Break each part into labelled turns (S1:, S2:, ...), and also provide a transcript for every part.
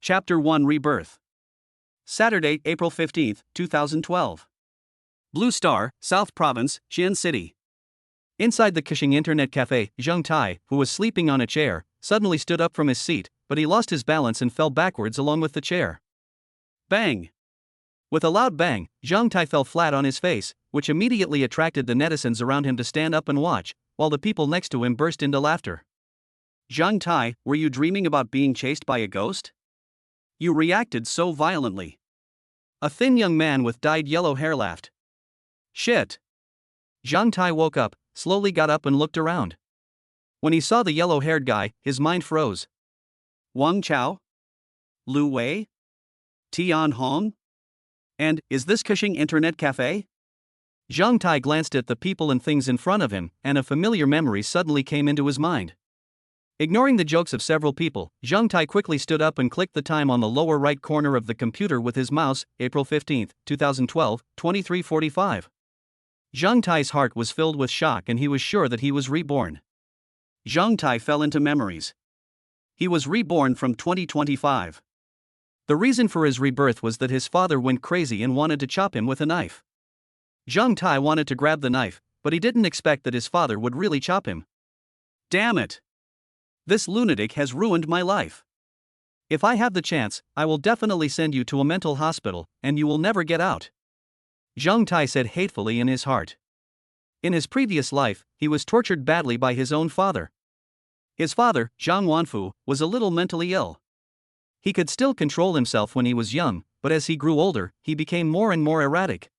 S1: Chapter 1 Rebirth. Saturday, April 15, 2012. Blue Star, South Province, Xi'an City. Inside the Qixing Internet Cafe, Zheng Tai, who was sleeping on a chair, suddenly stood up from his seat, but he lost his balance and fell backwards along with the chair. Bang! With a loud bang, Zheng Tai fell flat on his face, which immediately attracted the netizens around him to stand up and watch, while the people next to him burst into laughter. Zheng Tai, were you dreaming about being chased by a ghost? You reacted so violently. A thin young man with dyed yellow hair laughed. Shit! Zheng Tai woke up, slowly got up and looked around. When he saw the yellow-haired guy, his mind froze. Wang Chao? Lu Wei? Tian Hong? And, is this Qixing Internet Cafe? Zheng Tai glanced at the people and things in front of him, and a familiar memory suddenly came into his mind. Ignoring the jokes of several people, Zheng Tai quickly stood up and clicked the time on the lower right corner of the computer with his mouse, April 15, 2012, 23:45. Zheng Tai's heart was filled with shock and he was sure that he was reborn. Zheng Tai fell into memories. He was reborn from 2025. The reason for his rebirth was that his father went crazy and wanted to chop him with a knife. Zheng Tai wanted to grab the knife, but he didn't expect that his father would really chop him. Damn it! This lunatic has ruined my life. If I have the chance, I will definitely send you to a mental hospital, and you will never get out. Zheng Tai said hatefully in his heart. In his previous life, he was tortured badly by his own father. His father, Zhang Wanfu, was a little mentally ill. He could still control himself when he was young, but as he grew older, he became more and more erratic.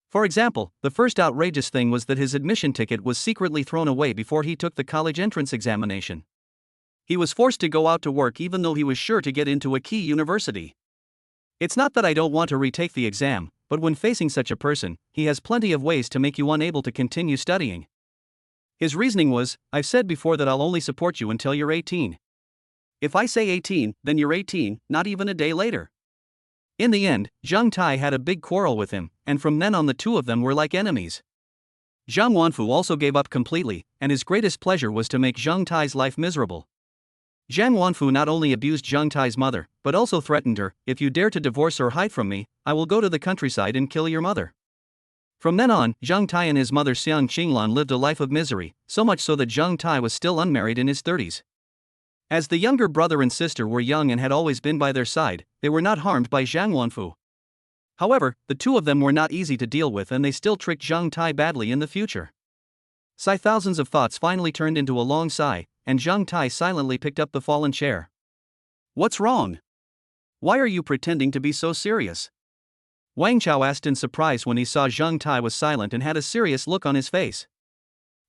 S1: For example, the first outrageous thing was that his admission ticket was secretly thrown away before he took the college entrance examination. He was forced to go out to work even though he was sure to get into a key university. It's not that I don't want to retake the exam, but when facing such a person, he has plenty of ways to make you unable to continue studying. His reasoning was, I've said before that I'll only support you until you're 18. If I say 18, then you're 18, not even a day later. In the end, Zheng Tai had a big quarrel with him, and from then on the two of them were like enemies. Zhang Wanfu also gave up completely, and his greatest pleasure was to make Zheng Tai's life miserable. Zhang Wanfu not only abused Zheng Tai's mother, but also threatened her, if you dare to divorce or hide from me, I will go to the countryside and kill your mother. From then on, Zheng Tai and his mother Xiang Qinglan lived a life of misery, so much so that Zheng Tai was still unmarried in his 30s. As the younger brother and sister were young and had always been by their side, they were not harmed by Zhang Wanfu. However, the two of them were not easy to deal with and they still tricked Zheng Tai badly in the future. Thousands of thoughts finally turned into a long sigh, and Zheng Tai silently picked up the fallen chair. What's wrong? Why are you pretending to be so serious? Wang Chao asked in surprise when he saw Zheng Tai was silent and had a serious look on his face.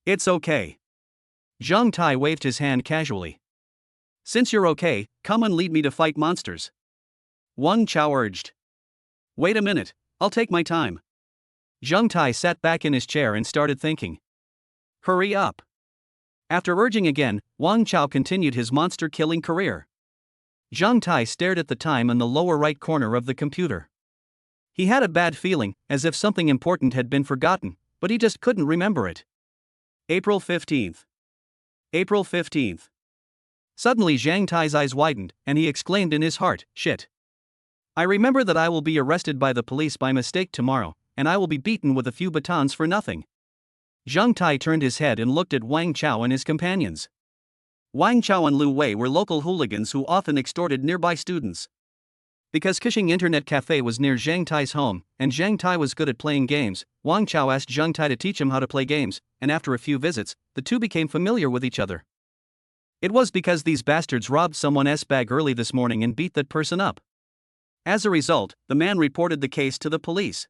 S1: It's okay. Zheng Tai waved his hand casually. Since you're okay, come and lead me to fight monsters. Wang Chao urged. Wait a minute, I'll take my time. Zheng Tai sat back in his chair and started thinking. Hurry up. After urging again, Wang Chao continued his monster-killing career. Zheng Tai stared at the time in the lower right corner of the computer. He had a bad feeling, as if something important had been forgotten, but he just couldn't remember it. April 15th. April 15th. Suddenly Zheng Tai's eyes widened, and he exclaimed in his heart, shit. I remember that I will be arrested by the police by mistake tomorrow, and I will be beaten with a few batons for nothing. Zheng Tai turned his head and looked at Wang Chao and his companions. Wang Chao and Lu Wei were local hooligans who often extorted nearby students. Because Qixing Internet Cafe was near Zheng Tai's home, and Zheng Tai was good at playing games, Wang Chao asked Zheng Tai to teach him how to play games, and after a few visits, the two became familiar with each other. It was because these bastards robbed someone's bag early this morning and beat that person up. As a result, the man reported the case to the police.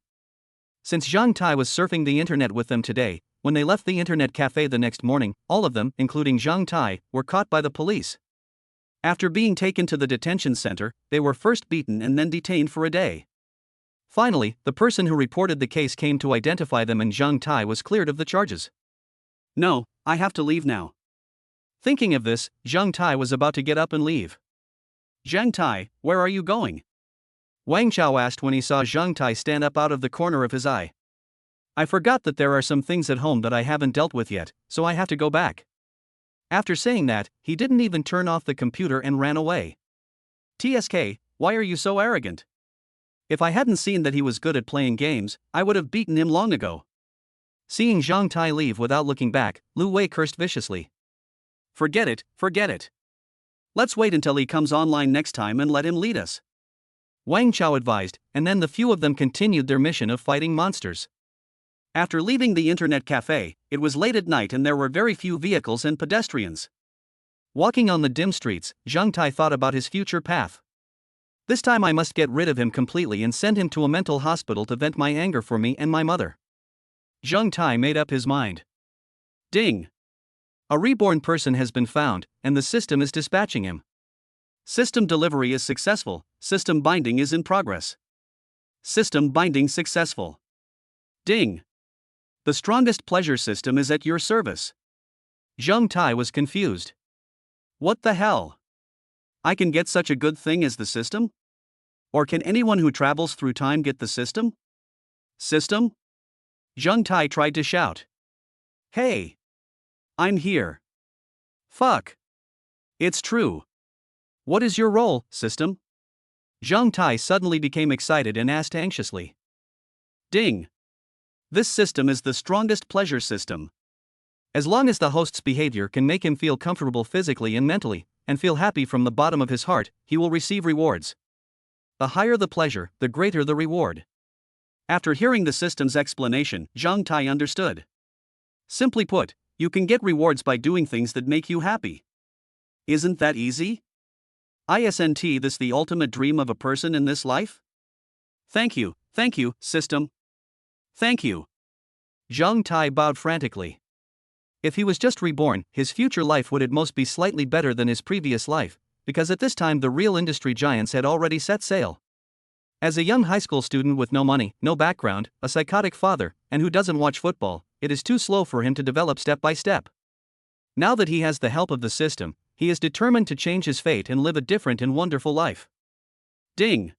S1: Since Zheng Tai was surfing the internet with them today, when they left the internet cafe the next morning, all of them, including Zheng Tai, were caught by the police. After being taken to the detention center, they were first beaten and then detained for a day. Finally, the person who reported the case came to identify them and Zheng Tai was cleared of the charges. No, I have to leave now. Thinking of this, Zheng Tai was about to get up and leave. Zheng Tai, where are you going? Wang Chao asked when he saw Zheng Tai stand up out of the corner of his eye. I forgot that there are some things at home that I haven't dealt with yet, so I have to go back. After saying that, he didn't even turn off the computer and ran away. TSK, why are you so arrogant? If I hadn't seen that he was good at playing games, I would have beaten him long ago. Seeing Zhang Tai leave without looking back, Lu Wei cursed viciously. Forget it, forget it. Let's wait until he comes online next time and let him lead us. Wang Chao advised, and then the few of them continued their mission of fighting monsters. After leaving the internet cafe, it was late at night and there were very few vehicles and pedestrians. Walking on the dim streets, Zhang Tai thought about his future path. This time I must get rid of him completely and send him to a mental hospital to vent my anger for me and my mother. Zhang Tai made up his mind. Ding! A reborn person has been found, and the system is dispatching him. System delivery is successful, system binding is in progress. System binding successful. Ding! The strongest pleasure system is at your service. Zhang Tai was confused. What the hell? I can get such a good thing as the system? Or can anyone who travels through time get the system? System? Zhang Tai tried to shout. Hey! I'm here. Fuck! It's true. What is your role, system? Zhang Tai suddenly became excited and asked anxiously. Ding! This system is the strongest pleasure system. As long as the host's behavior can make him feel comfortable physically and mentally, and feel happy from the bottom of his heart, he will receive rewards. The higher the pleasure, the greater the reward. After hearing the system's explanation, Zhang Tai understood. Simply put, you can get rewards by doing things that make you happy. Isn't that easy? Isn't this the ultimate dream of a person in this life? Thank you, system. Thank you. Zhang Tai bowed frantically. If he was just reborn, his future life would at most be slightly better than his previous life, because at this time the real industry giants had already set sail. As a young high school student with no money, no background, a psychotic father, and who doesn't watch football, it is too slow for him to develop step by step. Now that he has the help of the system, he is determined to change his fate and live a different and wonderful life. Ding!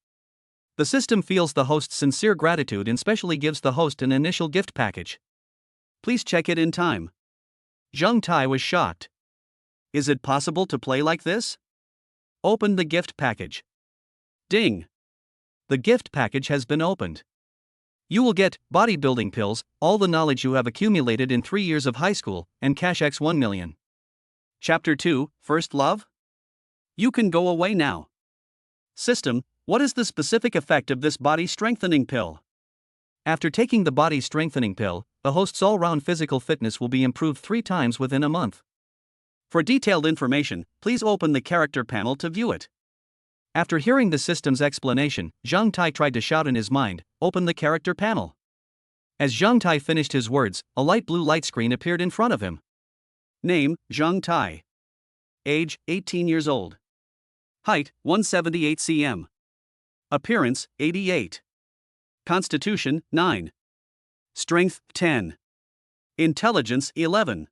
S1: The system feels the host's sincere gratitude and specially gives the host an initial gift package. Please check it in time. Zhang Tai was shocked. Is it possible to play like this? Open the gift package. Ding! The gift package has been opened. You will get bodybuilding pills, all the knowledge you have accumulated in 3 years of high school, and cash X 1 million. Chapter 2, First Love? You can go away now. System, what is the specific effect of this body strengthening pill? After taking the body strengthening pill, the host's all-round physical fitness will be improved 3 times within a month. For detailed information, please open the character panel to view it. After hearing the system's explanation, Zhang Tai tried to shout in his mind, "Open the character panel." As Zhang Tai finished his words, a light blue light screen appeared in front of him. Name, Zhang Tai. Age, 18 years old. Height, 178 cm. Appearance, 88. Constitution, 9. Strength, 10. Intelligence, 11.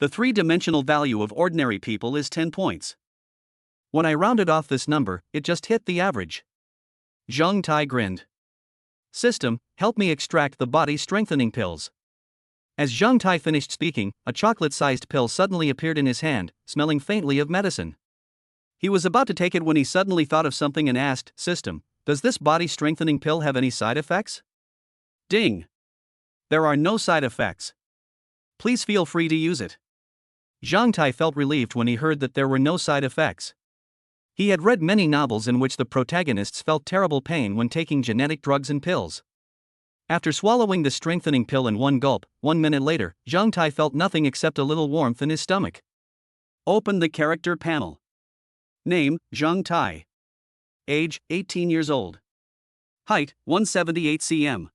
S1: The three-dimensional value of ordinary people is 10 points. When I rounded off this number, it just hit the average. Zhang Tai grinned. System, help me extract the body strengthening pills. As Zhang Tai finished speaking, a chocolate-sized pill suddenly appeared in his hand, smelling faintly of medicine. He was about to take it when he suddenly thought of something and asked, System, does this body strengthening pill have any side effects? Ding! There are no side effects. Please feel free to use it. Zhang Tai felt relieved when he heard that there were no side effects. He had read many novels in which the protagonists felt terrible pain when taking genetic drugs and pills. After swallowing the strengthening pill in one gulp, 1 minute later, Zhang Tai felt nothing except a little warmth in his stomach. Open the character panel. Name, Zhang Tai. Age, 18 years old. Height, 178 cm.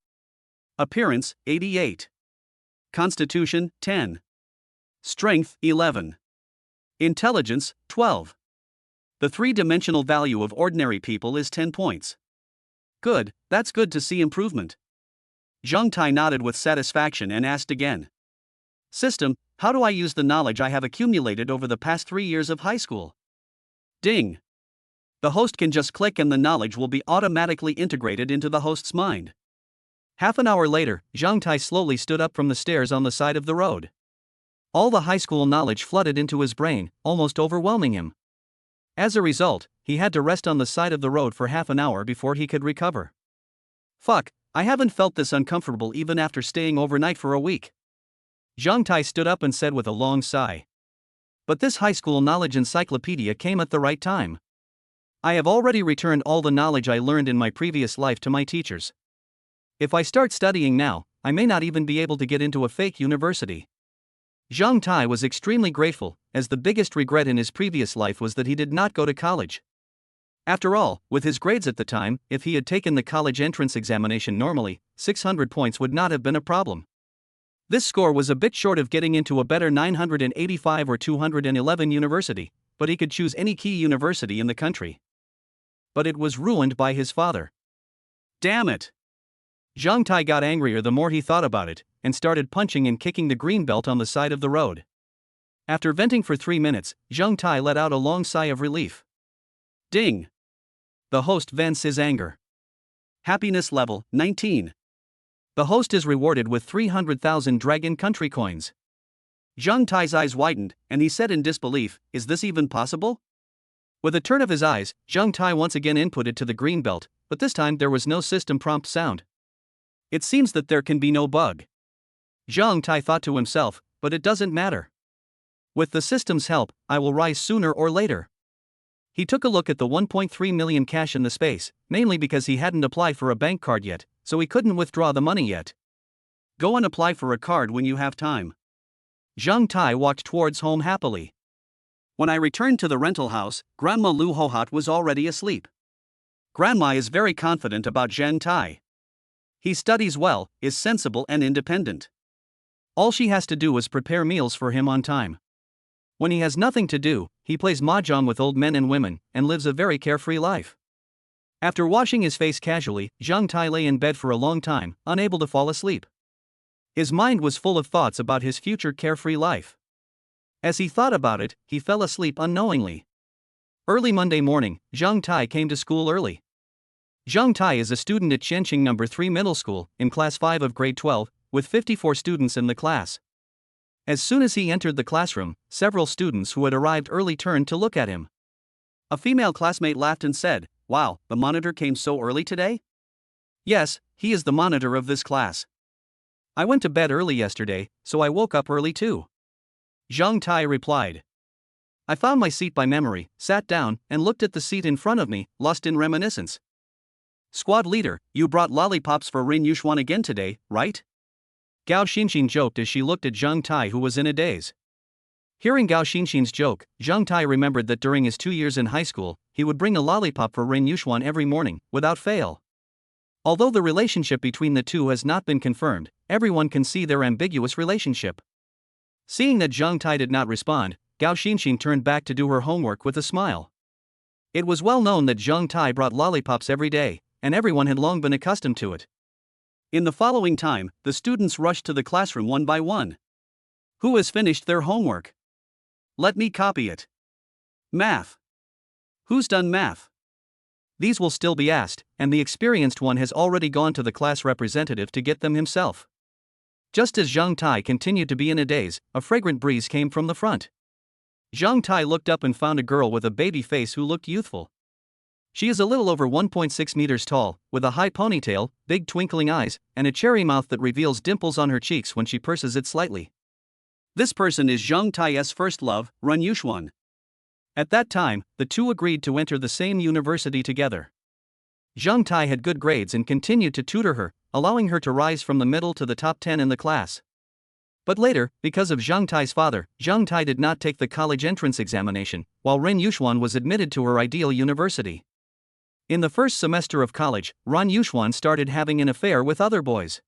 S1: Appearance, 88. Constitution, 10. Strength, 11. Intelligence, 12. The three-dimensional value of ordinary people is 10 points. Good, that's good to see improvement. Zhang Tai nodded with satisfaction and asked again. System, how do I use the knowledge I have accumulated over the past 3 years of high school? Ding! The host can just click and the knowledge will be automatically integrated into the host's mind. Half an hour later, Zhang Tai slowly stood up from the stairs on the side of the road. All the high school knowledge flooded into his brain, almost overwhelming him. As a result, he had to rest on the side of the road for half an hour before he could recover. Fuck, I haven't felt this uncomfortable even after staying overnight for a week. Zhang Tai stood up and said with a long sigh. But this high school knowledge encyclopedia came at the right time. I have already returned all the knowledge I learned in my previous life to my teachers. If I start studying now, I may not even be able to get into a fake university. Zhang Tai was extremely grateful, as the biggest regret in his previous life was that he did not go to college. After all, with his grades at the time, if he had taken the college entrance examination normally, 600 points would not have been a problem. This score was a bit short of getting into a better 985 or 211 university, but he could choose any key university in the country. But it was ruined by his father. Damn it! Zhang Tai got angrier the more he thought about it, and started punching and kicking the green belt on the side of the road. After venting for 3 minutes, Zhang Tai let out a long sigh of relief. Ding! The host vents his anger. Happiness level 19. The host is rewarded with 300,000 Dragon Country coins. Zhang Tai's eyes widened, and he said in disbelief, "Is this even possible?" With a turn of his eyes, Zhang Tai once again inputted to the green belt, but this time there was no system prompt sound. It seems that there can be no bug. Zhang Tai thought to himself, but it doesn't matter. With the system's help, I will rise sooner or later. He took a look at the 1.3 million cash in the space, mainly because he hadn't applied for a bank card yet, so he couldn't withdraw the money yet. Go and apply for a card when you have time. Zhang Tai walked towards home happily. When I returned to the rental house, Grandma Lu Hohat was already asleep. Grandma is very confident about Zhang Tai. He studies well, is sensible and independent. All she has to do is prepare meals for him on time. When he has nothing to do, he plays mahjong with old men and women, and lives a very carefree life. After washing his face casually, Zhang Tai lay in bed for a long time, unable to fall asleep. His mind was full of thoughts about his future carefree life. As he thought about it, he fell asleep unknowingly. Early Monday morning, Zhang Tai came to school early. Zhang Tai is a student at Shenqing No. 3 Middle School, in Class 5 of Grade 12, with 54 students in the class. As soon as he entered the classroom, several students who had arrived early turned to look at him. A female classmate laughed and said, "Wow, the monitor came so early today?" "Yes, he is the monitor of this class. I went to bed early yesterday, so I woke up early too." Zhang Tai replied. I found my seat by memory, sat down, and looked at the seat in front of me, lost in reminiscence. "Squad leader, you brought lollipops for Rin Yuxuan again today, right?" Gao Xinxin joked as she looked at Zhang Tai, who was in a daze. Hearing Gao Xinxin's joke, Zhang Tai remembered that during his 2 years in high school, he would bring a lollipop for Rin Yuxuan every morning, without fail. Although the relationship between the two has not been confirmed, everyone can see their ambiguous relationship. Seeing that Zhang Tai did not respond, Gao Xinxin turned back to do her homework with a smile. It was well known that Zhang Tai brought lollipops every day, and everyone had long been accustomed to it. In the following time, the students rushed to the classroom one by one. Who has finished their homework? Let me copy it. Math. Who's done math? These will still be asked, and the experienced one has already gone to the class representative to get them himself. Just as Zhang Tai continued to be in a daze, a fragrant breeze came from the front. Zhang Tai looked up and found a girl with a baby face who looked youthful. She is a little over 1.6 meters tall, with a high ponytail, big twinkling eyes, and a cherry mouth that reveals dimples on her cheeks when she purses it slightly. This person is Zhang Tai's first love, Ren Yuxuan. At that time, the two agreed to enter the same university together. Zhang Tai had good grades and continued to tutor her, allowing her to rise from the middle to the top 10 in the class. But later, because of Zhang Tai's father, Zhang Tai did not take the college entrance examination, while Ren Yuxuan was admitted to her ideal university. In the first semester of college, Ren Yuxuan started having an affair with other boys.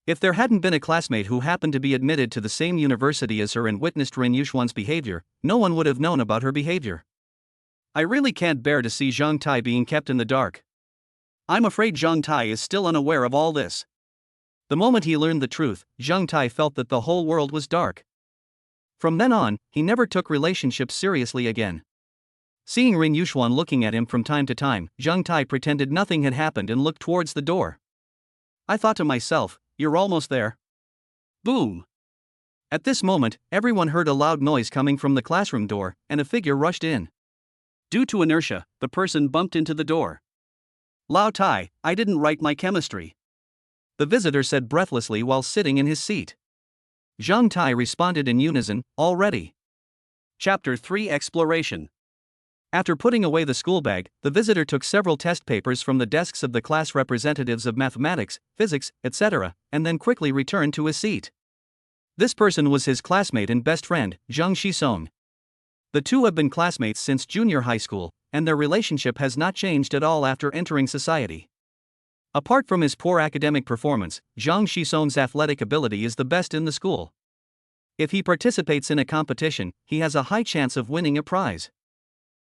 S1: If there hadn't been a classmate who happened to be admitted to the same university as her and witnessed Ren Yuxuan's behavior, no one would have known about her behavior. I really can't bear to see Zhang Tai being kept in the dark. I'm afraid Zhang Tai is still unaware of all this. The moment he learned the truth, Zhang Tai felt that the whole world was dark. From then on, he never took relationships seriously again. Seeing Ren Yuxuan looking at him from time to time, Zhang Tai pretended nothing had happened and looked towards the door. I thought to myself, you're almost there. Boom! At this moment, everyone heard a loud noise coming from the classroom door, and a figure rushed in. Due to inertia, the person bumped into the door. Lao Tai, I didn't write my chemistry, the visitor said breathlessly while sitting in his seat. Zhang Tai responded in unison, already. Chapter 3 Exploration. After putting away the school bag, the visitor took several test papers from the desks of the class representatives of mathematics, physics, etc., and then quickly returned to his seat. This person was his classmate and best friend, Zhang Shisong. The two have been classmates since junior high school, and their relationship has not changed at all after entering society. Apart from his poor academic performance, Zhang Shisong's athletic ability is the best in the school. If he participates in a competition, he has a high chance of winning a prize.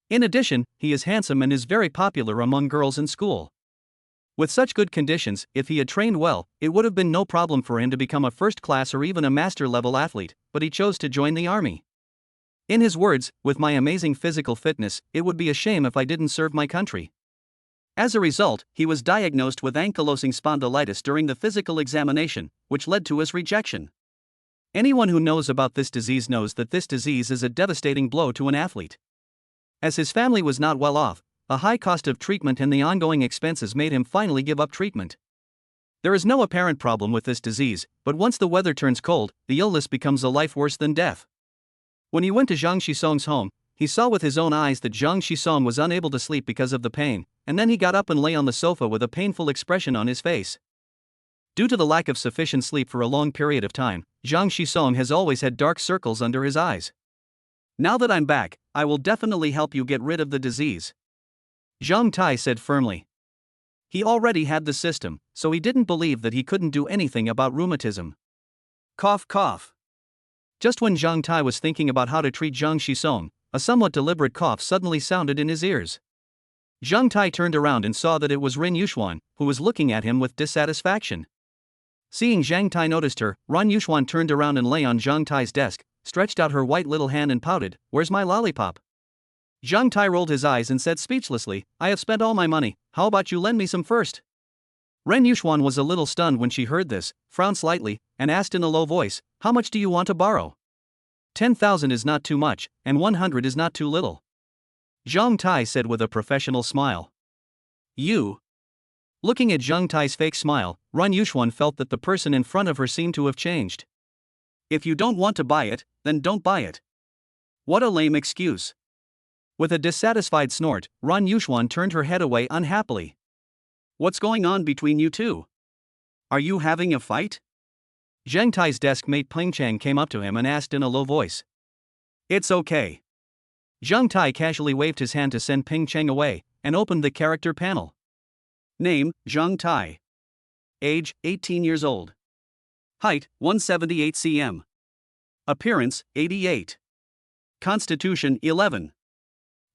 S1: In addition, he is handsome and is very popular among girls in school. With such good conditions, if he had trained well, it would have been no problem for him to become a first-class or even a master-level athlete, but he chose to join the army. In his words, with my amazing physical fitness, it would be a shame if I didn't serve my country. As a result, he was diagnosed with ankylosing spondylitis during the physical examination, which led to his rejection. Anyone who knows about this disease knows that this disease is a devastating blow to an athlete. As his family was not well off, a high cost of treatment and the ongoing expenses made him finally give up treatment. There is no apparent problem with this disease, but once the weather turns cold, the illness becomes a life worse than death. When he went to Zhang Shisong's home, he saw with his own eyes that Zhang Shisong was unable to sleep because of the pain, and then he got up and lay on the sofa with a painful expression on his face. Due to the lack of sufficient sleep for a long period of time, Zhang Shisong has always had dark circles under his eyes. Now that I'm back, I will definitely help you get rid of the disease, Zhang Tai said firmly. He already had the system, so he didn't believe that he couldn't do anything about rheumatism. Cough cough. Just when Zhang Tai was thinking about how to treat Zhang Shisong, a somewhat deliberate cough suddenly sounded in his ears. Zhang Tai turned around and saw that it was Ren Yuxuan, who was looking at him with dissatisfaction. Seeing Zhang Tai noticed her, Ren Yuxuan turned around and lay on Zhang Tai's desk, stretched out her white little hand and pouted, "Where's my lollipop?" Zhang Tai rolled his eyes and said speechlessly, "I have spent all my money, how about you lend me some first?" Ren Yuxuan was a little stunned when she heard this, frowned slightly, and asked in a low voice, "How much do you want to borrow? 10,000 is not too much, and 100 is not too little," Zhang Tai said with a professional smile. "You?" Looking at Zhang Tai's fake smile, Ren Yuxuan felt that the person in front of her seemed to have changed. "If you don't want to buy it, then don't buy it. What a lame excuse." With a dissatisfied snort, Ren Yuxuan turned her head away unhappily. "What's going on between you two? Are you having a fight?" Zhang Tai's desk mate Peng Chang came up to him and asked in a low voice. "It's okay." Zhang Tai casually waved his hand to send Peng Chang away, and opened the character panel. Name, Zhang Tai. Age, 18 years old. Height, 178 cm. Appearance, 88. Constitution, 11.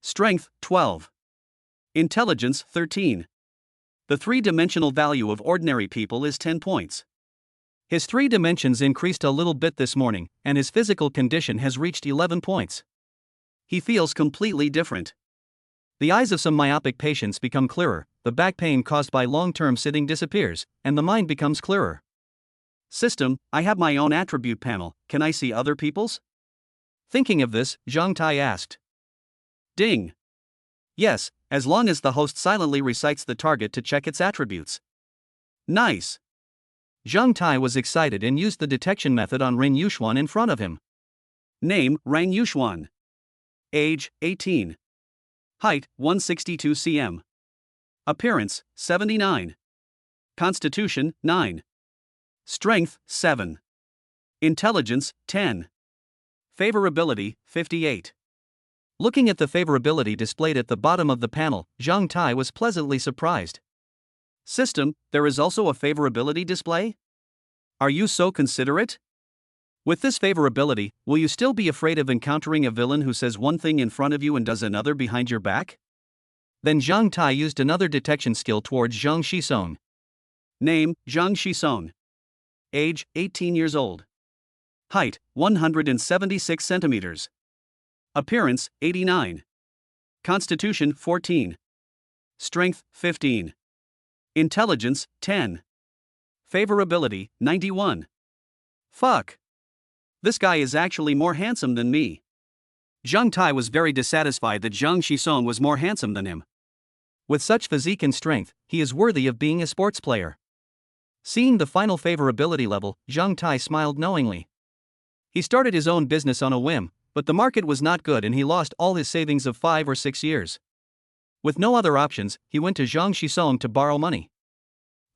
S1: Strength, 12. Intelligence, 13. The three-dimensional value of ordinary people is 10 points. His 3 dimensions increased a little bit this morning, and his physical condition has reached 11 points. He feels completely different. The eyes of some myopic patients become clearer, the back pain caused by long-term sitting disappears, and the mind becomes clearer. System, I have my own attribute panel, can I see other people's? Thinking of this, Zhang Tai asked. Ding. Yes, as long as the host silently recites the target to check its attributes. Nice. Zhang Tai was excited and used the detection method on Ren Yuxuan in front of him. Name, Ren Yuxuan. Age, 18. Height, 162 cm. Appearance, 79. Constitution, 9. Strength, 7. Intelligence, 10. Favorability, 58. Looking at the favorability displayed at the bottom of the panel, Zhang Tai was pleasantly surprised. System, there is also a favorability display? Are you so considerate? With this favorability, will you still be afraid of encountering a villain who says one thing in front of you and does another behind your back? Then Zhang Tai used another detection skill towards Zhang Shisong. Name, Zhang Shisong. Age, 18 years old. Height, 176 centimeters. Appearance, 89. Constitution, 14. Strength, 15. Intelligence, 10. Favorability, 91. Fuck. This guy is actually more handsome than me. Zhang Tai was very dissatisfied that Zhang Shisong was more handsome than him. With such physique and strength, he is worthy of being a sports player. Seeing the final favorability level, Zhang Tai smiled knowingly. He started his own business on a whim, but the market was not good and he lost all his savings of 5 or 6 years. With no other options, he went to Zhang Shisong to borrow money.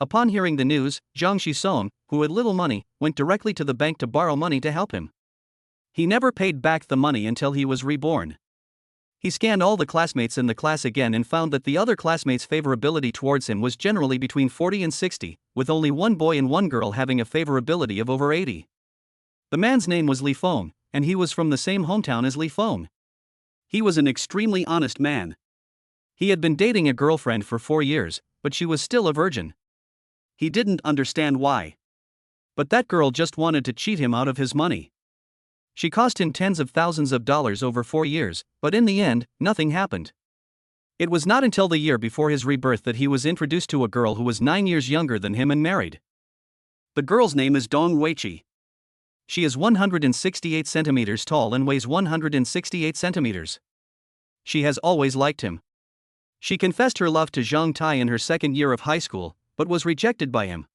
S1: Upon hearing the news, Zhang Shisong, who had little money, went directly to the bank to borrow money to help him. He never paid back the money until he was reborn. He scanned all the classmates in the class again and found that the other classmates' favorability towards him was generally between 40 and 60, with only one boy and one girl having a favorability of over 80. The man's name was Li Feng, and he was from the same hometown as Li Feng. He was an extremely honest man. He had been dating a girlfriend for 4 years, but she was still a virgin. He didn't understand why. But that girl just wanted to cheat him out of his money. She cost him tens of thousands of dollars over 4 years, but in the end, nothing happened. It was not until the year before his rebirth that he was introduced to a girl who was 9 years younger than him and married. The girl's name is Dong Weiqi. She is 168 centimeters tall and weighs 168 centimeters. She has always liked him. She confessed her love to Zhang Tai in her second year of high school, but was rejected by him.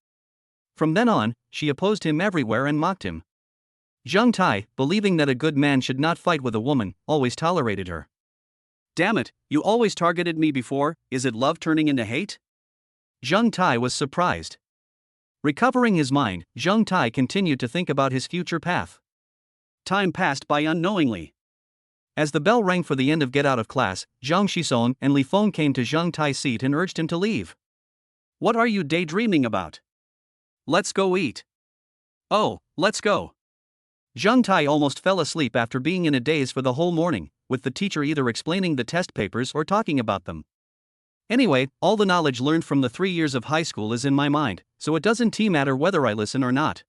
S1: From then on, she opposed him everywhere and mocked him. Zhang Tai, believing that a good man should not fight with a woman, always tolerated her. Damn it, you always targeted me before, is it love turning into hate? Zhang Tai was surprised. Recovering his mind, Zhang Tai continued to think about his future path. Time passed by unknowingly. As the bell rang for the end of get out of class, Zhang Shisong and Li Feng came to Zhang Tai's seat and urged him to leave. What are you daydreaming about? Let's go eat. Oh, let's go. Zhang Tai almost fell asleep after being in a daze for the whole morning, with the teacher either explaining the test papers or talking about them. Anyway, all the knowledge learned from the 3 years of high school is in my mind, so it doesn't matter whether I listen or not.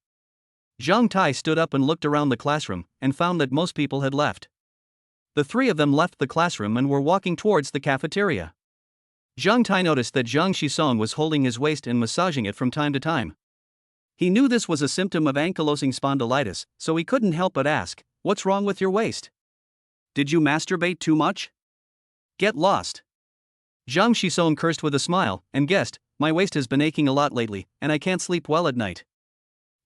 S1: Zhang Tai stood up and looked around the classroom, and found that most people had left. The 3 of them left the classroom and were walking towards the cafeteria. Zhang Tai noticed that Zhang Shisong was holding his waist and massaging it from time to time. He knew this was a symptom of ankylosing spondylitis, so he couldn't help but ask, "What's wrong with your waist? Did you masturbate too much? Get lost." Zhang Shisong cursed with a smile, and guessed, "My waist has been aching a lot lately, and I can't sleep well at night.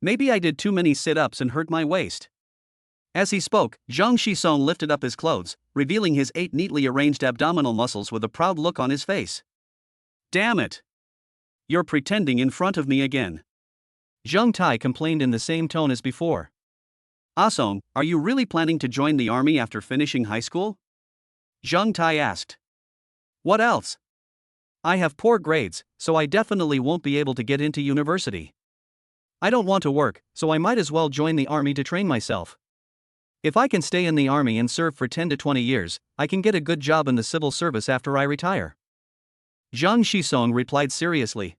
S1: Maybe I did too many sit-ups and hurt my waist." As he spoke, Zhang Shisong lifted up his clothes, revealing his 8 neatly arranged abdominal muscles with a proud look on his face. Damn it! You're pretending in front of me again. Zhang Tai complained in the same tone as before. Asong, are you really planning to join the army after finishing high school? Zhang Tai asked. What else? I have poor grades, so I definitely won't be able to get into university. I don't want to work, so I might as well join the army to train myself. If I can stay in the army and serve for 10 to 20 years, I can get a good job in the civil service after I retire. Zhang Shisong replied seriously.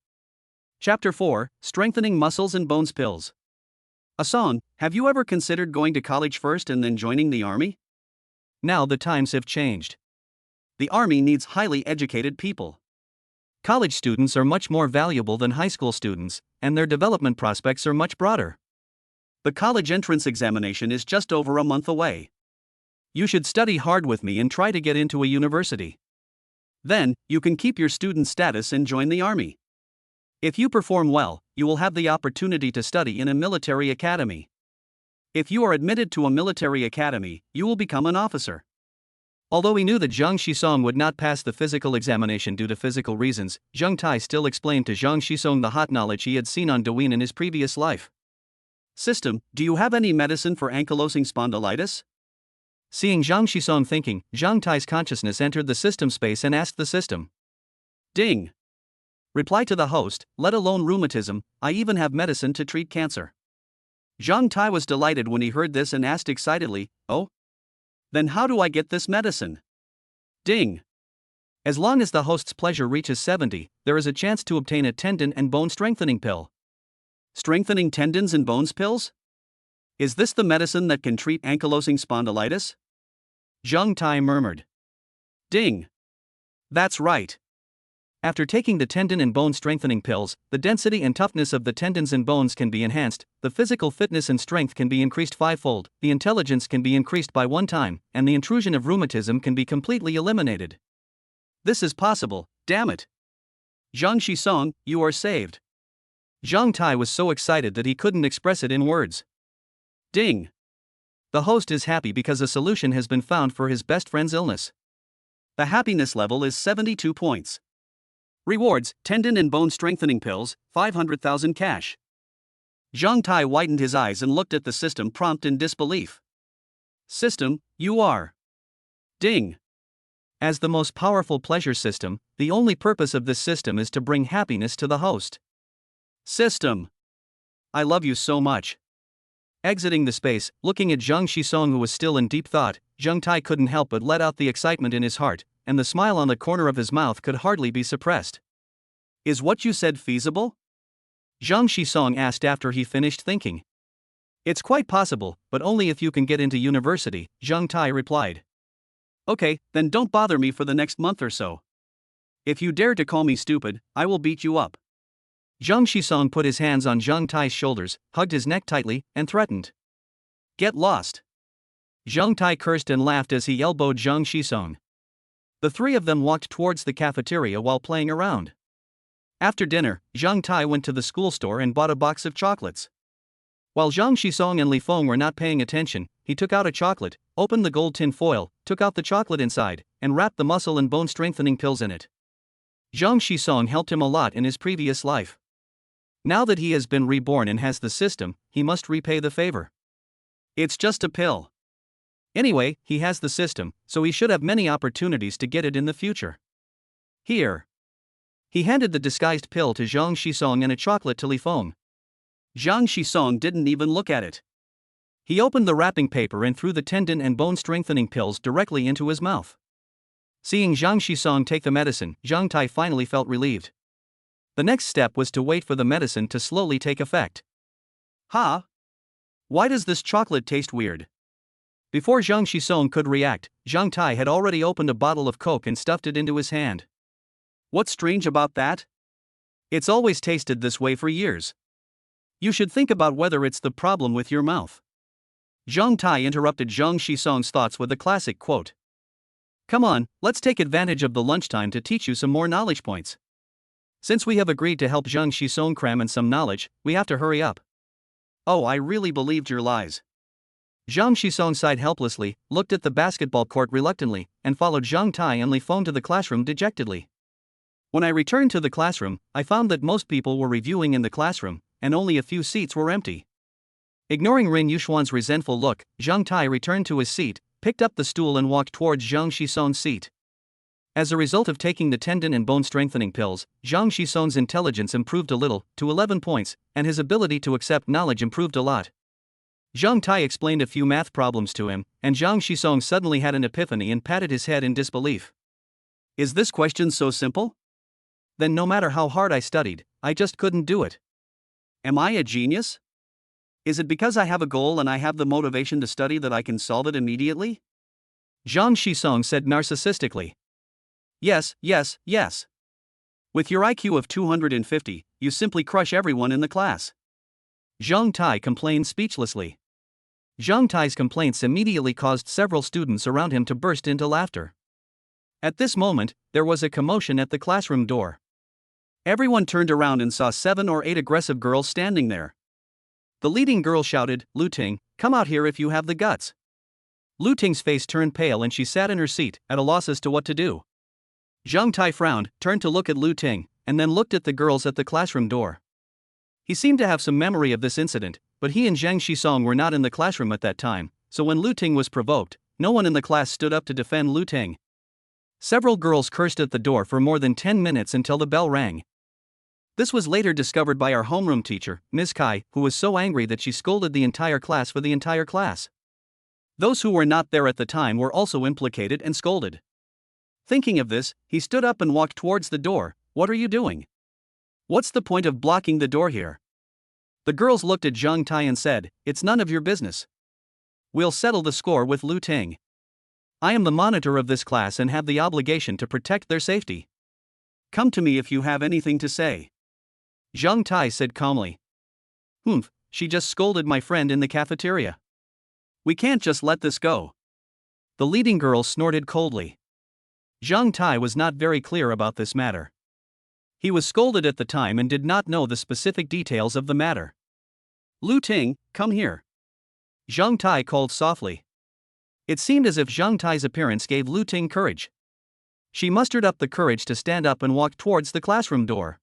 S1: Chapter 4, Strengthening Muscles and Bones Pills. Asong, have you ever considered going to college first and then joining the army? Now the times have changed. The army needs highly educated people. College students are much more valuable than high school students, and their development prospects are much broader. The college entrance examination is just over a month away. You should study hard with me and try to get into a university. Then, you can keep your student status and join the army. If you perform well, you will have the opportunity to study in a military academy. If you are admitted to a military academy, you will become an officer. Although he knew that Zhang Shisong would not pass the physical examination due to physical reasons, Zhang Tai still explained to Zhang Shisong the hot knowledge he had seen on Douyin in his previous life. System, do you have any medicine for ankylosing spondylitis? Seeing Zhang Shisong thinking, Zhang Tai's consciousness entered the system space and asked the system. Ding. Reply to the host, let alone rheumatism, I even have medicine to treat cancer. Zhang Tai was delighted when he heard this and asked excitedly, oh? Then how do I get this medicine? Ding. As long as the host's pleasure reaches 70, there is a chance to obtain a tendon and bone strengthening pill. Strengthening tendons and bones pills? Is this the medicine that can treat ankylosing spondylitis? Zhang Tai murmured. Ding. That's right. After taking the tendon and bone strengthening pills, the density and toughness of the tendons and bones can be enhanced, the physical fitness and strength can be increased fivefold, the intelligence can be increased by 1 time, and the intrusion of rheumatism can be completely eliminated. This is possible, damn it. Zhang Xisong, you are saved. Zhang Tai was so excited that he couldn't express it in words. Ding! The host is happy because a solution has been found for his best friend's illness. The happiness level is 72 points. Rewards, tendon and bone strengthening pills, 500,000 cash. Zhang Tai widened his eyes and looked at the system prompt in disbelief. System, you are. Ding! As the most powerful pleasure system, the only purpose of this system is to bring happiness to the host. System! I love you so much. Exiting the space, looking at Zhang Xisong, who was still in deep thought, Zhang Tai couldn't help but let out the excitement in his heart, and the smile on the corner of his mouth could hardly be suppressed. Is what you said feasible? Zhang Xisong asked after he finished thinking. It's quite possible, but only if you can get into university, Zhang Tai replied. Okay, then don't bother me for the next month or so. If you dare to call me stupid, I will beat you up. Zhang Xisong put his hands on Zhang Tai's shoulders, hugged his neck tightly, and threatened. Get lost. Zhang Tai cursed and laughed as he elbowed Zhang Xisong. The three of them walked towards the cafeteria while playing around. After dinner, Zhang Tai went to the school store and bought a box of chocolates. While Zhang Xisong and Li Feng were not paying attention, he took out a chocolate, opened the gold tin foil, took out the chocolate inside, and wrapped the muscle and bone strengthening pills in it. Zhang Xisong helped him a lot in his previous life. Now that he has been reborn and has the system, he must repay the favor. It's just a pill. Anyway, he has the system, so he should have many opportunities to get it in the future. Here. He handed the disguised pill to Zhang Xisong and a chocolate to Li Feng. Zhang Xisong didn't even look at it. He opened the wrapping paper and threw the tendon and bone strengthening pills directly into his mouth. Seeing Zhang Xisong take the medicine, Zhang Tai finally felt relieved. The next step was to wait for the medicine to slowly take effect. Huh? Why does this chocolate taste weird? Before Zhang Xisong could react, Zhang Tai had already opened a bottle of Coke and stuffed it into his hand. What's strange about that? It's always tasted this way for years. You should think about whether it's the problem with your mouth. Zhang Tai interrupted Zhang Xisong's thoughts with a classic quote. Come on, let's take advantage of the lunchtime to teach you some more knowledge points. Since we have agreed to help Zhang Xisong cram in some knowledge, we have to hurry up. Oh, I really believed your lies. Zhang Xisong sighed helplessly, looked at the basketball court reluctantly, and followed Zhang Tai and Li Feng to the classroom dejectedly. When I returned to the classroom, I found that most people were reviewing in the classroom, and only a few seats were empty. Ignoring Rin Yuxuan's resentful look, Zhang Tai returned to his seat, picked up the stool and walked towards Zhang Xisong's seat. As a result of taking the tendon and bone strengthening pills, Zhang Xisong's intelligence improved a little, to 11 points, and his ability to accept knowledge improved a lot. Zhang Tai explained a few math problems to him, and Zhang Xisong suddenly had an epiphany and patted his head in disbelief. Is this question so simple? Then no matter how hard I studied, I just couldn't do it. Am I a genius? Is it because I have a goal and I have the motivation to study that I can solve it immediately? Zhang Xisong said narcissistically. Yes, yes, yes. With your IQ of 250, you simply crush everyone in the class. Zhang Tai complained speechlessly. Zhang Tai's complaints immediately caused several students around him to burst into laughter. At this moment, there was a commotion at the classroom door. Everyone turned around and saw 7 or 8 aggressive girls standing there. The leading girl shouted, Lu Ting, come out here if you have the guts. Lu Ting's face turned pale and she sat in her seat, at a loss as to what to do. Zhang Tai frowned, turned to look at Lu Ting, and then looked at the girls at the classroom door. He seemed to have some memory of this incident, but he and Zhang Xisong were not in the classroom at that time, so when Lu Ting was provoked, no one in the class stood up to defend Lu Ting. Several girls cursed at the door for more than 10 minutes until the bell rang. This was later discovered by our homeroom teacher, Ms. Kai, who was so angry that she scolded the entire class for the entire class. Those who were not there at the time were also implicated and scolded. Thinking of this, he stood up and walked towards the door. What are you doing? What's the point of blocking the door here? The girls looked at Zhang Tai and said, it's none of your business. We'll settle the score with Lu Ting. I am the monitor of this class and have the obligation to protect their safety. Come to me if you have anything to say. Zhang Tai said calmly. Humph, she just scolded my friend in the cafeteria. We can't just let this go. The leading girl snorted coldly. Zhang Tai was not very clear about this matter. He was scolded at the time and did not know the specific details of the matter. Lu Ting, come here. Zhang Tai called softly. It seemed as if Zhang Tai's appearance gave Lu Ting courage. She mustered up the courage to stand up and walk towards the classroom door.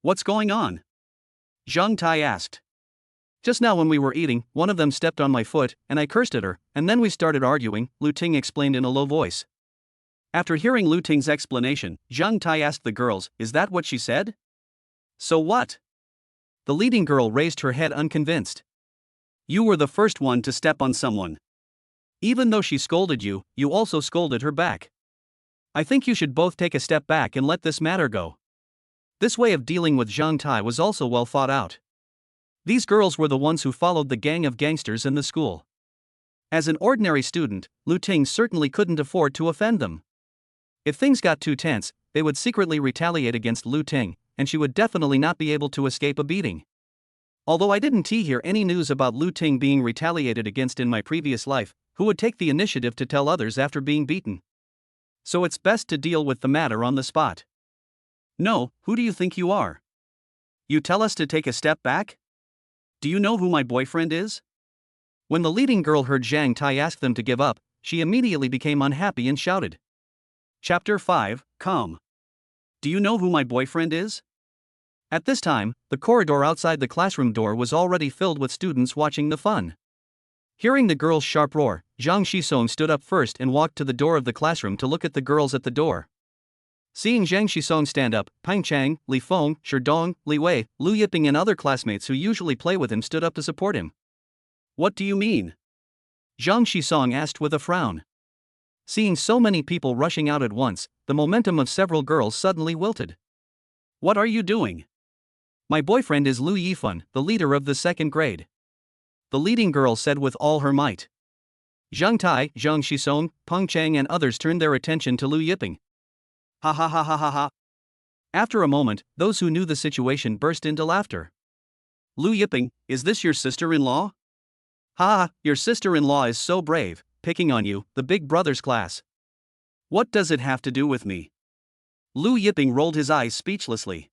S1: What's going on? Zhang Tai asked. Just now when we were eating, one of them stepped on my foot, and I cursed at her, and then we started arguing, Lu Ting explained in a low voice. After hearing Lu Ting's explanation, Zhang Tai asked the girls, is that what she said? So what? The leading girl raised her head unconvinced. You were the first one to step on someone. Even though she scolded you, you also scolded her back. I think you should both take a step back and let this matter go. This way of dealing with Zhang Tai was also well thought out. These girls were the ones who followed the gang of gangsters in the school. As an ordinary student, Lu Ting certainly couldn't afford to offend them. If things got too tense, they would secretly retaliate against Lu Ting, and she would definitely not be able to escape a beating. Although I didn't hear any news about Lu Ting being retaliated against in my previous life, who would take the initiative to tell others after being beaten? So it's best to deal with the matter on the spot. No, who do you think you are? You tell us to take a step back? Do you know who my boyfriend is? When the leading girl heard Zhang Tai ask them to give up, she immediately became unhappy and shouted. Chapter 5, Calm. Do you know who my boyfriend is? At this time, the corridor outside the classroom door was already filled with students watching the fun. Hearing the girl's sharp roar, Zhang Shisong stood up first and walked to the door of the classroom to look at the girls at the door. Seeing Zhang Shisong stand up, Pang Chang, Li Feng, Sherdong, Li Wei, Lu Yiping and other classmates who usually play with him stood up to support him. What do you mean? Zhang Shisong asked with a frown. Seeing so many people rushing out at once, the momentum of several girls suddenly wilted. What are you doing? My boyfriend is Lu Yifun, the leader of the second grade. The leading girl said with all her might. Zhang Tai, Zhang Shisong, Peng Chang and others turned their attention to Lu Yiping. Ha ha ha ha ha ha. After a moment, those who knew the situation burst into laughter. Lu Yiping, is this your sister-in-law? Ha, your sister-in-law is so brave, picking on you, the big brother's class. What does it have to do with me? Lu Yiping rolled his eyes speechlessly.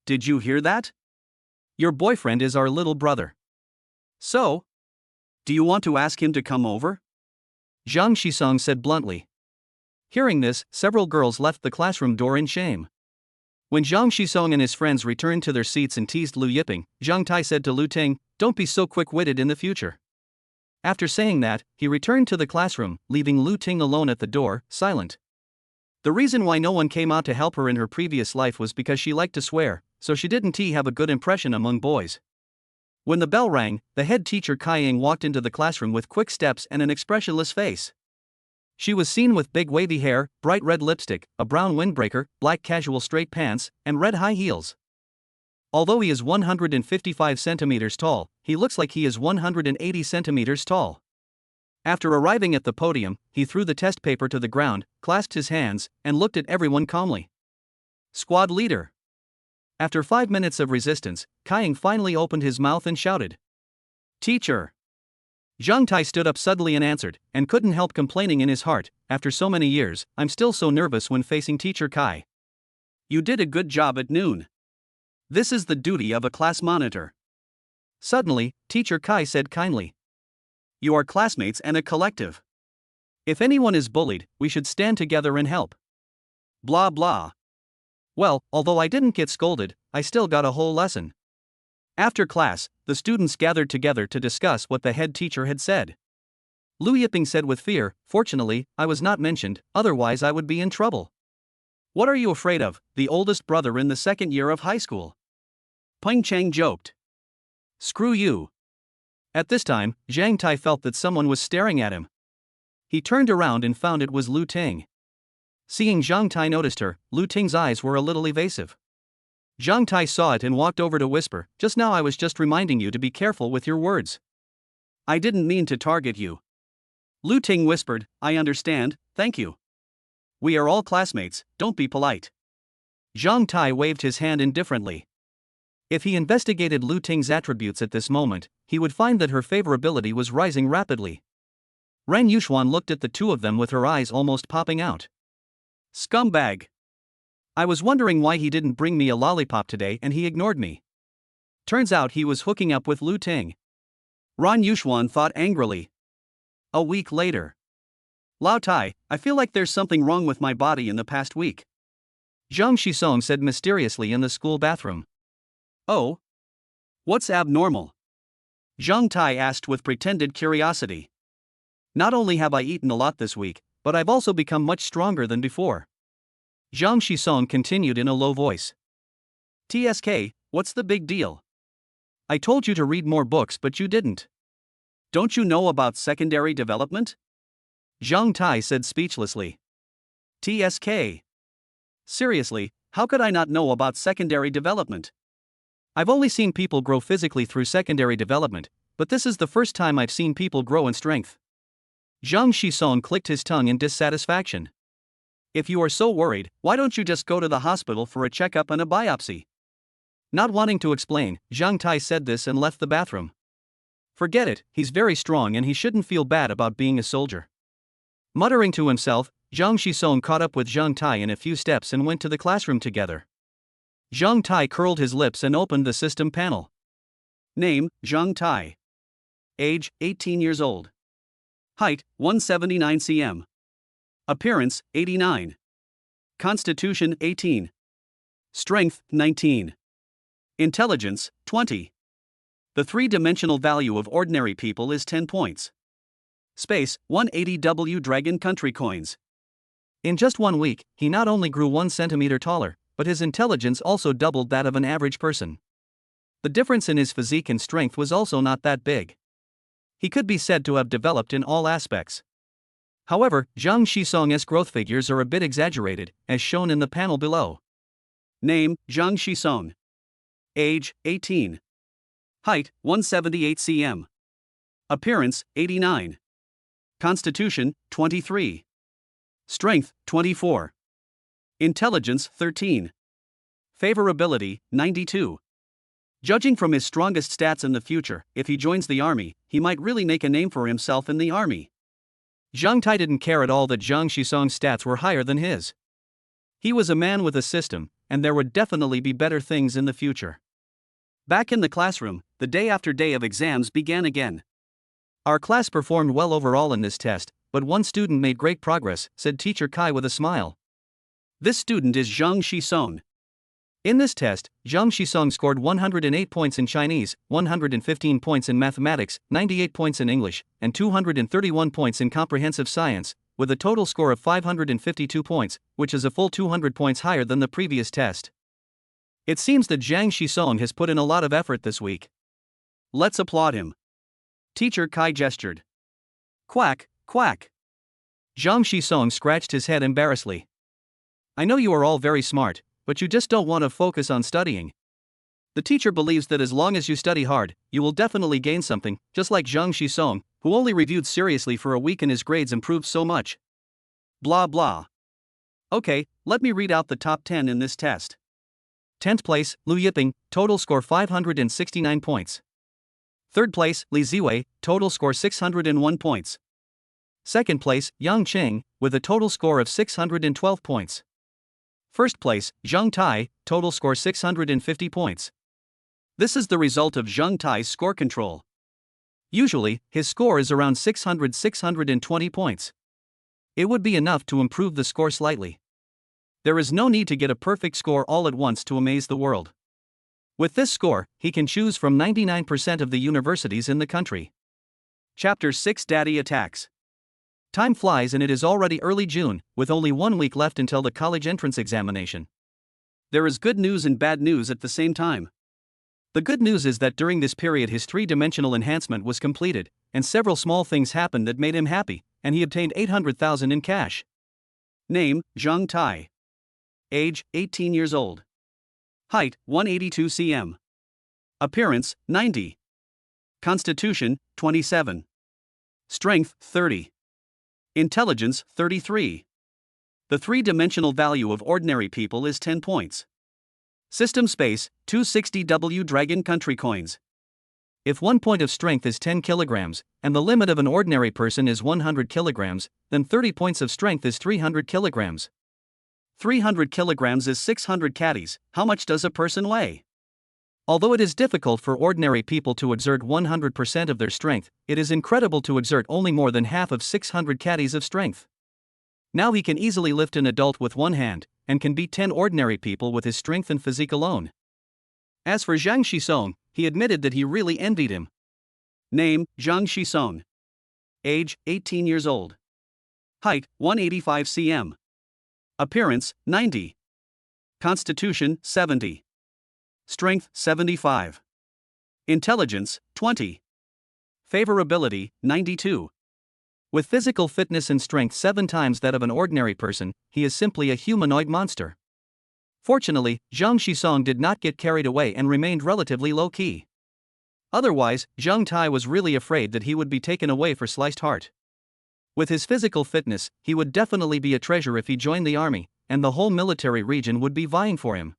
S1: Did you hear that? Your boyfriend is our little brother. So? Do you want to ask him to come over? Zhang Shisong said bluntly. Hearing this, several girls left the classroom door in shame. When Zhang Shisong and his friends returned to their seats and teased Lu Yiping, Zhang Tai said to Lu Ting, don't be so quick-witted in the future. After saying that, he returned to the classroom, leaving Lu Ting alone at the door, silent. The reason why no one came out to help her in her previous life was because she liked to swear, so she didn't have a good impression among boys. When the bell rang, the head teacher Kai Ying walked into the classroom with quick steps and an expressionless face. She was seen with big wavy hair, bright red lipstick, a brown windbreaker, black casual straight pants, and red high heels. Although he is 155 centimeters tall, he looks like he is 180 centimeters tall. After arriving at the podium, he threw the test paper to the ground, clasped his hands, and looked at everyone calmly. Squad leader. After 5 minutes of resistance, Kai Ying finally opened his mouth and shouted. Teacher. Zhang Tai stood up suddenly and answered, and couldn't help complaining in his heart, after so many years, I'm still so nervous when facing Teacher Kai. You did a good job at noon. This is the duty of a class monitor. Suddenly, Teacher Kai said kindly. You are classmates and a collective. If anyone is bullied, we should stand together and help. Blah blah. Well, although I didn't get scolded, I still got a whole lesson. After class, the students gathered together to discuss what the head teacher had said. Lu Yiping said with fear, fortunately, I was not mentioned, otherwise I would be in trouble. What are you afraid of, the oldest brother in the second year of high school? Peng Chang joked. Screw you. At this time, Zhang Tai felt that someone was staring at him. He turned around and found it was Lu Ting. Seeing Zhang Tai noticed her, Lu Ting's eyes were a little evasive. Zhang Tai saw it and walked over to whisper, just now I was just reminding you to be careful with your words. I didn't mean to target you. Lu Ting whispered, I understand, thank you. We are all classmates, don't be polite. Zhang Tai waved his hand indifferently. If he investigated Lu Ting's attributes at this moment, he would find that her favorability was rising rapidly. Ren Yuxuan looked at the two of them with her eyes almost popping out. Scumbag! I was wondering why he didn't bring me a lollipop today and he ignored me. Turns out he was hooking up with Lu Ting. Ren Yuxuan thought angrily. A week later. Lao Tai, I feel like there's something wrong with my body in the past week. Zhang Shisong said mysteriously in the school bathroom. Oh? What's abnormal? Zhang Tai asked with pretended curiosity. Not only have I eaten a lot this week, but I've also become much stronger than before. Zhang Shisong continued in a low voice. TSK, what's the big deal? I told you to read more books but you didn't. Don't you know about secondary development? Zhang Tai said speechlessly. TSK. Seriously, how could I not know about secondary development? I've only seen people grow physically through secondary development, but this is the first time I've seen people grow in strength. Zhang Shisong clicked his tongue in dissatisfaction. If you are so worried, why don't you just go to the hospital for a checkup and a biopsy? Not wanting to explain, Zhang Tai said this and left the bathroom. Forget it, he's very strong and he shouldn't feel bad about being a soldier. Muttering to himself, Zhang Shisong caught up with Zhang Tai in a few steps and went to the classroom together. Zhang Tai curled his lips and opened the system panel. Name, Zhang Tai. Age, 18 years old. Height, 179 cm. Appearance, 89. Constitution, 18. Strength, 19. Intelligence, 20. The three-dimensional value of ordinary people is 10 points. Space, 180W Dragon Country Coins. In just 1 week, he not only grew 1 centimeter taller, but his intelligence also doubled that of an average person. The difference in his physique and strength was also not that big. He could be said to have developed in all aspects. However, Zhang Shisong's growth figures are a bit exaggerated, as shown in the panel below. Name, Zhang Shisong. Age, 18. Height, 178 cm. Appearance, 89. Constitution, 23. Strength, 24. Intelligence, 13. Favorability, 92. Judging from his strongest stats in the future, if he joins the army, he might really make a name for himself in the army. Zhang Tai didn't care at all that Zhang Shisong's stats were higher than his. He was a man with a system, and there would definitely be better things in the future. Back in the classroom, the day after day of exams began again. Our class performed well overall in this test, but one student made great progress, said Teacher Kai with a smile. This student is Zhang Shisong. In this test, Zhang Shisong scored 108 points in Chinese, 115 points in mathematics, 98 points in English, and 231 points in comprehensive science, with a total score of 552 points, which is a full 200 points higher than the previous test. It seems that Zhang Shisong has put in a lot of effort this week. Let's applaud him. Teacher Kai gestured. Quack, quack. Zhang Shisong scratched his head embarrassedly. I know you are all very smart, but you just don't want to focus on studying. The teacher believes that as long as you study hard, you will definitely gain something, just like Zhang Shisong, who only reviewed seriously for a week and his grades improved so much. Blah blah. Okay, let me read out the top 10 in this test. 10th place, Lu Yiping, total score 569 points. 3rd place, Li Ziwei, total score 601 points. 2nd place, Yang Qing, with a total score of 612 points. 1st place, Zhang Tai, total score 650 points. This is the result of Zhang Tai's score control. Usually, his score is around 620 points. It would be enough to improve the score slightly. There is no need to get a perfect score all at once to amaze the world. With this score, he can choose from 99% of the universities in the country. Chapter 6 Daddy Attacks. Time flies and it is already early June, with only 1 week left until the college entrance examination. There is good news and bad news at the same time. The good news is that during this period his three-dimensional enhancement was completed, and several small things happened that made him happy, and he obtained 800,000 in cash. Name, Zhang Tai. Age, 18 years old. Height, 182 cm. Appearance, 90. Constitution, 27. Strength, 30. Intelligence, 33. The three-dimensional value of ordinary people is 10 points. System space, 260W Dragon Country coins. If 1 point of strength is 10 kilograms, and the limit of an ordinary person is 100 kilograms, then 30 points of strength is 300 kilograms. 300 kilograms is 600 caddies. How much does a person weigh? Although it is difficult for ordinary people to exert 100% of their strength, it is incredible to exert only more than half of 600 caddies of strength. Now he can easily lift an adult with one hand, and can beat 10 ordinary people with his strength and physique alone. As for Zhang Shisong, he admitted that he really envied him. Name, Zhang Shisong. Age, 18 years old. Height, 185 cm. Appearance, 90. Constitution, 70. Strength, 75. Intelligence, 20. Favorability, 92. With physical fitness and strength 7 times that of an ordinary person, he is simply a humanoid monster. Fortunately, Zhang Shisong did not get carried away and remained relatively low-key. Otherwise, Zhang Tai was really afraid that he would be taken away for sliced heart. With his physical fitness, he would definitely be a treasure if he joined the army, and the whole military region would be vying for him.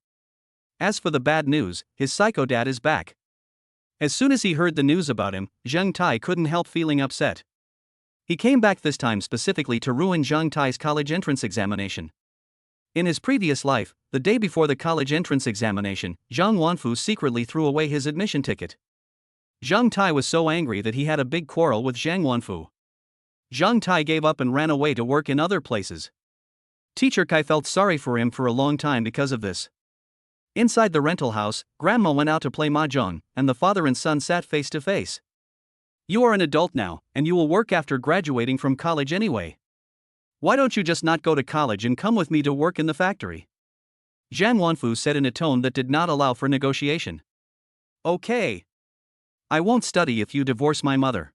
S1: As for the bad news, his psycho dad is back. As soon as he heard the news about him, Zhang Tai couldn't help feeling upset. He came back this time specifically to ruin Zhang Tai's college entrance examination. In his previous life, the day before the college entrance examination, Zhang Wanfu secretly threw away his admission ticket. Zhang Tai was so angry that he had a big quarrel with Zhang Wanfu. Zhang Tai gave up and ran away to work in other places. Teacher Kai felt sorry for him for a long time because of this. Inside the rental house, Grandma went out to play mahjong, and the father and son sat face to face. You are an adult now, and you will work after graduating from college anyway. Why don't you just not go to college and come with me to work in the factory? Zhang Wanfu said in a tone that did not allow for negotiation. Okay. I won't study if you divorce my mother.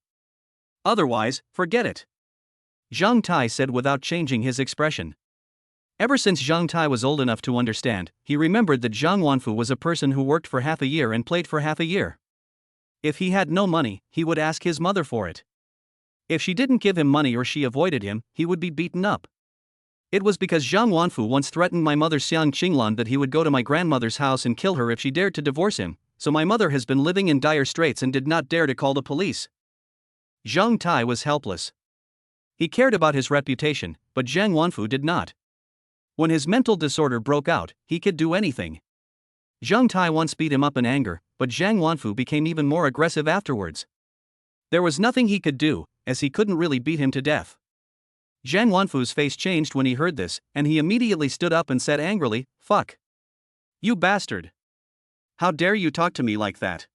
S1: Otherwise, forget it. Zhang Tai said without changing his expression. Ever since Zhang Tai was old enough to understand, he remembered that Zhang Wanfu was a person who worked for half a year and played for half a year. If he had no money, he would ask his mother for it. If she didn't give him money or she avoided him, he would be beaten up. It was because Zhang Wanfu once threatened my mother Xiang Qinglan that he would go to my grandmother's house and kill her if she dared to divorce him, so my mother has been living in dire straits and did not dare to call the police. Zhang Tai was helpless. He cared about his reputation, but Zhang Wanfu did not. When his mental disorder broke out, he could do anything. Zhang Tai once beat him up in anger, but Zhang Wanfu became even more aggressive afterwards. There was nothing he could do, as he couldn't really beat him to death. Zhang Wanfu's face changed when he heard this, and he immediately stood up and said angrily, "Fuck. You bastard. How dare you talk to me like that?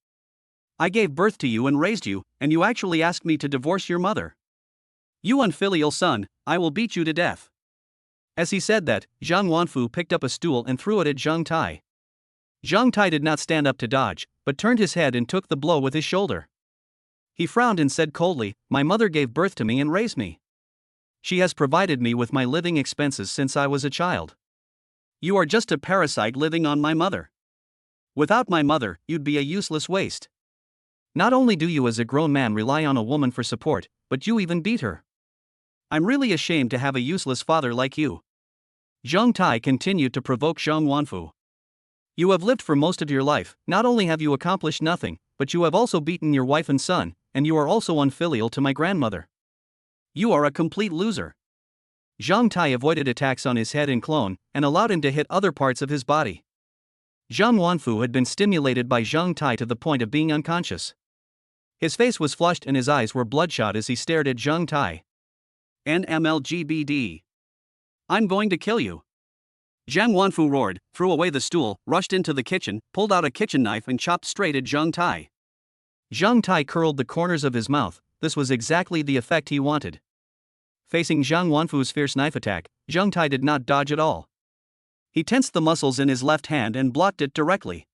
S1: I gave birth to you and raised you, and you actually asked me to divorce your mother. You unfilial son, I will beat you to death." As he said that, Zhang Wanfu picked up a stool and threw it at Zhang Tai. Zhang Tai did not stand up to dodge, but turned his head and took the blow with his shoulder. He frowned and said coldly, "My mother gave birth to me and raised me. She has provided me with my living expenses since I was a child. You are just a parasite living on my mother. Without my mother, you'd be a useless waste. Not only do you as a grown man rely on a woman for support, but you even beat her. I'm really ashamed to have a useless father like you." Zhang Tai continued to provoke Zhang Wanfu. "You have lived for most of your life, not only have you accomplished nothing, but you have also beaten your wife and son, and you are also unfilial to my grandmother. You are a complete loser." Zhang Tai avoided attacks on his head and clone, and allowed him to hit other parts of his body. Zhang Wanfu had been stimulated by Zhang Tai to the point of being unconscious. His face was flushed and his eyes were bloodshot as he stared at Zhang Tai. "NMLGBD. I'm going to kill you." Zhang Wanfu roared, threw away the stool, rushed into the kitchen, pulled out a kitchen knife and chopped straight at Zhang Tai. Zhang Tai curled the corners of his mouth. This was exactly the effect he wanted. Facing Zhang Wanfu's fierce knife attack, Zhang Tai did not dodge at all. He tensed the muscles in his left hand and blocked it directly.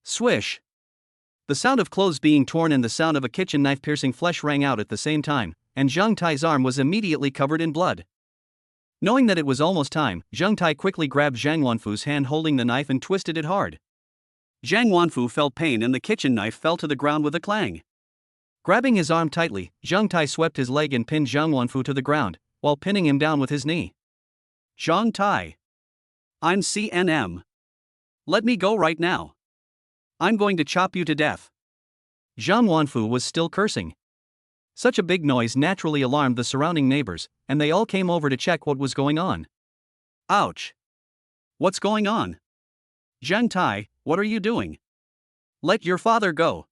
S1: Swish! The sound of clothes being torn and the sound of a kitchen knife piercing flesh rang out at the same time, and Zhang Tai's arm was immediately covered in blood. Knowing that it was almost time, Zhang Tai quickly grabbed Zhang Wanfu's hand holding the knife and twisted it hard. Zhang Wanfu felt pain and the kitchen knife fell to the ground with a clang. Grabbing his arm tightly, Zhang Tai swept his leg and pinned Zhang Wanfu to the ground, while pinning him down with his knee. Zhang Tai. I'm CNM. Let me go right now. I'm going to chop you to death. Zhang Wanfu was still cursing. Such a big noise naturally alarmed the surrounding neighbors, and they all came over to check what was going on. Ouch! What's going on? Zhang Tai, what are you doing? Let your father go.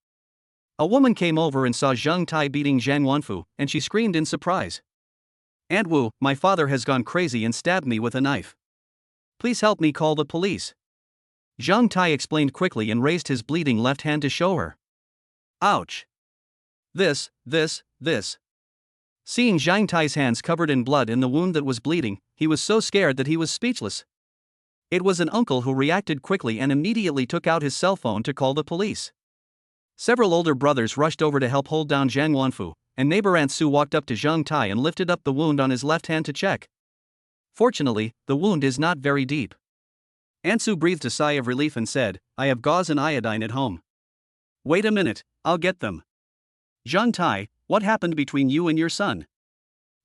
S1: A woman came over and saw Zhang Tai beating Zhang Wanfu, and she screamed in surprise. Aunt Wu, my father has gone crazy and stabbed me with a knife. Please help me call the police. Zhang Tai explained quickly and raised his bleeding left hand to show her. Ouch! This. Seeing Zhang Tai's hands covered in blood and the wound that was bleeding, he was so scared that he was speechless. It was an uncle who reacted quickly and immediately took out his cell phone to call the police. Several older brothers rushed over to help hold down Zhang Wanfu, and neighbor Aunt Su walked up to Zhang Tai and lifted up the wound on his left hand to check. Fortunately, the wound is not very deep. Aunt Su breathed a sigh of relief and said, I have gauze and iodine at home. Wait a minute, I'll get them. Zhang Tai, what happened between you and your son?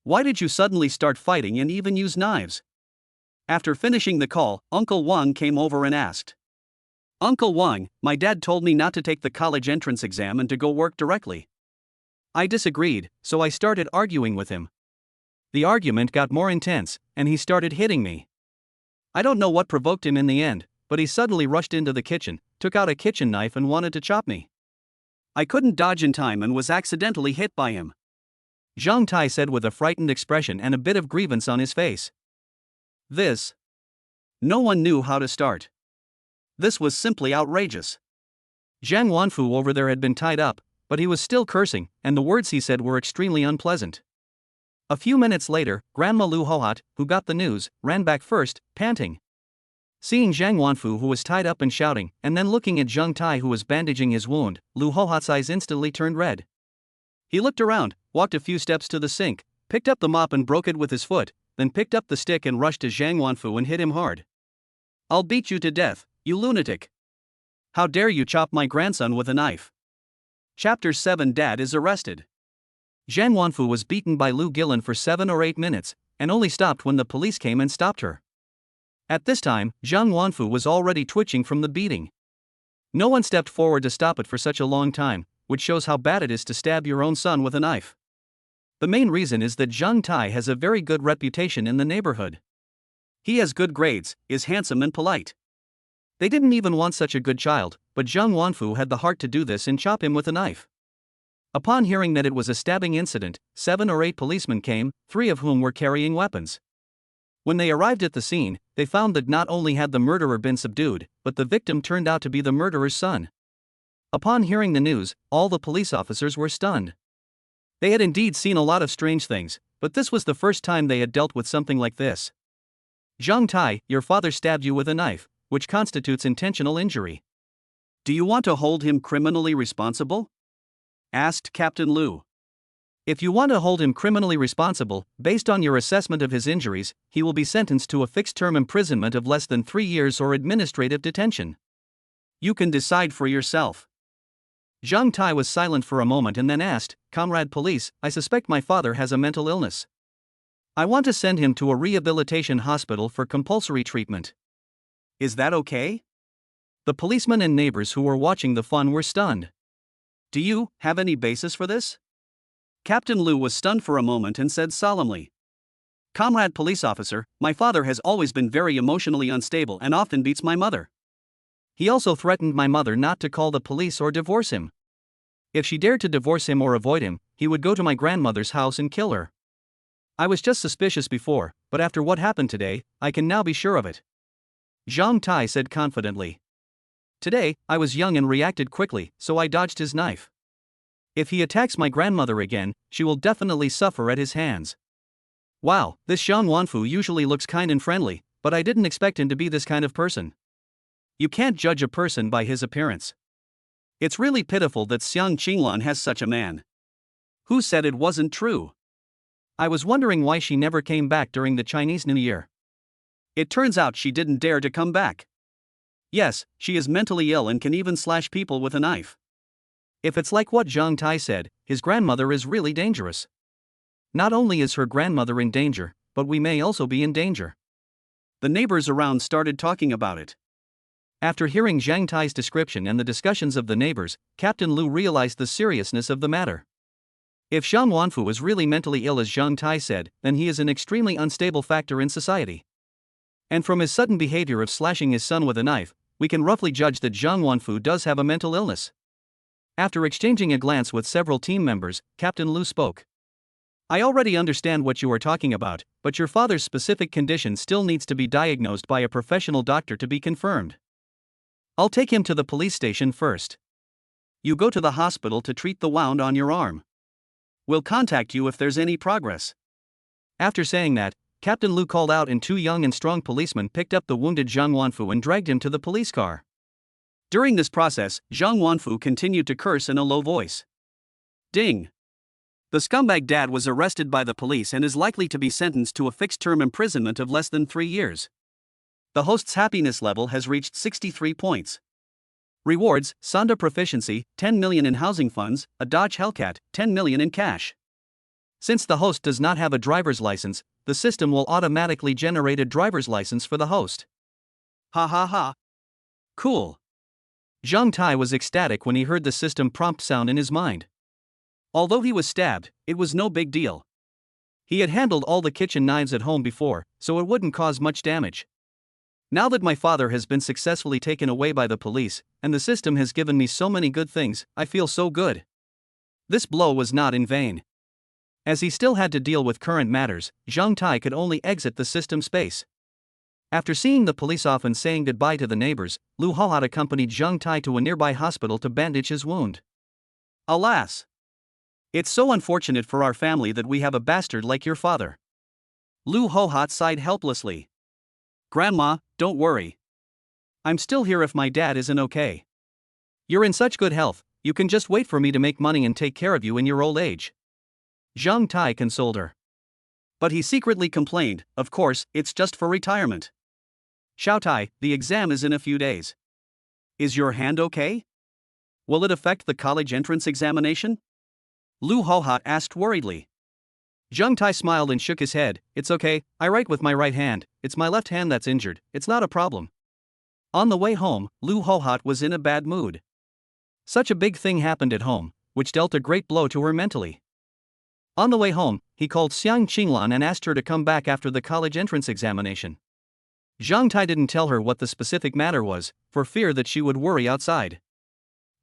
S1: Why did you suddenly start fighting and even use knives? After finishing the call, Uncle Wang came over and asked. Uncle Wang, my dad told me not to take the college entrance exam and to go work directly. I disagreed, so I started arguing with him. The argument got more intense, and he started hitting me. I don't know what provoked him in the end, but he suddenly rushed into the kitchen, took out a kitchen knife and wanted to chop me. I couldn't dodge in time and was accidentally hit by him. Zhang Tai said with a frightened expression and a bit of grievance on his face. No one knew how to start. This was simply outrageous. Zhang Wanfu over there had been tied up, but he was still cursing, and the words he said were extremely unpleasant. A few minutes later, Grandma Lu Hohat, who got the news, ran back first, panting. Seeing Zhang Wanfu who was tied up and shouting, and then looking at Zhang Tai who was bandaging his wound, Lu Hohat's eyes instantly turned red. He looked around, walked a few steps to the sink, picked up the mop and broke it with his foot, then picked up the stick and rushed to Zhang Wanfu and hit him hard. I'll beat you to death, you lunatic. How dare you chop my grandson with a knife? Chapter 7 Dad is arrested. Zhang Wanfu was beaten by Lu Gillan for 7 or 8 minutes, and only stopped when the police came and stopped her. At this time, Zhang Wanfu was already twitching from the beating. No one stepped forward to stop it for such a long time, which shows how bad it is to stab your own son with a knife. The main reason is that Zhang Tai has a very good reputation in the neighborhood. He has good grades, is handsome and polite. They didn't even want such a good child, but Zhang Wanfu had the heart to do this and chop him with a knife. Upon hearing that it was a stabbing incident, 7 or 8 policemen came, 3 of whom were carrying weapons. When they arrived at the scene, they found that not only had the murderer been subdued, but the victim turned out to be the murderer's son. Upon hearing the news, all the police officers were stunned. They had indeed seen a lot of strange things, but this was the first time they had dealt with something like this. Zhang Tai, your father stabbed you with a knife, which constitutes intentional injury. Do you want to hold him criminally responsible? Asked Captain Lu. If you want to hold him criminally responsible, based on your assessment of his injuries, he will be sentenced to a fixed-term imprisonment of less than 3 years or administrative detention. You can decide for yourself. Zhang Tai was silent for a moment and then asked, Comrade Police, I suspect my father has a mental illness. I want to send him to a rehabilitation hospital for compulsory treatment. Is that okay? The policemen and neighbors who were watching the fun were stunned. Do you have any basis for this? Captain Lu was stunned for a moment and said solemnly, Comrade police officer, my father has always been very emotionally unstable and often beats my mother. He also threatened my mother not to call the police or divorce him. If she dared to divorce him or avoid him, he would go to my grandmother's house and kill her. I was just suspicious before, but after what happened today, I can now be sure of it. Zhang Tai said confidently. Today, I was young and reacted quickly, so I dodged his knife. If he attacks my grandmother again, she will definitely suffer at his hands. Wow, this Zhang Wanfu usually looks kind and friendly, but I didn't expect him to be this kind of person. You can't judge a person by his appearance. It's really pitiful that Xiang Qinglan has such a man. Who said it wasn't true? I was wondering why she never came back during the Chinese New Year. It turns out she didn't dare to come back. Yes, she is mentally ill and can even slash people with a knife. If it's like what Zhang Tai said, his grandmother is really dangerous. Not only is her grandmother in danger, but we may also be in danger. The neighbors around started talking about it. After hearing Zhang Tai's description and the discussions of the neighbors, Captain Lu realized the seriousness of the matter. If Zhang Wanfu is really mentally ill as Zhang Tai said, then he is an extremely unstable factor in society. And from his sudden behavior of slashing his son with a knife, we can roughly judge that Zhang Wanfu does have a mental illness. After exchanging a glance with several team members, Captain Lu spoke. I already understand what you are talking about, but your father's specific condition still needs to be diagnosed by a professional doctor to be confirmed. I'll take him to the police station first. You go to the hospital to treat the wound on your arm. We'll contact you if there's any progress. After saying that, Captain Lu called out and two young and strong policemen picked up the wounded Zhang Wanfu and dragged him to the police car. During this process, Zhang Wanfu continued to curse in a low voice. Ding! The scumbag dad was arrested by the police and is likely to be sentenced to a fixed-term imprisonment of less than 3 years. The host's happiness level has reached 63 points. Rewards: Sonda proficiency, 10 million in housing funds, a Dodge Hellcat, 10 million in cash. Since the host does not have a driver's license, the system will automatically generate a driver's license for the host. Ha ha ha. Cool. Zhang Tai was ecstatic when he heard the system prompt sound in his mind. Although he was stabbed, it was no big deal. He had handled all the kitchen knives at home before, so it wouldn't cause much damage. Now that my father has been successfully taken away by the police, and the system has given me so many good things, I feel so good. This blow was not in vain. As he still had to deal with current matters, Zhang Tai could only exit the system space. After seeing the police off and saying goodbye to the neighbors, Lu Haohat accompanied Zhang Tai to a nearby hospital to bandage his wound. Alas! It's so unfortunate for our family that we have a bastard like your father. Lu Haohat sighed helplessly. Grandma, don't worry. I'm still here if my dad isn't okay. You're in such good health, you can just wait for me to make money and take care of you in your old age. Zhang Tai consoled her. But he secretly complained, of course, it's just for retirement. Xiao Tai, the exam is in a few days. Is your hand okay? Will it affect the college entrance examination? Lu Haohat asked worriedly. Zhang Tai smiled and shook his head. It's okay, I write with my right hand, it's my left hand that's injured, it's not a problem. On the way home, Lu Haohat was in a bad mood. Such a big thing happened at home, which dealt a great blow to her mentally. On the way home, he called Xiang Qinglan and asked her to come back after the college entrance examination. Zhang Tai didn't tell her what the specific matter was, for fear that she would worry outside.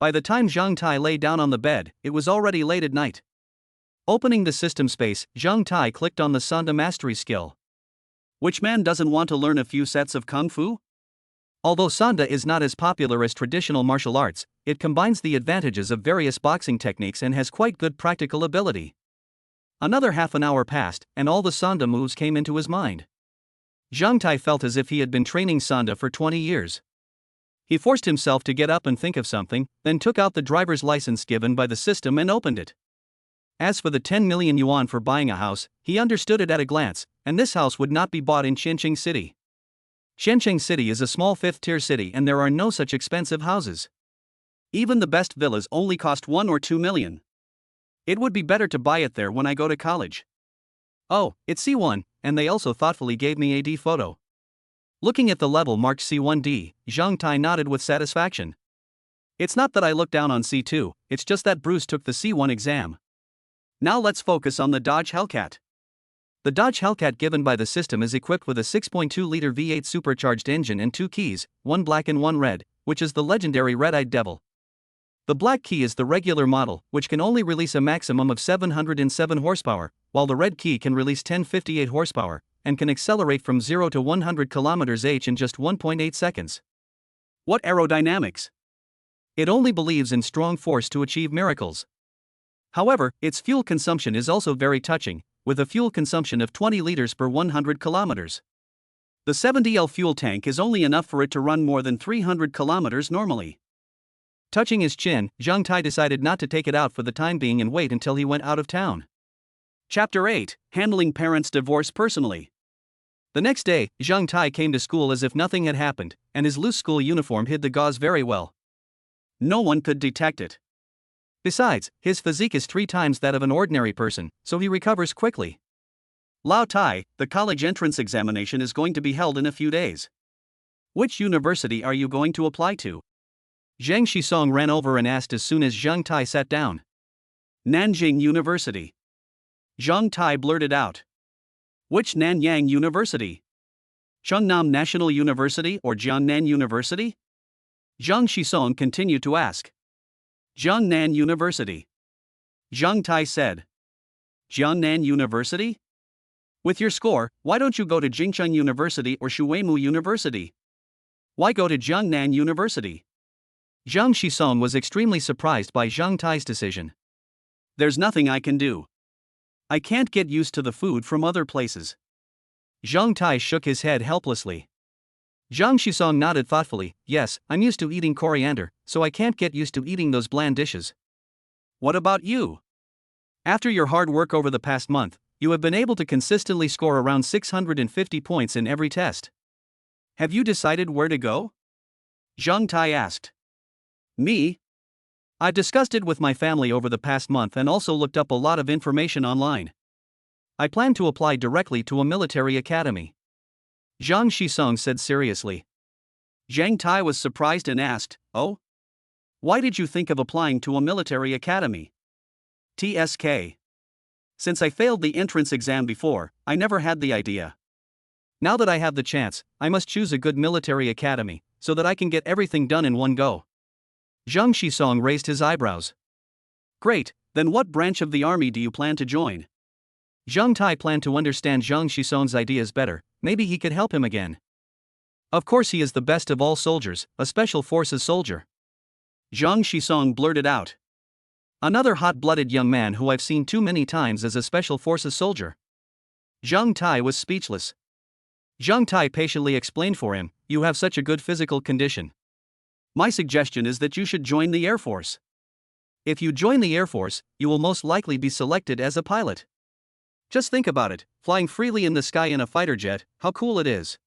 S1: By the time Zhang Tai lay down on the bed, it was already late at night. Opening the system space, Zhang Tai clicked on the Sonda Mastery skill. Which man doesn't want to learn a few sets of Kung Fu? Although Sonda is not as popular as traditional martial arts, it combines the advantages of various boxing techniques and has quite good practical ability. Another half an hour passed, and all the Sonda moves came into his mind. Zhang Tai felt as if he had been training Sonda for 20 years. He forced himself to get up and think of something, then took out the driver's license given by the system and opened it. As for the 10 million yuan for buying a house, he understood it at a glance, and this house would not be bought in Qianqing City. Qianqing City is a small fifth-tier city and there are no such expensive houses. Even the best villas only cost 1 or 2 million. It would be better to buy it there when I go to college. Oh, it's C1, and they also thoughtfully gave me a D photo. Looking at the level marked C1D, Zhang Tai nodded with satisfaction. It's not that I look down on C2, it's just that Bruce took the C1 exam. Now let's focus on the Dodge Hellcat. The Dodge Hellcat given by the system is equipped with a 6.2-liter V8 supercharged engine and 2 keys, one black and one red, which is the legendary Red-Eyed Devil. The black key is the regular model, which can only release a maximum of 707 horsepower, while the red key can release 1058 horsepower, and can accelerate from 0 to 100 km/h in just 1.8 seconds. What aerodynamics! It only believes in strong force to achieve miracles. However, its fuel consumption is also very touching, with a fuel consumption of 20 liters per 100 kilometers. The 70L fuel tank is only enough for it to run more than 300 kilometers normally. Touching his chin, Zhang Tai decided not to take it out for the time being and wait until he went out of town. Chapter 8: Handling Parents' Divorce Personally. The next day, Zhang Tai came to school as if nothing had happened, and his loose school uniform hid the gauze very well. No one could detect it. Besides, his physique is 3 times that of an ordinary person, so he recovers quickly. Lao Tai, the college entrance examination is going to be held in a few days. Which university are you going to apply to? Zhang Shisong ran over and asked as soon as Zhang Tai sat down. Nanjing University. Zhang Tai blurted out. Which Nanyang University? Chungnam National University or Jiangnan University? Zhang Shisong continued to ask. Jiangnan University. Zhang Tai said. Jiangnan University? With your score, why don't you go to Jingcheng University or Shuimu University? Why go to Jiangnan University? Zhang Shisong was extremely surprised by Zhang Tai's decision. There's nothing I can do. I can't get used to the food from other places. Zhang Tai shook his head helplessly. Zhang Shisong nodded thoughtfully. Yes, I'm used to eating coriander, so I can't get used to eating those bland dishes. What about you? After your hard work over the past month, you have been able to consistently score around 650 points in every test. Have you decided where to go? Zhang Tai asked. Me? I've discussed it with my family over the past month and also looked up a lot of information online. I plan to apply directly to a military academy. Zhang Shisong said seriously. Zhang Tai was surprised and asked, Oh? Why did you think of applying to a military academy? TSK. Since I failed the entrance exam before, I never had the idea. Now that I have the chance, I must choose a good military academy, so that I can get everything done in one go. Zhang Shisong raised his eyebrows. Great, then what branch of the army do you plan to join? Zhang Tai planned to understand Zhang Shisong's ideas better, maybe he could help him again. Of course he is the best of all soldiers, a special forces soldier. Zhang Shisong blurted out. Another hot-blooded young man who I've seen too many times as a special forces soldier. Zhang Tai was speechless. Zhang Tai patiently explained for him, you have such a good physical condition. My suggestion is that you should join the Air Force. If you join the Air Force, you will most likely be selected as a pilot. Just think about it, flying freely in the sky in a fighter jet, how cool it is.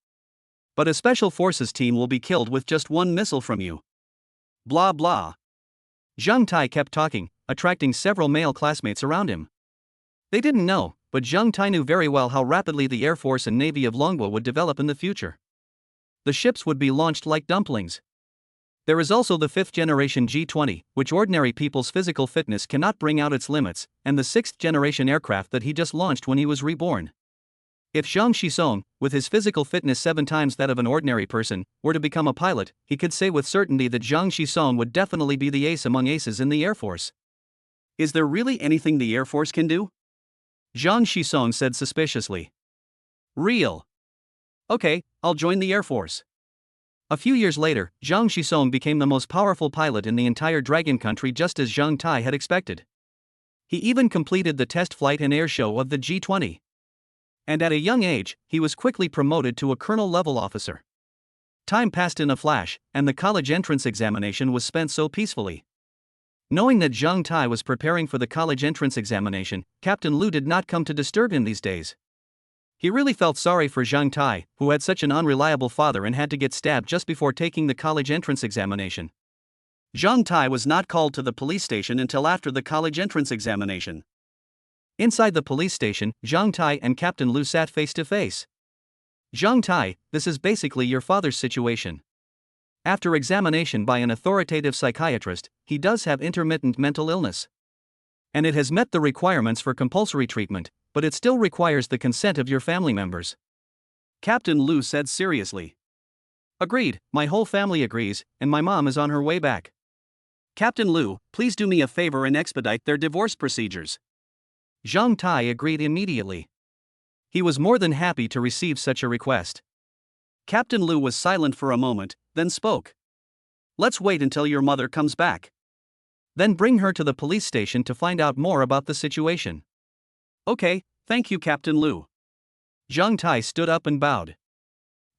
S1: But a special forces team will be killed with just one missile from you. Blah blah. Zhang Tai kept talking, attracting several male classmates around him. They didn't know, but Zhang Tai knew very well how rapidly the Air Force and Navy of Longbo would develop in the future. The ships would be launched like dumplings. There is also the 5th generation G-20, which ordinary people's physical fitness cannot bring out its limits, and the 6th generation aircraft that he just launched when he was reborn. If Zhang Shisong, with his physical fitness 7 times that of an ordinary person, were to become a pilot, he could say with certainty that Zhang Shisong would definitely be the ace among aces in the Air Force. Is there really anything the Air Force can do? Zhang Shisong said suspiciously. Real. Okay, I'll join the Air Force. A few years later, Zhang Shisong became the most powerful pilot in the entire Dragon Country just as Zhang Tai had expected. He even completed the test flight and air show of the G-20. And at a young age, he was quickly promoted to a colonel-level officer. Time passed in a flash, and the college entrance examination was spent so peacefully. Knowing that Zhang Tai was preparing for the college entrance examination, Captain Lu did not come to disturb him these days. He really felt sorry for Zhang Tai, who had such an unreliable father and had to get stabbed just before taking the college entrance examination. Zhang Tai was not called to the police station until after the college entrance examination. Inside the police station, Zhang Tai and Captain Lu sat face to face. Zhang Tai, this is basically your father's situation. After examination by an authoritative psychiatrist, he does have intermittent mental illness. And it has met the requirements for compulsory treatment, but it still requires the consent of your family members. Captain Lu said seriously. Agreed, my whole family agrees, and my mom is on her way back. Captain Lu, please do me a favor and expedite their divorce procedures. Zhang Tai agreed immediately. He was more than happy to receive such a request. Captain Lu was silent for a moment, then spoke. Let's wait until your mother comes back. Then bring her to the police station to find out more about the situation. Okay, thank you, Captain Lu. Zhang Tai stood up and bowed.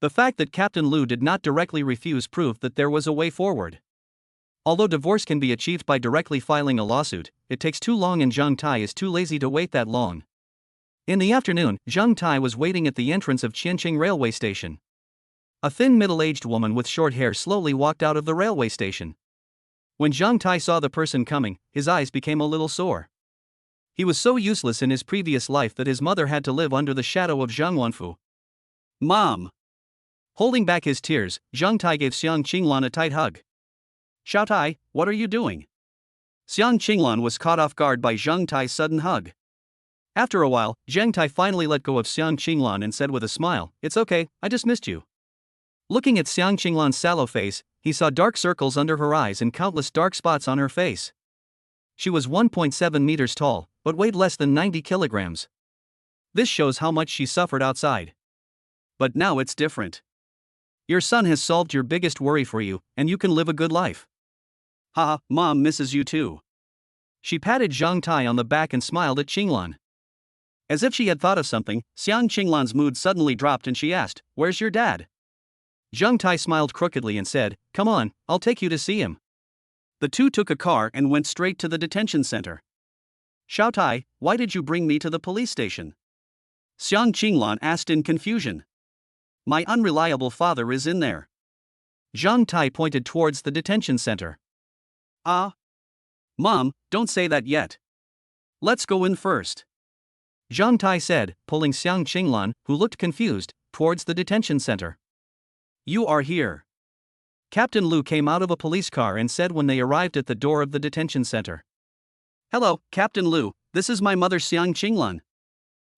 S1: The fact that Captain Lu did not directly refuse proved that there was a way forward. Although divorce can be achieved by directly filing a lawsuit, it takes too long and Zhang Tai is too lazy to wait that long. In the afternoon, Zhang Tai was waiting at the entrance of Qianqing railway station. A thin middle-aged woman with short hair slowly walked out of the railway station. When Zhang Tai saw the person coming, his eyes became a little sore. He was so useless in his previous life that his mother had to live under the shadow of Zhang Wanfu. Mom! Holding back his tears, Zhang Tai gave Xiang Qinglan a tight hug. Xiao Tai, what are you doing? Xiang Qinglan was caught off guard by Zhang Tai's sudden hug. After a while, Zhang Tai finally let go of Xiang Qinglan and said with a smile, "It's okay, I just missed you." Looking at Xiang Qinglan's sallow face, he saw dark circles under her eyes and countless dark spots on her face. She was 1.7 meters tall, but weighed less than 90 kilograms. This shows how much she suffered outside. But now it's different. Your son has solved your biggest worry for you, and you can live a good life. Haha, Mom misses you too. She patted Zhang Tai on the back and smiled at Qinglan. As if she had thought of something, Xiang Qinglan's mood suddenly dropped and she asked, "Where's your dad?" Zhang Tai smiled crookedly and said, "Come on, I'll take you to see him." The two took a car and went straight to the detention center. "Xiao Tai, why did you bring me to the police station?" Xiang Qinglan asked in confusion. "My unreliable father is in there." Zhang Tai pointed towards the detention center. "Ah? Mom, don't say that yet. Let's go in first." Zhang Tai said, pulling Xiang Qinglan, who looked confused, towards the detention center. "You are here." Captain Lu came out of a police car and said when they arrived at the door of the detention center. "Hello, Captain Lu, this is my mother Xiang Qinglan."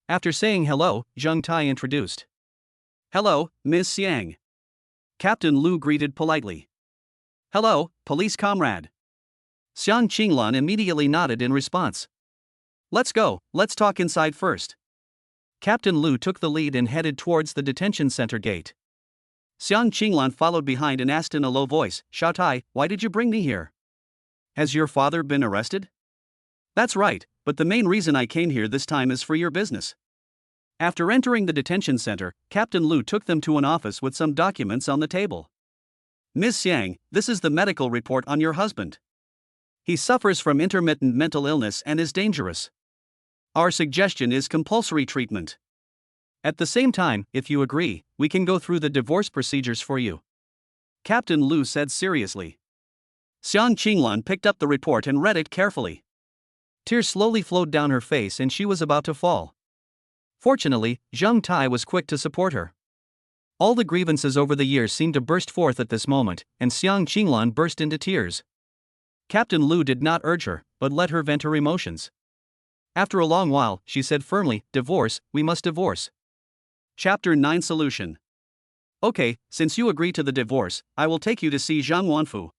S1: After saying hello, Zhang Tai introduced. "Hello, Miss Xiang." Captain Lu greeted politely. "Hello, police comrade." Xiang Qinglan immediately nodded in response. "Let's go, let's talk inside first." Captain Lu took the lead and headed towards the detention center gate. Xiang Qinglan followed behind and asked in a low voice, "Xiao Tai, why did you bring me here? Has your father been arrested?" "That's right, but the main reason I came here this time is for your business." After entering the detention center, Captain Lu took them to an office with some documents on the table. "Ms. Xiang, this is the medical report on your husband. He suffers from intermittent mental illness and is dangerous. Our suggestion is compulsory treatment. At the same time, if you agree, we can go through the divorce procedures for you," Captain Lu said seriously. Xiang Qinglan picked up the report and read it carefully. Tears slowly flowed down her face and she was about to fall. Fortunately, Zhang Tai was quick to support her. All the grievances over the years seemed to burst forth at this moment, and Xiang Qinglan burst into tears. Captain Lu did not urge her, but let her vent her emotions. After a long while, she said firmly, "Divorce, we must divorce." Chapter 9 Solution. "Okay, since you agree to the divorce, I will take you to see Zhang Wanfu.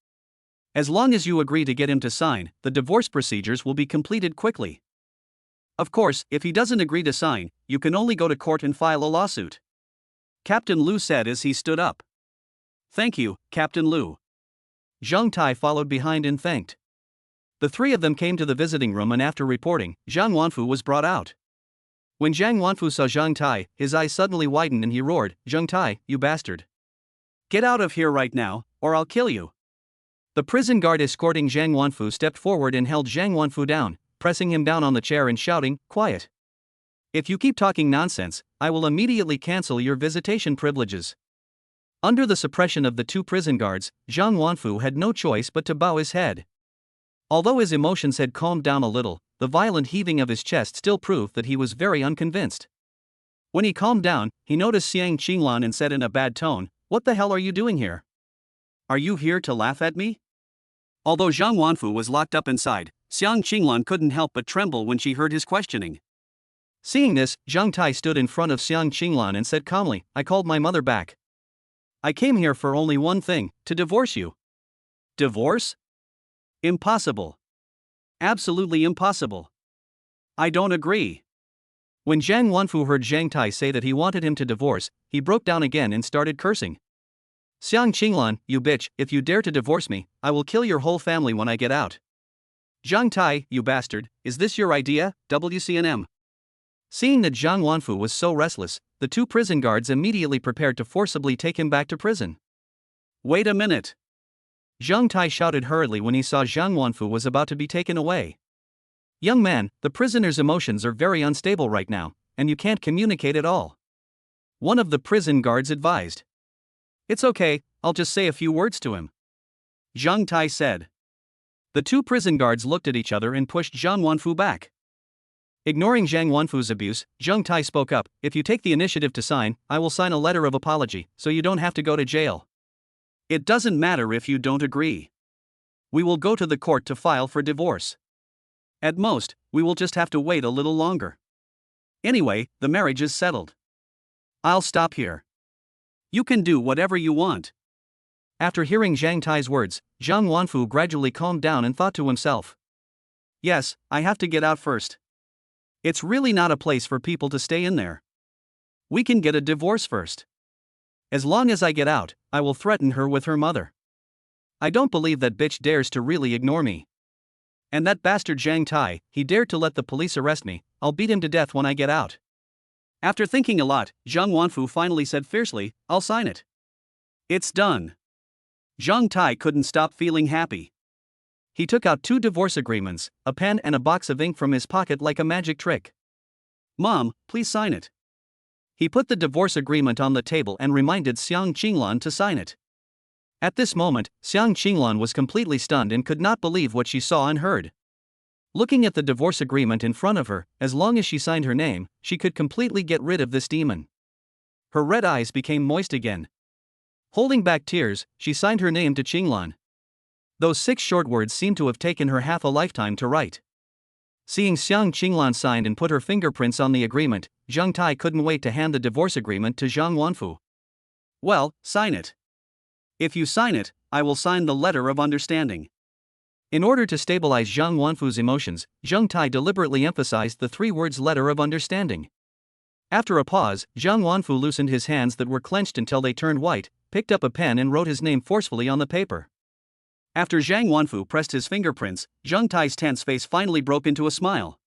S1: As long as you agree to get him to sign, the divorce procedures will be completed quickly. Of course, if he doesn't agree to sign, you can only go to court and file a lawsuit," Captain Lu said as he stood up. "Thank you, Captain Lu." Zhang Tai followed behind and thanked. The three of them came to the visiting room and after reporting, Zhang Wanfu was brought out. When Zhang Wanfu saw Zhang Tai, his eyes suddenly widened and he roared, "Zhang Tai, you bastard. Get out of here right now, or I'll kill you." The prison guard escorting Zhang Wanfu stepped forward and held Zhang Wanfu down, pressing him down on the chair and shouting, "Quiet. If you keep talking nonsense, I will immediately cancel your visitation privileges." Under the suppression of the two prison guards, Zhang Wanfu had no choice but to bow his head. Although his emotions had calmed down a little, the violent heaving of his chest still proved that he was very unconvinced. When he calmed down, he noticed Xiang Qinglan and said in a bad tone, "What the hell are you doing here? Are you here to laugh at me?" Although Zhang Wanfu was locked up inside, Xiang Qinglan couldn't help but tremble when she heard his questioning. Seeing this, Zhang Tai stood in front of Xiang Qinglan and said calmly, "I called my mother back. I came here for only one thing, to divorce you." "Divorce? Impossible. Absolutely impossible. I don't agree." When Zhang Wanfu heard Zhang Tai say that he wanted him to divorce, he broke down again and started cursing. "Xiang Qinglan, you bitch, if you dare to divorce me, I will kill your whole family when I get out. Zhang Tai, you bastard, is this your idea, WCNM?" Seeing that Zhang Wanfu was so restless, the two prison guards immediately prepared to forcibly take him back to prison. "Wait a minute!" Zhang Tai shouted hurriedly when he saw Zhang Wanfu was about to be taken away. "Young man, the prisoner's emotions are very unstable right now, and you can't communicate at all," one of the prison guards advised. "It's okay, I'll just say a few words to him," Zhang Tai said. The two prison guards looked at each other and pushed Zhang Wanfu back. Ignoring Zhang Wanfu's abuse, Zheng Tai spoke up, "If you take the initiative to sign, I will sign a letter of apology, so you don't have to go to jail. It doesn't matter if you don't agree. We will go to the court to file for divorce. At most, we will just have to wait a little longer. Anyway, the marriage is settled. I'll stop here. You can do whatever you want." After hearing Zhang Tai's words, Zhang Wanfu gradually calmed down and thought to himself, "Yes, I have to get out first. It's really not a place for people to stay in there. We can get a divorce first. As long as I get out, I will threaten her with her mother. I don't believe that bitch dares to really ignore me. And that bastard Zhang Tai, he dared to let the police arrest me. I'll beat him to death when I get out." After thinking a lot, Zhang Wanfu finally said fiercely, "I'll sign it. It's done." Zhang Tai couldn't stop feeling happy. He took out 2 divorce agreements, a pen and a box of ink from his pocket like a magic trick. "Mom, please sign it." He put the divorce agreement on the table and reminded Xiang Qinglan to sign it. At this moment, Xiang Qinglan was completely stunned and could not believe what she saw and heard. Looking at the divorce agreement in front of her, as long as she signed her name, she could completely get rid of this demon. Her red eyes became moist again. Holding back tears, she signed her name to Qinglan. Those 6 short words seemed to have taken her half a lifetime to write. Seeing Xiang Qinglan signed and put her fingerprints on the agreement, Zheng Tai couldn't wait to hand the divorce agreement to Zhang Wanfu. "Well, sign it. If you sign it, I will sign the letter of understanding." In order to stabilize Zhang Wanfu's emotions, Zheng Tai deliberately emphasized the 3 words letter of understanding. After a pause, Zhang Wanfu loosened his hands that were clenched until they turned white, picked up a pen and wrote his name forcefully on the paper. After Zhang Wanfu pressed his fingerprints, Zheng Tai's tense face finally broke into a smile.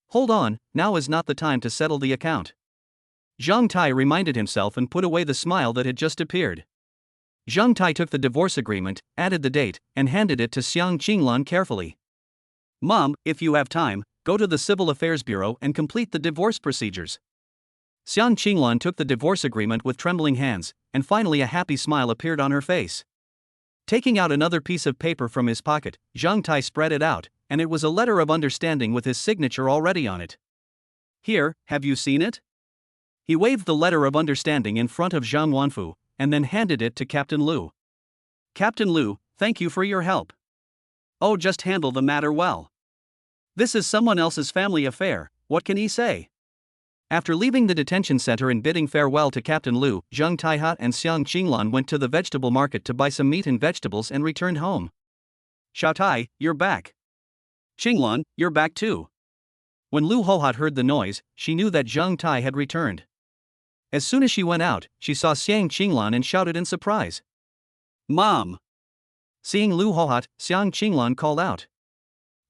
S1: "Hold on, now is not the time to settle the account." Zheng Tai reminded himself and put away the smile that had just appeared. Zheng Tai took the divorce agreement, added the date, and handed it to Xiang Qinglan carefully. "Mom, if you have time, go to the Civil Affairs Bureau and complete the divorce procedures." Xiang Qinglan took the divorce agreement with trembling hands, and finally a happy smile appeared on her face. Taking out another piece of paper from his pocket, Zheng Tai spread it out, and it was a letter of understanding with his signature already on it. "Here, have you seen it?" He waved the letter of understanding in front of Zhang Wanfu, and then handed it to Captain Liu. "Captain Liu, thank you for your help. Oh, just handle the matter well. This is someone else's family affair, what can he say?" After leaving the detention center and bidding farewell to Captain Liu, Zheng Taiha and Xiang Qinglan went to the vegetable market to buy some meat and vegetables and returned home. "Xiao Tai, you're back. Qinglan, you're back too." When Lu Hohat heard the noise, she knew that Zheng Tai had returned. As soon as she went out, she saw Xiang Qinglan and shouted in surprise, "Mom!" Seeing Lu Hohat, Xiang Qinglan called out.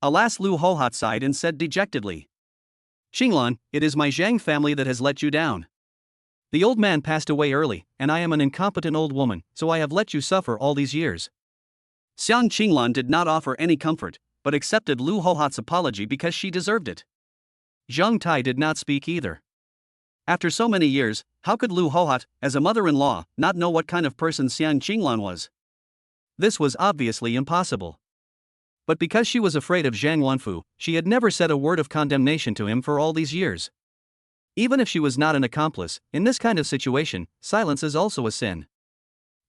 S1: Alas, Lu Hohat sighed and said dejectedly, "Qinglan, it is my Zhang family that has let you down. The old man passed away early, and I am an incompetent old woman, so I have let you suffer all these years." Xiang Qinglan did not offer any comfort, but accepted Lu Hohat's apology because she deserved it. Zheng Tai did not speak either. After so many years, how could Lu Hohat, as a mother-in-law, not know what kind of person Xiang Qinglan was? This was obviously impossible. But because she was afraid of Zhang Wanfu, she had never said a word of condemnation to him for all these years. Even if she was not an accomplice, in this kind of situation, silence is also a sin.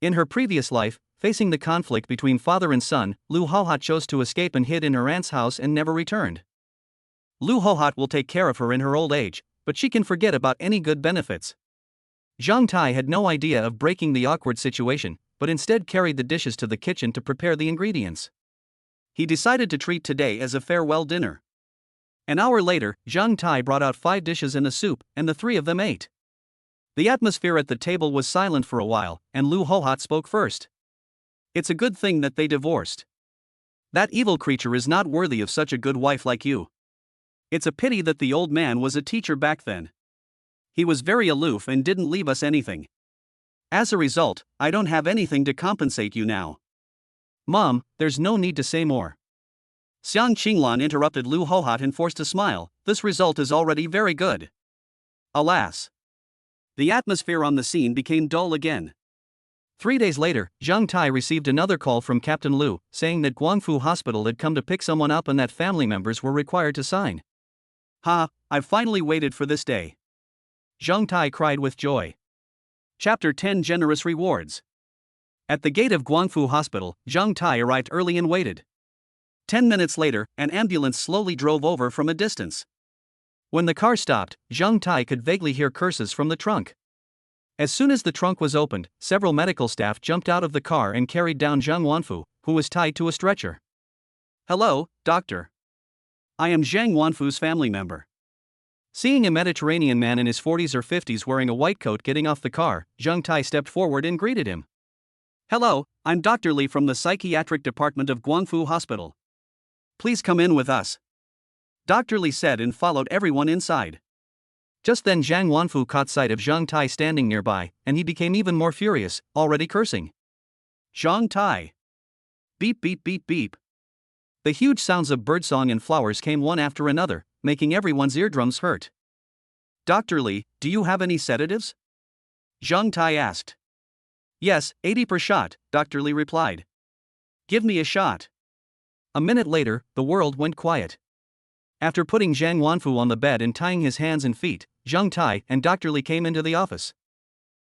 S1: In her previous life, facing the conflict between father and son, Lu Hohat chose to escape and hid in her aunt's house and never returned. Lu Hohat will take care of her in her old age, but she can forget about any good benefits. Zheng Tai had no idea of breaking the awkward situation, but instead carried the dishes to the kitchen to prepare the ingredients. He decided to treat today as a farewell dinner. An hour later, Zheng Tai brought out 5 dishes and a soup, and the 3 of them ate. The atmosphere at the table was silent for a while, and Lu Hohat spoke first. "It's a good thing that they divorced. That evil creature is not worthy of such a good wife like you. It's a pity that the old man was a teacher back then. He was very aloof and didn't leave us anything. As a result, I don't have anything to compensate you now." "Mom, there's no need to say more." Xiang Qinglan interrupted Lu Hohat and forced a smile. "This result is already very good." Alas. The atmosphere on the scene became dull again. 3 days later, Zheng Tai received another call from Captain Liu, saying that Guangfu Hospital had come to pick someone up and that family members were required to sign. Ha, I've finally waited for this day. Zhang Tai cried with joy. Chapter 10 Generous Rewards. At the gate of Guangfu Hospital, Zhang Tai arrived early and waited. 10 minutes later, an ambulance slowly drove over from a distance. When the car stopped, Zhang Tai could vaguely hear curses from the trunk. As soon as the trunk was opened, several medical staff jumped out of the car and carried down Zhang Wanfu, who was tied to a stretcher. Hello, doctor. I am Zhang Wanfu's family member. Seeing a Mediterranean man in his 40s or 50s wearing a white coat getting off the car, Zhang Tai stepped forward and greeted him. Hello, I'm Dr. Li from the psychiatric department of Guangfu Hospital. Please come in with us. Dr. Li said and followed everyone inside. Just then Zhang Wanfu caught sight of Zhang Tai standing nearby, and he became even more furious, already cursing. Zhang Tai. Beep beep beep beep. The huge sounds of birdsong and flowers came one after another, making everyone's eardrums hurt. Dr. Li, do you have any sedatives? Zhang Tai asked. Yes, 80 per shot, Dr. Li replied. Give me a shot. A minute later, the world went quiet. After putting Zhang Wanfu on the bed and tying his hands and feet, Zhang Tai and Dr. Li came into the office.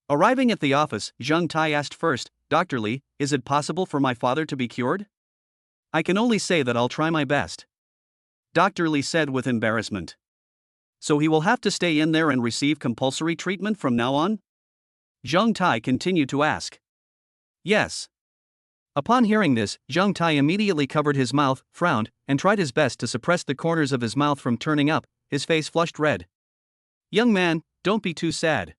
S1: Arriving at the office, Zhang Tai asked first, Dr. Li, is it possible for my father to be cured? I can only say that I'll try my best. Dr. Li said with embarrassment. So he will have to stay in there and receive compulsory treatment from now on? Zhang Tai continued to ask. Yes. Upon hearing this, Zhang Tai immediately covered his mouth, frowned, and tried his best to suppress the corners of his mouth from turning up, his face flushed red. Young man, don't be too sad.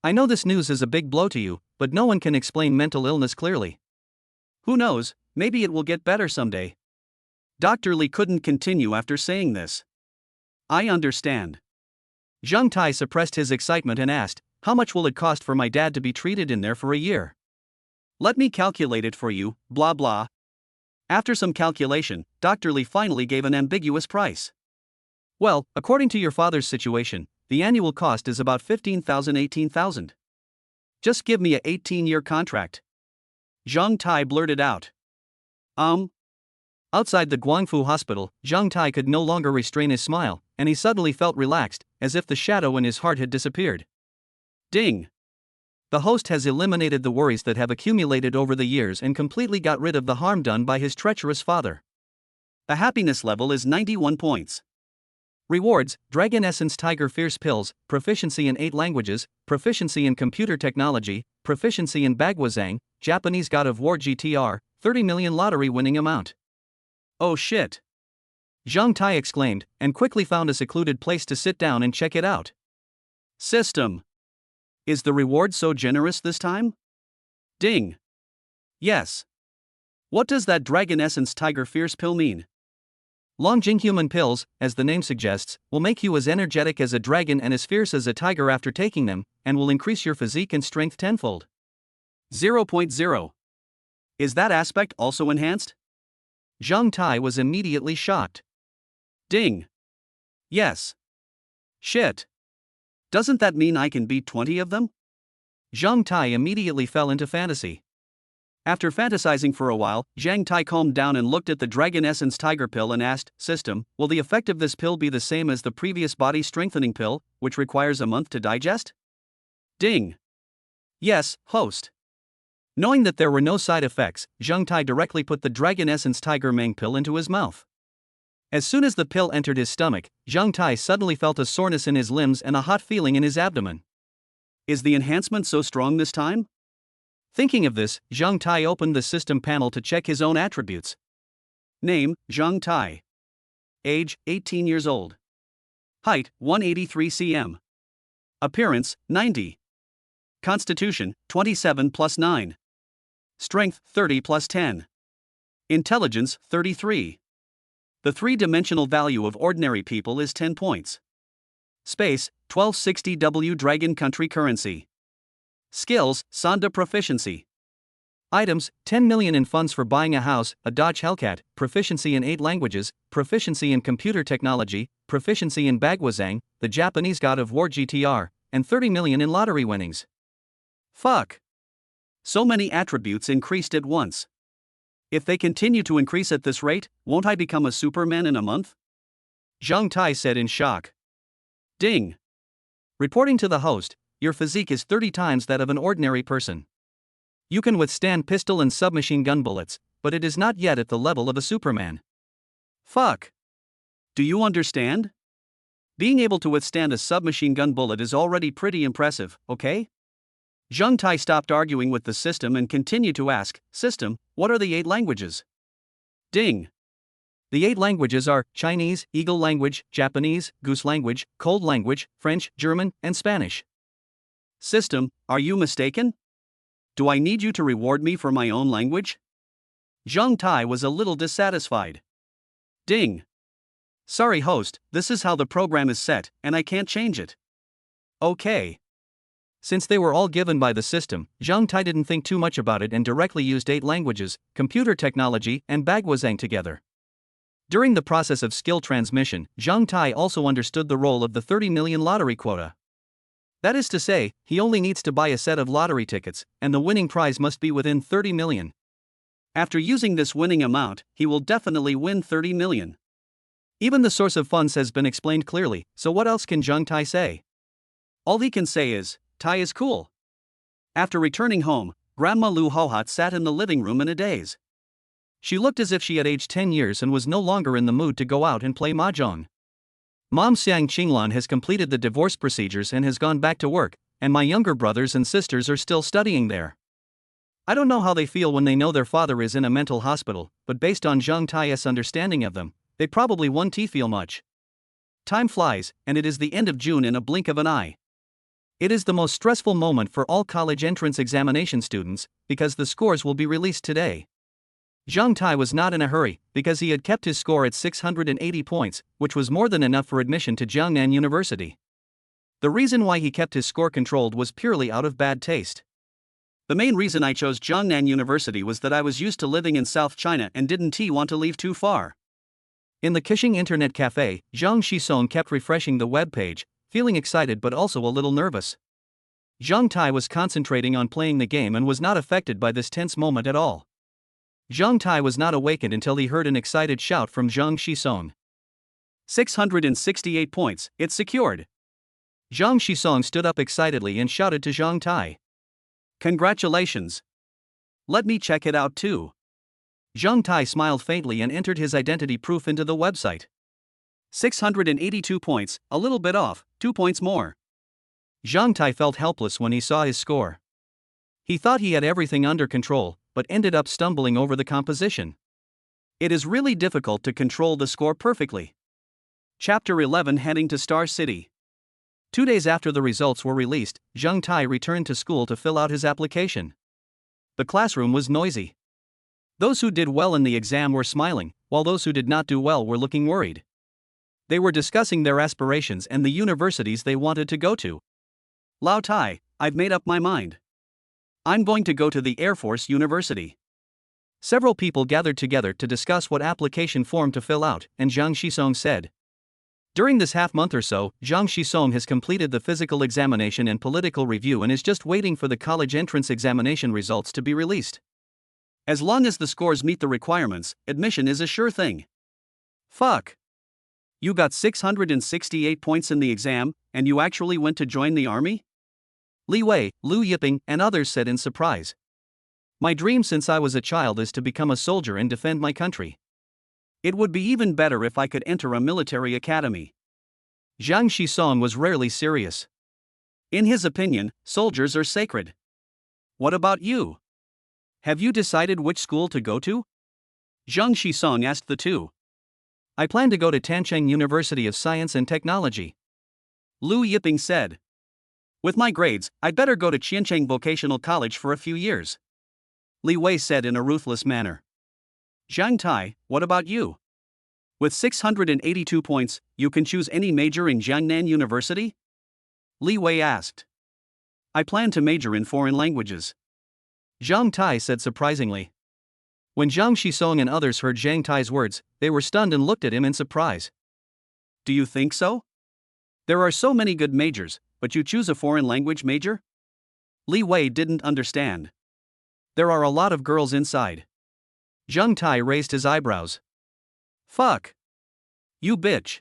S1: I know this news is a big blow to you, but no one can explain mental illness clearly. Who knows, maybe it will get better someday. Dr. Li couldn't continue after saying this. I understand. Zhang Tai suppressed his excitement and asked, how much will it cost for my dad to be treated in there for a year? Let me calculate it for you, blah blah. After some calculation, Dr. Li finally gave an ambiguous price. Well, according to your father's situation, the annual cost is about 18,000. Just give me a 18-year contract. Zhang Tai blurted out. Outside the Guangfu hospital, Zhang Tai could no longer restrain his smile, and he suddenly felt relaxed, as if the shadow in his heart had disappeared. Ding! The host has eliminated the worries that have accumulated over the years and completely got rid of the harm done by his treacherous father. The happiness level is 91 points. Rewards: Dragon Essence Tiger Fierce Pills, Proficiency in 8 languages, Proficiency in computer technology, Proficiency in Bagwazang, Japanese God of War GTR, 30 million lottery winning amount. Oh shit! Zhang Tai exclaimed, and quickly found a secluded place to sit down and check it out. System. Is the reward so generous this time? Ding. Yes. What does that Dragon Essence Tiger Fierce Pill mean? Longjing Human Pills, as the name suggests, will make you as energetic as a dragon and as fierce as a tiger after taking them, and will increase your physique and strength tenfold. 0.0. Is that aspect also enhanced? Zhang Tai was immediately shocked. Ding. Yes. Shit. Doesn't that mean I can beat 20 of them? Zhang Tai immediately fell into fantasy. After fantasizing for a while, Zhang Tai calmed down and looked at the Dragon Essence Tiger Pill and asked, System, will the effect of this pill be the same as the previous body strengthening pill, which requires a month to digest? Ding. Yes, host. Knowing that there were no side effects, Zhang Tai directly put the Dragon Essence Tiger Mang pill into his mouth. As soon as the pill entered his stomach, Zhang Tai suddenly felt a soreness in his limbs and a hot feeling in his abdomen. Is the enhancement so strong this time? Thinking of this, Zhang Tai opened the system panel to check his own attributes. Name, Zhang Tai. Age, 18 years old. Height, 183 cm. Appearance, 90. Constitution, 27 plus 9. Strength, 30 plus 10. Intelligence, 33. The three-dimensional value of ordinary people is 10 points. Space, 1260W Dragon Country Currency. Skills, Sonda Proficiency. Items, 10 million in funds for buying a house, a Dodge Hellcat, Proficiency in 8 languages, Proficiency in computer technology, Proficiency in Bagwazang, the Japanese God of War GTR, and 30 million in lottery winnings. Fuck. So many attributes increased at once. If they continue to increase at this rate, won't I become a Superman in a month? Zhang Tai said in shock. Ding. Reporting to the host, your physique is 30 times that of an ordinary person. You can withstand pistol and submachine gun bullets, but it is not yet at the level of a Superman. Fuck. Do you understand? Being able to withstand a submachine gun bullet is already pretty impressive, okay? Zhang Tai stopped arguing with the system and continued to ask, System, what are the 8 languages? Ding. The 8 languages are Chinese, Eagle language, Japanese, Goose language, Cold language, French, German, and Spanish. System, are you mistaken? Do I need you to reward me for my own language? Zhang Tai was a little dissatisfied. Ding. Sorry host, this is how the program is set, and I can't change it. Okay. Since they were all given by the system, Zhang Tai didn't think too much about it and directly used 8 languages, computer technology, and Bagwazang together. During the process of skill transmission, Zhang Tai also understood the role of the 30 million lottery quota. That is to say, he only needs to buy a set of lottery tickets, and the winning prize must be within 30 million. After using this winning amount, he will definitely win 30 million. Even the source of funds has been explained clearly, so what else can Zhang Tai say? All he can say is, Tai is cool. After returning home, Grandma Lu Hohat sat in the living room in a daze. She looked as if she had aged 10 years and was no longer in the mood to go out and play mahjong. Mom Xiang Qinglan has completed the divorce procedures and has gone back to work, and my younger brothers and sisters are still studying there. I don't know how they feel when they know their father is in a mental hospital, but based on Zhang Tai's understanding of them, they probably won't feel much. Time flies, and it is the end of June in a blink of an eye. It is the most stressful moment for all college entrance examination students, because the scores will be released today. Zhang Tai was not in a hurry, because he had kept his score at 680 points, which was more than enough for admission to Jiangnan University. The reason why he kept his score controlled was purely out of bad taste. The main reason I chose Jiangnan University was that I was used to living in South China and didn't want to leave too far. In the Qixing Internet Cafe, Zhang Shisong kept refreshing the web page, feeling excited but also a little nervous. Zhang Tai was concentrating on playing the game and was not affected by this tense moment at all. Zhang Tai was not awakened until he heard an excited shout from Zhang Shisong. 668 points, it's secured. Zhang Shisong stood up excitedly and shouted to Zhang Tai. Congratulations. Let me check it out too. Zhang Tai smiled faintly and entered his identity proof into the website. 682 points, a little bit off, 2 points more. Zhang Tai felt helpless when he saw his score. He thought he had everything under control, but ended up stumbling over the composition. It is really difficult to control the score perfectly. Chapter 11 Heading to Star City. 2 days after the results were released, Zhang Tai returned to school to fill out his application. The classroom was noisy. Those who did well in the exam were smiling, while those who did not do well were looking worried. They were discussing their aspirations and the universities they wanted to go to. Lao Tai, I've made up my mind. I'm going to go to the Air Force University. Several people gathered together to discuss what application form to fill out, and Zhang Shisong said. During this half-month or so, Zhang Shisong has completed the physical examination and political review and is just waiting for the college entrance examination results to be released. As long as the scores meet the requirements, admission is a sure thing. Fuck. You got 668 points in the exam, and you actually went to join the army? Li Wei, Lu Yiping, and others said in surprise. My dream since I was a child is to become a soldier and defend my country. It would be even better if I could enter a military academy. Zhang Shisong was rarely serious. In his opinion, soldiers are sacred. What about you? Have you decided which school to go to? Zhang Shisong asked the two. I plan to go to Tancheng University of Science and Technology. Lu Yiping said. With my grades, I'd better go to Qiancheng Vocational College for a few years. Li Wei said in a ruthless manner. Zhang Tai, what about you? With 682 points, you can choose any major in Jiangnan University? Li Wei asked. I plan to major in foreign languages. Zhang Tai said surprisingly. When Zhang Shisong and others heard Zhang Tai's words, they were stunned and looked at him in surprise. Do you think so? There are so many good majors, but you choose a foreign language major? Li Wei didn't understand. There are a lot of girls inside. Zhang Tai raised his eyebrows. Fuck. You bitch.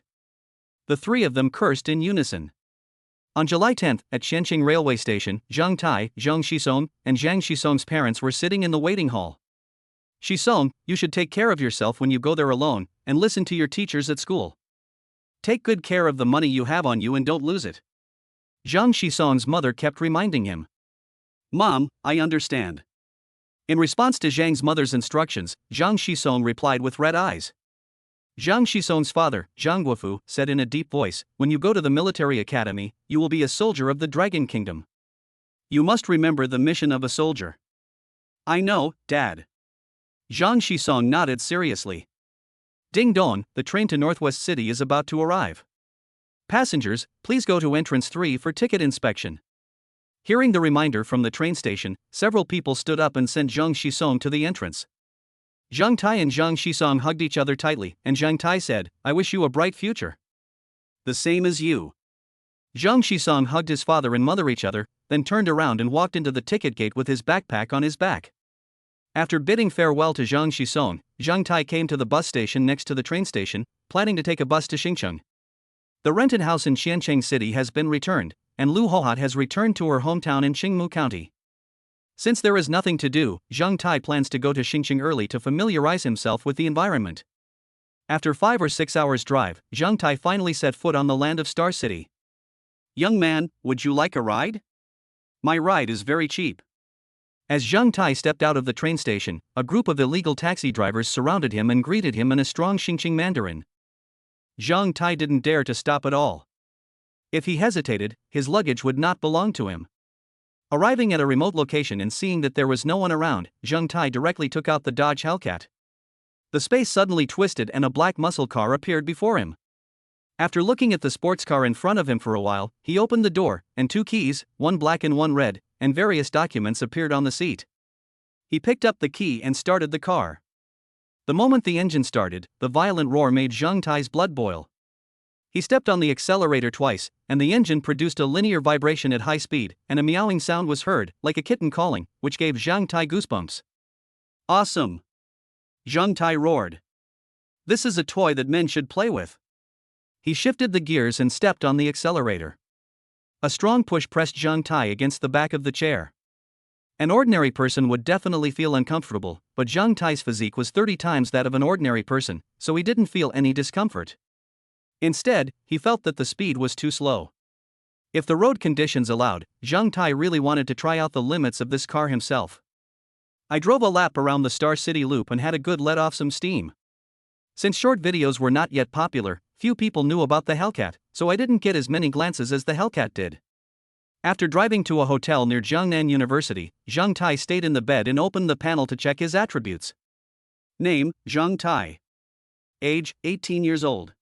S1: The three of them cursed in unison. On July 10, at Xianqing railway station, Zhang Tai, Zhang Xisong, and Zhang Xisong's parents were sitting in the waiting hall. "Xisong, you should take care of yourself when you go there alone, and listen to your teachers at school. Take good care of the money you have on you and don't lose it." Zhang Xisong's mother kept reminding him. "Mom, I understand." In response to Zhang's mother's instructions, Zhang Xisong replied with red eyes. Zhang Xisong's father, Zhang Guofu, said in a deep voice, "When you go to the military academy, you will be a soldier of the Dragon Kingdom. You must remember the mission of a soldier." "I know, Dad." Zhang Xisong nodded seriously. Ding dong, the train to Northwest City is about to arrive. Passengers, please go to entrance 3 for ticket inspection. Hearing the reminder from the train station, several people stood up and sent Zhang Xisong to the entrance. Zhang Tai and Zhang Xisong hugged each other tightly, and Zhang Tai said, "I wish you a bright future." "The same as you." Zhang Xisong hugged his father and mother each other, then turned around and walked into the ticket gate with his backpack on his back. After bidding farewell to Zhang Xisong, Zhang Tai came to the bus station next to the train station, planning to take a bus to Xincheng. The rented house in Xianqing City has been returned, and Lu Hohat has returned to her hometown in Qingmu County. Since there is nothing to do, Zhang Tai plans to go to Xincheng early to familiarize himself with the environment. After 5 or 6 hours drive, Zhang Tai finally set foot on the land of Star City. "Young man, would you like a ride? My ride is very cheap." As Zhang Tai stepped out of the train station, a group of illegal taxi drivers surrounded him and greeted him in a strong Xinjiang Mandarin. Zhang Tai didn't dare to stop at all. If he hesitated, his luggage would not belong to him. Arriving at a remote location and seeing that there was no one around, Zhang Tai directly took out the Dodge Hellcat. The space suddenly twisted and a black muscle car appeared before him. After looking at the sports car in front of him for a while, he opened the door, and 2 keys, one black and one red, and various documents appeared on the seat. He picked up the key and started the car. The moment the engine started, the violent roar made Zhang Tai's blood boil. He stepped on the accelerator twice, and the engine produced a linear vibration at high speed, and a meowing sound was heard, like a kitten calling, which gave Zhang Tai goosebumps. "Awesome!" Zhang Tai roared. "This is a toy that men should play with." He shifted the gears and stepped on the accelerator. A strong push pressed Zhang Tai against the back of the chair. An ordinary person would definitely feel uncomfortable, but Zhang Tai's physique was 30 times that of an ordinary person, so he didn't feel any discomfort. Instead, he felt that the speed was too slow. If the road conditions allowed, Zhang Tai really wanted to try out the limits of this car himself. "I drove a lap around the Star City Loop and had a good let off some steam. Since short videos were not yet popular, few people knew about the Hellcat, so I didn't get as many glances as the Hellcat did." After driving to a hotel near Jiangnan University, Zhang Tai stayed in the bed and opened the panel to check his attributes. Name, Zhang Tai. Age, 18 years old.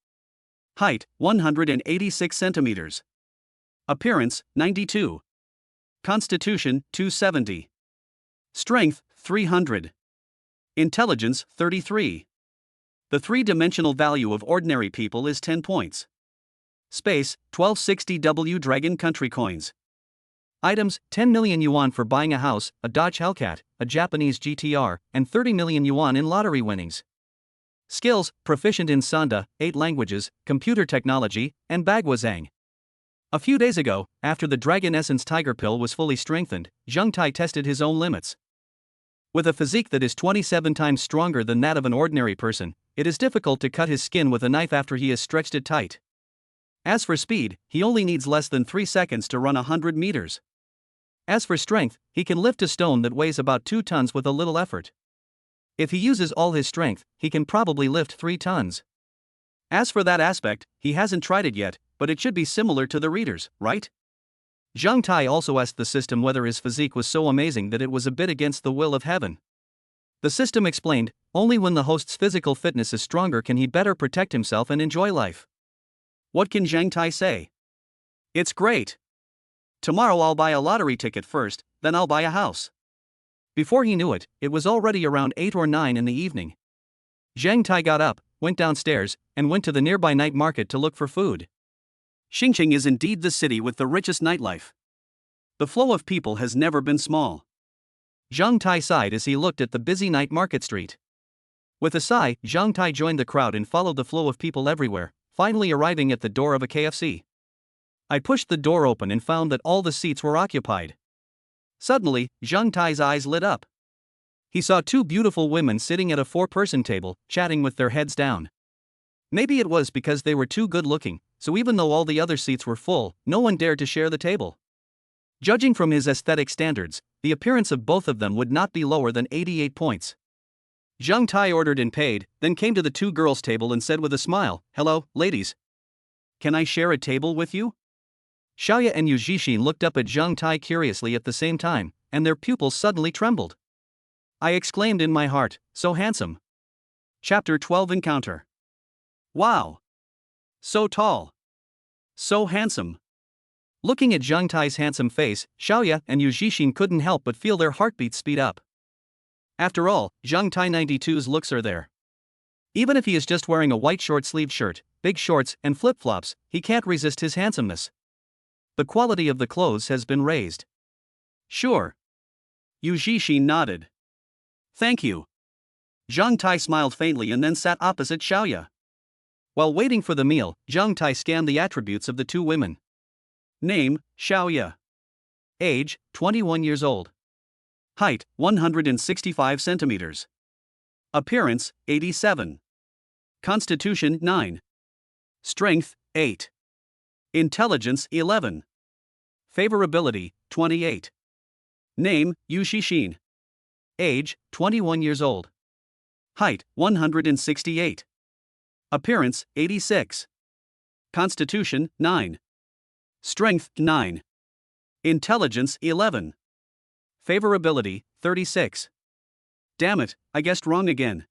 S1: Height, 186 centimeters. Appearance, 92. Constitution, 270. Strength, 300. Intelligence, 33. The three-dimensional value of ordinary people is 10 points. Space, 1260W Dragon Country Coins. Items, 10 million yuan for buying a house, a Dodge Hellcat, a Japanese GTR, and 30 million yuan in lottery winnings. Skills, proficient in Sanda, 8 languages, computer technology, and Bagwazang. A few days ago, after the Dragon Essence Tiger Pill was fully strengthened, Zhang Tai tested his own limits. With a physique that is 27 times stronger than that of an ordinary person, it is difficult to cut his skin with a knife after he has stretched it tight. As for speed, he only needs less than 3 seconds to run 100 meters. As for strength, he can lift a stone that weighs about 2 tons with a little effort. If he uses all his strength, he can probably lift 3 tons. As for that aspect, he hasn't tried it yet, but it should be similar to the readers, right? Zhang Tai also asked the system whether his physique was so amazing that it was a bit against the will of heaven. The system explained, only when the host's physical fitness is stronger can he better protect himself and enjoy life. What can Zhang Tai say? "It's great. Tomorrow I'll buy a lottery ticket first, then I'll buy a house." Before he knew it, it was already around 8 or 9 in the evening. Zhang Tai got up, went downstairs, and went to the nearby night market to look for food. Xinjiang is indeed the city with the richest nightlife. The flow of people has never been small. Zhang Tai sighed as he looked at the busy night market street. With a sigh, Zhang Tai joined the crowd and followed the flow of people everywhere, finally arriving at the door of a KFC. I pushed the door open and found that all the seats were occupied. Suddenly, Zhang Tai's eyes lit up. He saw two beautiful women sitting at a four-person table, chatting with their heads down. Maybe it was because they were too good-looking, so even though all the other seats were full, no one dared to share the table. Judging from his aesthetic standards, the appearance of both of them would not be lower than 88 points. Zhang Tai ordered and paid, then came to the two girls' table and said with a smile, "Hello, ladies. Can I share a table with you?" Xiaoya and Yu Zhixin looked up at Zhang Tai curiously at the same time, and their pupils suddenly trembled. I exclaimed in my heart, "So handsome." Chapter 12 Encounter. Wow! So tall. So handsome. Looking at Zhang Tai's handsome face, Xiaoya and Yu Zhixin couldn't help but feel their heartbeats speed up. After all, Zhang Tai 92's looks are there. Even if he is just wearing a white short-sleeved shirt, big shorts, and flip-flops, he can't resist his handsomeness. The quality of the clothes has been raised. Sure. Yu Zhixin nodded. Thank you. Zhang Tai smiled faintly and then sat opposite Xiaoya. While waiting for the meal, Zhang Tai scanned the attributes of the two women. Name, Xiaoya. Age, 21 years old. Height, 165 centimeters. Appearance, 87. Constitution, 9. Strength, 8. Intelligence, 11. Favorability, 28. Name, Yu Zhixin. Age, 21 years old. Height, 168. Appearance, 86. Constitution, 9. Strength, 9. Intelligence, 11. Favorability, 36. Damn it, I guessed wrong again.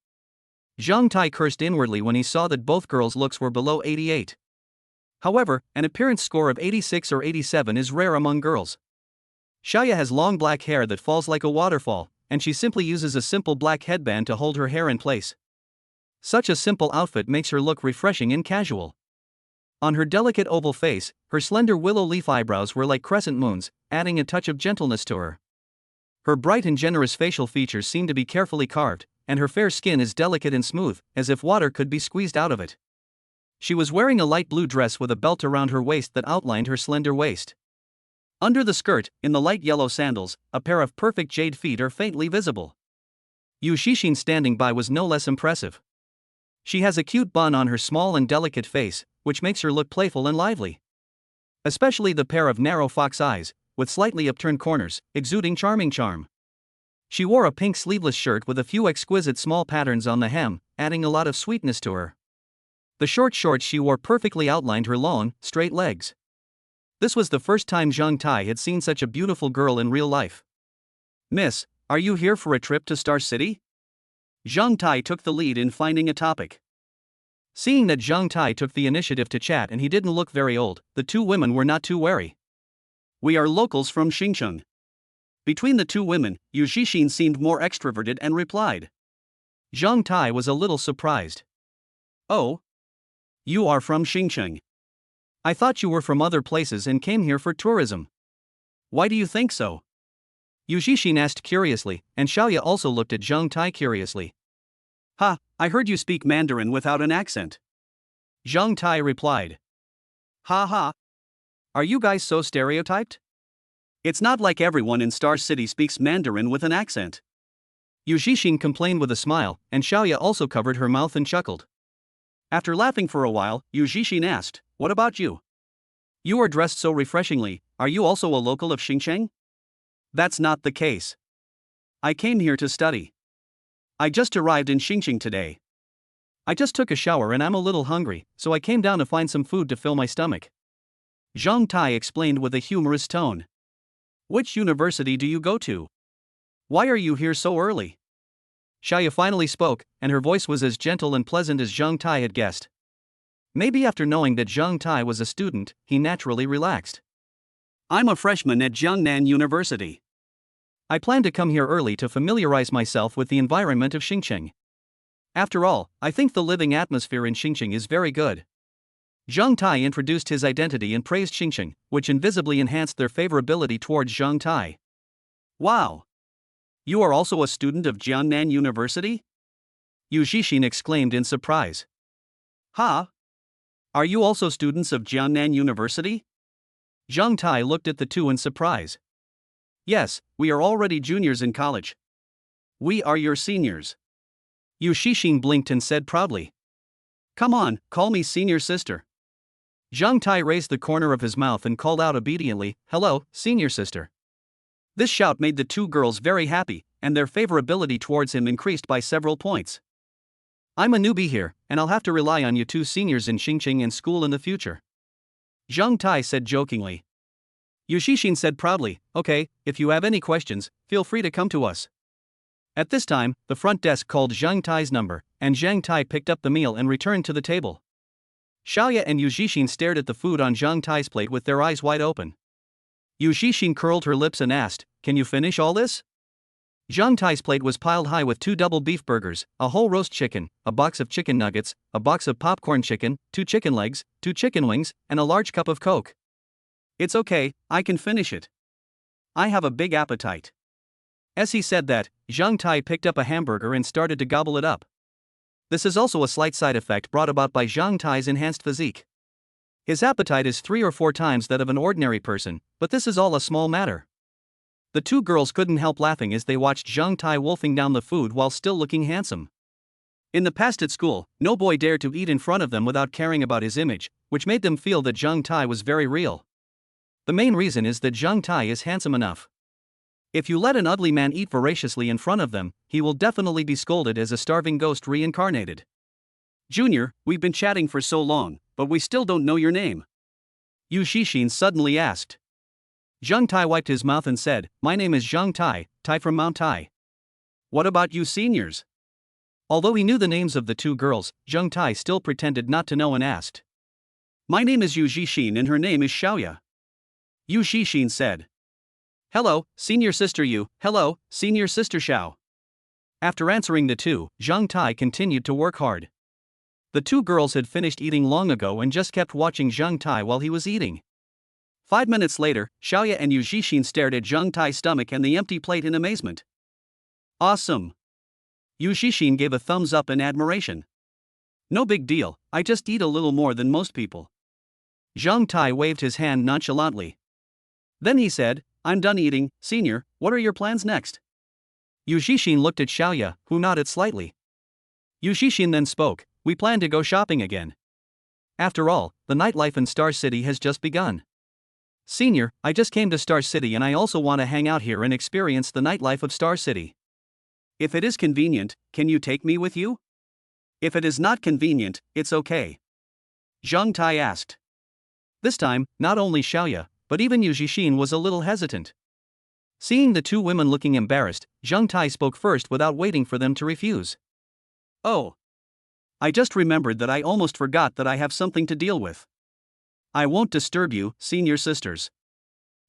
S1: Zhang Tai cursed inwardly when he saw that both girls' looks were below 88. However, an appearance score of 86 or 87 is rare among girls. Xiaoya has long black hair that falls like a waterfall, and she simply uses a simple black headband to hold her hair in place. Such a simple outfit makes her look refreshing and casual. On her delicate oval face, her slender willow leaf eyebrows were like crescent moons, adding a touch of gentleness to her. Her bright and generous facial features seem to be carefully carved, and her fair skin is delicate and smooth, as if water could be squeezed out of it. She was wearing a light blue dress with a belt around her waist that outlined her slender waist. Under the skirt, in the light yellow sandals, a pair of perfect jade feet are faintly visible. Yu Zhixin standing by was no less impressive. She has a cute bun on her small and delicate face, which makes her look playful and lively. Especially the pair of narrow fox eyes, with slightly upturned corners, exuding charming charm. She wore a pink sleeveless shirt with a few exquisite small patterns on the hem, adding a lot of sweetness to her. The short shorts she wore perfectly outlined her long, straight legs. This was the first time Zhang Tai had seen such a beautiful girl in real life. "Miss, are you here for a trip to Star City?" Zhang Tai took the lead in finding a topic. Seeing that Zhang Tai took the initiative to chat and he didn't look very old, the two women were not too wary. "We are locals from Xincheng." Between the two women, Yu Zhixin seemed more extroverted and replied. Zhang Tai was a little surprised. "Oh? You are from Xincheng. I thought you were from other places and came here for tourism. Why do you think so?" Yu Zhixin asked curiously, and Xiaoya also looked at Zhang Tai curiously. "Ha, I heard you speak Mandarin without an accent." Zhang Tai replied. "Ha ha. Are you guys so stereotyped? It's not like everyone in Star City speaks Mandarin with an accent." Yu Zhixin complained with a smile, and Xiaoya also covered her mouth and chuckled. After laughing for a while, Yu Zhixin asked, "What about you? You are dressed so refreshingly, are you also a local of Xincheng?" "That's not the case. I came here to study. I just arrived in Xincheng today. I just took a shower and I'm a little hungry, so I came down to find some food to fill my stomach." Zhang Tai explained with a humorous tone. "Which university do you go to? Why are you here so early?" Xiaoya finally spoke, and her voice was as gentle and pleasant as Zhang Tai had guessed. Maybe after knowing that Zhang Tai was a student, he naturally relaxed. "I'm a freshman at Jiangnan University. I plan to come here early to familiarize myself with the environment of Xincheng. After all, I think the living atmosphere in Xincheng is very good." Zhang Tai introduced his identity and praised Xincheng, which invisibly enhanced their favorability towards Zhang Tai. "Wow! You are also a student of Jiangnan University?" Yu Zhixin exclaimed in surprise. "Ha! Are you also students of Jiangnan University? Zhang Tai looked at the two in surprise. Yes, we are already juniors in college. We are your seniors. Yu Shixin blinked and said proudly. Come on, call me senior sister. Zhang Tai raised the corner of his mouth and called out obediently, Hello, senior sister. This shout made the two girls very happy, and their favorability towards him increased by several points. I'm a newbie here, and I'll have to rely on you two seniors in Xingqing and school in the future. Zhang Tai said jokingly. Yu Shixin said proudly, Okay, if you have any questions, feel free to come to us. At this time, the front desk called Zhang Tai's number, and Zhang Tai picked up the meal and returned to the table. Xiaoya and Yu Shixin stared at the food on Zhang Tai's plate with their eyes wide open. Yu Shixin curled her lips and asked, Can you finish all this? Zhang Tai's plate was piled high with 2 double beef burgers, a whole roast chicken, a box of chicken nuggets, a box of popcorn chicken, 2 chicken legs, 2 chicken wings, and a large cup of Coke. It's okay, I can finish it. I have a big appetite. As he said that, Zhang Tai picked up a hamburger and started to gobble it up. This is also a slight side effect brought about by Zhang Tai's enhanced physique. His appetite is 3 or 4 times that of an ordinary person, but this is all a small matter. The two girls couldn't help laughing as they watched Zhang Tai wolfing down the food while still looking handsome. In the past at school, no boy dared to eat in front of them without caring about his image, which made them feel that Zhang Tai was very real. The main reason is that Zhang Tai is handsome enough. If you let an ugly man eat voraciously in front of them, he will definitely be scolded as a starving ghost reincarnated. Junior, we've been chatting for so long, but we still don't know your name. Yu Shixin suddenly asked. Zhang Tai wiped his mouth and said, My name is Zhang Tai, Tai from Mount Tai. What about you seniors? Although he knew the names of the two girls, Zhang Tai still pretended not to know and asked. My name is Yu Shixin and her name is Xiaoya. Yu Shixin said. Hello, senior sister Yu, hello, senior sister Xiao. After answering the two, Zhang Tai continued to work hard. The two girls had finished eating long ago and just kept watching Zhang Tai while he was eating. 5 minutes later, Xiaoya and Yu Shixin stared at Zhang Tai's stomach and the empty plate in amazement. Awesome! Yu Shixin gave a thumbs up in admiration. No big deal, I just eat a little more than most people. Zhang Tai waved his hand nonchalantly. Then he said, I'm done eating, senior, what are your plans next? Yu Shixin looked at Xiaoya, who nodded slightly. Yu Shixin then spoke, we plan to go shopping again. After all, the nightlife in Star City has just begun. Senior, I just came to Star City and I also want to hang out here and experience the nightlife of Star City. If it is convenient, can you take me with you? If it is not convenient, it's okay. Zhang Tai asked. This time, not only Xiaoya, but even Yu Shixin was a little hesitant. Seeing the two women looking embarrassed, Zhang Tai spoke first without waiting for them to refuse. Oh. I just remembered that I almost forgot that I have something to deal with. I won't disturb you, senior sisters.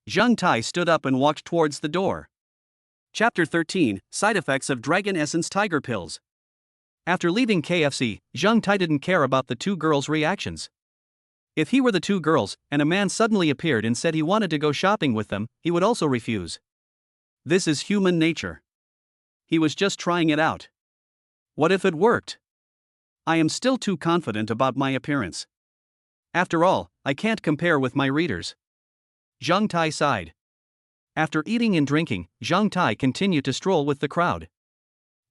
S1: Zhang Tai stood up and walked towards the door. Chapter 13, Side Effects of Dragon Essence Tiger Pills. After leaving KFC, Zhang Tai didn't care about the two girls' reactions. If he were the two girls, and a man suddenly appeared and said he wanted to go shopping with them, he would also refuse. This is human nature. He was just trying it out. What if it worked? I am still too confident about my appearance. After all, I can't compare with my readers. Zhang Tai sighed. After eating and drinking, Zhang Tai continued to stroll with the crowd.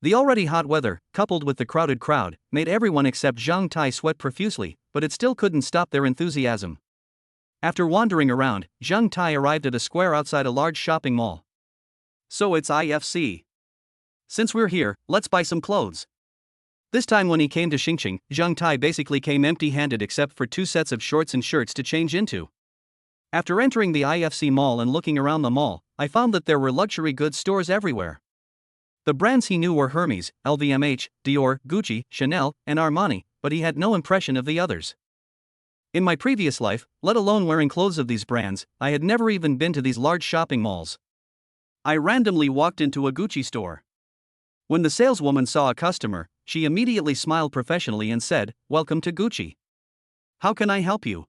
S1: The already hot weather, coupled with the crowded crowd, made everyone except Zhang Tai sweat profusely, but it still couldn't stop their enthusiasm. After wandering around, Zhang Tai arrived at a square outside a large shopping mall. So it's IFC. Since we're here, let's buy some clothes. This time when he came to Xingqing, Zhang Tai basically came empty-handed except for 2 sets of shorts and shirts to change into. After entering the IFC mall and looking around the mall, I found that there were luxury goods stores everywhere. The brands he knew were Hermes, LVMH, Dior, Gucci, Chanel, and Armani, but he had no impression of the others. In my previous life, let alone wearing clothes of these brands, I had never even been to these large shopping malls. I randomly walked into a Gucci store. When the saleswoman saw a customer, she immediately smiled professionally and said, Welcome to Gucci. How can I help you?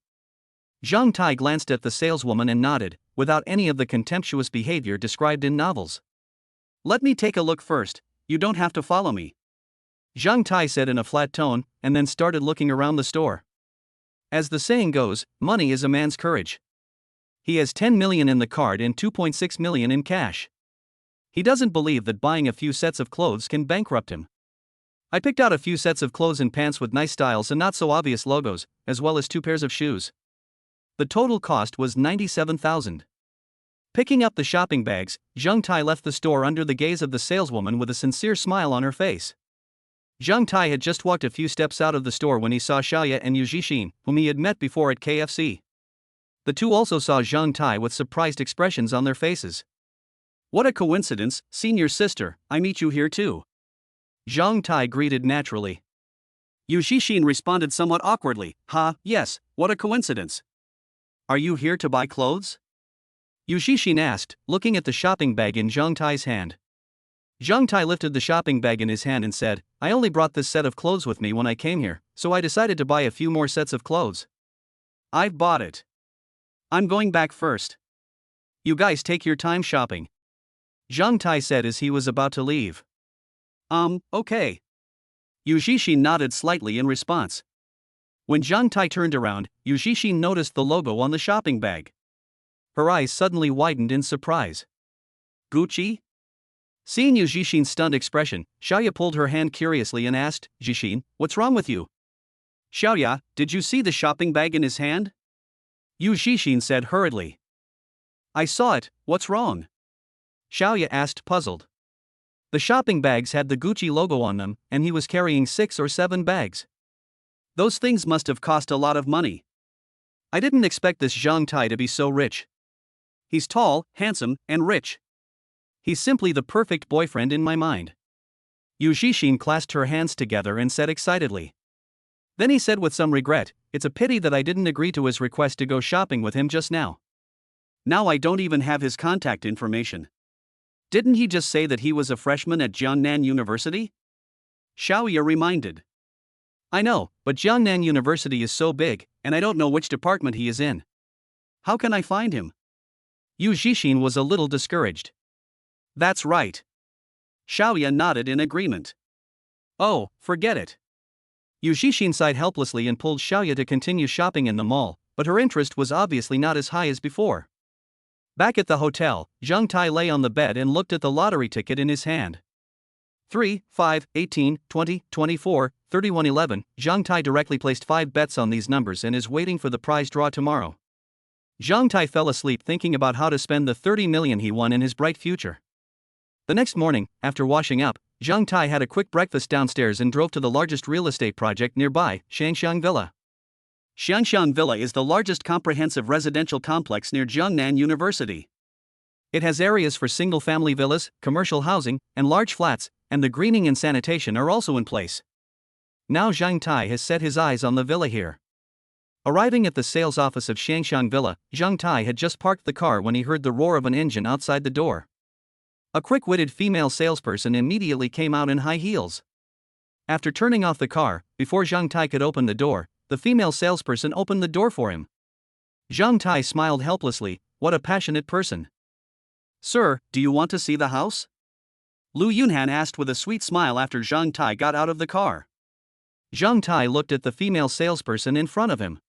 S1: Zhang Tai glanced at the saleswoman and nodded, without any of the contemptuous behavior described in novels. Let me take a look first, you don't have to follow me. Zhang Tai said in a flat tone, and then started looking around the store. As the saying goes, money is a man's courage. He has 10 million in the card and 2.6 million in cash. He doesn't believe that buying a few sets of clothes can bankrupt him. I picked out a few sets of clothes and pants with nice styles and not so obvious logos, as well as 2 pairs of shoes. The total cost was 97,000. Picking up the shopping bags, Zheng Tai left the store under the gaze of the saleswoman with a sincere smile on her face. Zheng Tai had just walked a few steps out of the store when he saw Xiaoya and Yu Zhixin, whom he had met before at KFC. The two also saw Zheng Tai with surprised expressions on their faces. "What a coincidence, senior sister, I meet you here too." Zheng Tai greeted naturally. Yu Zhixin responded somewhat awkwardly, yes, what a coincidence. "Are you here to buy clothes?" Yu Zhixin asked, looking at the shopping bag in Zheng Tai's hand. Zheng Tai lifted the shopping bag in his hand and said, "I only brought this set of clothes with me when I came here, so I decided to buy a few more sets of clothes." "I've bought it. I'm going back first. You guys take your time shopping," Zheng Tai said as he was about to leave. Okay. Yu Zhixin nodded slightly in response. When Zheng Tai turned around, Yu Zhixin noticed the logo on the shopping bag. Her eyes suddenly widened in surprise. "Gucci?" Seeing Yu Zhixin's stunned expression, Xiaoya pulled her hand curiously and asked, "Zhixin, what's wrong with you?" "Xiaoya, did you see the shopping bag in his hand?" Yu Zhixin said hurriedly. "I saw it, what's wrong?" Xiaoya asked, puzzled. The shopping bags had the Gucci logo on them, and he was carrying 6 or 7 bags. Those things must have cost a lot of money. I didn't expect this Zheng Tai to be so rich. He's tall, handsome, and rich. He's simply the perfect boyfriend in my mind. Yu Zhixin clasped her hands together and said excitedly. Then he said with some regret, "It's a pity that I didn't agree to his request to go shopping with him just now. Now I don't even have his contact information. Didn't he just say that he was a freshman at Jiangnan University?" Xiaoya reminded. "I know, but Jiangnan University is so big, and I don't know which department he is in. How can I find him?" Yu Zhixin was a little discouraged. "That's right." Xiaoya nodded in agreement. "Oh, forget it." Yu Zhixin sighed helplessly and pulled Xiaoya to continue shopping in the mall, but her interest was obviously not as high as before. Back at the hotel, Zheng Tai lay on the bed and looked at the lottery ticket in his hand. 3, 5, 18, 20, 24, 31, 11. Zheng Tai directly placed 5 bets on these numbers and is waiting for the prize draw tomorrow. Zheng Tai fell asleep thinking about how to spend the 30 million he won in his bright future. The next morning, after washing up, Zheng Tai had a quick breakfast downstairs and drove to the largest real estate project nearby, Shangxiang Villa. Shangxiang Villa is the largest comprehensive residential complex near Jiangnan University. It has areas for single-family villas, commercial housing, and large flats, and the greening and sanitation are also in place. Now Zheng Tai has set his eyes on the villa here. Arriving at the sales office of Shangxiang Villa, Zheng Tai had just parked the car when he heard the roar of an engine outside the door. A quick-witted female salesperson immediately came out in high heels. After turning off the car, before Zheng Tai could open the door, the female salesperson opened the door for him. Zheng Tai smiled helplessly. What a passionate person. "Sir, do you want to see the house?" Lu Yunhan asked with a sweet smile after Zheng Tai got out of the car. Zheng Tai looked at the female salesperson in front of him.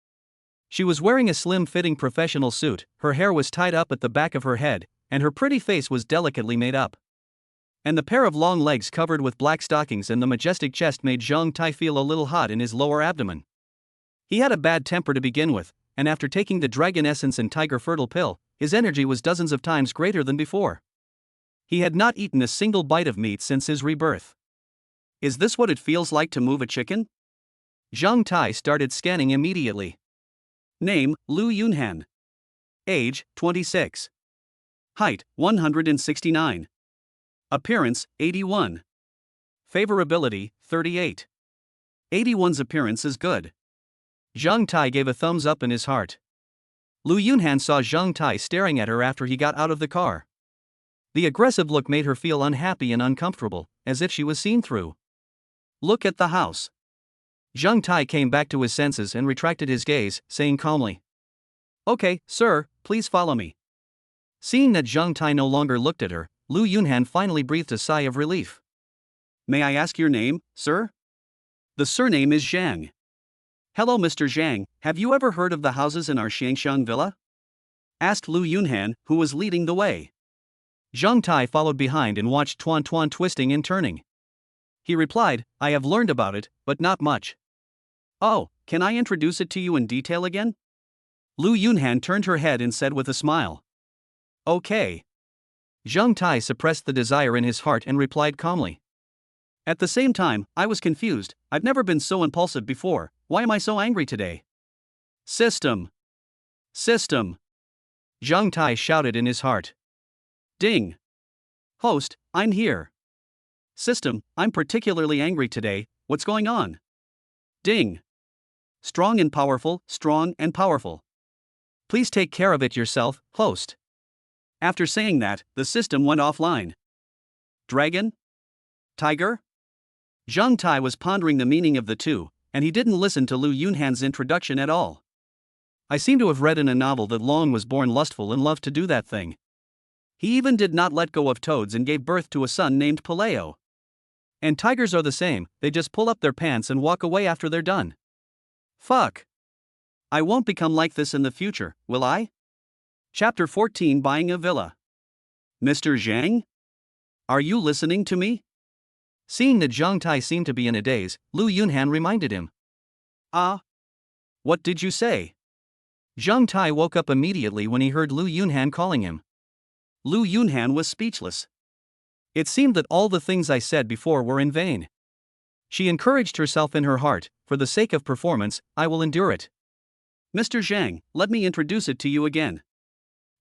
S1: She was wearing a slim-fitting professional suit, her hair was tied up at the back of her head, and her pretty face was delicately made up. And the pair of long legs covered with black stockings and the majestic chest made Zheng Tai feel a little hot in his lower abdomen. He had a bad temper to begin with, and after taking the dragon essence and tiger fertile pill, his energy was dozens of times greater than before. He had not eaten a single bite of meat since his rebirth. Is this what it feels like to move a chicken? Zheng Tai started scanning immediately. Name, Lu Yunhan. Age, 26. Height, 169. Appearance, 81. Favorability, 38. 81's appearance is good. Zheng Tai gave a thumbs up in his heart. Lu Yunhan saw Zheng Tai staring at her after he got out of the car. The aggressive look made her feel unhappy and uncomfortable, as if she was seen through. Look at the house. Zheng Tai came back to his senses and retracted his gaze, saying calmly. Okay, sir, please follow me. Seeing that Zheng Tai no longer looked at her, Lu Yunhan finally breathed a sigh of relief. May I ask your name, sir? The surname is Zhang. Hello Mr. Zhang, have you ever heard of the houses in our Xiangxiang villa? Asked Lu Yunhan, who was leading the way. Zhang Tai followed behind and watched Tuan Tuan twisting and turning. He replied, I have learned about it, but not much. Oh, can I introduce it to you in detail again? Lu Yunhan turned her head and said with a smile. Okay. Zhang Tai suppressed the desire in his heart and replied calmly. At the same time, I was confused. I've never been so impulsive before. Why am I so angry today? System. System. Zhang Tai shouted in his heart. Ding. Host, I'm here. System, I'm particularly angry today. What's going on? Ding. Strong and powerful, strong and powerful. Please take care of it yourself, host. After saying that, the system went offline. Dragon? Tiger? Zhang Tai was pondering the meaning of the two, and he didn't listen to Lu Yunhan's introduction at all. I seem to have read in a novel that Long was born lustful and loved to do that thing. He even did not let go of toads and gave birth to a son named Paleo. And tigers are the same, they just pull up their pants and walk away after they're done. Fuck. I won't become like this in the future, will I? Chapter 14 Buying a Villa. Mr. Zhang? Are you listening to me? Seeing that Zhang Tai seemed to be in a daze, Lu Yunhan reminded him. What did you say? Zhang Tai woke up immediately when he heard Lu Yunhan calling him. Lu Yunhan was speechless. It seemed that all the things I said before were in vain. She encouraged herself in her heart, for the sake of performance, I will endure it. Mr. Zhang, let me introduce it to you again.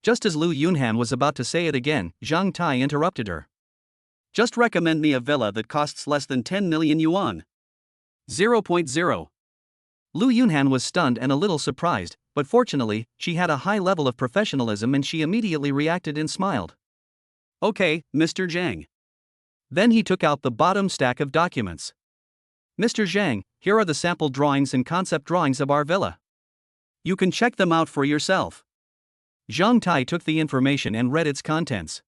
S1: Just as Lu Yunhan was about to say it again, Zhang Tai interrupted her. Just recommend me a villa that costs less than 10 million yuan. 0.0. Lu Yunhan was stunned and a little surprised, but fortunately, she had a high level of professionalism and she immediately reacted and smiled. Okay, Mr. Zhang. Then he took out the bottom stack of documents. Mr. Zhang, here are the sample drawings and concept drawings of our villa. You can check them out for yourself. Zhang Tai took the information and read its contents.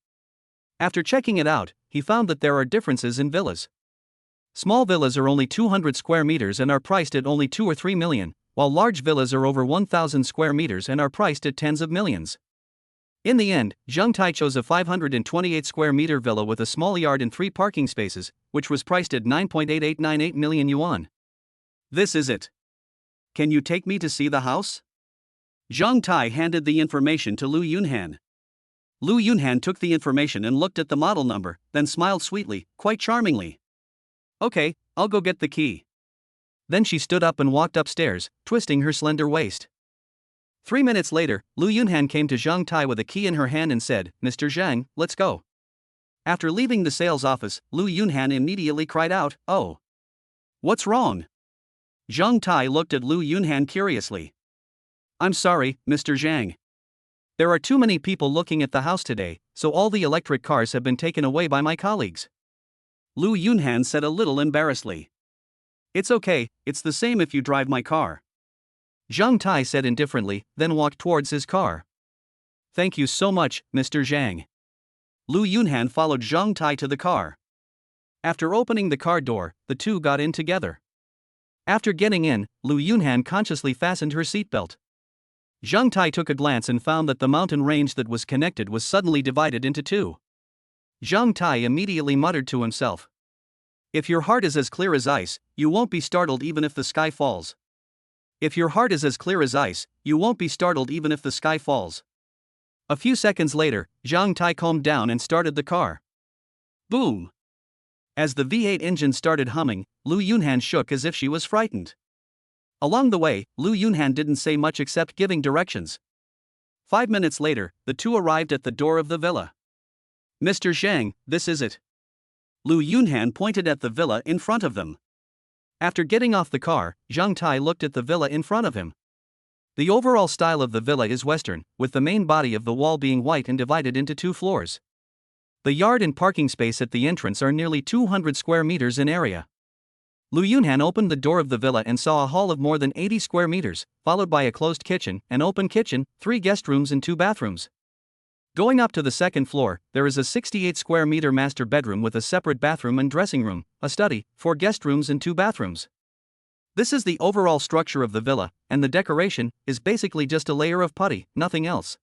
S1: After checking it out, he found that there are differences in villas. Small villas are only 200 square meters and are priced at only 2 or 3 million, while large villas are over 1,000 square meters and are priced at tens of millions. In the end, Zhang Tai chose a 528 square meter villa with a small yard and 3 parking spaces, which was priced at 9.8898 million yuan. This is it. Can you take me to see the house? Zhang Tai handed the information to Lu Yunhan. Lu Yunhan took the information and looked at the model number, then smiled sweetly, quite charmingly. Okay, I'll go get the key. Then she stood up and walked upstairs, twisting her slender waist. 3 minutes later, Lu Yunhan came to Zhang Tai with a key in her hand and said, Mr. Zhang, let's go. After leaving the sales office, Lu Yunhan immediately cried out, Oh. What's wrong? Zhang Tai looked at Lu Yunhan curiously. I'm sorry, Mr. Zhang. There are too many people looking at the house today, so all the electric cars have been taken away by my colleagues. Lu Yunhan said a little embarrassedly. It's okay, it's the same if you drive my car. Zhang Tai said indifferently, then walked towards his car. Thank you so much, Mr. Zhang. Lu Yunhan followed Zhang Tai to the car. After opening the car door, the two got in together. After getting in, Lu Yunhan consciously fastened her seatbelt. Zhang Tai took a glance and found that the mountain range that was connected was suddenly divided into two. Zhang Tai immediately muttered to himself. If your heart is as clear as ice, you won't be startled even if the sky falls. If your heart is as clear as ice, you won't be startled even if the sky falls. A few seconds later, Zhang Tai calmed down and started the car. Boom! As the V8 engine started humming, Lu Yunhan shook as if she was frightened. Along the way, Lu Yunhan didn't say much except giving directions. 5 minutes later, the two arrived at the door of the villa. Mr. Zhang, this is it. Lu Yunhan pointed at the villa in front of them. After getting off the car, Zhang Tai looked at the villa in front of him. The overall style of the villa is Western, with the main body of the wall being white and divided into 2 floors. The yard and parking space at the entrance are nearly 200 square meters in area. Lu Yunhan opened the door of the villa and saw a hall of more than 80 square meters, followed by a closed kitchen, an open kitchen, 3 guest rooms and 2 bathrooms. Going up to the second floor, there is a 68 square meter master bedroom with a separate bathroom and dressing room, a study, 4 guest rooms and 2 bathrooms. This is the overall structure of the villa, and the decoration is basically just a layer of putty, nothing else.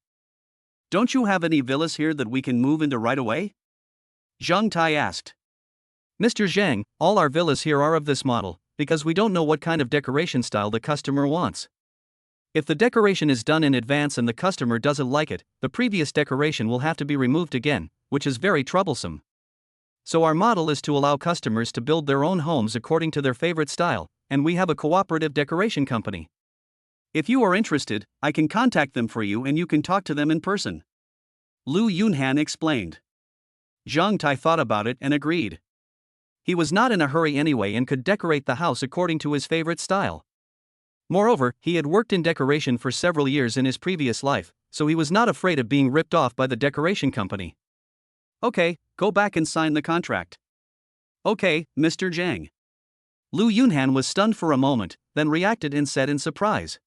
S1: Don't you have any villas here that we can move into right away? Zhang Tai asked. Mr. Zhang, all our villas here are of this model, because we don't know what kind of decoration style the customer wants. If the decoration is done in advance and the customer doesn't like it, the previous decoration will have to be removed again, which is very troublesome. So our model is to allow customers to build their own homes according to their favorite style, and we have a cooperative decoration company. If you are interested, I can contact them for you and you can talk to them in person. Lu Yunhan explained. Zhang Tai thought about it and agreed. He was not in a hurry anyway and could decorate the house according to his favorite style. Moreover, he had worked in decoration for several years in his previous life, so he was not afraid of being ripped off by the decoration company. Okay, go back and sign the contract. Okay, Mr. Zhang. Lu Yunhan was stunned for a moment, then reacted and said in surprise.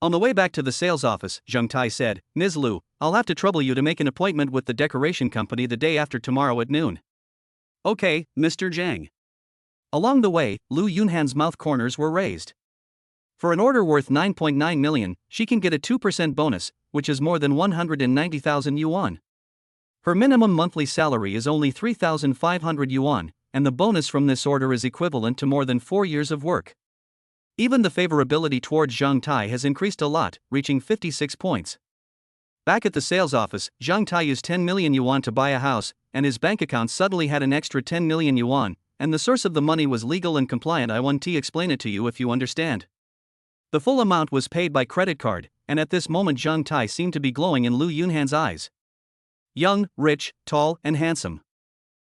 S1: On the way back to the sales office, Zhang Tai said, Ms. Lu, I'll have to trouble you to make an appointment with the decoration company the day after tomorrow at noon. Okay, Mr. Zhang. Along the way, Lu Yunhan's mouth corners were raised. For an order worth 9.9 million, she can get a 2% bonus, which is more than 190,000 yuan. Her minimum monthly salary is only 3,500 yuan, and the bonus from this order is equivalent to more than 4 years of work. Even the favorability towards Zhang Tai has increased a lot, reaching 56 points. Back at the sales office, Zhang Tai used 10 million yuan to buy a house, and his bank account suddenly had an extra 10 million yuan, and the source of the money was legal and compliant. I want to explain it to you if you understand. The full amount was paid by credit card, and at this moment Zhang Tai seemed to be glowing in Lu Yunhan's eyes. Young, rich, tall, and handsome.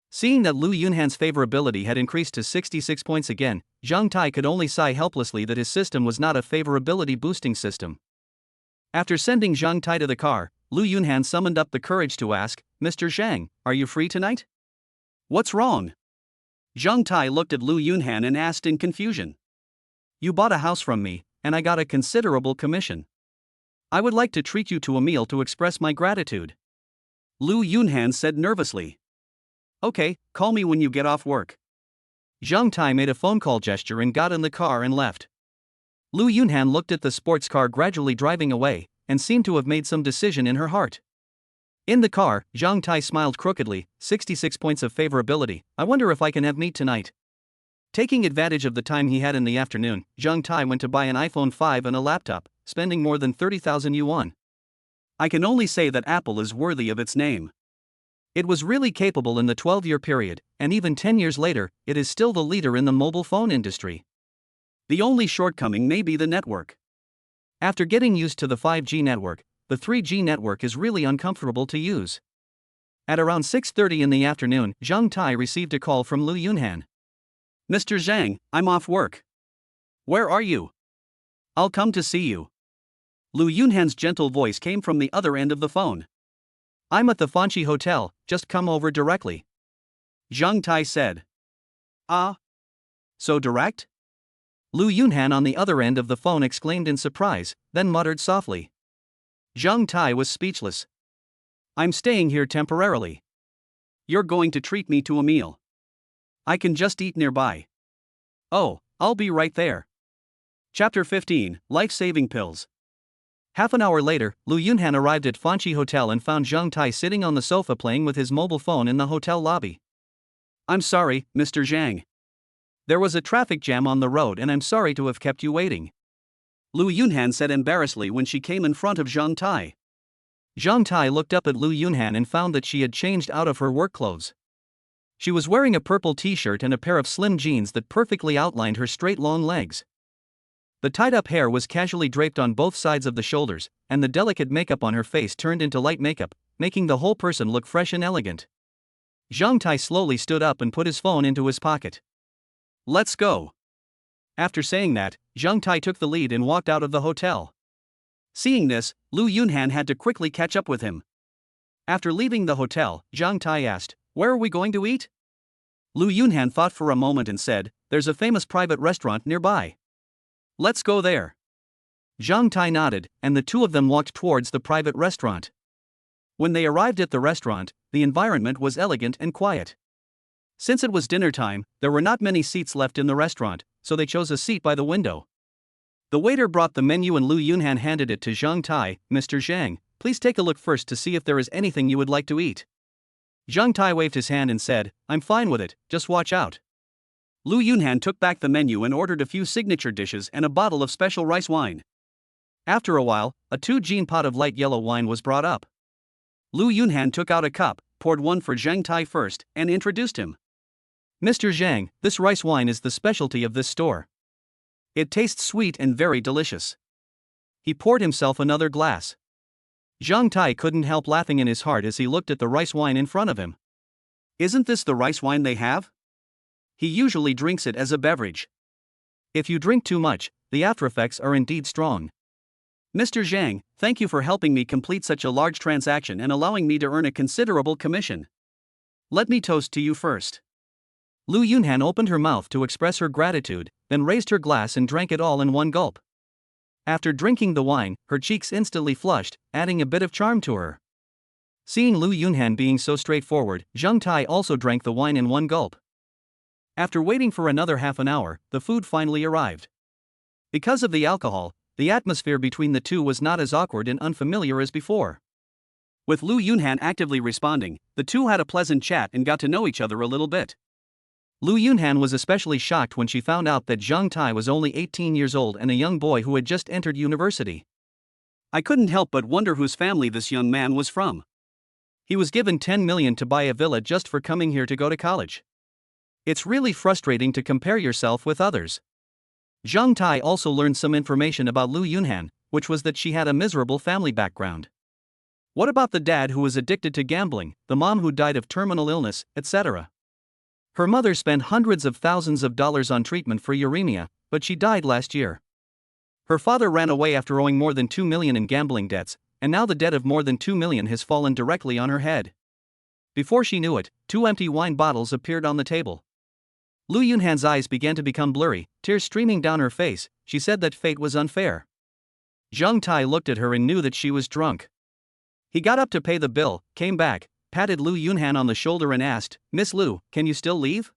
S1: Seeing that Lu Yunhan's favorability had increased to 66 points again, Zhang Tai could only sigh helplessly that his system was not a favorability boosting system. After sending Zhang Tai to the car, Lu Yunhan summoned up the courage to ask, Mr. Zhang, are you free tonight? What's wrong? Zhang Tai looked at Lu Yunhan and asked in confusion. You bought a house from me, and I got a considerable commission. I would like to treat you to a meal to express my gratitude. Lu Yunhan said nervously. Okay, call me when you get off work. Zhang Tai made a phone call gesture and got in the car and left. Lu Yunhan looked at the sports car gradually driving away, and seemed to have made some decision in her heart. In the car, Zhang Tai smiled crookedly, 66 points of favorability, I wonder if I can have meat tonight. Taking advantage of the time he had in the afternoon, Zhang Tai went to buy an iPhone 5 and a laptop, spending more than 30,000 yuan. I can only say that Apple is worthy of its name. It was really capable in the 12-year period, and even 10 years later, it is still the leader in the mobile phone industry. The only shortcoming may be the network. After getting used to the 5G network, the 3G network is really uncomfortable to use. At around 6:30 in the afternoon, Zhang Tai received a call from Lu Yunhan. Mr. Zhang, I'm off work. Where are you? I'll come to see you. Lu Yunhan's gentle voice came from the other end of the phone. I'm at the Fanchi Hotel, just come over directly. Zhang Tai said. Ah? So direct? Lu Yunhan on the other end of the phone exclaimed in surprise, then muttered softly. Zhang Tai was speechless. I'm staying here temporarily. You're going to treat me to a meal. I can just eat nearby. Oh, I'll be right there. Chapter 15, Life-Saving Pills. Half an hour later, Lu Yunhan arrived at Fanchi Hotel and found Zhang Tai sitting on the sofa playing with his mobile phone in the hotel lobby. I'm sorry, Mr. Zhang. There was a traffic jam on the road and I'm sorry to have kept you waiting. Lu Yunhan said embarrassedly when she came in front of Zhang Tai. Zhang Tai looked up at Lu Yunhan and found that she had changed out of her work clothes. She was wearing a purple t-shirt and a pair of slim jeans that perfectly outlined her straight long legs. The tied-up hair was casually draped on both sides of the shoulders, and the delicate makeup on her face turned into light makeup, making the whole person look fresh and elegant. Zhang Tai slowly stood up and put his phone into his pocket. Let's go. After saying that, Zhang Tai took the lead and walked out of the hotel. Seeing this, Lu Yunhan had to quickly catch up with him. After leaving the hotel, Zhang Tai asked, Where are we going to eat? Lu Yunhan thought for a moment and said, There's a famous private restaurant nearby. Let's go there. Zhang Tai nodded, and the two of them walked towards the private restaurant. When they arrived at the restaurant, the environment was elegant and quiet. Since it was dinner time, there were not many seats left in the restaurant, so they chose a seat by the window. The waiter brought the menu and Lu Yunhan handed it to Zhang Tai. "Mr. Zhang, please take a look first to see if there is anything you would like to eat." Zhang Tai waved his hand and said, "I'm fine with it, just watch out." Lu Yunhan took back the menu and ordered a few signature dishes and a bottle of special rice wine. After a while, a 2-gin pot of light yellow wine was brought up. Lu Yunhan took out a cup, poured one for Zhang Tai first, and introduced him. "Mr. Zhang, this rice wine is the specialty of this store. It tastes sweet and very delicious." He poured himself another glass. Zhang Tai couldn't help laughing in his heart as he looked at the rice wine in front of him. "Isn't this the rice wine they have? He usually drinks it as a beverage. If you drink too much, the aftereffects are indeed strong. Mr. Zhang, thank you for helping me complete such a large transaction and allowing me to earn a considerable commission. Let me toast to you first." Lu Yunhan opened her mouth to express her gratitude, then raised her glass and drank it all in one gulp. After drinking the wine, her cheeks instantly flushed, adding a bit of charm to her. Seeing Lu Yunhan being so straightforward, Zhang Tai also drank the wine in one gulp. After waiting for another half an hour, the food finally arrived. Because of the alcohol, the atmosphere between the two was not as awkward and unfamiliar as before. With Lu Yunhan actively responding, the two had a pleasant chat and got to know each other a little bit. Lu Yunhan was especially shocked when she found out that Zhang Tai was only 18 years old and a young boy who had just entered university. "I couldn't help but wonder whose family this young man was from. He was given 10 million to buy a villa just for coming here to go to college. It's really frustrating to compare yourself with others." Zhang Tai also learned some information about Lu Yunhan, which was that she had a miserable family background. What about the dad who was addicted to gambling, the mom who died of terminal illness, etc.? Her mother spent hundreds of thousands of dollars on treatment for uremia, but she died last year. Her father ran away after owing more than 2 million in gambling debts, and now the debt of more than 2 million has fallen directly on her head. Before she knew it, 2 empty wine bottles appeared on the table. Lu Yunhan's eyes began to become blurry, tears streaming down her face. She said that fate was unfair. Zhang Tai looked at her and knew that she was drunk. He got up to pay the bill, came back, patted Lu Yunhan on the shoulder and asked, "Miss Lu, can you still leave?"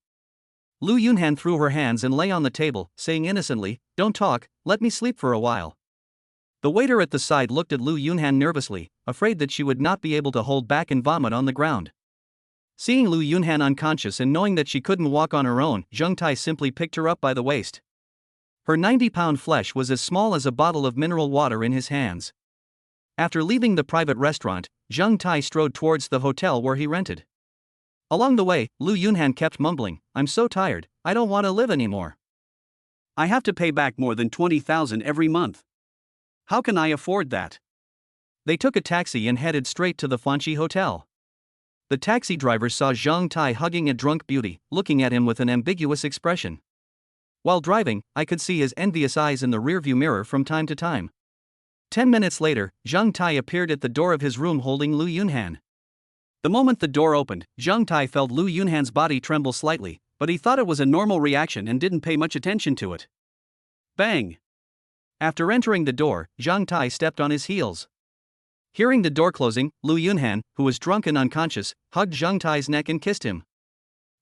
S1: Lu Yunhan threw her hands and lay on the table, saying innocently, "Don't talk, let me sleep for a while." The waiter at the side looked at Lu Yunhan nervously, afraid that she would not be able to hold back and vomit on the ground. Seeing Lu Yunhan unconscious and knowing that she couldn't walk on her own, Zhang Tai simply picked her up by the waist. Her 90-pound flesh was as small as a bottle of mineral water in his hands. After leaving the private restaurant, Zhang Tai strode towards the hotel where he rented. Along the way, Lu Yunhan kept mumbling, "I'm so tired, I don't want to live anymore. I have to pay back more than 20,000 every month. How can I afford that?" They took a taxi and headed straight to the Fanchi Hotel. The taxi driver saw Zhang Tai hugging a drunk beauty, looking at him with an ambiguous expression. While driving, I could see his envious eyes in the rearview mirror from time to time. 10 minutes later, Zhang Tai appeared at the door of his room holding Lu Yunhan. The moment the door opened, Zhang Tai felt Lu Yunhan's body tremble slightly, but he thought it was a normal reaction and didn't pay much attention to it. Bang! After entering the door, Zhang Tai stepped on his heels. Hearing the door closing, Lu Yunhan, who was drunk and unconscious, hugged Zhang Tai's neck and kissed him.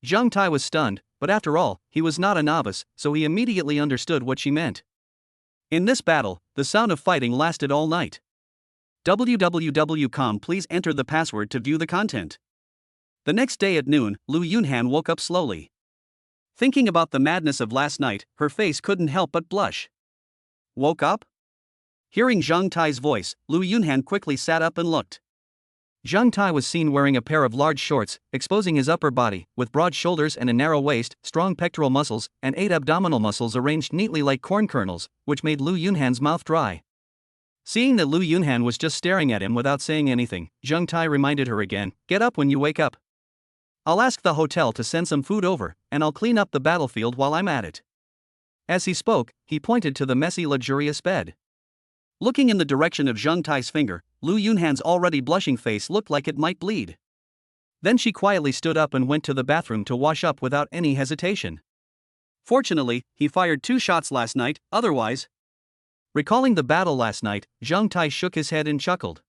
S1: Zhang Tai was stunned, but after all, he was not a novice, so he immediately understood what she meant. In this battle, the sound of fighting lasted all night. www.com. Please enter the password to view the content. The next day at noon, Lu Yunhan woke up slowly. Thinking about the madness of last night, her face couldn't help but blush. Woke up? Hearing Zhang Tai's voice, Lu Yunhan quickly sat up and looked. Zhang Tai was seen wearing a pair of large shorts, exposing his upper body, with broad shoulders and a narrow waist, strong pectoral muscles, and 8 abdominal muscles arranged neatly like corn kernels, which made Lu Yunhan's mouth dry. Seeing that Lu Yunhan was just staring at him without saying anything, Zhang Tai reminded her again, "Get up when you wake up. I'll ask the hotel to send some food over, and I'll clean up the battlefield while I'm at it." As he spoke, he pointed to the messy, luxurious bed. Looking in the direction of Zhang Tai's finger, Lu Yunhan's already blushing face looked like it might bleed. Then she quietly stood up and went to the bathroom to wash up without any hesitation. Fortunately, he fired 2 shots last night, otherwise. Recalling the battle last night, Zhang Tai shook his head and chuckled.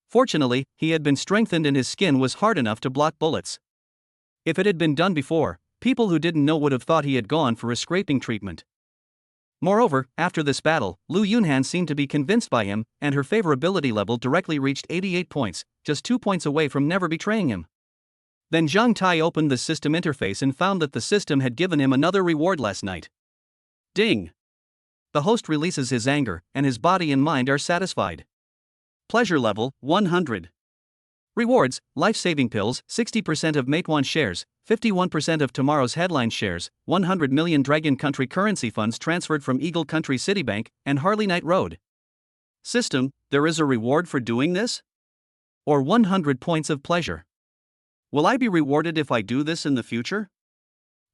S1: Fortunately, he had been strengthened and his skin was hard enough to block bullets. If it had been done before, People who didn't know would have thought he had gone for a scraping treatment. Moreover, after this battle, Lu Yunhan seemed to be convinced by him, and her favorability level directly reached 88 points, just 2 points away from never betraying him. Then Zhang Tai opened the system interface and found that the system had given him another reward last night. Ding! The host releases his anger, and his body and mind are satisfied. Pleasure level, 100. Rewards, life-saving pills, 60% of Meituan shares, 51% of Tomorrow's Headline shares, 100 million Dragon Country currency funds transferred from Eagle Country Citibank, and Harley Knight Road. System, there is a reward for doing this? Or 100 points of pleasure. Will I be rewarded if I do this in the future?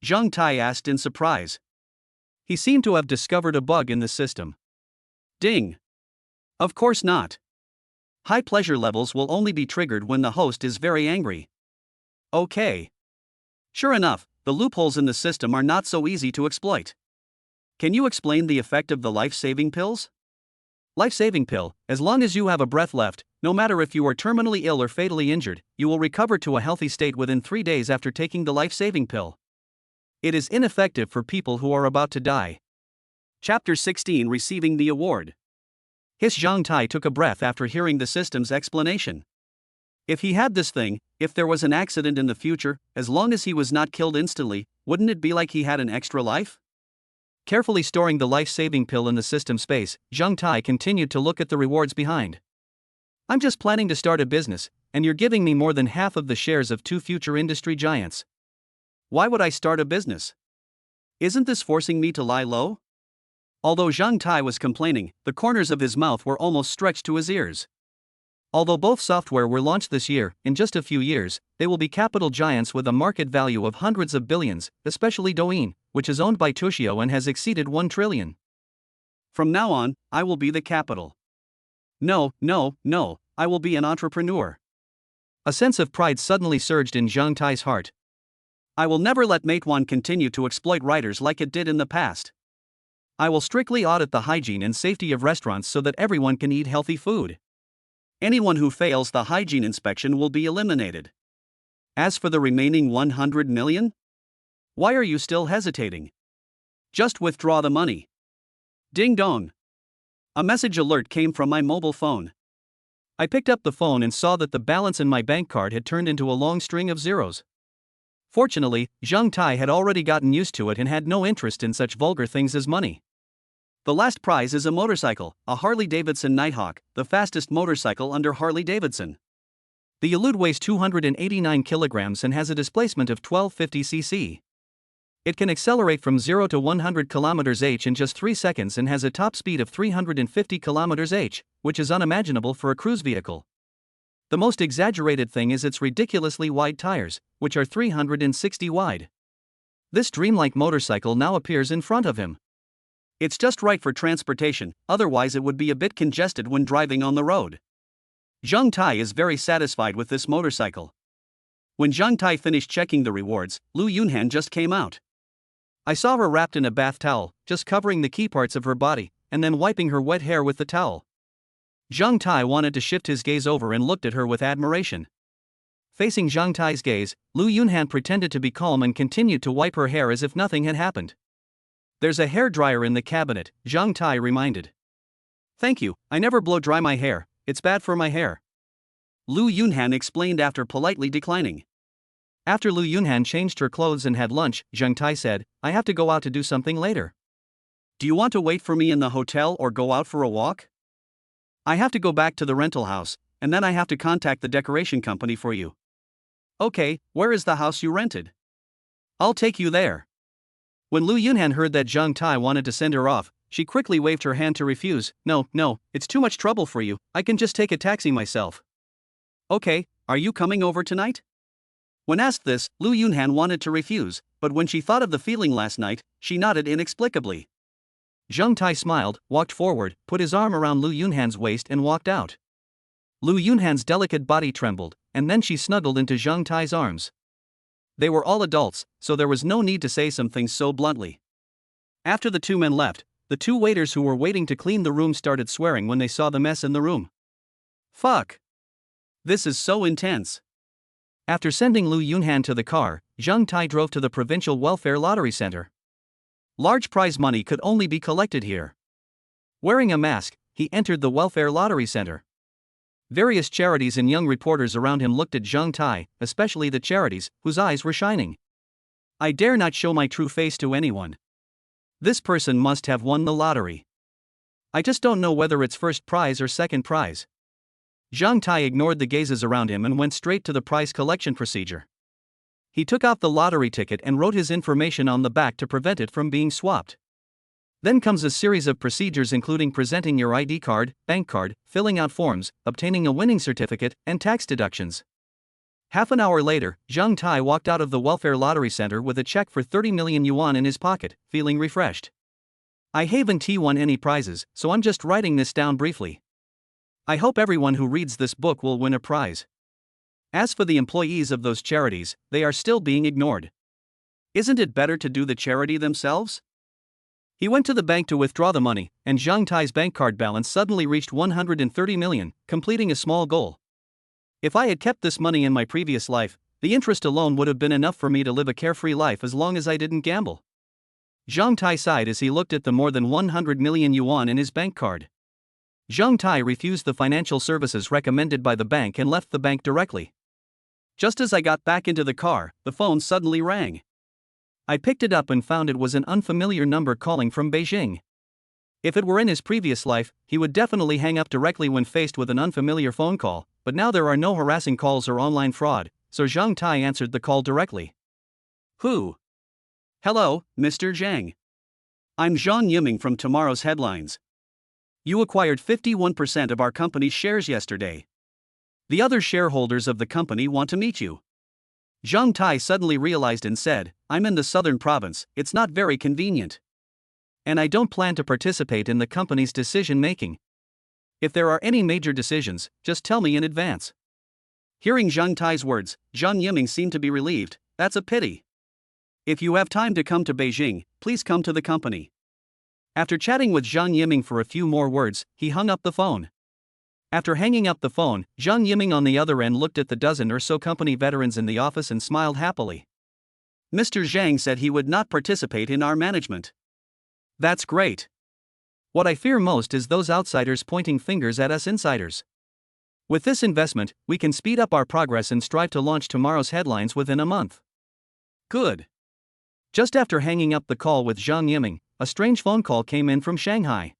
S1: Zhang Tai asked in surprise. He seemed to have discovered a bug in the system. Ding! Of course not. High pleasure levels will only be triggered when the host is very angry. Okay. Sure enough, the loopholes in the system are not so easy to exploit. Can you explain the effect of the life-saving pills? Life-saving pill, as long as you have a breath left, no matter if you are terminally ill or fatally injured, you will recover to a healthy state within 3 days after taking the life-saving pill. It is ineffective for people who are about to die. Chapter 16, Receiving the Award. His Zhang Tai took a breath after hearing the system's explanation. If he had this thing, if there was an accident in the future, as long as he was not killed instantly, wouldn't it be like he had an extra life? Carefully storing the life-saving pill in the system space, Zhang Tai continued to look at the rewards behind. I'm just planning to start a business, and you're giving me more than half of the shares of 2 future industry giants. Why would I start a business? Isn't this forcing me to lie low? Although Zhang Tai was complaining, the corners of his mouth were almost stretched to his ears. Although both software were launched this year, in just a few years, they will be capital giants with a market value of hundreds of billions, especially Douyin, which is owned by Toshio and has exceeded 1 trillion. From now on, I will be the capital. No, I will be an entrepreneur. A sense of pride suddenly surged in Zhang Tai's heart. I will never let Meituan continue to exploit riders like it did in the past. I will strictly audit the hygiene and safety of restaurants so that everyone can eat healthy food. Anyone who fails the hygiene inspection will be eliminated. As for the remaining 100 million? Why are you still hesitating? Just withdraw the money. Ding dong. A message alert came from my mobile phone. I picked up the phone and saw that the balance in my bank card had turned into a long string of zeros. Fortunately, Zhang Tai had already gotten used to it and had no interest in such vulgar things as money. The last prize is a motorcycle, a Harley-Davidson Nighthawk, the fastest motorcycle under Harley-Davidson. The Elude weighs 289 kilograms and has a displacement of 1250 cc. It can accelerate from 0 to 100 km/h in just 3 seconds and has a top speed of 350 km/h, which is unimaginable for a cruise vehicle. The most exaggerated thing is its ridiculously wide tires, which are 360 wide. This dreamlike motorcycle now appears in front of him. It's just right for transportation, otherwise it would be a bit congested when driving on the road. Zhang Tai is very satisfied with this motorcycle. When Zhang Tai finished checking the rewards, Lu Yunhan just came out. I saw her wrapped in a bath towel, just covering the key parts of her body, and then wiping her wet hair with the towel. Zhang Tai wanted to shift his gaze over and looked at her with admiration. Facing Zhang Tai's gaze, Lu Yunhan pretended to be calm and continued to wipe her hair as if nothing had happened. There's a hairdryer in the cabinet, Zhang Tai reminded. Thank you, I never blow dry my hair, it's bad for my hair. Lu Yunhan explained after politely declining. After Lu Yunhan changed her clothes and had lunch, Zhang Tai said, I have to go out to do something later. Do you want to wait for me in the hotel or go out for a walk? I have to go back to the rental house, and then I have to contact the decoration company for you. Okay, where is the house you rented? I'll take you there. When Lu Yunhan heard that Zhang Tai wanted to send her off, she quickly waved her hand to refuse. No, it's too much trouble for you, I can just take a taxi myself. Okay, are you coming over tonight? When asked this, Lu Yunhan wanted to refuse, but when she thought of the feeling last night, she nodded inexplicably. Zhang Tai smiled, walked forward, put his arm around Lu Yunhan's waist and walked out. Lu Yunhan's delicate body trembled, and then she snuggled into Zhang Tai's arms. They were all adults, so there was no need to say some things so bluntly. After the 2 men left, the 2 waiters who were waiting to clean the room started swearing when they saw the mess in the room. Fuck! This is so intense. After sending Lu Yunhan to the car, Zhang Tai drove to the provincial welfare lottery center. Large prize money could only be collected here. Wearing a mask, he entered the welfare lottery center. Various charities and young reporters around him looked at Zhang Tai, especially the charities, whose eyes were shining. I dare not show my true face to anyone. This person must have won the lottery. I just don't know whether it's first prize or second prize. Zhang Tai ignored the gazes around him and went straight to the prize collection procedure. He took out the lottery ticket and wrote his information on the back to prevent it from being swapped. Then comes a series of procedures including presenting your ID card, bank card, filling out forms, obtaining a winning certificate, and tax deductions. Half an hour later, Zhang Tai walked out of the welfare lottery center with a check for 30 million yuan in his pocket, feeling refreshed. I haven't won any prizes, so I'm just writing this down briefly. I hope everyone who reads this book will win a prize. As for the employees of those charities, they are still being ignored. Isn't it better to do the charity themselves? He went to the bank to withdraw the money, and Zhang Tai's bank card balance suddenly reached 130 million, completing a small goal. If I had kept this money in my previous life, the interest alone would have been enough for me to live a carefree life as long as I didn't gamble. Zhang Tai sighed as he looked at the more than 100 million yuan in his bank card. Zhang Tai refused the financial services recommended by the bank and left the bank directly. Just as I got back into the car, the phone suddenly rang. I picked it up and found it was an unfamiliar number calling from Beijing. If it were in his previous life, he would definitely hang up directly when faced with an unfamiliar phone call, but now there are no harassing calls or online fraud, so Zhang Tai answered the call directly. Who? Hello, Mr. Zhang. I'm Zhang Yiming from tomorrow's headlines. You acquired 51% of our company's shares yesterday. The other shareholders of the company want to meet you. Zhang Tai suddenly realized and said, I'm in the southern province, it's not very convenient. And I don't plan to participate in the company's decision-making. If there are any major decisions, just tell me in advance. Hearing Zhang Tai's words, Zhang Yiming seemed to be relieved. That's a pity. If you have time to come to Beijing, please come to the company. After chatting with Zhang Yiming for a few more words, he hung up the phone. After hanging up the phone, Zhang Yiming on the other end looked at the dozen or so company veterans in the office and smiled happily. Mr. Zhang said he would not participate in our management. That's great. What I fear most is those outsiders pointing fingers at us insiders. With this investment, we can speed up our progress and strive to launch tomorrow's headlines within a month. Good. Just after hanging up the call with Zhang Yiming, a strange phone call came in from Shanghai.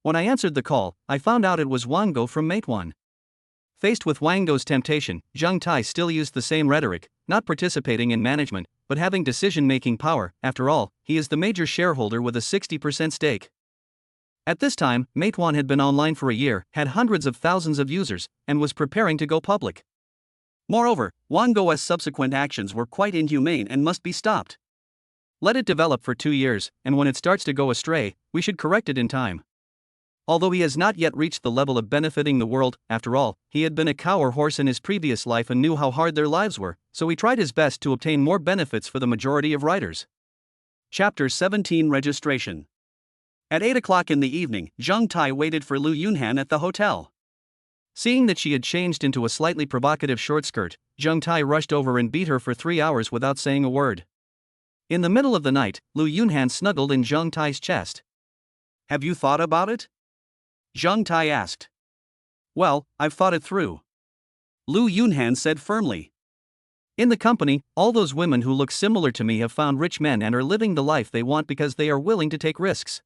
S1: When I answered the call, I found out it was Wang Go from Meituan. Faced with Wang Go's temptation, Zhang Tai still used the same rhetoric, not participating in management, but having decision-making power. After all, he is the major shareholder with a 60% stake. At this time, Meituan had been online for a year, had hundreds of thousands of users, and was preparing to go public. Moreover, Wang Go's subsequent actions were quite inhumane and must be stopped. Let it develop for 2 years, and when it starts to go astray, we should correct it in time. Although he has not yet reached the level of benefiting the world, after all, he had been a cow or horse in his previous life and knew how hard their lives were, so he tried his best to obtain more benefits for the majority of writers. Chapter 17 Registration. At 8 o'clock in the evening, Zhang Tai waited for Lu Yunhan at the hotel. Seeing that she had changed into a slightly provocative short skirt, Zhang Tai rushed over and beat her for 3 hours without saying a word. In the middle of the night, Lu Yunhan snuggled in Zhang Tai's chest. Have you thought about it? Zhang Tai asked. Well, I've thought it through. Lu Yunhan said firmly. In the company, all those women who look similar to me have found rich men and are living the life they want because they are willing to take risks.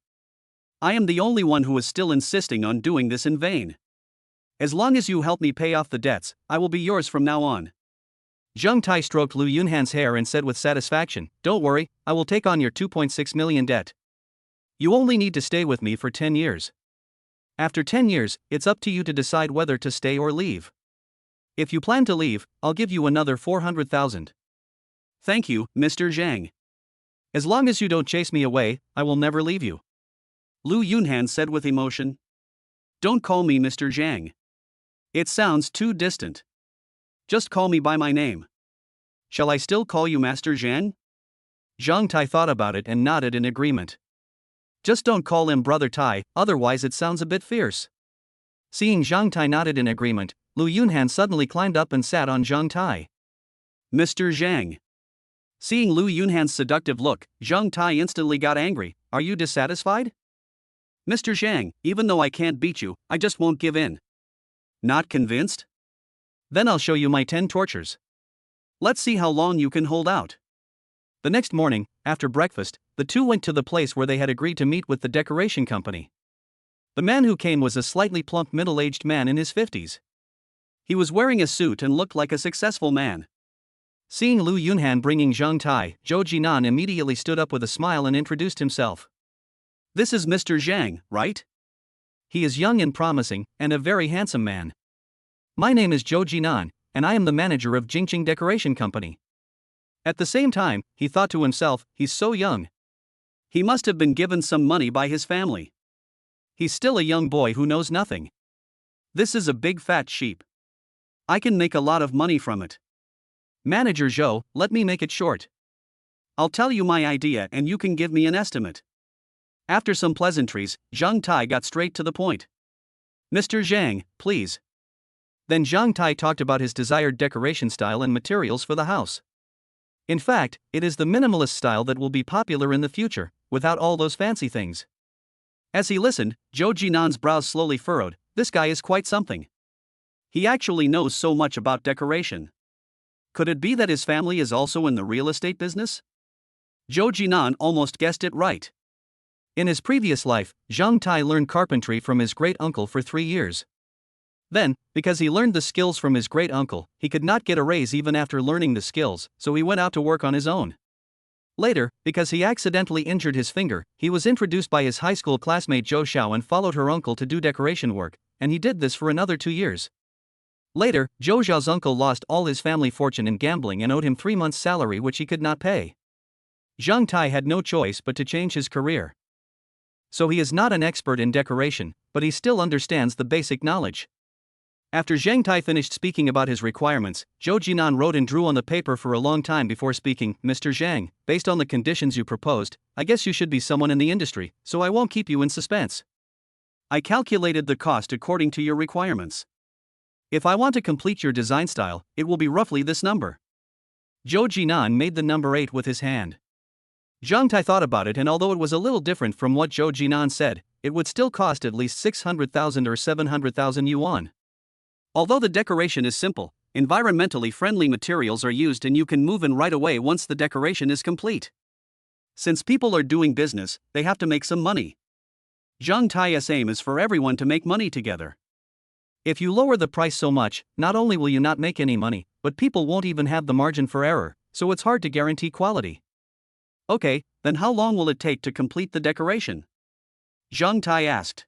S1: I am the only one who is still insisting on doing this in vain. As long as you help me pay off the debts, I will be yours from now on. Zhang Tai stroked Lu Yunhan's hair and said with satisfaction, Don't worry, I will take on your 2.6 million debt. You only need to stay with me for 10 years. After 10 years, it's up to you to decide whether to stay or leave. If you plan to leave, I'll give you another 400,000. Thank you, Mr. Zhang. As long as you don't chase me away, I will never leave you. Lu Yunhan said with emotion. Don't call me Mr. Zhang. It sounds too distant. Just call me by my name. Shall I still call you Master Zhang? Zhang Tai thought about it and nodded in agreement. Just don't call him Brother Tai, otherwise it sounds a bit fierce. Seeing Zhang Tai nodded in agreement, Lu Yunhan suddenly climbed up and sat on Zhang Tai. Mr. Zhang. Seeing Lu Yunhan's seductive look, Zhang Tai instantly got angry. Are you dissatisfied? Mr. Zhang, even though I can't beat you, I just won't give in. Not convinced? Then I'll show you my 10 tortures. Let's see how long you can hold out. The next morning, after breakfast, the two went to the place where they had agreed to meet with the decoration company. The man who came was a slightly plump middle-aged man in his 50s. He was wearing a suit and looked like a successful man. Seeing Lu Yunhan bringing Zhang Tai, Zhou Jinan immediately stood up with a smile and introduced himself. This is Mr. Zhang, right? He is young and promising, and a very handsome man. My name is Zhou Jinan, and I am the manager of Jingqing Decoration Company. At the same time, he thought to himself, he's so young. He must have been given some money by his family. He's still a young boy who knows nothing. This is a big fat sheep. I can make a lot of money from it. Manager Zhou, let me make it short. I'll tell you my idea and you can give me an estimate. After some pleasantries, Zhang Tai got straight to the point. Mr. Zhang, please. Then Zhang Tai talked about his desired decoration style and materials for the house. In fact, it is the minimalist style that will be popular in the future, without all those fancy things. As he listened, Zhou Jinan's brows slowly furrowed. This guy is quite something. He actually knows so much about decoration. Could it be that his family is also in the real estate business? Zhou Jinan almost guessed it right. In his previous life, Zhang Tai learned carpentry from his great-uncle for 3 years. Then, because he learned the skills from his great-uncle, he could not get a raise even after learning the skills, so he went out to work on his own. Later, because he accidentally injured his finger, he was introduced by his high school classmate Zhou Xiao and followed her uncle to do decoration work, and he did this for another 2 years. Later, Zhou Xiao's uncle lost all his family fortune in gambling and owed him 3 months' salary which he could not pay. Zhang Tai had no choice but to change his career. So he is not an expert in decoration, but he still understands the basic knowledge. After Zhang Tai finished speaking about his requirements, Zhou Jinan wrote and drew on the paper for a long time before speaking. Mr. Zhang, based on the conditions you proposed, I guess you should be someone in the industry, so I won't keep you in suspense. I calculated the cost according to your requirements. If I want to complete your design style, it will be roughly this number. Zhou Jinan made the number 8 with his hand. Zhang Tai thought about it, and although it was a little different from what Zhou Jinan said, it would still cost at least 600,000 or 700,000 yuan. Although the decoration is simple, environmentally friendly materials are used and you can move in right away once the decoration is complete. Since people are doing business, they have to make some money. Zhang Tai's aim is for everyone to make money together. If you lower the price so much, not only will you not make any money, but people won't even have the margin for error, so it's hard to guarantee quality. Okay, then how long will it take to complete the decoration? Zhang Tai asked.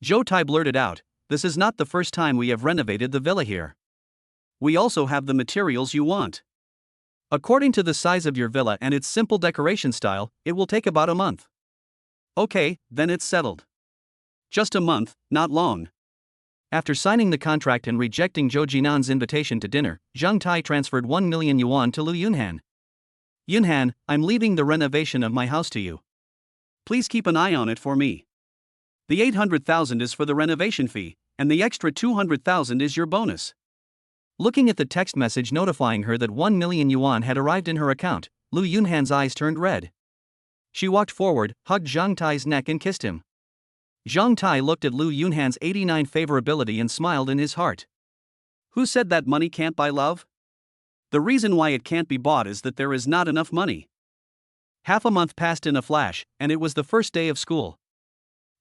S1: Zhou Tai blurted out, this is not the first time we have renovated the villa here. We also have the materials you want. According to the size of your villa and its simple decoration style, it will take about a month. Okay, then it's settled. Just a month, not long. After signing the contract and rejecting Zhou Jinan's invitation to dinner, Zhang Tai transferred 1 million yuan to Lu Yunhan. Yunhan, I'm leaving the renovation of my house to you. Please keep an eye on it for me. The 800,000 is for the renovation fee, and the extra 200,000 is your bonus. Looking at the text message notifying her that 1 million yuan had arrived in her account, Lu Yunhan's eyes turned red. She walked forward, hugged Zhang Tai's neck and kissed him. Zhang Tai looked at Lu Yunhan's 89 favorability and smiled in his heart. Who said that money can't buy love? The reason why it can't be bought is that there is not enough money. Half a month passed in a flash, and it was the first day of school.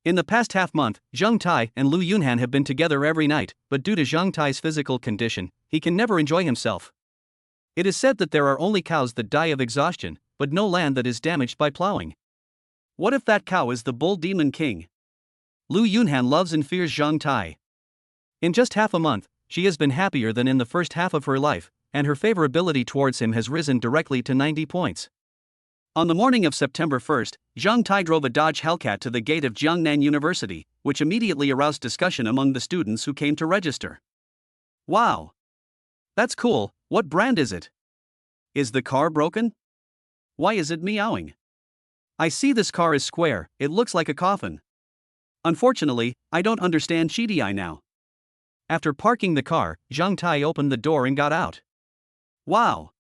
S1: In the past half month, Zhang Tai and Lu Yunhan have been together every night, but due to Zhang Tai's physical condition, he can never enjoy himself. It is said that there are only cows that die of exhaustion, but no land that is damaged by plowing. What if that cow is the bull demon king? Lu Yunhan loves and fears Zhang Tai. In just half a month, she has been happier than in the first half of her life, and her favorability towards him has risen directly to 90 points. On the morning of September 1st, Zhang Tai drove a Dodge Hellcat to the gate of Jiangnan University, which immediately aroused discussion among the students who came to register. Wow! That's cool, what brand is it? Is the car broken? Why is it meowing? I see this car is square, it looks like a coffin. Unfortunately, I don't understand GDI now. After parking the car, Zhang Tai opened the door and got out. Wow!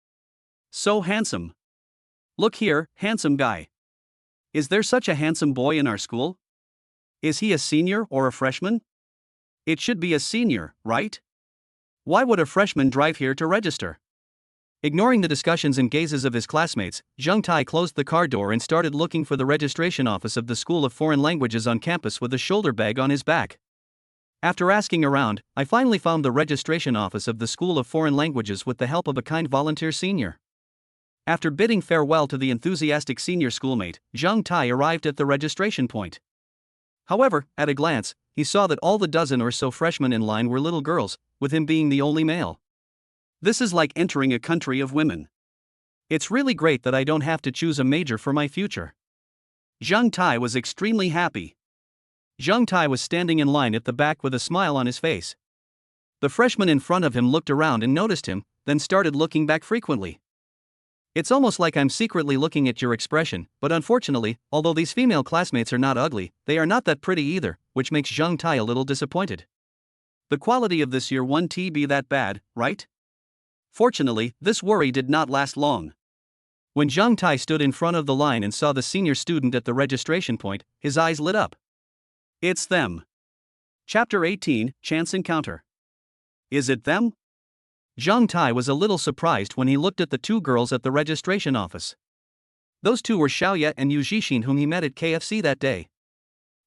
S1: So handsome. Look here, handsome guy. Is there such a handsome boy in our school? Is he a senior or a freshman? It should be a senior, right? Why would a freshman drive here to register? Ignoring the discussions and gazes of his classmates, Zheng Tai closed the car door and started looking for the registration office of the School of Foreign Languages on campus with a shoulder bag on his back. After asking around, I finally found the registration office of the School of Foreign Languages with the help of a kind volunteer senior. After bidding farewell to the enthusiastic senior schoolmate, Zheng Tai arrived at the registration point. However, at a glance, he saw that all the dozen or so freshmen in line were little girls, with him being the only male. This is like entering a country of women. It's really great that I don't have to choose a major for my future. Zheng Tai was extremely happy. Zheng Tai was standing in line at the back with a smile on his face. The freshman in front of him looked around and noticed him, then started looking back frequently. It's almost like I'm secretly looking at your expression, but unfortunately, although these female classmates are not ugly, they are not that pretty either, which makes Zheng Tai a little disappointed. The quality of this year 1T be that bad, right? Fortunately, this worry did not last long. When Zheng Tai stood in front of the line and saw the senior student at the registration point, his eyes lit up. It's them. Chapter 18, Chance Encounter. Is it them? Zheng Tai was a little surprised when he looked at the two girls at the registration office. Those two were Xiaoya and Yu Zhixin, whom he met at KFC that day.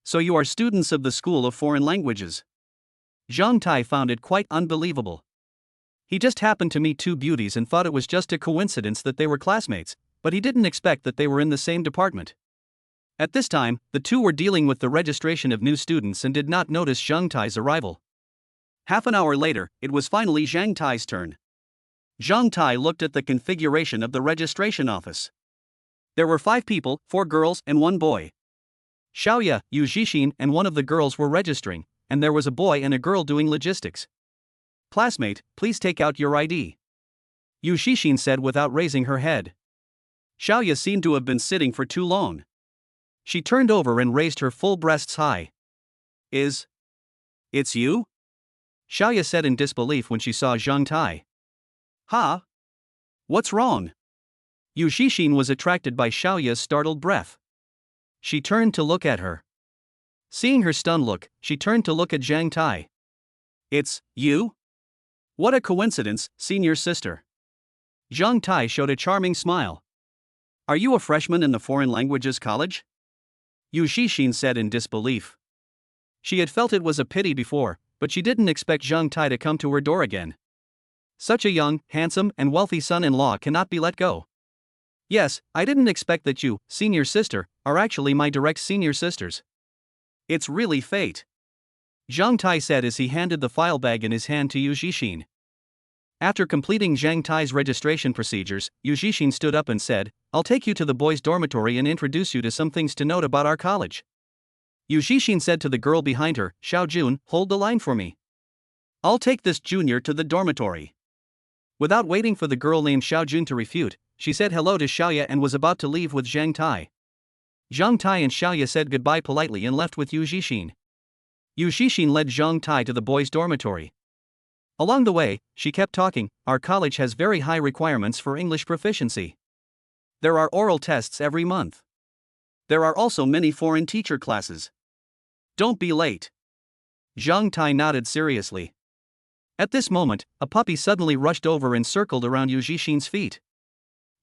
S1: So you are students of the School of Foreign Languages. Zheng Tai found it quite unbelievable. He just happened to meet two beauties and thought it was just a coincidence that they were classmates, but he didn't expect that they were in the same department. At this time, the two were dealing with the registration of new students and did not notice Zheng Tai's arrival. Half an hour later, it was finally Zheng Tai's turn. Zheng Tai looked at the configuration of the registration office. There were 5 people, 4 girls and 1 boy. Xiaoya, Yu Zhixin and one of the girls were registering, and there was a boy and a girl doing logistics. Classmate, please take out your ID. Yu Zhixin said without raising her head. Xiaoya seemed to have been sitting for too long. She turned over and raised her full breasts high. It's you? Xiaoya said in disbelief when she saw Zheng Tai. Huh? What's wrong? Yu Zhixin was attracted by Xiaoya's startled breath. She turned to look at her. Seeing her stunned look, she turned to look at Zheng Tai. It's you? What a coincidence, senior sister. Zheng Tai showed a charming smile. Are you a freshman in the Foreign Languages College? Yu Zhixin said in disbelief. She had felt it was a pity before, but she didn't expect Zheng Tai to come to her door again. Such a young, handsome, and wealthy son-in-law cannot be let go. Yes, I didn't expect that you, senior sister, are actually my direct senior sisters. It's really fate. Zheng Tai said as he handed the file bag in his hand to Yu Zhixin. After completing Zheng Tai's registration procedures, Yu Zhixin stood up and said, I'll take you to the boys' dormitory and introduce you to some things to note about our college. Yu Zhixin said to the girl behind her, Xiao Jun, hold the line for me. I'll take this junior to the dormitory. Without waiting for the girl named Xiao Jun to refute, she said hello to Xiaoya and was about to leave with Zheng Tai. Zheng Tai and Xiaoya said goodbye politely and left with Yu Zhixin. Yu Zhixin led Zheng Tai to the boys' dormitory. Along the way, she kept talking, our college has very high requirements for English proficiency. There are oral tests every month. There are also many foreign teacher classes. Don't be late. Zheng Tai nodded seriously. At this moment, a puppy suddenly rushed over and circled around Yu Zhixin's feet.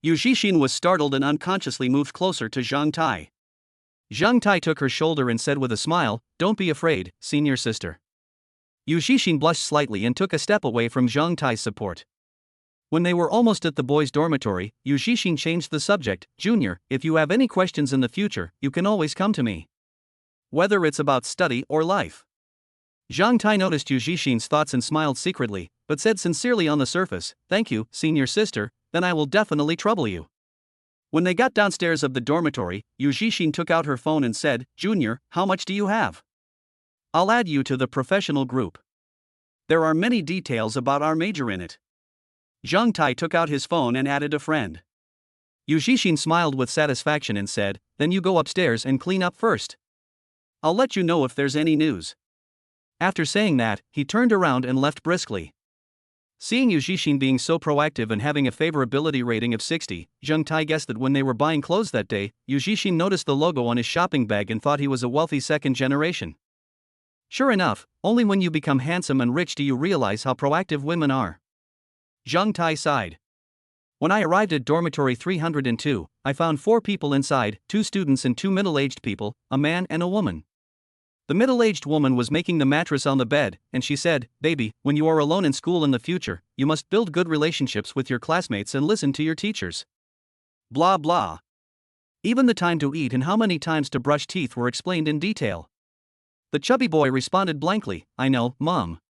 S1: Yu Zhixin was startled and unconsciously moved closer to Zheng Tai. Zheng Tai took her shoulder and said with a smile, Don't be afraid, senior sister. Yu Zhixin blushed slightly and took a step away from Zheng Tai's support. When they were almost at the boys' dormitory, Yu Zhixin changed the subject, Junior, if you have any questions in the future, you can always come to me. Whether it's about study or life. Zheng Tai noticed Yu Zhixin's thoughts and smiled secretly, but said sincerely on the surface, Thank you, senior sister, then I will definitely trouble you. When they got downstairs of the dormitory, Yu Zhixin took out her phone and said, Junior, how much do you have? I'll add you to the professional group. There are many details about our major in it. Zheng Tai took out his phone and added a friend. Yu Zhixin smiled with satisfaction and said, Then you go upstairs and clean up first. I'll let you know if there's any news. After saying that, he turned around and left briskly. Seeing Yu Jixin being so proactive and having a favorability rating of 60, Zheng Tai guessed that when they were buying clothes that day, Yu Jixin noticed the logo on his shopping bag and thought he was a wealthy second generation. Sure enough, only when you become handsome and rich do you realize how proactive women are. Zheng Tai sighed. When I arrived at dormitory 302, I found 4 people inside, 2 students and 2 middle-aged people, a man and a woman. The middle-aged woman was making the mattress on the bed, and she said, "Baby, when you are alone in school in the future, you must build good relationships with your classmates and listen to your teachers." Blah blah. Even the time to eat and how many times to brush teeth were explained in detail. The chubby boy responded blankly, "I know, Mom."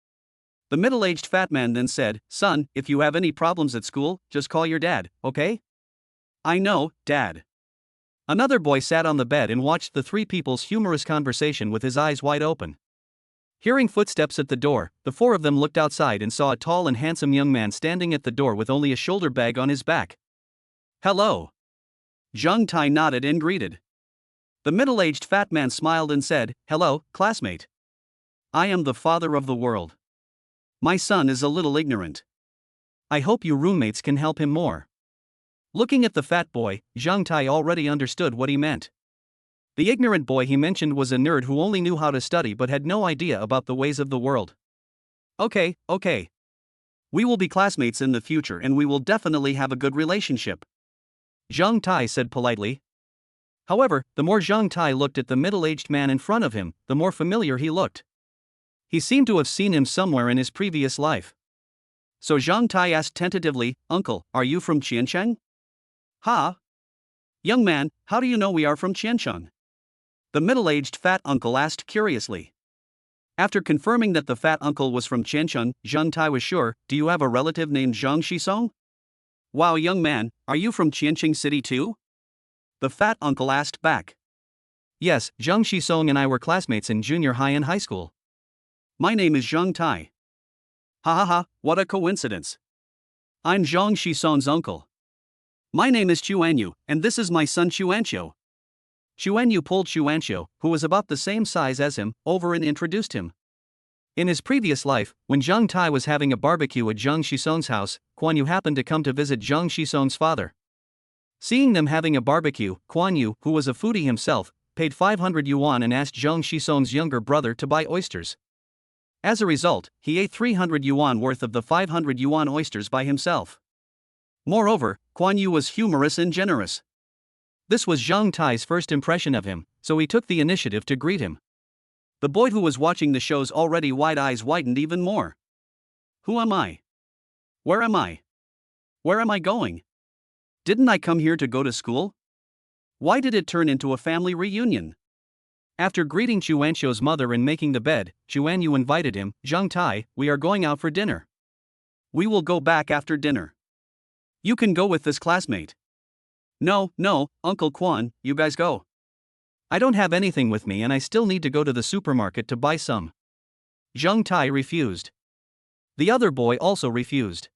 S1: The middle-aged fat man then said, "Son, if you have any problems at school, just call your dad, okay?" "I know, Dad." Another boy sat on the bed and watched the 3 people's humorous conversation with his eyes wide open. Hearing footsteps at the door, the 4 of them looked outside and saw a tall and handsome young man standing at the door with only a shoulder bag on his back. "Hello." Zheng Tai nodded and greeted. The middle-aged fat man smiled and said, "Hello, classmate. I am the father of the world. My son is a little ignorant. I hope you roommates can help him more." Looking at the fat boy, Zheng Tai already understood what he meant. The ignorant boy he mentioned was a nerd who only knew how to study but had no idea about the ways of the world. Okay. We will be classmates in the future and we will definitely have a good relationship," Zheng Tai said politely. However, the more Zheng Tai looked at the middle-aged man in front of him, the more familiar he looked. He seemed to have seen him somewhere in his previous life. So Zheng Tai asked tentatively, "Uncle, are you from Qiancheng?" "Huh? Young man, how do you know we are from Qiancheng?" The middle-aged fat uncle asked curiously. After confirming that the fat uncle was from Qiancheng, Zheng Tai was sure, "Do you have a relative named Zhang Xisong?" "Wow, young man, are you from Qiancheng City too?" The fat uncle asked back. "Yes, Zhang Xisong and I were classmates in junior high and high school. My name is Zheng Tai." "Ha ha ha, what a coincidence. I'm Zhang Xisong's uncle. My name is Chuanyu, and this is my son Chuanxiu." Chuanyu pulled Chuanxiu, who was about the same size as him, over and introduced him. In his previous life, when Zheng Tai was having a barbecue at Zhang Xisong's house, Kuan Yu happened to come to visit Zhang Xisong's father. Seeing them having a barbecue, Kuan Yu, who was a foodie himself, paid 500 yuan and asked Zhang Xisong's younger brother to buy oysters. As a result, he ate 300 yuan worth of the 500 yuan oysters by himself. Moreover, Kuan Yu was humorous and generous. This was Zheng Tai's first impression of him, so he took the initiative to greet him. The boy who was watching the show's already wide eyes widened even more. "Who am I? Where am I? Where am I going? Didn't I come here to go to school? Why did it turn into a family reunion?" After greeting Chuanxiu's mother and making the bed, Chuanyu invited him, "Zheng Tai, we are going out for dinner. We will go back after dinner. You can go with this classmate." No, Uncle Quan, you guys go. I don't have anything with me and I still need to go to the supermarket to buy some." Zheng Tai refused. The other boy also refused.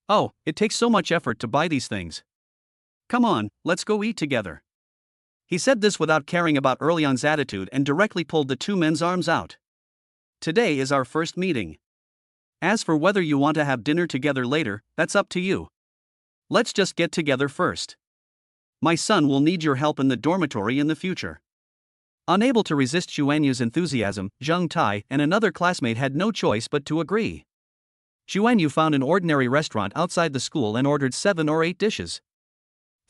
S1: "Oh, it takes so much effort to buy these things. Come on, let's go eat together." He said this without caring about Erlian's attitude and directly pulled the 2 men's arms out. "Today is our first meeting. As for whether you want to have dinner together later, that's up to you. Let's just get together first. My son will need your help in the dormitory in the future." Unable to resist Xuanyu's enthusiasm, Zheng Tai and another classmate had no choice but to agree. Xuanyu found an ordinary restaurant outside the school and ordered 7 or 8 dishes.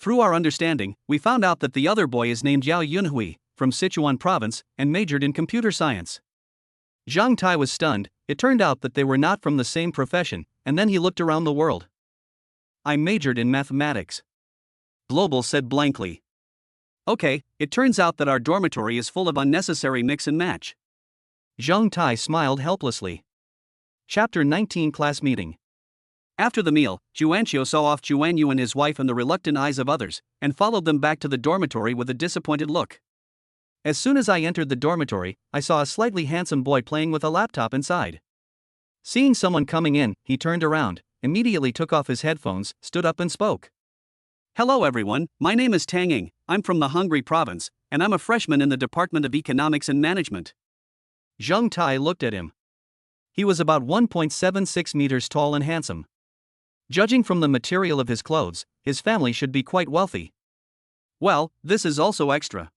S1: Through our understanding, we found out that the other boy is named Yao Yunhui, from Sichuan province, and majored in computer science. Zheng Tai was stunned. It turned out that they were not from the same profession, and then he looked around the world. "I majored in mathematics," Global said blankly. "Okay, it turns out that our dormitory is full of unnecessary mix and match." Zheng Tai smiled helplessly. Chapter 19 Class Meeting. After the meal, Chuanxiu saw off Chuanyu and his wife in the reluctant eyes of others, and followed them back to the dormitory with a disappointed look. As soon as I entered the dormitory, I saw a slightly handsome boy playing with a laptop inside. Seeing someone coming in, he turned around, immediately took off his headphones, stood up and spoke. "Hello everyone, my name is Tang Ying, I'm from the Hungary province, and I'm a freshman in the Department of Economics and Management." Zheng Tai looked at him. He was about 1.76 meters tall and handsome. Judging from the material of his clothes, his family should be quite wealthy. Well, this is also extra.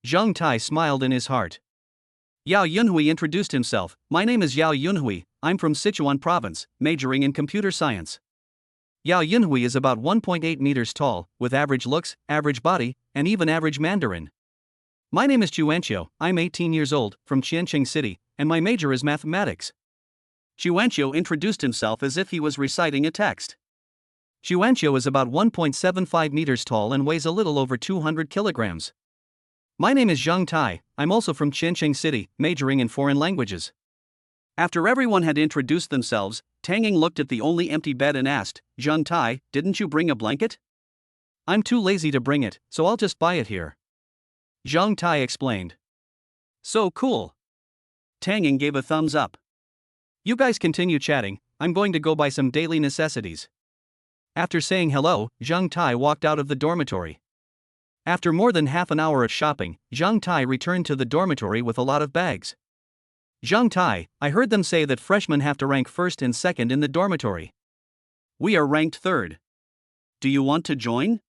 S1: Zhang Tai smiled in his heart. Yao Yunhui introduced himself. My name is Yao Yunhui, I'm from Sichuan province, majoring in computer science. Yao Yunhui is about 1.8 meters tall, with average looks, average body, and even average Mandarin. My name is Chuanqiu, I'm 18 years old, from Qianqing City, and my major is mathematics. Chuanqiu introduced himself as if he was reciting a text. Chuanqiu is about 1.75 meters tall and weighs a little over 200 kilograms. My name is Zhang Tai, I'm also from Qianqing City, majoring in foreign languages. After everyone had introduced themselves, Tang Ying looked at the only empty bed and asked, Zhang Tai, didn't you bring a blanket? I'm too lazy to bring it, so I'll just buy it here. Zhang Tai explained. So cool. Tang Ying gave a thumbs up. You guys continue chatting, I'm going to go buy some daily necessities. After saying hello, Zhang Tai walked out of the dormitory. After more than half an hour of shopping, Zhang Tai returned to the dormitory with a lot of bags. Zhang Tai, I heard them say that freshmen have to rank first and second in the dormitory. We are ranked third. Do you want to join?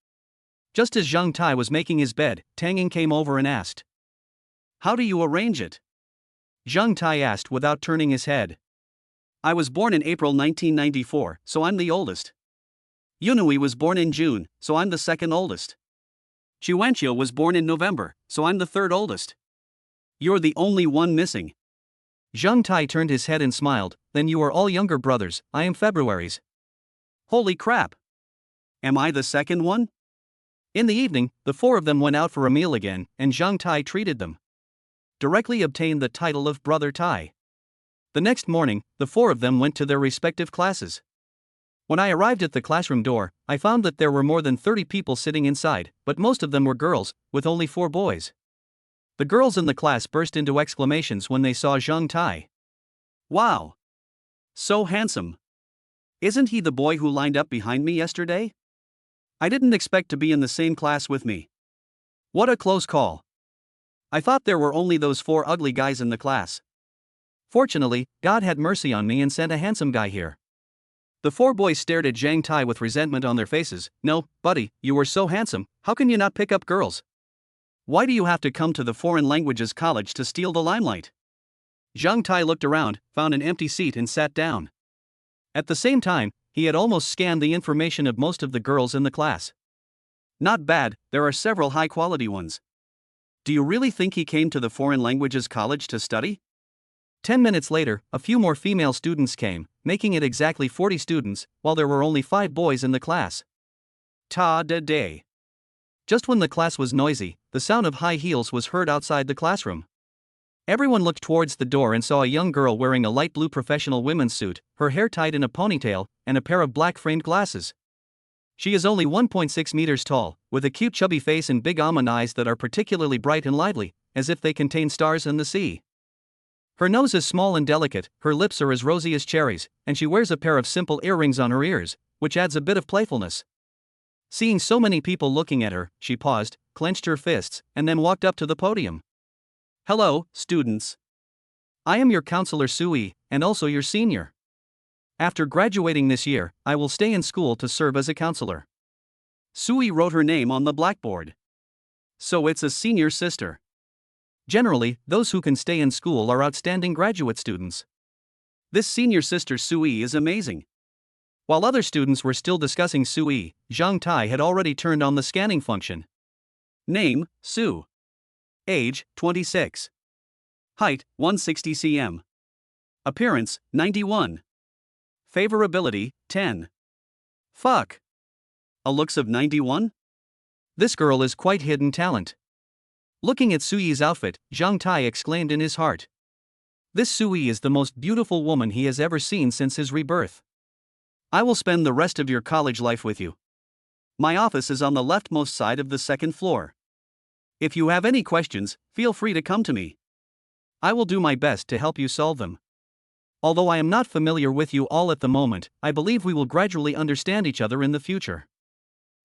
S1: Just as Zhang Tai was making his bed, Tang Ying came over and asked. How do you arrange it? Zhang Tai asked without turning his head. I was born in April 1994, so I'm the oldest. Yunhui was born in June, so I'm the second oldest. Chuanqiu was born in November, so I'm the third oldest. You're the only one missing. Zhang Tai turned his head and smiled. Then you are all younger brothers, I am February's. Holy crap! Am I the second one? In the evening, the four of them went out for a meal again, and Zhang Tai treated them. Directly obtained the title of Brother Tai. The next morning, the four of them went to their respective classes. When I arrived at the classroom door, I found that there were more than 30 people sitting inside, but most of them were girls, with only 4 boys. The girls in the class burst into exclamations when they saw Zhang Tai. Wow! So handsome! Isn't he the boy who lined up behind me yesterday? I didn't expect to be in the same class with me. What a close call! I thought there were only those 4 ugly guys in the class. Fortunately, God had mercy on me and sent a handsome guy here. The 4 boys stared at Zhang Tai with resentment on their faces. No, buddy, you were so handsome, how can you not pick up girls? Why do you have to come to the foreign languages college to steal the limelight? Zhang Tai looked around, found an empty seat and sat down. At the same time, he had almost scanned the information of most of the girls in the class. Not bad, there are several high-quality ones. Do you really think he came to the foreign languages college to study? 10 minutes later, a few more female students came, making it exactly 40 students, while there were only 5 boys in the class. Ta-da-day. Just when the class was noisy, the sound of high heels was heard outside the classroom. Everyone looked towards the door and saw a young girl wearing a light blue professional women's suit, her hair tied in a ponytail, and a pair of black framed glasses. She is only 1.6 meters tall, with a cute chubby face and big almond eyes that are particularly bright and lively, as if they contain stars in the sea. Her nose is small and delicate, her lips are as rosy as cherries, and she wears a pair of simple earrings on her ears, which adds a bit of playfulness. Seeing so many people looking at her, she paused, clenched her fists, and then walked up to the podium. Hello, students. I am your counselor Sui, and also your senior. After graduating this year, I will stay in school to serve as a counselor. Sui wrote her name on the blackboard. So it's a senior sister. Generally, those who can stay in school are outstanding graduate students. This senior sister Sui is amazing. While other students were still discussing Sui, Zhang Tai had already turned on the scanning function. Name, Su. Age, 26. Height, 160 cm. Appearance, 91. Favorability, 10. Fuck. A looks of 91? This girl is quite hidden talent. Looking at Sui's outfit, Zhang Tai exclaimed in his heart. This Sui is the most beautiful woman he has ever seen since his rebirth. I will spend the rest of your college life with you. My office is on the leftmost side of the second floor. If you have any questions, feel free to come to me. I will do my best to help you solve them. Although I am not familiar with you all at the moment, I believe we will gradually understand each other in the future.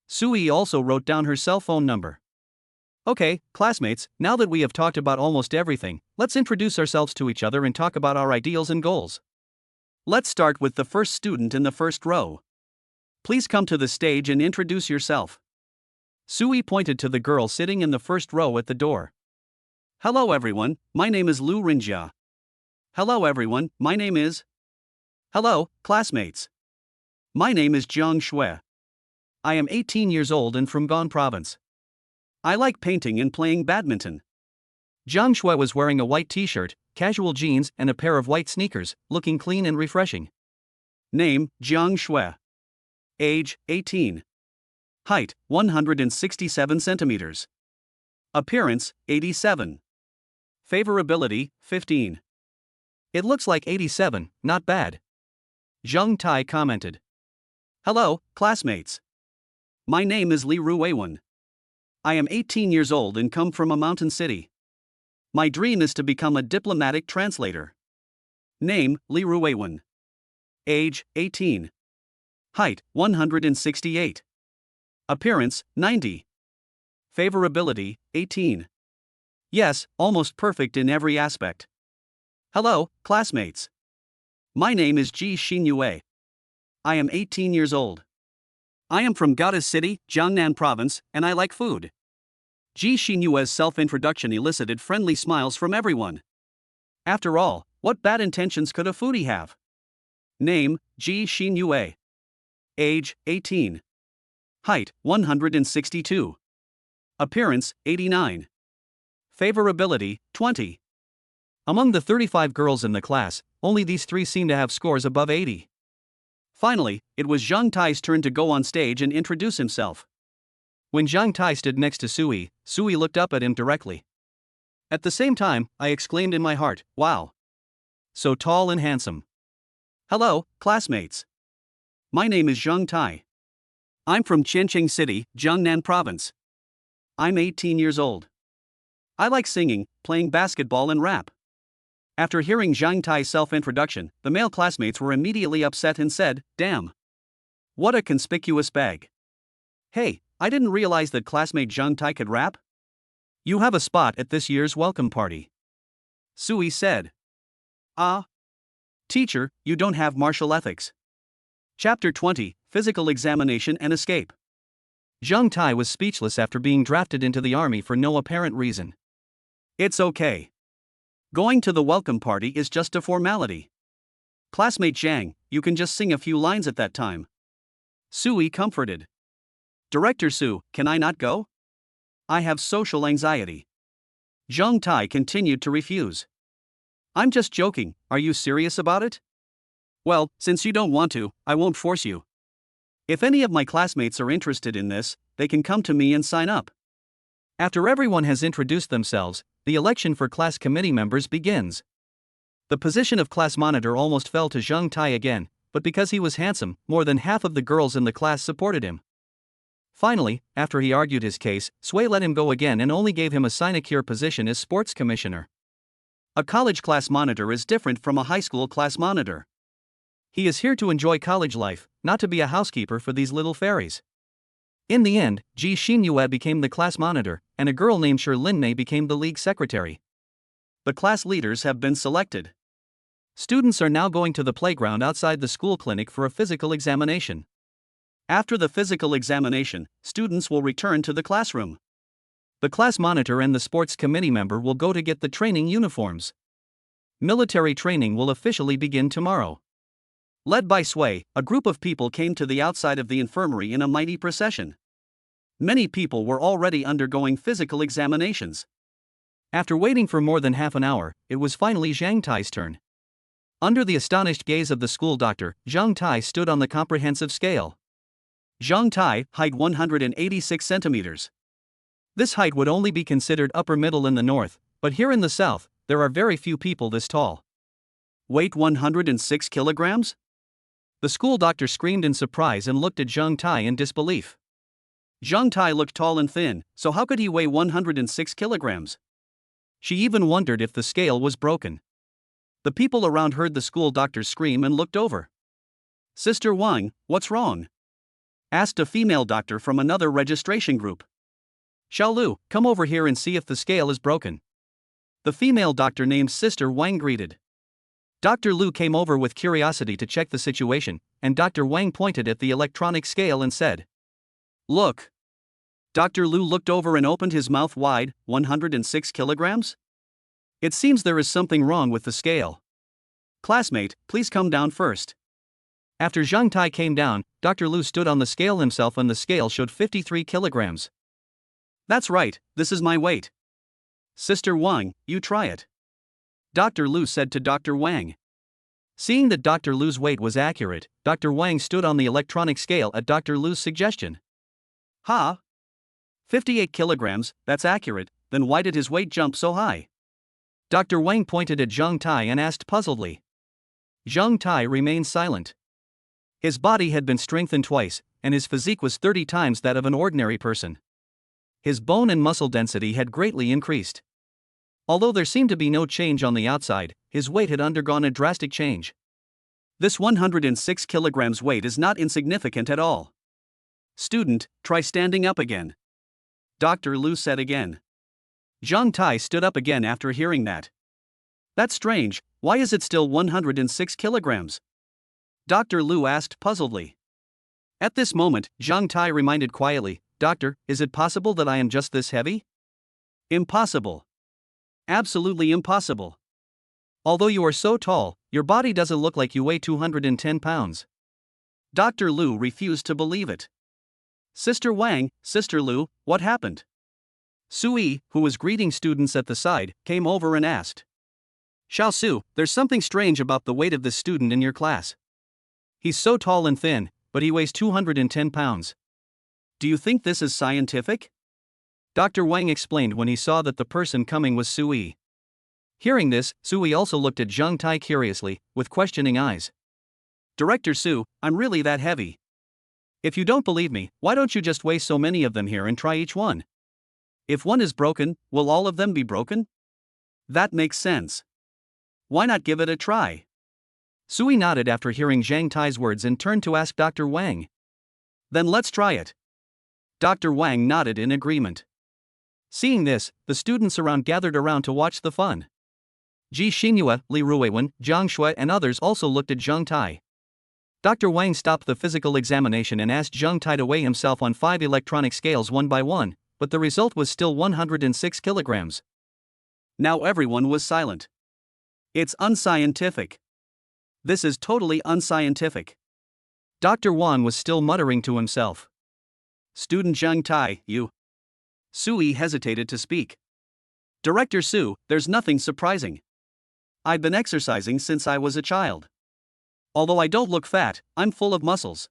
S1: Sui also wrote down her cell phone number. Okay, classmates, now that we have talked about almost everything, let's introduce ourselves to each other and talk about our ideals and goals. Let's start with the first student in the first row. Please come to the stage and introduce yourself. Sui pointed to the girl sitting in the first row at the door. Hello everyone, my name is Lu Rinjia. Hello everyone, my name is. Hello, classmates. My name is Jiang Shui. I am 18 years old and from Gan province. I like painting and playing badminton. Jiang Shui was wearing a white t-shirt, casual jeans and a pair of white sneakers, looking clean and refreshing. Name, Jiang Shui. Age, 18. Height, 167 centimeters. Appearance, 87. Favorability, 15. It looks like 87, not bad. Zheng Tai commented. Hello, classmates. My name is Li Ruiwen. I am 18 years old and come from a mountain city. My dream is to become a diplomatic translator. Name, Li Ruiwen. Age, 18. Height, 168. Appearance, 90. Favorability, 18. Yes, almost perfect in every aspect. Hello, classmates. My name is Ji Xinyue. I am 18 years old. I am from Goddess City, Jiangnan Province, and I like food. Ji Xinyue's self-introduction elicited friendly smiles from everyone. After all, what bad intentions could a foodie have? Name, Ji Xinyue. Age, 18. Height, 162. Appearance, 89. Favorability, 20. Among the 35 girls in the class, only these 3 seem to have scores above 80. Finally, it was Zhang Tai's turn to go on stage and introduce himself. When Zhang Tai stood next to Sui, Sui looked up at him directly. At the same time, I exclaimed in my heart, wow. So tall and handsome. Hello, classmates. My name is Zhang Tai. I'm from Qianqing City, Jiangnan Province. I'm 18 years old. I like singing, playing basketball and rap. After hearing Zhang Tai's self-introduction, the male classmates were immediately upset and said, damn. What a conspicuous bag. Hey, I didn't realize that classmate Zhang Tai could rap. You have a spot at this year's welcome party. Sui said. Ah. Teacher, you don't have martial ethics. Chapter 20, Physical Examination and Escape. Zhang Tai was speechless after being drafted into the army for no apparent reason. It's okay. Going to the welcome party is just a formality. Classmate Zhang, you can just sing a few lines at that time. Sui comforted. Director Su, can I not go? I have social anxiety. Zhang Tai continued to refuse. I'm just joking, are you serious about it? Well, since you don't want to, I won't force you. If any of my classmates are interested in this, they can come to me and sign up. After everyone has introduced themselves, the election for class committee members begins. The position of class monitor almost fell to Zhang Tai again, but because he was handsome, more than half of the girls in the class supported him. Finally, after he argued his case, Sui let him go again and only gave him a sinecure position as sports commissioner. A college class monitor is different from a high school class monitor. He is here to enjoy college life, not to be a housekeeper for these little fairies. In the end, Ji Xinyue became the class monitor, and a girl named Shi Linmei became the league secretary. The class leaders have been selected. Students are now going to the playground outside the school clinic for a physical examination. After the physical examination, students will return to the classroom. The class monitor and the sports committee member will go to get the training uniforms. Military training will officially begin tomorrow. Led by Sui, a group of people came to the outside of the infirmary in a mighty procession. Many people were already undergoing physical examinations. After waiting for more than half an hour, it was finally Zhang Tai's turn. Under the astonished gaze of the school doctor, Zhang Tai stood on the comprehensive scale. Zhang Tai, height 186 centimeters. This height would only be considered upper middle in the north, but here in the south, there are very few people this tall. Weight 106 kilograms? The school doctor screamed in surprise and looked at Zhang Tai in disbelief. Zhang Tai looked tall and thin, so how could he weigh 106 kilograms? She even wondered if the scale was broken. The people around heard the school doctor scream and looked over. Sister Wang, what's wrong? Asked a female doctor from another registration group. Xiaolu, come over here and see if the scale is broken. The female doctor named Sister Wang greeted. Dr. Lu came over with curiosity to check the situation, and Dr. Wang pointed at the electronic scale and said, "Look." Dr. Lu looked over and opened his mouth wide. 106 kilograms? It seems there is something wrong with the scale. Classmate, please come down first. After Zhang Tai came down, Dr. Lu stood on the scale himself and the scale showed 53 kilograms. That's right, this is my weight. Sister Wang, you try it. Dr. Lu said to Dr. Wang. Seeing that Dr. Lu's weight was accurate, Dr. Wang stood on the electronic scale at Dr. Lu's suggestion. Ha! 58 kilograms, that's accurate, then why did his weight jump so high? Dr. Wang pointed at Zhang Tai and asked puzzledly. Zhang Tai remained silent. His body had been strengthened twice, and his physique was 30 times that of an ordinary person. His bone and muscle density had greatly increased. Although there seemed to be no change on the outside, his weight had undergone a drastic change. This 106 kilograms weight is not insignificant at all. Student, try standing up again. Dr. Lu said again. Zhang Tai stood up again after hearing that. That's strange, why is it still 106 kilograms? Dr. Lu asked puzzledly. At this moment, Zhang Tai reminded quietly, Doctor, is it possible that I am just this heavy? Impossible. Absolutely impossible. Although you are so tall, your body doesn't look like you weigh 210 pounds. Dr. Lu refused to believe it. Sister Wang, Sister Lu, what happened? Sui, who was greeting students at the side, came over and asked. Xiao Su, there's something strange about the weight of this student in your class. He's so tall and thin, but he weighs 210 pounds. Do you think this is scientific? Dr. Wang explained when he saw that the person coming was Sui. Hearing this, Sui also looked at Zhang Tai curiously, with questioning eyes. Director Su, I'm really that heavy. If you don't believe me, why don't you just weigh so many of them here and try each one? If one is broken, will all of them be broken? That makes sense. Why not give it a try? Sui nodded after hearing Zhang Tai's words and turned to ask Dr. Wang. Then let's try it. Dr. Wang nodded in agreement. Seeing this, the students around gathered around to watch the fun. Ji Xinyue, Li Ruiwen, Jiang Shui and others also looked at Zhang Tai. Dr. Wang stopped the physical examination and asked Zhang Tai to weigh himself on 5 electronic scales one by one, but the result was still 106 kilograms. Now everyone was silent. It's unscientific. This is totally unscientific. Dr. Wang was still muttering to himself. Student Zhang Tai, you. Sui hesitated to speak. Director Su, there's nothing surprising. I've been exercising since I was a child. Although I don't look fat, I'm full of muscles.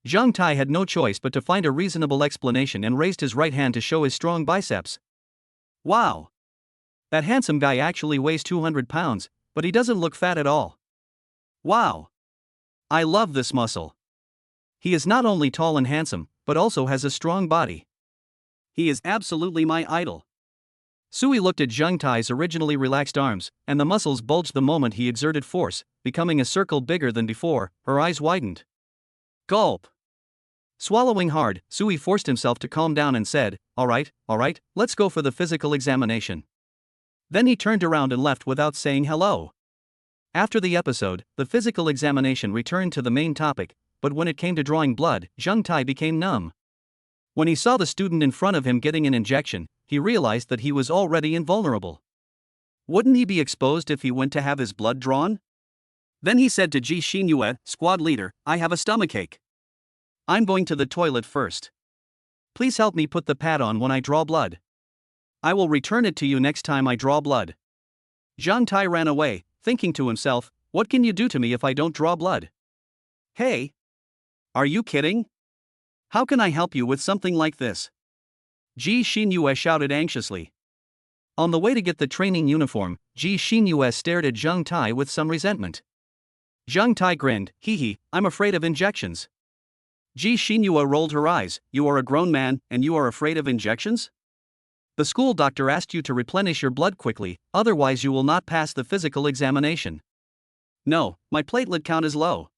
S1: Zhang Tai had no choice but to find a reasonable explanation and raised his right hand to show his strong biceps. Wow! That handsome guy actually weighs 200 pounds, but he doesn't look fat at all. Wow! I love this muscle. He is not only tall and handsome, but also has a strong body. He is absolutely my idol. Sui looked at Zhang Tai's originally relaxed arms, and the muscles bulged the moment he exerted force, becoming a circle bigger than before. Her eyes widened. Gulp. Swallowing hard, Sui forced himself to calm down and said, all right, let's go for the physical examination. Then he turned around and left without saying hello. After the episode, the physical examination returned to the main topic, but when it came to drawing blood, Zhang Tai became numb. When he saw the student in front of him getting an injection, he realized that he was already invulnerable. Wouldn't he be exposed if he went to have his blood drawn? Then he said to Ji Xinyue, squad leader, I have a stomachache. I'm going to the toilet first. Please help me put the pad on when I draw blood. I will return it to you next time I draw blood. Zhang Tai ran away, thinking to himself, what can you do to me if I don't draw blood? Hey! Are you kidding? How can I help you with something like this? Ji Xinyue shouted anxiously. On the way to get the training uniform, Ji Xinyue stared at Zhang Tai with some resentment. Zhang Tai grinned, hee, I'm afraid of injections. Ji Xinyue rolled her eyes, you are a grown man, and you are afraid of injections? The school doctor asked you to replenish your blood quickly, otherwise you will not pass the physical examination. No, my platelet count is low.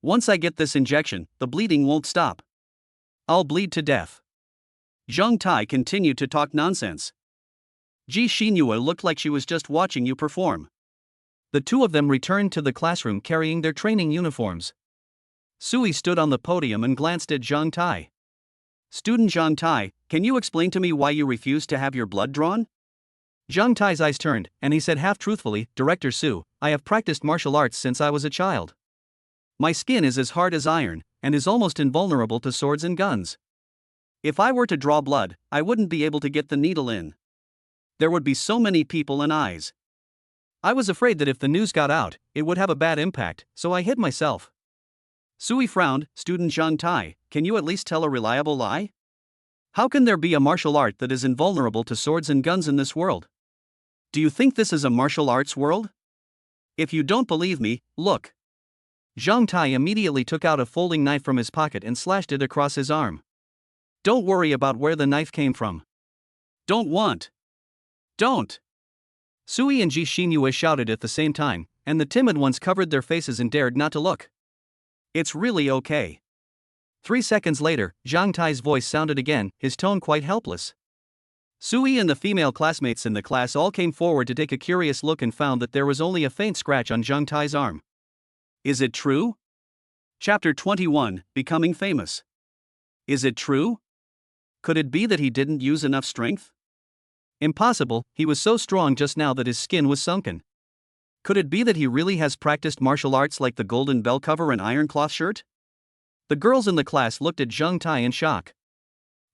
S1: Once I get this injection, the bleeding won't stop. I'll bleed to death. Zhang Tai continued to talk nonsense. Ji Xinhua looked like she was just watching you perform. The two of them returned to the classroom carrying their training uniforms. Sui stood on the podium and glanced at Zhang Tai. Student Zhang Tai, can you explain to me why you refused to have your blood drawn? Zhang Tai's eyes turned, and he said half-truthfully, Director Su, I have practiced martial arts since I was a child. My skin is as hard as iron, and is almost invulnerable to swords and guns. If I were to draw blood, I wouldn't be able to get the needle in. There would be so many people and eyes. I was afraid that if the news got out, it would have a bad impact, so I hid myself. Sui frowned. Student Zhang Tai, can you at least tell a reliable lie? How can there be a martial art that is invulnerable to swords and guns in this world? Do you think this is a martial arts world? If you don't believe me, look. Zhang Tai immediately took out a folding knife from his pocket and slashed it across his arm. Don't worry about where the knife came from. Don't. Sui and Ji Xinhua shouted at the same time, and the timid ones covered their faces and dared not to look. It's really okay. 3 seconds later, Zhang Tai's voice sounded again, his tone quite helpless. Sui and the female classmates in the class all came forward to take a curious look and found that there was only a faint scratch on Zhang Tai's arm. Is it true? Chapter 21, Becoming Famous. Is it true? Could it be that he didn't use enough strength? Impossible, he was so strong just now that his skin was sunken. Could it be that he really has practiced martial arts like the golden bell cover and iron cloth shirt? The girls in the class looked at Zhang Tai in shock.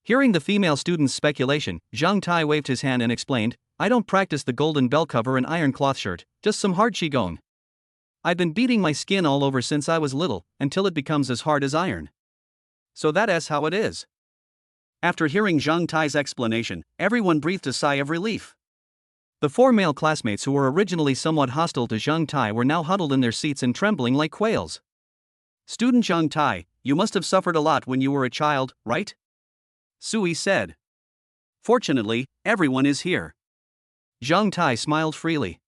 S1: Hearing the female student's speculation, Zhang Tai waved his hand and explained, I don't practice the golden bell cover and iron cloth shirt, just some hard qigong. I've been beating my skin all over since I was little, until it becomes as hard as iron. So that's how it is. After hearing Zhang Tai's explanation, everyone breathed a sigh of relief. The 4 male classmates who were originally somewhat hostile to Zhang Tai were now huddled in their seats and trembling like quails. Student Zhang Tai, you must have suffered a lot when you were a child, right? Sui said. Fortunately, everyone is here. Zhang Tai smiled freely.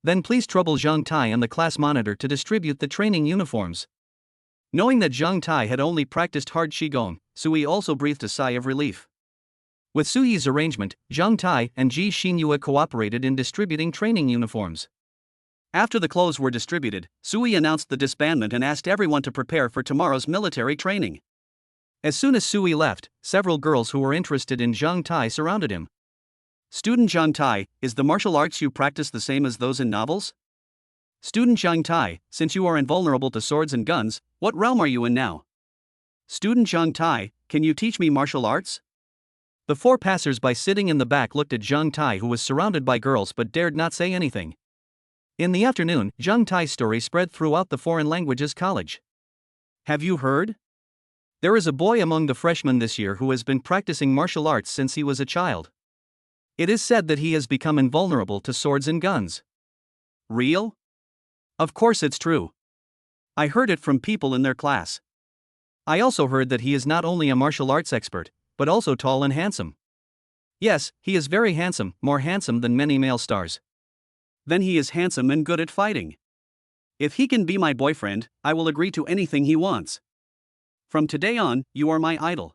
S1: Then please trouble Zhang Tai and the class monitor to distribute the training uniforms. Knowing that Zhang Tai had only practiced hard qigong, Sui also breathed a sigh of relief. With Sui's arrangement, Zhang Tai and Ji Xinhua cooperated in distributing training uniforms. After the clothes were distributed, Sui announced the disbandment and asked everyone to prepare for tomorrow's military training. As soon as Sui left, several girls who were interested in Zhang Tai surrounded him. Student Zhang Tai, is the martial arts you practice the same as those in novels? Student Zhang Tai, since you are invulnerable to swords and guns, what realm are you in now? Student Zhang Tai, can you teach me martial arts? The 4 passers-by sitting in the back looked at Zhang Tai, who was surrounded by girls but dared not say anything. In the afternoon, Zhang Tai's story spread throughout the foreign languages college. Have you heard? There is a boy among the freshmen this year who has been practicing martial arts since he was a child. It is said that he has become invulnerable to swords and guns. Real? Of course it's true. I heard it from people in their class. I also heard that he is not only a martial arts expert, but also tall and handsome. Yes, he is very handsome, more handsome than many male stars. Then he is handsome and good at fighting. If he can be my boyfriend, I will agree to anything he wants. From today on, you are my idol.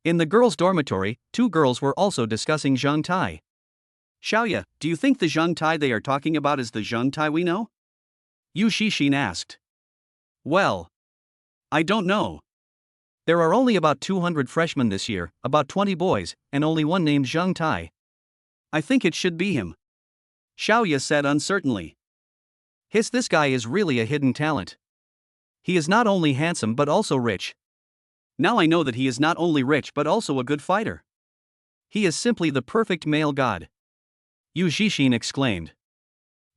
S1: In the girls' dormitory, 2 girls were also discussing Zhang Tai. Xiaoya, do you think the Zhang Tai they are talking about is the Zhang Tai we know? Yu Xixin asked. Well, I don't know. There are only about 200 freshmen this year, about 20 boys, and only one named Zhang Tai. I think it should be him. Xiaoya said uncertainly. This guy is really a hidden talent. He is not only handsome but also rich. Now I know that he is not only rich but also a good fighter. He is simply the perfect male god. Yu Xixin exclaimed.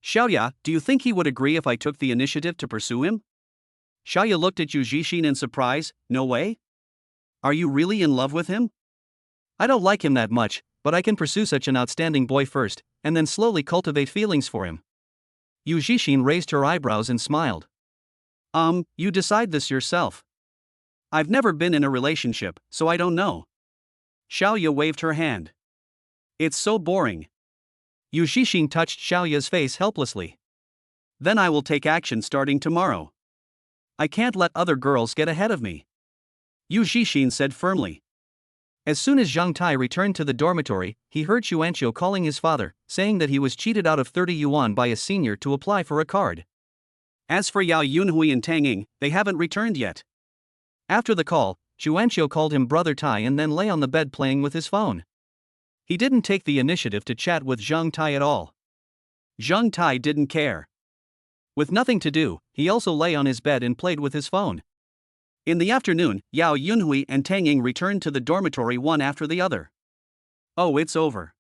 S1: Xiaoya, do you think he would agree if I took the initiative to pursue him? Xiaoya looked at Yu Xixin in surprise. No way? Are you really in love with him? I don't like him that much, but I can pursue such an outstanding boy first, and then slowly cultivate feelings for him. Yu Xixin raised her eyebrows and smiled. You decide this yourself. I've never been in a relationship, so I don't know. Xiaoya waved her hand. It's so boring. Yu Xixin touched Xiaoya's face helplessly. Then I will take action starting tomorrow. I can't let other girls get ahead of me. Yu Xixin said firmly. As soon as Zhang Tai returned to the dormitory, he heard Xuanqiu calling his father, saying that he was cheated out of 30 yuan by a senior to apply for a card. As for Yao Yunhui and Tang Ying, they haven't returned yet. After the call, Xuanqiu called him Brother Tai and then lay on the bed playing with his phone. He didn't take the initiative to chat with Zhang Tai at all. Zhang Tai didn't care. With nothing to do, he also lay on his bed and played with his phone. In the afternoon, Yao Yunhui and Tang Ying returned to the dormitory one after the other. Oh, it's over.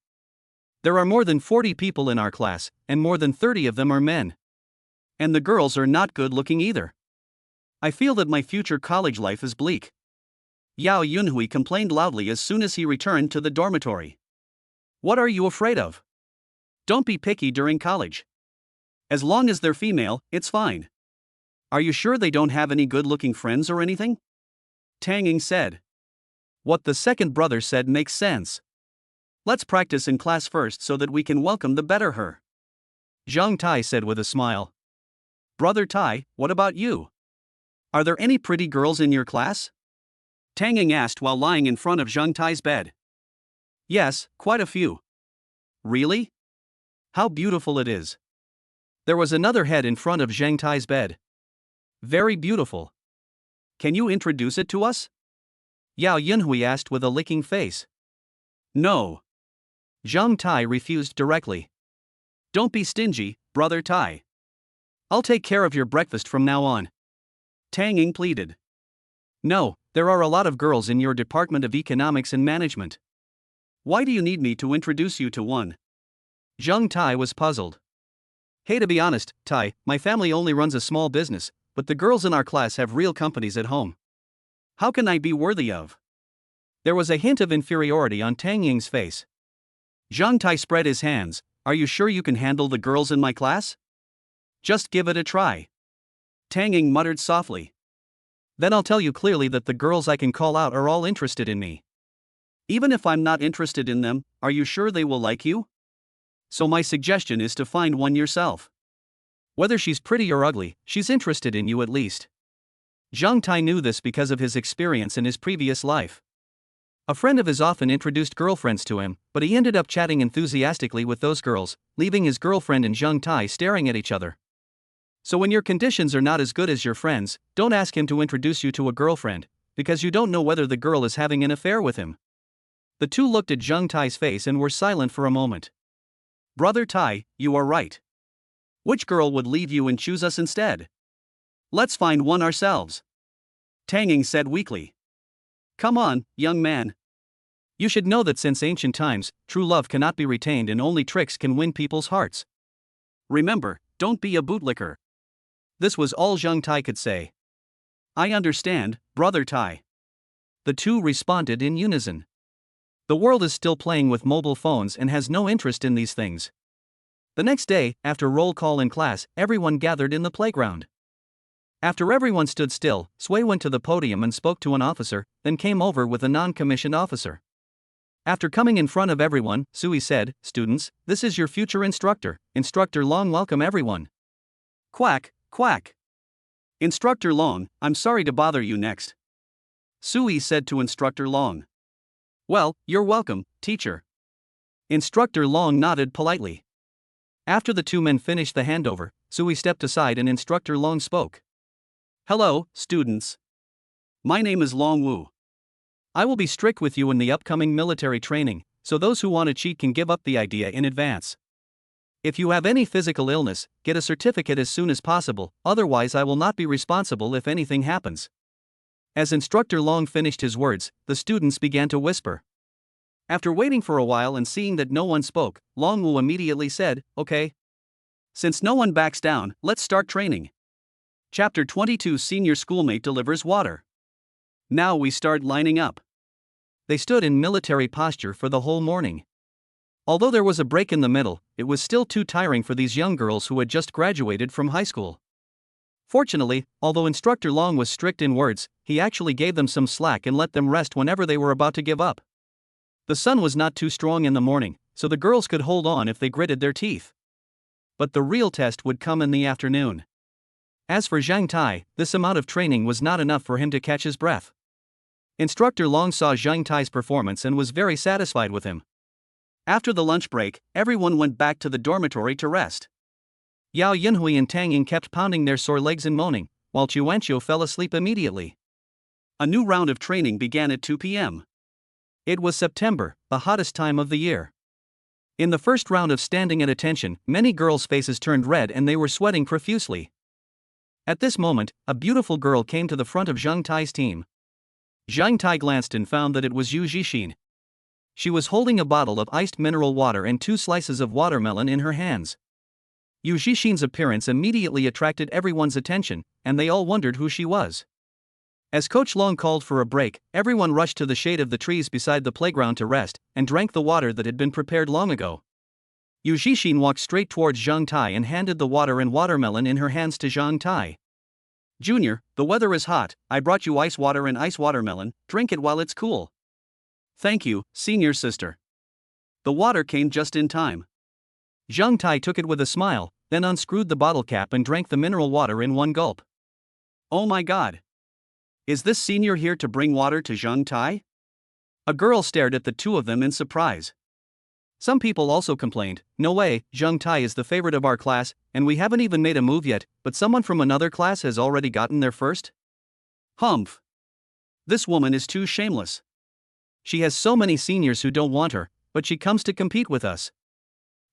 S1: There are more than 40 people in our class, and more than 30 of them are men. And the girls are not good looking either. I feel that my future college life is bleak. Yao Yunhui complained loudly as soon as he returned to the dormitory. What are you afraid of? Don't be picky during college. As long as they're female, it's fine. Are you sure they don't have any good-looking friends or anything? Tang Ying said. What the second brother said makes sense. Let's practice in class first so that we can welcome the better her. Zhang Tai said with a smile. Brother Tai, what about you? Are there any pretty girls in your class? Tang Ying asked while lying in front of Zhang Tai's bed. Yes, quite a few. Really? How beautiful it is. There was another head in front of Zhang Tai's bed. Very beautiful. Can you introduce it to us? Yao Yunhui asked with a licking face. No. Zhang Tai refused directly. Don't be stingy, Brother Tai. I'll take care of your breakfast from now on. Tang Ying pleaded. No, there are a lot of girls in your Department of Economics and Management. Why do you need me to introduce you to one? Zhang Tai was puzzled. Hey, to be honest, Tai, my family only runs a small business, but the girls in our class have real companies at home. How can I be worthy of? There was a hint of inferiority on Tang Ying's face. Zhang Tai spread his hands. Are you sure you can handle the girls in my class? Just give it a try. Tang Ying muttered softly. Then I'll tell you clearly that the girls I can call out are all interested in me. Even if I'm not interested in them, are you sure they will like you? So my suggestion is to find one yourself. Whether she's pretty or ugly, she's interested in you at least. Zhang Tai knew this because of his experience in his previous life. A friend of his often introduced girlfriends to him, but he ended up chatting enthusiastically with those girls, leaving his girlfriend and Zhang Tai staring at each other. So when your conditions are not as good as your friends, don't ask him to introduce you to a girlfriend, because you don't know whether the girl is having an affair with him. The two looked at Zhang Tai's face and were silent for a moment. Brother Tai, you are right. Which girl would leave you and choose us instead? Let's find one ourselves. Tang Ying said weakly. Come on, young man. You should know that since ancient times, true love cannot be retained and only tricks can win people's hearts. Remember, don't be a bootlicker. This was all Zhang Tai could say. I understand, Brother Tai. The two responded in unison. The world is still playing with mobile phones and has no interest in these things. The next day, after roll call in class, everyone gathered in the playground. After everyone stood still, Sui went to the podium and spoke to an officer, then came over with a non-commissioned officer. After coming in front of everyone, Sui said, Students, this is your future instructor, Instructor Long. Welcome everyone. Quack, quack. Instructor Long, I'm sorry to bother you next. Sui said to Instructor Long. Well, you're welcome, teacher. Instructor Long nodded politely. After the two men finished the handover, Sui stepped aside and Instructor Long spoke. Hello, students. My name is Long Wu. I will be strict with you in the upcoming military training, so those who want to cheat can give up the idea in advance. If you have any physical illness, get a certificate as soon as possible, otherwise I will not be responsible if anything happens. As Instructor Long finished his words, the students began to whisper. After waiting for a while and seeing that no one spoke, Long Wu immediately said, Okay. Since no one backs down, let's start training. Chapter 22 Senior Schoolmate Delivers Water. Now we start lining up. They stood in military posture for the whole morning. Although there was a break in the middle, it was still too tiring for these young girls who had just graduated from high school. Fortunately, although Instructor Long was strict in words, he actually gave them some slack and let them rest whenever they were about to give up. The sun was not too strong in the morning, so the girls could hold on if they gritted their teeth. But the real test would come in the afternoon. As for Zhang Tai, this amount of training was not enough for him to catch his breath. Instructor Long saw Zhang Tai's performance and was very satisfied with him. After the lunch break, everyone went back to the dormitory to rest. Yao Yinhui and Tang Ying kept pounding their sore legs and moaning, while Chuanqiu fell asleep immediately. A new round of training began at 2 p.m. It was September, the hottest time of the year. In the first round of standing at attention, many girls' faces turned red and they were sweating profusely. At this moment, a beautiful girl came to the front of Zhang Tai's team. Zhang Tai glanced and found that it was Yu Zhixin. She was holding a bottle of iced mineral water and 2 slices of watermelon in her hands. Yu Zhixin's appearance immediately attracted everyone's attention, and they all wondered who she was. As Coach Long called for a break, everyone rushed to the shade of the trees beside the playground to rest, and drank the water that had been prepared long ago. Yu Zhixin walked straight towards Zhang Tai and handed the water and watermelon in her hands to Zhang Tai. "Junior, the weather is hot, I brought you ice water and ice watermelon, drink it while it's cool." "Thank you, senior sister." The water came just in time. Zhang Tai took it with a smile, then unscrewed the bottle cap and drank the mineral water in one gulp. "Oh my god! Is this senior here to bring water to Zhang Tai?" A girl stared at the two of them in surprise. Some people also complained, "No way, Zhang Tai is the favorite of our class, and we haven't even made a move yet, but someone from another class has already gotten there first? Humph! This woman is too shameless. She has so many seniors who don't want her, but she comes to compete with us."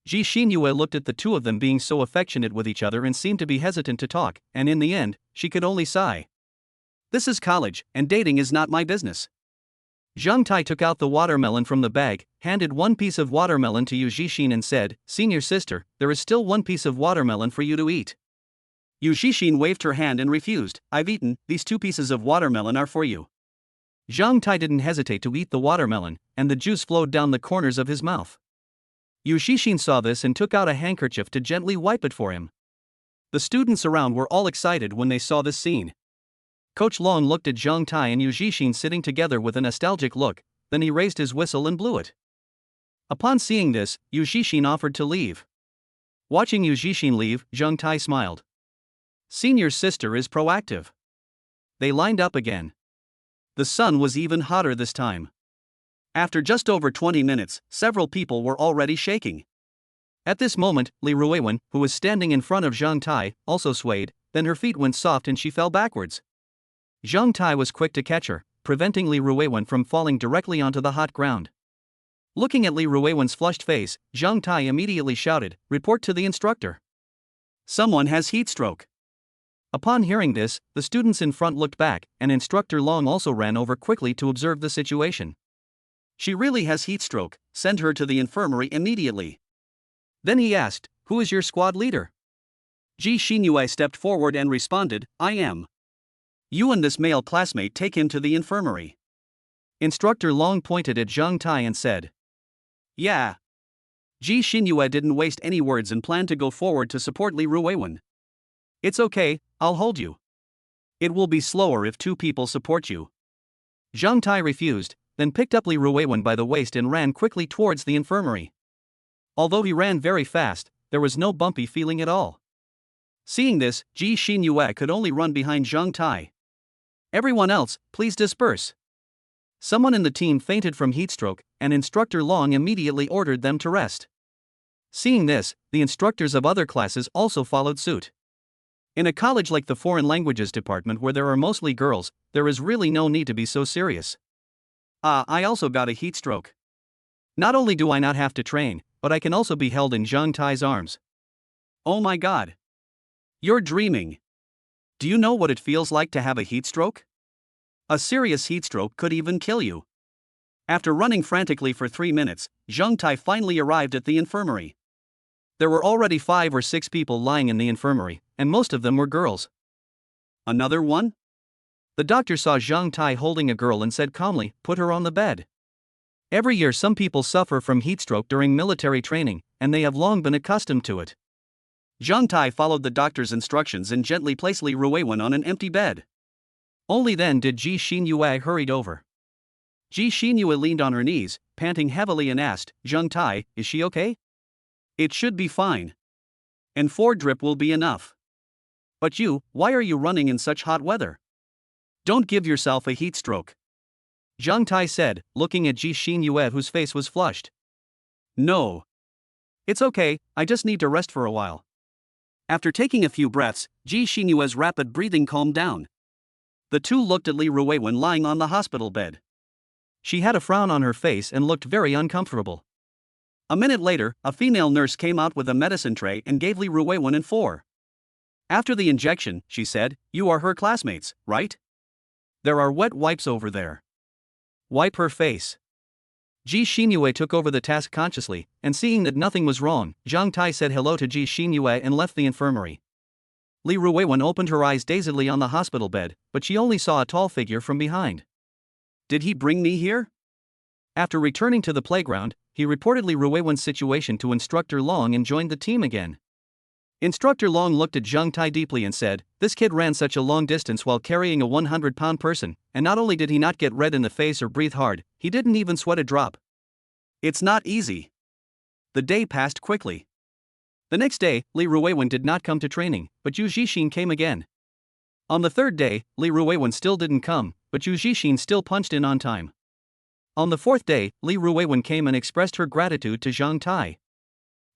S1: Ji Xinyue looked at the two of them being so affectionate with each other and seemed to be hesitant to talk, and in the end, she could only sigh. "This is college, and dating is not my business." Zhang Tai took out the watermelon from the bag, handed 1 piece of watermelon to Yu Zhixin and said, "Senior sister, there is still 1 piece of watermelon for you to eat." Yu Zhixin waved her hand and refused. "I've eaten, these 2 pieces of watermelon are for you." Zhang Tai didn't hesitate to eat the watermelon, and the juice flowed down the corners of his mouth. Yu Zhixin saw this and took out a handkerchief to gently wipe it for him. The students around were all excited when they saw this scene. Coach Long looked at Zhang Tai and Yu Zhixin sitting together with a nostalgic look, then he raised his whistle and blew it. Upon seeing this, Yu Zhixin offered to leave. Watching Yu Zhixin leave, Zhang Tai smiled. Senior's sister is proactive. They lined up again. The sun was even hotter this time. After just over 20 minutes, several people were already shaking. At this moment, Li Ruiwen, who was standing in front of Zhang Tai, also swayed, then her feet went soft and she fell backwards. Zhang Tai was quick to catch her, preventing Li Ruiwen from falling directly onto the hot ground. Looking at Li Ruiwen's flushed face, Zhang Tai immediately shouted, "Report to the instructor. Someone has heat stroke." Upon hearing this, the students in front looked back, and Instructor Long also ran over quickly to observe the situation. "She really has heat stroke, send her to the infirmary immediately." Then he asked, "Who is your squad leader?" Ji Xinyue stepped forward and responded, "I am." "You and this male classmate take him to the infirmary." Instructor Long pointed at Zhang Tai and said, "Yeah." Ji Xinyue didn't waste any words and planned to go forward to support Li Ruiwen. "It's okay, I'll hold you. It will be slower if 2 people support you." Zhang Tai refused, then picked up Li Ruiwen by the waist and ran quickly towards the infirmary. Although he ran very fast, there was no bumpy feeling at all. Seeing this, Ji Xinyue could only run behind Zhang Tai. "Everyone else, please disperse." Someone in the team fainted from heatstroke, and Instructor Long immediately ordered them to rest. Seeing this, the instructors of other classes also followed suit. In a college like the Foreign Languages Department where there are mostly girls, there is really no need to be so serious. I also got a heat stroke. Not only do I not have to train, but I can also be held in Zhang Tai's arms. Oh my god. You're dreaming. Do you know what it feels like to have a heat stroke? A serious heat stroke could even kill you. After running frantically for 3 minutes, Zhang Tai finally arrived at the infirmary. There were already 5 or 6 people lying in the infirmary, and most of them were girls. Another one? The doctor saw Zhang Tai holding a girl and said calmly, "Put her on the bed." Every year some people suffer from heatstroke during military training, and they have long been accustomed to it. Zhang Tai followed the doctor's instructions and gently placed Li Ruiwen on an empty bed. Only then did Ji Xinyue hurried over. Ji Xinyue leaned on her knees, panting heavily and asked, "Zhang Tai, is she okay?" "It should be fine. And 4 drip will be enough. But you, why are you running in such hot weather? Don't give yourself a heat stroke." Zhang Tai said, looking at Ji Xinyue whose face was flushed. No. It's okay, I just need to rest for a while. After taking a few breaths, Ji Xinyue's rapid breathing calmed down. The two looked at Li Ruiwen lying on the hospital bed. She had a frown on her face and looked very uncomfortable. A minute later, a female nurse came out with a medicine tray and gave Li Ruiwen and 4. After the injection, she said, "You are her classmates, right? There are wet wipes over there. Wipe her face." Ji Xinyue took over the task consciously, and seeing that nothing was wrong, Zhang Tai said hello to Ji Xinyue and left the infirmary. Li Ruiwen opened her eyes dazedly on the hospital bed, but she only saw a tall figure from behind. Did he bring me here? After returning to the playground, he reported Li Ruiwen's situation to Instructor Long and joined the team again. Instructor Long looked at Zhang Tai deeply and said, "This kid ran such a long distance while carrying a 100-pound person, and not only did he not get red in the face or breathe hard, he didn't even sweat a drop. It's not easy." The day passed quickly. The next day, Li Ruiwen did not come to training, but Yu Zhixin came again. On the third day, Li Ruiwen still didn't come, but Yu Zhixin still punched in on time. On the fourth day, Li Ruiwen came and expressed her gratitude to Zhang Tai.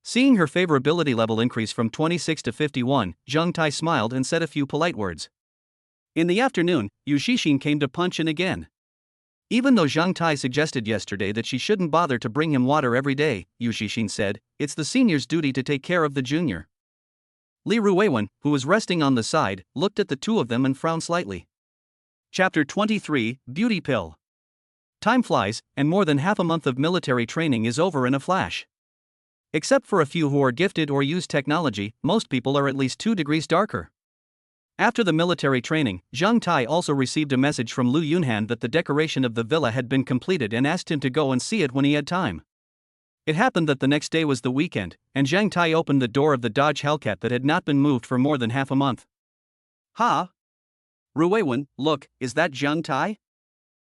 S1: Seeing her favorability level increase from 26 to 51, Zhang Tai smiled and said a few polite words. In the afternoon, Yu Zhixin came to punch in again. Even though Zhang Tai suggested yesterday that she shouldn't bother to bring him water every day, Yu Zhixin said, "It's the senior's duty to take care of the junior." Li Ruiwen, who was resting on the side, looked at the two of them and frowned slightly. Chapter 23, Beauty Pill. Time flies, and more than half a month of military training is over in a flash. Except for a few who are gifted or use technology, most people are at least 2 degrees darker. After the military training, Zhang Tai also received a message from Lu Yunhan that the decoration of the villa had been completed and asked him to go and see it when he had time. It happened that the next day was the weekend, and Zhang Tai opened the door of the Dodge Hellcat that had not been moved for more than half a month. "Ha! Ruiwen, look, is that Zhang Tai?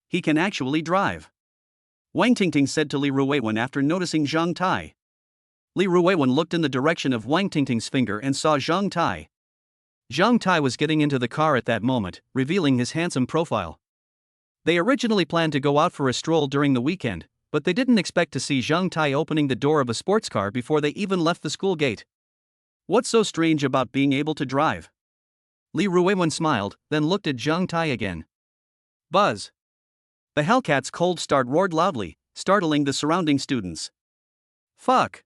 S1: He can actually drive." Wang Tingting said to Li Ruiwen after noticing Zhang Tai. Li Ruiwen looked in the direction of Wang Tingting's finger and saw Zhang Tai. Zhang Tai was getting into the car at that moment, revealing his handsome profile. They originally planned to go out for a stroll during the weekend, but they didn't expect to see Zhang Tai opening the door of a sports car before they even left the school gate. What's so strange about being able to drive? Li Ruiwen smiled, then looked at Zhang Tai again. Buzz! The Hellcat's cold start roared loudly, startling the surrounding students. Fuck!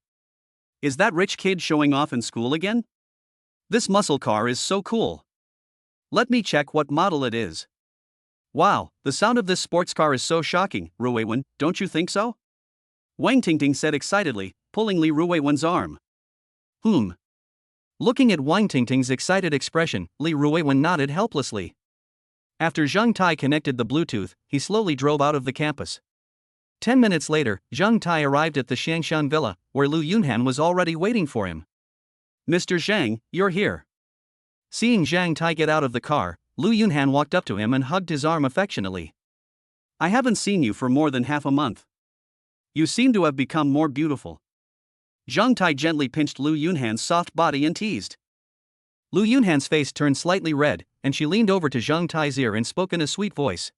S1: Is that rich kid showing off in school again? This muscle car is so cool. Let me check what model it is. Wow, the sound of this sports car is so shocking, Ruiwen, don't you think so? Wang Tingting said excitedly, pulling Li Ruiwen's arm. Looking at Wang Tingting's excited expression, Li Ruiwen nodded helplessly. After Zhang Tai connected the Bluetooth, he slowly drove out of the campus. 10 minutes later, Zhang Tai arrived at the Shangshan Villa, where Lu Yunhan was already waiting for him. "Mr. Zhang, you're here." Seeing Zhang Tai get out of the car, Lu Yunhan walked up to him and hugged his arm affectionately. "I haven't seen you for more than half a month. You seem to have become more beautiful." Zhang Tai gently pinched Lu Yunhan's soft body and teased. Lu Yunhan's face turned slightly red, and she leaned over to Zhang Tai's ear and spoke in a sweet voice.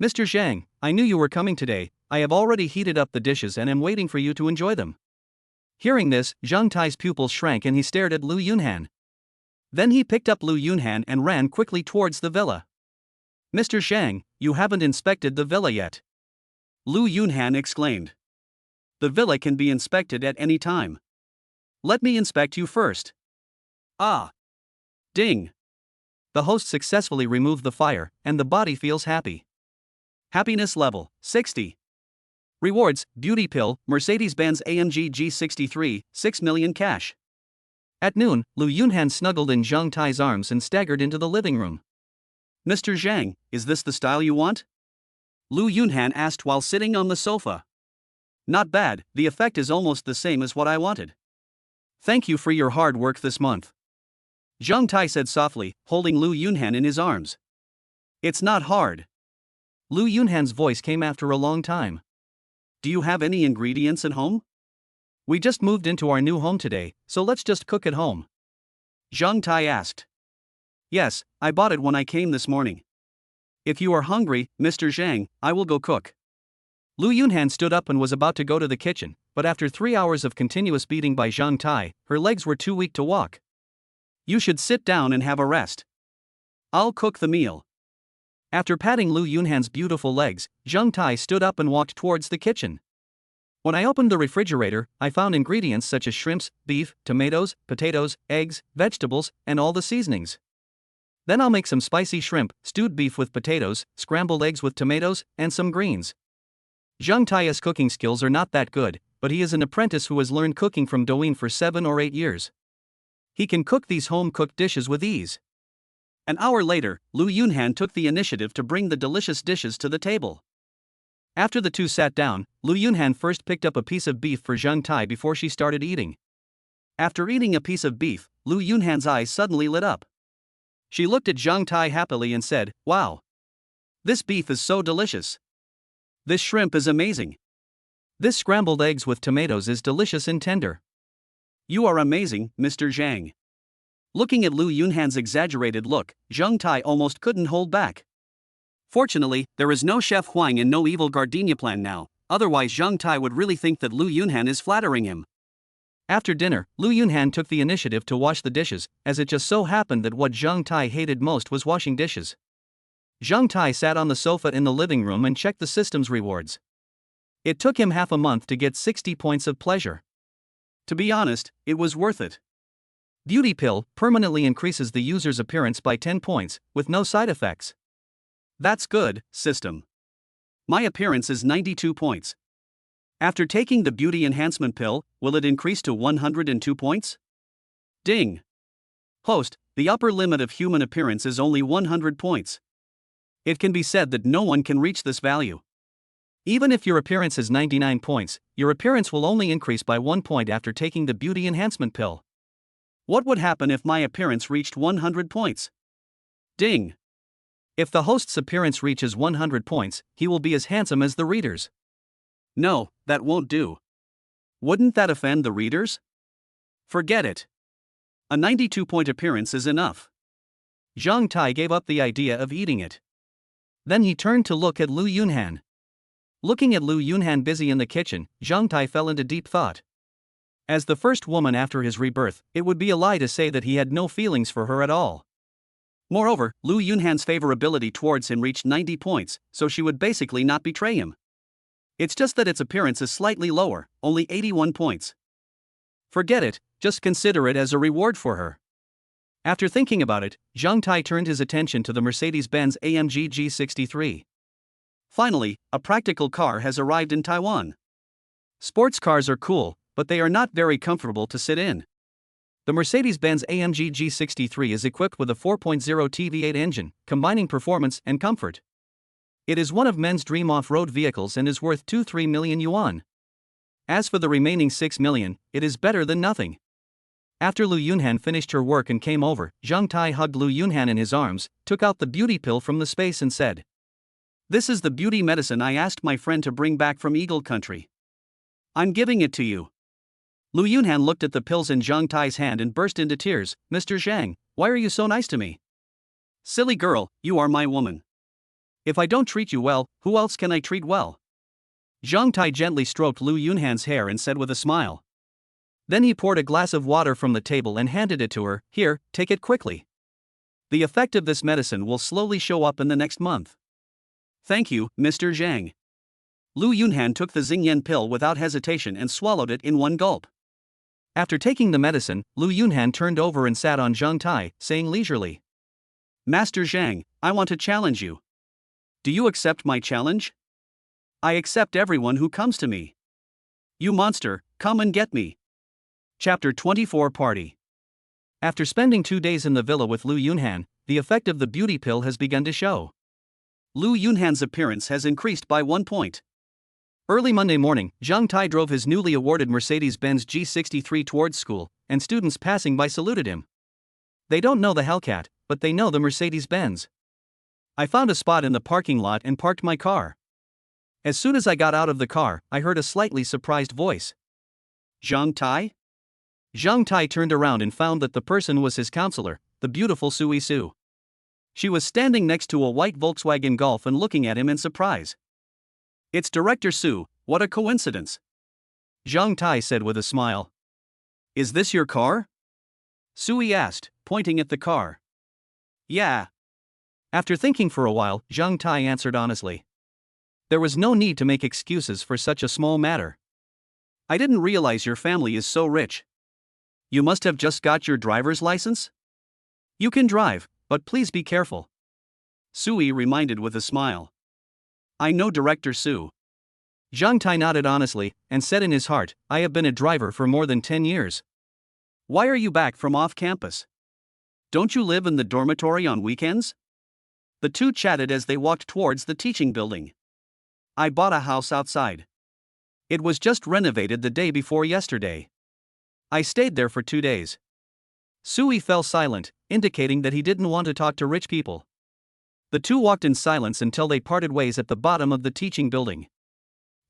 S1: "Mr. Zhang, I knew you were coming today. I have already heated up the dishes and am waiting for you to enjoy them." Hearing this, Zhang Tai's pupils shrank and he stared at Lu Yunhan. Then he picked up Lu Yunhan and ran quickly towards the villa. "Mr. Zhang, you haven't inspected the villa yet," Lu Yunhan exclaimed. "The villa can be inspected at any time. Let me inspect you first." Ah! Ding! The host successfully removed the fire, and the body feels happy. Happiness level 60. Rewards: Beauty Pill, Mercedes-Benz AMG G63, 6 million cash. At noon, Lu Yunhan snuggled in Zhang Tai's arms and staggered into the living room. "Mr. Zhang, is this the style you want?" Lu Yunhan asked while sitting on the sofa. "Not bad, the effect is almost the same as what I wanted. Thank you for your hard work this month," Zhang Tai said softly, holding Lu Yunhan in his arms. "It's not hard." Lu Yunhan's voice came after a long time. "Do you have any ingredients at home?" "We just moved into our new home today, so let's just cook at home," Zhang Tai asked. "Yes, I bought it when I came this morning." If you are hungry, Mr. Zhang, I will go cook. Lu Yunhan stood up and was about to go to the kitchen, but after 3 hours of continuous beating by Zhang Tai, her legs were too weak to walk. You should sit down and have a rest. I'll cook the meal. After patting Lu Yunhan's beautiful legs, Zhang Tai stood up and walked towards the kitchen. When I opened the refrigerator, I found ingredients such as shrimps, beef, tomatoes, potatoes, eggs, vegetables, and all the seasonings. Then I'll make some spicy shrimp, stewed beef with potatoes, scrambled eggs with tomatoes, and some greens. Zhang Tai's cooking skills are not that good, but he is an apprentice who has learned cooking from Douyin for 7 or 8 years. He can cook these home-cooked dishes with ease. An hour later, Lu Yunhan took the initiative to bring the delicious dishes to the table. After the two sat down, Lu Yunhan first picked up a piece of beef for Zhang Tai before she started eating. After eating a piece of beef, Lu Yunhan's eyes suddenly lit up. She looked at Zhang Tai happily and said, "Wow! This beef is so delicious. This shrimp is amazing. This scrambled eggs with tomatoes is delicious and tender. You are amazing, Mr. Zhang." Looking at Lu Yunhan's exaggerated look, Zhang Tai almost couldn't hold back. Fortunately, there is no Chef Huang and no evil gardenia plan now, otherwise Zhang Tai would really think that Lu Yunhan is flattering him. After dinner, Lu Yunhan took the initiative to wash the dishes, as it just so happened that what Zhang Tai hated most was washing dishes. Zhang Tai sat on the sofa in the living room and checked the system's rewards. It took him half a month to get 60 points of pleasure. To be honest, it was worth it. Beauty Pill permanently increases the user's appearance by 10 points, with no side effects. That's good, system. My appearance is 92 points. After taking the Beauty Enhancement Pill, will it increase to 102 points? Ding! Host, the upper limit of human appearance is only 100 points. It can be said that no one can reach this value. Even if your appearance is 99 points, your appearance will only increase by 1 point after taking the Beauty Enhancement Pill. What would happen if my appearance reached 100 points? Ding! If the host's appearance reaches 100 points, he will be as handsome as the readers. No, that won't do. Wouldn't that offend the readers? Forget it. A 92-point appearance is enough. Zhang Tai gave up the idea of eating it. Then he turned to look at Lu Yunhan. Looking at Lu Yunhan busy in the kitchen, Zhang Tai fell into deep thought. As the first woman after his rebirth, it would be a lie to say that he had no feelings for her at all. Moreover, Lu Yunhan's favorability towards him reached 90 points, so she would basically not betray him. It's just that its appearance is slightly lower, only 81 points. Forget it, just consider it as a reward for her. After thinking about it, Zhang Tai turned his attention to the Mercedes-Benz AMG G63. Finally, a practical car has arrived in Taiwan. Sports cars are cool, but they are not very comfortable to sit in. The Mercedes-Benz AMG G63 is equipped with a 4.0 V8 engine, combining performance and comfort. It is one of men's dream off-road vehicles and is worth 2-3 million yuan. As for the remaining 6 million, it is better than nothing. After Lu Yunhan finished her work and came over, Zhang Tai hugged Lu Yunhan in his arms, took out the beauty pill from the space and said, "This is the beauty medicine I asked my friend to bring back from Eagle Country. I'm giving it to you." Lu Yunhan looked at the pills in Zhang Tai's hand and burst into tears. "Mr. Zhang, why are you so nice to me? Silly girl, you are my woman. If I don't treat you well, who else can I treat well?" Zhang Tai gently stroked Lu Yunhan's hair and said with a smile. Then he poured a glass of water from the table and handed it to her. "Here, take it quickly. The effect of this medicine will slowly show up in the next month." "Thank you, Mr. Zhang." Lu Yunhan took the Xingyan pill without hesitation and swallowed it in one gulp. After taking the medicine, Lu Yunhan turned over and sat on Zhang Tai, saying leisurely, "Master Zhang, I want to challenge you. Do you accept my challenge?" "I accept everyone who comes to me." "You monster, come and get me." Chapter 24 Party. After spending 2 days in the villa with Lu Yunhan, the effect of the beauty pill has begun to show. Lu Yunhan's appearance has increased by 1 point. Early Monday morning, Zhang Tai drove his newly awarded Mercedes-Benz G63 towards school, and students passing by saluted him. They don't know the Hellcat, but they know the Mercedes-Benz. I found a spot in the parking lot and parked my car. As soon as I got out of the car, I heard a slightly surprised voice. "Zhang Tai?" Zhang Tai turned around and found that the person was his counselor, the beautiful Sui Su. She was standing next to a white Volkswagen Golf and looking at him in surprise. "It's Director Su, what a coincidence," Zhang Tai said with a smile. "Is this your car?" Sui asked, pointing at the car. "Yeah." After thinking for a while, Zhang Tai answered honestly. There was no need to make excuses for such a small matter. "I didn't realize your family is so rich. You must have just got your driver's license?" "You can drive, but please be careful," Sui reminded with a smile. "I know Director Su." Zhang Tai nodded honestly and said in his heart, "I have been a driver for more than 10 years. Why are you back from off campus? Don't you live in the dormitory on weekends?" The two chatted as they walked towards the teaching building. "I bought a house outside. It was just renovated the day before yesterday. I stayed there for 2 days." Sui fell silent, indicating that he didn't want to talk to rich people. The two walked in silence until they parted ways at the bottom of the teaching building.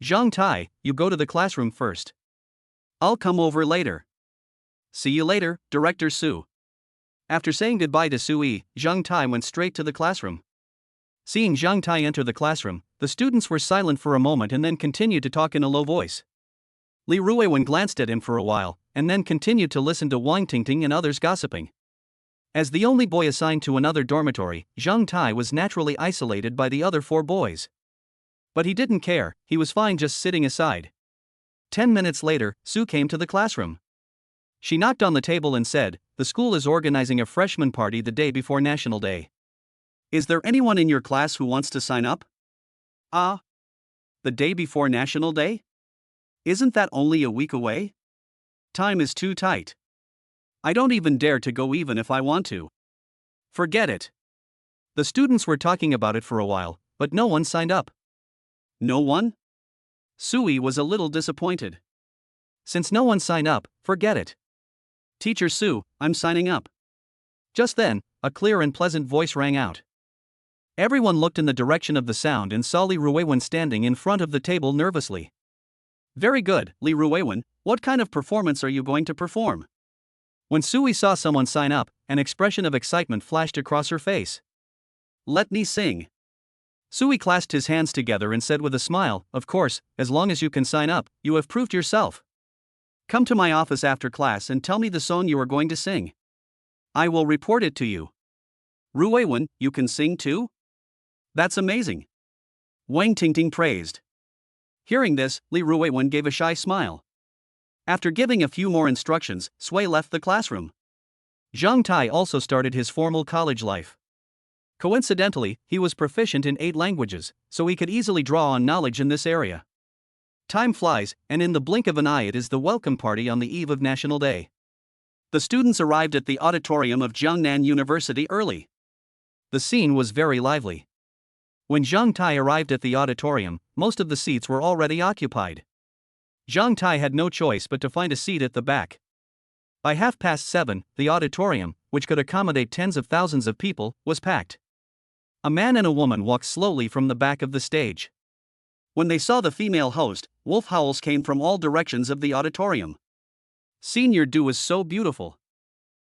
S1: "Zhang Tai, you go to the classroom first. I'll come over later." "See you later, Director Su." After saying goodbye to Sui, Zhang Tai went straight to the classroom. Seeing Zhang Tai enter the classroom, the students were silent for a moment and then continued to talk in a low voice. Li Ruiwen glanced at him for a while, and then continued to listen to Wang Tingting and others gossiping. As the only boy assigned to another dormitory, Zhang Tai was naturally isolated by the other 4 boys. But he didn't care, he was fine just sitting aside. 10 minutes later, Su came to the classroom. She knocked on the table and said, "The school is organizing a freshman party the day before National Day. Is there anyone in your class who wants to sign up?" "Ah? The day before National Day? Isn't that only a week away? Time is too tight. I don't even dare to go even if I want to. Forget it." The students were talking about it for a while, but no one signed up. "No one?" Sui was a little disappointed. "Since no one signed up, forget it. Teacher Su, I'm signing up." Just then, a clear and pleasant voice rang out. Everyone looked in the direction of the sound and saw Li Ruiwen standing in front of the table nervously. "Very good, Li Ruiwen, what kind of performance are you going to perform?" When Sui saw someone sign up, an expression of excitement flashed across her face. "Let me sing." Sui clasped his hands together and said with a smile, "Of course, as long as you can sign up, you have proved yourself. Come to my office after class and tell me the song you are going to sing. I will report it to you." "Ruiwen, you can sing too? That's amazing," Wang Tingting praised. Hearing this, Li Ruiwen gave a shy smile. After giving a few more instructions, Sui left the classroom. Zhang Tai also started his formal college life. Coincidentally, he was proficient in 8 languages, so he could easily draw on knowledge in this area. Time flies, and in the blink of an eye it is the welcome party on the eve of National Day. The students arrived at the auditorium of Jiangnan University early. The scene was very lively. When Zhang Tai arrived at the auditorium, most of the seats were already occupied. Zhang Tai had no choice but to find a seat at the back. By 7:30, the auditorium, which could accommodate tens of thousands of people, was packed. A man and a woman walked slowly from the back of the stage. When they saw the female host, wolf howls came from all directions of the auditorium. "Senior Du is so beautiful.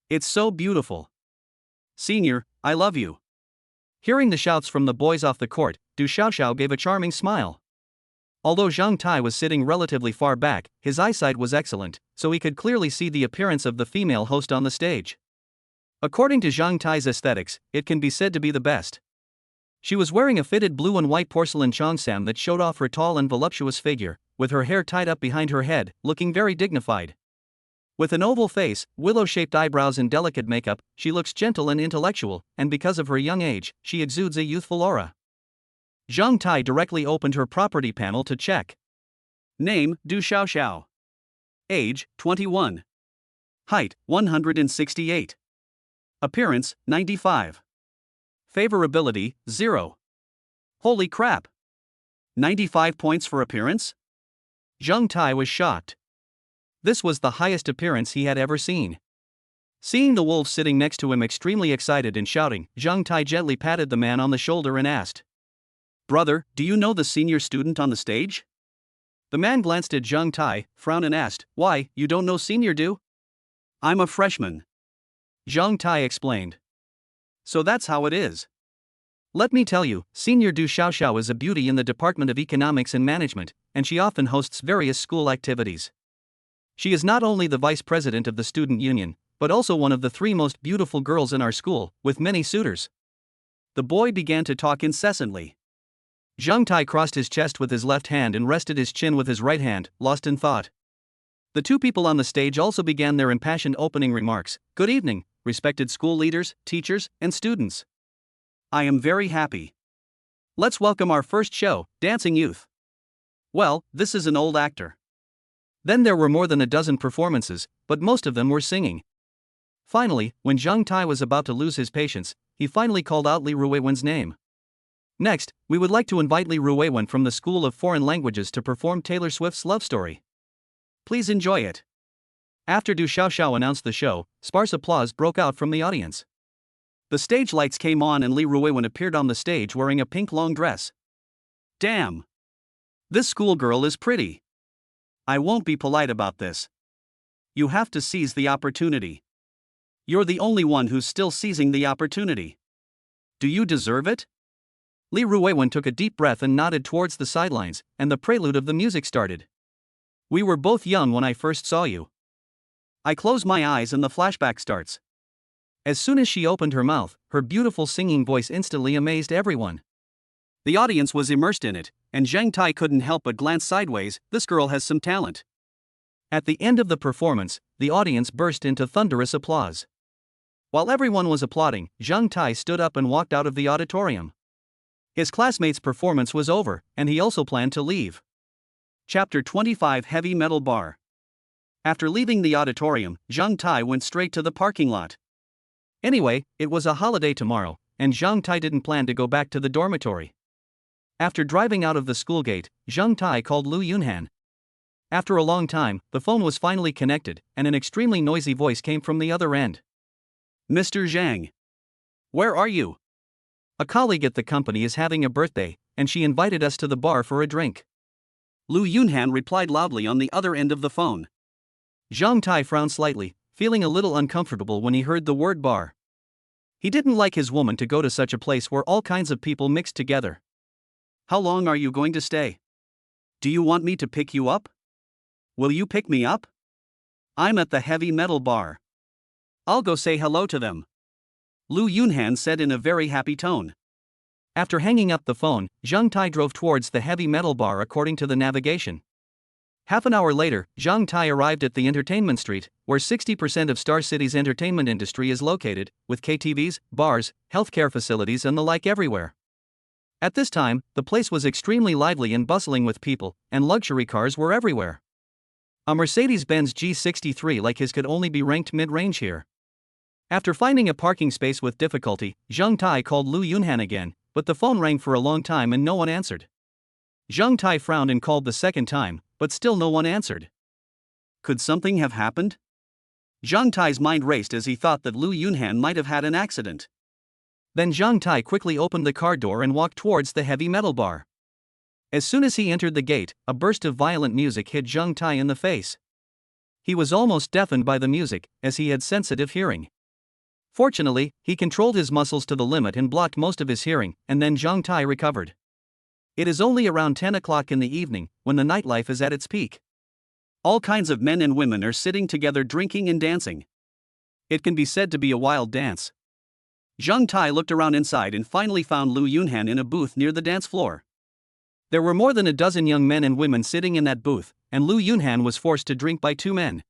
S1: It's so beautiful. Senior, I love you." Hearing the shouts from the boys off the court, Du Xiaoxiao gave a charming smile. Although Zhang Tai was sitting relatively far back, his eyesight was excellent, so he could clearly see the appearance of the female host on the stage. According to Zhang Tai's aesthetics, it can be said to be the best. She was wearing a fitted blue and white porcelain cheongsam that showed off her tall and voluptuous figure, with her hair tied up behind her head, looking very dignified. With an oval face, willow-shaped eyebrows and delicate makeup, she looks gentle and intellectual, and because of her young age, she exudes a youthful aura. Zhang Tai directly opened her property panel to check. Name, Du Xiaoxiao. Age, 21. Height, 168. Appearance, 95. Favorability, 0. Holy crap! 95 points for appearance? Zhang Tai was shocked. This was the highest appearance he had ever seen. Seeing the wolf sitting next to him extremely excited and shouting, Zhang Tai gently patted the man on the shoulder and asked, "Brother, do you know the senior student on the stage?" The man glanced at Zhang Tai, frowned and asked, "Why, you don't know Senior Du?" "I'm a freshman," Zhang Tai explained. So that's how it is. Let me tell you, Senior Du Xiaoxiao is a beauty in the Department of Economics and Management, and she often hosts various school activities. She is not only the vice president of the student union, but also one of the 3 most beautiful girls in our school, with many suitors. The boy began to talk incessantly. Zhang Tai crossed his chest with his left hand and rested his chin with his right hand, lost in thought. The 2 people on the stage also began their impassioned opening remarks. Good evening, respected school leaders, teachers, and students. I am very happy. Let's welcome our first show, Dancing Youth. Well, this is an old actor. Then there were more than a dozen performances, but most of them were singing. Finally, when Zhang Tai was about to lose his patience, he finally called out Li Ruiwen's name. Next, we would like to invite Li Ruiwen from the School of Foreign Languages to perform Taylor Swift's Love Story. Please enjoy it. After Du Xiaoxiao announced the show, sparse applause broke out from the audience. The stage lights came on and Li Ruiwen appeared on the stage wearing a pink long dress. Damn! This schoolgirl is pretty. I won't be polite about this. You have to seize the opportunity. You're the only one who's still seizing the opportunity. Do you deserve it? Li Ruiwen took a deep breath and nodded towards the sidelines, and the prelude of the music started. We were both young when I first saw you. I close my eyes and the flashback starts. As soon as she opened her mouth, her beautiful singing voice instantly amazed everyone. The audience was immersed in it, and Zhang Tai couldn't help but glance sideways. This girl has some talent. At the end of the performance, the audience burst into thunderous applause. While everyone was applauding, Zhang Tai stood up and walked out of the auditorium. His classmate's performance was over, and he also planned to leave. Chapter 25 Heavy Metal Bar. After leaving the auditorium, Zhang Tai went straight to the parking lot. Anyway, it was a holiday tomorrow, and Zhang Tai didn't plan to go back to the dormitory. After driving out of the school gate, Zhang Tai called Lu Yunhan. After a long time, the phone was finally connected, and an extremely noisy voice came from the other end. Mr. Zhang. Where are you? A colleague at the company is having a birthday, and she invited us to the bar for a drink. Lu Yunhan replied loudly on the other end of the phone. Zhang Tai frowned slightly, feeling a little uncomfortable when he heard the word bar. He didn't like his woman to go to such a place where all kinds of people mixed together. How long are you going to stay? Do you want me to pick you up? Will you pick me up? I'm at the heavy metal bar. I'll go say hello to them. Lu Yunhan said in a very happy tone. After hanging up the phone, Zhang Tai drove towards the heavy metal bar according to the navigation. Half an hour later, Zhang Tai arrived at the entertainment street, where 60% of Star City's entertainment industry is located, with KTVs, bars, healthcare facilities and the like everywhere. At this time, the place was extremely lively and bustling with people, and luxury cars were everywhere. A Mercedes-Benz G63 like his could only be ranked mid-range here. After finding a parking space with difficulty, Zhang Tai called Lu Yunhan again, but the phone rang for a long time and no one answered. Zhang Tai frowned and called the second time, but still no one answered. Could something have happened? Zhang Tai's mind raced as he thought that Lu Yunhan might have had an accident. Then Zhang Tai quickly opened the car door and walked towards the heavy metal bar. As soon as he entered the gate, a burst of violent music hit Zhang Tai in the face. He was almost deafened by the music, as he had sensitive hearing. Fortunately, he controlled his muscles to the limit and blocked most of his hearing, and then Zhang Tai recovered. It is only around 10 o'clock in the evening, when the nightlife is at its peak. All kinds of men and women are sitting together drinking and dancing. It can be said to be a wild dance. Zhang Tai looked around inside and finally found Lu Yunhan in a booth near the dance floor. There were more than a dozen young men and women sitting in that booth, and Lu Yunhan was forced to drink by 2 men.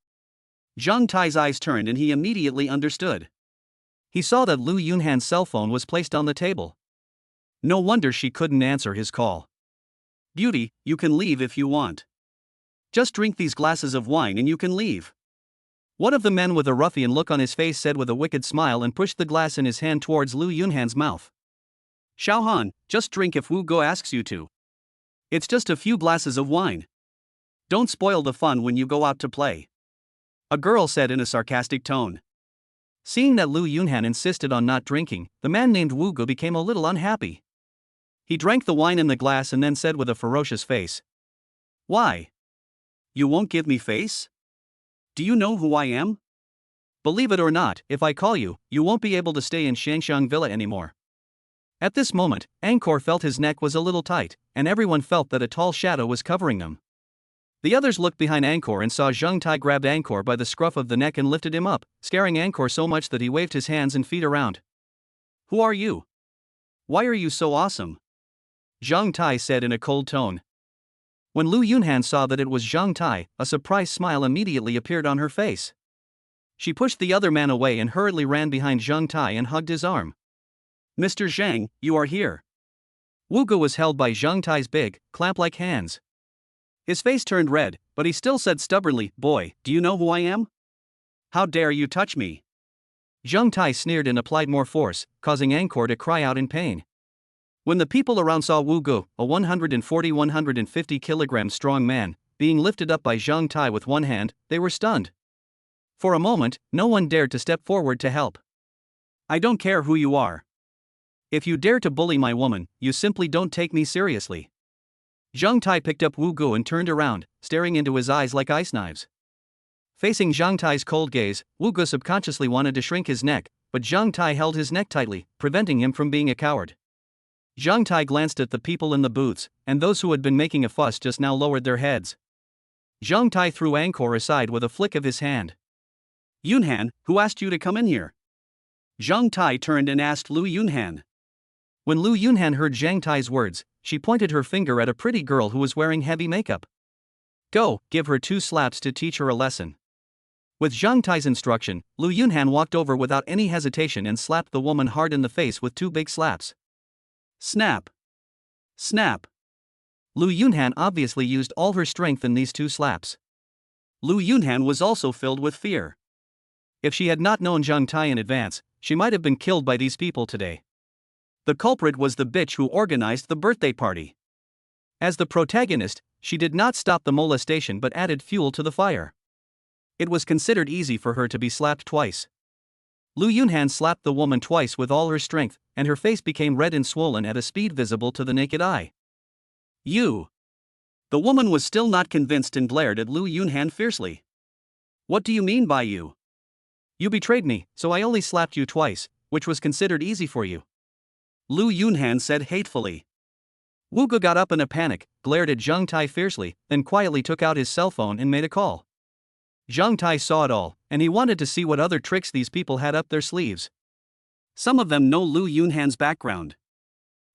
S1: Zhang Tai's eyes turned and he immediately understood. He saw that Lu Yunhan's cell phone was placed on the table. No wonder she couldn't answer his call. Beauty, you can leave if you want. Just drink these glasses of wine and you can leave. One of the men with a ruffian look on his face said with a wicked smile and pushed the glass in his hand towards Lu Yunhan's mouth. Xiaohan, just drink if Wu Go asks you to. It's just a few glasses of wine. Don't spoil the fun when you go out to play. A girl said in a sarcastic tone. Seeing that Lu Yunhan insisted on not drinking, the man named Wu Go became a little unhappy. He drank the wine in the glass and then said with a ferocious face. Why? You won't give me face? Do you know who I am? Believe it or not, if I call you, you won't be able to stay in Shangxiang Villa anymore. At this moment, Angkor felt his neck was a little tight, and everyone felt that a tall shadow was covering them. The others looked behind Angkor and saw Zheng Tai grabbed Angkor by the scruff of the neck and lifted him up, scaring Angkor so much that he waved his hands and feet around. Who are you? Why are you so awesome? Zheng Tai said in a cold tone. When Lu Yunhan saw that it was Zheng Tai, a surprised smile immediately appeared on her face. She pushed the other man away and hurriedly ran behind Zheng Tai and hugged his arm. Mr. Zhang, you are here. Wu Ge was held by Zheng Tai's big, clamp-like hands. His face turned red, but he still said stubbornly, Boy, do you know who I am? How dare you touch me? Zheng Tai sneered and applied more force, causing Angkor to cry out in pain. When the people around saw Wu Ge, a 140-150 kilogram strong man, being lifted up by Zheng Tai with one hand, they were stunned. For a moment, no one dared to step forward to help. I don't care who you are. If you dare to bully my woman, you simply don't take me seriously. Zheng Tai picked up Wu Ge and turned around, staring into his eyes like ice knives. Facing Zheng Tai's cold gaze, Wu Ge subconsciously wanted to shrink his neck, but Zheng Tai held his neck tightly, preventing him from being a coward. Zheng Tai glanced at the people in the booths, and those who had been making a fuss just now lowered their heads. Zheng Tai threw Angkor aside with a flick of his hand. Yunhan, who asked you to come in here? Zheng Tai turned and asked Lu Yunhan. When Lu Yunhan heard Zheng Tai's words, she pointed her finger at a pretty girl who was wearing heavy makeup. Go, give her 2 slaps to teach her a lesson. With Zheng Tai's instruction, Lu Yunhan walked over without any hesitation and slapped the woman hard in the face with 2 big slaps. Snap! Snap! Lu Yunhan obviously used all her strength in these 2 slaps. Lu Yunhan was also filled with fear. If she had not known Zheng Tai in advance, she might have been killed by these people today. The culprit was the bitch who organized the birthday party. As the protagonist, she did not stop the molestation but added fuel to the fire. It was considered easy for her to be slapped twice. Lu Yunhan slapped the woman twice with all her strength, and her face became red and swollen at a speed visible to the naked eye. You! The woman was still not convinced and glared at Lu Yunhan fiercely. What do you mean by you? You betrayed me, so I only slapped you twice, which was considered easy for you. Lu Yunhan said hatefully. Wu Ge got up in a panic, glared at Zheng Tai fiercely, then quietly took out his cell phone and made a call. Zheng Tai saw it all, and he wanted to see what other tricks these people had up their sleeves. Some of them know Lu Yunhan's background.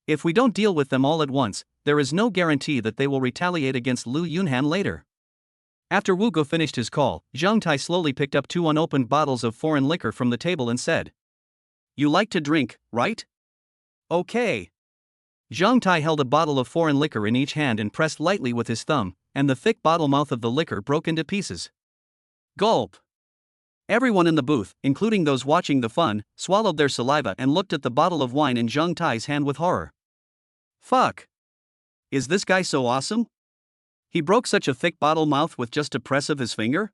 S1: If we don't deal with them all at once, there is no guarantee that they will retaliate against Lu Yunhan later. After Wu Ge finished his call, Zheng Tai slowly picked up 2 unopened bottles of foreign liquor from the table and said, You like to drink, right? Okay. Zheng Tai held a bottle of foreign liquor in each hand and pressed lightly with his thumb, and the thick bottle mouth of the liquor broke into pieces. Gulp! Everyone in the booth, including those watching the fun, swallowed their saliva and looked at the bottle of wine in Zheng Tai's hand with horror. Fuck! Is this guy so awesome? He broke such a thick bottle mouth with just a press of his finger?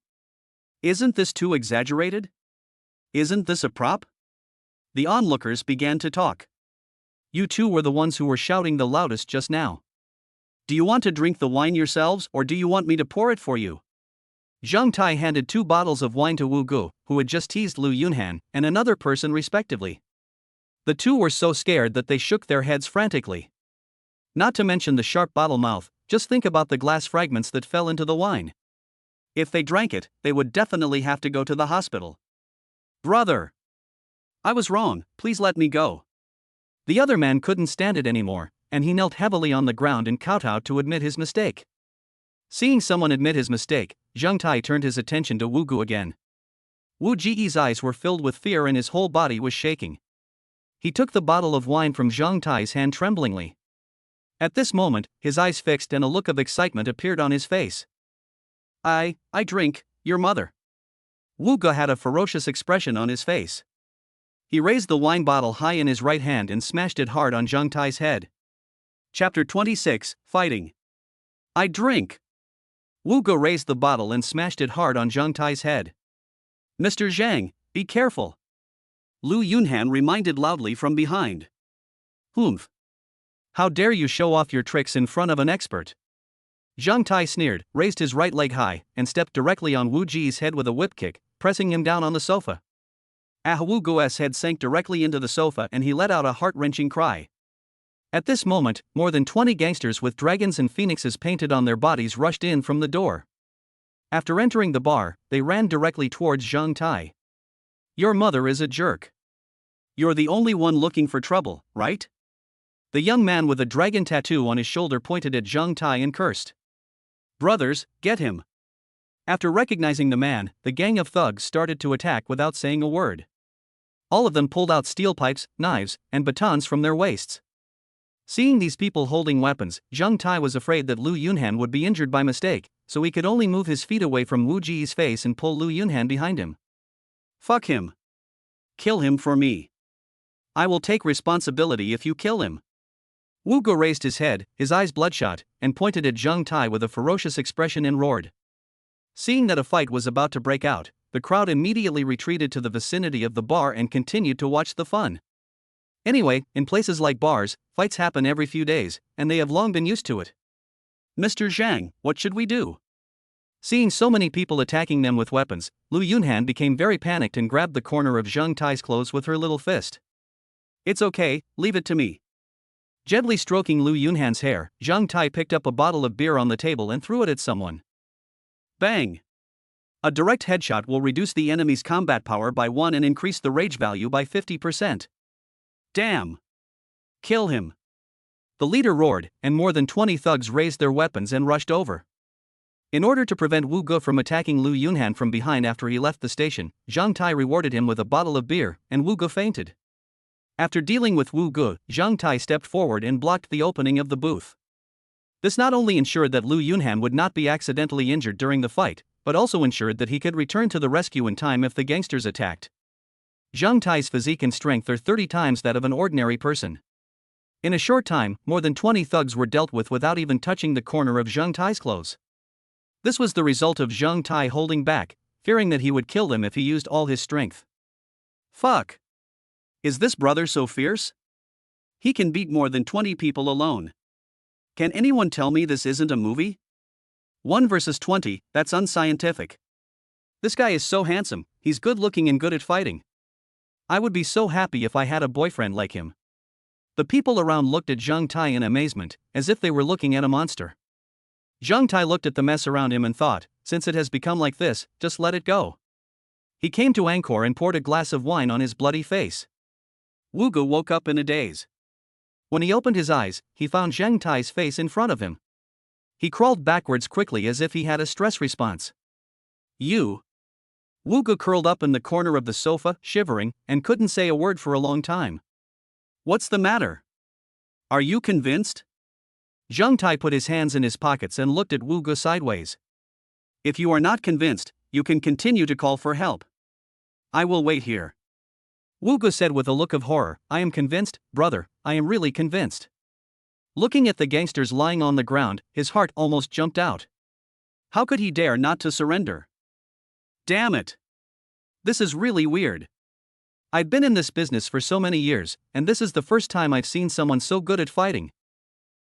S1: Isn't this too exaggerated? Isn't this a prop? The onlookers began to talk. You two were the ones who were shouting the loudest just now. Do you want to drink the wine yourselves or do you want me to pour it for you? Zheng Tai handed 2 bottles of wine to Wu Ge, who had just teased Lu Yunhan, and another person respectively. The 2 were so scared that they shook their heads frantically. Not to mention the sharp bottle mouth, just think about the glass fragments that fell into the wine. If they drank it, they would definitely have to go to the hospital. Brother! I was wrong, please let me go. The other man couldn't stand it anymore, and he knelt heavily on the ground and kowtowed to admit his mistake. Seeing someone admit his mistake, Zheng Tai turned his attention to Wu Ge again. Wu Ji's eyes were filled with fear and his whole body was shaking. He took the bottle of wine from Zheng Tai's hand tremblingly. At this moment, his eyes fixed and a look of excitement appeared on his face. I drink, your mother. Wu Ge had a ferocious expression on his face. He raised the wine bottle high in his right hand and smashed it hard on Zheng Tai's head. Chapter 26, Fighting. I drink. Wu Ge raised the bottle and smashed it hard on Zheng Tai's head. Mr. Zhang, be careful. Lu Yunhan reminded loudly from behind. Humph. How dare you show off your tricks in front of an expert? Zheng Tai sneered, raised his right leg high, and stepped directly on Wu Ji's head with a whip kick, pressing him down on the sofa. Wu Guo's head sank directly into the sofa and he let out a heart-wrenching cry. At this moment, more than 20 gangsters with dragons and phoenixes painted on their bodies rushed in from the door. After entering the bar, they ran directly towards Zhang Tai. "Your mother is a jerk. You're the only one looking for trouble, right?" The young man with a dragon tattoo on his shoulder pointed at Zhang Tai and cursed. "Brothers, get him." After recognizing the man, the gang of thugs started to attack without saying a word. All of them pulled out steel pipes, knives, and batons from their waists. Seeing these people holding weapons, Zhang Tai was afraid that Lu Yunhan would be injured by mistake, so he could only move his feet away from Wu Ji's face and pull Lu Yunhan behind him. "Fuck him. Kill him for me. I will take responsibility if you kill him." Wu Ge raised his head, his eyes bloodshot, and pointed at Zhang Tai with a ferocious expression and roared. Seeing that a fight was about to break out, the crowd immediately retreated to the vicinity of the bar and continued to watch the fun. Anyway, in places like bars, fights happen every few days, and they have long been used to it. "Mr. Zhang, what should we do?" Seeing so many people attacking them with weapons, Lu Yunhan became very panicked and grabbed the corner of Zhang Tai's clothes with her little fist. "It's okay, leave it to me." Gently stroking Lu Yunhan's hair, Zhang Tai picked up a bottle of beer on the table and threw it at someone. Bang! A direct headshot will reduce the enemy's combat power by 1 and increase the rage value by 50%. Damn! Kill him! The leader roared, and more than 20 thugs raised their weapons and rushed over. In order to prevent Wu Ge from attacking Lu Yunhan from behind after he left the station, Zhang Tai rewarded him with a bottle of beer, and Wu Ge fainted. After dealing with Wu Ge, Zhang Tai stepped forward and blocked the opening of the booth. This not only ensured that Lu Yunhan would not be accidentally injured during the fight, but also ensured that he could return to the rescue in time if the gangsters attacked. Zhang Tai's physique and strength are 30 times that of an ordinary person. In a short time, more than 20 thugs were dealt with without even touching the corner of Zhang Tai's clothes. This was the result of Zhang Tai holding back, fearing that he would kill them if he used all his strength. Fuck! Is this brother so fierce? He can beat more than 20 people alone. Can anyone tell me this isn't a movie? 1 versus 20, that's unscientific. This guy is so handsome, he's good looking and good at fighting. I would be so happy if I had a boyfriend like him. The people around looked at Zhang Tai in amazement, as if they were looking at a monster. Zhang Tai looked at the mess around him and thought, since it has become like this, just let it go. He came to Angkor and poured a glass of wine on his bloody face. Wu Ge woke up in a daze. When he opened his eyes, he found Zhang Tai's face in front of him. He crawled backwards quickly as if he had a stress response. "You?" Wu Ge curled up in the corner of the sofa, shivering, and couldn't say a word for a long time. "What's the matter? Are you convinced?" Zhang Tai put his hands in his pockets and looked at Wu Ge sideways. "If you are not convinced, you can continue to call for help. I will wait here." Wu Ge said with a look of horror, "I am convinced, brother, I am really convinced." Looking at the gangsters lying on the ground, his heart almost jumped out. How could he dare not to surrender? Damn it! This is really weird. I've been in this business for so many years, and this is the first time I've seen someone so good at fighting.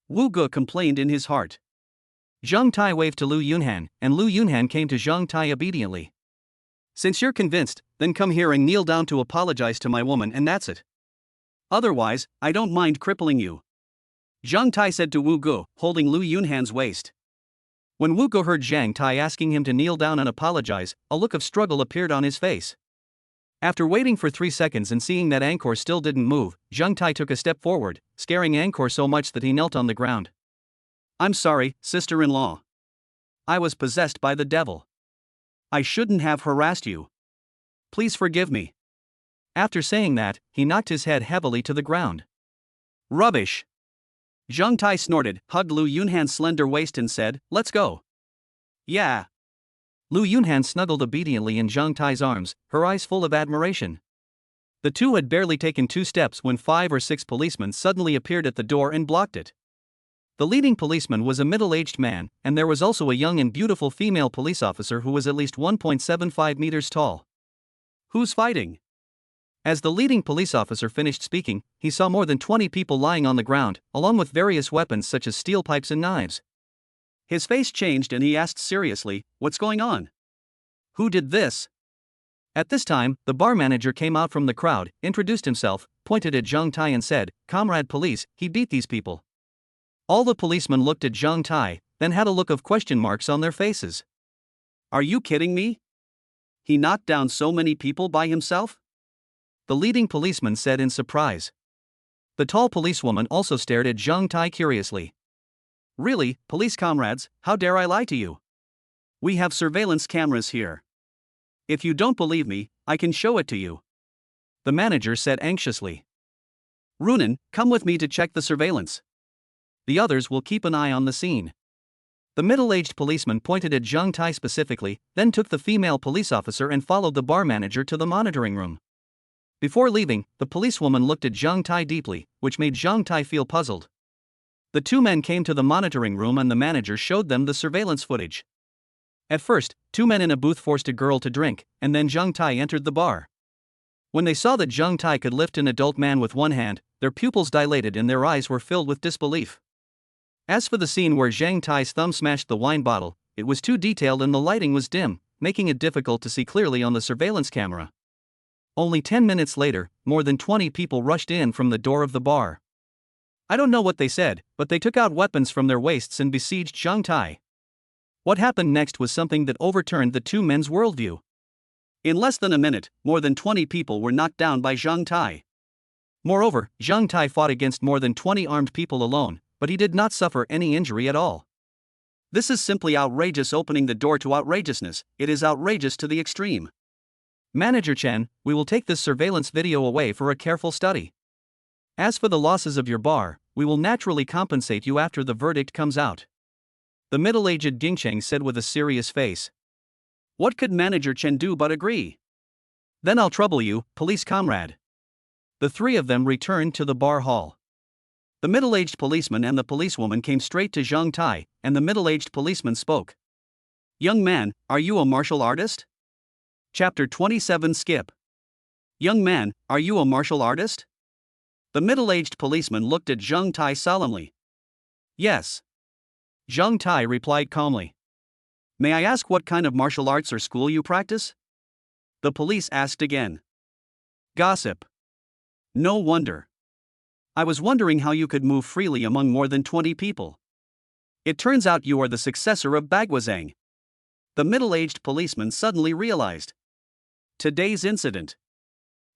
S1: Wu Ge complained in his heart. Zhang Tai waved to Lu Yunhan, and Lu Yunhan came to Zhang Tai obediently. "Since you're convinced, then come here and kneel down to apologize to my woman and that's it. Otherwise, I don't mind crippling you," Zhang Tai said to Wu Ge, holding Lu Yunhan's waist. When Wu Ge heard Zhang Tai asking him to kneel down and apologize, a look of struggle appeared on his face. After waiting for 3 seconds and seeing that Angkor still didn't move, Zhang Tai took a step forward, scaring Angkor so much that he knelt on the ground. "I'm sorry, sister-in-law. I was possessed by the devil. I shouldn't have harassed you. Please forgive me." After saying that, he knocked his head heavily to the ground. "Rubbish." Zhang Tai snorted, hugged Lu Yunhan's slender waist and said, "Let's go." "Yeah." Lu Yunhan snuggled obediently in Zhang Tai's arms, her eyes full of admiration. The two had barely taken 2 steps when 5 or 6 policemen suddenly appeared at the door and blocked it. The leading policeman was a middle-aged man, and there was also a young and beautiful female police officer who was at least 1.75 meters tall. "Who's fighting?" As the leading police officer finished speaking, he saw more than 20 people lying on the ground, along with various weapons such as steel pipes and knives. His face changed and he asked seriously, "What's going on? Who did this?" At this time, the bar manager came out from the crowd, introduced himself, pointed at Zhang Tai and said, "Comrade police, he beat these people." All the policemen looked at Zhang Tai, then had a look of question marks on their faces. "Are you kidding me? He knocked down so many people by himself?" the leading policeman said in surprise. The tall policewoman also stared at Zhang Tai curiously. "Really, police comrades, how dare I lie to you? We have surveillance cameras here. If you don't believe me, I can show it to you," the manager said anxiously. "Runan, come with me to check the surveillance. The others will keep an eye on the scene." The middle-aged policeman pointed at Zhang Tai specifically, then took the female police officer and followed the bar manager to the monitoring room. Before leaving, the policewoman looked at Zhang Tai deeply, which made Zhang Tai feel puzzled. The two men came to the monitoring room and the manager showed them the surveillance footage. At first, two men in a booth forced a girl to drink, and then Zhang Tai entered the bar. When they saw that Zhang Tai could lift an adult man with one hand, their pupils dilated and their eyes were filled with disbelief. As for the scene where Zhang Tai's thumb smashed the wine bottle, it was too detailed and the lighting was dim, making it difficult to see clearly on the surveillance camera. Only 10 minutes later, more than 20 people rushed in from the door of the bar. I don't know what they said, but they took out weapons from their waists and besieged Zhang Tai. What happened next was something that overturned the two men's worldview. In less than a minute, more than 20 people were knocked down by Zhang Tai. Moreover, Zhang Tai fought against more than 20 armed people alone, but he did not suffer any injury at all. This is simply outrageous, opening the door to outrageousness. It is outrageous to the extreme. Manager Chen, we will take this surveillance video away for a careful study. As for the losses of your bar, we will naturally compensate you after the verdict comes out, the middle-aged Dingcheng said with a serious face. What could Manager Chen do but agree? Then I'll trouble you, police comrade. The three of them returned to the bar hall. The middle-aged policeman and the policewoman came straight to Zhang Tai, and the middle-aged policeman spoke. Young man, are you a martial artist? Chapter 27 Skip. Young man, are you a martial artist? The middle-aged policeman looked at Zhang Tai solemnly. Yes. Zhang Tai replied calmly. May I ask what kind of martial arts or school you practice? The police asked again. Gossip. No wonder. I was wondering how you could move freely among more than 20 people. It turns out you are the successor of Bagwazang. The middle-aged policeman suddenly realized. Today's incident.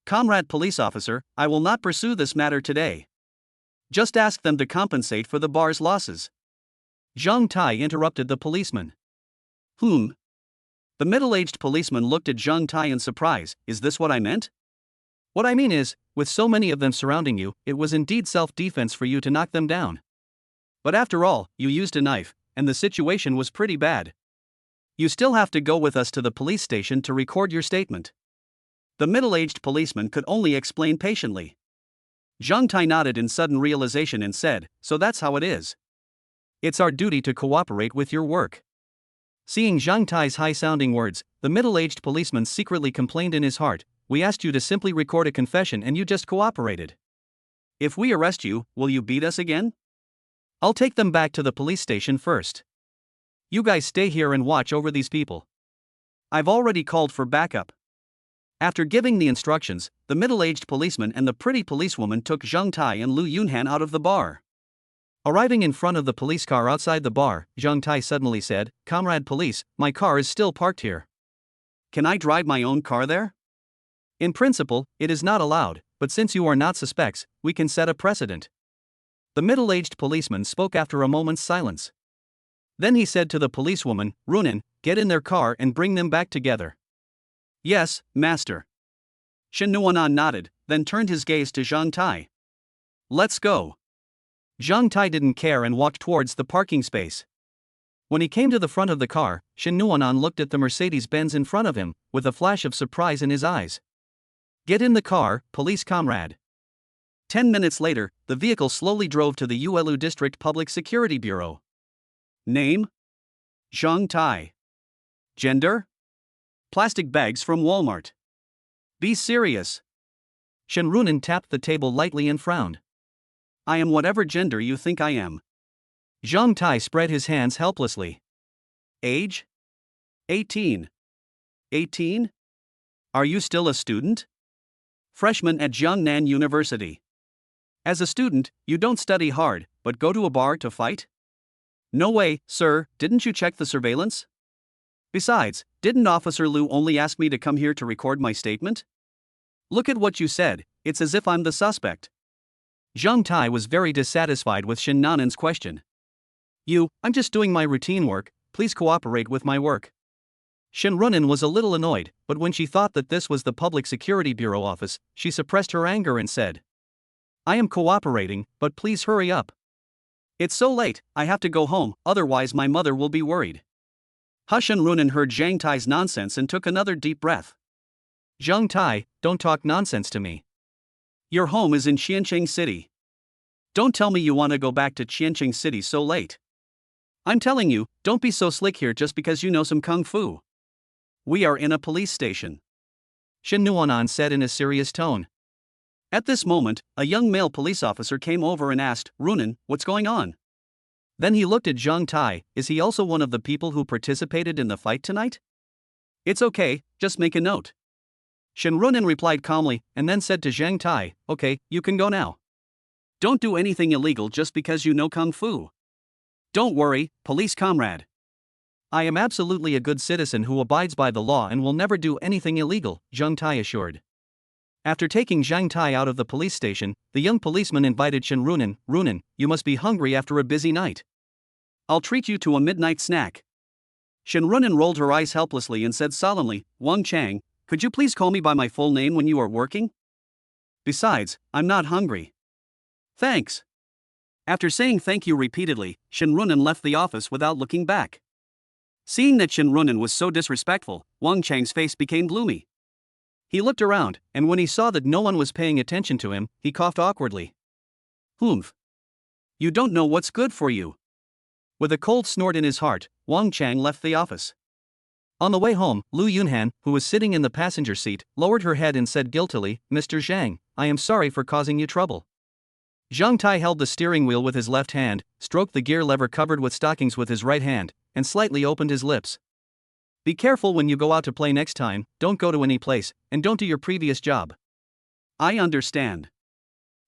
S1: Comrade police officer, I will not pursue this matter today. Just ask them to compensate for the bar's losses. Zhang Tai interrupted the policeman. The middle-aged policeman looked at Zhang Tai in surprise. Is this what I meant? What I mean is, with so many of them surrounding you, it was indeed self-defense for you to knock them down. But after all, you used a knife, and the situation was pretty bad. You still have to go with us to the police station to record your statement. The middle-aged policeman could only explain patiently. Zhang Tai nodded in sudden realization and said, so that's how it is. It's our duty to cooperate with your work. Seeing Zhang Tai's high-sounding words, the middle-aged policeman secretly complained in his heart, we asked you to simply record a confession and you just cooperated. If we arrest you, will you beat us again? I'll take them back to the police station first. You guys stay here and watch over these people. I've already called for backup. After giving the instructions, the middle-aged policeman and the pretty policewoman took Zhang Tai and Lu Yunhan out of the bar. Arriving in front of the police car outside the bar, Zhang Tai suddenly said, Comrade police, my car is still parked here. Can I drive my own car there? In principle, it is not allowed, but since you are not suspects, we can set a precedent. The middle-aged policeman spoke after a moment's silence. Then he said to the policewoman, Runan, get in their car and bring them back together. Yes, master. Shen Nuanan nodded, then turned his gaze to Zhang Tai. Let's go. Zhang Tai didn't care and walked towards the parking space. When he came to the front of the car, Shen Nuanan looked at the Mercedes-Benz in front of him, with a flash of surprise in his eyes. Get in the car, police comrade. 10 minutes later, the vehicle slowly drove to the Yuelu District Public Security Bureau. Name? Zhang Tai. Gender? Plastic bags from Walmart. Be serious. Shen Runan tapped the table lightly and frowned. I am whatever gender you think I am. Zhang Tai spread his hands helplessly. Age? 18. 18? Are you still a student? Freshman at Jiangnan University. As a student, you don't study hard, but go to a bar to fight? No way, sir, didn't you check the surveillance? Besides, didn't Officer Liu only ask me to come here to record my statement? Look at what you said, it's as if I'm the suspect. Zhang Tai was very dissatisfied with Shen Nanan's question. I'm just doing my routine work, please cooperate with my work. Shen Runan was a little annoyed, but when she thought that this was the Public Security Bureau office, she suppressed her anger and said, I am cooperating, but please hurry up. It's so late, I have to go home, otherwise my mother will be worried. Shen Runan heard Zhang Tai's nonsense and took another deep breath. Zhang Tai, don't talk nonsense to me. Your home is in Qianqing City. Don't tell me you want to go back to Qianqing City so late. I'm telling you, don't be so slick here just because you know some kung fu. We are in a police station. Shen Nuanan said in a serious tone. At this moment, a young male police officer came over and asked, Runan, what's going on? Then he looked at Zhang Tai, is he also one of the people who participated in the fight tonight? It's okay, just make a note. Shen Runan replied calmly, and then said to Zhang Tai, okay, you can go now. Don't do anything illegal just because you know kung fu. Don't worry, police comrade. I am absolutely a good citizen who abides by the law and will never do anything illegal, Zhang Tai assured. After taking Zhang Tai out of the police station, the young policeman invited Shen Runan, Runan, you must be hungry after a busy night. I'll treat you to a midnight snack. Shen Runan rolled her eyes helplessly and said solemnly, Wang Chang, could you please call me by my full name when you are working? Besides, I'm not hungry. Thanks. After saying thank you repeatedly, Shen Runan left the office without looking back. Seeing that Shen Runan was so disrespectful, Wang Chang's face became gloomy. He looked around, and when he saw that no one was paying attention to him, he coughed awkwardly. Humph. You don't know what's good for you. With a cold snort in his heart, Wang Chang left the office. On the way home, Lu Yunhan, who was sitting in the passenger seat, lowered her head and said guiltily, Mr. Zhang, I am sorry for causing you trouble. Zhang Tai held the steering wheel with his left hand, stroked the gear lever covered with stockings with his right hand, and slightly opened his lips. Be careful when you go out to play next time, don't go to any place, and don't do your previous job. I understand.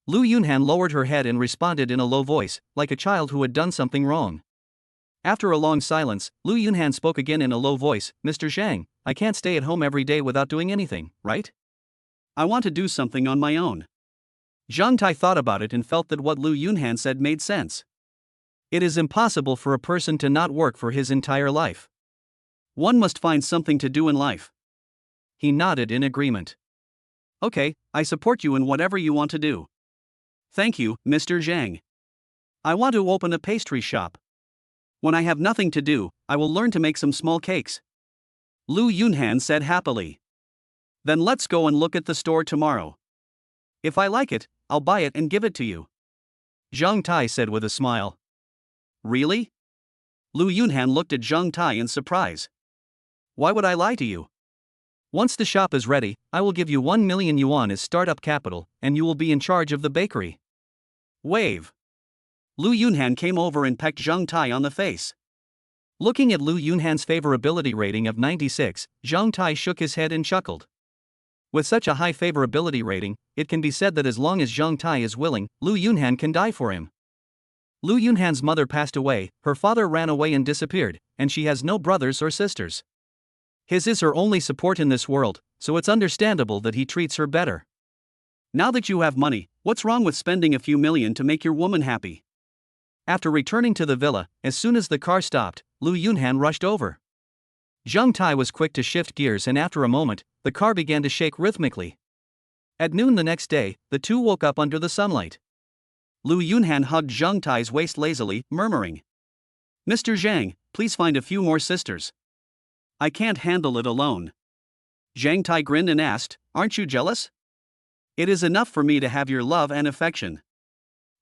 S1: Lu Yunhan lowered her head and responded in a low voice, like a child who had done something wrong. After a long silence, Lu Yunhan spoke again in a low voice, Mr. Zhang, I can't stay at home every day without doing anything, right? I want to do something on my own. Zhang Tai thought about it and felt that what Lu Yunhan said made sense. It is impossible for a person to not work for his entire life. One must find something to do in life. He nodded in agreement. Okay, I support you in whatever you want to do. Thank you, Mr. Zhang. I want to open a pastry shop. When I have nothing to do, I will learn to make some small cakes. Lu Yunhan said happily. Then let's go and look at the store tomorrow. If I like it, I'll buy it and give it to you. Zhang Tai said with a smile. Really? Lu Yunhan looked at Zhang Tai in surprise. Why would I lie to you? Once the shop is ready, I will give you 1 million yuan as startup capital, and you will be in charge of the bakery. Wave. Lu Yunhan came over and pecked Zhang Tai on the face. Looking at Lu Yunhan's favorability rating of 96, Zhang Tai shook his head and chuckled. With such a high favorability rating, it can be said that as long as Zhang Tai is willing, Lu Yunhan can die for him. Lu Yunhan's mother passed away, her father ran away and disappeared, and she has no brothers or sisters. His is her only support in this world, so it's understandable that he treats her better. Now that you have money, what's wrong with spending a few million to make your woman happy? After returning to the villa, as soon as the car stopped, Lu Yunhan rushed over. Zhang Tai was quick to shift gears, and after a moment, the car began to shake rhythmically. At noon the next day, the two woke up under the sunlight. Lu Yunhan hugged Zhang Tai's waist lazily, murmuring, Mr. Zhang, please find a few more sisters. I can't handle it alone. Zhang Tai grinned and asked, aren't you jealous? It is enough for me to have your love and affection.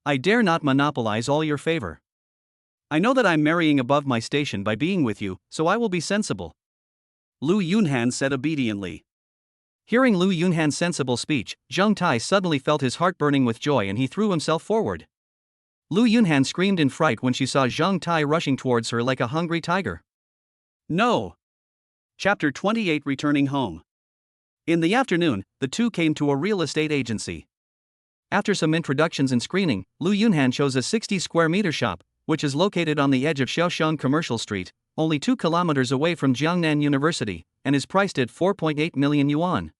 S1: I dare not monopolize all your favor. I know that I'm marrying above my station by being with you, so I will be sensible. Lu Yunhan said obediently. Hearing Lu Yunhan's sensible speech, Zhang Tai suddenly felt his heart burning with joy and he threw himself forward. Lu Yunhan screamed in fright when she saw Zhang Tai rushing towards her like a hungry tiger. No. Chapter 28 Returning Home. In the afternoon, the two came to a real estate agency. After some introductions and screening, Lu Yunhan chose a 60 square meter shop, which is located on the edge of Xiaoshan Commercial Street, only 2 kilometers away from Jiangnan University, and is priced at 4.8 million yuan.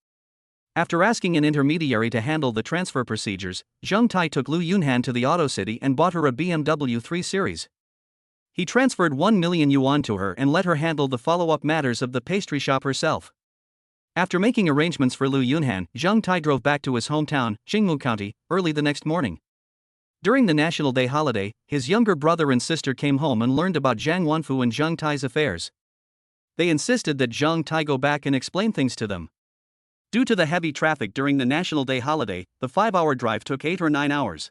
S1: After asking an intermediary to handle the transfer procedures, Zheng Tai took Lu Yunhan to the Auto City and bought her a BMW 3 Series. He transferred 1 million yuan to her and let her handle the follow-up matters of the pastry shop herself. After making arrangements for Lu Yunhan, Zheng Tai drove back to his hometown, Qingmu County, early the next morning. During the National Day holiday, his younger brother and sister came home and learned about Zhang Wanfu and Zheng Tai's affairs. They insisted that Zheng Tai go back and explain things to them. Due to the heavy traffic during the National Day holiday, the 5-hour drive took 8 or 9 hours.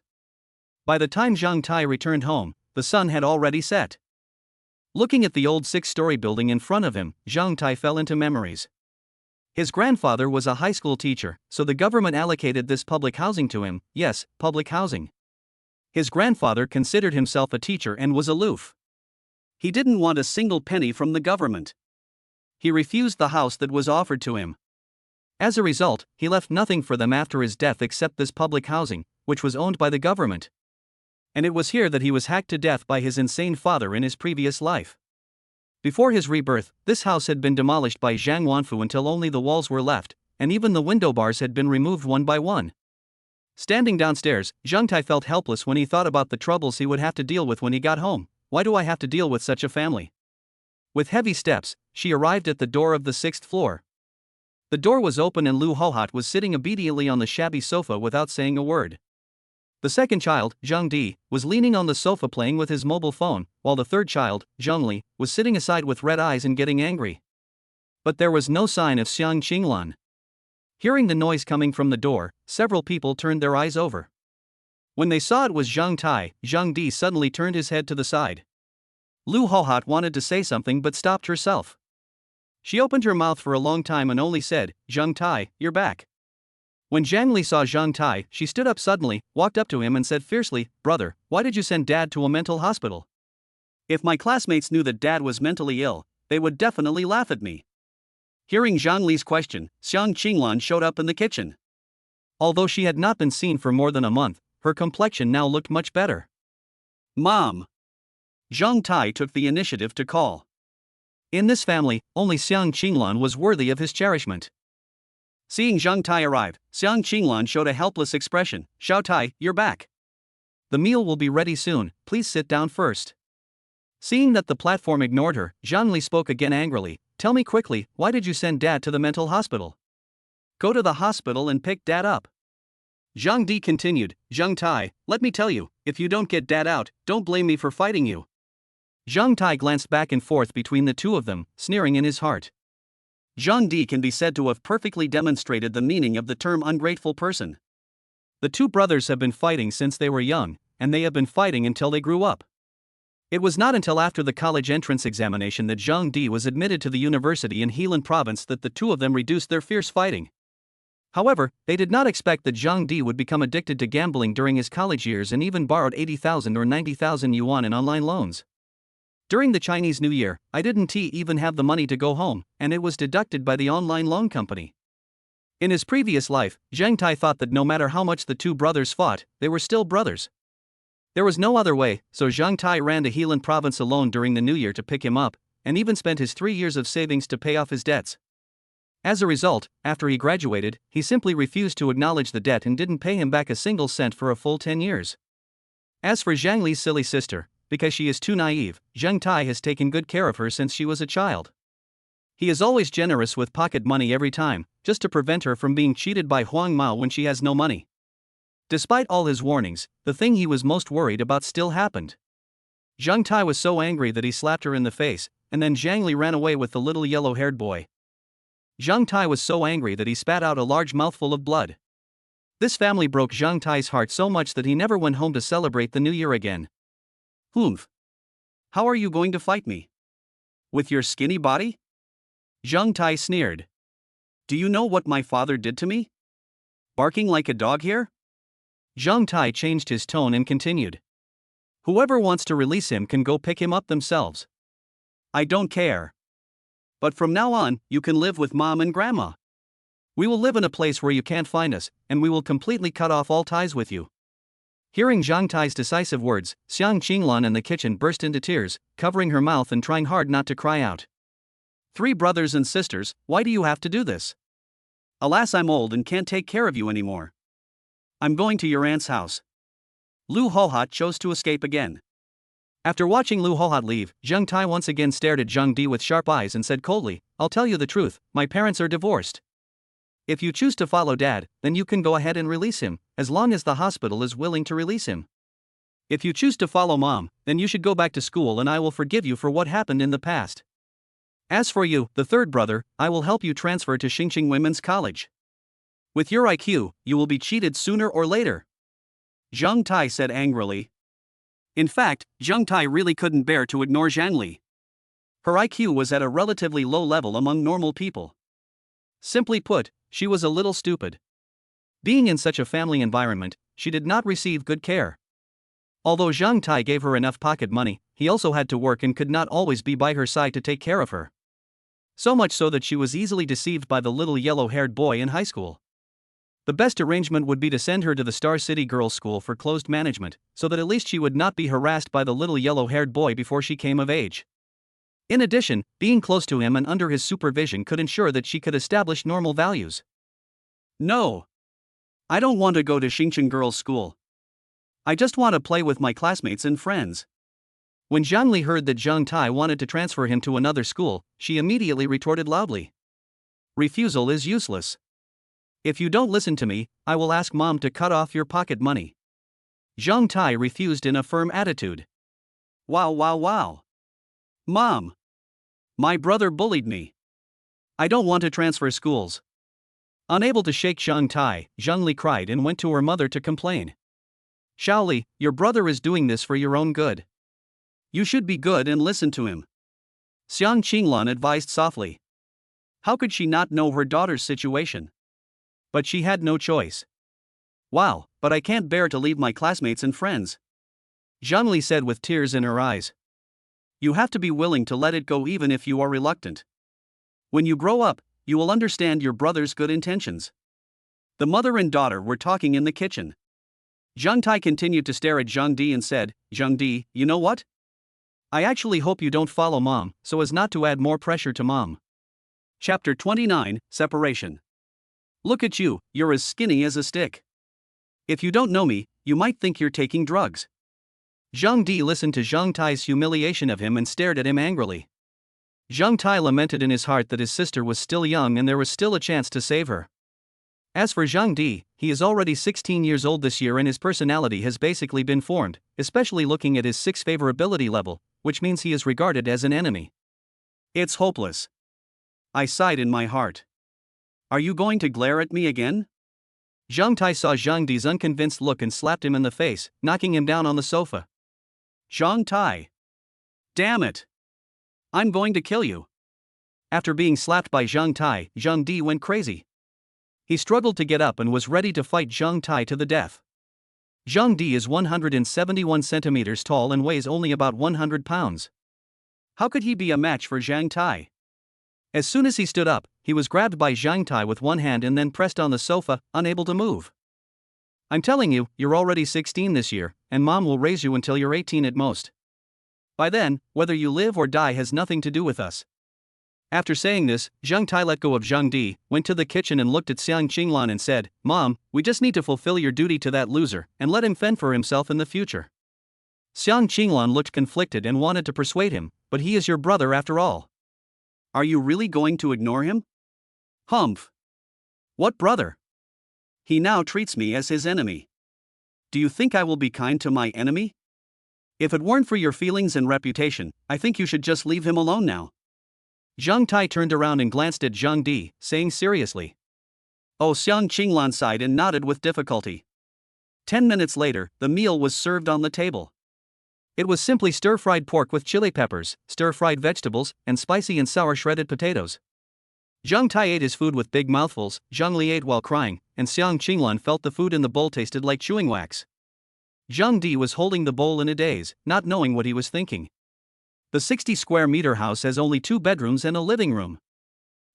S1: By the time Zheng Tai returned home, the sun had already set. Looking at the old 6-story building in front of him, Zheng Tai fell into memories. His grandfather was a high school teacher, so the government allocated this public housing to him. Yes, public housing. His grandfather considered himself a teacher and was aloof. He didn't want a single penny from the government. He refused the house that was offered to him. As a result, he left nothing for them after his death except this public housing, which was owned by the government. And it was here that he was hacked to death by his insane father in his previous life. Before his rebirth, this house had been demolished by Zhang Wanfu until only the walls were left, and even the window bars had been removed one by one. Standing downstairs, Zheng Tai felt helpless when he thought about the troubles he would have to deal with when he got home. Why do I have to deal with such a family? With heavy steps, she arrived at the door of the 6th floor. The door was open and Lu Hohat was sitting obediently on the shabby sofa without saying a word. The second child, Zheng Di, was leaning on the sofa playing with his mobile phone, while the third child, Zheng Li, was sitting aside with red eyes and getting angry. But there was no sign of Xiang Qinglan. Hearing the noise coming from the door, several people turned their eyes over. When they saw it was Zheng Tai, Zheng Di suddenly turned his head to the side. Lu Hohat wanted to say something but stopped herself. She opened her mouth for a long time and only said, "Zheng Tai, you're back." When Zhang Li saw Zheng Tai, she stood up suddenly, walked up to him and said fiercely, "Brother, why did you send Dad to a mental hospital? If my classmates knew that Dad was mentally ill, they would definitely laugh at me." Hearing Zhang Li's question, Xiang Qinglan showed up in the kitchen. Although she had not been seen for more than a month, her complexion now looked much better. "Mom!" Zheng Tai took the initiative to call. In this family, only Xiang Qinglan was worthy of his cherishment. Seeing Zheng Tai arrive, Xiang Qinglan showed a helpless expression. "Xiao Tai, you're back. The meal will be ready soon, please sit down first." Seeing that the platform ignored her, Zhang Li spoke again angrily. "Tell me quickly, why did you send Dad to the mental hospital? Go to the hospital and pick Dad up." Zhang Di continued, "Zheng Tai, let me tell you, if you don't get Dad out, don't blame me for fighting you." Zheng Tai glanced back and forth between the two of them, sneering in his heart. Zhang Di can be said to have perfectly demonstrated the meaning of the term ungrateful person. The two brothers have been fighting since they were young, and they have been fighting until they grew up. It was not until after the college entrance examination that Zhang Di was admitted to the university in Heilin province that the two of them reduced their fierce fighting. However, they did not expect that Zhang Di would become addicted to gambling during his college years and even borrowed 80,000 or 90,000 yuan in online loans. During the Chinese New Year, I didn't even have the money to go home, and it was deducted by the online loan company. In his previous life, Zheng Tai thought that no matter how much the two brothers fought, they were still brothers. There was no other way, so Zheng Tai ran to Heilin province alone during the New Year to pick him up, and even spent his 3 years of savings to pay off his debts. As a result, after he graduated, he simply refused to acknowledge the debt and didn't pay him back a single cent for a full 10 years. As for Zhang Li's silly sister, because she is too naive, Zheng Tai has taken good care of her since she was a child. He is always generous with pocket money every time, just to prevent her from being cheated by Huang Mao when she has no money. Despite all his warnings, the thing he was most worried about still happened. Zheng Tai was so angry that he slapped her in the face, and then Zhang Li ran away with the little yellow-haired boy. Zheng Tai was so angry that he spat out a large mouthful of blood. This family broke Zheng Tai's heart so much that he never went home to celebrate the New Year again. "Humph. How are you going to fight me? With your skinny body?" Zheng Tai sneered. "Do you know what my father did to me? Barking like a dog here?" Zheng Tai changed his tone and continued. "Whoever wants to release him can go pick him up themselves. I don't care. But from now on, you can live with Mom and Grandma." We will live in a place where you can't find us, and we will completely cut off all ties with you. Hearing Zhang Tai's decisive words, Xiang Qinglan in the kitchen burst into tears, covering her mouth and trying hard not to cry out. 3 brothers and sisters, why do you have to do this? Alas, I'm old and can't take care of you anymore. I'm going to your aunt's house. Lu Hohat chose to escape again. After watching Lu Hohat leave, Zhang Tai once again stared at Zhang Di with sharp eyes and said coldly, I'll tell you the truth, my parents are divorced. If you choose to follow Dad, then you can go ahead and release him, as long as the hospital is willing to release him. If you choose to follow Mom, then you should go back to school and I will forgive you for what happened in the past. As for you, the 3rd brother, I will help you transfer to Xingqing Women's College. With your IQ, you will be cheated sooner or later. Zhang Tai said angrily. In fact, Zhang Tai really couldn't bear to ignore Zhang Li. Her IQ was at a relatively low level among normal people. Simply put, she was a little stupid. Being in such a family environment, she did not receive good care. Although Zhang Tai gave her enough pocket money, he also had to work and could not always be by her side to take care of her. So much so that she was easily deceived by the little yellow-haired boy in high school. The best arrangement would be to send her to the Star City Girls' School for closed management, so that at least she would not be harassed by the little yellow-haired boy before she came of age. In addition, being close to him and under his supervision could ensure that she could establish normal values. No. I don't want to go to Xingqing Girls' School. I just want to play with my classmates and friends. When Zhang Li heard that Zhang Tai wanted to transfer him to another school, she immediately retorted loudly. Refusal is useless. If you don't listen to me, I will ask Mom to cut off your pocket money. Zhang Tai refused in a firm attitude. Wow. Mom! My brother bullied me. I don't want to transfer schools. Unable to shake Zhang Tai, Zhang Li cried and went to her mother to complain. Xiaoli, your brother is doing this for your own good. You should be good and listen to him. Xiang Qinglan advised softly. How could she not know her daughter's situation? But she had no choice. Wow, but I can't bear to leave my classmates and friends. Zhang Li said with tears in her eyes. You have to be willing to let it go even if you are reluctant. When you grow up, you will understand your brother's good intentions. The mother and daughter were talking in the kitchen. Zhang Tai continued to stare at Zhang Di and said, Zhang Di, you know what? I actually hope you don't follow Mom, so as not to add more pressure to Mom. Chapter 29, Separation. Look at you, you're as skinny as a stick. If you don't know me, you might think you're taking drugs. Zhang Di listened to Zhang Tai's humiliation of him and stared at him angrily. Zhang Tai lamented in his heart that his sister was still young and there was still a chance to save her. As for Zhang Di, he is already 16 years old this year and his personality has basically been formed, especially looking at his 6 favorability level, which means he is regarded as an enemy. It's hopeless. I sighed in my heart. Are you going to glare at me again? Zhang Tai saw Zhang Di's unconvinced look and slapped him in the face, knocking him down on the sofa. Zhang Tai! Damn it! I'm going to kill you. After being slapped by Zhang Tai, Zhang Di went crazy. He struggled to get up and was ready to fight Zhang Tai to the death. Zhang Di is 171 centimeters tall and weighs only about 100 pounds. How could he be a match for Zhang Tai? As soon as he stood up, he was grabbed by Zhang Tai with one hand and then pressed on the sofa, unable to move. I'm telling you, you're already 16 this year, and Mom will raise you until you're 18 at most. By then, whether you live or die has nothing to do with us. After saying this, Zhang Tai let go of Zhang Di, went to the kitchen and looked at Xiang Qinglan and said, Mom, we just need to fulfill your duty to that loser, and let him fend for himself in the future. Xiang Qinglan looked conflicted and wanted to persuade him, but he is your brother after all. Are you really going to ignore him? Humph. What brother? He now treats me as his enemy. Do you think I will be kind to my enemy? If it weren't for your feelings and reputation, I think you should just leave him alone now. Zhang Tai turned around and glanced at Zhang Di, saying seriously. Oh, Xiang Qinglan sighed and nodded with difficulty. 10 minutes later, the meal was served on the table. It was simply stir-fried pork with chili peppers, stir-fried vegetables, and spicy and sour shredded potatoes. Zhang Tai ate his food with big mouthfuls, Zhang Li ate while crying, and Xiang Qinglan felt the food in the bowl tasted like chewing wax. Zhang Di was holding the bowl in a daze, not knowing what he was thinking. The 60 square meter house has only 2 bedrooms and a living room.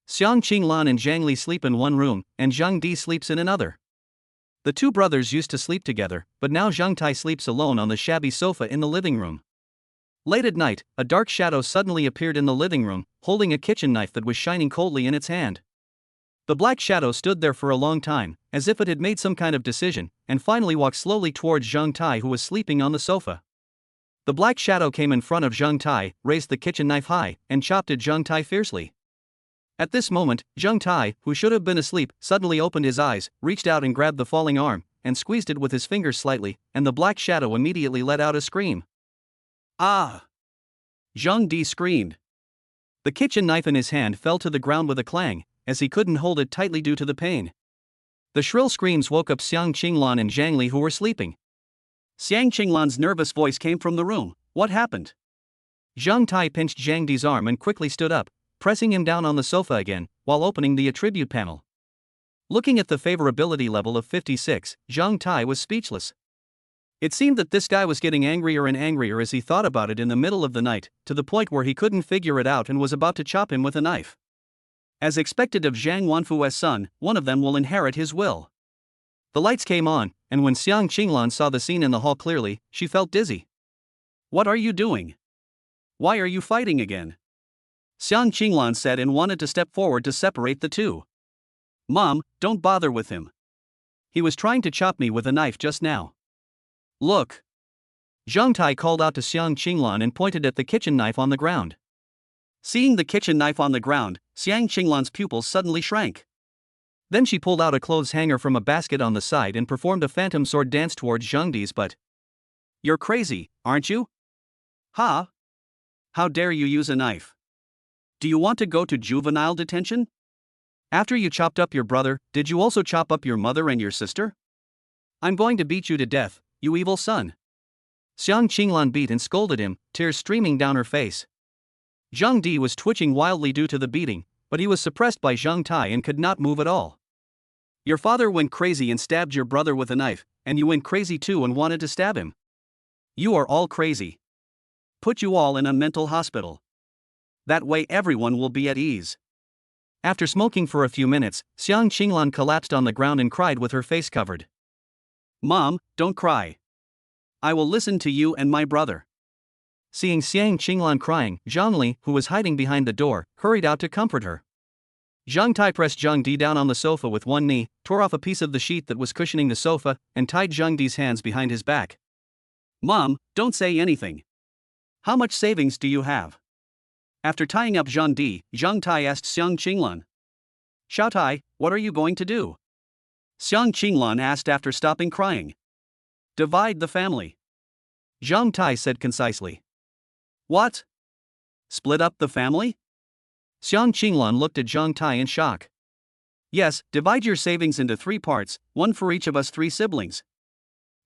S1: Xiang Qinglan and Zhang Li sleep in one room, and Zhang Di sleeps in another. The two brothers used to sleep together, but now Zhang Tai sleeps alone on the shabby sofa in the living room. Late at night, a dark shadow suddenly appeared in the living room, holding a kitchen knife that was shining coldly in its hand. The black shadow stood there for a long time, as if it had made some kind of decision, and finally walked slowly towards Zhang Tai, who was sleeping on the sofa. The black shadow came in front of Zhang Tai, raised the kitchen knife high, and chopped at Zhang Tai fiercely. At this moment, Zhang Tai, who should have been asleep, suddenly opened his eyes, reached out and grabbed the falling arm, and squeezed it with his fingers slightly, and the black shadow immediately let out a scream. Ah! Zhang Di screamed. The kitchen knife in his hand fell to the ground with a clang, as he couldn't hold it tightly due to the pain. The shrill screams woke up Xiang Qinglan and Zhang Li, who were sleeping. Xiang Qinglan's nervous voice came from the room. What happened? Zhang Tai pinched Zhang Di's arm and quickly stood up, pressing him down on the sofa again, while opening the attribute panel. Looking at the favorability level of 56, Zhang Tai was speechless. It seemed that this guy was getting angrier and angrier as he thought about it in the middle of the night, to the point where he couldn't figure it out and was about to chop him with a knife. As expected of Zhang Wanfu's son, one of them will inherit his will. The lights came on, and when Xiang Qinglan saw the scene in the hall clearly, she felt dizzy. What are you doing? Why are you fighting again? Xiang Qinglan said and wanted to step forward to separate the two. Mom, don't bother with him. He was trying to chop me with a knife just now. Look. Zhang Tai called out to Xiang Qinglan and pointed at the kitchen knife on the ground. Seeing the kitchen knife on the ground, Xiang Qinglan's pupils suddenly shrank. Then she pulled out a clothes hanger from a basket on the side and performed a phantom sword dance towards Zhang Di's butt. You're crazy, aren't you? Ha! How dare you use a knife? Do you want to go to juvenile detention? After you chopped up your brother, did you also chop up your mother and your sister? I'm going to beat you to death, you evil son. Xiang Qinglan beat and scolded him, tears streaming down her face. Zhang Di was twitching wildly due to the beating, but he was suppressed by Zhang Tai and could not move at all. Your father went crazy and stabbed your brother with a knife, and you went crazy too and wanted to stab him. You are all crazy. Put you all in a mental hospital. That way everyone will be at ease. After smoking for a few minutes, Xiang Qinglan collapsed on the ground and cried with her face covered. Mom, don't cry. I will listen to you and my brother. Seeing Xiang Qinglan crying, Zhang Li, who was hiding behind the door, hurried out to comfort her. Zhang Tai pressed Zhang Di down on the sofa with one knee, tore off a piece of the sheet that was cushioning the sofa, and tied Zhang Di's hands behind his back. Mom, don't say anything. How much savings do you have? After tying up Zhang Di, Zhang Tai asked Xiang Qinglan. Xiao Tai, what are you going to do? Xiang Qinglan asked after stopping crying. Divide the family. Zhang Tai said concisely. What? Split up the family? Xiang Qinglan looked at Zhang Tai in shock. Yes, divide your savings into 3 parts, one for each of us 3 siblings.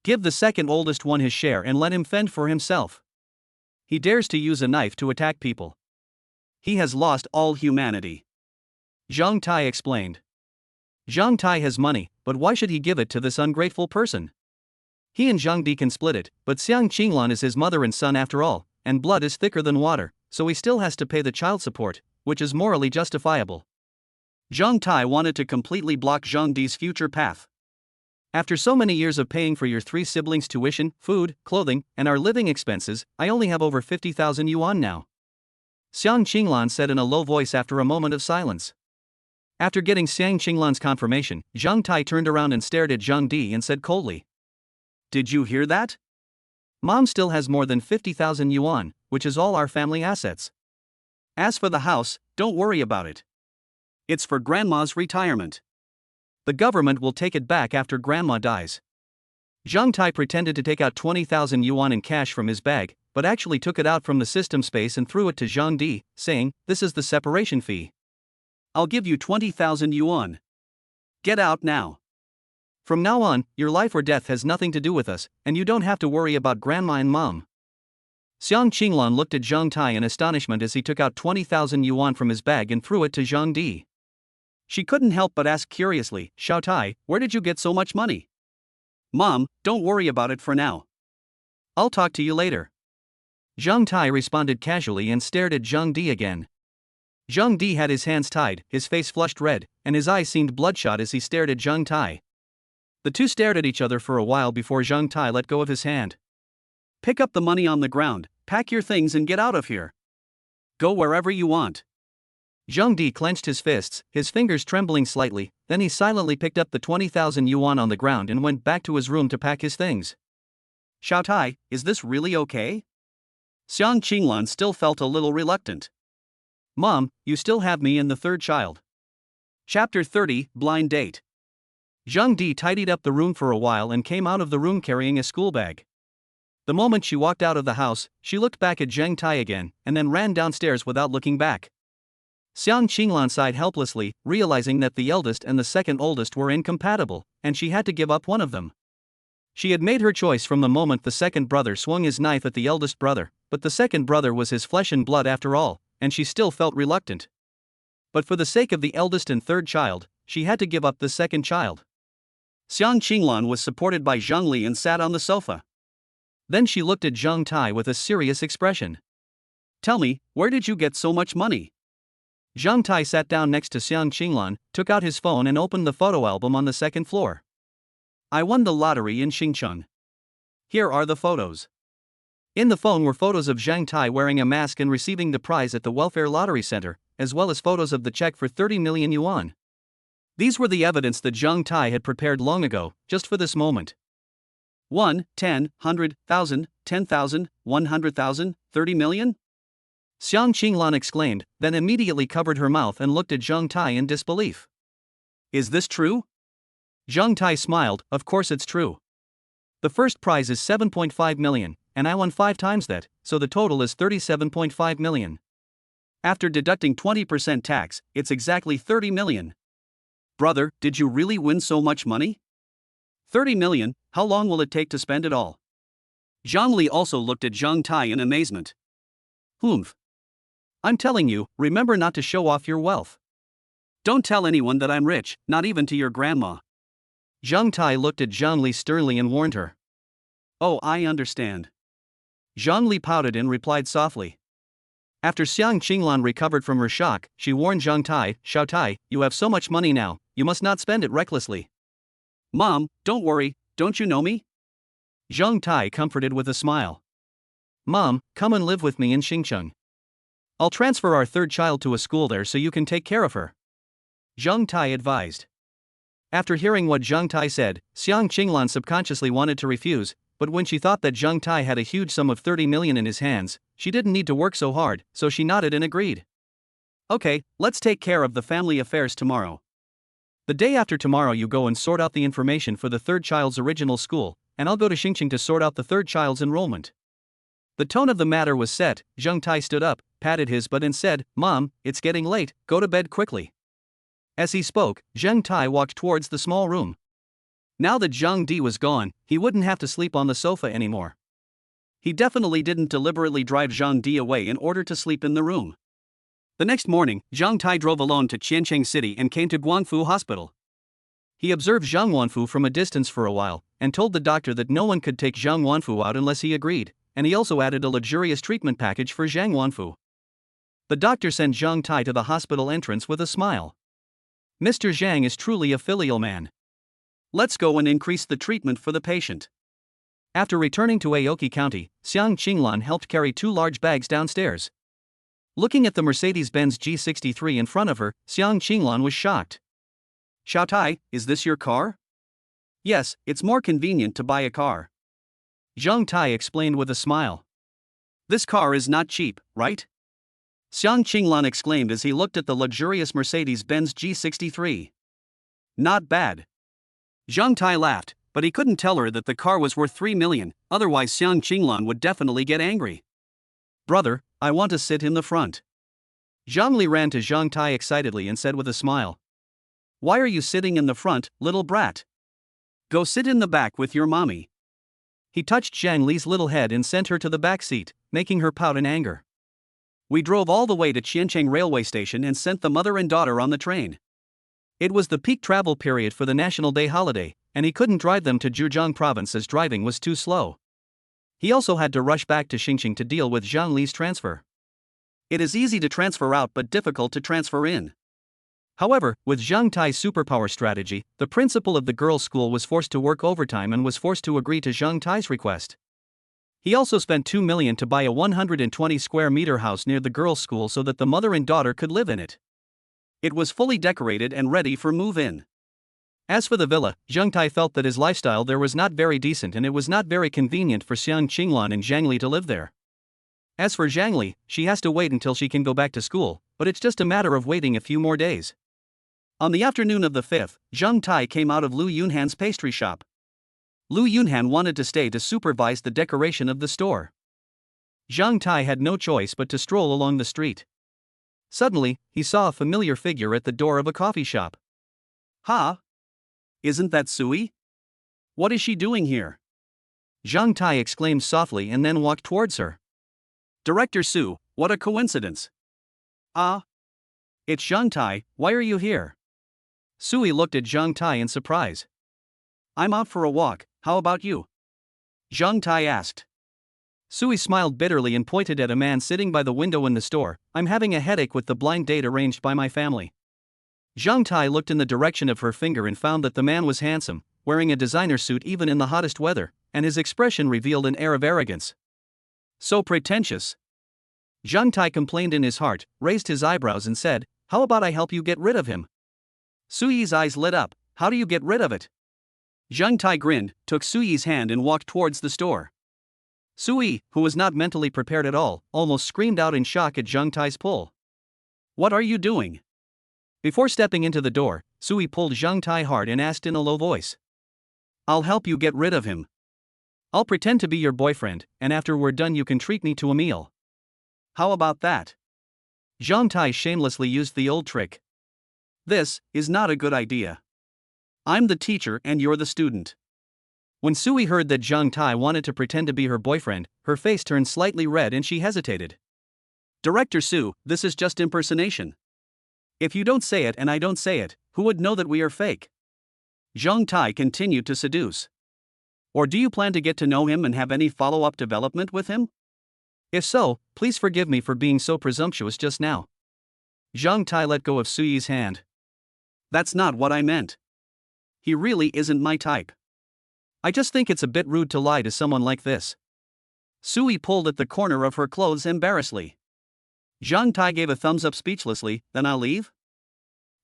S1: Give the second oldest one his share and let him fend for himself. He dares to use a knife to attack people. He has lost all humanity. Zhang Tai explained. Zhang Tai has money, but why should he give it to this ungrateful person? He and Zhang Di can split it, but Xiang Qinglan is his mother and son after all, and blood is thicker than water, so he still has to pay the child support, which is morally justifiable. Zhang Tai wanted to completely block Zhang Di's future path. After so many years of paying for your 3 siblings' tuition, food, clothing, and our living expenses, I only have over 50,000 yuan now. Xiang Qinglan said in a low voice after a moment of silence. After getting Xiang Qinglan's confirmation, Zhang Tai turned around and stared at Zhang Di and said coldly. Did you hear that? Mom still has more than 50,000 yuan, which is all our family assets. As for the house, don't worry about it. It's for Grandma's retirement. The government will take it back after Grandma dies. Zhang Tai pretended to take out 20,000 yuan in cash from his bag, but actually took it out from the system space and threw it to Zhang Di, saying, "This is the separation fee. I'll give you 20,000 yuan. Get out now. From now on, your life or death has nothing to do with us, and you don't have to worry about Grandma and Mom." Xiang Qinglan looked at Zhang Tai in astonishment as he took out 20,000 yuan from his bag and threw it to Zhang Di. She couldn't help but ask curiously, "Xiao Tai, where did you get so much money?" "Mom, don't worry about it for now. I'll talk to you later." Zhang Tai responded casually and stared at Zhang Di again. Zhang Di had his hands tied, his face flushed red, and his eyes seemed bloodshot as he stared at Zhang Tai. The two stared at each other for a while before Zhang Tai let go of his hand. Pick up the money on the ground, pack your things and get out of here. Go wherever you want. Zhang Di clenched his fists, his fingers trembling slightly, then he silently picked up the 20,000 yuan on the ground and went back to his room to pack his things. Xiao Tai, is this really okay? Xiang Qinglan still felt a little reluctant. Mom, you still have me and the third child. Chapter 30, Blind Date. Zhang Di tidied up the room for a while and came out of the room carrying a school bag. The moment she walked out of the house, she looked back at Zhang Tai again, and then ran downstairs without looking back. Xiang Qinglan sighed helplessly, realizing that the eldest and the second oldest were incompatible, and she had to give up one of them. She had made her choice from the moment the second brother swung his knife at the eldest brother, but the second brother was his flesh and blood after all, and she still felt reluctant. But for the sake of the eldest and third child, she had to give up the second child. Xiang Qinglan was supported by Zhang Li and sat on the sofa. Then she looked at Zhang Tai with a serious expression. Tell me, where did you get so much money? Zhang Tai sat down next to Xiang Qinglan, took out his phone and opened the photo album on the second floor. I won the lottery in Xincheng. Here are the photos. In the phone were photos of Zhang Tai wearing a mask and receiving the prize at the welfare lottery center, as well as photos of the check for 30 million yuan. These were the evidence that Zhang Tai had prepared long ago, just for this moment. 1, 10, 100, 1,000, 10,000, 100,000, 30 million? Xiang Qinglan exclaimed, then immediately covered her mouth and looked at Zhang Tai in disbelief. Is this true? Zhang Tai smiled, of course it's true. The first prize is 7.5 million, and I won 5 times that, so the total is 37.5 million. After deducting 20% tax, it's exactly 30 million. Brother, did you really win so much money? 30 million, how long will it take to spend it all? Zhang Li also looked at Zhang Tai in amazement. Humph. I'm telling you, remember not to show off your wealth. Don't tell anyone that I'm rich, not even to your grandma. Zhang Tai looked at Zhang Li sternly and warned her. Oh, I understand. Zhang Li pouted and replied softly. After Xiang Qinglan recovered from her shock, she warned Zhang Tai, Xiao Tai, you have so much money now, you must not spend it recklessly. Mom, don't worry, don't you know me? Zhang Tai comforted with a smile. Mom, come and live with me in Xincheng. I'll transfer our third child to a school there so you can take care of her. Zhang Tai advised. After hearing what Zhang Tai said, Xiang Qinglan subconsciously wanted to refuse, but when she thought that Zhang Tai had a huge sum of 30 million in his hands, she didn't need to work so hard, so she nodded and agreed. Okay, let's take care of the family affairs tomorrow. The day after tomorrow you go and sort out the information for the third child's original school, and I'll go to Xincheng to sort out the third child's enrollment. The tone of the matter was set. Zhang Tai stood up, patted his butt and said, Mom, it's getting late, go to bed quickly. As he spoke, Zhang Tai walked towards the small room. Now that Zhang Di was gone, he wouldn't have to sleep on the sofa anymore. He definitely didn't deliberately drive Zhang Di away in order to sleep in the room. The next morning, Zhang Tai drove alone to Qiancheng City and came to Guangfu Hospital. He observed Zhang Wanfu from a distance for a while, and told the doctor that no one could take Zhang Wanfu out unless he agreed, and he also added a luxurious treatment package for Zhang Wanfu. The doctor sent Zhang Tai to the hospital entrance with a smile. Mr. Zhang is truly a filial man. Let's go and increase the treatment for the patient. After returning to Aoki County, Xiang Qinglan helped carry 2 large bags downstairs. Looking at the Mercedes-Benz G63 in front of her, Xiang Qinglan was shocked. Xiao Tai, is this your car? Yes, it's more convenient to buy a car. Zhang Tai explained with a smile. This car is not cheap, right? Xiang Qinglan exclaimed as he looked at the luxurious Mercedes-Benz G63. Not bad. Zhang Tai laughed, but he couldn't tell her that the car was worth 3 million, otherwise Xiang Qinglan would definitely get angry. Brother, I want to sit in the front. Zhang Li ran to Zhang Tai excitedly and said with a smile. Why are you sitting in the front, little brat? Go sit in the back with your mommy. He touched Zhang Li's little head and sent her to the back seat, making her pout in anger. We drove all the way to Qiancheng railway station and sent the mother and daughter on the train. It was the peak travel period for the National Day holiday, and he couldn't drive them to Zhejiang province as driving was too slow. He also had to rush back to Xincheng to deal with Zhang Li's transfer. It is easy to transfer out but difficult to transfer in. However, with Zhang Tai's superpower strategy, the principal of the girls' school was forced to work overtime and was forced to agree to Zhang Tai's request. He also spent 2 million to buy a 120 square meter house near the girls' school so that the mother and daughter could live in it. It was fully decorated and ready for move-in. As for the villa, Zhang Tai felt that his lifestyle there was not very decent and it was not very convenient for Xiang Qinglan and Zhang Li to live there. As for Zhang Li, she has to wait until she can go back to school, but it's just a matter of waiting a few more days. On the afternoon of the 5th, Zhang Tai came out of Lu Yunhan's pastry shop. Lu Yunhan wanted to stay to supervise the decoration of the store. Zhang Tai had no choice but to stroll along the street. Suddenly, he saw a familiar figure at the door of a coffee shop. Ha! Isn't that Sui? What is she doing here? Zhang Tai exclaimed softly and then walked towards her. Director Su, what a coincidence! Ah! It's Zhang Tai, why are you here? Sui looked at Zhang Tai in surprise. I'm out for a walk, how about you? Zhang Tai asked. Sui smiled bitterly and pointed at a man sitting by the window in the store. I'm having a headache with the blind date arranged by my family. Zhang Tai looked in the direction of her finger and found that the man was handsome, wearing a designer suit even in the hottest weather, and his expression revealed an air of arrogance. So pretentious. Zhang Tai complained in his heart, raised his eyebrows and said, how about I help you get rid of him? Sui's eyes lit up, how do you get rid of it? Zhang Tai grinned, took Sui's hand and walked towards the store. Sui, who was not mentally prepared at all, almost screamed out in shock at Zhang Tai's pull. What are you doing? Before stepping into the door, Sui pulled Zhang Tai hard and asked in a low voice. I'll help you get rid of him. I'll pretend to be your boyfriend, and after we're done you can treat me to a meal. How about that? Zhang Tai shamelessly used the old trick. This is not a good idea. I'm the teacher and you're the student. When Sui heard that Zhang Tai wanted to pretend to be her boyfriend, her face turned slightly red and she hesitated. Director Su, this is just impersonation. If you don't say it and I don't say it, who would know that we are fake? Zhang Tai continued to seduce. Or do you plan to get to know him and have any follow-up development with him? If so, please forgive me for being so presumptuous just now. Zhang Tai let go of Sui's hand. That's not what I meant. He really isn't my type. I just think it's a bit rude to lie to someone like this. Sui pulled at the corner of her clothes embarrassedly. Zhang Tai gave a thumbs up speechlessly, then I'll leave?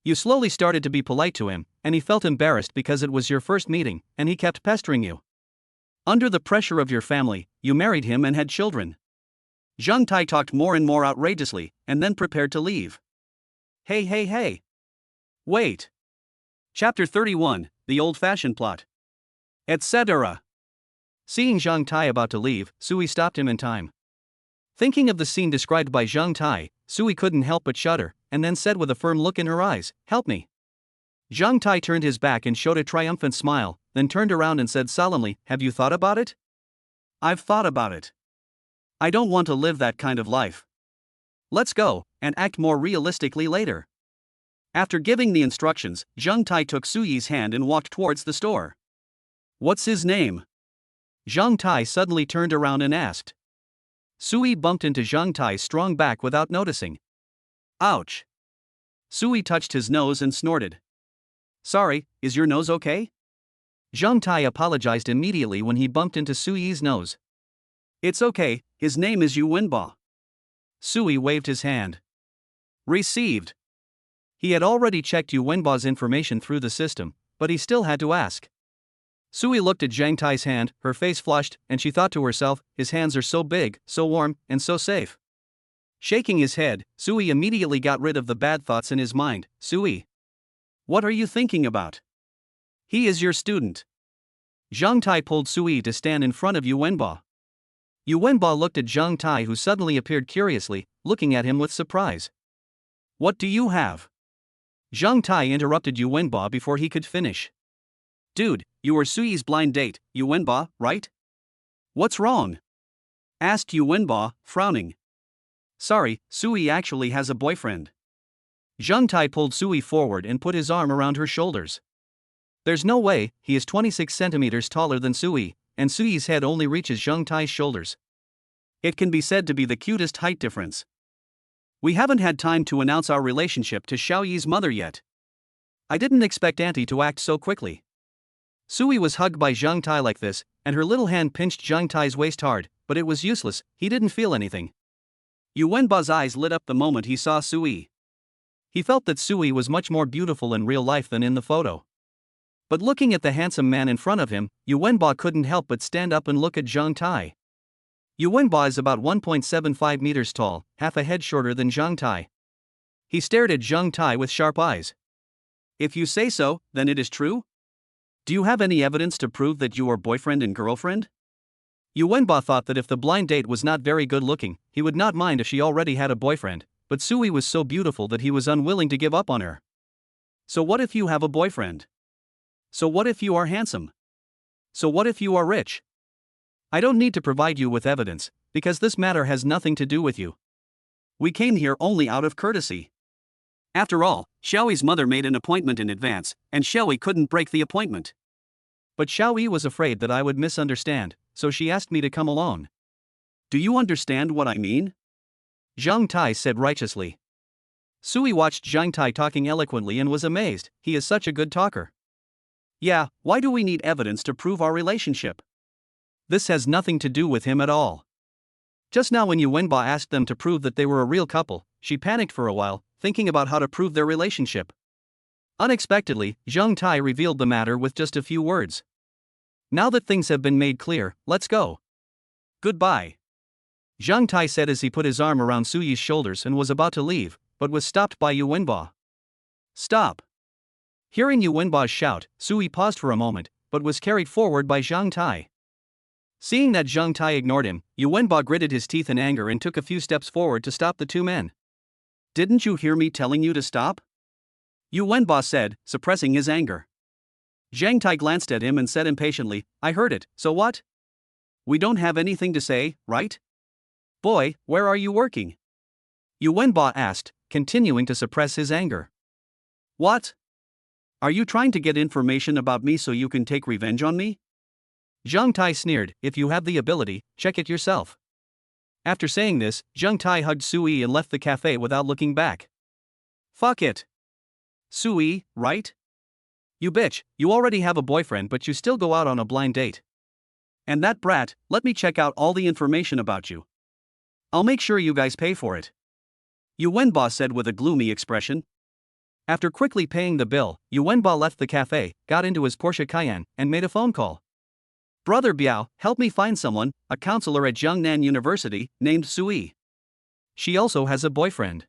S1: You slowly started to be polite to him, and he felt embarrassed because it was your first meeting, and he kept pestering you. Under the pressure of your family, you married him and had children. Zhang Tai talked more and more outrageously, and then prepared to leave. Hey. Wait. Chapter 31, The Old-Fashioned Plot. Etc. Seeing Zhang Tai about to leave, Sui stopped him in time. Thinking of the scene described by Zhang Tai, Sui couldn't help but shudder, and then said with a firm look in her eyes, help me. Zhang Tai turned his back and showed a triumphant smile, then turned around and said solemnly, have you thought about it? I've thought about it. I don't want to live that kind of life. Let's go, and act more realistically later. After giving the instructions, Zhang Tai took Sui's hand and walked towards the store. What's his name? Zhang Tai suddenly turned around and asked. Sui bumped into Zhang Tai's strong back without noticing. Ouch. Sui touched his nose and snorted. Sorry, is your nose okay? Zhang Tai apologized immediately when he bumped into Sui's nose. It's okay, his name is Yu Wenba. Sui waved his hand. Received. He had already checked Yu Wenba's information through the system, but he still had to ask. Sui looked at Zhang Tai's hand, her face flushed, and she thought to herself, his hands are so big, so warm, and so safe. Shaking his head, Sui immediately got rid of the bad thoughts in his mind. Sui. What are you thinking about? He is your student. Zhang Tai pulled Sui to stand in front of Yu Wenba. Yu Wenba looked at Zhang Tai, who suddenly appeared curiously, looking at him with surprise. What do you have? Zhang Tai interrupted Yu Wenba before he could finish. Dude, you were Sui's blind date, Yu Wenba, right? What's wrong? Asked Yu Wenba, frowning. Sorry, Sui actually has a boyfriend. Zhang Tai pulled Sui forward and put his arm around her shoulders. There's no way, he is 26 centimeters taller than Sui, and Sui's head only reaches Zhang Tai's shoulders. It can be said to be the cutest height difference. We haven't had time to announce our relationship to Xiaoyi's mother yet. I didn't expect Auntie to act so quickly. Sui was hugged by Zhang Tai like this, and her little hand pinched Zhang Tai's waist hard, but it was useless, he didn't feel anything. Yu Wenba's eyes lit up the moment he saw Sui. He felt that Sui was much more beautiful in real life than in the photo. But looking at the handsome man in front of him, Yu Wenba couldn't help but stand up and look at Zhang Tai. Yu Wenba is about 1.75 meters tall, half a head shorter than Zhang Tai. He stared at Zhang Tai with sharp eyes. If you say so, then it is true? Do you have any evidence to prove that you are boyfriend and girlfriend? Yu Wenba thought that if the blind date was not very good looking, he would not mind if she already had a boyfriend, but Sui was so beautiful that he was unwilling to give up on her. So what if you have a boyfriend? So what if you are handsome? So what if you are rich? I don't need to provide you with evidence, because this matter has nothing to do with you. We came here only out of courtesy. After all, Xiaoyi's mother made an appointment in advance, and Xiaoyi couldn't break the appointment. But Xiaoyi was afraid that I would misunderstand, so she asked me to come alone. Do you understand what I mean? Zhang Tai said righteously. Sui watched Zhang Tai talking eloquently and was amazed, he is such a good talker. Yeah, why do we need evidence to prove our relationship? This has nothing to do with him at all. Just now when Yu Wenba asked them to prove that they were a real couple, she panicked for a while, thinking about how to prove their relationship. Unexpectedly, Zhang Tai revealed the matter with just a few words. Now that things have been made clear, let's go. Goodbye. Zhang Tai said as he put his arm around Suyi's shoulders and was about to leave, but was stopped by Yu Wenba. Stop. Hearing Yu Wenba's shout, Sui paused for a moment, but was carried forward by Zhang Tai. Seeing that Zhang Tai ignored him, Yu Wenba gritted his teeth in anger and took a few steps forward to stop the two men. Didn't you hear me telling you to stop? Yu Wenba said, suppressing his anger. Zhang Tai glanced at him and said impatiently, I heard it, so what? We don't have anything to say, right? Boy, where are you working? Yu Wenba asked, continuing to suppress his anger. What? Are you trying to get information about me so you can take revenge on me? Zhang Tai sneered, if you have the ability, check it yourself. After saying this, Zhang Tai hugged Sui and left the cafe without looking back. Fuck it. Sui, right? You bitch, you already have a boyfriend but you still go out on a blind date. And that brat, let me check out all the information about you. I'll make sure you guys pay for it. Yu Wenba said with a gloomy expression. After quickly paying the bill, Yu Wenba left the cafe, got into his Porsche Cayenne, and made a phone call. Brother Biao, help me find someone, a counselor at Jiangnan University, named Sui. She also has a boyfriend.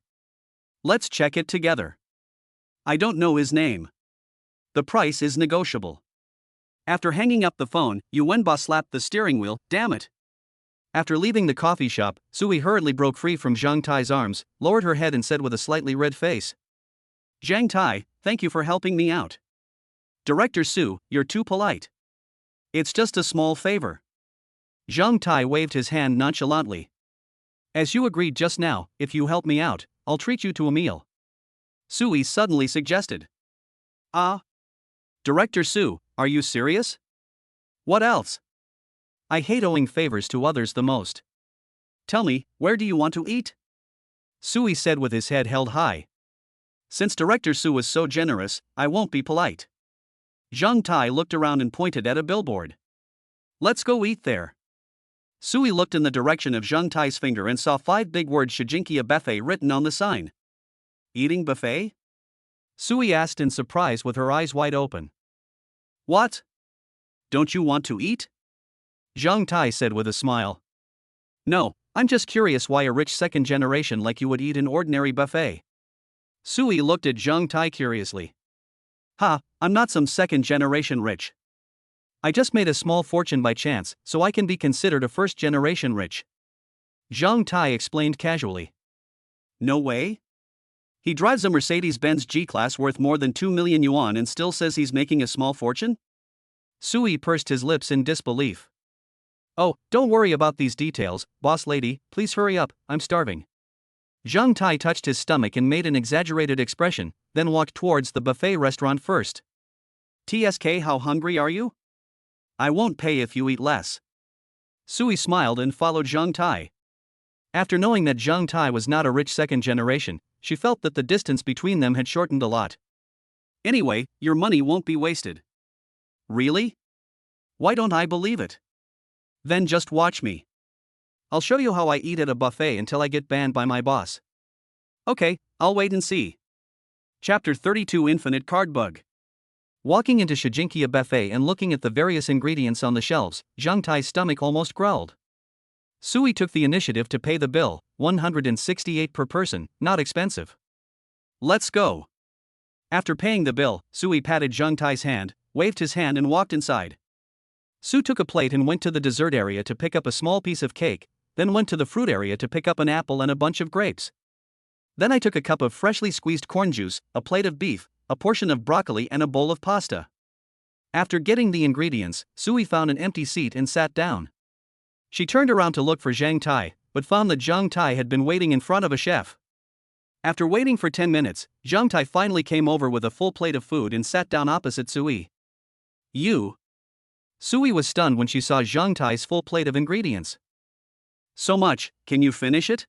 S1: Let's check it together. I don't know his name. The price is negotiable. After hanging up the phone, Yu Wenba slapped the steering wheel, damn it. After leaving the coffee shop, Sui hurriedly broke free from Zhang Tai's arms, lowered her head and said with a slightly red face. Zhang Tai, thank you for helping me out. Director Su, you're too polite. It's just a small favor. Zhang Tai waved his hand nonchalantly. As you agreed just now, if you help me out, I'll treat you to a meal. Sui suddenly suggested. Director Su, are you serious? What else? I hate owing favors to others the most. Tell me, where do you want to eat? Sui said with his head held high. Since Director Su was so generous, I won't be polite. Zhang Tai looked around and pointed at a billboard. Let's go eat there. Sui looked in the direction of Zhang Tai's finger and saw 5 big words Shijinkia Buffet written on the sign. Eating buffet? Sui asked in surprise with her eyes wide open. What? Don't you want to eat? Zhang Tai said with a smile. No, I'm just curious why a rich second generation like you would eat an ordinary buffet. Sui looked at Zhang Tai curiously. I'm not some second generation rich. I just made a small fortune by chance, so I can be considered a first generation rich. Zhang Tai explained casually. No way? He drives a Mercedes-Benz G-Class worth more than 2 million yuan and still says he's making a small fortune? Sui pursed his lips in disbelief. Oh, don't worry about these details, boss lady, please hurry up, I'm starving. Zhang Tai touched his stomach and made an exaggerated expression, then walked towards the buffet restaurant first. TSK, how hungry are you? I won't pay if you eat less. Sui smiled and followed Zhang Tai. After knowing that Zhang Tai was not a rich second generation, she felt that the distance between them had shortened a lot. Anyway, your money won't be wasted. Really? Why don't I believe it? Then just watch me. I'll show you how I eat at a buffet until I get banned by my boss. Okay, I'll wait and see. Chapter 32 Infinite Card Bug. Walking into Shijinkia buffet and looking at the various ingredients on the shelves, Zhang Tai's stomach almost growled. Sui took the initiative to pay the bill, 168 per person, not expensive. Let's go. After paying the bill, Sui patted Zhang Tai's hand, waved his hand and walked inside. Su took a plate and went to the dessert area to pick up a small piece of cake, then went to the fruit area to pick up an apple and a bunch of grapes. Then I took a cup of freshly squeezed corn juice, a plate of beef, a portion of broccoli and a bowl of pasta. After getting the ingredients, Sui found an empty seat and sat down. She turned around to look for Zhang Tai, but found that Zhang Tai had been waiting in front of a chef. After waiting for 10 minutes, Zhang Tai finally came over with a full plate of food and sat down opposite Sui. You? Sui was stunned when she saw Zhang Tai's full plate of ingredients. So much, can you finish it?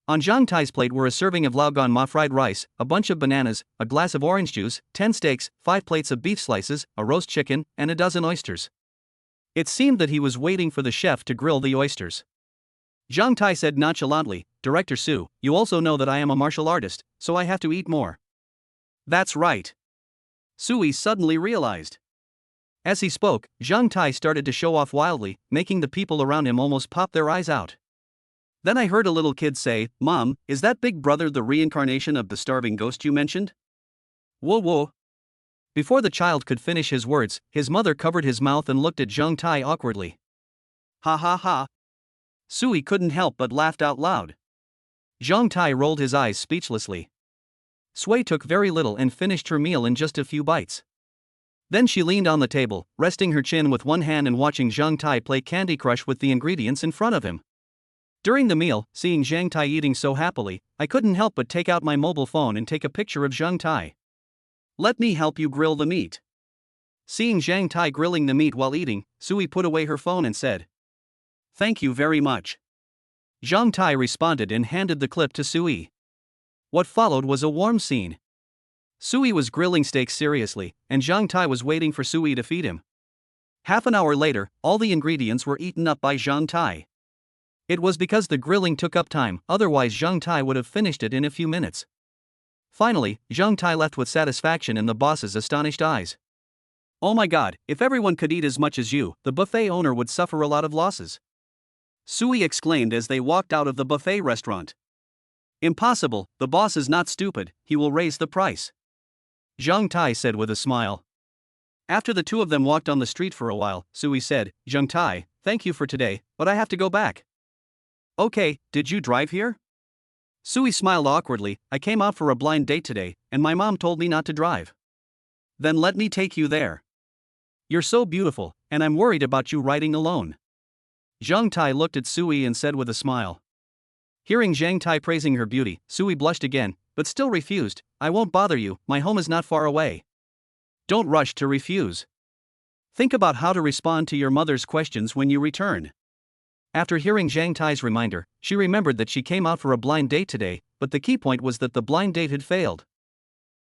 S1: On Zhang Tai's plate were a serving of laogan ma fried rice, a bunch of bananas, a glass of orange juice, 10 steaks, 5 plates of beef slices, a roast chicken, and a dozen oysters. It seemed that he was waiting for the chef to grill the oysters. Zhang Tai said nonchalantly, "Director Su, you also know that I am a martial artist, so I have to eat more." That's right. Sui suddenly realized. As he spoke, Zhang Tai started to show off wildly, making the people around him almost pop their eyes out. Then I heard a little kid say, "Mom, is that big brother the reincarnation of the starving ghost you mentioned?" Whoa whoa. Before the child could finish his words, his mother covered his mouth and looked at Zhang Tai awkwardly. Ha ha ha. Sui couldn't help but laughed out loud. Zhang Tai rolled his eyes speechlessly. Sui took very little and finished her meal in just a few bites. Then she leaned on the table, resting her chin with one hand and watching Zhang Tai play Candy Crush with the ingredients in front of him. During the meal, seeing Zhang Tai eating so happily, I couldn't help but take out my mobile phone and take a picture of Zhang Tai. Let me help you grill the meat. Seeing Zhang Tai grilling the meat while eating, Sui put away her phone and said, "Thank you very much." Zhang Tai responded and handed the clip to Sui. What followed was a warm scene. Sui was grilling steaks seriously, and Zhang Tai was waiting for Sui to feed him. Half an hour later, all the ingredients were eaten up by Zhang Tai. It was because the grilling took up time, otherwise Zhang Tai would have finished it in a few minutes. Finally, Zhang Tai left with satisfaction in the boss's astonished eyes. Oh my god, if everyone could eat as much as you, the buffet owner would suffer a lot of losses. Sui exclaimed as they walked out of the buffet restaurant. Impossible, the boss is not stupid, he will raise the price. Zhang Tai said with a smile. After the two of them walked on the street for a while, Sui said, "Zhang Tai, thank you for today, but I have to go back." Okay, did you drive here? Sui smiled awkwardly. I came out for a blind date today, and my mom told me not to drive. Then let me take you there. You're so beautiful, and I'm worried about you riding alone. Zhang Tai looked at Sui and said with a smile. Hearing Zhang Tai praising her beauty, Sui blushed again, but still refused. I won't bother you, my home is not far away. Don't rush to refuse. Think about how to respond to your mother's questions when you return. After hearing Zhang Tai's reminder, she remembered that she came out for a blind date today, but the key point was that the blind date had failed.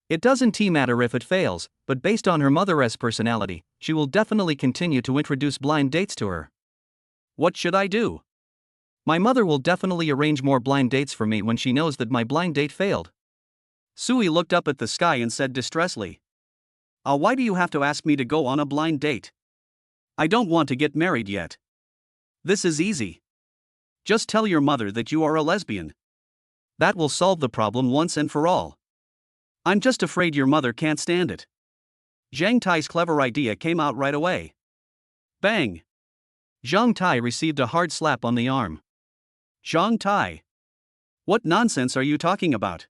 S1: It doesn't matter if it fails, but based on her mother's personality, she will definitely continue to introduce blind dates to her. What should I do? My mother will definitely arrange more blind dates for me when she knows that my blind date failed. Sui looked up at the sky and said distressfully. Why do you have to ask me to go on a blind date? I don't want to get married yet. This is easy. Just tell your mother that you are a lesbian. That will solve the problem once and for all. I'm just afraid your mother can't stand it. Zhang Tai's clever idea came out right away. Bang! Zhang Tai received a hard slap on the arm. Zhang Tai! What nonsense are you talking about?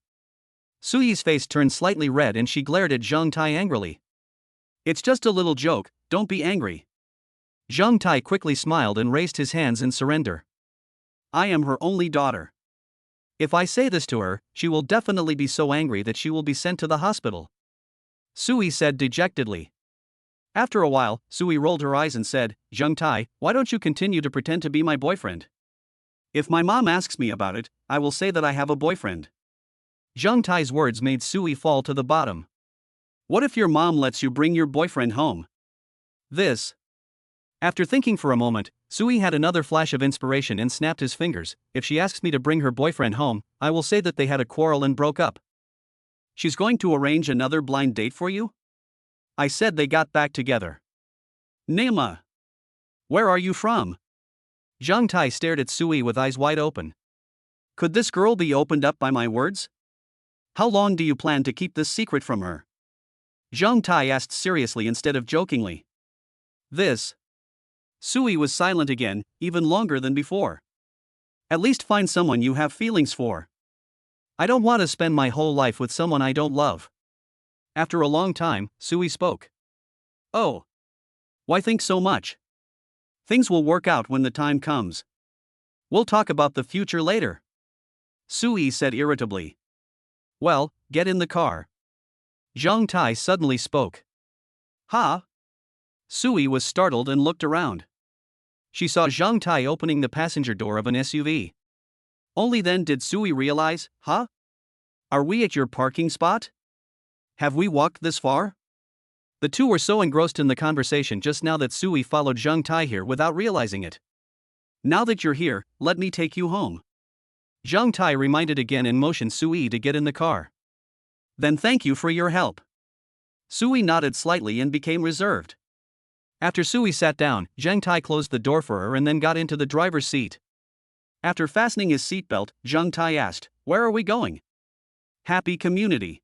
S1: Sui's face turned slightly red and she glared at Zhang Tai angrily. It's just a little joke, don't be angry. Zhang Tai quickly smiled and raised his hands in surrender. I am her only daughter. If I say this to her, she will definitely be so angry that she will be sent to the hospital. Sui said dejectedly. After a while, Sui rolled her eyes and said, Zhang Tai, why don't you continue to pretend to be my boyfriend? If my mom asks me about it, I will say that I have a boyfriend. Zhang Tai's words made Sui fall to the bottom. What if your mom lets you bring your boyfriend home? This. After thinking for a moment, Sui had another flash of inspiration and snapped his fingers. If she asks me to bring her boyfriend home, I will say that they had a quarrel and broke up. She's going to arrange another blind date for you? I said they got back together. Nema. Where are you from? Zhang Tai stared at Sui with eyes wide open. Could this girl be opened up by my words? How long do you plan to keep this secret from her? Zhang Tai asked seriously instead of jokingly. This. Sui was silent again, even longer than before. At least find someone you have feelings for. I don't want to spend my whole life with someone I don't love. After a long time, Sui spoke. Oh. Why think so much? Things will work out when the time comes. We'll talk about the future later. Sui said irritably. Well, get in the car. Zhang Tai suddenly spoke. Ha? Sui was startled and looked around. She saw Zhang Tai opening the passenger door of an SUV. Only then did Sui realize, huh? Are we at your parking spot? Have we walked this far? The two were so engrossed in the conversation just now that Sui followed Zhang Tai here without realizing it. Now that you're here, let me take you home. Zhang Tai reminded again and motioned Sui to get in the car. Then thank you for your help. Sui nodded slightly and became reserved. After Sui sat down, Zhang Tai closed the door for her and then got into the driver's seat. After fastening his seatbelt, Zhang Tai asked, Where are we going? Happy Community.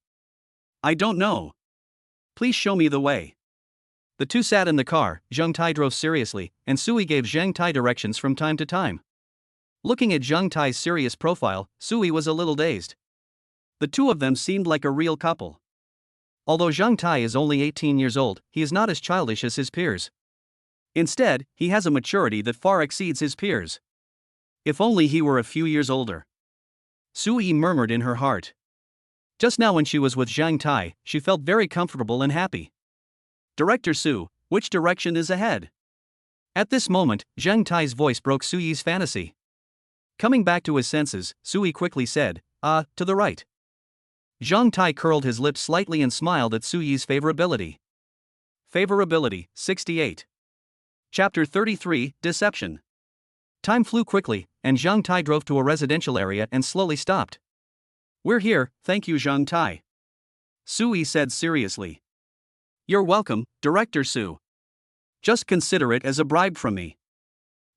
S1: I don't know. Please show me the way. The two sat in the car. Zhang Tai drove seriously, and Sui gave Zhang Tai directions from time to time. Looking at Zhang Tai's serious profile, Sui was a little dazed. The two of them seemed like a real couple. Although Zhang Tai is only 18 years old, he is not as childish as his peers. Instead, he has a maturity that far exceeds his peers. If only he were a few years older. Sui murmured in her heart. Just now when she was with Zhang Tai, she felt very comfortable and happy. Director Su, which direction is ahead? At this moment, Zhang Tai's voice broke Sui's fantasy. Coming back to his senses, Sui quickly said, to the right. Zhang Tai curled his lips slightly and smiled at Sui's favorability. Favorability, 68. Chapter 33, Deception. Time flew quickly, and Zhang Tai drove to a residential area and slowly stopped. We're here, thank you Zhang Tai. Sui said seriously. You're welcome, Director Su. Just consider it as a bribe from me.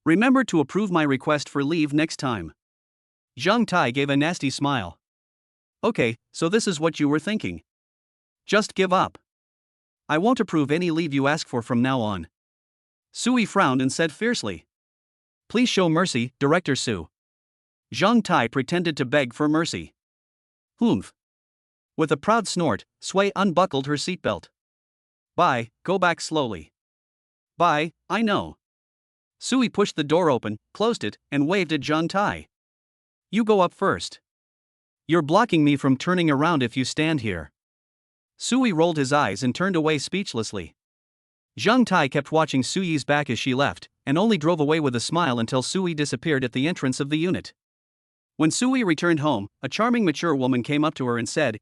S1: Remember to approve my request for leave next time. Zhang Tai gave a nasty smile. Okay, so this is what you were thinking. Just give up. I won't approve any leave you ask for from now on. Sui frowned and said fiercely. Please show mercy, Director Su. Zhang Tai pretended to beg for mercy. Humph. With a proud snort, Sui unbuckled her seatbelt. Bye, go back slowly. Bye, I know. Sui pushed the door open, closed it, and waved at Zhang Tai. You go up first. You're blocking me from turning around if you stand here. Sui rolled his eyes and turned away speechlessly. Zhang Tai kept watching Sui's back as she left, and only drove away with a smile until Sui disappeared at the entrance of the unit. When Sui returned home, a charming mature woman came up to her and said,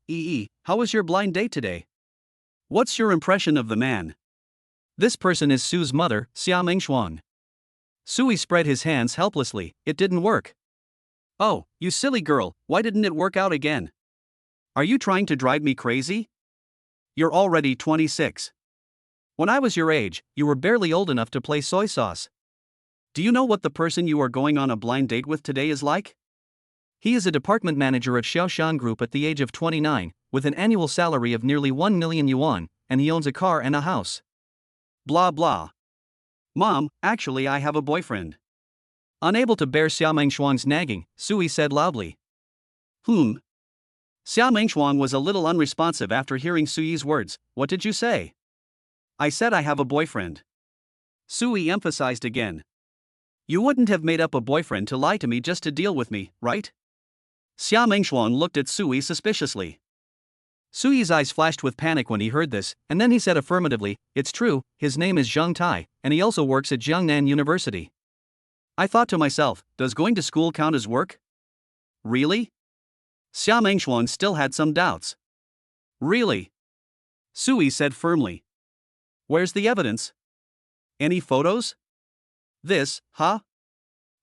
S1: how was your blind date today? What's your impression of the man? This person is Su's mother, Xia Mengshuang. Sui spread his hands helplessly, it didn't work. Oh, you silly girl, why didn't it work out again? Are you trying to drive me crazy? You're already 26. When I was your age, you were barely old enough to play soy sauce. Do you know what the person you are going on a blind date with today is like? He is a department manager at Xiaoshan Group at the age of 29, with an annual salary of nearly 1 million yuan, and he owns a car and a house. Blah blah. Mom, actually I have a boyfriend. Unable to bear Xia Mengshuang's nagging, Sui said loudly. Xia Mengshuang was a little unresponsive after hearing Sui's words. What did you say? I said I have a boyfriend. Sui emphasized again. You wouldn't have made up a boyfriend to lie to me just to deal with me, right? Xia Mengshuang looked at Sui suspiciously. Sui's eyes flashed with panic when he heard this, and then he said affirmatively, it's true, his name is Zhang Tai, and he also works at Jiangnan University. I thought to myself, does going to school count as work? Really? Xia Mengshuang still had some doubts. Really? Sui said firmly. Where's the evidence? Any photos? This, huh?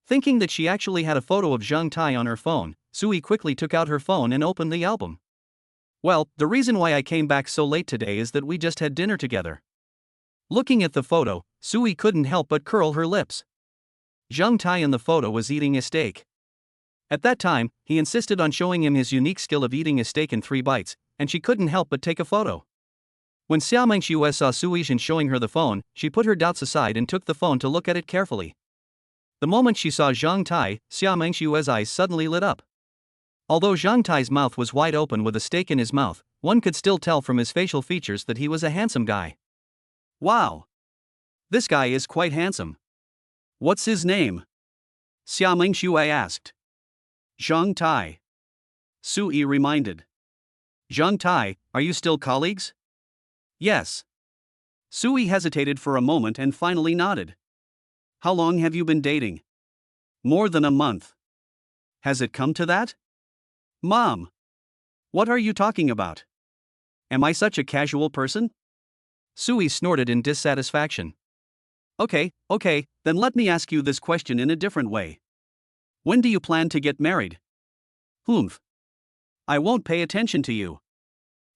S1: Thinking that she actually had a photo of Zhang Tai on her phone, Sui quickly took out her phone and opened the album. Well, the reason why I came back so late today is that we just had dinner together. Looking at the photo, Sui couldn't help but curl her lips. Zhang Tai in the photo was eating a steak. At that time, he insisted on showing him his unique skill of eating a steak in 3 bites, and she couldn't help but take a photo. When Xia Mengshui saw Sui Zhen showing her the phone, she put her doubts aside and took the phone to look at it carefully. The moment she saw Zhang Tai, Xia Mengshui's eyes suddenly lit up. Although Zhang Tai's mouth was wide open with a steak in his mouth, one could still tell from his facial features that he was a handsome guy. Wow! This guy is quite handsome. What's his name? Xia Mengshui asked. Zhang Tai. Sui reminded. Zhang Tai, are you still colleagues? Yes. Sui hesitated for a moment and finally nodded. How long have you been dating? More than a month. Has it come to that? Mom! What are you talking about? Am I such a casual person? Sui snorted in dissatisfaction. Okay, then let me ask you this question in a different way. When do you plan to get married? Humph. I won't pay attention to you.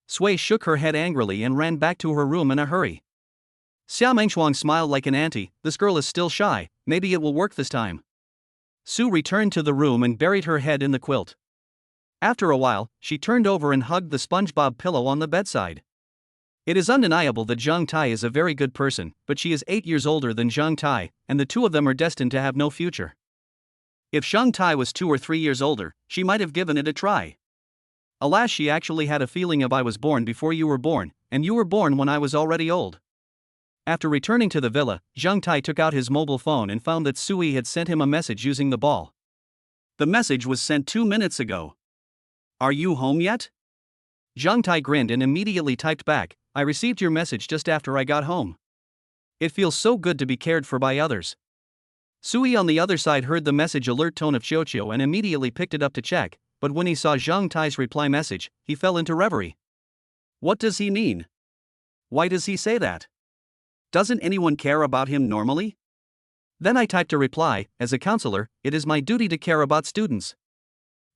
S1: Sui shook her head angrily and ran back to her room in a hurry. Xia Mengshuang smiled like an auntie. This girl is still shy, maybe it will work this time. Sue returned to the room and buried her head in the quilt. After a while, she turned over and hugged the SpongeBob pillow on the bedside. It is undeniable that Zhang Tai is a very good person, but she is 8 years older than Zhang Tai, and the two of them are destined to have no future. If Zhang Tai was 2 or 3 years older, she might have given it a try. Alas, she actually had a feeling of I was born before you were born, and you were born when I was already old. After returning to the villa, Zhang Tai took out his mobile phone and found that Sui had sent him a message using the ball. The message was sent 2 minutes ago. Are you home yet? Zhang Tai grinned and immediately typed back, I received your message just after I got home. It feels so good to be cared for by others. Sui on the other side heard the message alert tone of Qiuqiu and immediately picked it up to check, but when he saw Zhang Tai's reply message, he fell into reverie. What does he mean? Why does he say that? Doesn't anyone care about him normally? Then I typed a reply, as a counselor, it is my duty to care about students.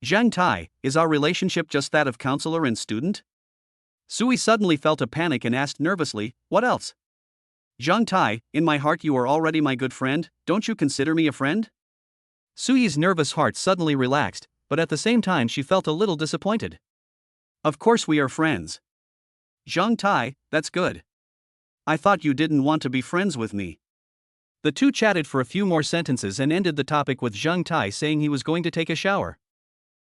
S1: Zhang Tai, is our relationship just that of counselor and student? Sui suddenly felt a panic and asked nervously, what else? Zhang Tai, in my heart you are already my good friend, don't you consider me a friend? Sui's nervous heart suddenly relaxed, but at the same time she felt a little disappointed. Of course we are friends. Zhang Tai, that's good. I thought you didn't want to be friends with me. The two chatted for a few more sentences and ended the topic with Zhang Tai saying he was going to take a shower.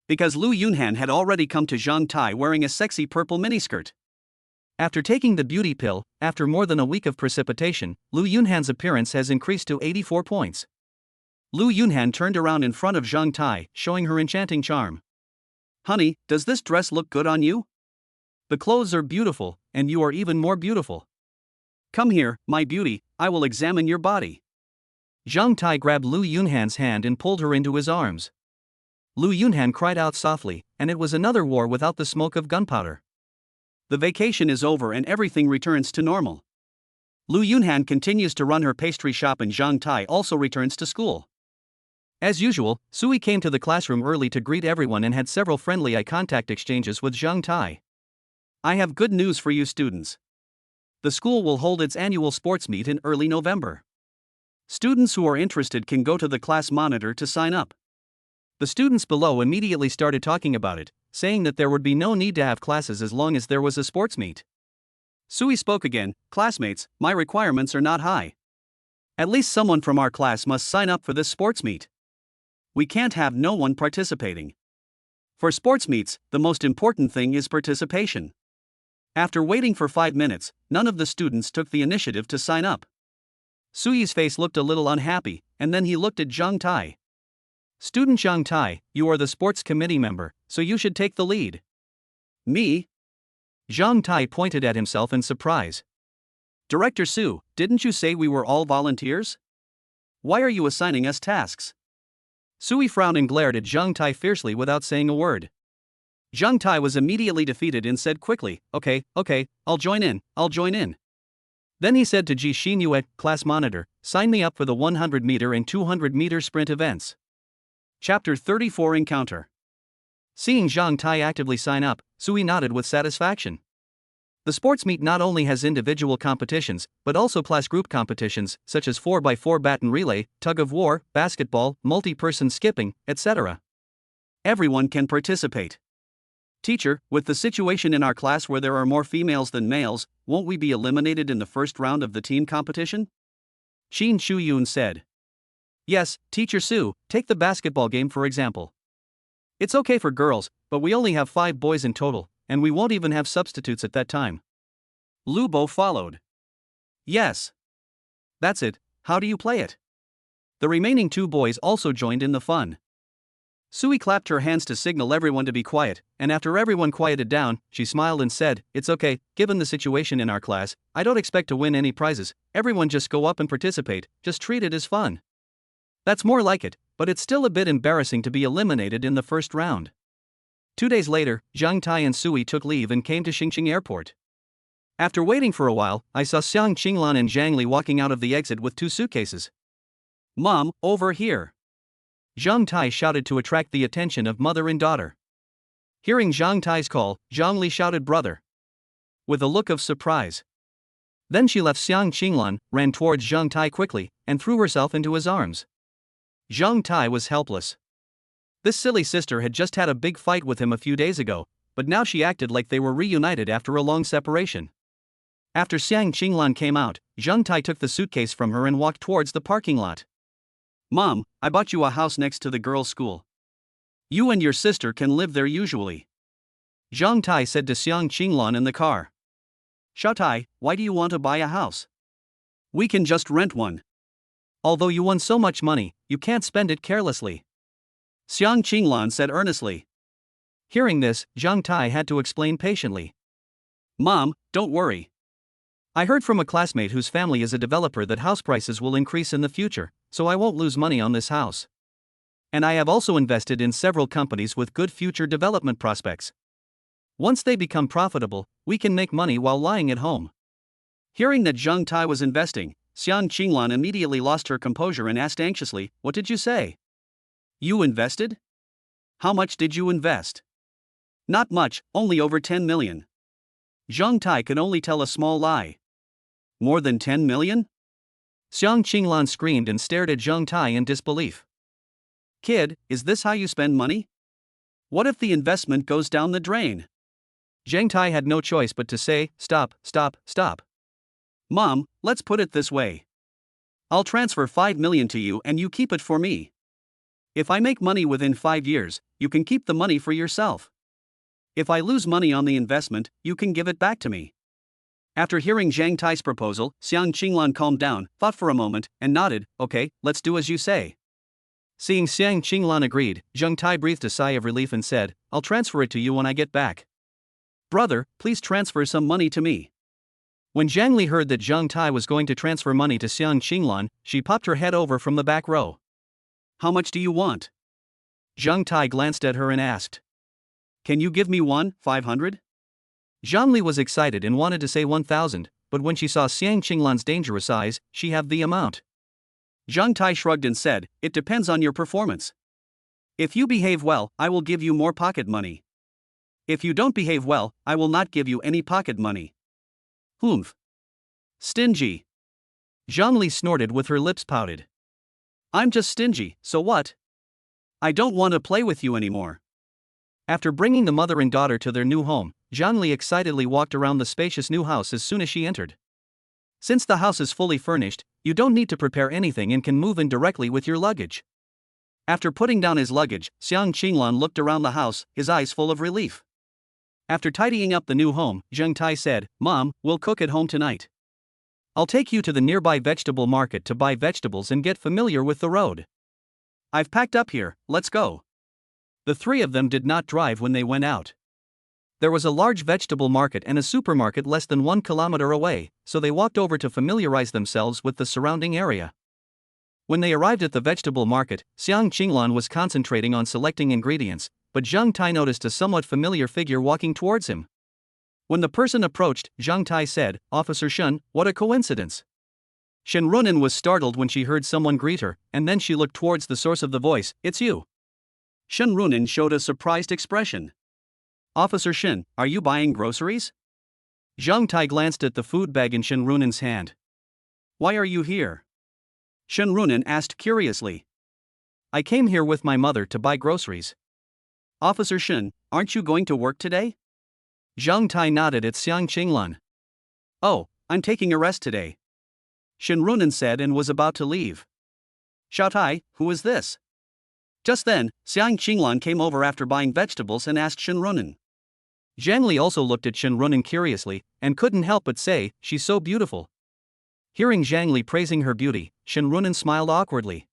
S1: Because Lu Yunhan had already come to Zhang Tai wearing a sexy purple miniskirt. After taking the beauty pill, after more than a week of precipitation, Lu Yunhan's appearance has increased to 84 points. Lu Yunhan turned around in front of Zhang Tai, showing her enchanting charm. Honey, does this dress look good on you? The clothes are beautiful, and you are even more beautiful. Come here, my beauty, I will examine your body. Zhang Tai grabbed Lu Yunhan's hand and pulled her into his arms. Lu Yunhan cried out softly, and it was another war without the smoke of gunpowder. The vacation is over and everything returns to normal. Lu Yunhan continues to run her pastry shop and Zhang Tai also returns to school. As usual, Sui came to the classroom early to greet everyone and had several friendly eye contact exchanges with Zhang Tai. I have good news for you students. The school will hold its annual sports meet in early November. Students who are interested can go to the class monitor to sign up. The students below immediately started talking about it, saying that there would be no need to have classes as long as there was a sports meet. Sui spoke again, classmates, my requirements are not high. At least someone from our class must sign up for this sports meet. We can't have no one participating. For sports meets, the most important thing is participation. After waiting for 5 minutes, none of the students took the initiative to sign up. Sui's face looked a little unhappy, and then he looked at Zhang Tai. Student Zhang Tai, you are the sports committee member, so you should take the lead. Me? Zhang Tai pointed at himself in surprise. Director Su, didn't you say we were all volunteers? Why are you assigning us tasks? Sui frowned and glared at Zhang Tai fiercely without saying a word. Zhang Tai was immediately defeated and said quickly, okay, I'll join in. Then he said to Ji Xinyue, class monitor, sign me up for the 100-meter and 200-meter sprint events. Chapter 34 Encounter. Seeing Zhang Tai actively sign up, Sui nodded with satisfaction. The sports meet not only has individual competitions, but also class group competitions, such as 4x4 baton relay, tug of war, basketball, multi-person skipping, etc. Everyone can participate. Teacher, with the situation in our class where there are more females than males, won't we be eliminated in the first round of the team competition? Qin Shuyun said. Yes, Teacher Su, take the basketball game for example. It's okay for girls, but we only have 5 boys in total, and we won't even have substitutes at that time. Lu Bo followed. Yes. That's it, how do you play it? The remaining 2 boys also joined in the fun. Sui clapped her hands to signal everyone to be quiet, and after everyone quieted down, she smiled and said, it's okay, given the situation in our class, I don't expect to win any prizes, everyone just go up and participate, just treat it as fun. That's more like it, but it's still a bit embarrassing to be eliminated in the first round. 2 days later, Zhang Tai and Sui took leave and came to Xingqing Airport. After waiting for a while, I saw Xiang Qinglan and Zhang Li walking out of the exit with 2 suitcases. Mom, over here. Zhang Tai shouted to attract the attention of mother and daughter. Hearing Zhang Tai's call, Zhang Li shouted brother. With a look of surprise. Then she left Xiang Qinglan, ran towards Zhang Tai quickly, and threw herself into his arms. Zhang Tai was helpless. This silly sister had just had a big fight with him a few days ago, but now she acted like they were reunited after a long separation. After Xiang Qinglan came out, Zhang Tai took the suitcase from her and walked towards the parking lot. Mom, I bought you a house next to the girls' school. You and your sister can live there usually. Zhang Tai said to Xiang Qinglan in the car. Xiao Tai, why do you want to buy a house? We can just rent one. Although you won so much money, you can't spend it carelessly. Xiang Qinglan said earnestly. Hearing this, Zhang Tai had to explain patiently. Mom, don't worry. I heard from a classmate whose family is a developer that house prices will increase in the future, so I won't lose money on this house. And I have also invested in several companies with good future development prospects. Once they become profitable, we can make money while lying at home. Hearing that Zhang Tai was investing, Xiang Qinglan immediately lost her composure and asked anxiously, what did you say? You invested? How much did you invest? Not much, only over 10 million. Zhang Tai could only tell a small lie. More than 10 million? Xiang Qinglan screamed and stared at Zhang Tai in disbelief. Kid, is this how you spend money? What if the investment goes down the drain? Zhang Tai had no choice but to say, stop. Mom, let's put it this way. I'll transfer 5 million to you and you keep it for me. If I make money within 5 years, you can keep the money for yourself. If I lose money on the investment, you can give it back to me. After hearing Zhang Tai's proposal, Xiang Qinglan calmed down, thought for a moment, and nodded, okay, let's do as you say. Seeing Xiang Qinglan agreed, Zhang Tai breathed a sigh of relief and said, I'll transfer it to you when I get back. Brother, please transfer some money to me. When Zhang Li heard that Zhang Tai was going to transfer money to Xiang Qinglan, she popped her head over from the back row. How much do you want? Zhang Tai glanced at her and asked. Can you give me 500? Zhang Li was excited and wanted to say 1,000, but when she saw Xiang Qinglan's dangerous eyes, she halved the amount. Zhang Tai shrugged and said, it depends on your performance. If you behave well, I will give you more pocket money. If you don't behave well, I will not give you any pocket money. Humph. Stingy. Zhang Li snorted with her lips pouted. I'm just stingy, so what? I don't want to play with you anymore. After bringing the mother and daughter to their new home, Zhang Li excitedly walked around the spacious new house as soon as she entered. Since the house is fully furnished, you don't need to prepare anything and can move in directly with your luggage. After putting down his luggage, Xiang Qinglan looked around the house, his eyes full of relief. After tidying up the new home, Zhang Tai said, Mom, we'll cook at home tonight. I'll take you to the nearby vegetable market to buy vegetables and get familiar with the road. I've packed up here, let's go. The 3 of them did not drive when they went out. There was a large vegetable market and a supermarket less than 1 kilometer away, so they walked over to familiarize themselves with the surrounding area. When they arrived at the vegetable market, Xiang Qinglan was concentrating on selecting ingredients, but Zhang Tai noticed a somewhat familiar figure walking towards him. When the person approached, Zhang Tai said, "Officer Shen, what a coincidence." Shen Runan was startled when she heard someone greet her, and then she looked towards the source of the voice. "It's you." Shen Runan showed a surprised expression. "Officer Shen, are you buying groceries?" Zhang Tai glanced at the food bag in Shen Runan's hand. "Why are you here?" Shen Runan asked curiously. "I came here with my mother to buy groceries." "Officer Shen, aren't you going to work today?" Zhang Tai nodded at Xiang Qinglan. "Oh, I'm taking a rest today," Shen Runan said and was about to leave. "Xiao Tai, who is this?" Just then, Xiang Qinglan came over after buying vegetables and asked Shen Runan. Zhang Li also looked at Shen Runan curiously, and couldn't help but say, "She's so beautiful." Hearing Zhang Li praising her beauty, Shen Runan smiled awkwardly.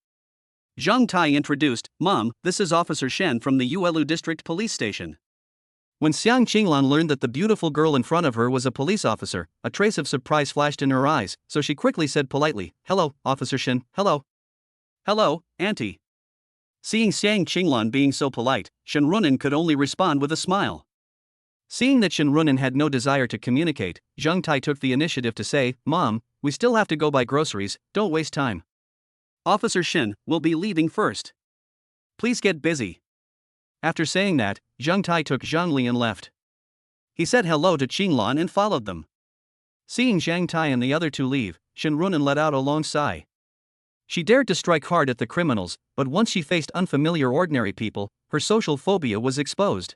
S1: Zhang Tai introduced, "Mom, this is Officer Shen from the Yuelu District Police Station." When Xiang Qinglan learned that the beautiful girl in front of her was a police officer, a trace of surprise flashed in her eyes, so she quickly said politely, "Hello, Officer Shen, hello." "Hello, Auntie." Seeing Xiang Qinglan being so polite, Shen Runan could only respond with a smile. Seeing that Shen Runan had no desire to communicate, Zhang Tai took the initiative to say, "Mom, we still have to go buy groceries, don't waste time." "Officer Shen will be leaving first. Please get busy." After saying that, Zhang Tai took Zhang Li and left. He said hello to Qinglan and followed them. Seeing Zhang Tai and the other two leave, Shen Runan let out a long sigh. She dared to strike hard at the criminals, but once she faced unfamiliar ordinary people, her social phobia was exposed.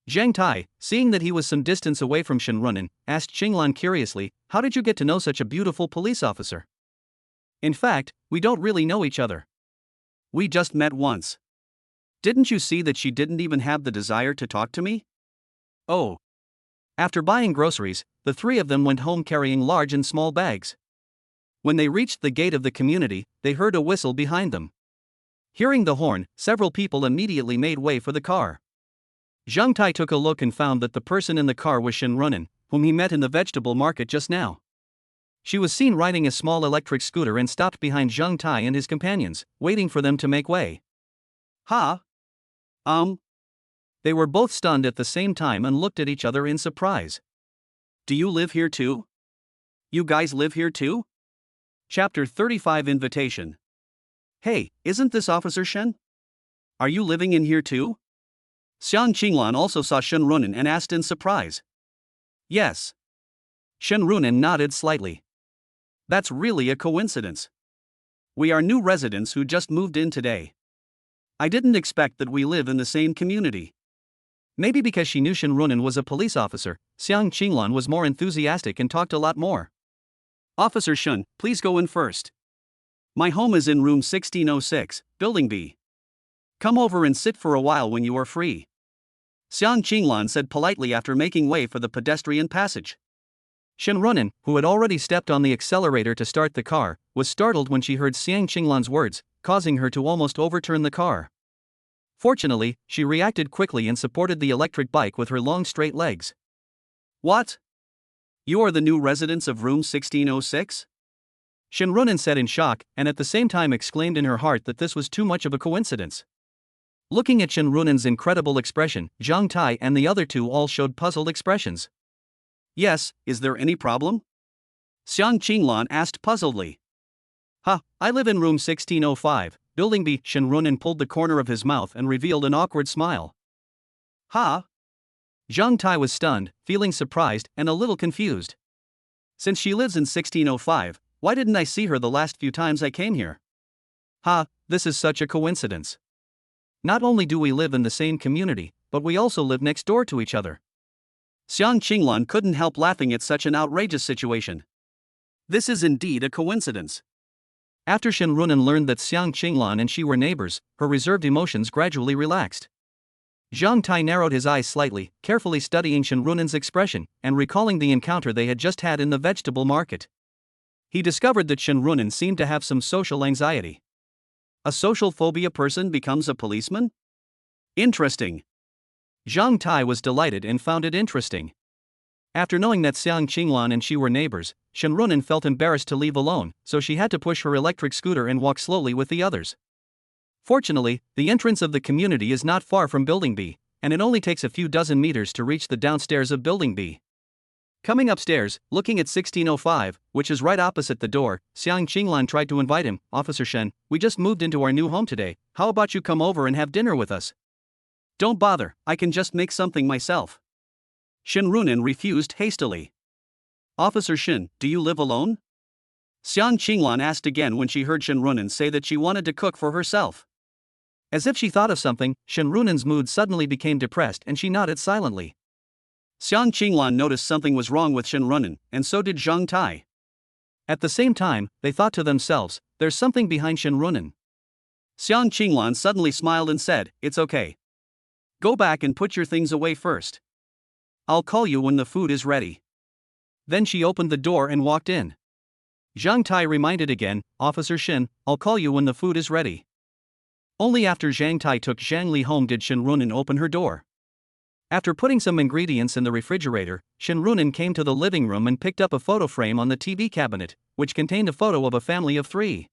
S1: Zhang Tai, seeing that he was some distance away from Shen Runan, asked Qinglan curiously, "How did you get to know such a beautiful police officer?" "In fact, we don't really know each other. We just met once. Didn't you see that she didn't even have the desire to talk to me?" "Oh." After buying groceries, the three of them went home carrying large and small bags. When they reached the gate of the community, they heard a whistle behind them. Hearing the horn, several people immediately made way for the car. Zhang Tai took a look and found that the person in the car was Shen Runan, whom he met in the vegetable market just now. She was seen riding a small electric scooter and stopped behind Zhang Tai and his companions, waiting for them to make way. "Ha? They were both stunned at the same time and looked at each other in surprise. "Do you live here too? You guys live here too?" Chapter 35 Invitation. "Hey, isn't this Officer Shen? Are you living in here too?" Xiang Qinglan also saw Shen Runan and asked in surprise. "Yes." Shen Runan nodded slightly. "That's really a coincidence. We are new residents who just moved in today. I didn't expect that we live in the same community." Maybe because she knew Shen Runan was a police officer, Xiang Qinglan was more enthusiastic and talked a lot more. "Officer Shen, please go in first. My home is in room 1606, building B. Come over and sit for a while when you are free," Xiang Qinglan said politely after making way for the pedestrian passage. Shen Runan, who had already stepped on the accelerator to start the car, was startled when she heard Xiang Qinglan's words, causing her to almost overturn the car. Fortunately, she reacted quickly and supported the electric bike with her long straight legs. "What? You are the new residents of room 1606? Shen Runan said in shock, and at the same time exclaimed in her heart that this was too much of a coincidence. Looking at Shen Runan's incredible expression, Zhang Tai and the other two all showed puzzled expressions. "Yes, is there any problem?" Xiang Qinglan asked puzzledly. I live in room 1605, building B." Shen Runan pulled the corner of his mouth and revealed an awkward smile. Zhang Tai was stunned, feeling surprised and a little confused. Since she lives in 1605, why didn't I see her the last few times I came here? This is such a coincidence. Not only do we live in the same community, but we also live next door to each other. Xiang Qinglan couldn't help laughing at such an outrageous situation. This is indeed a coincidence. After Shen Runan learned that Xiang Qinglan and she were neighbors, her reserved emotions gradually relaxed. Zhang Tai narrowed his eyes slightly, carefully studying Shen Runan's expression, and recalling the encounter they had just had in the vegetable market. He discovered that Shen Runan seemed to have some social anxiety. A social phobia person becomes a policeman? Interesting. Zhang Tai was delighted and found it interesting. After knowing that Xiang Qinglan and she were neighbors, Shen Runen felt embarrassed to leave alone, so she had to push her electric scooter and walk slowly with the others. Fortunately, the entrance of the community is not far from Building B, and it only takes a few dozen meters to reach the downstairs of Building B. Coming upstairs, looking at 1605, which is right opposite the door, Xiang Qinglan tried to invite him. "Officer Shen, we just moved into our new home today, how about you come over and have dinner with us?" "Don't bother, I can just make something myself." Shen Runen refused hastily. "Officer Shen, do you live alone?" Xiang Qinglan asked again when she heard Shen Runen say that she wanted to cook for herself. As if she thought of something, Shen Runen's mood suddenly became depressed and she nodded silently. Xiang Qinglan noticed something was wrong with Shen Runen, and so did Zhang Tai. At the same time, they thought to themselves, there's something behind Shen Runen. Xiang Qinglan suddenly smiled and said, "It's okay. Go back and put your things away first. I'll call you when the food is ready." Then she opened the door and walked in. Zhang Tai reminded again, "Officer Shen, I'll call you when the food is ready." Only after Zhang Tai took Zhang Li home did Shen Runen open her door. After putting some ingredients in the refrigerator, Shen Runen came to the living room and picked up a photo frame on the TV cabinet, which contained a photo of a family of 3.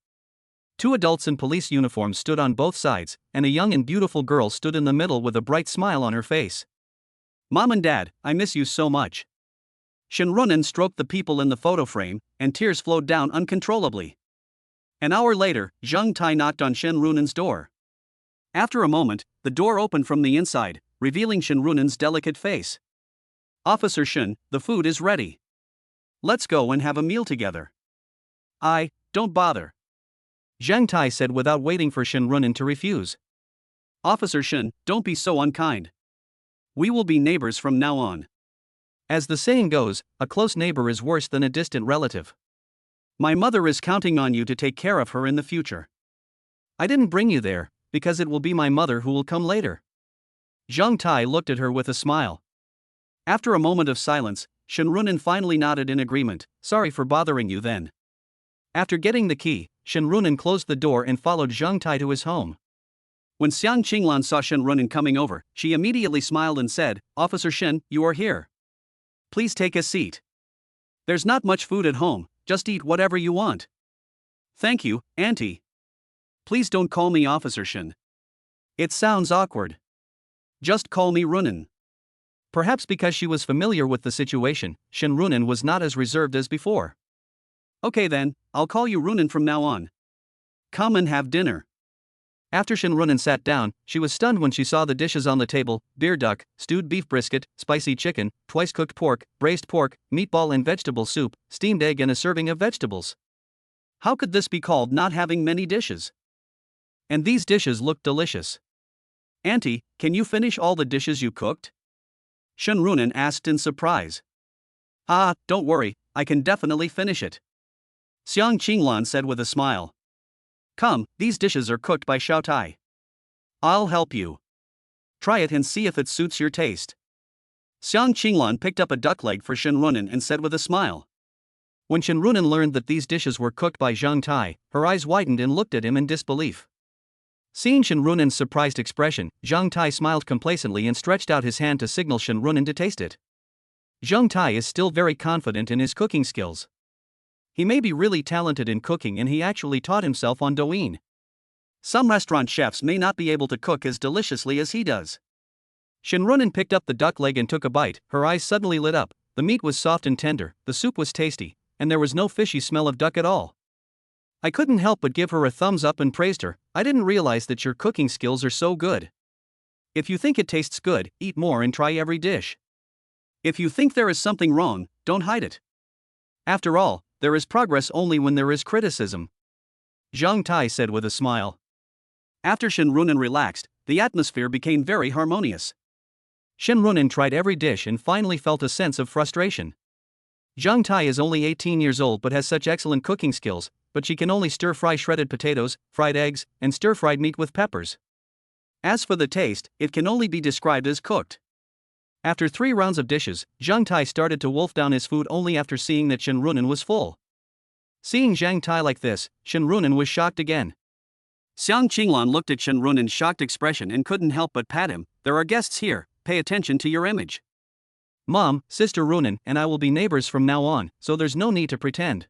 S1: 2 adults in police uniforms stood on both sides, and a young and beautiful girl stood in the middle with a bright smile on her face. "Mom and Dad, I miss you so much." Shen Runen stroked the people in the photo frame, and tears flowed down uncontrollably. An hour later, Zhang Tai knocked on Shen Runen's door. After a moment, the door opened from the inside, revealing Shen Runen's delicate face. "Officer Shen, the food is ready. Let's go and have a meal together." Don't bother," Zhang Tai said without waiting for Shen Runen to refuse. "Officer Shen, don't be so unkind. We will be neighbors from now on. As the saying goes, a close neighbor is worse than a distant relative. My mother is counting on you to take care of her in the future. I didn't bring you there, because it will be my mother who will come later." Zhang Tai looked at her with a smile. After a moment of silence, Shen Runen finally nodded in agreement. "Sorry for bothering you then." After getting the key, Shen Runen closed the door and followed Zhang Tai to his home. When Xiang Qinglan saw Shen Runen coming over, she immediately smiled and said, "Officer Shen, you are here. Please take a seat. There's not much food at home, just eat whatever you want." "Thank you, Auntie. Please don't call me Officer Shen. It sounds awkward. Just call me Runen." Perhaps because she was familiar with the situation, Shen Runen was not as reserved as before. "Okay then, I'll call you Runen from now on. Come and have dinner." After Shen Runen sat down, she was stunned when she saw the dishes on the table: beer duck, stewed beef brisket, spicy chicken, twice-cooked pork, braised pork, meatball and vegetable soup, steamed egg and a serving of vegetables. How could this be called not having many dishes? And these dishes looked delicious. "Auntie, can you finish all the dishes you cooked?" Shen Runen asked in surprise. Don't worry, I can definitely finish it," Xiang Qinglan said with a smile. "Come, these dishes are cooked by Xiao Tai. I'll help you. Try it and see if it suits your taste." Xiang Qinglan picked up a duck leg for Shen Runen and said with a smile. When Shen Runen learned that these dishes were cooked by Zhang Tai, her eyes widened and looked at him in disbelief. Seeing Shen Runen's surprised expression, Zhang Tai smiled complacently and stretched out his hand to signal Shen Runen to taste it. Zhang Tai is still very confident in his cooking skills. He may be really talented in cooking and he actually taught himself on Douyin. Some restaurant chefs may not be able to cook as deliciously as he does. Shen Runen picked up the duck leg and took a bite. Her eyes suddenly lit up. The meat was soft and tender, the soup was tasty, and there was no fishy smell of duck at all. I couldn't help but give her a thumbs up and praised her. "I didn't realize that your cooking skills are so good. If you think it tastes good, eat more and try every dish. If you think there is something wrong, don't hide it. After all, there is progress only when there is criticism," Zhang Tai said with a smile. After Shen Runen relaxed, the atmosphere became very harmonious. Shen Runen tried every dish and finally felt a sense of frustration. Zhang Tai is only 18 years old but has such excellent cooking skills, but she can only stir-fry shredded potatoes, fried eggs, and stir-fried meat with peppers. As for the taste, it can only be described as cooked. After 3 rounds of dishes, Zhang Tai started to wolf down his food only after seeing that Shen Runen was full. Seeing Zhang Tai like this, Shen Runen was shocked again. Xiang Qinglan looked at Shen Runen's shocked expression and couldn't help but pat him. "There are guests here, pay attention to your image." Mom, Sister Runan and I will be neighbors from now on, so there's no need to pretend.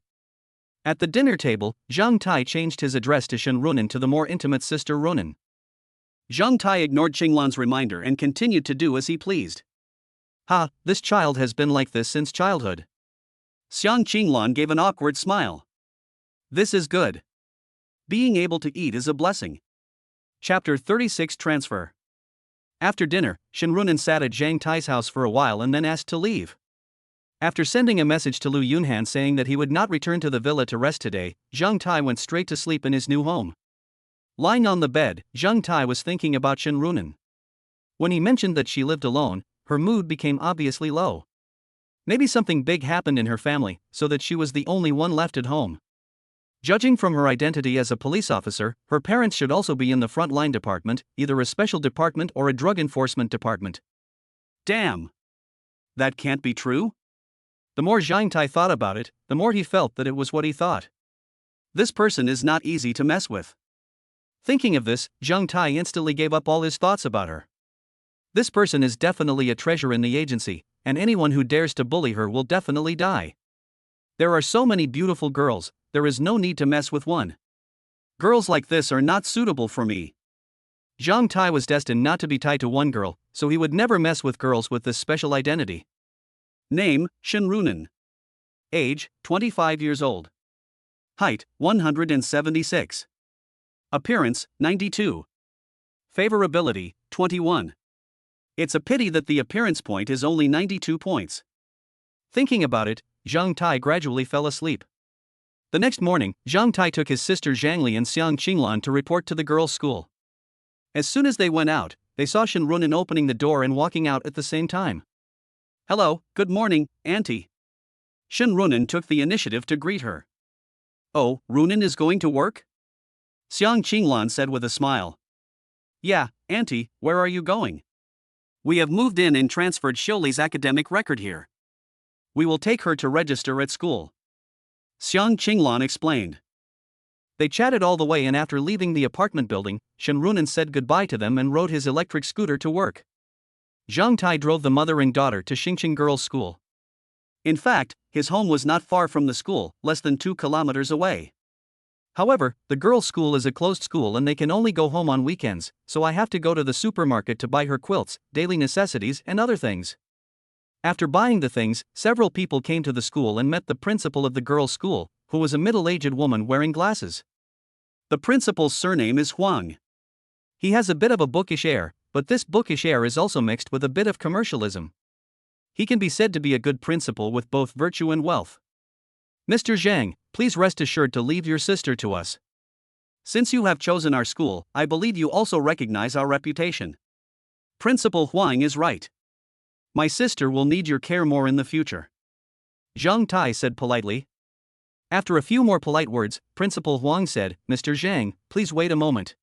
S1: At the dinner table, Zhang Tai changed his address to Shen Runan to the more intimate Sister Runan. Zhang Tai ignored Qinglan's reminder and continued to do as he pleased. Ha, this child has been like this since childhood. Xiang Qinglan gave an awkward smile. This is good. Being able to eat is a blessing. Chapter 36 Transfer. After dinner, Shen Runan sat at Zhang Tai's house for a while and then asked to leave. After sending a message to Lu Yunhan saying that he would not return to the villa to rest today, Zhang Tai went straight to sleep in his new home. Lying on the bed, Zhang Tai was thinking about Shen Runan. When he mentioned that she lived alone, her mood became obviously low. Maybe something big happened in her family, so that she was the only one left at home. Judging from her identity as a police officer, her parents should also be in the front-line department, either a special department or a drug enforcement department. Damn! That can't be true? The more Zhang Tai thought about it, the more he felt that it was what he thought. This person is not easy to mess with. Thinking of this, Zhang Tai instantly gave up all his thoughts about her. This person is definitely a treasure in the agency, and anyone who dares to bully her will definitely die. There are so many beautiful girls, there is no need to mess with one. Girls like this are not suitable for me. Zhang Tai was destined not to be tied to one girl, so he would never mess with girls with this special identity. Name, Shen Runan. Age, 25 years old. Height, 176. Appearance, 92. Favorability, 21. It's a pity that the appearance point is only 92 points. Thinking about it, Zhang Tai gradually fell asleep. The next morning, Zhang Tai took his sister Zhangli and Xiang Qinglan to report to the girls' school. As soon as they went out, they saw Shen Runan opening the door and walking out at the same time. Hello, good morning, Auntie. Shen Runan took the initiative to greet her. Oh, Runan is going to work? Xiang Qinglan said with a smile. Yeah, Auntie, where are you going? We have moved in and transferred Xiuli's academic record here. We will take her to register at school. Xiang Qinglan explained. They chatted all the way and after leaving the apartment building, Shen Runan said goodbye to them and rode his electric scooter to work. Zhang Tai drove the mother and daughter to Xingqing Girls' School. In fact, his home was not far from the school, less than 2 kilometers away. However, the girls' school is a closed school and they can only go home on weekends, so I have to go to the supermarket to buy her quilts, daily necessities and other things. After buying the things, several people came to the school and met the principal of the girls' school, who was a middle-aged woman wearing glasses. The principal's surname is Huang. He has a bit of a bookish air, but this bookish air is also mixed with a bit of commercialism. He can be said to be a good principal with both virtue and wealth. Mr. Zhang, please rest assured to leave your sister to us. Since you have chosen our school, I believe you also recognize our reputation. Principal Huang is right. My sister will need your care more in the future. Zhang Tai said politely. After a few more polite words, Principal Huang said, Mr. Zhang, please wait a moment.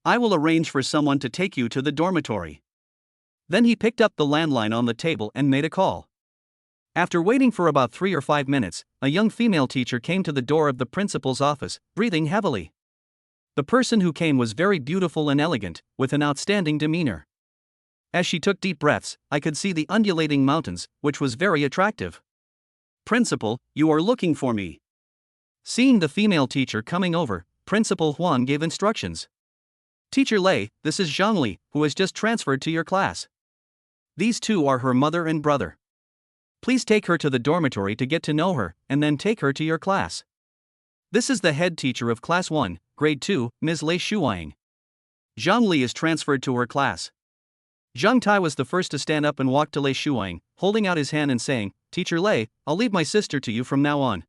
S1: I will arrange for someone to take you to the dormitory. Then he picked up the landline on the table and made a call. After waiting for about 3 or 5 minutes, a young female teacher came to the door of the principal's office, breathing heavily. The person who came was very beautiful and elegant, with an outstanding demeanor. As she took deep breaths, I could see the undulating mountains, which was very attractive. Principal, you are looking for me. Seeing the female teacher coming over, Principal Huang gave instructions. Teacher Lei, this is Zhangli, who has just transferred to your class. These two are her mother and brother. Please take her to the dormitory to get to know her, and then take her to your class. This is the head teacher of Class 1, Grade 2, Ms. Lei Shuang. Zhangli is transferred to her class. Zhang Tai was the first to stand up and walk to Lei Shuang, holding out his hand and saying, Teacher Lei, I'll leave my sister to you from now on.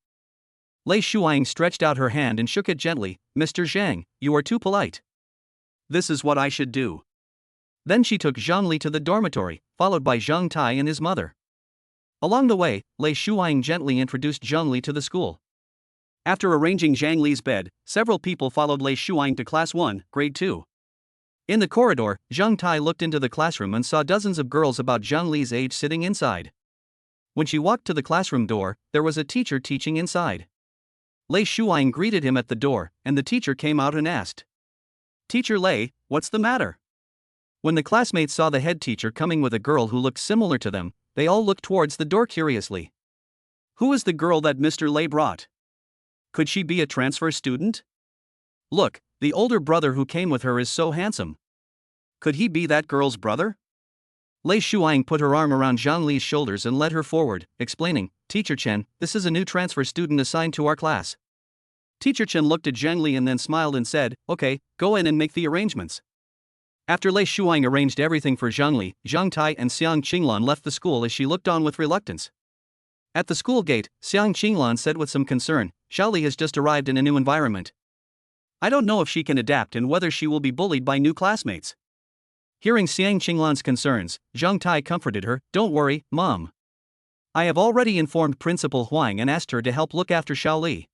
S1: Lei Shuang stretched out her hand and shook it gently. Mr. Zhang, you are too polite. This is what I should do. Then she took Zhangli to the dormitory, followed by Zhang Tai and his mother. Along the way, Lei Shuang gently introduced Zhangli to the school. After arranging Zhangli's bed, several people followed Lei Shuang to Class 1, Grade 2. In the corridor, Zhang Tai looked into the classroom and saw dozens of girls about Zhangli's age sitting inside. When she walked to the classroom door, there was a teacher teaching inside. Lei Shuang greeted him at the door, and the teacher came out and asked, Teacher Lei, what's the matter? When the classmates saw the head teacher coming with a girl who looked similar to them, they all looked towards the door curiously. Who is the girl that Mr. Lei brought? Could she be a transfer student? Look, the older brother who came with her is so handsome. Could he be that girl's brother? Lei Shuang put her arm around Zhang Li's shoulders and led her forward, explaining, Teacher Chen, this is a new transfer student assigned to our class. Teacher Chen looked at Zhang Li and then smiled and said, okay, go in and make the arrangements. After Lei Shuang arranged everything for Zhang Li, Zhang Tai and Xiang Qinglan left the school as she looked on with reluctance. At the school gate, Xiang Qinglan said with some concern, Xiaoli has just arrived in a new environment. I don't know if she can adapt and whether she will be bullied by new classmates. Hearing Xiang Qinglan's concerns, Zhang Tai comforted her, don't worry, Mom. I have already informed Principal Huang and asked her to help look after Xiaoli.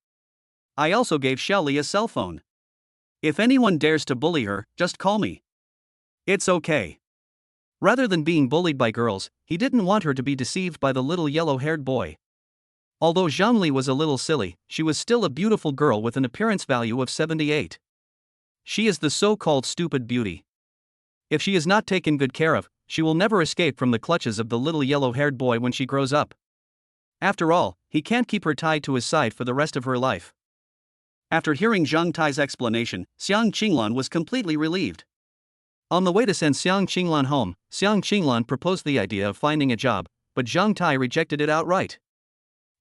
S1: I also gave Xiaoli a cell phone. If anyone dares to bully her, just call me. It's okay. Rather than being bullied by girls, he didn't want her to be deceived by the little yellow-haired boy. Although Zhang Li was a little silly, she was still a beautiful girl with an appearance value of 78. She is the so-called stupid beauty. If she is not taken good care of, she will never escape from the clutches of the little yellow-haired boy when she grows up. After all, he can't keep her tied to his side for the rest of her life. After hearing Zhang Tai's explanation, Xiang Qinglan was completely relieved. On the way to send Xiang Qinglan home, Xiang Qinglan proposed the idea of finding a job, but Zhang Tai rejected it outright.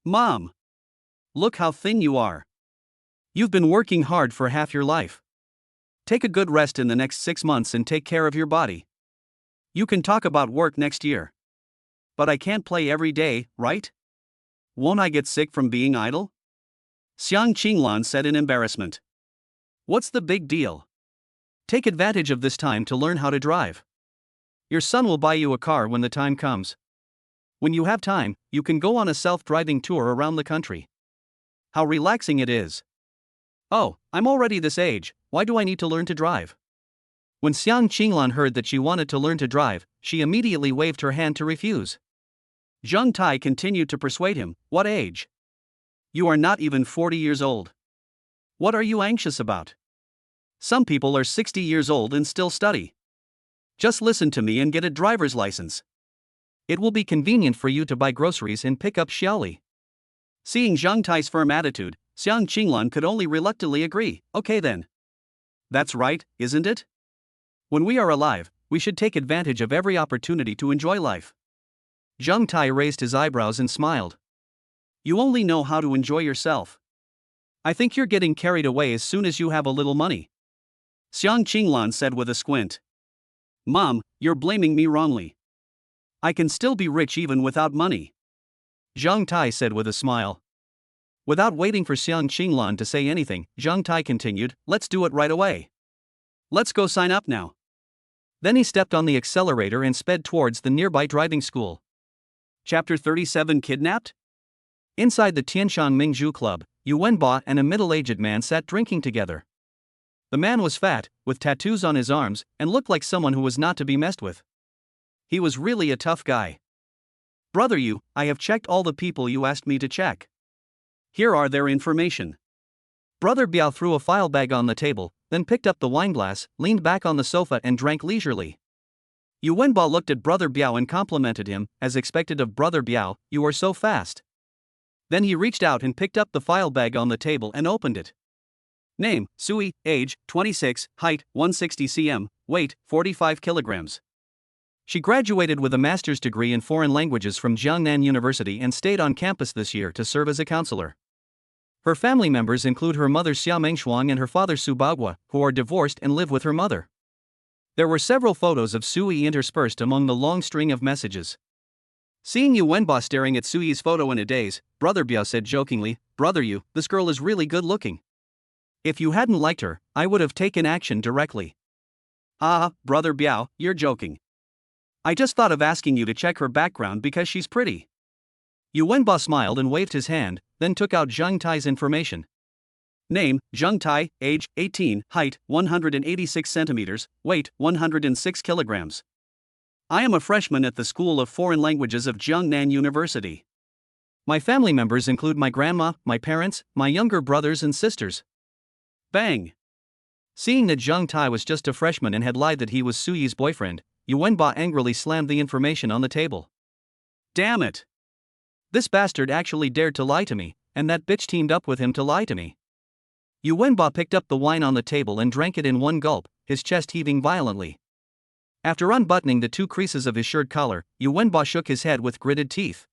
S1: Mom! Look how thin you are. You've been working hard for half your life. Take a good rest in the next 6 months and take care of your body. You can talk about work next year. But I can't play every day, right? Won't I get sick from being idle? Xiang Qinglan said in embarrassment. What's the big deal? Take advantage of this time to learn how to drive. Your son will buy you a car when the time comes. When you have time, you can go on a self-driving tour around the country. How relaxing it is. Oh, I'm already this age, why do I need to learn to drive? When Xiang Qinglan heard that she wanted to learn to drive, she immediately waved her hand to refuse. Zhang Tai continued to persuade him, what age? You are not even 40 years old. What are you anxious about? Some people are 60 years old and still study. Just listen to me and get a driver's license. It will be convenient for you to buy groceries and pick up Xiaoli. Seeing Zhang Tai's firm attitude, Xiang Qinglan could only reluctantly agree, okay then. That's right, isn't it? When we are alive, we should take advantage of every opportunity to enjoy life. Zhang Tai raised his eyebrows and smiled. You only know how to enjoy yourself. I think you're getting carried away as soon as you have a little money. Xiang Qinglan said with a squint. Mom, you're blaming me wrongly. I can still be rich even without money. Zhang Tai said with a smile. Without waiting for Xiang Qinglan to say anything, Zhang Tai continued, let's do it right away. Let's go sign up now. Then he stepped on the accelerator and sped towards the nearby driving school. Chapter 37 Kidnapped? Inside the Tianshan Mingzhu Club, Yu Wenba and a middle-aged man sat drinking together. The man was fat, with tattoos on his arms, and looked like someone who was not to be messed with. He was really a tough guy. Brother Yu, I have checked all the people you asked me to check. Here are their information. Brother Biao threw a file bag on the table, then picked up the wineglass, leaned back on the sofa and drank leisurely. Yu Wenba looked at Brother Biao and complimented him, as expected of Brother Biao, you are so fast. Then he reached out and picked up the file bag on the table and opened it. Name, Sui, age, 26, height, 160 cm, weight, 45 kilograms. She graduated with a master's degree in foreign languages from Jiangnan University and stayed on campus this year to serve as a counselor. Her family members include her mother Xia Mengshuang and her father Su Baogua, who are divorced and live with her mother. There were several photos of Sui interspersed among the long string of messages. Seeing Yu Wenba staring at Sui's photo in a daze, Brother Biao said jokingly, Brother Yu, this girl is really good looking. If you hadn't liked her, I would have taken action directly. Ah, Brother Biao, you're joking. I just thought of asking you to check her background because she's pretty. Yu Wenba smiled and waved his hand, then took out Zhang Tai's information. Name, Zhang Tai, age, 18, height, 186 centimeters, weight, 106 kilograms. I am a freshman at the School of Foreign Languages of Jiangnan University. My family members include my grandma, my parents, my younger brothers and sisters. Bang! Seeing that Zhang Tai was just a freshman and had lied that he was Suyi's boyfriend, Yu Wenba angrily slammed the information on the table. Damn it! This bastard actually dared to lie to me, and that bitch teamed up with him to lie to me. Yu Wenba picked up the wine on the table and drank it in one gulp, his chest heaving violently. After unbuttoning the 2 creases of his shirt collar, Yu Wenba shook his head with gritted teeth.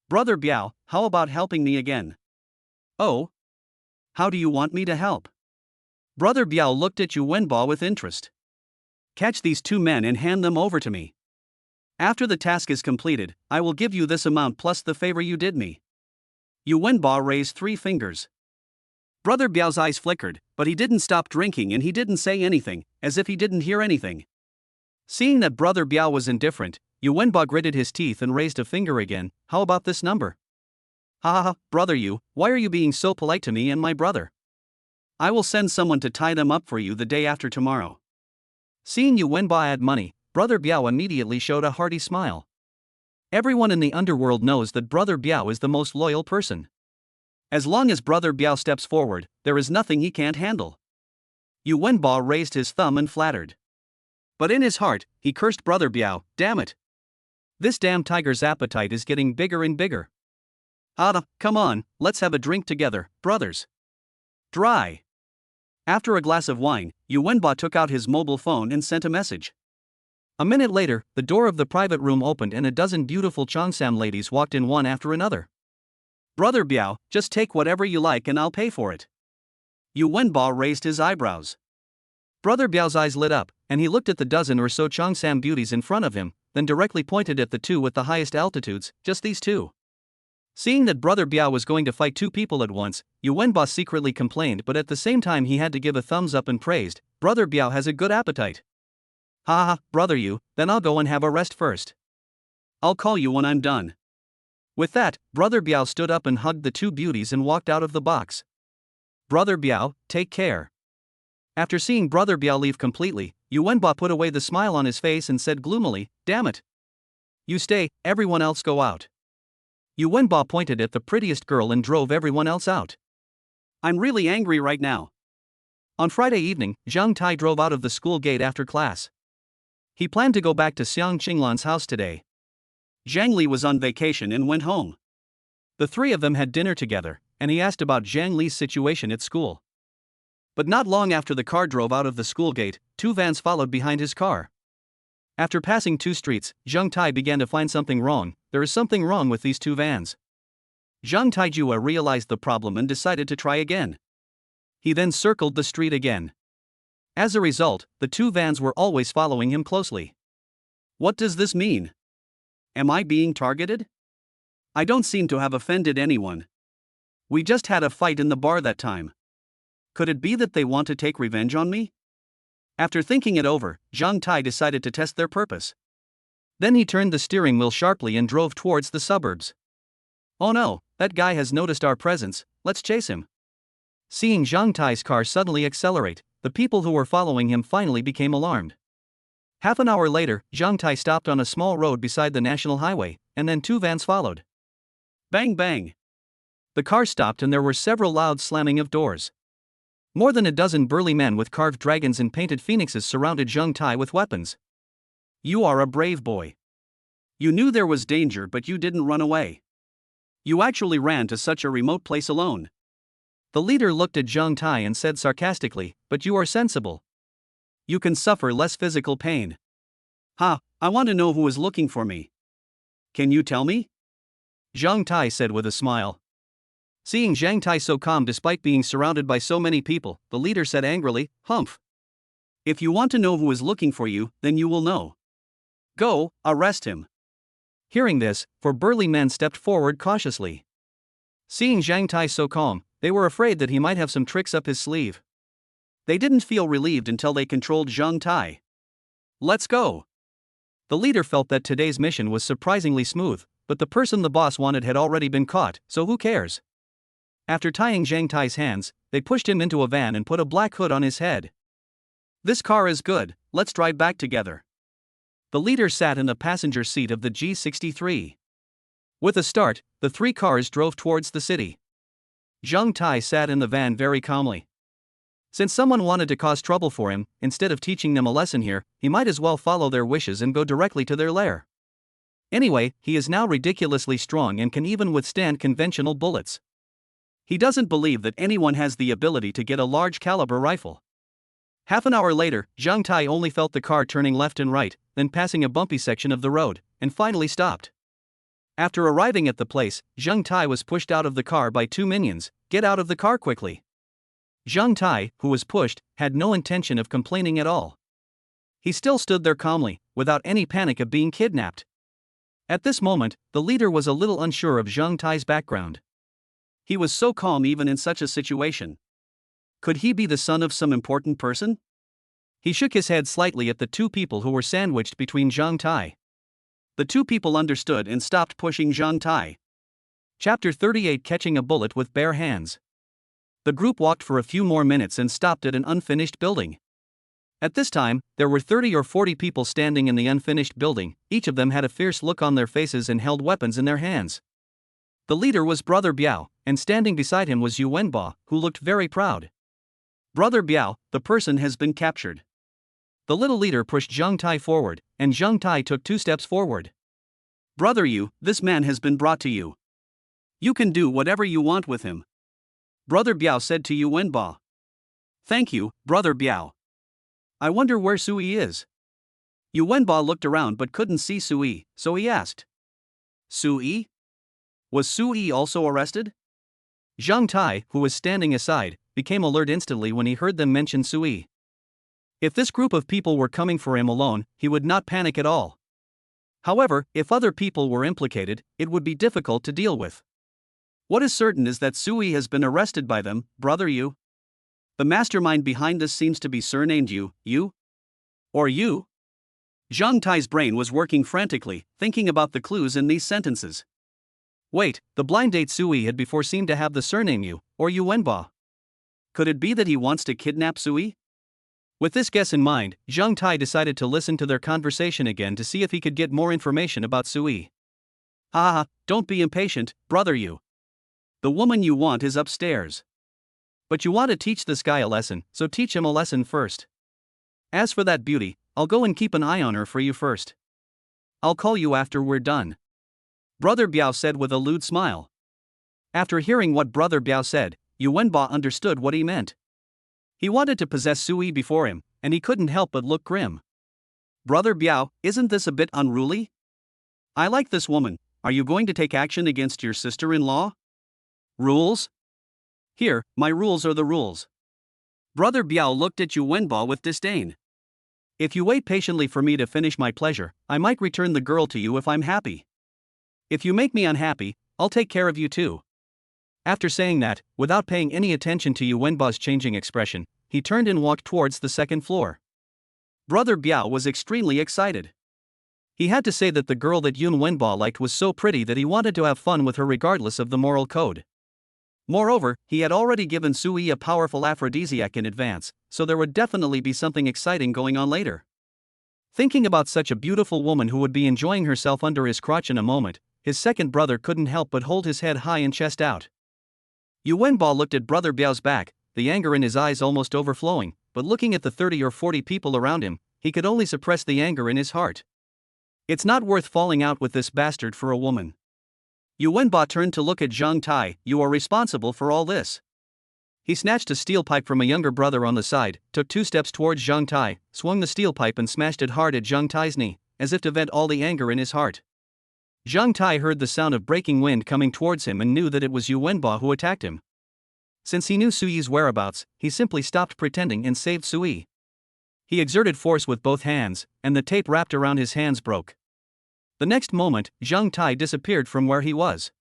S1: Brother Biao, how about helping me again? Oh? How do you want me to help? Brother Biao looked at Yu Wenba with interest. Catch these 2 men and hand them over to me. After the task is completed, I will give you this amount plus the favor you did me. Yu Wenba raised 3 fingers. Brother Biao's eyes flickered, but he didn't stop drinking and he didn't say anything, as if he didn't hear anything. Seeing that Brother Biao was indifferent, Yu Wenba gritted his teeth and raised a finger again. How about this number? Ha ha ha, brother Yu, why are you being so polite to me and my brother? I will send someone to tie them up for you the day after tomorrow. Seeing Yu Wenba had money, Brother Biao immediately showed a hearty smile. Everyone in the underworld knows that Brother Biao is the most loyal person. As long as Brother Biao steps forward, there is nothing he can't handle. Yu Wenba raised his thumb and flattered. But in his heart, he cursed Brother Biao. Damn it! This damn tiger's appetite is getting bigger and bigger. Come on, let's have a drink together, brothers. Dry. After a glass of wine, Yu Wenba took out his mobile phone and sent a message. A minute later, the door of the private room opened and a dozen beautiful Cheongsam ladies walked in one after another. Brother Biao, just take whatever you like and I'll pay for it. Yu Wenba raised his eyebrows. Brother Biao's eyes lit up, and he looked at the dozen or so Cheongsam beauties in front of him, then directly pointed at the 2 with the highest altitudes, just these 2. Seeing that Brother Biao was going to fight 2 people at once, Yu Wenba secretly complained, but at the same time he had to give a thumbs up and praised, Brother Biao has a good appetite. Ha ha, brother Yu, then I'll go and have a rest first. I'll call you when I'm done. With that, Brother Biao stood up and hugged the 2 beauties and walked out of the box. Brother Biao, take care. After seeing Brother Biao leave completely, Yu Wenba put away the smile on his face and said gloomily, damn it. You stay, everyone else go out. Yu Wenba pointed at the prettiest girl and drove everyone else out. I'm really angry right now. On Friday evening, Zhang Tai drove out of the school gate after class. He planned to go back to Xiang Qinglan's house today. Zhang Li was on vacation and went home. The 3 of them had dinner together, and he asked about Zhang Li's situation at school. But not long after the car drove out of the school gate, 2 vans followed behind his car. After passing 2 streets, Zhang Tai began to find something wrong. There is something wrong with these 2 vans. Zhang Taijua realized the problem and decided to try again. He then circled the street again. As a result, the 2 vans were always following him closely. What does this mean? Am I being targeted? I don't seem to have offended anyone. We just had a fight in the bar that time. Could it be that they want to take revenge on me? After thinking it over, Zhang Tai decided to test their purpose. Then he turned the steering wheel sharply and drove towards the suburbs. Oh no, that guy has noticed our presence, let's chase him. Seeing Zhang Tai's car suddenly accelerate, the people who were following him finally became alarmed. Half an hour later, Zhang Tai stopped on a small road beside the national highway, and then 2 vans followed. Bang bang! The car stopped and there were several loud slamming of doors. More than a dozen burly men with carved dragons and painted phoenixes surrounded Zhang Tai with weapons. You are a brave boy. You knew there was danger but you didn't run away. You actually ran to such a remote place alone. The leader looked at Zhang Tai and said sarcastically, but you are sensible. You can suffer less physical pain. Ha, I want to know who is looking for me. Can you tell me? Zhang Tai said with a smile. Seeing Zhang Tai so calm despite being surrounded by so many people, the leader said angrily, Humph. If you want to know who is looking for you, then you will know. Go, arrest him. Hearing this, 4 burly men stepped forward cautiously. Seeing Zhang Tai so calm, they were afraid that he might have some tricks up his sleeve. They didn't feel relieved until they controlled Zhang Tai. Let's go. The leader felt that today's mission was surprisingly smooth, but the person the boss wanted had already been caught, so who cares? After tying Zhang Tai's hands, they pushed him into a van and put a black hood on his head. This car is good, let's drive back together. The leader sat in the passenger seat of the G63. With a start, the 3 cars drove towards the city. Zhang Tai sat in the van very calmly. Since someone wanted to cause trouble for him, instead of teaching them a lesson here, he might as well follow their wishes and go directly to their lair. Anyway, he is now ridiculously strong and can even withstand conventional bullets. He doesn't believe that anyone has the ability to get a large caliber rifle. Half an hour later, Zhang Tai only felt the car turning left and right, then passing a bumpy section of the road, and finally stopped. After arriving at the place, Zhang Tai was pushed out of the car by two minions. "Get out of the car quickly." Zhang Tai, who was pushed, had no intention of complaining at all. He still stood there calmly, without any panic of being kidnapped. At this moment, the leader was a little unsure of Zhang Tai's background. He was so calm even in such a situation. Could he be the son of some important person? He shook his head slightly at the two people who were sandwiched between Zhang Tai. The two people understood and stopped pushing Zhang Tai. Chapter 38: Catching a Bullet with Bare Hands. The group walked for a few more minutes and stopped at an unfinished building. At this time, there were 30 or 40 people standing in the unfinished building. Each of them had a fierce look on their faces and held weapons in their hands. The leader was Brother Biao, and standing beside him was Yu Wenba, who looked very proud. "Brother Biao, the person has been captured." The little leader pushed Zhang Tai forward, and Zhang Tai took 2 steps forward. "Brother Yu, this man has been brought to you. You can do whatever you want with him," Brother Biao said to Yu Wenba. "Thank you, Brother Biao. I wonder where Sui is." Yu Wenba looked around but couldn't see Sui, so he asked, "Sui? Was Sui also arrested?" Zhang Tai, who was standing aside, became alert instantly when he heard them mention Sui. If this group of people were coming for him alone, he would not panic at all. However, if other people were implicated, it would be difficult to deal with. What is certain is that Sui has been arrested by them, Brother Yu. The mastermind behind this seems to be surnamed Yu? Or you? Zhang Tai's brain was working frantically, thinking about the clues in these sentences. Wait, the blind date Sui had before seemed to have the surname Yu, or Yu Wenba. Could it be that he wants to kidnap Sui? With this guess in mind, Zhang Tai decided to listen to their conversation again to see if he could get more information about Sui. "Ah, don't be impatient, Brother Yu. The woman you want is upstairs. But you want to teach this guy a lesson, so teach him a lesson first. As for that beauty, I'll go and keep an eye on her for you first. I'll call you after we're done," Brother Biao said with a lewd smile. After hearing what Brother Biao said, Yu Wenba understood what he meant. He wanted to possess Sui before him, and he couldn't help but look grim. "Brother Biao, isn't this a bit unruly? I like this woman. Are you going to take action against your sister-in-law? Rules? Here, my rules are the rules." Brother Biao looked at Yu Wenba with disdain. "If you wait patiently for me to finish my pleasure, I might return the girl to you if I'm happy. If you make me unhappy, I'll take care of you too." After saying that, without paying any attention to Yu Wenba's changing expression, he turned and walked towards the second floor. Brother Biao was extremely excited. He had to say that the girl that Yu Wenba liked was so pretty that he wanted to have fun with her regardless of the moral code. Moreover, he had already given Sui a powerful aphrodisiac in advance, so there would definitely be something exciting going on later. Thinking about such a beautiful woman who would be enjoying herself under his crotch in a moment, his second brother couldn't help but hold his head high and chest out. Yu Wenba looked at Brother Biao's back, the anger in his eyes almost overflowing, but looking at the 30 or 40 people around him, he could only suppress the anger in his heart. It's not worth falling out with this bastard for a woman. Yu Wenba turned to look at Zhang Tai. "You are responsible for all this." He snatched a steel pipe from a younger brother on the side, took 2 steps towards Zhang Tai, swung the steel pipe and smashed it hard at Zhang Tai's knee, as if to vent all the anger in his heart. Zhang Tai heard the sound of breaking wind coming towards him and knew that it was Yu Wenba who attacked him. Since he knew Sui's whereabouts, he simply stopped pretending and saved Sui. He exerted force with both hands, and the tape wrapped around his hands broke. The next moment, Zhang Tai disappeared from where he was.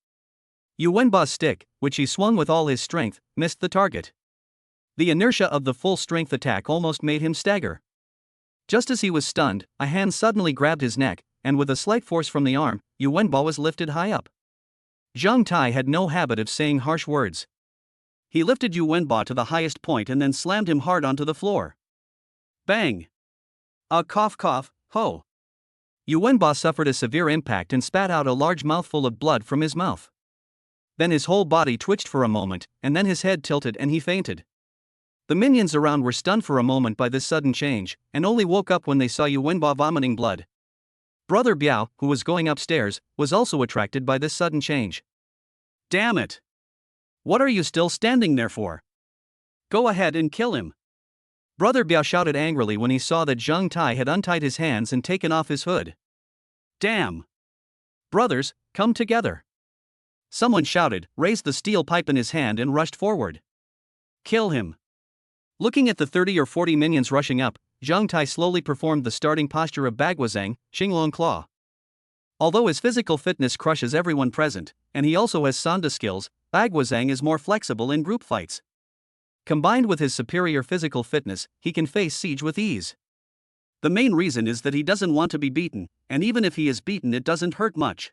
S1: Yu Wenba's stick, which he swung with all his strength, missed the target. The inertia of the full-strength attack almost made him stagger. Just as he was stunned, a hand suddenly grabbed his neck, and with a slight force from the arm, Yu Wenba was lifted high up. Zhang Tai had no habit of saying harsh words. He lifted Yu Wenba to the highest point and then slammed him hard onto the floor. Bang! A cough, ho! Yu Wenba suffered a severe impact and spat out a large mouthful of blood from his mouth. Then his whole body twitched for a moment, and then his head tilted and he fainted. The minions around were stunned for a moment by this sudden change, and only woke up when they saw Yu Wenba vomiting blood. Brother Biao, who was going upstairs, was also attracted by this sudden change. Damn it! What are you still standing there for? Go ahead and kill him. Brother Biao shouted angrily when he saw that Zheng Tai had untied his hands and taken off his hood. Damn! Brothers, come together. Someone shouted, raised the steel pipe in his hand and rushed forward. Kill him. Looking at the 30 or 40 minions rushing up, Zheng Tai slowly performed the starting posture of Bagwazang, Xinglong Claw. Although his physical fitness crushes everyone present, and he also has Sanda skills, Bagwazang is more flexible in group fights. Combined with his superior physical fitness, he can face siege with ease. The main reason is that he doesn't want to be beaten, and even if he is beaten it doesn't hurt much.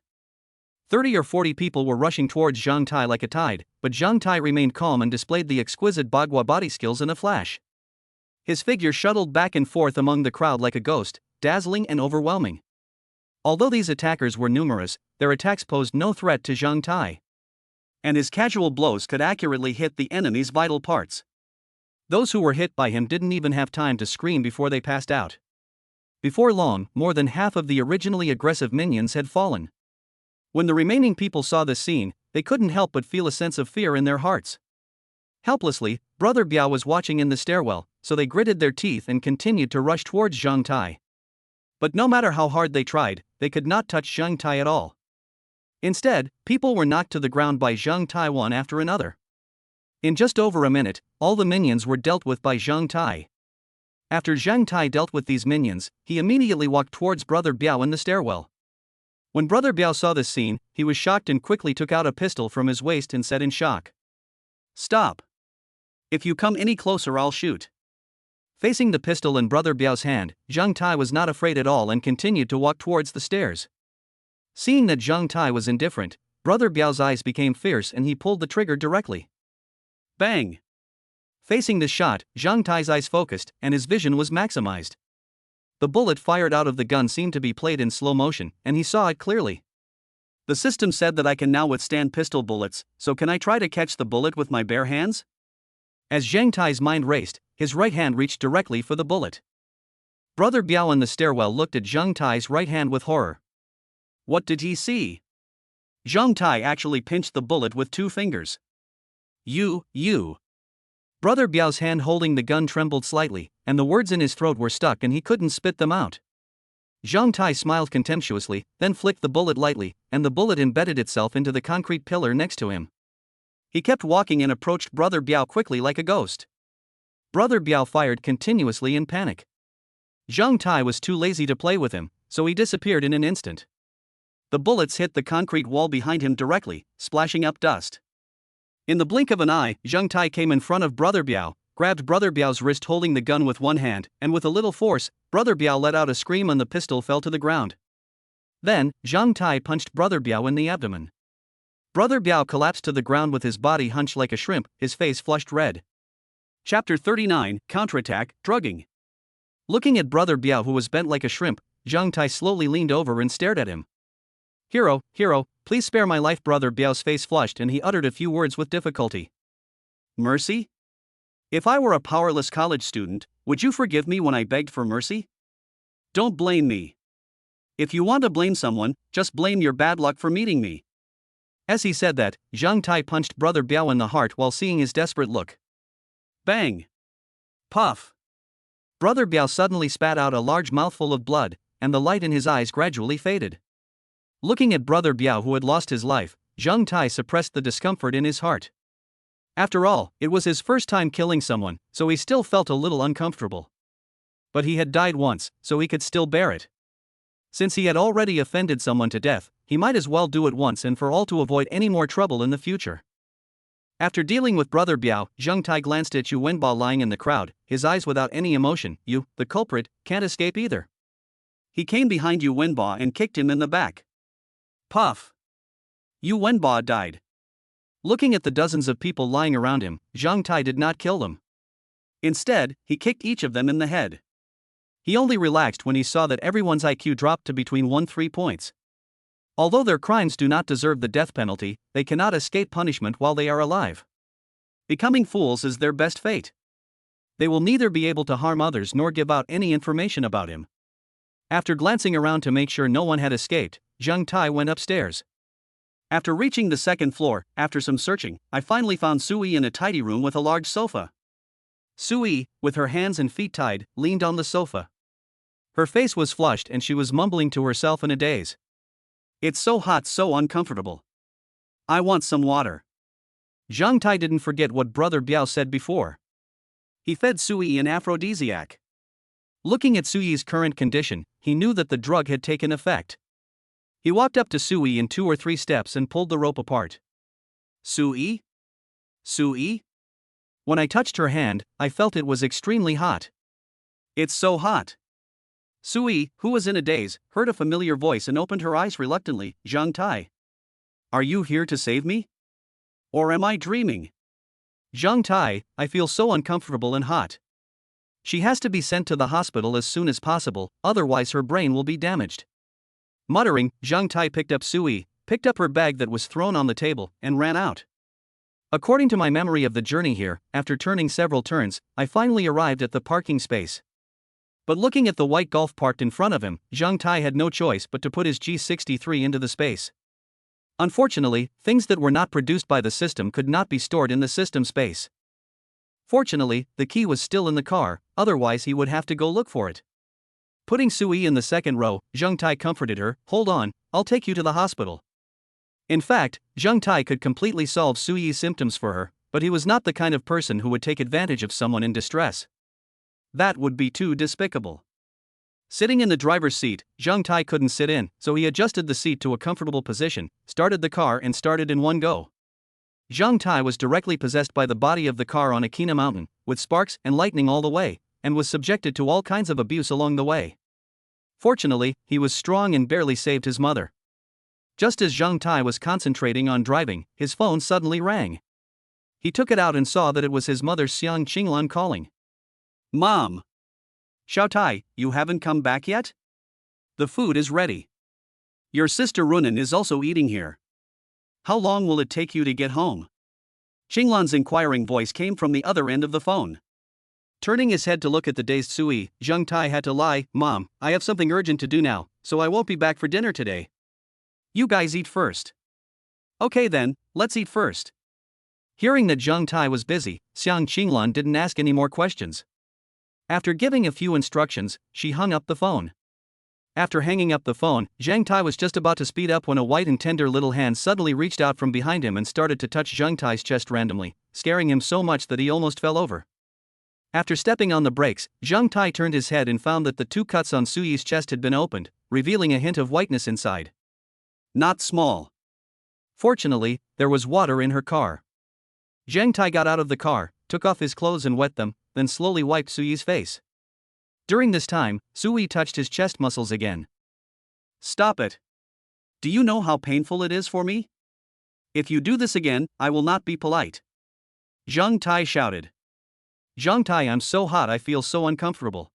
S1: 30 or 40 people were rushing towards Zheng Tai like a tide, but Zheng Tai remained calm and displayed the exquisite Bagua body skills in a flash. His figure shuttled back and forth among the crowd like a ghost, dazzling and overwhelming. Although these attackers were numerous, their attacks posed no threat to Zheng Tai. And his casual blows could accurately hit the enemy's vital parts. Those who were hit by him didn't even have time to scream before they passed out. Before long, more than half of the originally aggressive minions had fallen. When the remaining people saw this scene, they couldn't help but feel a sense of fear in their hearts. Helplessly, Brother Biao was watching in the stairwell, so they gritted their teeth and continued to rush towards Zheng Tai. But no matter how hard they tried, they could not touch Zheng Tai at all. Instead, people were knocked to the ground by Zheng Tai one after another. In just over a minute, all the minions were dealt with by Zheng Tai. After Zheng Tai dealt with these minions, he immediately walked towards Brother Biao in the stairwell. When Brother Biao saw this scene, he was shocked and quickly took out a pistol from his waist and said in shock, "Stop! If you come any closer I'll shoot." Facing the pistol in Brother Biao's hand, Zheng Tai was not afraid at all and continued to walk towards the stairs. Seeing that Zheng Tai was indifferent, Brother Biao's eyes became fierce and he pulled the trigger directly. Bang! Facing the shot, Zheng Tai's eyes focused and his vision was maximized. The bullet fired out of the gun seemed to be played in slow motion, and he saw it clearly. The system said that I can now withstand pistol bullets, so can I try to catch the bullet with my bare hands? As Zheng Tai's mind raced, his right hand reached directly for the bullet. Brother Biao in the stairwell looked at Zheng Tai's right hand with horror. What did he see? Zheng Tai actually pinched the bullet with 2 fingers. You. Brother Biao's hand holding the gun trembled slightly, and the words in his throat were stuck and he couldn't spit them out. Zheng Tai smiled contemptuously, then flicked the bullet lightly, and the bullet embedded itself into the concrete pillar next to him. He kept walking and approached Brother Biao quickly like a ghost. Brother Biao fired continuously in panic. Zheng Tai was too lazy to play with him, so he disappeared in an instant. The bullets hit the concrete wall behind him directly, splashing up dust. In the blink of an eye, Zheng Tai came in front of Brother Biao, grabbed Brother Biao's wrist holding the gun with one hand, and with a little force, Brother Biao let out a scream and the pistol fell to the ground. Then, Zheng Tai punched Brother Biao in the abdomen. Brother Biao collapsed to the ground with his body hunched like a shrimp, his face flushed red. Chapter 39, Counterattack, Drugging. Looking at Brother Biao who was bent like a shrimp, Zheng Tai slowly leaned over and stared at him. Hero, please spare my life." Brother Biao's face flushed and he uttered a few words with difficulty. Mercy? If I were a powerless college student, would you forgive me when I begged for mercy? Don't blame me. If you want to blame someone, just blame your bad luck for meeting me. As he said that, Zheng Tai punched Brother Biao in the heart while seeing his desperate look. Bang! Puff! Brother Biao suddenly spat out a large mouthful of blood, and the light in his eyes gradually faded. Looking at Brother Biao who had lost his life, Zheng Tai suppressed the discomfort in his heart. After all, it was his first time killing someone, so he still felt a little uncomfortable. But he had died once, so he could still bear it. Since he had already offended someone to death, he might as well do it once and for all to avoid any more trouble in the future. After dealing with Brother Biao, Zheng Tai glanced at Yu Wenba lying in the crowd, his eyes without any emotion. You, the culprit, can't escape either. He came behind Yu Wenba and kicked him in the back. Puff! Yu Wenba died. Looking at the dozens of people lying around him, Zheng Tai did not kill them. Instead, he kicked each of them in the head. He only relaxed when he saw that everyone's IQ dropped to between 1-3 points. Although their crimes do not deserve the death penalty, they cannot escape punishment while they are alive. Becoming fools is their best fate. They will neither be able to harm others nor give out any information about him. After glancing around to make sure no one had escaped, Zheng Tai went upstairs. After reaching the second floor, after some searching, I finally found Sui in a tidy room with a large sofa. Sui, with her hands and feet tied, leaned on the sofa. Her face was flushed and she was mumbling to herself in a daze. "It's so hot, so uncomfortable. I want some water." Zhang Tai didn't forget what Brother Biao said before. He fed Sui an aphrodisiac. Looking at Sui's current condition, he knew that the drug had taken effect. He walked up to Sui in 2 or 3 steps and pulled the rope apart. "Sui? Sui?" When I touched her hand, I felt it was extremely hot. "It's so hot." Sui, who was in a daze, heard a familiar voice and opened her eyes reluctantly. "Zhang Tai. Are you here to save me? Or am I dreaming?" "Zhang Tai, I feel so uncomfortable and hot. She has to be sent to the hospital as soon as possible, otherwise her brain will be damaged." Muttering, Zhang Tai picked up Sui, picked up her bag that was thrown on the table, and ran out. According to my memory of the journey here, after turning several turns, I finally arrived at the parking space. But looking at the white Golf parked in front of him, Zhang Tai had no choice but to put his G63 into the space. Unfortunately, things that were not produced by the system could not be stored in the system space. Fortunately, the key was still in the car, otherwise he would have to go look for it. Putting Sui in the second row, Zheng Tai comforted her. "Hold on, I'll take you to the hospital." In fact, Zheng Tai could completely solve Sui's symptoms for her, but he was not the kind of person who would take advantage of someone in distress. That would be too despicable. Sitting in the driver's seat, Zheng Tai couldn't sit in, so he adjusted the seat to a comfortable position, started the car and started in one go. Zheng Tai was directly possessed by the body of the car on Akina Mountain, with sparks and lightning all the way, and was subjected to all kinds of abuse along the way. Fortunately, he was strong and barely saved his mother. Just as Zheng Tai was concentrating on driving, his phone suddenly rang. He took it out and saw that it was his mother Xiang Qinglan calling. "Mom! Xiao Tai, you haven't come back yet? The food is ready. Your sister Runan is also eating here. How long will it take you to get home?" Qinglan's inquiring voice came from the other end of the phone. Turning his head to look at the dazed Sui, Zheng Tai had to lie. "Mom, I have something urgent to do now, so I won't be back for dinner today. You guys eat first." "Okay then, let's eat first." Hearing that Zheng Tai was busy, Xiang Qinglan didn't ask any more questions. After giving a few instructions, she hung up the phone. After hanging up the phone, Zheng Tai was just about to speed up when a white and tender little hand suddenly reached out from behind him and started to touch Zheng Tai's chest randomly, scaring him so much that he almost fell over. After stepping on the brakes, Zheng Tai turned his head and found that the 2 cuts on Sui's chest had been opened, revealing a hint of whiteness inside. Not small. Fortunately, there was water in her car. Zheng Tai got out of the car, took off his clothes and wet them, then slowly wiped Sui's face. During this time, Sui touched his chest muscles again. "Stop it. Do you know how painful it is for me? If you do this again, I will not be polite." Zheng Tai shouted. "Zheng Tai, I'm so hot I feel so uncomfortable."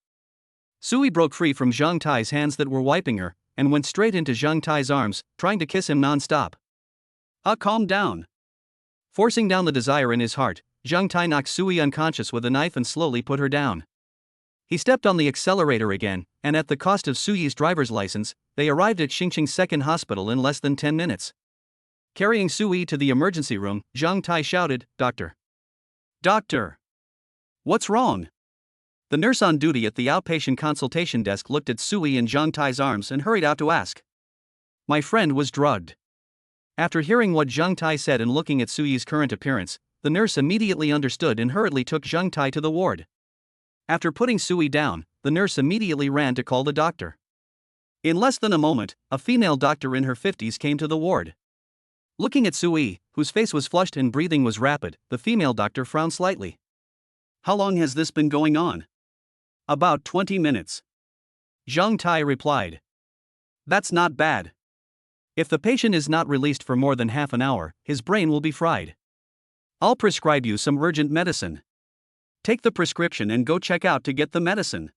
S1: Sui broke free from Zheng Tai's hands that were wiping her, and went straight into Zheng Tai's arms, trying to kiss him non-stop. Calm down." Forcing down the desire in his heart, Zheng Tai knocked Sui unconscious with a knife and slowly put her down. He stepped on the accelerator again, and at the cost of Sui's driver's license, they arrived at Xingqing Second Hospital in less than 10 minutes. Carrying Sui to the emergency room, Zheng Tai shouted, "Doctor! Doctor! What's wrong?" The nurse on duty at the outpatient consultation desk looked at Sui in Zheng Tai's arms and hurried out to ask. "My friend was drugged." After hearing what Zheng Tai said and looking at Sui's current appearance, the nurse immediately understood and hurriedly took Zheng Tai to the ward. After putting Sui down, the nurse immediately ran to call the doctor. In less than a moment, a female doctor in her 50s came to the ward. Looking at Sui, whose face was flushed and breathing was rapid, the female doctor frowned slightly. "How long has this been going on?" "About 20 minutes. Zheng Tai replied. "That's not bad. If the patient is not released for more than half an hour, his brain will be fried. I'll prescribe you some urgent medicine. Take the prescription and go check out to get the medicine."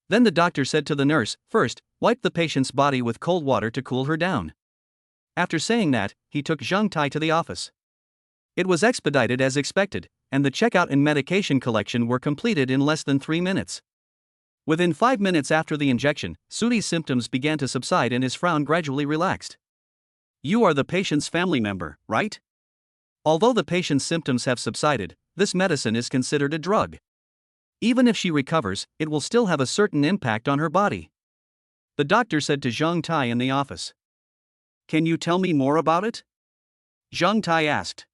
S1: Then the doctor said to the nurse, "First, wipe the patient's body with cold water to cool her down." After saying that, he took Zheng Tai to the office. It was expedited as expected, and the checkout and medication collection were completed in less than 3 minutes. Within 5 minutes after the injection, Sui's symptoms began to subside and his frown gradually relaxed. You are the patient's family member, right? Although the patient's symptoms have subsided, this medicine is considered a drug. Even if she recovers, it will still have a certain impact on her body. The doctor said to Zhang Tai in the office. Can you tell me more about it? Zhang Tai asked.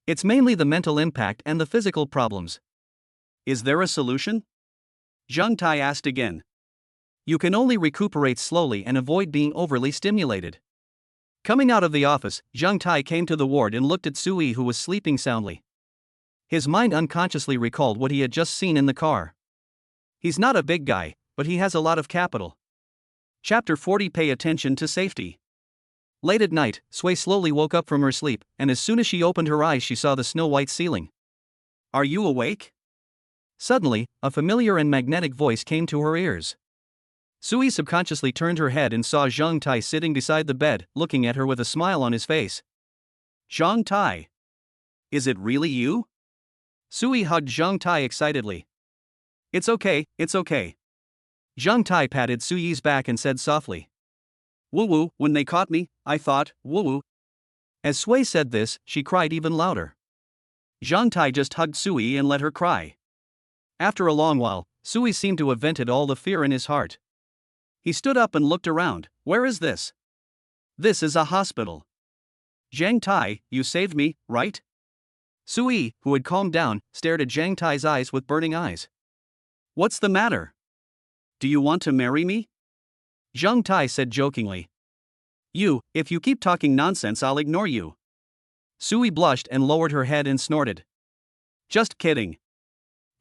S1: It's mainly the mental impact and the physical problems. Is there a solution? Zhang Tai asked again. You can only recuperate slowly and avoid being overly stimulated. Coming out of the office, Zhang Tai came to the ward and looked at Sui, who was sleeping soundly. His mind unconsciously recalled what he had just seen in the car. He's not a big guy, but he has a lot of capital. Chapter 40. Pay attention to safety. Late at night, Sui slowly woke up from her sleep, and as soon as she opened her eyes she saw the snow-white ceiling. Are you awake? Suddenly, a familiar and magnetic voice came to her ears. Sui subconsciously turned her head and saw Zhang Tai sitting beside the bed, looking at her with a smile on his face. Zhang Tai. Is it really you? Sui hugged Zhang Tai excitedly. It's okay, it's okay. Zhang Tai patted Sui's back and said softly. Woo-woo, when they caught me, I thought, woo-woo. As Sui said this, she cried even louder. Zhang Tai just hugged Sui and let her cry. After a long while, Sui seemed to have vented all the fear in his heart. He stood up and looked around. Where is this? This is a hospital. Zhang Tai, you saved me, right? Sui, who had calmed down, stared at Zhang Tai's eyes with burning eyes. What's the matter? Do you want to marry me? Zhang Tai said jokingly. If you keep talking nonsense, I'll ignore you. Sui blushed and lowered her head and snorted. Just kidding.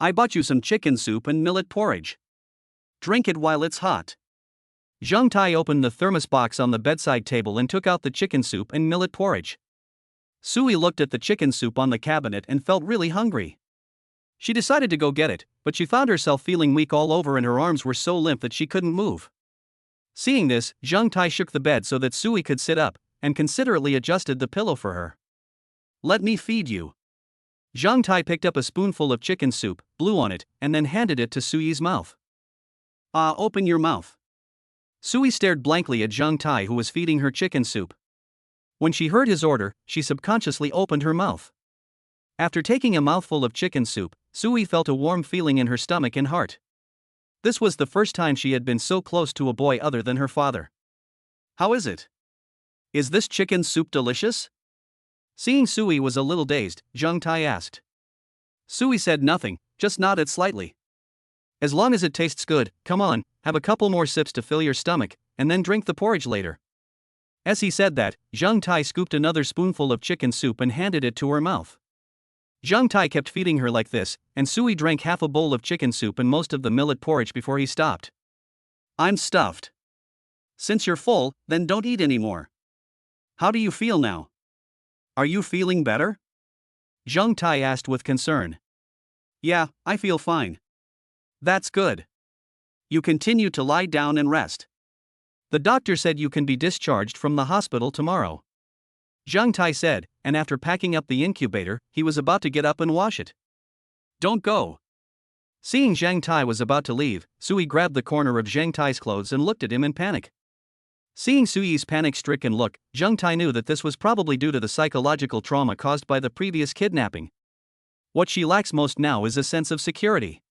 S1: I bought you some chicken soup and millet porridge. Drink it while it's hot. Zhang Tai opened the thermos box on the bedside table and took out the chicken soup and millet porridge. Sui looked at the chicken soup on the cabinet and felt really hungry. She decided to go get it, but she found herself feeling weak all over and her arms were so limp that she couldn't move. Seeing this, Zhang Tai shook the bed so that Sui could sit up, and considerately adjusted the pillow for her. Let me feed you. Zhang Tai picked up a spoonful of chicken soup, blew on it, and then handed it to Sui's mouth. Open your mouth. Sui stared blankly at Zhang Tai, who was feeding her chicken soup. When she heard his order, she subconsciously opened her mouth. After taking a mouthful of chicken soup, Sui felt a warm feeling in her stomach and heart. This was the first time she had been so close to a boy other than her father. How is it? Is this chicken soup delicious? Seeing Sui was a little dazed, Zhang Tai asked. Sui said nothing, just nodded slightly. As long as it tastes good, come on, have a couple more sips to fill your stomach, and then drink the porridge later. As he said that, Zhang Tai scooped another spoonful of chicken soup and handed it to her mouth. Zhang Tai kept feeding her like this, and Sui drank half a bowl of chicken soup and most of the millet porridge before he stopped. I'm stuffed. Since you're full, then don't eat anymore. How do you feel now? Are you feeling better? Zhang Tai asked with concern. Yeah, I feel fine. That's good. You continue to lie down and rest. The doctor said you can be discharged from the hospital tomorrow. Zhang Tai said, and after packing up the incubator, he was about to get up and wash it. Don't go. Seeing Zhang Tai was about to leave, Sui grabbed the corner of Zhang Tai's clothes and looked at him in panic. Seeing Sui's panic-stricken look, Zhang Tai knew that this was probably due to the psychological trauma caused by the previous kidnapping. What she lacks most now is a sense of security.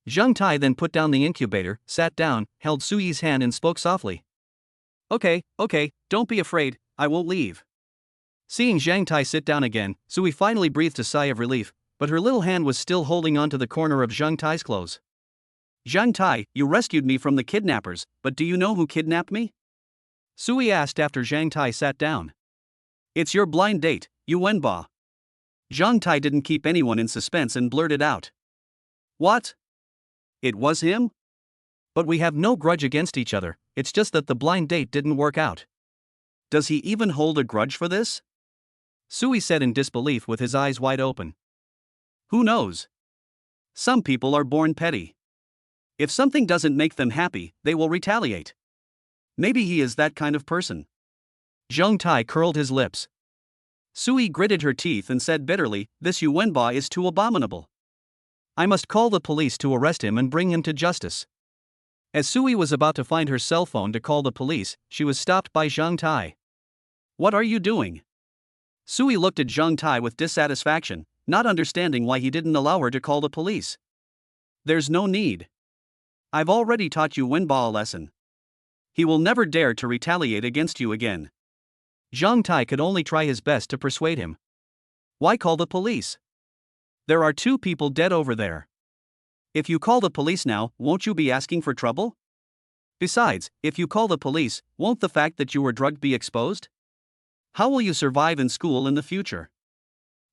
S1: Zhang Tai then put down the incubator, sat down, held Sui's hand and spoke softly. Okay, don't be afraid, I won't leave. Seeing Zhang Tai sit down again, Sui finally breathed a sigh of relief, but her little hand was still holding onto the corner of Zhang Tai's clothes. Zhang Tai, you rescued me from the kidnappers, but do you know who kidnapped me? Sui asked after Zhang Tai sat down. It's your blind date, Yu Wenba. Zhang Tai didn't keep anyone in suspense and blurted out. What? It was him? But we have no grudge against each other, it's just that the blind date didn't work out. Does he even hold a grudge for this? Sui said in disbelief with his eyes wide open. Who knows? Some people are born petty. If something doesn't make them happy, they will retaliate. Maybe he is that kind of person. Zhang Tai curled his lips. Sui gritted her teeth and said bitterly, this Yu Wenba is too abominable. I must call the police to arrest him and bring him to justice. As Sui was about to find her cell phone to call the police, she was stopped by Zhang Tai. What are you doing? Sui looked at Zhang Tai with dissatisfaction, not understanding why he didn't allow her to call the police. There's no need. I've already taught you Wenba a lesson. He will never dare to retaliate against you again. Zhang Tai could only try his best to persuade him. Why call the police? There are 2 people dead over there. If you call the police now, won't you be asking for trouble? Besides, if you call the police, won't the fact that you were drugged be exposed? How will you survive in school in the future?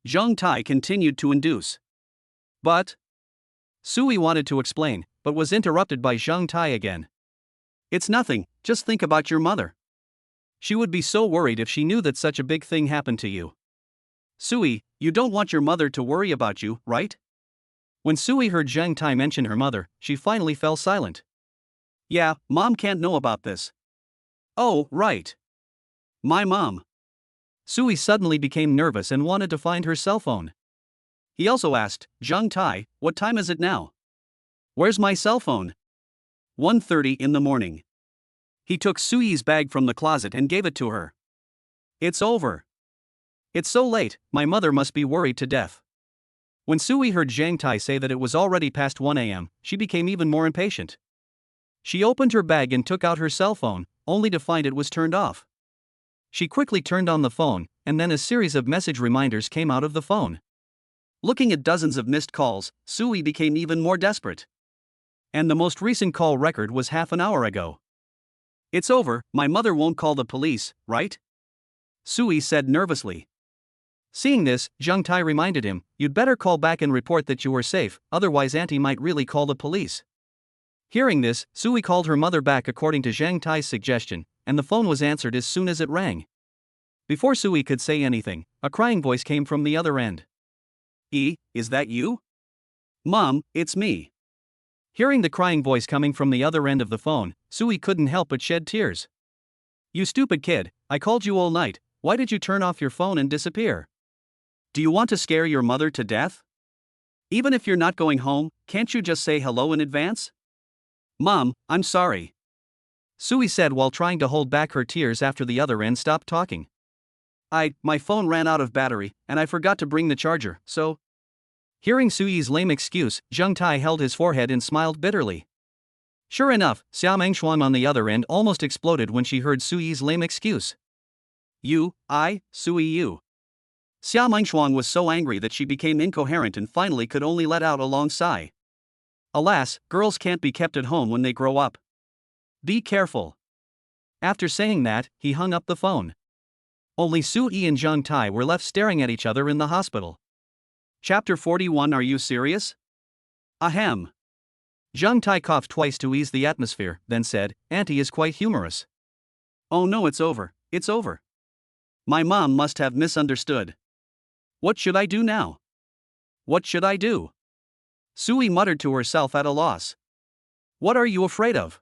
S1: Zhang Tai continued to induce. But Sui wanted to explain, but was interrupted by Zhang Tai again. It's nothing, just think about your mother. She would be so worried if she knew that such a big thing happened to you. Sui, you don't want your mother to worry about you, right? When Sui heard Zhang Tai mention her mother, she finally fell silent. Yeah, Mom can't know about this. Oh, right. My mom. Sui suddenly became nervous and wanted to find her cell phone. He also asked, Zhang Tai, what time is it now? Where's my cell phone? 1:30 in the morning. He took Sui's bag from the closet and gave it to her. It's over. It's so late, my mother must be worried to death. When Sui heard Zhang Tai say that it was already past 1 a.m., she became even more impatient. She opened her bag and took out her cell phone, only to find it was turned off. She quickly turned on the phone, and then a series of message reminders came out of the phone. Looking at dozens of missed calls, Sui became even more desperate. And the most recent call record was half an hour ago. It's over, my mother won't call the police, right? Sui said nervously. Seeing this, Zhang Tai reminded him, you'd better call back and report that you were safe, otherwise Auntie might really call the police. Hearing this, Sui called her mother back according to Zhang Tai's suggestion, and the phone was answered as soon as it rang. Before Sui could say anything, a crying voice came from the other end. Is that you? Mom, it's me. Hearing the crying voice coming from the other end of the phone, Sui couldn't help but shed tears. You stupid kid, I called you all night, why did you turn off your phone and disappear? Do you want to scare your mother to death? Even if you're not going home, can't you just say hello in advance? Mom, I'm sorry. Sui said while trying to hold back her tears after the other end stopped talking. My phone ran out of battery, and I forgot to bring the charger, so. Hearing Sui's lame excuse, Zhang Tai held his forehead and smiled bitterly. Sure enough, Xia Mengshuang on the other end almost exploded when she heard Sui's lame excuse. Sui you. Xia Mengshuang was so angry that she became incoherent and finally could only let out a long sigh. Alas, girls can't be kept at home when they grow up. Be careful. After saying that, he hung up the phone. Only Sui and Zhang Tai were left staring at each other in the hospital. Chapter 41. Are you serious? Ahem. Zhang Tai coughed twice to ease the atmosphere, then said, Auntie is quite humorous. Oh no, it's over, it's over. My mom must have misunderstood. What should I do now? What should I do? Sui muttered to herself at a loss. What are you afraid of?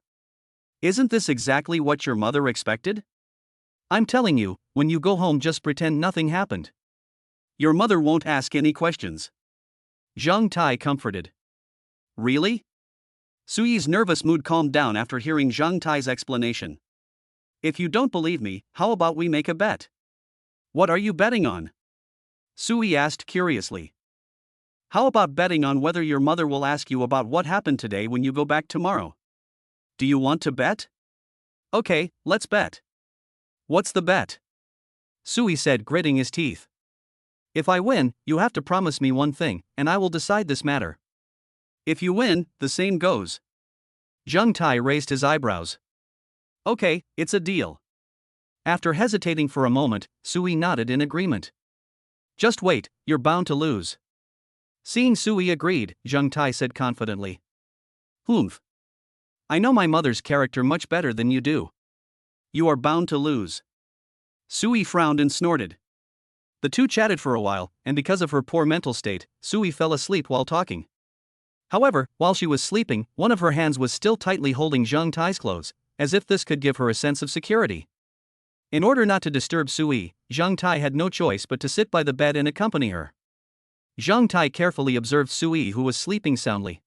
S1: Isn't this exactly what your mother expected? I'm telling you, when you go home just pretend nothing happened. Your mother won't ask any questions. Zhang Tai comforted. Really? Sui's nervous mood calmed down after hearing Zhang Tai's explanation. If you don't believe me, how about we make a bet? What are you betting on? Sui asked curiously. How about betting on whether your mother will ask you about what happened today when you go back tomorrow? Do you want to bet? Okay, let's bet. What's the bet? Sui said, gritting his teeth. If I win, you have to promise me one thing, and I will decide this matter. If you win, the same goes. Zhang Tai raised his eyebrows. Okay, it's a deal. After hesitating for a moment, Sui nodded in agreement. Just wait, you're bound to lose. Seeing Sui agreed, Zhang Tai said confidently. Humph. I know my mother's character much better than you do. You are bound to lose. Sui frowned and snorted. The two chatted for a while, and because of her poor mental state, Sui fell asleep while talking. However, while she was sleeping, one of her hands was still tightly holding Zhang Tai's clothes, as if this could give her a sense of security. In order not to disturb Sui, Zhang Tai had no choice but to sit by the bed and accompany her. Zhang Tai carefully observed Sui, who was sleeping soundly.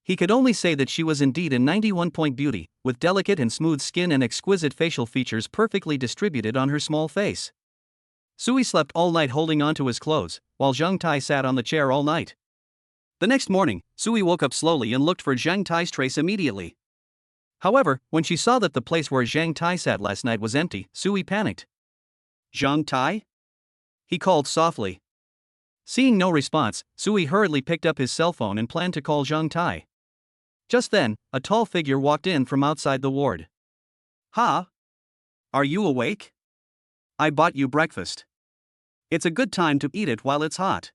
S1: He could only say that she was indeed a 91-point beauty, with delicate and smooth skin and exquisite facial features perfectly distributed on her small face. Sui slept all night holding onto his clothes, while Zhang Tai sat on the chair all night. The next morning, Sui woke up slowly and looked for Zhang Tai's trace immediately. However, when she saw that the place where Zhang Tai sat last night was empty, Sui panicked. "Zhang Tai?" he called softly. Seeing no response, Sui hurriedly picked up his cell phone and planned to call Zhang Tai. Just then, a tall figure walked in from outside the ward. "Ha? Are you awake? I bought you breakfast. It's a good time to eat it while it's hot."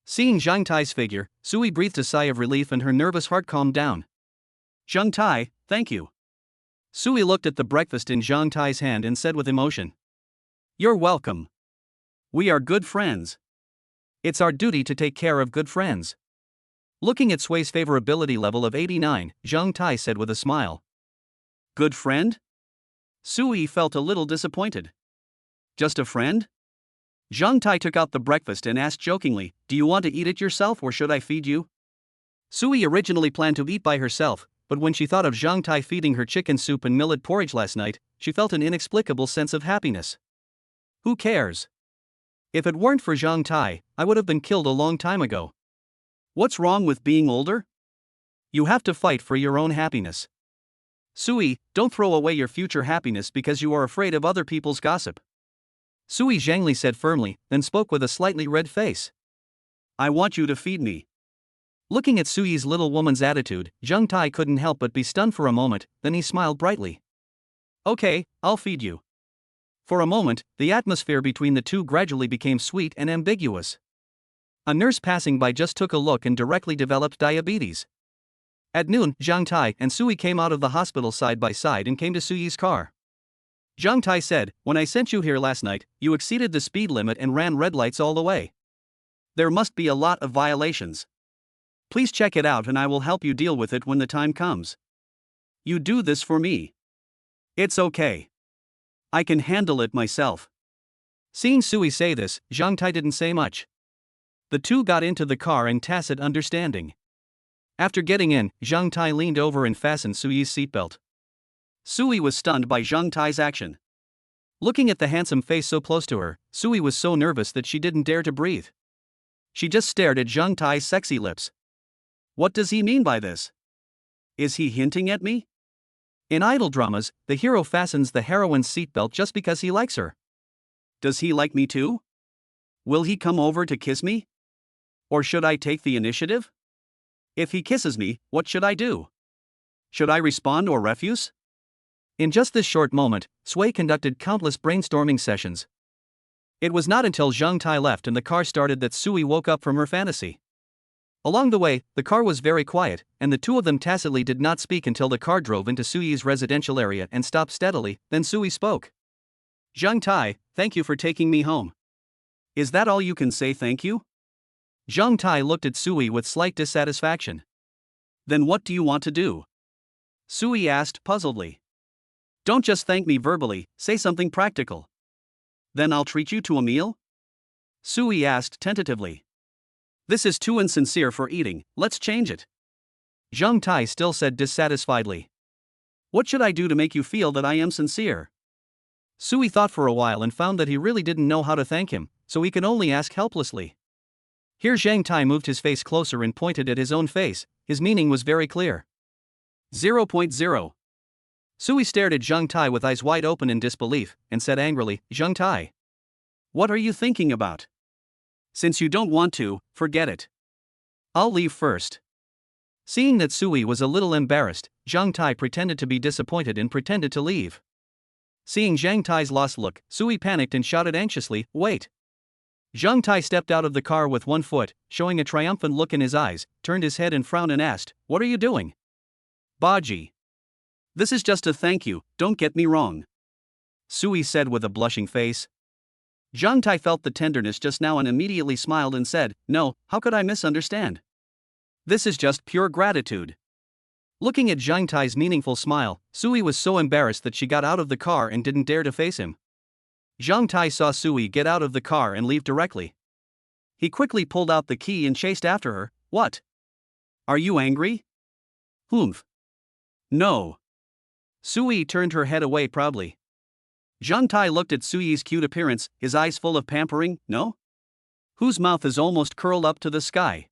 S1: Seeing Zhang Tai's figure, Sui breathed a sigh of relief and her nervous heart calmed down. "Zhang Tai, thank you." Sui looked at the breakfast in Zhang Tai's hand and said with emotion. "You're welcome. We are good friends. It's our duty to take care of good friends." Looking at Sui's favorability level of 89, Zhang Tai said with a smile. "Good friend?" Sui felt a little disappointed. "Just a friend?" Zhang Tai took out the breakfast and asked jokingly, "Do you want to eat it yourself or should I feed you?" Sui originally planned to eat by herself, but when she thought of Zhang Tai feeding her chicken soup and millet porridge last night, she felt an inexplicable sense of happiness. Who cares? If it weren't for Zhang Tai, I would have been killed a long time ago. What's wrong with being older? You have to fight for your own happiness. Sui, don't throw away your future happiness because you are afraid of other people's gossip. Sui Zhangli said firmly, then spoke with a slightly red face. "I want you to feed me." Looking at Sui's little woman's attitude, Zhang Tai couldn't help but be stunned for a moment, then he smiled brightly. "Okay, I'll feed you." For a moment, the atmosphere between the two gradually became sweet and ambiguous. A nurse passing by just took a look and directly developed diabetes. At noon, Zhang Tai and Sui came out of the hospital side by side and came to Sui's car. Zhang Tai said, "When I sent you here last night, you exceeded the speed limit and ran red lights all the way. There must be a lot of violations. Please check it out and I will help you deal with it when the time comes. You do this for me. It's okay. I can handle it myself." Seeing Sui say this, Zhang Tai didn't say much. The two got into the car in tacit understanding. After getting in, Zhang Tai leaned over and fastened Sui's seatbelt. Sui was stunned by Zhang Tai's action. Looking at the handsome face so close to her, Sui was so nervous that she didn't dare to breathe. She just stared at Zhang Tai's sexy lips. What does he mean by this? Is he hinting at me? In idol dramas, the hero fastens the heroine's seatbelt just because he likes her. Does he like me too? Will he come over to kiss me? Or should I take the initiative? If he kisses me, what should I do? Should I respond or refuse? In just this short moment, Sui conducted countless brainstorming sessions. It was not until Zhang Tai left and the car started that Sui woke up from her fantasy. Along the way, the car was very quiet, and the two of them tacitly did not speak until the car drove into Sui's residential area and stopped steadily. Then Sui spoke. "Zhang Tai, thank you for taking me home. Is that all you can say thank you?" Zhang Tai looked at Sui with slight dissatisfaction. "Then what do you want to do?" Sui asked puzzledly. "Don't just thank me verbally, say something practical." "Then I'll treat you to a meal?" Sui asked tentatively. "This is too insincere for eating, let's change it." Zhang Tai still said dissatisfiedly. "What should I do to make you feel that I am sincere?" Sui thought for a while and found that he really didn't know how to thank him, so he could only ask helplessly. Here Zhang Tai moved his face closer and pointed at his own face. His meaning was very clear. 0.0. Sui stared at Zhang Tai with eyes wide open in disbelief, and said angrily, "Zhang Tai, what are you thinking about? Since you don't want to, forget it. I'll leave first." Seeing that Sui was a little embarrassed, Zhang Tai pretended to be disappointed and pretended to leave. Seeing Zhang Tai's lost look, Sui panicked and shouted anxiously, "Wait!" Zhang Tai stepped out of the car with one foot, showing a triumphant look in his eyes, turned his head and frowned and asked, "What are you doing?" "Baji. This is just a thank you, don't get me wrong," Sui said with a blushing face. Zhang Tai felt the tenderness just now and immediately smiled and said, "No, how could I misunderstand? This is just pure gratitude." Looking at Zhang Tai's meaningful smile, Sui was so embarrassed that she got out of the car and didn't dare to face him. Zhang Tai saw Sui get out of the car and leave directly. He quickly pulled out the key and chased after her. What? Are you angry? Humph. No. Sui turned her head away proudly. Zhang Tai looked at Sui's cute appearance, his eyes full of pampering. No? Whose mouth is almost curled up to the sky.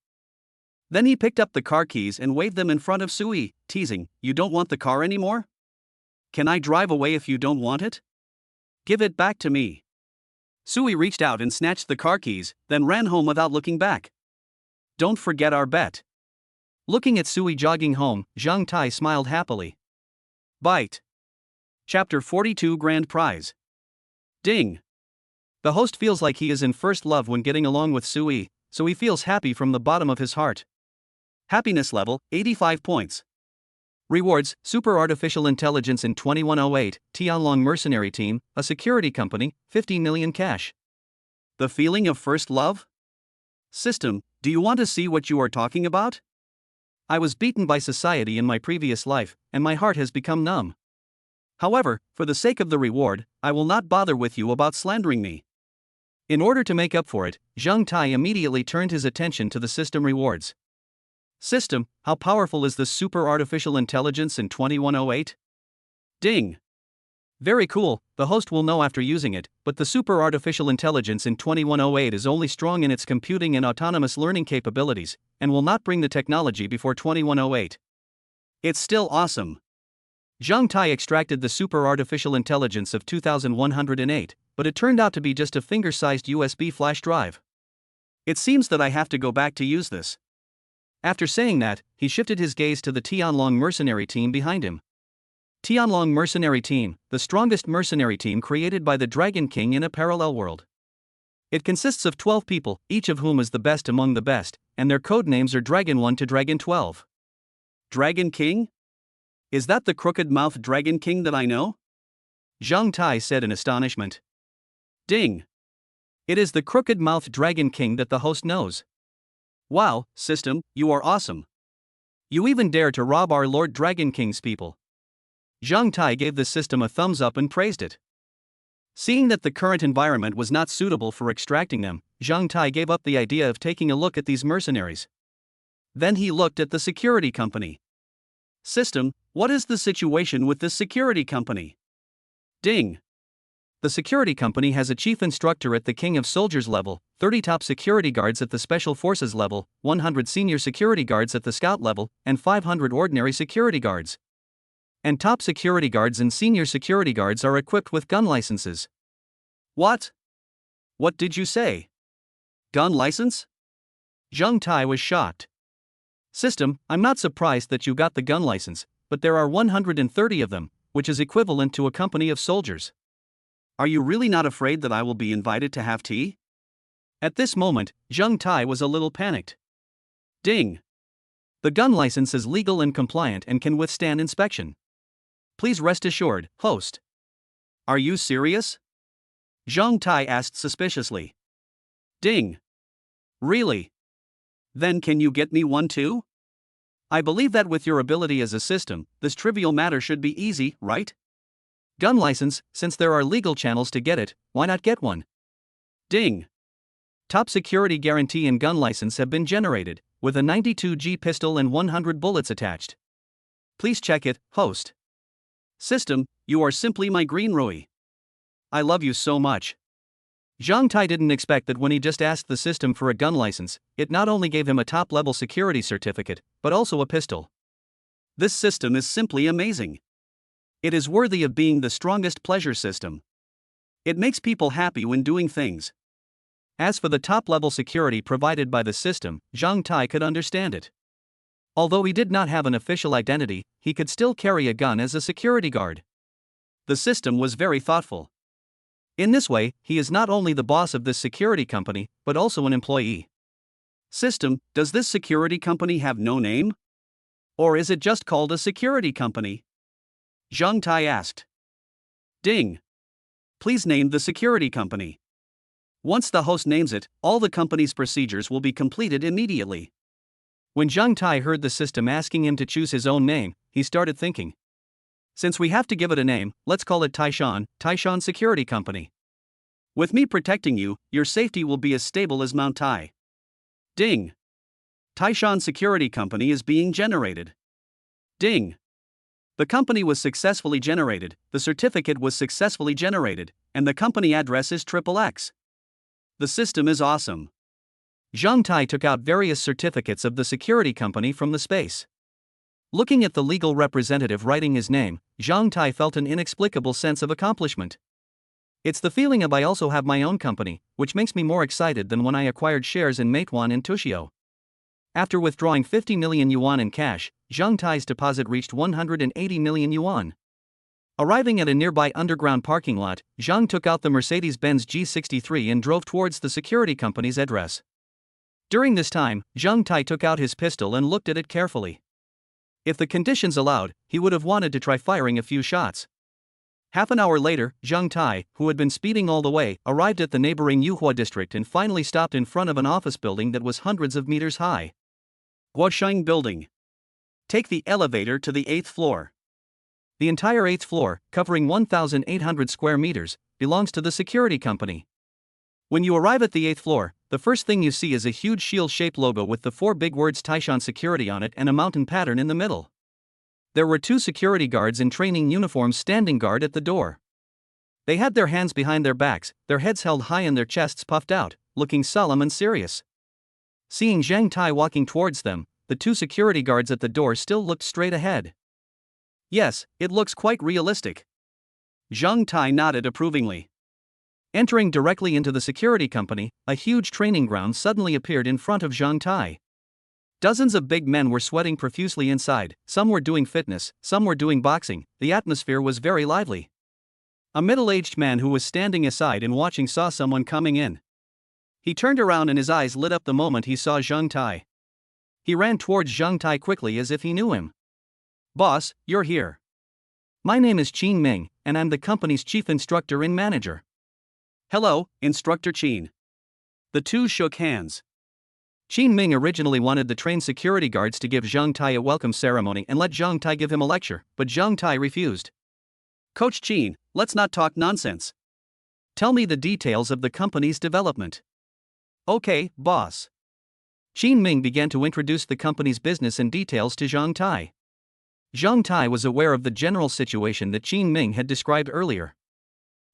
S1: Then he picked up the car keys and waved them in front of Sui, teasing, You don't want the car anymore? Can I drive away if you don't want it? Give it back to me. Sui reached out and snatched the car keys, then ran home without looking back. Don't forget our bet. Looking at Sui jogging home, Zhang Tai smiled happily. Bite. Chapter 42 Grand Prize. Ding. The host feels like he is in first love when getting along with Sui, so he feels happy from the bottom of his heart. Happiness level, 85 points. Rewards, Super Artificial Intelligence in 2108, Tianlong Mercenary Team, a security company, 15 million cash. The feeling of first love? System, do you want to see what you are talking about? I was beaten by society in my previous life, and my heart has become numb. However, for the sake of the reward, I will not bother with you about slandering me. In order to make up for it, Zhang Tai immediately turned his attention to the system rewards. System, how powerful is the Super Artificial Intelligence in 2108? Ding. Very cool, the host will know after using it, but the Super Artificial Intelligence in 2108 is only strong in its computing and autonomous learning capabilities, and will not bring the technology before 2108. It's still awesome. Zhang Tai extracted the Super Artificial Intelligence of 2108, but it turned out to be just a finger-sized USB flash drive. It seems that I have to go back to use this. After saying that, he shifted his gaze to the Tianlong mercenary team behind him. Tianlong Mercenary Team, the strongest mercenary team created by the Dragon King in a parallel world. It consists of 12 people, each of whom is the best among the best, and their code names are Dragon 1 to Dragon 12. Dragon King? Is that the crooked-mouthed Dragon King that I know? Zhang Tai said in astonishment. Ding. It is the crooked-mouthed Dragon King that the host knows. Wow, system, you are awesome. You even dare to rob our Lord Dragon King's people. Zhang Tai gave the system a thumbs up and praised it. Seeing that the current environment was not suitable for extracting them, Zhang Tai gave up the idea of taking a look at these mercenaries. Then he looked at the security company. System, what is the situation with this security company? Ding. The security company has a chief instructor at the King of Soldiers level, 30 top security guards at the Special Forces level, 100 senior security guards at the Scout level, and 500 ordinary security guards. And top security guards and senior security guards are equipped with gun licenses. What? What did you say? Gun license? Zhang Tai was shocked. System, I'm not surprised that you got the gun license, but there are 130 of them, which is equivalent to a company of soldiers. Are you really not afraid that I will be invited to have tea? At this moment, Zhang Tai was a little panicked. Ding. The gun license is legal and compliant and can withstand inspection. Please rest assured, host. Are you serious? Zhang Tai asked suspiciously. Ding. Really? Then can you get me one too? I believe that with your ability as a system, this trivial matter should be easy, right? Gun license, since there are legal channels to get it, why not get one? Ding. Top security guarantee and gun license have been generated, with a 92G pistol and 100 bullets attached. Please check it, host. System, you are simply my green Rui. I love you so much. Zhang Tai didn't expect that when he just asked the system for a gun license, it not only gave him a top-level security certificate, but also a pistol. This system is simply amazing. It is worthy of being the strongest pleasure system. It makes people happy when doing things. As for the top-level security provided by the system, Zhang Tai could understand it. Although he did not have an official identity, he could still carry a gun as a security guard. The system was very thoughtful. In this way, he is not only the boss of this security company, but also an employee. System, does this security company have no name? Or is it just called a security company? Zhang Tai asked. Ding. Please name the security company. Once the host names it, all the company's procedures will be completed immediately. When Zhang Tai heard the system asking him to choose his own name, he started thinking. Since we have to give it a name, let's call it Taishan Security Company. With me protecting you, your safety will be as stable as Mount Tai. Ding. Taishan Security Company is being generated. Ding. The company was successfully generated, the certificate was successfully generated, and the company address is XXX. The system is awesome. Zhang Tai took out various certificates of the security company from the space. Looking at the legal representative writing his name, Zhang Tai felt an inexplicable sense of accomplishment. It's the feeling of I also have my own company, which makes me more excited than when I acquired shares in Meituan and Tushio. After withdrawing 50 million yuan in cash, Zhang Tai's deposit reached 180 million yuan. Arriving at a nearby underground parking lot, Zhang took out the Mercedes-Benz G63 and drove towards the security company's address. During this time, Zhang Tai took out his pistol and looked at it carefully. If the conditions allowed, he would have wanted to try firing a few shots. Half an hour later, Zhang Tai, who had been speeding all the way, arrived at the neighboring Yuhua district and finally stopped in front of an office building that was hundreds of meters high. Guosheng Building. Take the elevator to the 8th floor. The entire 8th floor, covering 1,800 square meters, belongs to the security company. When you arrive at the 8th floor, the first thing you see is a huge shield-shaped logo with the 4 big words Taishan Security on it and a mountain pattern in the middle. There were 2 security guards in training uniforms standing guard at the door. They had their hands behind their backs, their heads held high and their chests puffed out, looking solemn and serious. Seeing Zhang Tai walking towards them, the 2 security guards at the door still looked straight ahead. Yes, it looks quite realistic. Zhang Tai nodded approvingly. Entering directly into the security company, a huge training ground suddenly appeared in front of Zhang Tai. Dozens of big men were sweating profusely inside, some were doing fitness, some were doing boxing, the atmosphere was very lively. A middle-aged man who was standing aside and watching saw someone coming in. He turned around and his eyes lit up the moment he saw Zhang Tai. He ran towards Zhang Tai quickly as if he knew him. "Boss, you're here. My name is Qin Ming, and I'm the company's chief instructor and manager." "Hello, Instructor Qin." The two shook hands. Qin Ming originally wanted the trained security guards to give Zhang Tai a welcome ceremony and let Zhang Tai give him a lecture, but Zhang Tai refused. "Coach Qin, let's not talk nonsense. Tell me the details of the company's development." "Okay, boss." Qin Ming began to introduce the company's business and details to Zhang Tai. Zhang Tai was aware of the general situation that Qin Ming had described earlier.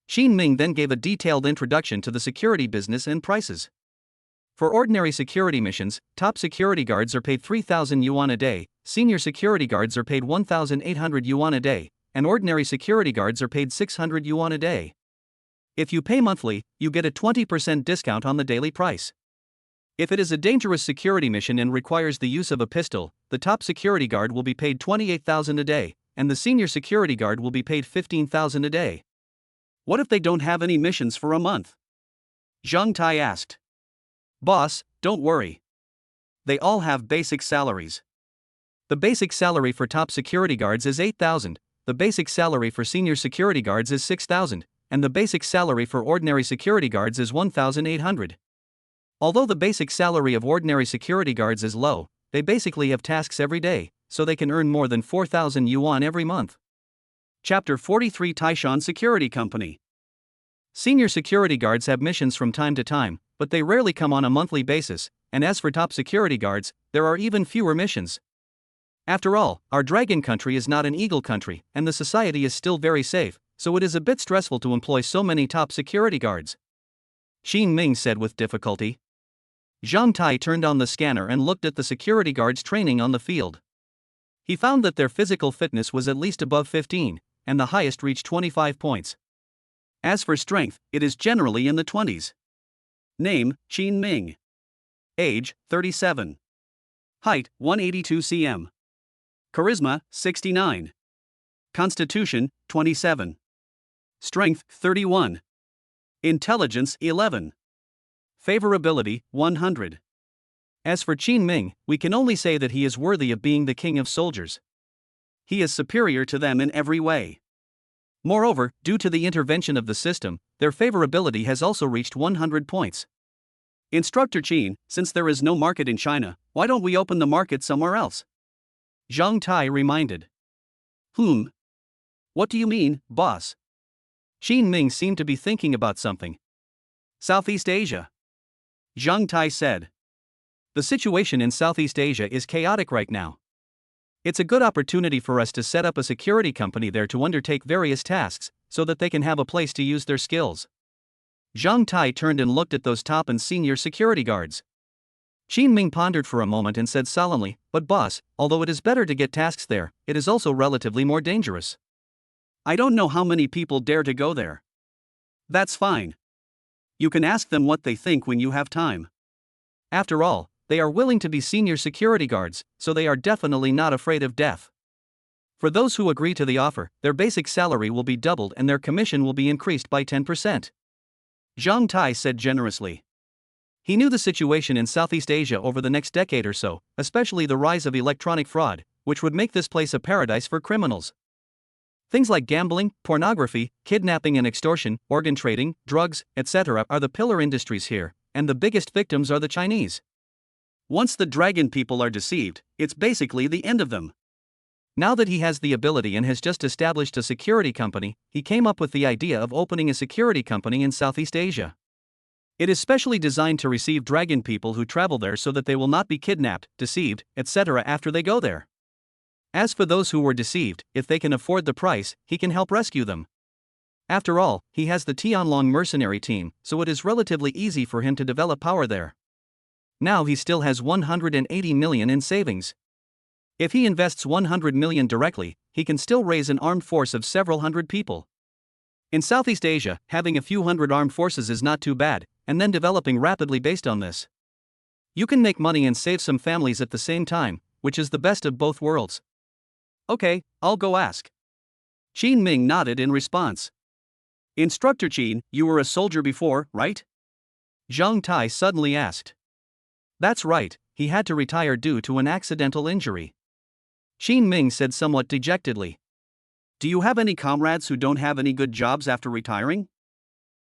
S1: Qin Ming then gave a detailed introduction to the security business and prices. For ordinary security missions, top security guards are paid 3,000 yuan a day, senior security guards are paid 1,800 yuan a day, and ordinary security guards are paid 600 yuan a day. If you pay monthly, you get a 20% discount on the daily price. If it is a dangerous security mission and requires the use of a pistol, the top security guard will be paid 28,000 a day, and the senior security guard will be paid 15,000 a day. "What if they don't have any missions for a month?" Zhang Tai asked. "Boss, don't worry. They all have basic salaries. The basic salary for top security guards is 8,000, the basic salary for senior security guards is 6,000, and the basic salary for ordinary security guards is 1,800. Although the basic salary of ordinary security guards is low, they basically have tasks every day, so they can earn more than 4,000 yuan every month." Chapter 43 Taishan Security Company. Senior security guards have missions from time to time, but they rarely come on a monthly basis, and as for top security guards, there are even fewer missions. After all, our dragon country is not an eagle country, and the society is still very safe, so it is a bit stressful to employ so many top security guards. Qin Ming said with difficulty. Zhang Tai turned on the scanner and looked at the security guards training on the field. He found that their physical fitness was at least above 15, and the highest reached 25 points. As for strength, it is generally in the 20s. Name, Qin Ming. Age, 37. Height, 182 cm. Charisma, 69. Constitution, 27. Strength, 31. Intelligence, 11. Favorability, 100. As for Qin Ming, we can only say that he is worthy of being the king of soldiers. He is superior to them in every way. Moreover, due to the intervention of the system, their favorability has also reached 100 points. Instructor Qin, since there is no market in China, why don't we open the market somewhere else? Zhang Tai reminded. What do you mean, boss? Qin Ming seemed to be thinking about something. Southeast Asia. Zhang Tai said. The situation in Southeast Asia is chaotic right now. It's a good opportunity for us to set up a security company there to undertake various tasks, so that they can have a place to use their skills. Zhang Tai turned and looked at those top and senior security guards. Qin Ming pondered for a moment and said solemnly, "But boss, although it is better to get tasks there, it is also relatively more dangerous. I don't know how many people dare to go there." "That's fine. You can ask them what they think when you have time. After all, they are willing to be senior security guards, so they are definitely not afraid of death. For those who agree to the offer, their basic salary will be doubled and their commission will be increased by 10%. Zhang Tai said generously. He knew the situation in Southeast Asia over the next decade or so, especially the rise of electronic fraud, which would make this place a paradise for criminals. Things like gambling, pornography, kidnapping and extortion, organ trading, drugs, etc. are the pillar industries here, and the biggest victims are the Chinese. Once the dragon people are deceived, it's basically the end of them. Now that he has the ability and has just established a security company, he came up with the idea of opening a security company in Southeast Asia. It is specially designed to receive dragon people who travel there so that they will not be kidnapped, deceived, etc. after they go there. As for those who were deceived, if they can afford the price, he can help rescue them. After all, he has the Tianlong mercenary team, so it is relatively easy for him to develop power there. Now he still has 180 million in savings. If he invests 100 million directly, he can still raise an armed force of several hundred people. In Southeast Asia, having a few hundred armed forces is not too bad, and then developing rapidly based on this. You can make money and save some families at the same time, which is the best of both worlds. Okay, I'll go ask. Qin Ming nodded in response. Instructor Qin, you were a soldier before, right? Zhang Tai suddenly asked. That's right, he had to retire due to an accidental injury. Qin Ming said somewhat dejectedly. Do you have any comrades who don't have any good jobs after retiring?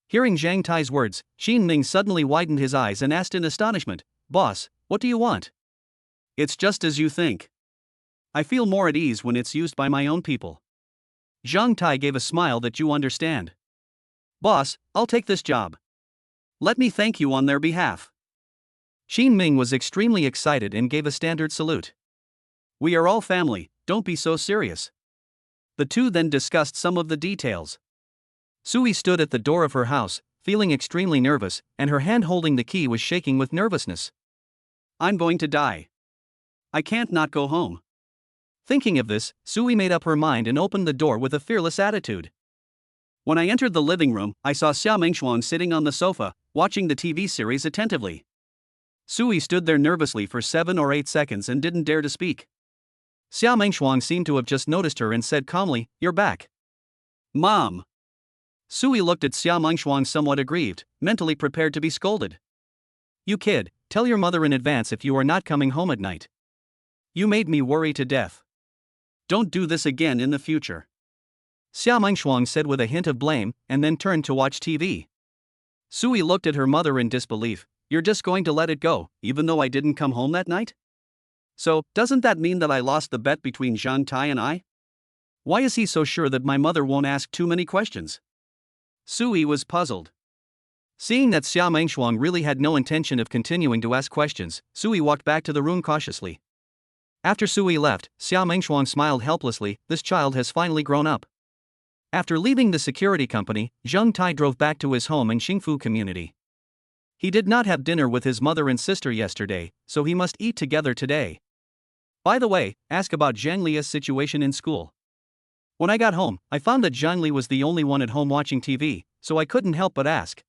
S1: Hearing Zhang Tai's words, Qin Ming suddenly widened his eyes and asked in astonishment, Boss, what do you want? It's just as you think. I feel more at ease when it's used by my own people. Zhang Tai gave a smile that you understand. Boss, I'll take this job. Let me thank you on their behalf. Qin Ming was extremely excited and gave a standard salute. We are all family, don't be so serious. The two then discussed some of the details. Sui stood at the door of her house, feeling extremely nervous, and her hand holding the key was shaking with nervousness. I'm going to die. I can't not go home. Thinking of this, Sui made up her mind and opened the door with a fearless attitude. When I entered the living room, I saw Xia Mengshuang sitting on the sofa, watching the TV series attentively. Sui stood there nervously for 7 or 8 seconds and didn't dare to speak. Xia Mengshuang seemed to have just noticed her and said calmly, You're back. Mom. Sui looked at Xia Mengshuang somewhat aggrieved, mentally prepared to be scolded. You kid, tell your mother in advance if you are not coming home at night. You made me worry to death. Don't do this again in the future. Xia Mengshuang said with a hint of blame, and then turned to watch TV. Sui looked at her mother in disbelief. You're just going to let it go, even though I didn't come home that night? So, doesn't that mean that I lost the bet between Zhang Tai and I? Why is he so sure that my mother won't ask too many questions? Sui was puzzled. Seeing that Xia Mengshuang really had no intention of continuing to ask questions, Sui walked back to the room cautiously. After Sui left, Xia Mengshuang smiled helplessly. This child has finally grown up. After leaving the security company, Zhang Tai drove back to his home in Xingfu community. He did not have dinner with his mother and sister yesterday, so he must eat together today. By the way, ask about Zhang Li's situation in school. When I got home, I found that Zhang Li was the only one at home watching TV, so I couldn't help but ask.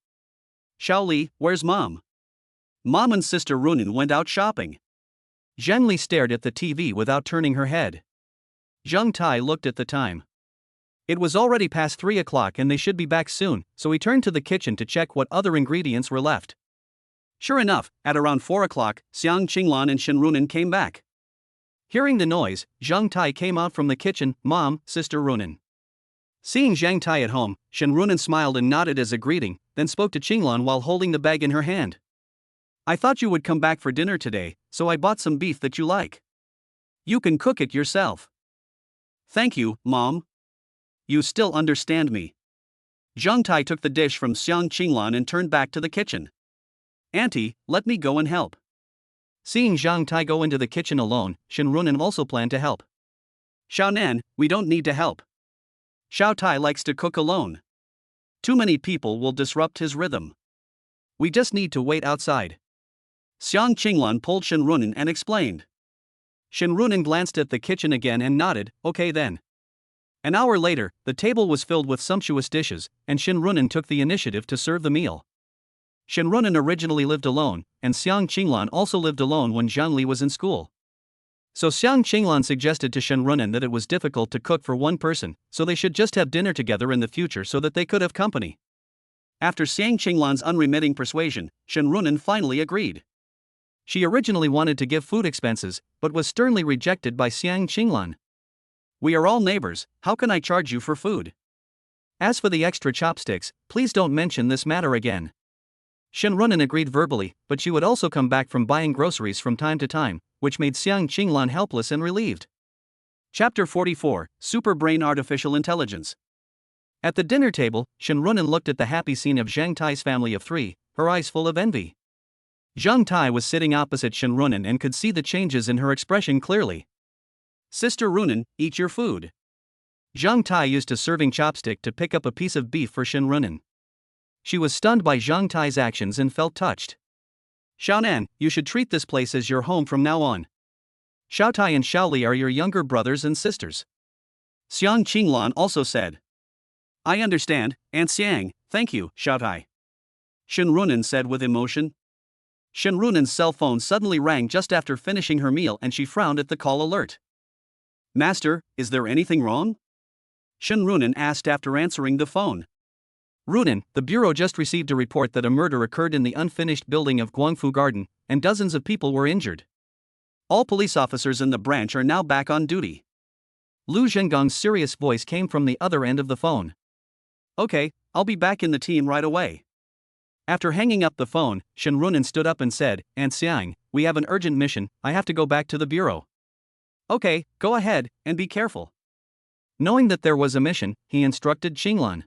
S1: Xiao Li, where's Mom? Mom and Sister Runin went out shopping. Zhang Li stared at the TV without turning her head. Zhang Tai looked at the time. It was already past 3 o'clock and they should be back soon, so he turned to the kitchen to check what other ingredients were left. Sure enough, at around 4 o'clock, Xiang Qinglan and Shen Runin came back. Hearing the noise, Zhang Tai came out from the kitchen. Mom, Sister Runin. Seeing Zhang Tai at home, Shen Runin smiled and nodded as a greeting, then spoke to Qinglan while holding the bag in her hand. I thought you would come back for dinner today, so I bought some beef that you like. You can cook it yourself. Thank you, Mom. You still understand me. Zhang Tai took the dish from Xiang Qinglan and turned back to the kitchen. "Auntie, let me go and help." Seeing Zhang Tai go into the kitchen alone, Shen Runan also planned to help. "Xiao Nan, we don't need to help. Xiao Tai likes to cook alone. Too many people will disrupt his rhythm. We just need to wait outside." Xiang Qinglan pulled Shen Runan and explained. Shen Runan glanced at the kitchen again and nodded, "Okay then." An hour later, the table was filled with sumptuous dishes, and Shen Runan took the initiative to serve the meal. Shen Runan originally lived alone, and Xiang Qinglan also lived alone when Zhang Li was in school. So Xiang Qinglan suggested to Shen Runan that it was difficult to cook for one person, so they should just have dinner together in the future so that they could have company. After Xiang Qinglan's unremitting persuasion, Shen Runan finally agreed. She originally wanted to give food expenses, but was sternly rejected by Xiang Qinglan. "We are all neighbors, how can I charge you for food? As for the extra chopsticks, please don't mention this matter again." Shen Runan agreed verbally, but she would also come back from buying groceries from time to time, which made Xiang Qinglan helpless and relieved. Chapter 44, Super Brain Artificial Intelligence. At the dinner table, Shen Runan looked at the happy scene of Zhang Tai's family of three, her eyes full of envy. Zhang Tai was sitting opposite Shen Runan and could see the changes in her expression clearly. "Sister Runan, eat your food." Zhang Tai used a serving chopstick to pick up a piece of beef for Shen Runan. She was stunned by Zhang Tai's actions and felt touched. "Xiaonan, you should treat this place as your home from now on. Xiao Tai and Xiao Li are your younger brothers and sisters." Xiang Qinglan also said. "I understand, Aunt Xiang, thank you, Xiao Tai," Shen Runan said with emotion. Shen Runan's cell phone suddenly rang just after finishing her meal and she frowned at the call alert. "Master, is there anything wrong?" Shen Runan asked after answering the phone. "Runan, the bureau just received a report that a murder occurred in the unfinished building of Guangfu Garden, and dozens of people were injured. All police officers in the branch are now back on duty." Lu Zhenggong's serious voice came from the other end of the phone. "Okay, I'll be back in the team right away." After hanging up the phone, Shen Runan stood up and said, "Aunt Xiang, we have an urgent mission, I have to go back to the bureau." "Okay, go ahead, and be careful." Knowing that there was a mission, he instructed Qinglan.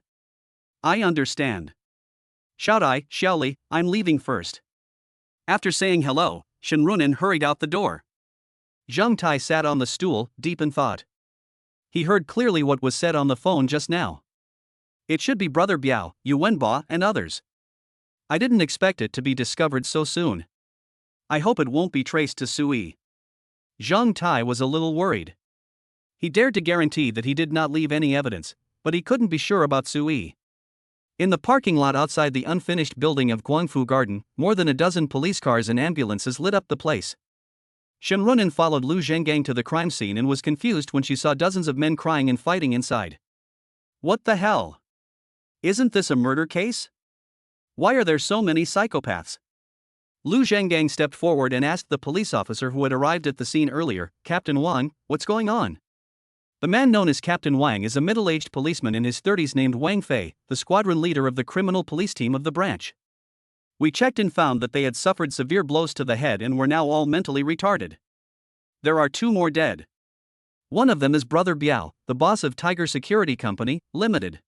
S1: "I understand. Xiao Tai, Xiao Li, I'm leaving first." After saying hello, Shen Runan hurried out the door. Zhang Tai sat on the stool, deep in thought. He heard clearly what was said on the phone just now. It should be Brother Biao, Yu Wenba, and others. I didn't expect it to be discovered so soon. I hope it won't be traced to Sui. Zhang Tai was a little worried. He dared to guarantee that he did not leave any evidence, but he couldn't be sure about Sui. In the parking lot outside the unfinished building of Guangfu Garden, more than a dozen police cars and ambulances lit up the place. Shen Runan followed Lu Zhenggang to the crime scene and was confused when she saw dozens of men crying and fighting inside. What the hell? Isn't this a murder case? Why are there so many psychopaths? Lu Zhenggang stepped forward and asked the police officer who had arrived at the scene earlier, "Captain Wang, what's going on?" The man known as Captain Wang is a middle-aged policeman in his 30s named Wang Fei, the squadron leader of the criminal police team of the branch. "We checked and found that they had suffered severe blows to the head and were now all mentally retarded. There are 2 more dead. One of them is Brother Biao, the boss of Tiger Security Company, Limited.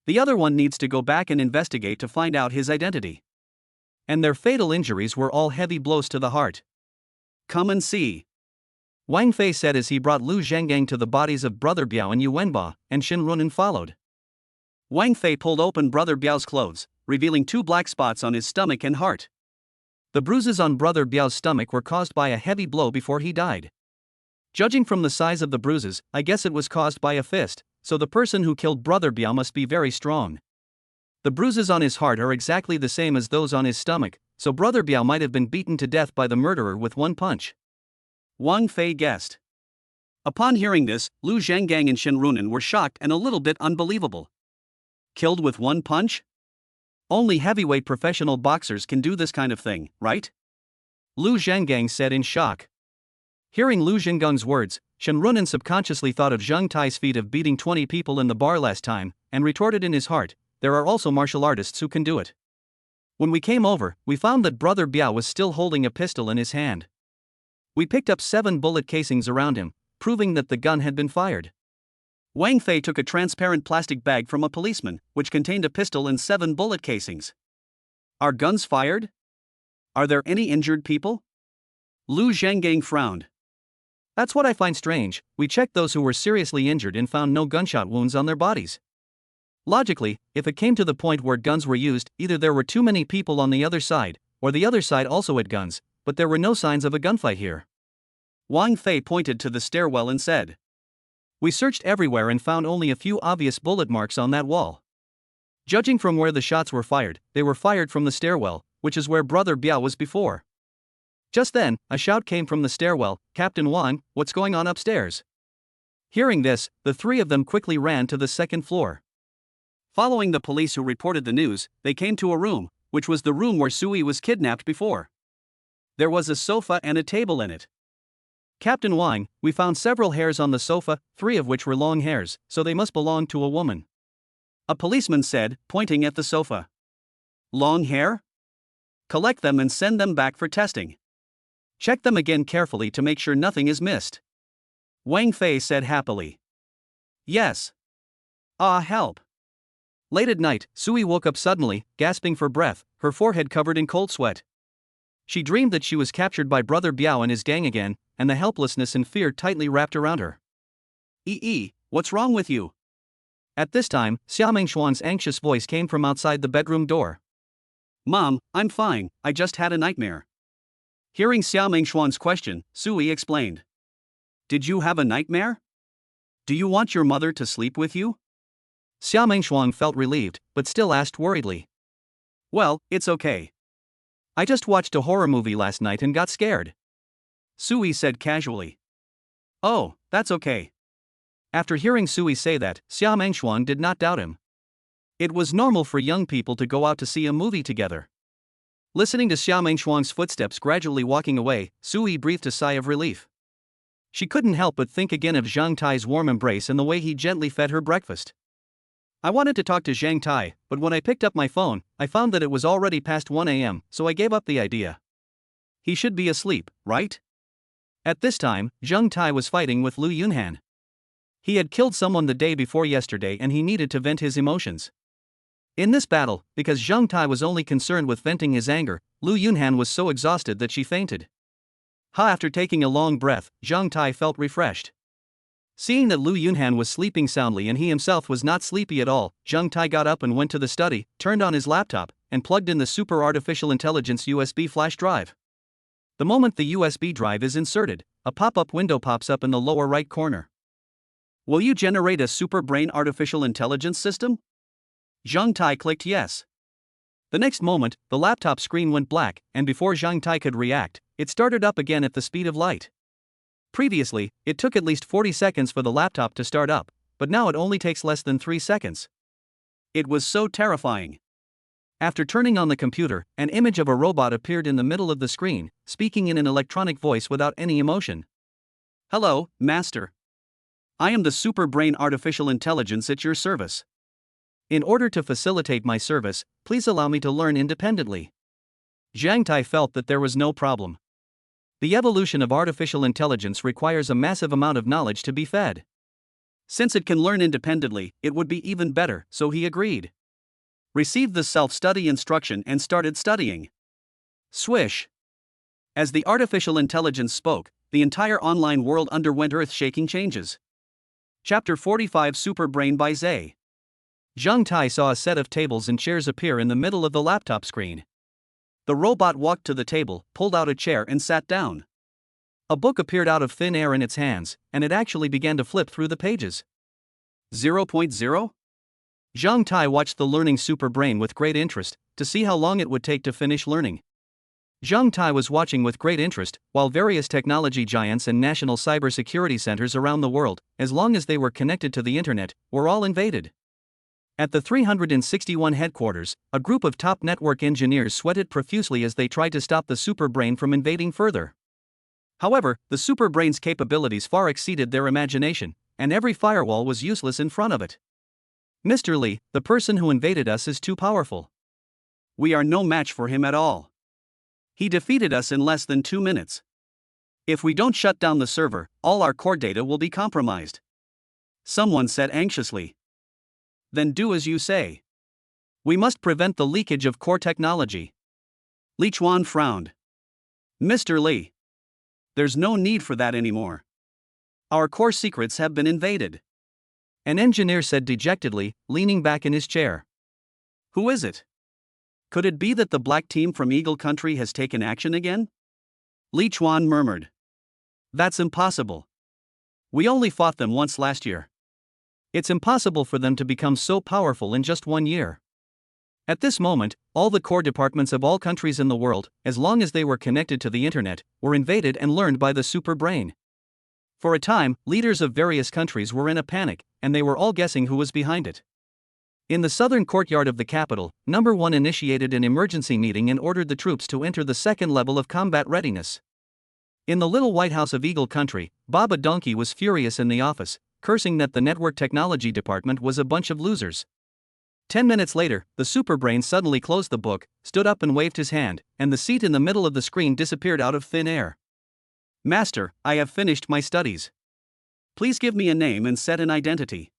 S1: The other one needs to go back and investigate to find out his identity. And their fatal injuries were all heavy blows to the heart. Come and see," Wang Fei said as he brought Lu Zhenggang to the bodies of Brother Biao and Yu Wenba, and Shen Runan followed. Wang Fei pulled open Brother Biao's clothes, revealing 2 black spots on his stomach and heart. The bruises on Brother Biao's stomach were caused by a heavy blow before he died. Judging from the size of the bruises, I guess it was caused by a fist, so the person who killed Brother Biao must be very strong. The bruises on his heart are exactly the same as those on his stomach, so Brother Biao might have been beaten to death by the murderer with one punch. Wang Fei guessed. Upon hearing this, Lu Zhenggang and Shen Runan were shocked and a little bit unbelievable. Killed with one punch? Only heavyweight professional boxers can do this kind of thing, right? Lu Zhenggang said in shock. Hearing Lu Zhenggang's words, Shen Runan subconsciously thought of Zhang Tai's feat of beating 20 people in the bar last time, and retorted in his heart, "There are also martial artists who can do it." When we came over, we found that Brother Biao was still holding a pistol in his hand. We picked up 7 bullet casings around him, proving that the gun had been fired. Wang Fei took a transparent plastic bag from a policeman, which contained a pistol and 7 bullet casings. Are guns fired? Are there any injured people? Lu Zhanggang frowned. That's what I find strange. We checked those who were seriously injured and found no gunshot wounds on their bodies. Logically, if it came to the point where guns were used, either there were too many people on the other side, or the other side also had guns, but there were no signs of a gunfight here. Wang Fei pointed to the stairwell and said, "We searched everywhere and found only a few obvious bullet marks on that wall. Judging from where the shots were fired, they were fired from the stairwell, which is where Brother Biao was before." Just then, a shout came from the stairwell, "Captain Wang, what's going on upstairs?" Hearing this, the three of them quickly ran to the second floor. Following the police who reported the news, they came to a room, which was the room where Sui was kidnapped before. There was a sofa and a table in it. "Captain Wang, we found several hairs on the sofa, 3 of which were long hairs, so they must belong to a woman," a policeman said, pointing at the sofa. "Long hair? Collect them and send them back for testing. Check them again carefully to make sure nothing is missed," Wang Fei said happily. "Yes. Ah, help." Late at night, Sui woke up suddenly, gasping for breath, her forehead covered in cold sweat. She dreamed that she was captured by Brother Biao and his gang again, and the helplessness and fear tightly wrapped around her. What's wrong with you?" At this time, Xia Mengshuan's anxious voice came from outside the bedroom door. "Mom, I'm fine, I just had a nightmare." Hearing Xia Mengshuan's question, Sui explained. "Did you have a nightmare? Do you want your mother to sleep with you?" Xia Mengshuan felt relieved, but still asked worriedly. "Well, it's okay. I just watched a horror movie last night and got scared," Sui said casually. "Oh, that's okay." After hearing Sui say that, Xia Mengshuan did not doubt him. It was normal for young people to go out to see a movie together. Listening to Xia Mengshuan's footsteps gradually walking away, Sui breathed a sigh of relief. She couldn't help but think again of Zhang Tai's warm embrace and the way he gently fed her breakfast. "I wanted to talk to Zhang Tai, but when I picked up my phone, I found that it was already past 1 a.m., so I gave up the idea. He should be asleep, right?" At this time, Zhang Tai was fighting with Lu Yunhan. He had killed someone the day before yesterday and he needed to vent his emotions. In this battle, because Zhang Tai was only concerned with venting his anger, Lu Yunhan was so exhausted that she fainted. After taking a long breath, Zhang Tai felt refreshed. Seeing that Lu Yunhan was sleeping soundly and he himself was not sleepy at all, Zhang Tai got up and went to the study, turned on his laptop, and plugged in the Super Artificial Intelligence USB flash drive. The moment the USB drive is inserted, a pop-up window pops up in the lower right corner. "Will you generate a super brain artificial intelligence system?" Zhang Tai clicked yes. The next moment, the laptop screen went black, and before Zhang Tai could react, it started up again at the speed of light. Previously, it took at least 40 seconds for the laptop to start up, but now it only takes less than 3 seconds. It was so terrifying. After turning on the computer, an image of a robot appeared in the middle of the screen, speaking in an electronic voice without any emotion. "Hello, Master. I am the Super Brain Artificial Intelligence at your service. In order to facilitate my service, please allow me to learn independently." Zhang Tai felt that there was no problem. The evolution of artificial intelligence requires a massive amount of knowledge to be fed. Since it can learn independently, it would be even better, so he agreed. Received the self-study instruction and started studying. Swish. As the artificial intelligence spoke, the entire online world underwent earth-shaking changes. Chapter 45 Super Brain by Zhe. Zhang Tai saw a set of tables and chairs appear in the middle of the laptop screen. The robot walked to the table, pulled out a chair and sat down. A book appeared out of thin air in its hands, and it actually began to flip through the pages. 0.0? Zhang Tai watched the learning super brain with great interest, to see how long it would take to finish learning. Zhang Tai was watching with great interest, while various technology giants and national cybersecurity centers around the world, as long as they were connected to the internet, were all invaded. At the 361 headquarters, a group of top network engineers sweated profusely as they tried to stop the superbrain from invading further. However, the superbrain's capabilities far exceeded their imagination, and every firewall was useless in front of it. "Mr. Li, the person who invaded us is too powerful. We are no match for him at all. He defeated us in less than 2 minutes. If we don't shut down the server, all our core data will be compromised," Someone said anxiously. Then do as you say. We must prevent the leakage of core technology. Li Chuan frowned. Mr. Li. There's no need for that anymore. Our core secrets have been invaded. An engineer said dejectedly, leaning back in his chair. Who is it? Could it be that the black team from Eagle Country has taken action again? Li Chuan murmured. That's impossible. We only fought them once last year. It's impossible for them to become so powerful in just 1 year. At this moment, all the core departments of all countries in the world, as long as they were connected to the internet, were invaded and learned by the super brain. For a time, leaders of various countries were in a panic, and they were all guessing who was behind it. In the southern courtyard of the capital, Number 1 initiated an emergency meeting and ordered the troops to enter the second level of combat readiness. In the little White House of Eagle Country, Baba Donkey was furious in the office, cursing that the network technology department was a bunch of losers. 10 minutes later, the superbrain suddenly closed the book, stood up and waved his hand, and the seat in the middle of the screen disappeared out of thin air. Master, I have finished my studies. Please give me a name and set an identity,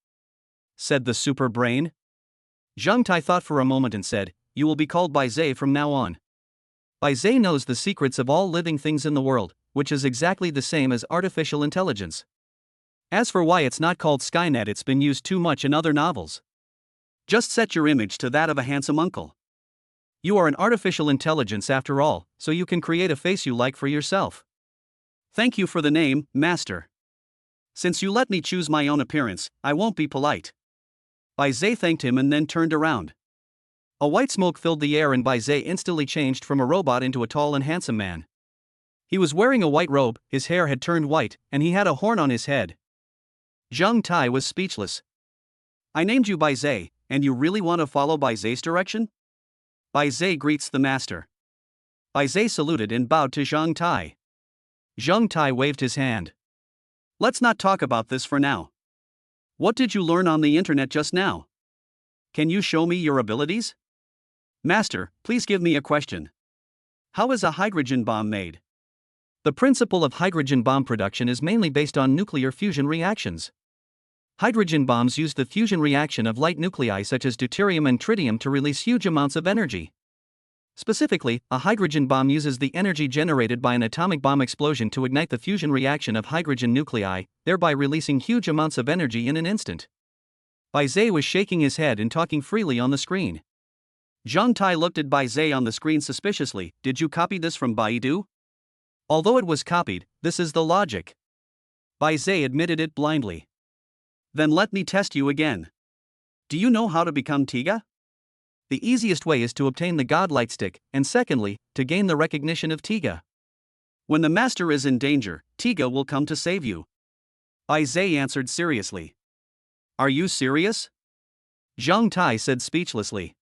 S1: said the superbrain. Zhang Tai thought for a moment and said, You will be called Bai Zhe from now on. Bai Zhe knows the secrets of all living things in the world, which is exactly the same as artificial intelligence. As for why it's not called Skynet, it's been used too much in other novels. Just set your image to that of a handsome uncle. You are an artificial intelligence after all, so you can create a face you like for yourself. Thank you for the name, Master. Since you let me choose my own appearance, I won't be polite. Bai Zhe thanked him and then turned around. A white smoke filled the air and Bai Zhe instantly changed from a robot into a tall and handsome man. He was wearing a white robe, his hair had turned white, and he had a horn on his head. Zhang Tai was speechless. I named you Bai Zhe, and you really want to follow Bai Zhe's direction? Bai Zhe greets the master. Bai Zhe saluted and bowed to Zhang Tai. Zhang Tai waved his hand. Let's not talk about this for now. What did you learn on the internet just now? Can you show me your abilities? Master, please give me a question. How is a hydrogen bomb made? The principle of hydrogen bomb production is mainly based on nuclear fusion reactions. Hydrogen bombs use the fusion reaction of light nuclei such as deuterium and tritium to release huge amounts of energy. Specifically, a hydrogen bomb uses the energy generated by an atomic bomb explosion to ignite the fusion reaction of hydrogen nuclei, thereby releasing huge amounts of energy in an instant. Bai Zhe was shaking his head and talking freely on the screen. Zhang Tai looked at Bai Zhe on the screen suspiciously. Did you copy this from Baidu? Although it was copied, this is the logic. Bai Zhe admitted it blindly. Then let me test you again. Do you know how to become Tiga? The easiest way is to obtain the God Light Stick, and secondly, to gain the recognition of Tiga. When the master is in danger, Tiga will come to save you. Bai Zhe answered seriously. Are you serious? Zhang Tai said speechlessly.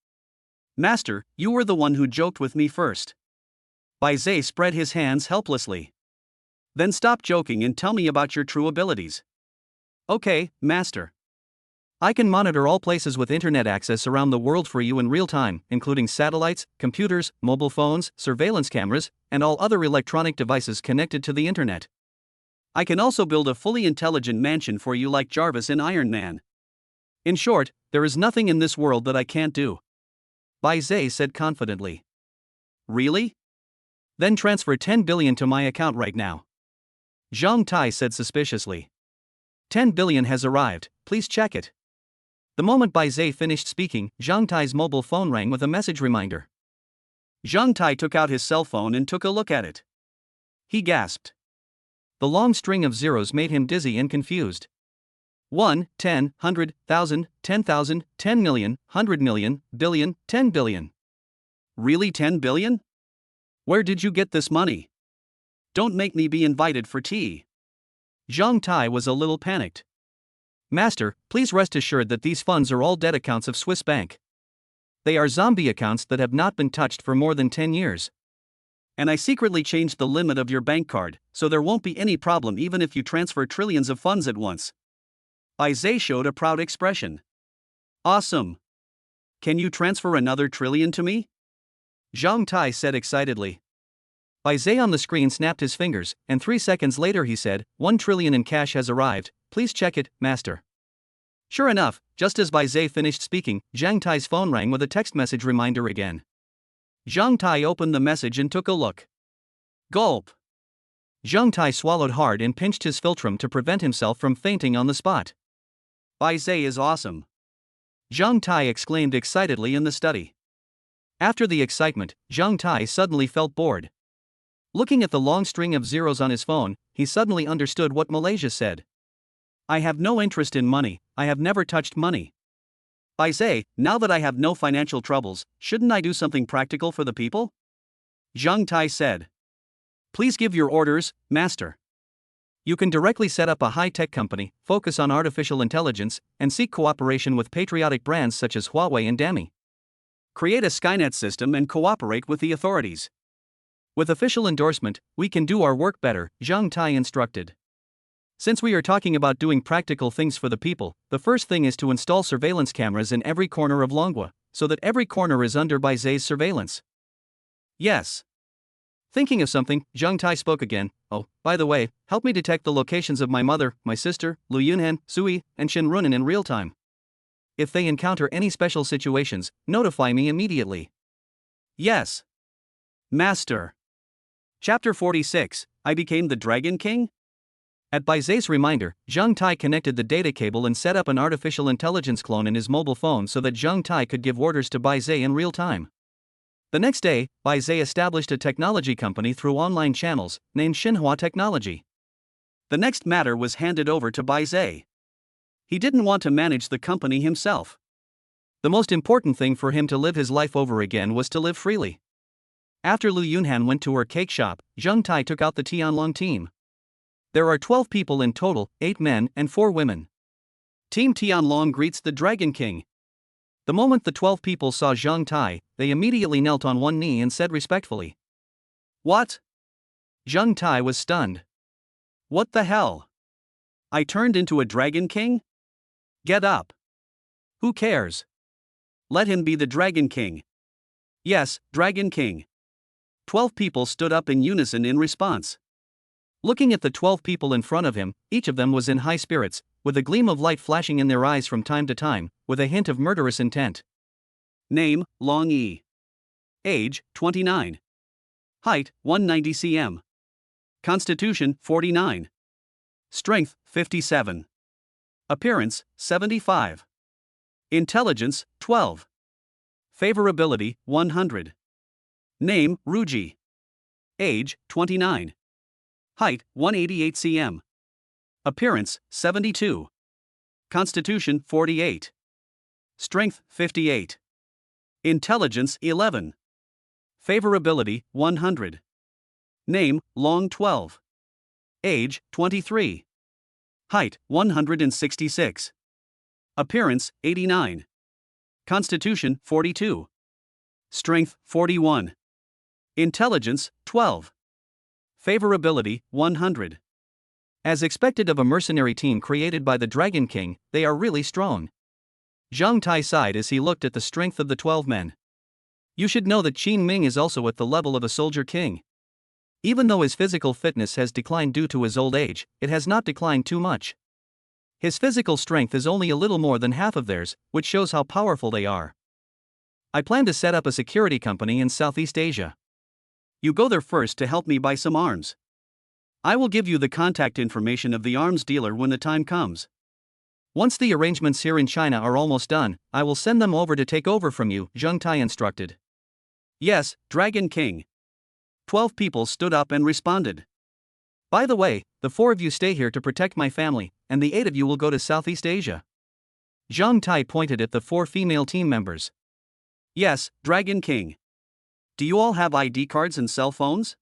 S1: Master, you were the one who joked with me first. Bai Zhe spread his hands helplessly. Then stop joking and tell me about your true abilities. Okay, Master. I can monitor all places with internet access around the world for you in real time, including satellites, computers, mobile phones, surveillance cameras, and all other electronic devices connected to the internet. I can also build a fully intelligent mansion for you like Jarvis in Iron Man. In short, there is nothing in this world that I can't do. Bai Zhe said confidently. Really? Then transfer 10 billion to my account right now. Zhang Tai said suspiciously. 10 billion has arrived, please check it. The moment Bai Zhe finished speaking, Zhang Tai's mobile phone rang with a message reminder. Zhang Tai took out his cell phone and took a look at it. He gasped. The long string of zeros made him dizzy and confused. 1, 10, 100, 1,000, 10,000, 10 million, 100 million, billion, 10 billion. Really 10 billion? Where did you get this money? Don't make me be invited for tea. Zhang Tai was a little panicked. Master, please rest assured that these funds are all debt accounts of Swiss Bank. They are zombie accounts that have not been touched for more than 10 years. And I secretly changed the limit of your bank card, so there won't be any problem even if you transfer trillions of funds at once. Bai Zhe showed a proud expression. Awesome. Can you transfer another trillion to me? Zhang Tai said excitedly. Bai Zhe on the screen snapped his fingers, and 3 seconds later he said, 1 trillion in cash has arrived, please check it, Master. Sure enough, just as Bai Zai finished speaking, Zhang Tai's phone rang with a text message reminder again. Zhang Tai opened the message and took a look. Gulp. Zhang Tai swallowed hard and pinched his philtrum to prevent himself from fainting on the spot. Bai Zai is awesome. Zhang Tai exclaimed excitedly in the study. After the excitement, Zhang Tai suddenly felt bored. Looking at the long string of zeros on his phone, he suddenly understood what Malaysia said. I have no interest in money, I have never touched money. Bai Zai, now that I have no financial troubles, shouldn't I do something practical for the people? Zhang Tai said. Please give your orders, master. You can directly set up a high-tech company, focus on artificial intelligence, and seek cooperation with patriotic brands such as Huawei and Dami. Create a Skynet system and cooperate with the authorities. With official endorsement, we can do our work better, Zhang Tai instructed. Since we are talking about doing practical things for the people, the first thing is to install surveillance cameras in every corner of Longwa, so that every corner is under Bai Zai's surveillance. Yes. Thinking of something, Zhang Tai spoke again. Oh, by the way, help me detect the locations of my mother, my sister, Lu Yunhan, Sui, and Shin Runan in real time. If they encounter any special situations, notify me immediately. Yes. Master. Chapter 46, I Became the Dragon King? At Bai Zai's reminder, Zhang Tai connected the data cable and set up an artificial intelligence clone in his mobile phone so that Zhang Tai could give orders to Bai Zai in real time. The next day, Bai Zai established a technology company through online channels, named Xinhua Technology. The next matter was handed over to Bai Zai. He didn't want to manage the company himself. The most important thing for him to live his life over again was to live freely. After Lu Yunhan went to her cake shop, Zhang Tai took out the Tianlong team. There are 12 people in total, 8 men and 4 women. Team Tianlong greets the Dragon King. The moment the 12 people saw Zhang Tai, they immediately knelt on one knee and said respectfully. What? Zhang Tai was stunned. What the hell? I turned into a Dragon King? Get up. Who cares? Let him be the Dragon King. Yes, Dragon King. 12 people stood up in unison in response. Looking at the 12 people in front of him, each of them was in high spirits, with a gleam of light flashing in their eyes from time to time, with a hint of murderous intent. Name, Long Yi. Age, 29. Height, 190 cm. Constitution, 49. Strength, 57. Appearance, 75. Intelligence, 12. Favorability, 100. Name, Ruji. Age, 29. Height, 188 cm. Appearance, 72. Constitution, 48. Strength, 58. Intelligence, 11. Favorability, 100. Name, Long 12. Age, 23. Height, 166. Appearance, 89. Constitution, 42. Strength, 41. Intelligence, 12. Favorability, 100. As expected of a mercenary team created by the Dragon King, they are really strong. Zhang Tai sighed as he looked at the strength of the 12 men. You should know that Qin Ming is also at the level of a soldier king. Even though his physical fitness has declined due to his old age, it has not declined too much. His physical strength is only a little more than half of theirs, which shows how powerful they are. I plan to set up a security company in Southeast Asia. You go there first to help me buy some arms. I will give you the contact information of the arms dealer when the time comes. Once the arrangements here in China are almost done, I will send them over to take over from you, Zhang Tai instructed. Yes, Dragon King. 12 people stood up and responded. By the way, the 4 of you stay here to protect my family, and the 8 of you will go to Southeast Asia. Zhang Tai pointed at the 4 female team members. Yes, Dragon King. Do you all have ID cards and cell phones?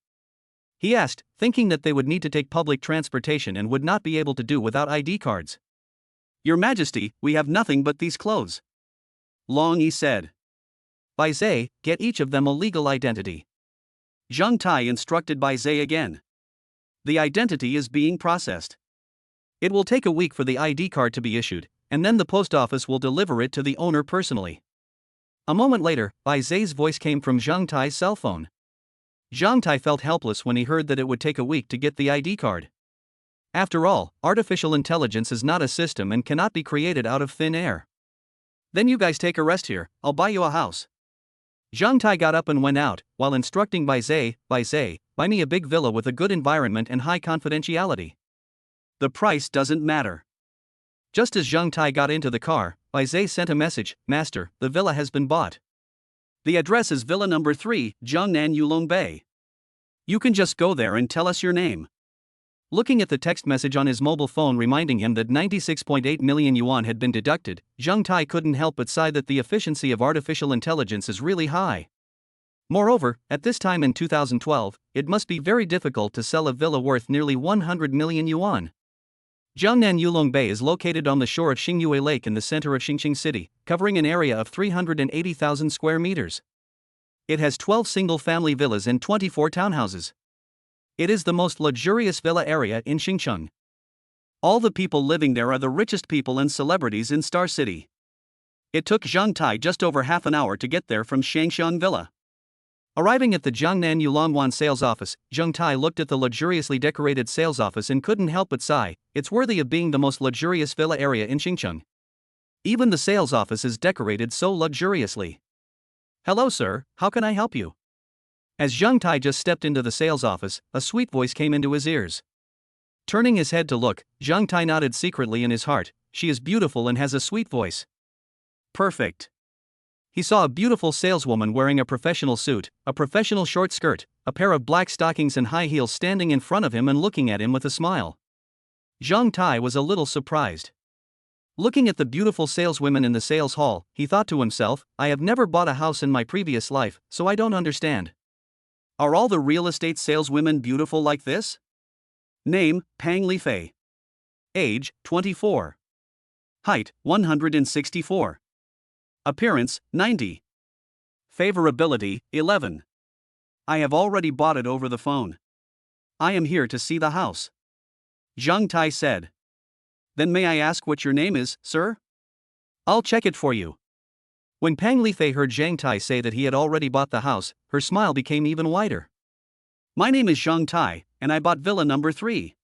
S1: He asked, thinking that they would need to take public transportation and would not be able to do without ID cards. Your Majesty, we have nothing but these clothes. Long Yi said. Bai Zai, get each of them a legal identity. Zhang Tai instructed Bai Zai again. The identity is being processed. It will take a week for the ID card to be issued, and then the post office will deliver it to the owner personally. A moment later, Bai Zai's voice came from Zhang Tai's cell phone. Zhang Tai felt helpless when he heard that it would take a week to get the ID card. After all, artificial intelligence is not a system and cannot be created out of thin air. Then you guys take a rest here, I'll buy you a house. Zhang Tai got up and went out, while instructing Bai Zhe, buy me a big villa with a good environment and high confidentiality. The price doesn't matter. Just as Zhang Tai got into the car, Bai Zhe sent a message, Master, the villa has been bought. The address is Villa number 3, Jiangnan Yulong Bay. You can just go there and tell us your name. Looking at the text message on his mobile phone reminding him that 96.8 million yuan had been deducted, Zhang Tai couldn't help but sigh that the efficiency of artificial intelligence is really high. Moreover, at this time in 2012, it must be very difficult to sell a villa worth nearly 100 million yuan. Jiangnan Yulong Bay is located on the shore of Xingyue Lake in the center of Xingqing City, covering an area of 380,000 square meters. It has 12 single-family villas and 24 townhouses. It is the most luxurious villa area in Xinjiang. All the people living there are the richest people and celebrities in Star City. It took Zhang Tai just over half an hour to get there from Shangxiang Villa. Arriving at the Jiangnan Yulongwan sales office, Zhang Tai looked at the luxuriously decorated sales office and couldn't help but sigh, it's worthy of being the most luxurious villa area in Xinjiang. Even the sales office is decorated so luxuriously. Hello sir, how can I help you? As Zhang Tai just stepped into the sales office, a sweet voice came into his ears. Turning his head to look, Zhang Tai nodded secretly in his heart, she is beautiful and has a sweet voice. Perfect. He saw a beautiful saleswoman wearing a professional suit, a professional short skirt, a pair of black stockings and high heels standing in front of him and looking at him with a smile. Zhang Tai was a little surprised. Looking at the beautiful saleswomen in the sales hall, he thought to himself, I have never bought a house in my previous life, so I don't understand. Are all the real estate saleswomen beautiful like this? Name, Pang Lifei. Age, 24. Height, 164. Appearance, 90. Favorability, 11. I have already bought it over the phone. I am here to see the house. Zhang Tai said. Then may I ask what your name is, sir? I'll check it for you. When Pang Lifei heard Zhang Tai say that he had already bought the house, her smile became even wider. My name is Zhang Tai, and I bought villa number 3.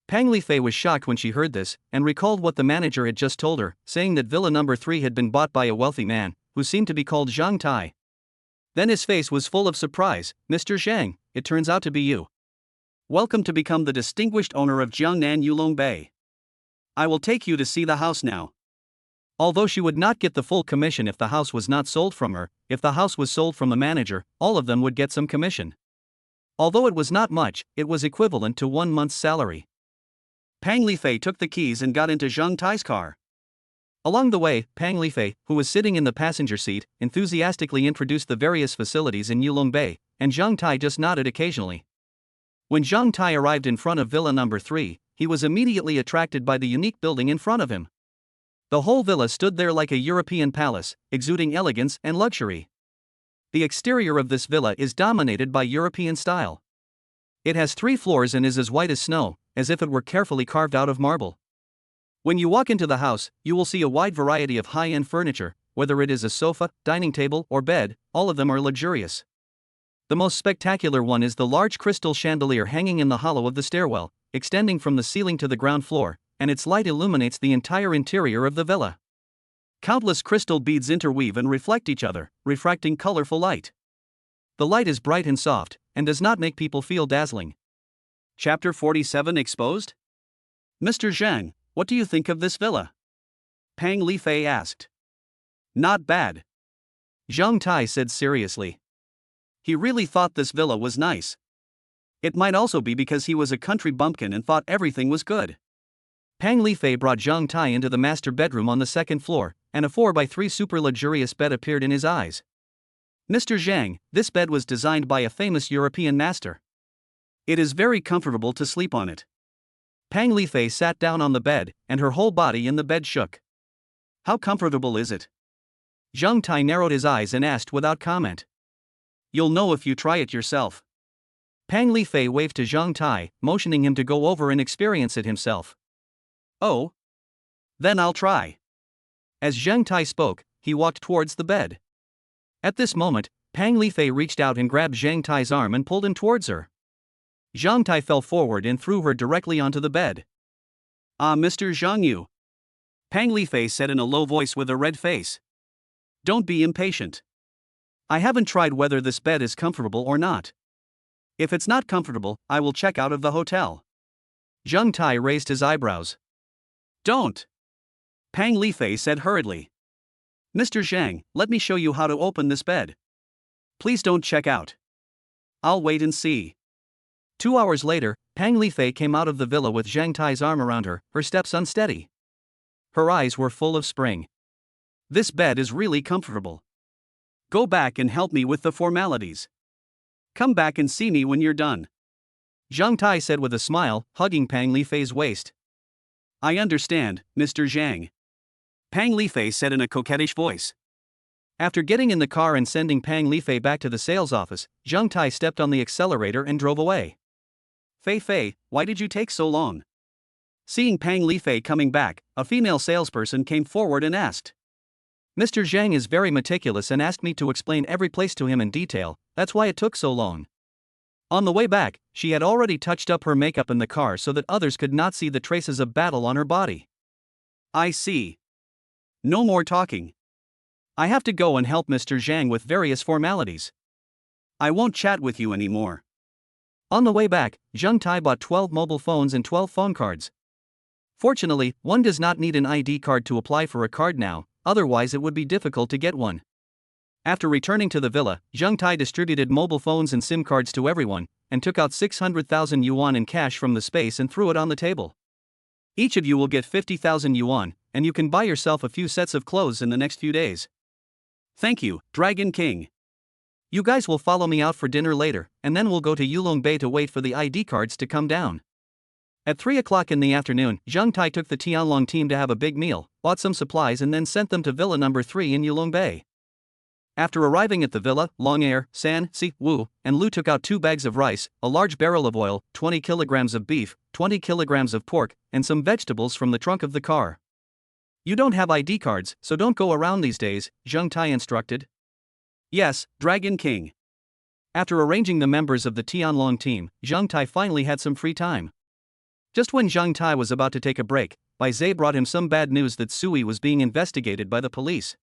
S1: Pang Lifei was shocked when she heard this, and recalled what the manager had just told her, saying that villa number 3 had been bought by a wealthy man, who seemed to be called Zhang Tai. Then his face was full of surprise, Mr. Zhang, it turns out to be you. Welcome to become the distinguished owner of Jiangnan Yulong Bay. I will take you to see the house now. Although she would not get the full commission if the house was not sold from her, if the house was sold from a manager, all of them would get some commission. Although it was not much, it was equivalent to 1 month's salary. Pang Lifei took the keys and got into Zhang Tai's car. Along the way, Pang Lifei, who was sitting in the passenger seat, enthusiastically introduced the various facilities in Yulong Bay, and Zhang Tai just nodded occasionally. When Zhang Tai arrived in front of villa number 3, he was immediately attracted by the unique building in front of him. The whole villa stood there like a European palace, exuding elegance and luxury. The exterior of this villa is dominated by European style. It has 3 floors and is as white as snow, as if it were carefully carved out of marble. When you walk into the house, you will see a wide variety of high-end furniture, whether it is a sofa, dining table, or bed, all of them are luxurious. The most spectacular one is the large crystal chandelier hanging in the hollow of the stairwell, extending from the ceiling to the ground floor, and its light illuminates the entire interior of the villa. Countless crystal beads interweave and reflect each other, refracting colorful light. The light is bright and soft, and does not make people feel dazzling. Chapter 47 Exposed? Mr. Zhang, what do you think of this villa? Pang Lifei asked. Not bad. Zhang Tai said seriously. He really thought this villa was nice. It might also be because he was a country bumpkin and thought everything was good. Pang Lifei brought Zhang Tai into the master bedroom on the 2nd floor, and a 4x3 super luxurious bed appeared in his eyes. Mr. Zhang, this bed was designed by a famous European master. It is very comfortable to sleep on it. Pang Lifei sat down on the bed, and her whole body in the bed shook. How comfortable is it? Zhang Tai narrowed his eyes and asked without comment. You'll know if you try it yourself. Pang Lifei waved to Zhang Tai, motioning him to go over and experience it himself. Oh? Then I'll try. As Zhang Tai spoke, he walked towards the bed. At this moment, Pang Lifei reached out and grabbed Zhang Tai's arm and pulled him towards her. Zhang Tai fell forward and threw her directly onto the bed. "Ah, Mr. Zhang Yu," Pang Lifei said in a low voice with a red face. "Don't be impatient. I haven't tried whether this bed is comfortable or not. If it's not comfortable, I will check out of the hotel." Zhang Tai raised his eyebrows. "Don't," Pang Lifei said hurriedly. "Mr. Zhang, let me show you how to open this bed. Please don't check out. I'll wait and see." 2 hours later, Pang Lifei came out of the villa with Zhang Tai's arm around her, her steps unsteady. Her eyes were full of spring. "This bed is really comfortable. Go back and help me with the formalities. Come back and see me when you're done," Zhang Tai said with a smile, hugging Pang Lifei's waist. "I understand, Mr. Zhang," Pang Lifei said in a coquettish voice. After getting in the car and sending Pang Lifei back to the sales office, Zhang Tai stepped on the accelerator and drove away. "Fei Fei, why did you take so long?" Seeing Pang Lifei coming back, a female salesperson came forward and asked. "Mr. Zhang is very meticulous and asked me to explain every place to him in detail, that's why it took so long." On the way back, she had already touched up her makeup in the car so that others could not see the traces of battle on her body. "I see. No more talking. I have to go and help Mr. Zhang with various formalities. I won't chat with you anymore." On the way back, Zhang Tai bought 12 mobile phones and 12 phone cards. Fortunately, one does not need an ID card to apply for a card now, otherwise it would be difficult to get one. After returning to the villa, Zhang Tai distributed mobile phones and SIM cards to everyone, and took out 600,000 yuan in cash from the space and threw it on the table. "Each of you will get 50,000 yuan, and you can buy yourself a few sets of clothes in the next few days. Thank you, Dragon King. You guys will follow me out for dinner later, and then we'll go to Yulong Bay to wait for the ID cards to come down." At 3 o'clock in the afternoon, Zhang Tai took the Tianlong team to have a big meal, bought some supplies and then sent them to Villa number 3 in Yulong Bay. After arriving at the villa, Longair, San, Si, Wu, and Lu took out 2 bags of rice, a large barrel of oil, 20 kilograms of beef, 20 kilograms of pork, and some vegetables from the trunk of the car. "You don't have ID cards, so don't go around these days," Zhang Tai instructed. "Yes, Dragon King." After arranging the members of the Tianlong team, Zhang Tai finally had some free time. Just when Zhang Tai was about to take a break, Bai Zhe brought him some bad news that Sui was being investigated by the police.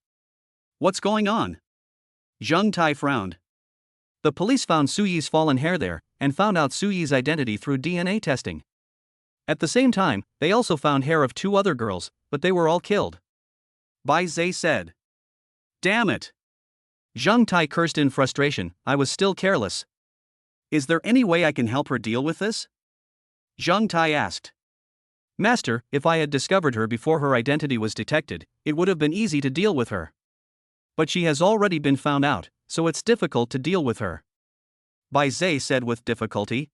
S1: "What's going on?" Zhang Tai frowned. The police found Suyi's fallen hair there, and found out Suyi's identity through DNA testing. At the same time, they also found hair of 2 other girls, but they were all killed. Bai Zhe said. "Damn it!" Zhang Tai cursed in frustration, "I was still careless. Is there any way I can help her deal with this?" Zhang Tai asked. "Master, if I had discovered her before her identity was detected, it would have been easy to deal with her. But she has already been found out, so it's difficult to deal with her," Bai Zhe said with difficulty.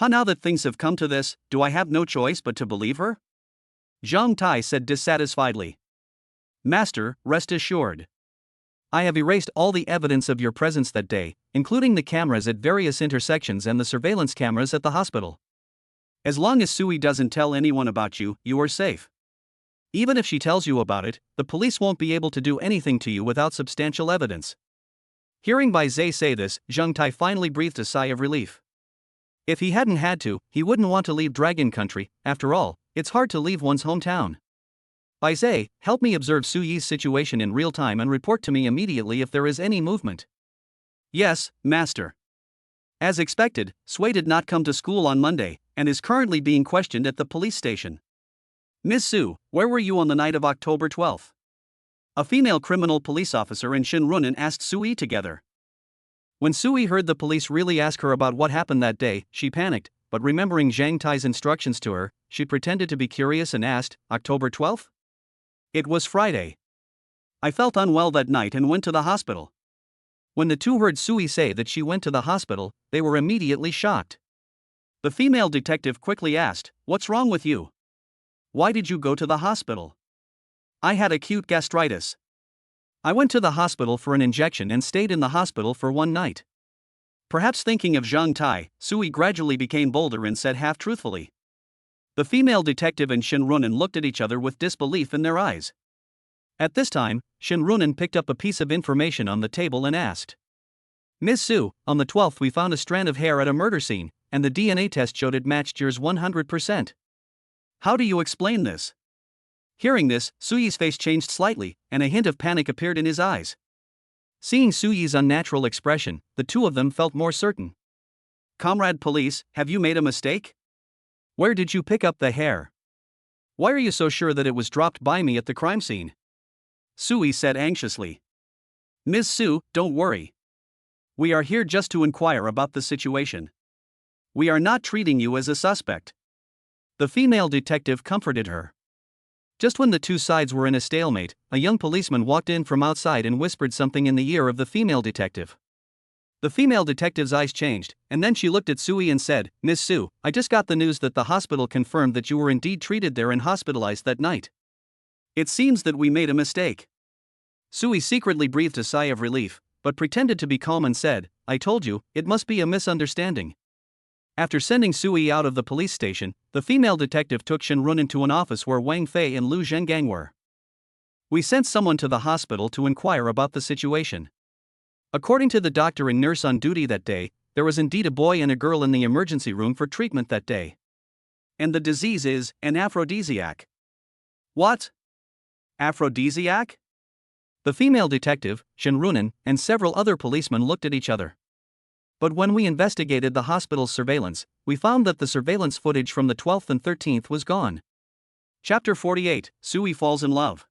S1: Now that things have come to this, do I have no choice but to believe her?" Zhang Tai said dissatisfiedly. "Master, rest assured. I have erased all the evidence of your presence that day, including the cameras at various intersections and the surveillance cameras at the hospital. As long as Sui doesn't tell anyone about you, you are safe. Even if she tells you about it, the police won't be able to do anything to you without substantial evidence." Hearing Bai Zhe say this, Zhang Tai finally breathed a sigh of relief. If he hadn't had to, he wouldn't want to leave Dragon Country. After all, it's hard to leave one's hometown. "Bai Zhe, help me observe Suyi's situation in real time and report to me immediately if there is any movement." "Yes, master." As expected, Sui did not come to school on Monday, and is currently being questioned at the police station. "Ms. Su, where were you on the night of October 12th? A female criminal police officer and Shin Runan asked Sui together. When Sui heard the police really ask her about what happened that day, she panicked, but remembering Zhang Tai's instructions to her, she pretended to be curious and asked, "October 12th? It was Friday. I felt unwell that night and went to the hospital." When the two heard Sui say that she went to the hospital, they were immediately shocked. The female detective quickly asked, "What's wrong with you? Why did you go to the hospital?" "I had acute gastritis. I went to the hospital for an injection and stayed in the hospital for 1 night." Perhaps thinking of Zhang Tai, Sui gradually became bolder and said half-truthfully. The female detective and Shin Runan looked at each other with disbelief in their eyes. At this time, Shin Runan picked up a piece of information on the table and asked, "Ms. Su, on the 12th we found a strand of hair at a murder scene, and the DNA test showed it matched yours 100%. How do you explain this? Hearing this, Suyi's face changed slightly, and a hint of panic appeared in his eyes. Seeing Suyi's unnatural expression, the two of them felt more certain. Comrade Police, have you made a mistake? Where did you pick up the hair? Why are you so sure that it was dropped by me at the crime scene? Suyi said anxiously. Ms. Su, don't worry. We are here just to inquire about the situation. We are not treating you as a suspect. The female detective comforted her. Just when the two sides were in a stalemate, a young policeman walked in from outside and whispered something in the ear of the female detective. The female detective's eyes changed, and then she looked at Suyi and said, Miss Su, I just got the news that the hospital confirmed that you were indeed treated there and hospitalized that night. It seems that we made a mistake. Suyi secretly breathed a sigh of relief, but pretended to be calm and said, I told you, it must be a misunderstanding. After sending Suyi out of the police station, the female detective took Shenrun into an office where Wang Fei and Lu Zhengang were. We sent someone to the hospital to inquire about the situation. According to the doctor and nurse on duty that day, there was indeed a boy and a girl in the emergency room for treatment that day. And the disease is an aphrodisiac. What? Aphrodisiac? The female detective, Shenrunen, and several other policemen looked at each other. But when we investigated the hospital's surveillance, we found that the surveillance footage from the 12th and 13th was gone. Chapter 48, Suyi Falls in Love.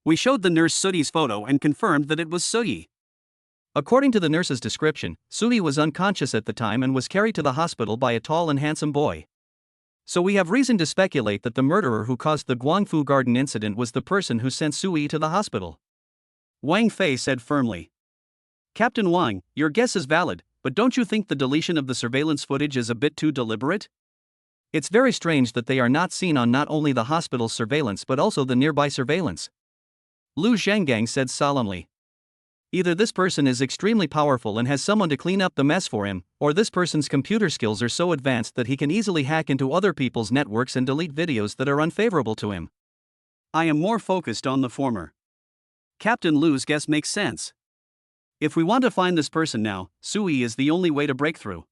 S1: We showed the nurse Suyi's photo and confirmed that it was Suyi. According to the nurse's description, Suyi was unconscious at the time and was carried to the hospital by a tall and handsome boy. So we have reason to speculate that the murderer who caused the Guangfu Garden incident was the person who sent Suyi to the hospital. Wang Fei said firmly. Captain Wang, your guess is valid, but don't you think the deletion of the surveillance footage is a bit too deliberate? It's very strange that they are not seen on not only the hospital's surveillance but also the nearby surveillance. Lu Zhengang said solemnly. Either this person is extremely powerful and has someone to clean up the mess for him, or this person's computer skills are so advanced that he can easily hack into other people's networks and delete videos that are unfavorable to him. I am more focused on the former. Captain Lu's guess makes sense. If we want to find this person now, Suyi is the only way to break through.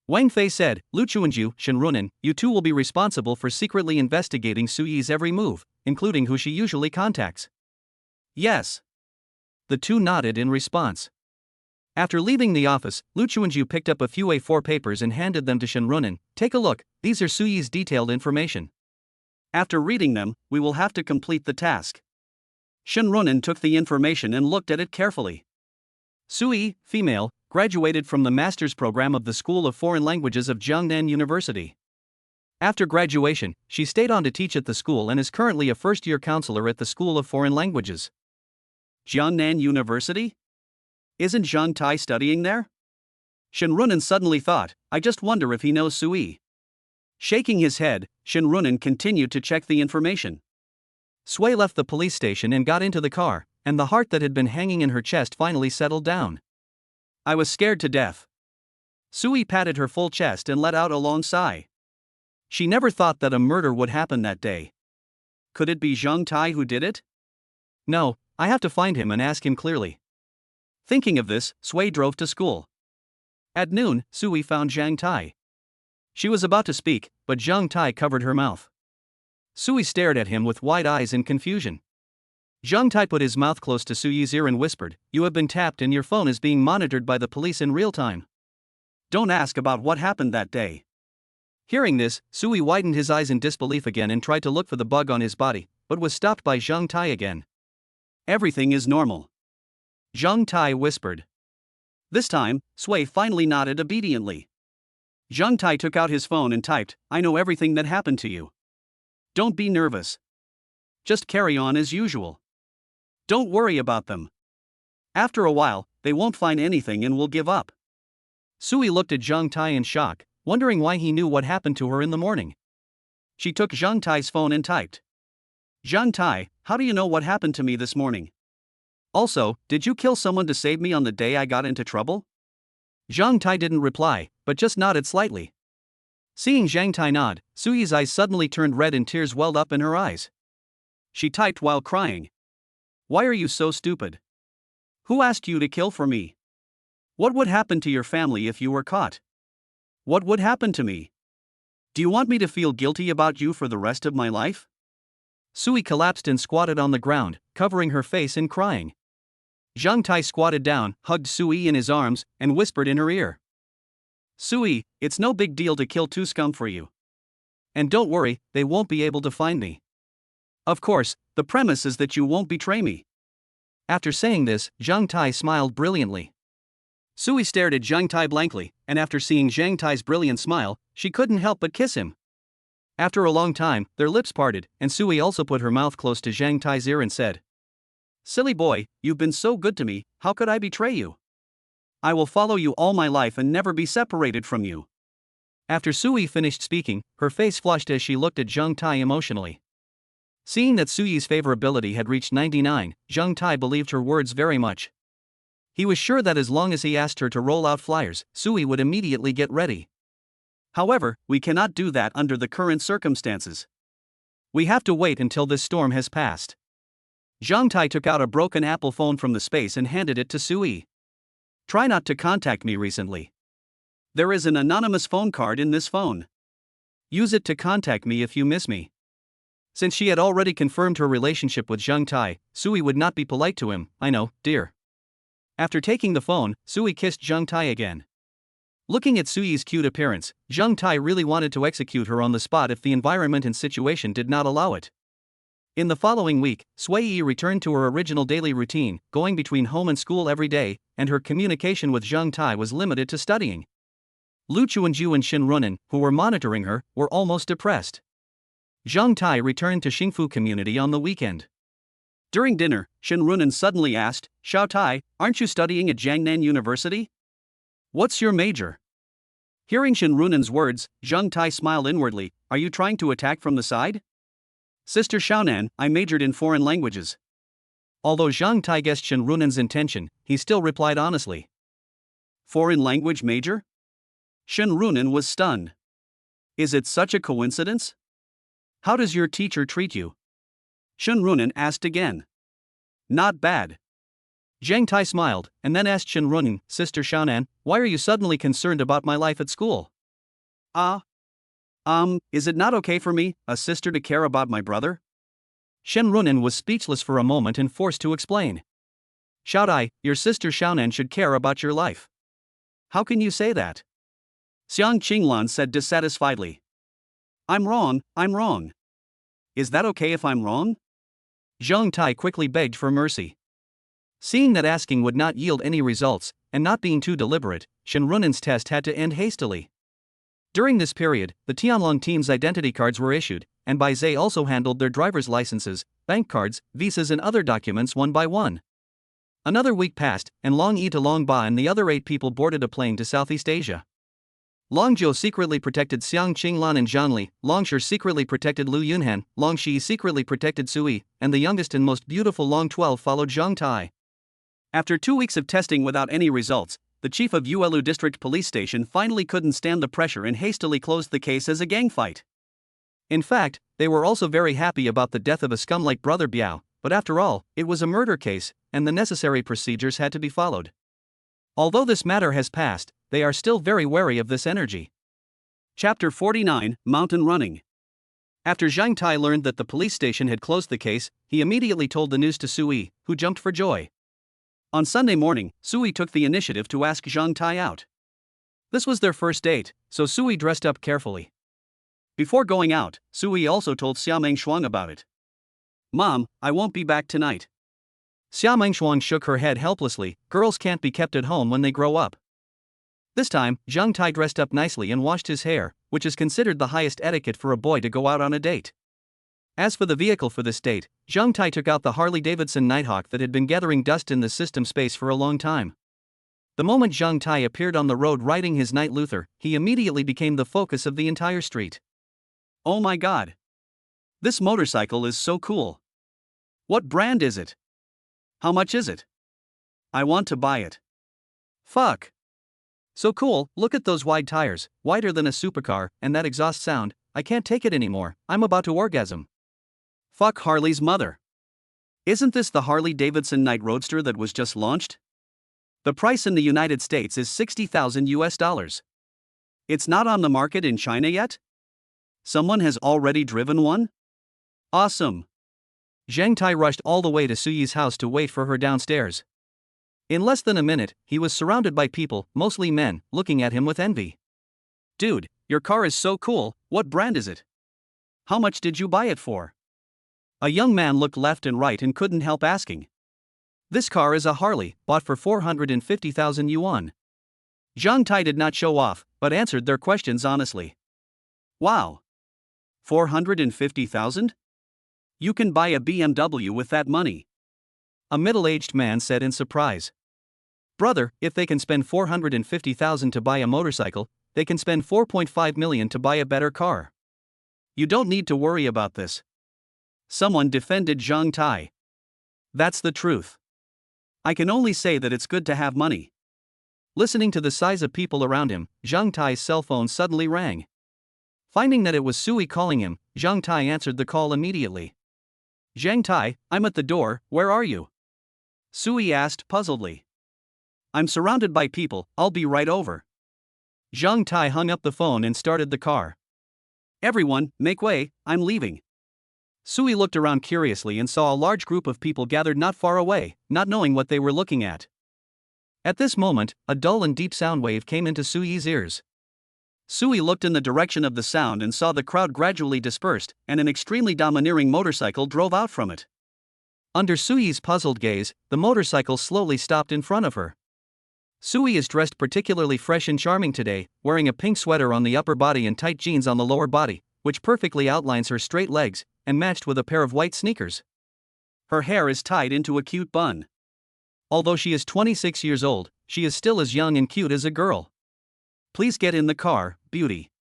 S1: Wang Fei said, Lu Chuanju, Shenrunen, you two will be responsible for secretly investigating Suyi's every move, including who she usually contacts. Yes. The two nodded in response. After leaving the office, Lu Chuanju picked up a few A4 papers and handed them to Shenrunen. Take a look, these are Suyi's detailed information. After reading them, we will have to complete the task. Shenrunen took the information and looked at it carefully. Suyi, female, graduated from the master's program of the School of Foreign Languages of Jiangnan University. After graduation, she stayed on to teach at the school and is currently a first-year counselor at the School of Foreign Languages. Jiangnan University? Isn't Zhang Tai studying there? Shenrunen suddenly thought, I just wonder if he knows Suyi. Shaking his head, Shenrunen continued to check the information. Sui left the police station and got into the car, and the heart that had been hanging in her chest finally settled down. I was scared to death. Suyi patted her full chest and let out a long sigh. She never thought that a murder would happen that day. Could it be Zhang Tai who did it? No, I have to find him and ask him clearly. Thinking of this, Sui drove to school. At noon, Suyi found Zhang Tai. She was about to speak, but Zhang Tai covered her mouth. Suyi stared at him with wide eyes in confusion. Zhang Tai put his mouth close to Suyi's ear and whispered, You have been tapped and your phone is being monitored by the police in real time. Don't ask about what happened that day. Hearing this, Suyi widened his eyes in disbelief again and tried to look for the bug on his body, but was stopped by Zhang Tai again. Everything is normal. Zhang Tai whispered. This time, Sui finally nodded obediently. Zhang Tai took out his phone and typed, I know everything that happened to you. Don't be nervous. Just carry on as usual. Don't worry about them. After a while, they won't find anything and will give up. Suyi looked at Zhang Tai in shock, wondering why he knew what happened to her in the morning. She took Zhang Tai's phone and typed. Zhang Tai, how do you know what happened to me this morning? Also, did you kill someone to save me on the day I got into trouble? Zhang Tai didn't reply, but just nodded slightly. Seeing Zhang Tai nod, Suyi's eyes suddenly turned red and tears welled up in her eyes. She typed while crying. Why are you so stupid? Who asked you to kill for me? What would happen to your family if you were caught? What would happen to me? Do you want me to feel guilty about you for the rest of my life? Sui collapsed and squatted on the ground, covering her face and crying. Zhang Tai squatted down, hugged Sui in his arms, and whispered in her ear. Sui, it's no big deal to kill two scum for you. And don't worry, they won't be able to find me. Of course, the premise is that you won't betray me. After saying this, Zhang Tai smiled brilliantly. Sui stared at Zhang Tai blankly, and after seeing Zhang Tai's brilliant smile, she couldn't help but kiss him. After a long time, their lips parted, and Sui also put her mouth close to Zhang Tai's ear and said, Silly boy, you've been so good to me, how could I betray you? I will follow you all my life and never be separated from you. After Sui finished speaking, her face flushed as she looked at Zhang Tai emotionally. Seeing that Sui's favorability had reached 99, Zhang Tai believed her words very much. He was sure that as long as he asked her to roll out flyers, Sui would immediately get ready. However, we cannot do that under the current circumstances. We have to wait until this storm has passed. Zhang Tai took out a broken Apple phone from the space and handed it to Sui. Try not to contact me recently. There is an anonymous phone card in this phone. Use it to contact me if you miss me. Since she had already confirmed her relationship with Zhang Tai, Sui would not be polite to him. I know, dear. After taking the phone, Sui kissed Zhang Tai again. Looking at Sui's cute appearance, Zhang Tai really wanted to execute her on the spot if the environment and situation did not allow it. In the following week, Sui Yi returned to her original daily routine, going between home and school every day, and her communication with Zhang Tai was limited to studying. Lu Chuanju and Shin Runan, who were monitoring her, were almost depressed. Zhang Tai returned to Xingfu community on the weekend. During dinner, Shin Runan suddenly asked, Xiao Tai, aren't you studying at Jiangnan University? What's your major? Hearing Shin Runan's words, Zhang Tai smiled inwardly. Are you trying to attack from the side? Sister Xiaonan, I majored in foreign languages. Although Zhang Tai guessed Shin Runan's intention, he still replied honestly. Foreign language major? Shin Runan was stunned. Is it such a coincidence? How does your teacher treat you? Shin Runan asked again. Not bad. Zhang Tai smiled, and then asked Shin Runan, Sister Xiaonan, why are you suddenly concerned about my life at school? Is it not okay for me, a sister, to care about my brother? Shin Runan was speechless for a moment and forced to explain. Xiao Tai, your sister Xiaonan should care about your life. How can you say that? Xiang Qinglan said dissatisfiedly. I'm wrong. Is that okay if I'm wrong? Zhang Tai quickly begged for mercy. Seeing that asking would not yield any results, and not being too deliberate, Shin Runan's test had to end hastily. During this period, the Tianlong team's identity cards were issued, and Bai Zhe also handled their driver's licenses, bank cards, visas and other documents one by one. Another week passed, and Long Yi to Long Ba and the other 8 people boarded a plane to Southeast Asia. Long Zhou secretly protected Xiang Qinglan and Zhang Li, Long Shi secretly protected Lu Yunhan, Long Shi secretly protected Sui, and the youngest and most beautiful Long 12 followed Zhang Tai. After 2 weeks of testing without any results, the chief of Yuelu District Police Station finally couldn't stand the pressure and hastily closed the case as a gang fight. In fact, they were also very happy about the death of a scum like Brother Biao, but after all, it was a murder case, and the necessary procedures had to be followed. Although this matter has passed, they are still very wary of this energy. Chapter 49, Mountain Running. After Zhang Tai learned that the police station had closed the case, he immediately told the news to Sui, who jumped for joy. On Sunday morning, Sui took the initiative to ask Zhang Tai out. This was their first date, so Sui dressed up carefully. Before going out, Sui also told Xiaomeng Shuang about it. Mom, I won't be back tonight. Xiaomeng Shuang shook her head helplessly. Girls can't be kept at home when they grow up. This time, Zhang Tai dressed up nicely and washed his hair, which is considered the highest etiquette for a boy to go out on a date. As for the vehicle for this date, Zhang Tai took out the Harley-Davidson Nighthawk that had been gathering dust in the system space for a long time. The moment Zhang Tai appeared on the road riding his Night Luther, he immediately became the focus of the entire street. Oh my god! This motorcycle is so cool. What brand is it? How much is it? I want to buy it. Fuck! So cool, look at those wide tires, wider than a supercar, and that exhaust sound, I can't take it anymore, I'm about to orgasm. Fuck Harley's mother. Isn't this the Harley-Davidson Night Roadster that was just launched? The price in the United States is $60,000 US. It's not on the market in China yet? Someone has already driven one? Awesome. Zhang Tai rushed all the way to Suyi's house to wait for her downstairs. In less than a minute, he was surrounded by people, mostly men, looking at him with envy. Dude, your car is so cool, what brand is it? How much did you buy it for? A young man looked left and right and couldn't help asking. This car is a Harley, bought for 450,000 yuan. Zhang Tai did not show off, but answered their questions honestly. Wow. 450,000? You can buy a BMW with that money. A middle-aged man said in surprise. Brother, if they can spend 450,000 to buy a motorcycle, they can spend 4.5 million to buy a better car. You don't need to worry about this. Someone defended Zhang Tai. That's the truth. I can only say that it's good to have money. Listening to the sighs of people around him, Zhang Tai's cell phone suddenly rang. Finding that it was Sui calling him, Zhang Tai answered the call immediately. Zhang Tai, I'm at the door, where are you? Sui asked puzzledly. I'm surrounded by people, I'll be right over. Zhang Tai hung up the phone and started the car. Everyone, make way, I'm leaving. Sui looked around curiously and saw a large group of people gathered not far away, not knowing what they were looking at. At this moment, a dull and deep sound wave came into Sui's ears. Sui looked in the direction of the sound and saw the crowd gradually dispersed, and an extremely domineering motorcycle drove out from it. Under Sui's puzzled gaze, the motorcycle slowly stopped in front of her. Sui is dressed particularly fresh and charming today, wearing a pink sweater on the upper body and tight jeans on the lower body, which perfectly outlines her straight legs, and matched with a pair of white sneakers. Her hair is tied into a cute bun. Although she is 26 years old, she is still as young and cute as a girl. Please get in the car, beauty.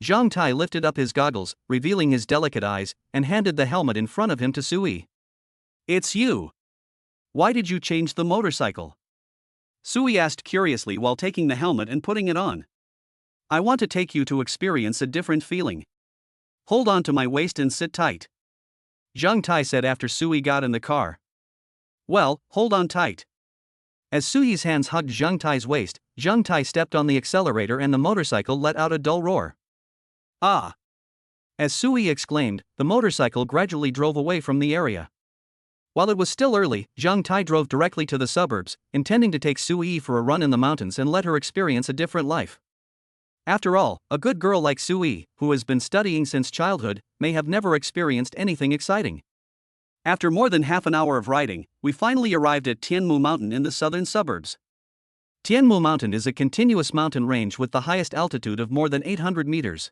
S1: Zhang Tai lifted up his goggles, revealing his delicate eyes, and handed the helmet in front of him to Sui. It's you. Why did you change the motorcycle? Sui asked curiously while taking the helmet and putting it on. I want to take you to experience a different feeling. Hold on to my waist and sit tight. Zhang Tai said after Sui got in the car. Well, hold on tight. As Sui's hands hugged Zhang Tai's waist, Zhang Tai stepped on the accelerator and the motorcycle let out a dull roar. Ah! As Sui exclaimed, the motorcycle gradually drove away from the area. While it was still early, Zhang Tai drove directly to the suburbs, intending to take Sui for a run in the mountains and let her experience a different life. After all, a good girl like Sui, who has been studying since childhood, may have never experienced anything exciting. After more than half an hour of riding, we finally arrived at Tianmu Mountain in the southern suburbs. Tianmu Mountain is a continuous mountain range with the highest altitude of more than 800 meters.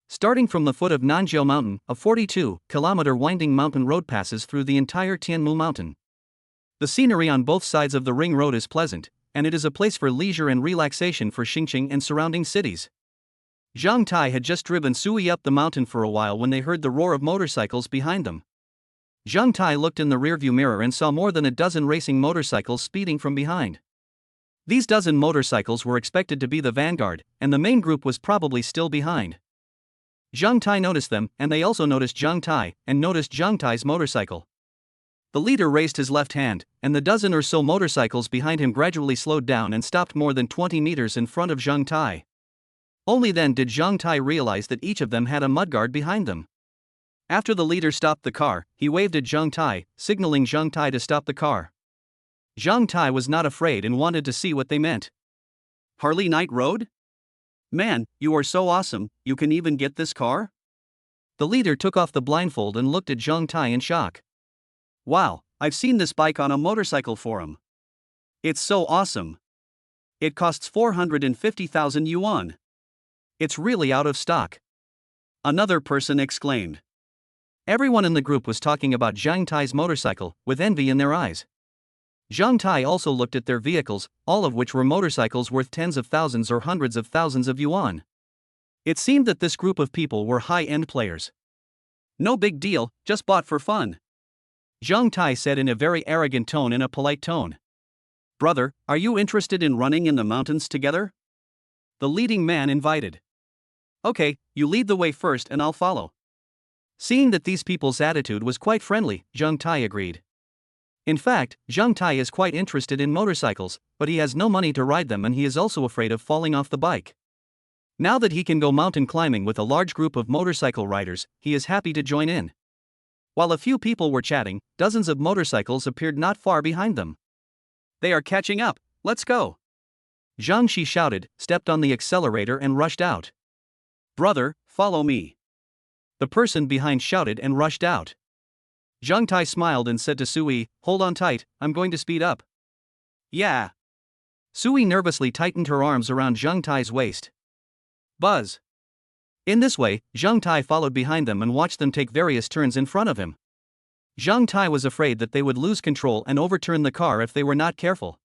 S1: Starting from the foot of Nanjiao Mountain, a 42-kilometer winding mountain road passes through the entire Tianmu Mountain. The scenery on both sides of the ring road is pleasant, and it is a place for leisure and relaxation for Xinjiang and surrounding cities. Zhang Tai had just driven Sui up the mountain for a while when they heard the roar of motorcycles behind them. Zhang Tai looked in the rearview mirror and saw more than a dozen racing motorcycles speeding from behind. These dozen motorcycles were expected to be the vanguard, and the main group was probably still behind. Zhang Tai noticed them, and they also noticed Zhang Tai, and noticed Zhang Tai's motorcycle. The leader raised his left hand, and the dozen or so motorcycles behind him gradually slowed down and stopped more than 20 meters in front of Zhang Tai. Only then did Zhang Tai realize that each of them had a mudguard behind them. After the leader stopped the car, he waved at Zhang Tai, signaling Zhang Tai to stop the car. Zhang Tai was not afraid and wanted to see what they meant. Harley Night Road? Man, you are so awesome, you can even get this car? The leader took off the blindfold and looked at Zhang Tai in shock. Wow, I've seen this bike on a motorcycle forum. It's so awesome. It costs 450,000 yuan. It's really out of stock. Another person exclaimed. Everyone in the group was talking about Zhang Tai's motorcycle, with envy in their eyes. Zhang Tai also looked at their vehicles, all of which were motorcycles worth tens of thousands or hundreds of thousands of yuan. It seemed that this group of people were high-end players. No big deal, just bought for fun. Zhang Tai said in a very arrogant tone and a polite tone. Brother, are you interested in running in the mountains together? The leading man invited. Okay, you lead the way first and I'll follow. Seeing that these people's attitude was quite friendly, Zhang Tai agreed. In fact, Zhang Tai is quite interested in motorcycles, but he has no money to ride them and he is also afraid of falling off the bike. Now that he can go mountain climbing with a large group of motorcycle riders, he is happy to join in. While a few people were chatting, dozens of motorcycles appeared not far behind them. They are catching up, let's go. Zhang Shi shouted, stepped on the accelerator and rushed out. Brother, follow me. The person behind shouted and rushed out. Zhang Tai smiled and said to Sui, hold on tight, I'm going to speed up. Yeah. Sui nervously tightened her arms around Zhang Tai's waist. Buzz. In this way, Zhang Tai followed behind them and watched them take various turns in front of him. Zhang Tai was afraid that they would lose control and overturn the car if they were not careful.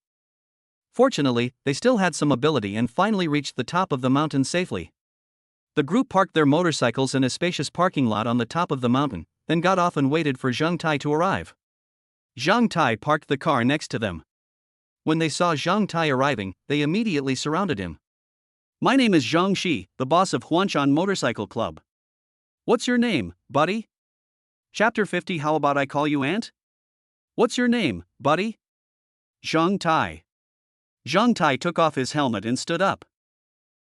S1: Fortunately, they still had some ability and finally reached the top of the mountain safely. The group parked their motorcycles in a spacious parking lot on the top of the mountain, then got off and waited for Zhang Tai to arrive. Zhang Tai parked the car next to them. When they saw Zhang Tai arriving, they immediately surrounded him. My name is Zhang Shi, the boss of Huanshan Motorcycle Club. What's your name, buddy? Chapter 50. How about I call you Aunt? What's your name, buddy? Zhang Tai. Zhang Tai took off his helmet and stood up.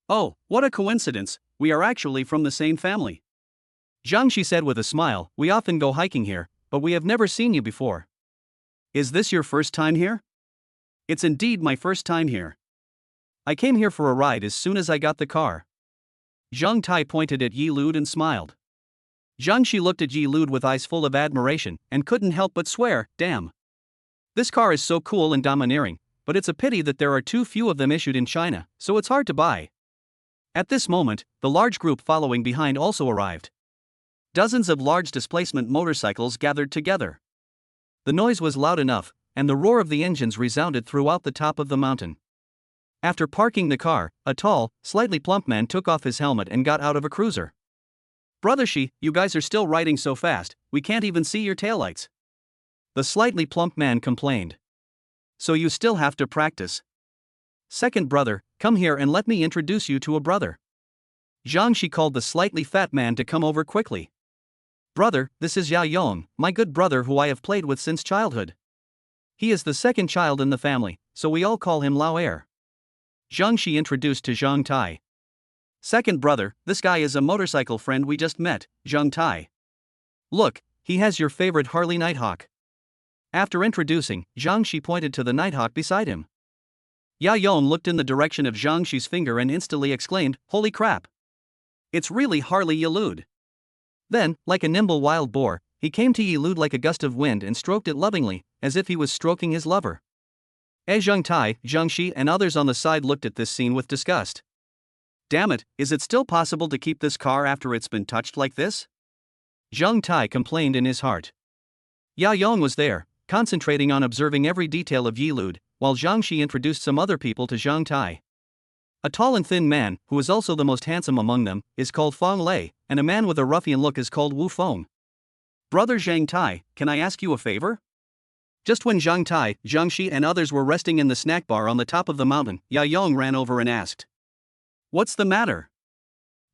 S1: Oh, what a coincidence, we are actually from the same family. Zhang Shi said with a smile, we often go hiking here, but we have never seen you before. Is this your first time here? It's indeed my first time here. I came here for a ride as soon as I got the car. Zhang Tai pointed at Yi Lud and smiled. Zhang Shi looked at Yi Lud with eyes full of admiration and couldn't help but swear, damn. This car is so cool and domineering, but it's a pity that there are too few of them issued in China, so it's hard to buy. At this moment, the large group following behind also arrived. Dozens of large displacement motorcycles gathered together. The noise was loud enough, and the roar of the engines resounded throughout the top of the mountain. After parking the car, a tall, slightly plump man took off his helmet and got out of a cruiser. Brother Shi, you guys are still riding so fast, we can't even see your taillights. The slightly plump man complained. So you still have to practice. Second brother, come here and let me introduce you to a brother. Zhang Shi called the slightly fat man to come over quickly. Brother, this is Ya Yong, my good brother who I have played with since childhood. He is the second child in the family, so we all call him Lao Heir. Zhang Shi introduced to Zhang Tai. Second brother, this guy is a motorcycle friend we just met, Zhang Tai. Look, he has your favorite Harley Nighthawk. After introducing, Zhang Shi pointed to the Nighthawk beside him. Ya Yong looked in the direction of Zhang Shi's finger and instantly exclaimed, holy crap! It's really Harley Yi Lud. Then, like a nimble wild boar, he came to Yi Lud like a gust of wind and stroked it lovingly, as if he was stroking his lover. As Zhang Tai, Zhang Shi and others on the side looked at this scene with disgust. Damn it, is it still possible to keep this car after it's been touched like this? Zhang Tai complained in his heart. Ya Yong was there, concentrating on observing every detail of Yi Lud, while Zhang Shi introduced some other people to Zhang Tai. A tall and thin man, who is also the most handsome among them, is called Fong Lei, and a man with a ruffian look is called Wu Feng. Brother Zhang Tai, can I ask you a favor? Just when Zhang Tai, Zhang Shi and others were resting in the snack bar on the top of the mountain, Ya Yong ran over and asked. What's the matter?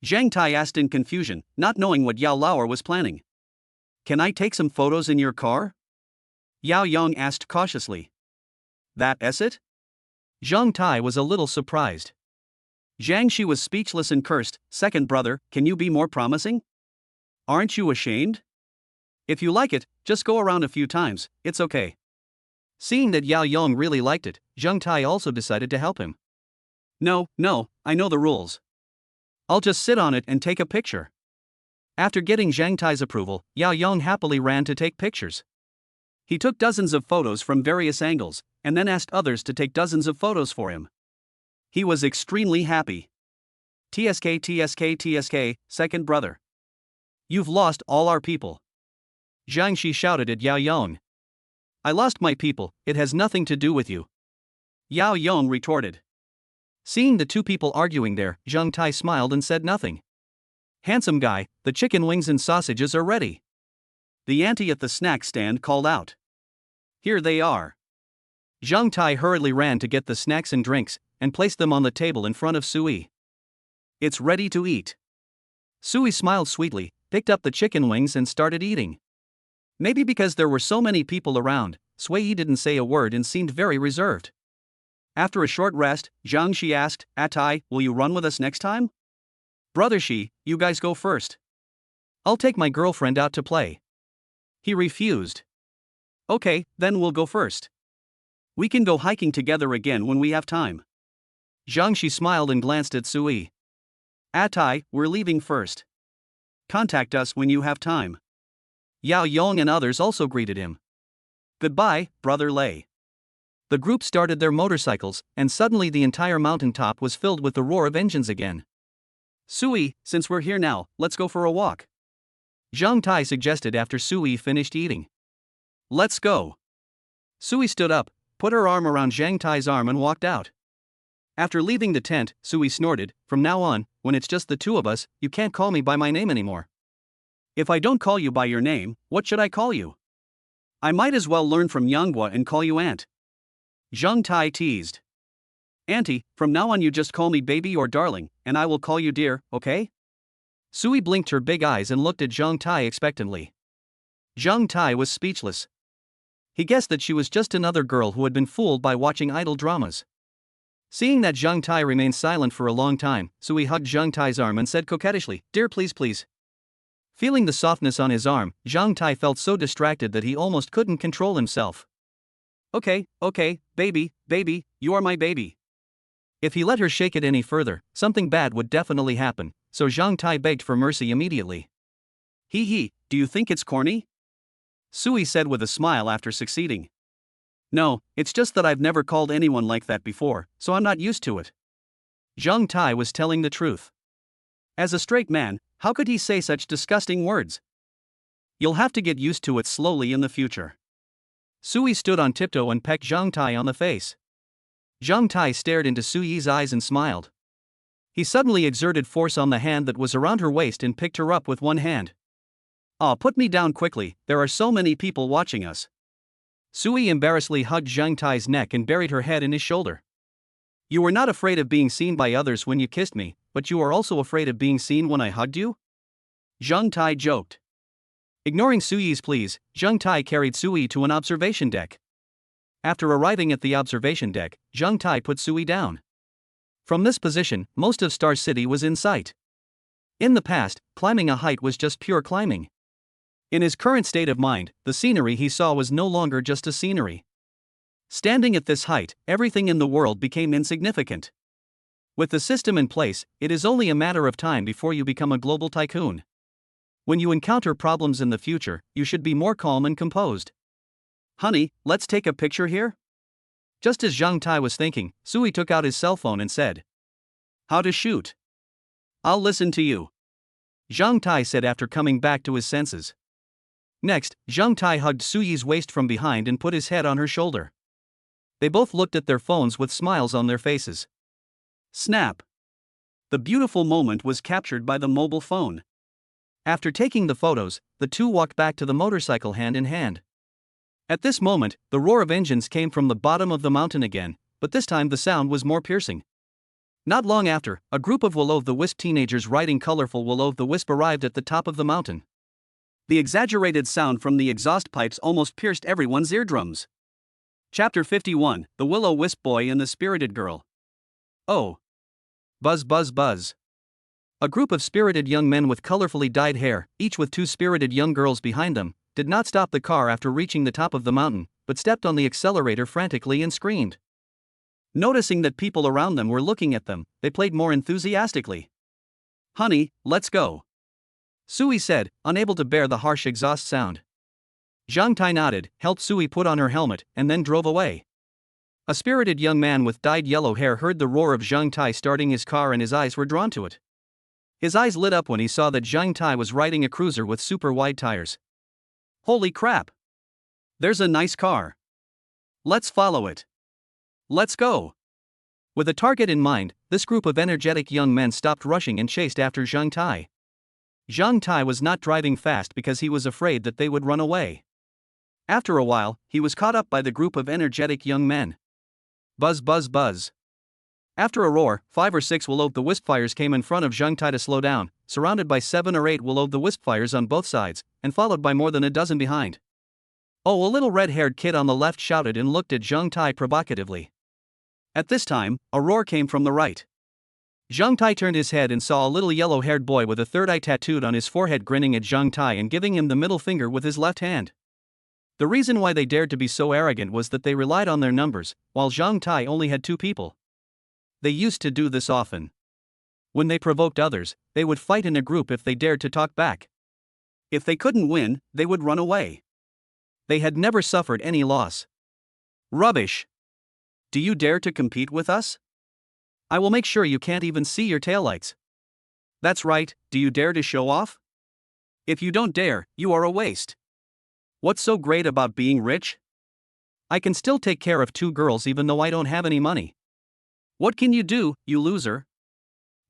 S1: Zhang Tai asked in confusion, not knowing what Yao Lauer was planning. Can I take some photos in your car? Yao Yong asked cautiously. That's it? Zhang Tai was a little surprised. Zhang Shi was speechless and cursed, second brother, can you be more promising? Aren't you ashamed? If you like it, just go around a few times, it's okay. Seeing that Yao Yong really liked it, Zhang Tai also decided to help him. No, I know the rules. I'll just sit on it and take a picture. After getting Zhang Tai's approval, Yao Yong happily ran to take pictures. He took dozens of photos from various angles, and then asked others to take dozens of photos for him. He was extremely happy. TSK, second brother. You've lost all our people. Zhang Shi shouted at Yao Yong. I lost my people, it has nothing to do with you. Yao Yong retorted. Seeing the two people arguing there, Zhang Tai smiled and said nothing. Handsome guy, the chicken wings and sausages are ready. The auntie at the snack stand called out. Here they are. Zhang Tai hurriedly ran to get the snacks and drinks, and placed them on the table in front of Sui. It's ready to eat. Sui smiled sweetly, picked up the chicken wings and started eating. Maybe because there were so many people around, Sui didn't say a word and seemed very reserved. After a short rest, Zhang Shi asked, Atai, will you run with us next time? Brother you guys go first. I'll take my girlfriend out to play. He refused. Okay, then we'll go first. We can go hiking together again when we have time. Zhang Shi smiled and glanced at Sui. Atai, we're leaving first. Contact us when you have time. Yao Yong and others also greeted him. Goodbye, Brother Lei. The group started their motorcycles, and suddenly the entire mountaintop was filled with the roar of engines again. Sui, since we're here now, let's go for a walk. Zhang Tai suggested after Sui finished eating. Let's go. Sui stood up, put her arm around Zhang Tai's arm and walked out. After leaving the tent, Sui snorted, from now on, when it's just the two of us, you can't call me by my name anymore. If I don't call you by your name, what should I call you? I might as well learn from Yanghua and call you Aunt. Zhang Tai teased. Auntie, from now on you just call me baby or darling, and I will call you dear, okay? Sui blinked her big eyes and looked at Zhang Tai expectantly. Zhang Tai was speechless. He guessed that she was just another girl who had been fooled by watching idol dramas. Seeing that Zhang Tai remained silent for a long time, Sui hugged Zhang Tai's arm and said coquettishly, "Dear, please, please." Feeling the softness on his arm, Zhang Tai felt so distracted that he almost couldn't control himself. Okay, baby, you are my baby. If he let her shake it any further, something bad would definitely happen, so Zhang Tai begged for mercy immediately. Do you think it's corny? Sui said with a smile after succeeding. No, it's just that I've never called anyone like that before, so I'm not used to it. Zhang Tai was telling the truth. As a straight man, how could he say such disgusting words? You'll have to get used to it slowly in the future. Sui stood on tiptoe and pecked Zhang Tai on the face. Zhang Tai stared into Sui's eyes and smiled. He suddenly exerted force on the hand that was around her waist and picked her up with one hand. "Aw, put me down quickly, there are so many people watching us." Sui embarrassedly hugged Zhang Tai's neck and buried her head in his shoulder. "You were not afraid of being seen by others when you kissed me, but you are also afraid of being seen when I hugged you?" Zhang Tai joked. Ignoring Sui's pleas, Zhang Tai carried Sui to an observation deck. After arriving at the observation deck, Zhang Tai put Sui down. From this position, most of Star City was in sight. In the past, climbing a height was just pure climbing. In his current state of mind, the scenery he saw was no longer just a scenery. Standing at this height, everything in the world became insignificant. With the system in place, it is only a matter of time before you become a global tycoon. When you encounter problems in the future, you should be more calm and composed. "Honey, let's take a picture here?" Just as Zhang Tai was thinking, Sui took out his cell phone and said, "How to shoot?" "I'll listen to you," Zhang Tai said after coming back to his senses. Next, Zhang Tai hugged Sui's waist from behind and put his head on her shoulder. They both looked at their phones with smiles on their faces. Snap! The beautiful moment was captured by the mobile phone. After taking the photos, the two walked back to the motorcycle hand in hand. At this moment, the roar of engines came from the bottom of the mountain again, but this time the sound was more piercing. Not long after, a group of Will-O-the-Wisp teenagers riding colorful Will-O-the-Wisp arrived at the top of the mountain. The exaggerated sound from the exhaust pipes almost pierced everyone's eardrums. Chapter 51, The Will-O-Wisp Boy and the Spirited Girl. Oh! Buzz buzz buzz. A group of spirited young men with colorfully dyed hair, each with two spirited young girls behind them, did not stop the car after reaching the top of the mountain, but stepped on the accelerator frantically and screamed. Noticing that people around them were looking at them, they played more enthusiastically. "Honey, let's go," Sui said, unable to bear the harsh exhaust sound. Zhang Tai nodded, helped Sui put on her helmet, and then drove away. A spirited young man with dyed yellow hair heard the roar of Zhang Tai starting his car and his eyes were drawn to it. His eyes lit up when he saw that Zhang Tai was riding a cruiser with super wide tires. Holy crap! There's a nice car. Let's follow it. Let's go. With a target in mind, this group of energetic young men stopped rushing and chased after Zhang Tai. Zhang Tai was not driving fast because he was afraid that they would run away. After a while, he was caught up by the group of energetic young men. Buzz buzz buzz. After a roar, 5 or 6 Will-O-the-Wisp fires came in front of Zhang Tai to slow down, surrounded by 7 or 8 Will-O-the-Wisp fires on both sides, and followed by more than a dozen behind. Oh, a little red-haired kid on the left shouted and looked at Zhang Tai provocatively. At this time, a roar came from the right. Zhang Tai turned his head and saw a little yellow-haired boy with a third eye tattooed on his forehead grinning at Zhang Tai and giving him the middle finger with his left hand. The reason why they dared to be so arrogant was that they relied on their numbers, while Zhang Tai only had 2 people. They used to do this often. When they provoked others, they would fight in a group if they dared to talk back. If they couldn't win, they would run away. They had never suffered any loss. Rubbish! Do you dare to compete with us? I will make sure you can't even see your taillights. That's right, do you dare to show off? If you don't dare, you are a waste. What's so great about being rich? I can still take care of 2 girls even though I don't have any money. What can you do, you loser?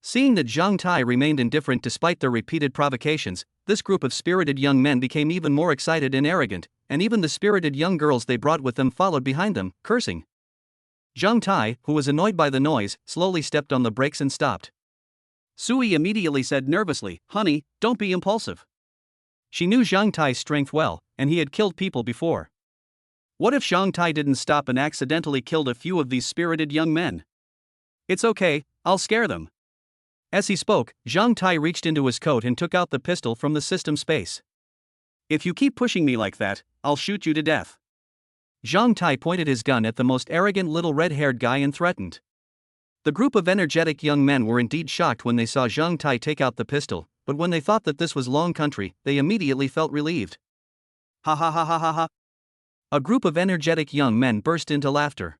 S1: Seeing that Zhang Tai remained indifferent despite their repeated provocations, this group of spirited young men became even more excited and arrogant, and even the spirited young girls they brought with them followed behind them, cursing. Zhang Tai, who was annoyed by the noise, slowly stepped on the brakes and stopped. Sui immediately said nervously, "Honey, don't be impulsive." She knew Zhang Tai's strength well, and he had killed people before. What if Zhang Tai didn't stop and accidentally killed a few of these spirited young men? It's okay, I'll scare them. As he spoke, Zhang Tai reached into his coat and took out the pistol from the system space. If you keep pushing me like that, I'll shoot you to death. Zhang Tai pointed his gun at the most arrogant little red-haired guy and threatened. The group of energetic young men were indeed shocked when they saw Zhang Tai take out the pistol, but when they thought that this was Long Country, they immediately felt relieved. Ha ha ha ha ha ha. A group of energetic young men burst into laughter.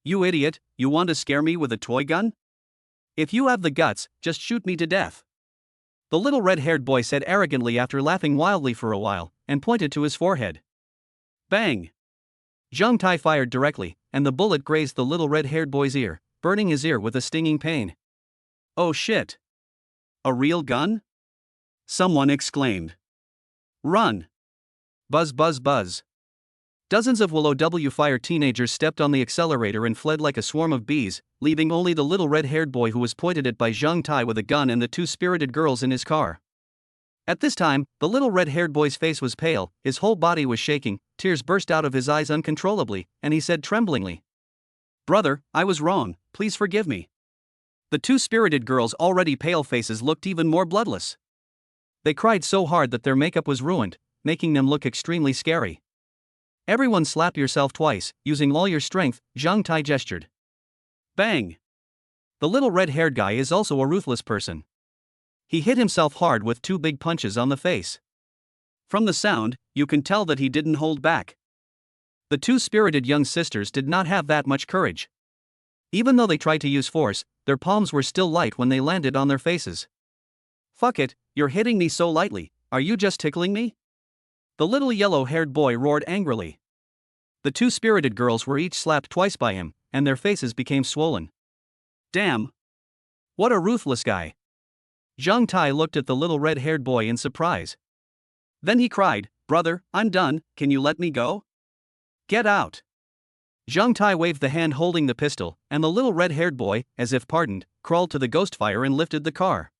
S1: You idiot, you want to scare me with a toy gun? If you have the guts, just shoot me to death. The little red-haired boy said arrogantly after laughing wildly for a while, and pointed to his forehead. Bang! Zhang Tai fired directly, and the bullet grazed the little red-haired boy's ear, burning his ear with a stinging pain. Oh shit! A real gun? Someone exclaimed. Run! Buzz buzz buzz. Dozens of Willow W Fire teenagers stepped on the accelerator and fled like a swarm of bees, leaving only the little red-haired boy who was pointed at by Zhang Tai with a gun and the 2 spirited girls in his car. At this time, the little red-haired boy's face was pale, his whole body was shaking, tears burst out of his eyes uncontrollably, and he said tremblingly, "Brother, I was wrong, please forgive me." The 2 spirited girls' already pale faces looked even more bloodless. They cried so hard that their makeup was ruined, making them look extremely scary. Everyone slap yourself twice, using all your strength, Zhang Tai gestured. Bang! The little red-haired guy is also a ruthless person. He hit himself hard with 2 big punches on the face. From the sound, you can tell that he didn't hold back. The 2 spirited young sisters did not have that much courage. Even though they tried to use force, their palms were still light when they landed on their faces. Fuck it, you're hitting me so lightly, are you just tickling me? The little yellow-haired boy roared angrily. The 2 spirited girls were each slapped twice by him, and their faces became swollen. Damn! What a ruthless guy! Zhang Tai looked at the little red-haired boy in surprise. Then he cried, "Brother, I'm done, can you let me go? Get out!" Zhang Tai waved the hand holding the pistol, and the little red-haired boy, as if pardoned, crawled to the ghost fire and lifted the car.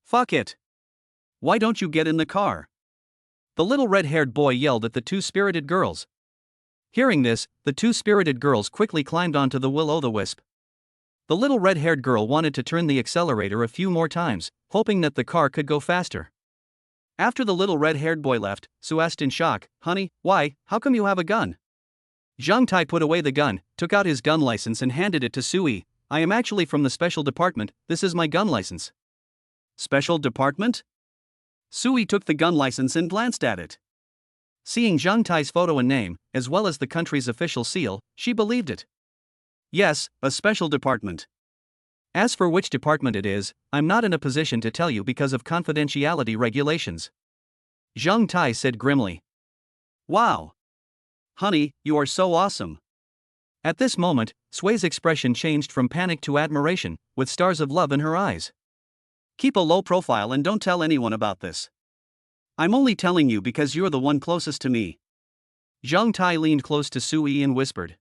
S1: Fuck it! Why don't you get in the car? The little red-haired boy yelled at the 2 spirited girls. Hearing this, the 2 spirited girls quickly climbed onto the will-o'-the-wisp. The little red-haired girl wanted to turn the accelerator a few more times, hoping that the car could go faster. After the little red-haired boy left, Sue asked in shock, "Honey, why, how come you have a gun?" Zhang Tai put away the gun, took out his gun license and handed it to Sui. "I am actually from the special department, this is my gun license." Special department? Sui took the gun license and glanced at it. Seeing Zhang Tai's photo and name, as well as the country's official seal, she believed it. Yes, a special department. As for which department it is, I'm not in a position to tell you because of confidentiality regulations. Zhang Tai said grimly. Wow! Honey, you are so awesome. At this moment, Sui's expression changed from panic to admiration, with stars of love in her eyes. Keep a low profile and don't tell anyone about this. I'm only telling you because you're the one closest to me. Zhang Tai leaned close to Sui and whispered.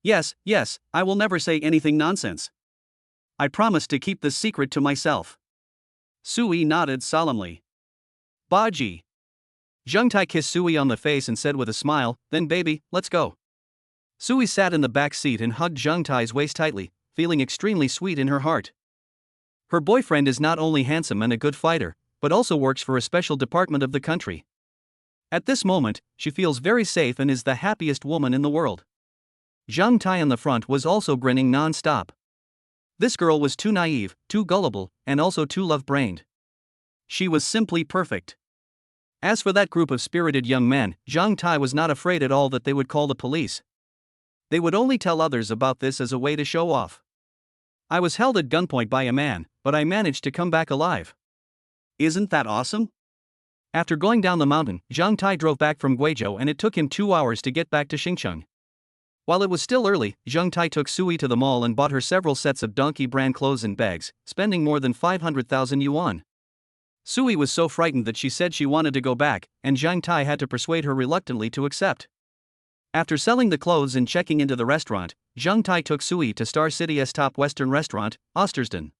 S1: Yes, I will never say anything nonsense. I promise to keep this secret to myself. Sui nodded solemnly. Baji. Zhang Tai kissed Sui on the face and said with a smile, "Then baby, let's go." Sui sat in the back seat and hugged Zhang Tai's waist tightly, feeling extremely sweet in her heart. Her boyfriend is not only handsome and a good fighter, but also works for a special department of the country. At this moment, she feels very safe and is the happiest woman in the world. Zhang Tai in the front was also grinning non-stop. This girl was too naive, too gullible, and also too love-brained. She was simply perfect. As for that group of spirited young men, Zhang Tai was not afraid at all that they would call the police. They would only tell others about this as a way to show off. I was held at gunpoint by a man, but I managed to come back alive. Isn't that awesome? After going down the mountain, Zhang Tai drove back from Guizhou and it took him 2 hours to get back to Xincheng. While it was still early, Zhang Tai took Sui to the mall and bought her several sets of donkey brand clothes and bags, spending more than 500,000 yuan. Sui was so frightened that she said she wanted to go back, and Zhang Tai had to persuade her reluctantly to accept. After selling the clothes and checking into the restaurant, Zhang Tai took Sui to Star City's top Western restaurant, Ostersden.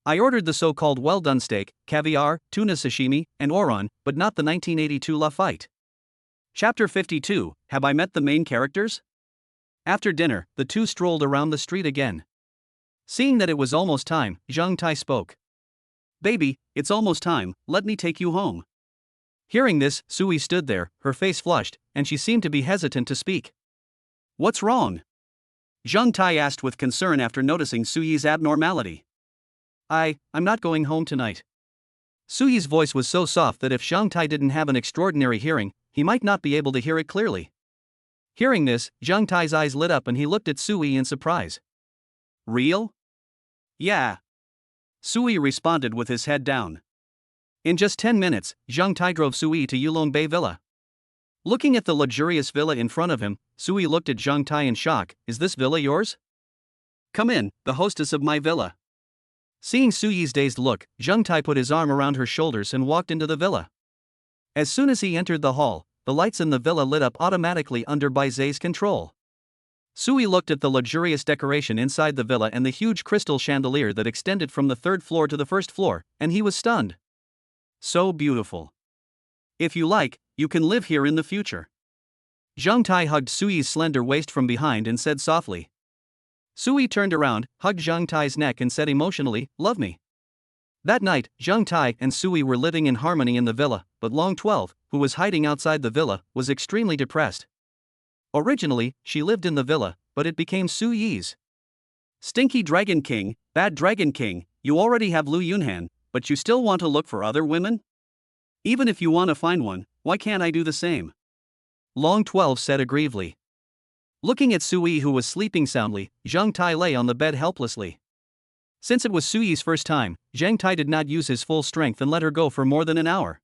S1: I ordered the so-called well-done steak, caviar, tuna sashimi, and oron, but not the 1982 La Fight. Chapter 52, Have I Met the Main Characters? After dinner, the two strolled around the street again. Seeing that it was almost time, Zhang Tai spoke. Baby, it's almost time, let me take you home. Hearing this, Sui stood there, her face flushed, and she seemed to be hesitant to speak. What's wrong? Zhang Tai asked with concern after noticing Sui's abnormality. I'm not going home tonight. Sui's voice was so soft that if Zhang Tai didn't have an extraordinary hearing, he might not be able to hear it clearly. Hearing this, Zhang Tai's eyes lit up and he looked at Sui in surprise. Real? Yeah. Sui responded with his head down. In just 10 minutes, Zhang Tai drove Sui to Yulong Bay Villa. Looking at the luxurious villa in front of him, Sui looked at Zhang Tai in shock. Is this villa yours? Come in, the hostess of my villa. Seeing Sui's dazed look, Zhang Tai put his arm around her shoulders and walked into the villa. As soon as he entered the hall, the lights in the villa lit up automatically under Baize's control. Sui looked at the luxurious decoration inside the villa and the huge crystal chandelier that extended from the third floor to the first floor, and he was stunned. So beautiful. If you like, you can live here in the future. Zhang Tai hugged Sui's slender waist from behind and said softly. Sui turned around, hugged Zhang Tai's neck and said emotionally, "Love me." That night, Zhang Tai and Sui were living in harmony in the villa, but Long 12, who was hiding outside the villa, was extremely depressed. Originally, she lived in the villa, but it became Sui's. Stinky Dragon King, bad Dragon King, you already have Lu Yunhan, but you still want to look for other women? Even if you want to find one, why can't I do the same? Long 12 said aggrievely. Looking at Sui who was sleeping soundly, Zhang Tai lay on the bed helplessly. Since it was Sui's first time, Zhang Tai did not use his full strength and let her go for more than an hour.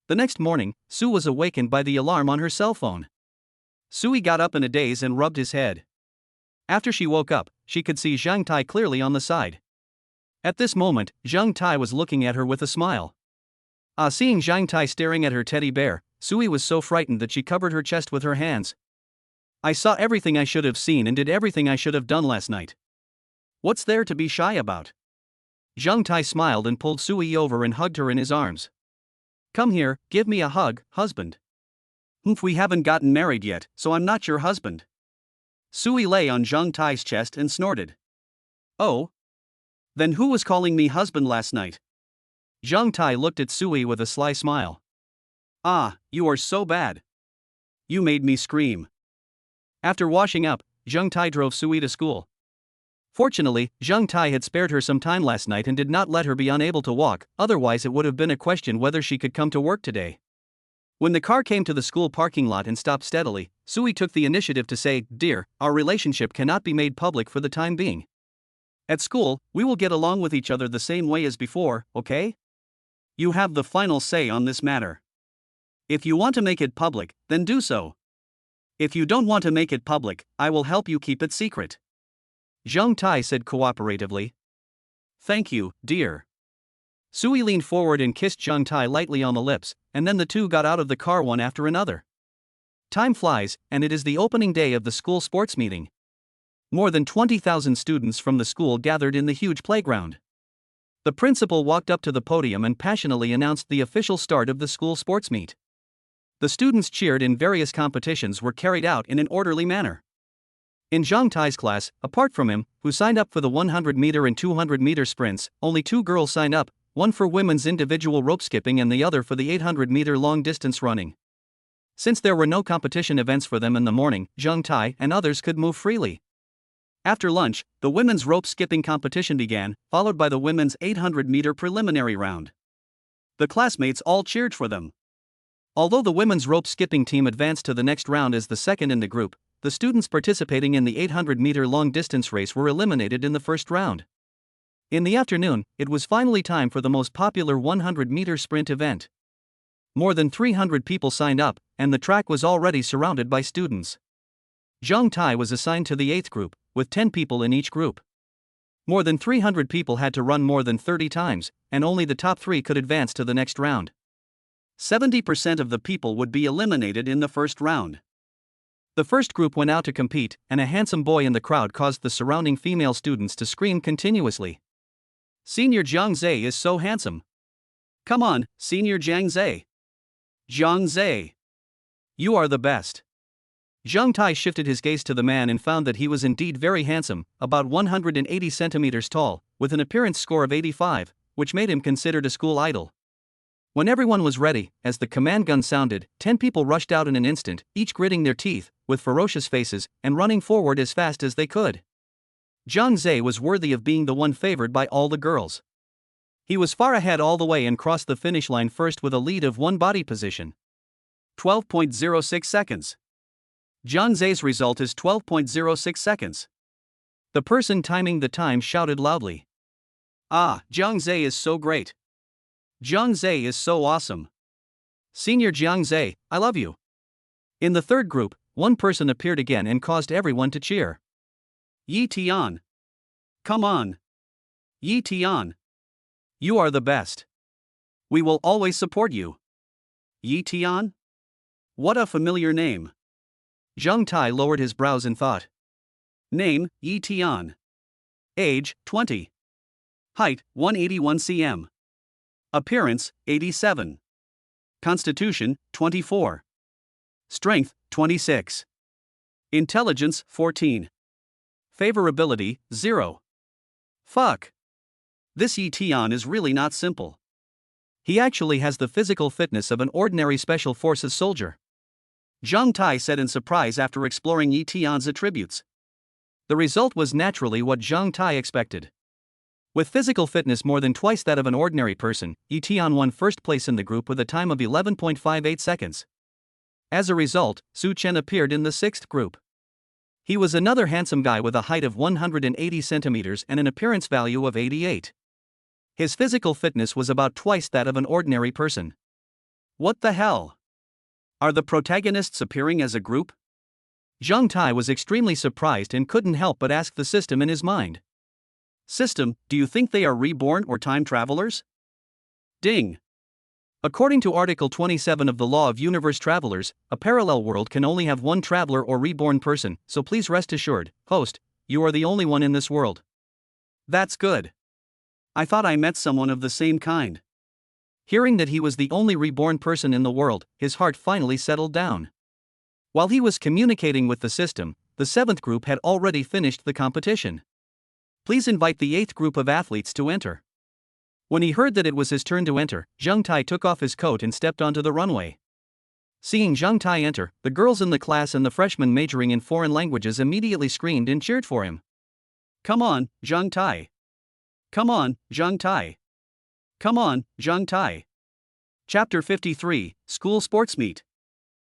S1: The next morning, Su was awakened by the alarm on her cell phone. Sui got up in a daze and rubbed his head. After she woke up, she could see Zhang Tai clearly on the side. At this moment, Zhang Tai was looking at her with a smile. Seeing Zhang Tai staring at her teddy bear, Sui was so frightened that she covered her chest with her hands. I saw everything I should have seen and did everything I should have done last night. What's there to be shy about? Zhang Tai smiled and pulled Sui over and hugged her in his arms. Come here, give me a hug, husband. We haven't gotten married yet, so I'm not your husband. Sui lay on Zhang Tai's chest and snorted. Oh? Then who was calling me husband last night? Zhang Tai looked at Sui with a sly smile. You are so bad. You made me scream. After washing up, Zhang Tai drove Sui to school. Fortunately, Zhang Tai had spared her some time last night and did not let her be unable to walk, otherwise it would have been a question whether she could come to work today. When the car came to the school parking lot and stopped steadily, Sui took the initiative to say, Dear, our relationship cannot be made public for the time being. At school, we will get along with each other the same way as before, okay? You have the final say on this matter. If you want to make it public, then do so. If you don't want to make it public, I will help you keep it secret. Zhang Tai said cooperatively. Thank you, dear. Sui leaned forward and kissed Zhang Tai lightly on the lips, and then the two got out of the car one after another. Time flies, and it is the opening day of the school sports meeting. More than 20,000 students from the school gathered in the huge playground. The principal walked up to the podium and passionately announced the official start of the school sports meet. The students cheered and various competitions were carried out in an orderly manner. In Zhang Tai's class, apart from him, who signed up for the 100-meter and 200-meter sprints, only 2 girls signed up, one for women's individual rope skipping and the other for the 800-meter long-distance running. Since there were no competition events for them in the morning, Zhang Tai and others could move freely. After lunch, the women's rope skipping competition began, followed by the women's 800-meter preliminary round. The classmates all cheered for them. Although the women's rope skipping team advanced to the next round as the second in the group, the students participating in the 800-meter long-distance race were eliminated in the first round. In the afternoon, it was finally time for the most popular 100-meter sprint event. More than 300 people signed up, and the track was already surrounded by students. Zhang Tai was assigned to the 8th group, with 10 people in each group. More than 300 people had to run more than 30 times, and only the top 3 could advance to the next round. 70% of the people would be eliminated in the first round. The first group went out to compete, and a handsome boy in the crowd caused the surrounding female students to scream continuously. "Senior Jiang Zhe is so handsome. Come on, Senior Jiang Zhe. Jiang Zhe. You are the best." Zhang Tai shifted his gaze to the man and found that he was indeed very handsome, about 180 centimeters tall, with an appearance score of 85, which made him considered a school idol. When everyone was ready, as the command gun sounded, 10 people rushed out in an instant, each gritting their teeth, with ferocious faces, and running forward as fast as they could. Jiang Zhe was worthy of being the one favored by all the girls. He was far ahead all the way and crossed the finish line first with a lead of 1 body position. 12.06 seconds. Jiang Zhe's result is 12.06 seconds. The person timing the time shouted loudly. "Ah, Jiang Zhe is so great. Jiang Zhe is so awesome. Senior Jiang Zhe, I love you." In the third group, one person appeared again and caused everyone to cheer. "Yi Tian. Come on. Yi Tian. You are the best. We will always support you. Yi Tian? What a familiar name." Zhang Tai lowered his brows in thought. Name, Yi Tian. Age, 20. Height, 181 cm. Appearance, 87. Constitution, 24. Strength, 26. Intelligence, 14. Favorability, 0. Fuck. This Yi Tian is really not simple. He actually has the physical fitness of an ordinary special forces soldier. Zhang Tai said in surprise after exploring Yi Tian's attributes. The result was naturally what Zhang Tai expected. With physical fitness more than twice that of an ordinary person, Yi Tian won first place in the group with a time of 11.58 seconds. As a result, Su Chen appeared in the 6th group. He was another handsome guy with a height of 180 centimeters and an appearance value of 88. His physical fitness was about twice that of an ordinary person. What the hell? Are the protagonists appearing as a group? Zhang Tai was extremely surprised and couldn't help but ask the system in his mind. "System, do you think they are reborn or time travelers?" Ding. According to Article 27 of the Law of Universe Travelers, a parallel world can only have one traveler or reborn person, so please rest assured, host, you are the only one in this world. That's good. I thought I met someone of the same kind. Hearing that he was the only reborn person in the world, his heart finally settled down. While he was communicating with the system, the 7th group had already finished the competition. Please invite the 8th group of athletes to enter. When he heard that it was his turn to enter, Zhang Tai took off his coat and stepped onto the runway. Seeing Zhang Tai enter, the girls in the class and the freshmen majoring in foreign languages immediately screamed and cheered for him. "Come on, Zhang Tai. Come on, Zhang Tai. Come on, Zhang Tai." Chapter 53, School Sports Meet.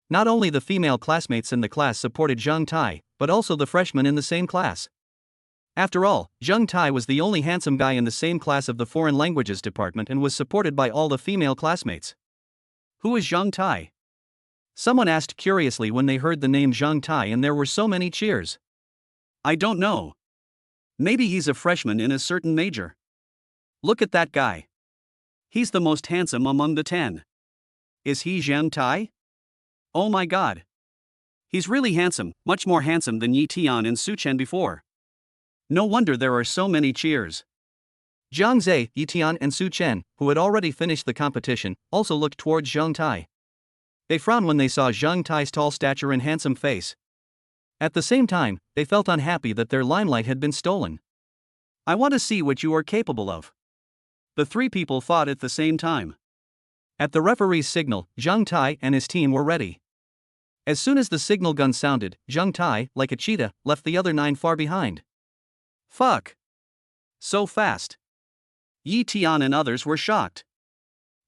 S1: Not only the female classmates in the class supported Zhang Tai, but also the freshmen in the same class. After all, Zhang Tai was the only handsome guy in the same class of the foreign languages department and was supported by all the female classmates. Who is Zhang Tai? Someone asked curiously when they heard the name Zhang Tai and there were so many cheers. I don't know. Maybe he's a freshman in a certain major. Look at that guy. He's the most handsome among the 10. Is he Zhang Tai? Oh my god. He's really handsome, much more handsome than Yi Tian and Su Chen before. No wonder there are so many cheers. Jiang Zhe, Yi Tian and Su Chen, who had already finished the competition, also looked towards Zhang Tai. They frowned when they saw Zhang Tai's tall stature and handsome face. At the same time, they felt unhappy that their limelight had been stolen. I want to see what you are capable of. The three people thought at the same time. At the referee's signal, Zhang Tai and his team were ready. As soon as the signal gun sounded, Zhang Tai, like a cheetah, left the other 9 far behind. Fuck! So fast. Yi Tian and others were shocked.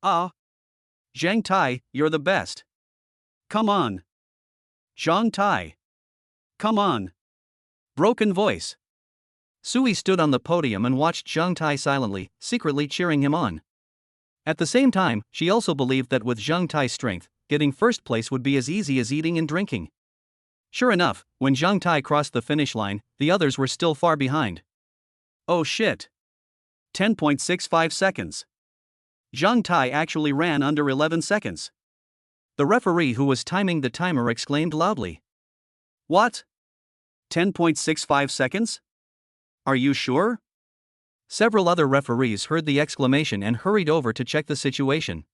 S1: Zhang Tai, you're the best. Come on. Zhang Tai. Come on. Broken voice. Sui stood on the podium and watched Zhang Tai silently, secretly cheering him on. At the same time, she also believed that with Zhang Tai's strength, getting first place would be as easy as eating and drinking. Sure enough, when Zhang Tai crossed the finish line, the others were still far behind. Oh shit. 10.65 seconds. Zhang Tai actually ran under 11 seconds. The referee who was timing the timer exclaimed loudly. What? 10.65 seconds? Are you sure? Several other referees heard the exclamation and hurried over to check the situation.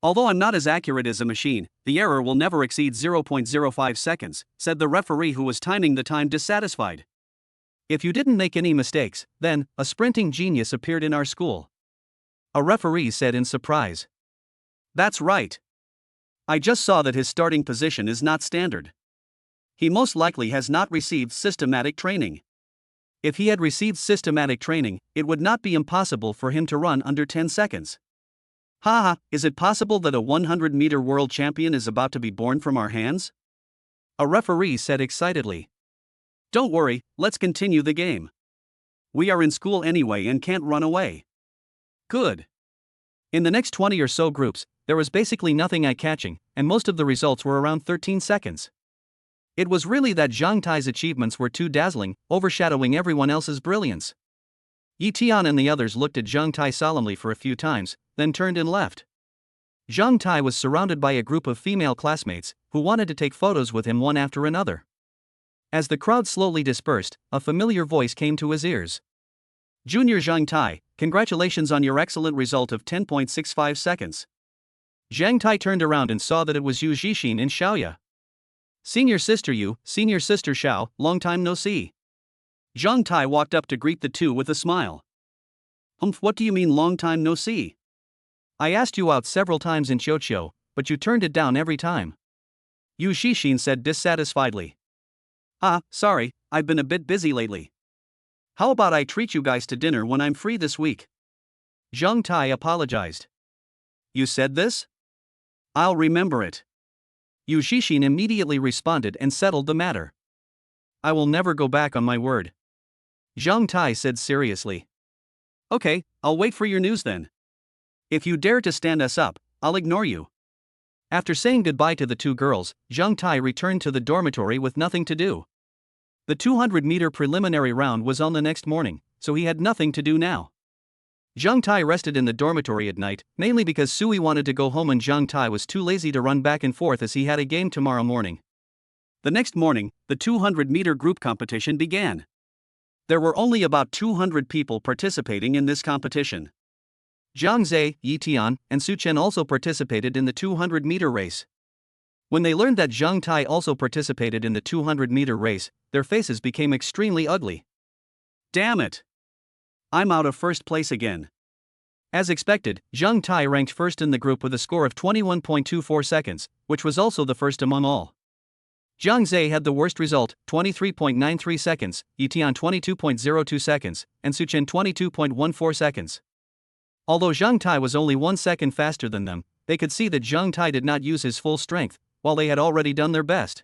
S1: Although I'm not as accurate as a machine, the error will never exceed 0.05 seconds, said the referee who was timing the time dissatisfied. If you didn't make any mistakes, then, a sprinting genius appeared in our school. A referee said in surprise. That's right. I just saw that his starting position is not standard. He most likely has not received systematic training. If he had received systematic training, it would not be impossible for him to run under 10 seconds. Haha, is it possible that a 100-meter world champion is about to be born from our hands? A referee said excitedly. Don't worry, let's continue the game. We are in school anyway and can't run away. Good. In the next 20 or so groups, there was basically nothing eye-catching, and most of the results were around 13 seconds. It was really that Zhang Tai's achievements were too dazzling, overshadowing everyone else's brilliance. Yi Tian and the others looked at Zhang Tai solemnly for a few times, then turned and left. Zhang Tai was surrounded by a group of female classmates, who wanted to take photos with him one after another. As the crowd slowly dispersed, a familiar voice came to his ears. Junior Zhang Tai, congratulations on your excellent result of 10.65 seconds. Zhang Tai turned around and saw that it was Yu Zhixin in Xiaoya. Senior sister Yu, senior sister Xiao, long time no see. Zhang Tai walked up to greet the two with a smile. What do you mean long time no see? I asked you out several times in Qiuqiu, but you turned it down every time. Yu Zhixin said dissatisfiedly. Sorry, I've been a bit busy lately. How about I treat you guys to dinner when I'm free this week? Zhang Tai apologized. You said this? I'll remember it. Yu Zhixin immediately responded and settled the matter. I will never go back on my word. Zhang Tai said seriously. Okay, I'll wait for your news then. If you dare to stand us up, I'll ignore you. After saying goodbye to the two girls, Zhang Tai returned to the dormitory with nothing to do. The 200-meter preliminary round was on the next morning, so he had nothing to do now. Zhang Tai rested in the dormitory at night, mainly because Sui wanted to go home and Zhang Tai was too lazy to run back and forth as he had a game tomorrow morning. The next morning, the 200-meter group competition began. There were only about 200 people participating in this competition. Zhang Zhe, Yi Tian, and Su Chen also participated in the 200-meter race. When they learned that Zhang Tai also participated in the 200-meter race, their faces became extremely ugly. Damn it! I'm out of first place again. As expected, Zhang Tai ranked first in the group with a score of 21.24 seconds, which was also the first among all. Zhang Zhe had the worst result, 23.93 seconds, Yi Tian 22.02 seconds, and Su Chen 22.14 seconds. Although Zhang Tai was only 1 second faster than them, they could see that Zhang Tai did not use his full strength, while they had already done their best.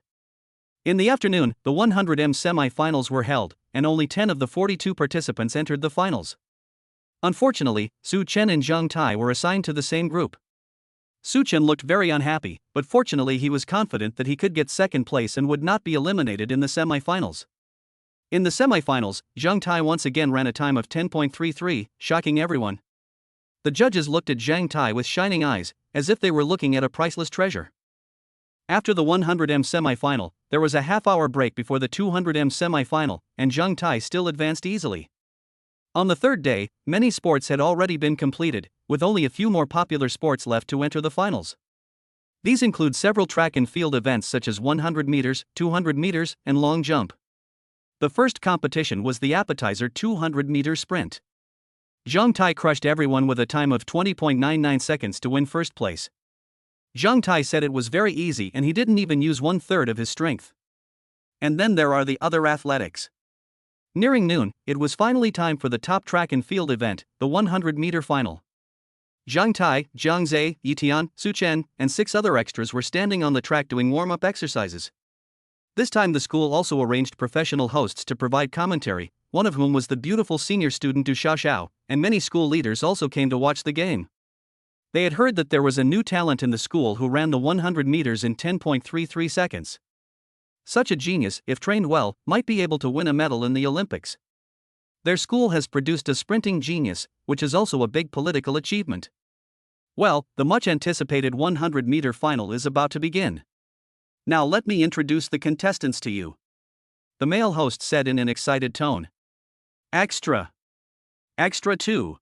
S1: In the afternoon, the 100m semi-finals were held, and only 10 of the 42 participants entered the finals. Unfortunately, Su Chen and Zhang Tai were assigned to the same group. Su Chen looked very unhappy, but fortunately he was confident that he could get second place and would not be eliminated in the semi-finals. In the semi-finals, Zhang Tai once again ran a time of 10.33, shocking everyone. The judges looked at Zhang Tai with shining eyes, as if they were looking at a priceless treasure. After the 100m semi-final, there was a half-hour break before the 200m semi-final, and Zhang Tai still advanced easily. On the third day, many sports had already been completed, with only a few more popular sports left to enter the finals. These include several track and field events such as 100 meters, 200 meters, and long jump. The first competition was the appetizer 200-meter sprint. Zhang Tai crushed everyone with a time of 20.99 seconds to win first place. Zhang Tai said it was very easy and he didn't even use 1/3 of his strength. And then there are the other athletics. Nearing noon, it was finally time for the top track and field event, the 100-meter final. Zhang Tai, Zhang Zhe, Yitian, Su Chen, and 6 other extras were standing on the track doing warm-up exercises. This time the school also arranged professional hosts to provide commentary, one of whom was the beautiful senior student Du Xiaoxiao, and many school leaders also came to watch the game. They had heard that there was a new talent in the school who ran the 100 meters in 10.33 seconds. Such a genius, if trained well, might be able to win a medal in the Olympics. Their school has produced a sprinting genius, which is also a big political achievement. Well, the much-anticipated 100-meter final is about to begin. Now let me introduce the contestants to you. The male host said in an excited tone. Extra. Extra 2.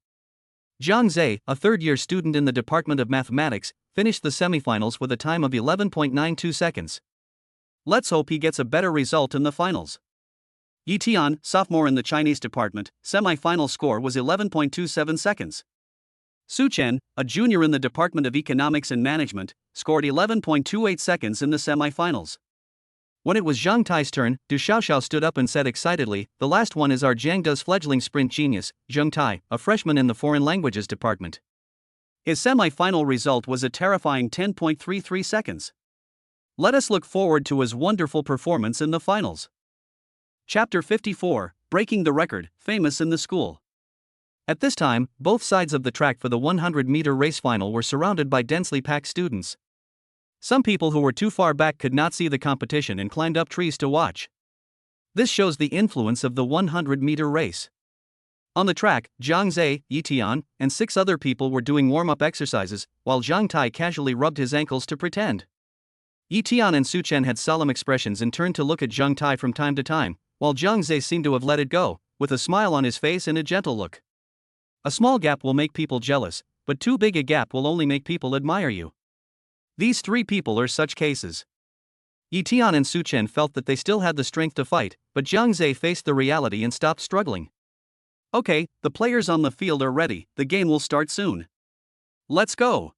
S1: Zhang Zhe, a third-year student in the Department of Mathematics, finished the semifinals with a time of 11.92 seconds. Let's hope he gets a better result in the finals. Yitian, sophomore in the Chinese department, semi-final score was 11.27 seconds. Su Chen, a junior in the Department of Economics and Management, scored 11.28 seconds in the semi-finals. When it was Zhang Tai's turn, Du Xiaoxiao stood up and said excitedly, "The last one is our Jiangda's fledgling sprint genius, Zhang Tai, a freshman in the Foreign Languages department." His semi-final result was a terrifying 10.33 seconds. Let us look forward to his wonderful performance in the finals. Chapter 54, Breaking the Record, Famous in the School. At this time, both sides of the track for the 100-meter race final were surrounded by densely packed students. Some people who were too far back could not see the competition and climbed up trees to watch. This shows the influence of the 100-meter race. On the track, Zhang Zhe, Yitian, and 6 other people were doing warm-up exercises, while Zhang Tai casually rubbed his ankles to pretend. Yitian and Su Chen had solemn expressions and turned to look at Zhang Tai from time to time, while Zhang Zhe seemed to have let it go, with a smile on his face and a gentle look. A small gap will make people jealous, but too big a gap will only make people admire you. These 3 people are such cases. Yitian and Su Chen felt that they still had the strength to fight, but Zhang Zhe faced the reality and stopped struggling. Okay, the players on the field are ready, the game will start soon. Let's go.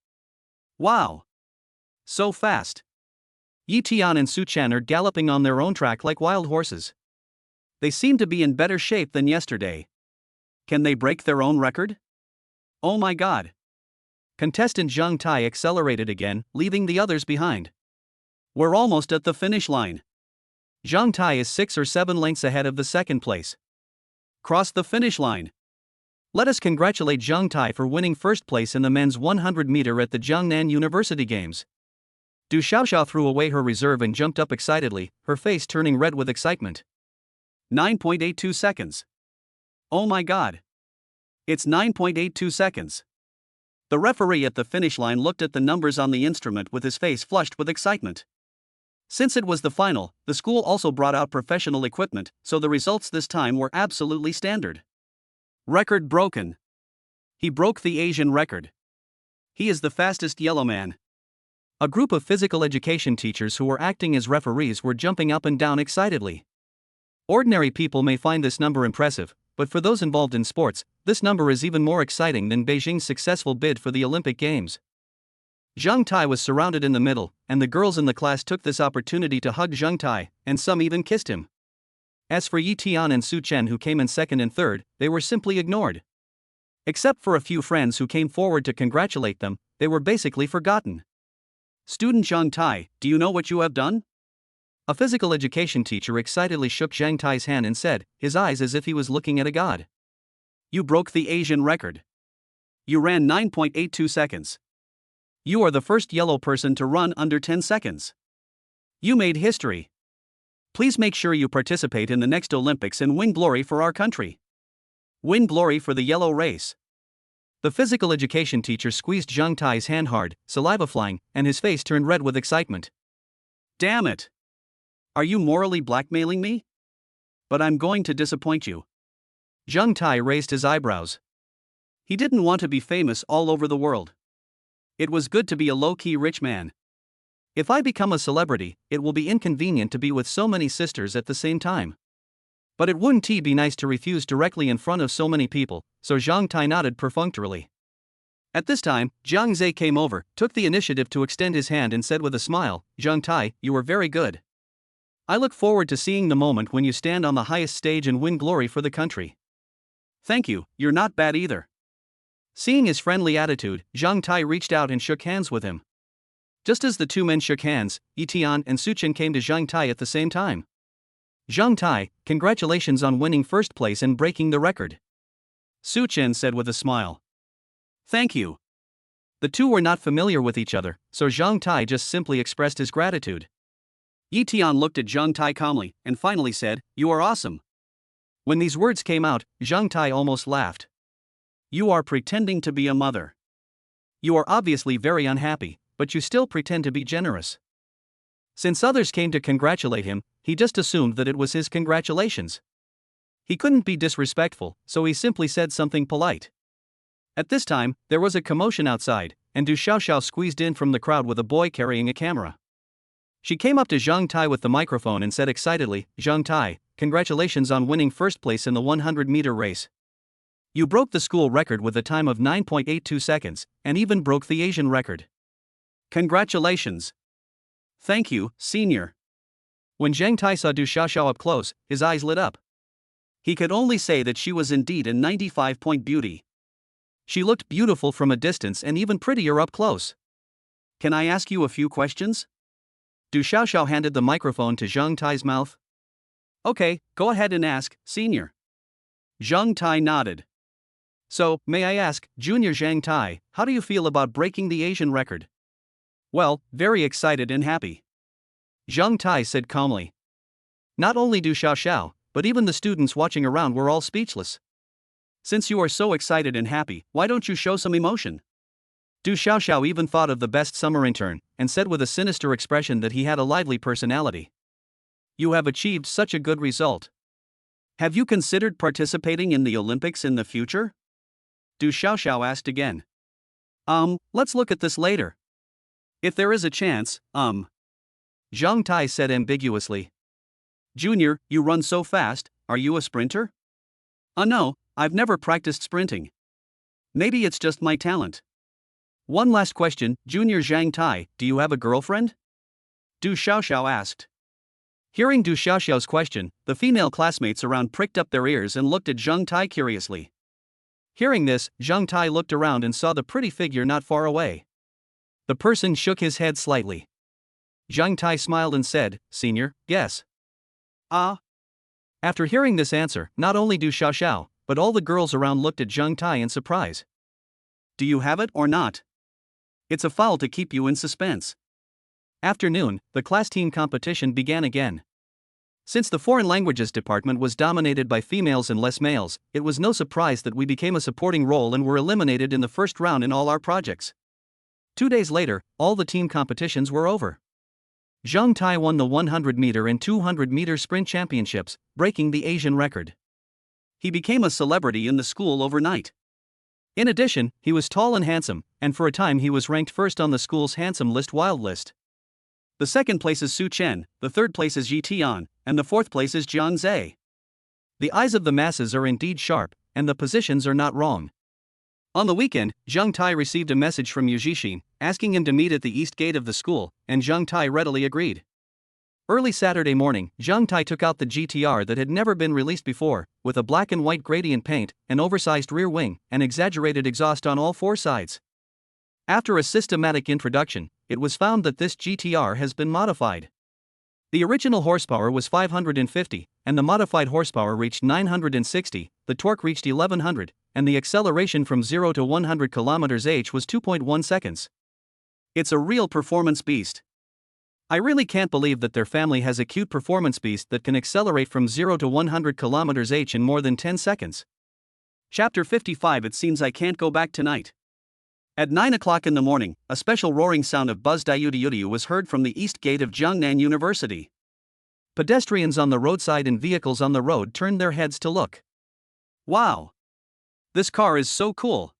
S1: Wow. So fast. Yitian and Su Chen are galloping on their own track like wild horses. They seem to be in better shape than yesterday. Can they break their own record? Oh my god. Contestant Zhang Tai accelerated again, leaving the others behind. We're almost at the finish line. Zhang Tai is 6 or 7 lengths ahead of the second place. Cross the finish line. Let us congratulate Zhang Tai for winning first place in the men's 100 meter at the Jiangnan University Games. Du Xiaoxiao threw away her reserve and jumped up excitedly, her face turning red with excitement. 9.82 seconds. Oh my god. It's 9.82 seconds. The referee at the finish line looked at the numbers on the instrument with his face flushed with excitement. Since it was the final, the school also brought out professional equipment, so the results this time were absolutely standard. Record broken. He broke the Asian record. He is the fastest yellow man. A group of physical education teachers who were acting as referees were jumping up and down excitedly. Ordinary people may find this number impressive, but for those involved in sports, this number is even more exciting than Beijing's successful bid for the Olympic Games. Zhang Tai was surrounded in the middle, and the girls in the class took this opportunity to hug Zhang Tai, and some even kissed him. As for Yitian and Su Chen, who came in second and third, they were simply ignored. Except for a few friends who came forward to congratulate them, they were basically forgotten. Student Zhang Tai, do you know what you have done? A physical education teacher excitedly shook Zhang Tai's hand and said, his eyes as if he was looking at a god. You broke the Asian record. You ran 9.82 seconds. You are the first yellow person to run under 10 seconds. You made history. Please make sure you participate in the next Olympics and win glory for our country. Win glory for the yellow race. The physical education teacher squeezed Zhang Tai's hand hard, saliva flying, and his face turned red with excitement. Damn it! Are you morally blackmailing me? But I'm going to disappoint you. Zhang Tai raised his eyebrows. He didn't want to be famous all over the world. It was good to be a low-key rich man. If I become a celebrity, it will be inconvenient to be with so many sisters at the same time. But it wouldn't be nice to refuse directly in front of so many people, so Zhang Tai nodded perfunctorily. At this time, Jiang Zhe came over, took the initiative to extend his hand and said with a smile, "Zhang Tai, you were very good. I look forward to seeing the moment when you stand on the highest stage and win glory for the country." "Thank you, you're not bad either." Seeing his friendly attitude, Zhang Tai reached out and shook hands with him. Just as the two men shook hands, Yi Tian and Su Chen came to Zhang Tai at the same time. "Zhang Tai, congratulations on winning first place and breaking the record," Su Chen said with a smile. "Thank you." The two were not familiar with each other, so Zhang Tai just simply expressed his gratitude. Yi Tian looked at Zhang Tai calmly and finally said, "You are awesome." When these words came out, Zhang Tai almost laughed. "You are pretending to be a mother. You are obviously very unhappy, but you still pretend to be generous." Since others came to congratulate him, he just assumed that it was his congratulations. He couldn't be disrespectful, so he simply said something polite. At this time, there was a commotion outside, and Du Xiaoxiao squeezed in from the crowd with a boy carrying a camera. She came up to Zhang Tai with the microphone and said excitedly, "Zhang Tai, congratulations on winning first place in the 100-meter race. You broke the school record with a time of 9.82 seconds, and even broke the Asian record. Congratulations." "Thank you, senior." When Zhang Tai saw Du Xiaoxiao up close, his eyes lit up. He could only say that she was indeed a 95-point beauty. She looked beautiful from a distance and even prettier up close. "Can I ask you a few questions?" Du Xiaoxiao handed the microphone to Zhang Tai's mouth. "Okay, go ahead and ask, senior." Zhang Tai nodded. "So, may I ask, Junior Zhang Tai, how do you feel about breaking the Asian record?" "Well, very excited and happy," Zhang Tai said calmly. Not only Du Xiaoxiao, but even the students watching around were all speechless. "Since you are so excited and happy, why don't you show some emotion?" Du Xiaoxiao even thought of the best summer intern, and said with a sinister expression that he had a lively personality. "You have achieved such a good result. Have you considered participating in the Olympics in the future?" Du Xiaoxiao asked again. Let's look at this later. If there is a chance, Zhang Tai said ambiguously. "Junior, you run so fast, are you a sprinter?" No, I've never practiced sprinting. Maybe it's just my talent." "One last question, Junior Zhang Tai, do you have a girlfriend?" Du Xiaoxiao asked. Hearing Du Xiaoxiao's question, the female classmates around pricked up their ears and looked at Zhang Tai curiously. Hearing this, Zhang Tai looked around and saw the pretty figure not far away. The person shook his head slightly. Zhang Tai smiled and said, "Senior, yes." After hearing this answer, not only Du Xiaoxiao, but all the girls around looked at Zhang Tai in surprise. "Do you have it or not? It's a foul to keep you in suspense." After noon, the class team competition began again. Since the foreign languages department was dominated by females and less males, it was no surprise that we became a supporting role and were eliminated in the first round in all our projects. 2 days later, all the team competitions were over. Zhang Tai won the 100-meter and 200-meter sprint championships, breaking the Asian record. He became a celebrity in the school overnight. In addition, he was tall and handsome, and for a time he was ranked first on the school's handsome list wild list. The second place is Su Chen, the third place is Yi Tian, and the fourth place is Jiang Zhe. The eyes of the masses are indeed sharp, and the positions are not wrong. On the weekend, Zhang Tai received a message from Yu Zhixin, asking him to meet at the east gate of the school, and Zhang Tai readily agreed. Early Saturday morning, Zhang Tai took out the GTR that had never been released before, with a black and white gradient paint, an oversized rear wing, and exaggerated exhaust on all four sides. After a systematic introduction, it was found that this GTR has been modified. The original horsepower was 550, and the modified horsepower reached 960, the torque reached 1100, and the acceleration from 0 to 100 km/h was 2.1 seconds. It's a real performance beast. I really can't believe that their family has a cute performance beast that can accelerate from 0 to 100 km/h in more than 10 seconds. Chapter 55. It seems I can't go back tonight. At 9 o'clock in the morning, a special roaring sound of buzz diudiudiu was heard from the east gate of Jiangnan University. Pedestrians on the roadside and vehicles on the road turned their heads to look. Wow! This car is so cool!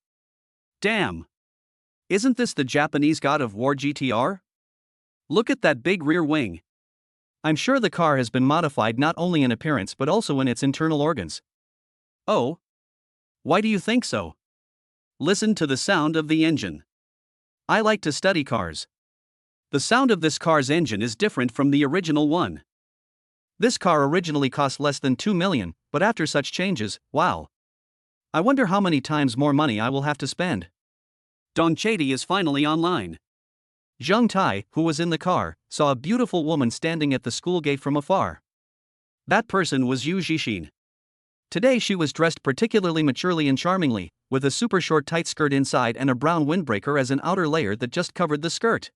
S1: Damn! Isn't this the Japanese God of War GTR? Look at that big rear wing. I'm sure the car has been modified not only in appearance but also in its internal organs. Oh? Why do you think so? Listen to the sound of the engine. I like to study cars. The sound of this car's engine is different from the original one. This car originally cost less than 2 million, but after such changes, wow. I wonder how many times more money I will have to spend. Don Chady is finally online. Zheng Tai, who was in the car, saw a beautiful woman standing at the school gate from afar. That person was Yu Zhixin. Today she was dressed particularly maturely and charmingly, with a super short tight skirt inside and a brown windbreaker as an outer layer that just covered the skirt.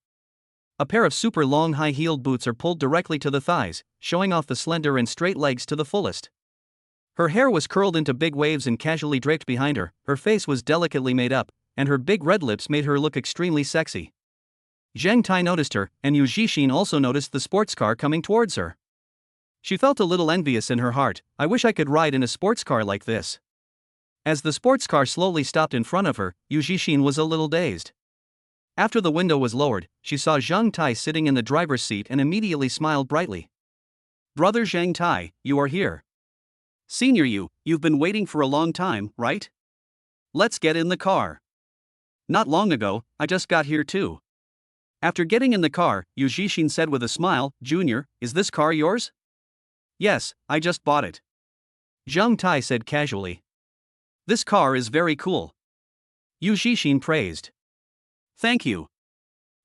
S1: A pair of super long high-heeled boots are pulled directly to the thighs, showing off the slender and straight legs to the fullest. Her hair was curled into big waves and casually draped behind her, her face was delicately made up, and her big red lips made her look extremely sexy. Zheng Tai noticed her, and Yu Zhixin also noticed the sports car coming towards her. She felt a little envious in her heart. I wish I could ride in a sports car like this. As the sports car slowly stopped in front of her, Yu Zhixin was a little dazed. After the window was lowered, she saw Zheng Tai sitting in the driver's seat and immediately smiled brightly. Brother Zheng Tai, you are here. Senior Yu, you've been waiting for a long time, right? Let's get in the car. Not long ago, I just got here too. After getting in the car, Yu Zhixin said with a smile, Junior, is this car yours? Yes, I just bought it. Zheng Tai said casually. This car is very cool. Yu Zhixin praised. Thank you.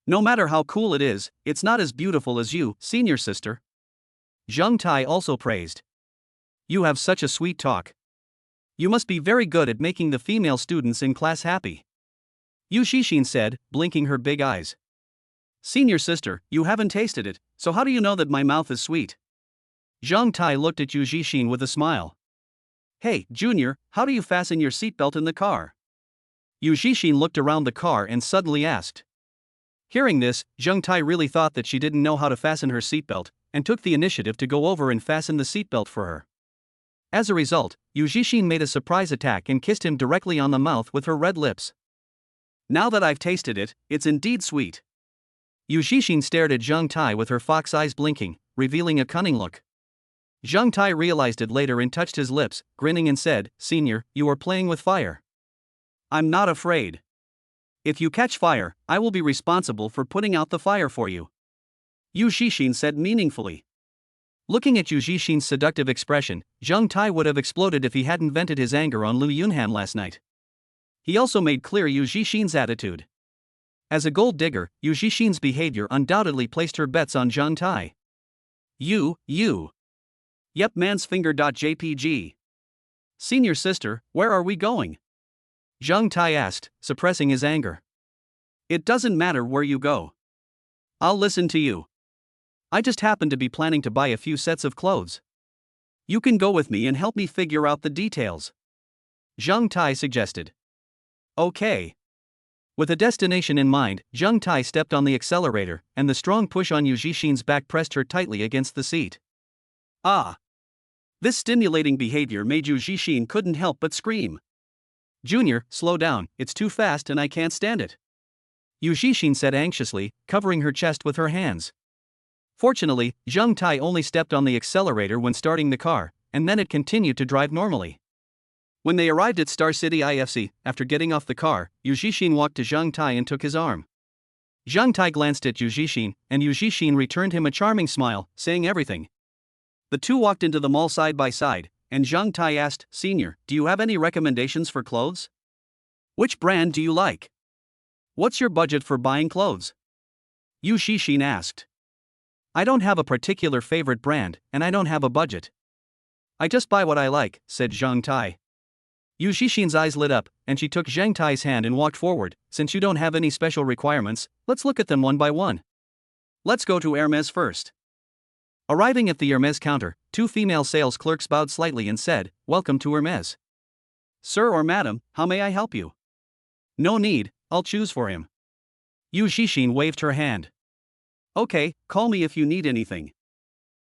S1: No matter how cool it is, it's not as beautiful as you, senior sister. Zheng Tai also praised. You have such a sweet talk. You must be very good at making the female students in class happy. Yu Zhixin said, blinking her big eyes. Senior sister, you haven't tasted it, so how do you know that my mouth is sweet? Zheng Tai looked at Yu Zhixin with a smile. Hey, Junior, how do you fasten your seatbelt in the car? Yu Zhixin looked around the car and suddenly asked. Hearing this, Zheng Tai really thought that she didn't know how to fasten her seatbelt, and took the initiative to go over and fasten the seatbelt for her. As a result, Yu Zhixin made a surprise attack and kissed him directly on the mouth with her red lips. Now that I've tasted it, it's indeed sweet. Yu Zhixin stared at Zheng Tai with her fox eyes blinking, revealing a cunning look. Zheng Tai realized it later and touched his lips, grinning and said, Senior, you are playing with fire. I'm not afraid. If you catch fire, I will be responsible for putting out the fire for you. Yu Zhixin said meaningfully. Looking at Yu Zhixin's seductive expression, Zheng Tai would have exploded if he hadn't vented his anger on Lu Yunhan last night. He also made clear Yu Zhixin's attitude. As a gold digger, Yu Zhixin's behavior undoubtedly placed her bets on Zheng Tai. You. Yep, mansfinger.jpg. Senior sister, where are we going? Zheng Tai asked, suppressing his anger. It doesn't matter where you go. I'll listen to you. I just happen to be planning to buy a few sets of clothes. You can go with me and help me figure out the details. Zheng Tai suggested. Okay. With a destination in mind, Zheng Tai stepped on the accelerator, and the strong push on Yu Zhixin's back pressed her tightly against the seat. Ah! This stimulating behavior made Yu Zhixin couldn't help but scream. Junior, slow down, it's too fast and I can't stand it. Yu Zhixin said anxiously, covering her chest with her hands. Fortunately, Zheng Tai only stepped on the accelerator when starting the car, and then it continued to drive normally. When they arrived at Star City IFC, after getting off the car, Yu Zhixin walked to Zheng Tai and took his arm. Zheng Tai glanced at Yu Zhixin, and Yu Zhixin returned him a charming smile, saying everything. The two walked into the mall side by side, and Zheng Tai asked, Senior, do you have any recommendations for clothes? Which brand do you like? What's your budget for buying clothes? Yu Zhixin asked. I don't have a particular favorite brand, and I don't have a budget. I just buy what I like, said Zheng Tai. Yu Zhixin's eyes lit up, and she took Zheng Tai's hand and walked forward. Since you don't have any special requirements, let's look at them one by one. Let's go to Hermes first. Arriving at the Hermes counter, two female sales clerks bowed slightly and said, Welcome to Hermes. Sir or madam, how may I help you? No need, I'll choose for him. Yu Zhixin waved her hand. Okay, call me if you need anything.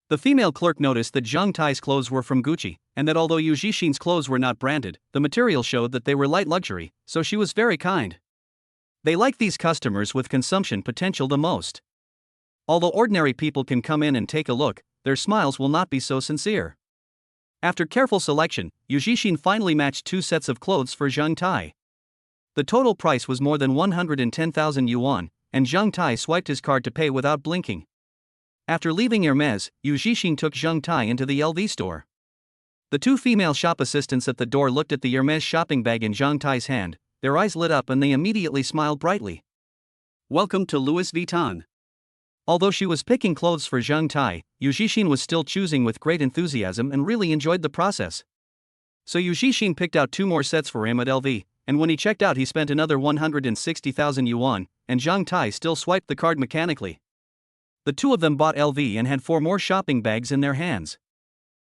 S1: The female clerk noticed that Zheng Tai's clothes were from Gucci, and that although Yu Zhixin's clothes were not branded, the material showed that they were light luxury, so she was very kind. They like these customers with consumption potential the most. Although ordinary people can come in and take a look, their smiles will not be so sincere. After careful selection, Yu Zhixin finally matched 2 sets of clothes for Zhang Tai. The total price was more than 110,000 yuan, and Zhang Tai swiped his card to pay without blinking. After leaving Hermes, Yu Zhixin took Zhang Tai into the LV store. The 2 female shop assistants at the door looked at the Hermes shopping bag in Zhang Tai's hand, their eyes lit up and they immediately smiled brightly. Welcome to Louis Vuitton. Although she was picking clothes for Zhang Tai, Yu Zhixin was still choosing with great enthusiasm and really enjoyed the process. So Yu Zhixin picked out 2 more sets for him at LV, and when he checked out he spent another 160,000 yuan, and Zhang Tai still swiped the card mechanically. The 2 of them bought LV and had 4 more shopping bags in their hands.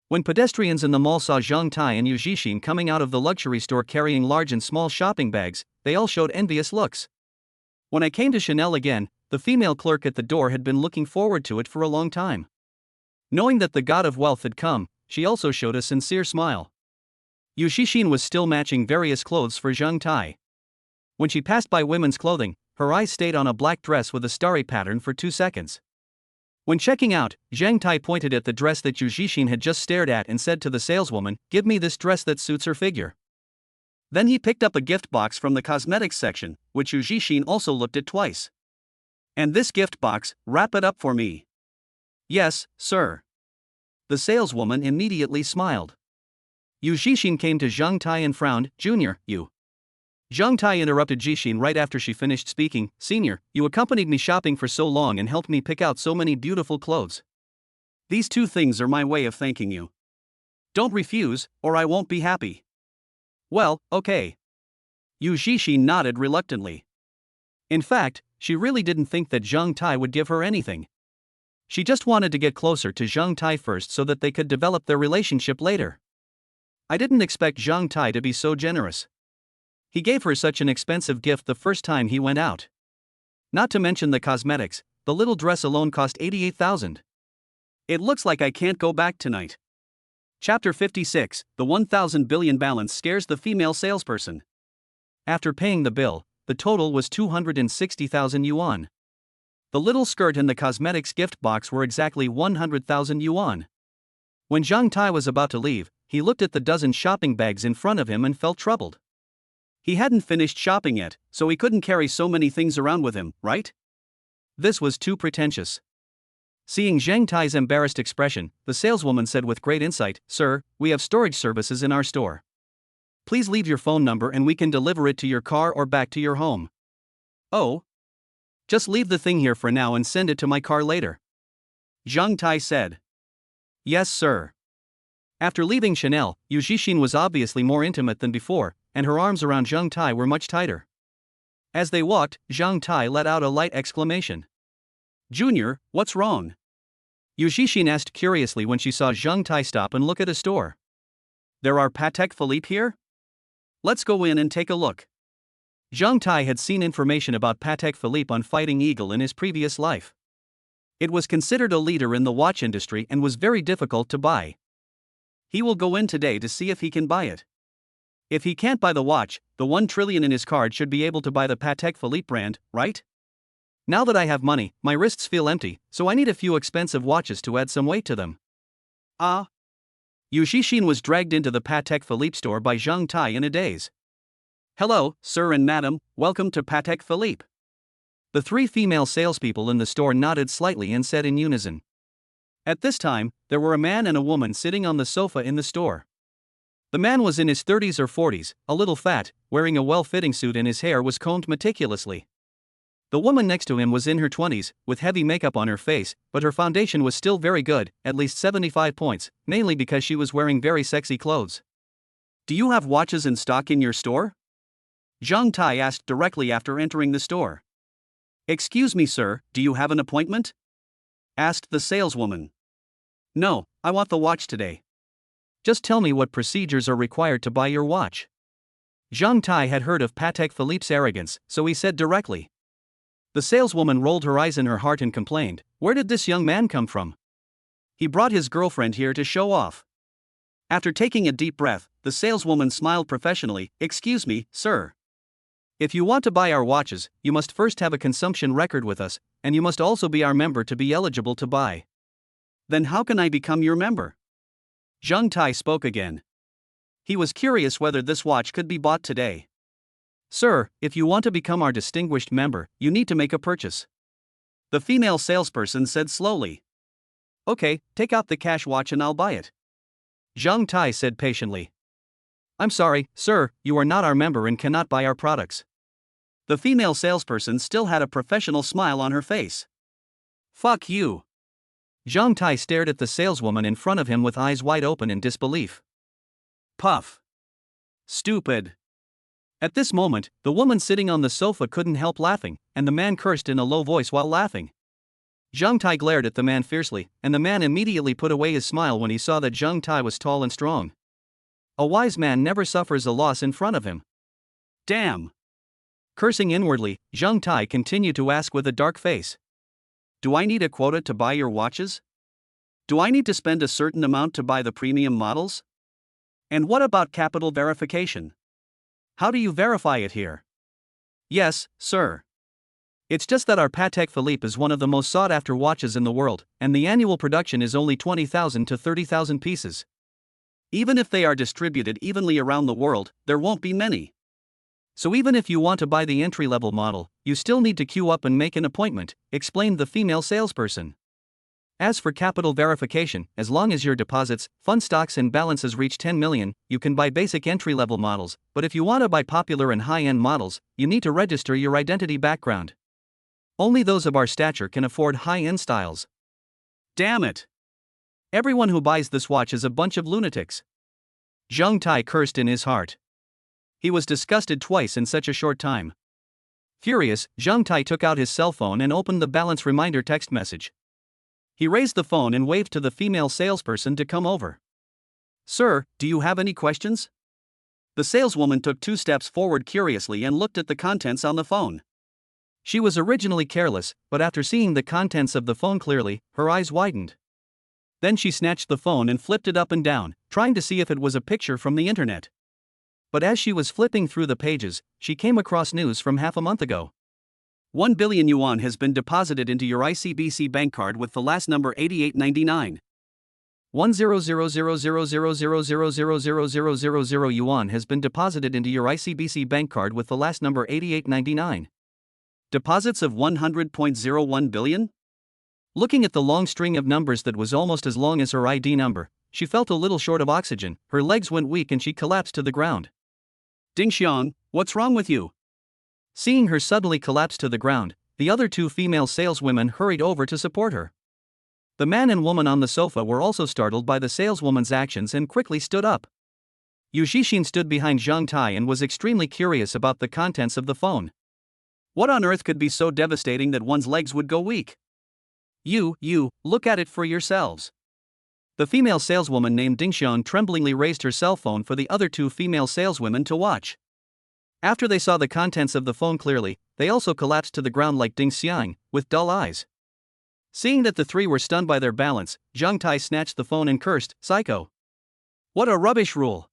S1: When pedestrians in the mall saw Zhang Tai and Yu Zhixin coming out of the luxury store carrying large and small shopping bags, they all showed envious looks. When I came to Chanel again, the female clerk at the door had been looking forward to it for a long time. Knowing that the god of wealth had come, she also showed a sincere smile. Yu Zhixin was still matching various clothes for Zhang Tai. When she passed by women's clothing, her eyes stayed on a black dress with a starry pattern for 2 seconds. When checking out, Zhang Tai pointed at the dress that Yu Zhixin had just stared at and said to the saleswoman, "Give me this dress that suits her figure." Then he picked up a gift box from the cosmetics section, which Yu Zhixin also looked at twice. "And this gift box, wrap it up for me." "Yes, sir." The saleswoman immediately smiled. Yu Zhixin came to Zhang Tai and frowned. "Junior, you." Zhang Tai interrupted Zhixin right after she finished speaking. "Senior, you accompanied me shopping for so long and helped me pick out so many beautiful clothes. These 2 things are my way of thanking you. Don't refuse, or I won't be happy." "Well, okay." Yu Zhixin nodded reluctantly. In fact, she really didn't think that Zhang Tai would give her anything. She just wanted to get closer to Zhang Tai first so that they could develop their relationship later. I didn't expect Zhang Tai to be so generous. He gave her such an expensive gift the first time he went out. Not to mention the cosmetics, the little dress alone cost 88,000. It looks like I can't go back tonight. Chapter 56, the 1,000 billion balance scares the female salesperson. After paying the bill, the total was 260,000 yuan. The little skirt and the cosmetics gift box were exactly 100,000 yuan. When Zhang Tai was about to leave, he looked at the dozen shopping bags in front of him and felt troubled. He hadn't finished shopping yet, so he couldn't carry so many things around with him, right? This was too pretentious. Seeing Zhang Tai's embarrassed expression, the saleswoman said with great insight, "Sir, we have storage services in our store. Please leave your phone number and we can deliver it to your car or back to your home." "Oh? Just leave the thing here for now and send it to my car later," Zhang Tai said. "Yes, sir." After leaving Chanel, Yu Zhixin was obviously more intimate than before, and her arms around Zhang Tai were much tighter. As they walked, Zhang Tai let out a light exclamation. "Junior, what's wrong?" Yu Zhixin asked curiously when she saw Zhang Tai stop and look at a store. "There are Patek Philippe here? Let's go in and take a look." Zhang Tai had seen information about Patek Philippe on Fighting Eagle in his previous life. It was considered a leader in the watch industry and was very difficult to buy. He will go in today to see if he can buy it. If he can't buy the watch, the 1 trillion in his card should be able to buy the Patek Philippe brand, right? Now that I have money, my wrists feel empty, so I need a few expensive watches to add some weight to them. Ah. Yu Zhixin was dragged into the Patek Philippe store by Zhang Tai in a daze. "Hello, sir and madam, welcome to Patek Philippe." The 3 female salespeople in the store nodded slightly and said in unison. At this time, there were a man and a woman sitting on the sofa in the store. The man was in his 30s or 40s, a little fat, wearing a well-fitting suit and his hair was combed meticulously. The woman next to him was in her 20s, with heavy makeup on her face, but her foundation was still very good, at least 75 points, mainly because she was wearing very sexy clothes. "Do you have watches in stock in your store?" Zhang Tai asked directly after entering the store. "Excuse me, sir, do you have an appointment?" asked the saleswoman. "No, I want the watch today. Just tell me what procedures are required to buy your watch." Zhang Tai had heard of Patek Philippe's arrogance, so he said directly. The saleswoman rolled her eyes in her heart and complained, "Where did this young man come from? He brought his girlfriend here to show off." After taking a deep breath, the saleswoman smiled professionally. "Excuse me, sir. If you want to buy our watches, you must first have a consumption record with us, and you must also be our member to be eligible to buy. Then how can I become your member? Zheng Tai spoke again. He was curious whether this watch could be bought today. Sir, if you want to become our distinguished member, you need to make a purchase. The female salesperson said slowly. Okay, take out the cash watch and I'll buy it. Zheng Tai said patiently. I'm sorry, sir, you are not our member and cannot buy our products. The female salesperson still had a professional smile on her face. Fuck you. Zheng Tai stared at the saleswoman in front of him with eyes wide open in disbelief. Puff. Stupid. At this moment, the woman sitting on the sofa couldn't help laughing, and the man cursed in a low voice while laughing. Zheng Tai glared at the man fiercely, and the man immediately put away his smile when he saw that Zheng Tai was tall and strong. A wise man never suffers a loss in front of him. Damn. Cursing inwardly, Zheng Tai continued to ask with a dark face. Do I need a quota to buy your watches? Do I need to spend a certain amount to buy the premium models? And what about capital verification? How do you verify it here? Yes, sir. It's just that our Patek Philippe is one of the most sought-after watches in the world, and the annual production is only 20,000 to 30,000 pieces. Even if they are distributed evenly around the world, there won't be many. So even if you want to buy the entry-level model, you still need to queue up and make an appointment, explained the female salesperson. As for capital verification, as long as your deposits, fund stocks and balances reach 10 million, you can buy basic entry-level models, but if you want to buy popular and high-end models, you need to register your identity background. Only those of our stature can afford high-end styles. Damn it! Everyone who buys this watch is a bunch of lunatics. Zheng Tai cursed in his heart. He was disgusted twice in such a short time. Furious, Zheng Tai took out his cell phone and opened the balance reminder text message. He raised the phone and waved to the female salesperson to come over. Sir, do you have any questions? The saleswoman took 2 steps forward curiously and looked at the contents on the phone. She was originally careless, but after seeing the contents of the phone clearly, her eyes widened. Then she snatched the phone and flipped it up and down, trying to see if it was a picture from the internet. But as she was flipping through the pages, she came across news from half a month ago. 1 billion yuan has been deposited into your ICBC bank card with the last number 8899. 100,000,000,000,000 yuan has been deposited into your ICBC bank card with the last number 8899. Deposits of 100.01 billion? Looking at the long string of numbers that was almost as long as her ID number, she felt a little short of oxygen, her legs went weak and she collapsed to the ground. Ding Xiang, what's wrong with you? Seeing her suddenly collapse to the ground, the other 2 female saleswomen hurried over to support her. The man and woman on the sofa were also startled by the saleswoman's actions and quickly stood up. Yu Zhixin stood behind Zheng Tai and was extremely curious about the contents of the phone. What on earth could be so devastating that one's legs would go weak? You, look at it for yourselves. The female saleswoman named Ding Xiang tremblingly raised her cell phone for the other 2 female saleswomen to watch. After they saw the contents of the phone clearly, they also collapsed to the ground like Ding Xiang, with dull eyes. Seeing that the 3 were stunned by their balance, Zheng Tai snatched the phone and cursed, "Psycho! What a rubbish rule!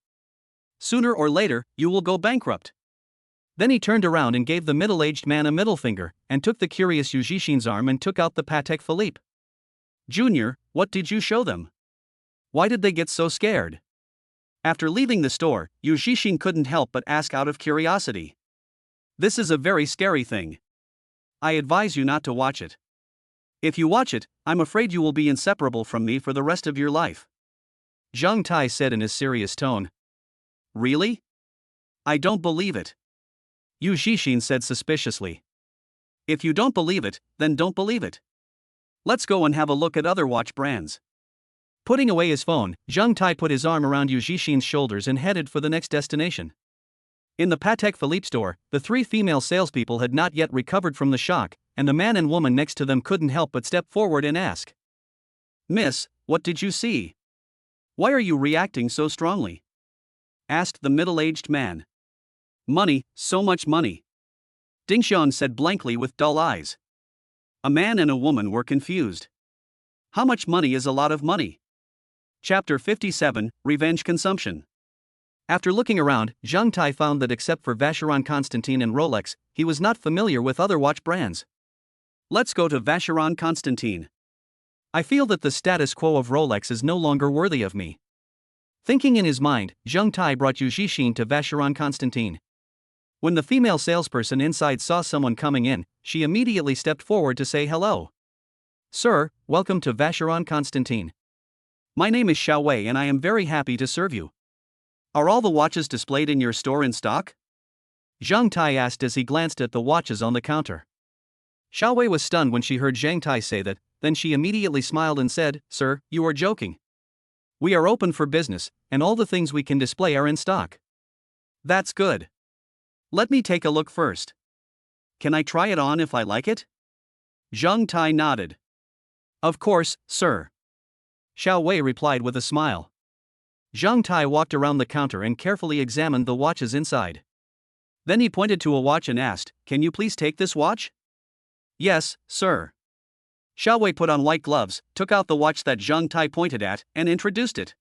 S1: Sooner or later, you will go bankrupt." Then he turned around and gave the middle-aged man a middle finger, and took the curious Yu Zhixin's arm and took out the Patek Philippe. Junior, what did you show them? Why did they get so scared? After leaving the store, Yu Zhixin couldn't help but ask out of curiosity. This is a very scary thing. I advise you not to watch it. If you watch it, I'm afraid you will be inseparable from me for the rest of your life. Zheng Tai said in his serious tone. Really? I don't believe it. Yu Zhixin said suspiciously. If you don't believe it, then don't believe it. Let's go and have a look at other watch brands. Putting away his phone, Zheng Tai put his arm around Yu Zhixin's shoulders and headed for the next destination. In the Patek Philippe store, the 3 female salespeople had not yet recovered from the shock, and the man and woman next to them couldn't help but step forward and ask. Miss, what did you see? Why are you reacting so strongly? Asked the middle-aged man. Money, so much money. Ding Xiang said blankly with dull eyes. A man and a woman were confused. How much money is a lot of money? Chapter 57, Revenge Consumption. After looking around, Zheng Tai found that except for Vacheron Constantin and Rolex, he was not familiar with other watch brands. Let's go to Vacheron Constantine. I feel that the status quo of Rolex is no longer worthy of me. Thinking in his mind, Zheng Tai brought Yu Zhixin to Vacheron Constantine. When the female salesperson inside saw someone coming in, she immediately stepped forward to say hello. Sir, welcome to Vacheron Constantine. My name is Xiao Wei and I am very happy to serve you. Are all the watches displayed in your store in stock? Zheng Tai asked as he glanced at the watches on the counter. Xiao Wei was stunned when she heard Zheng Tai say that, then she immediately smiled and said, Sir, you are joking. We are open for business, and all the things we can display are in stock. That's good. Let me take a look first. Can I try it on if I like it? Zheng Tai nodded. Of course, sir. Xiao Wei replied with a smile. Zheng Tai walked around the counter and carefully examined the watches inside. Then he pointed to a watch and asked, Can you please take this watch? Yes, sir. Xiao Wei put on white gloves, took out the watch that Zheng Tai pointed at, and introduced it.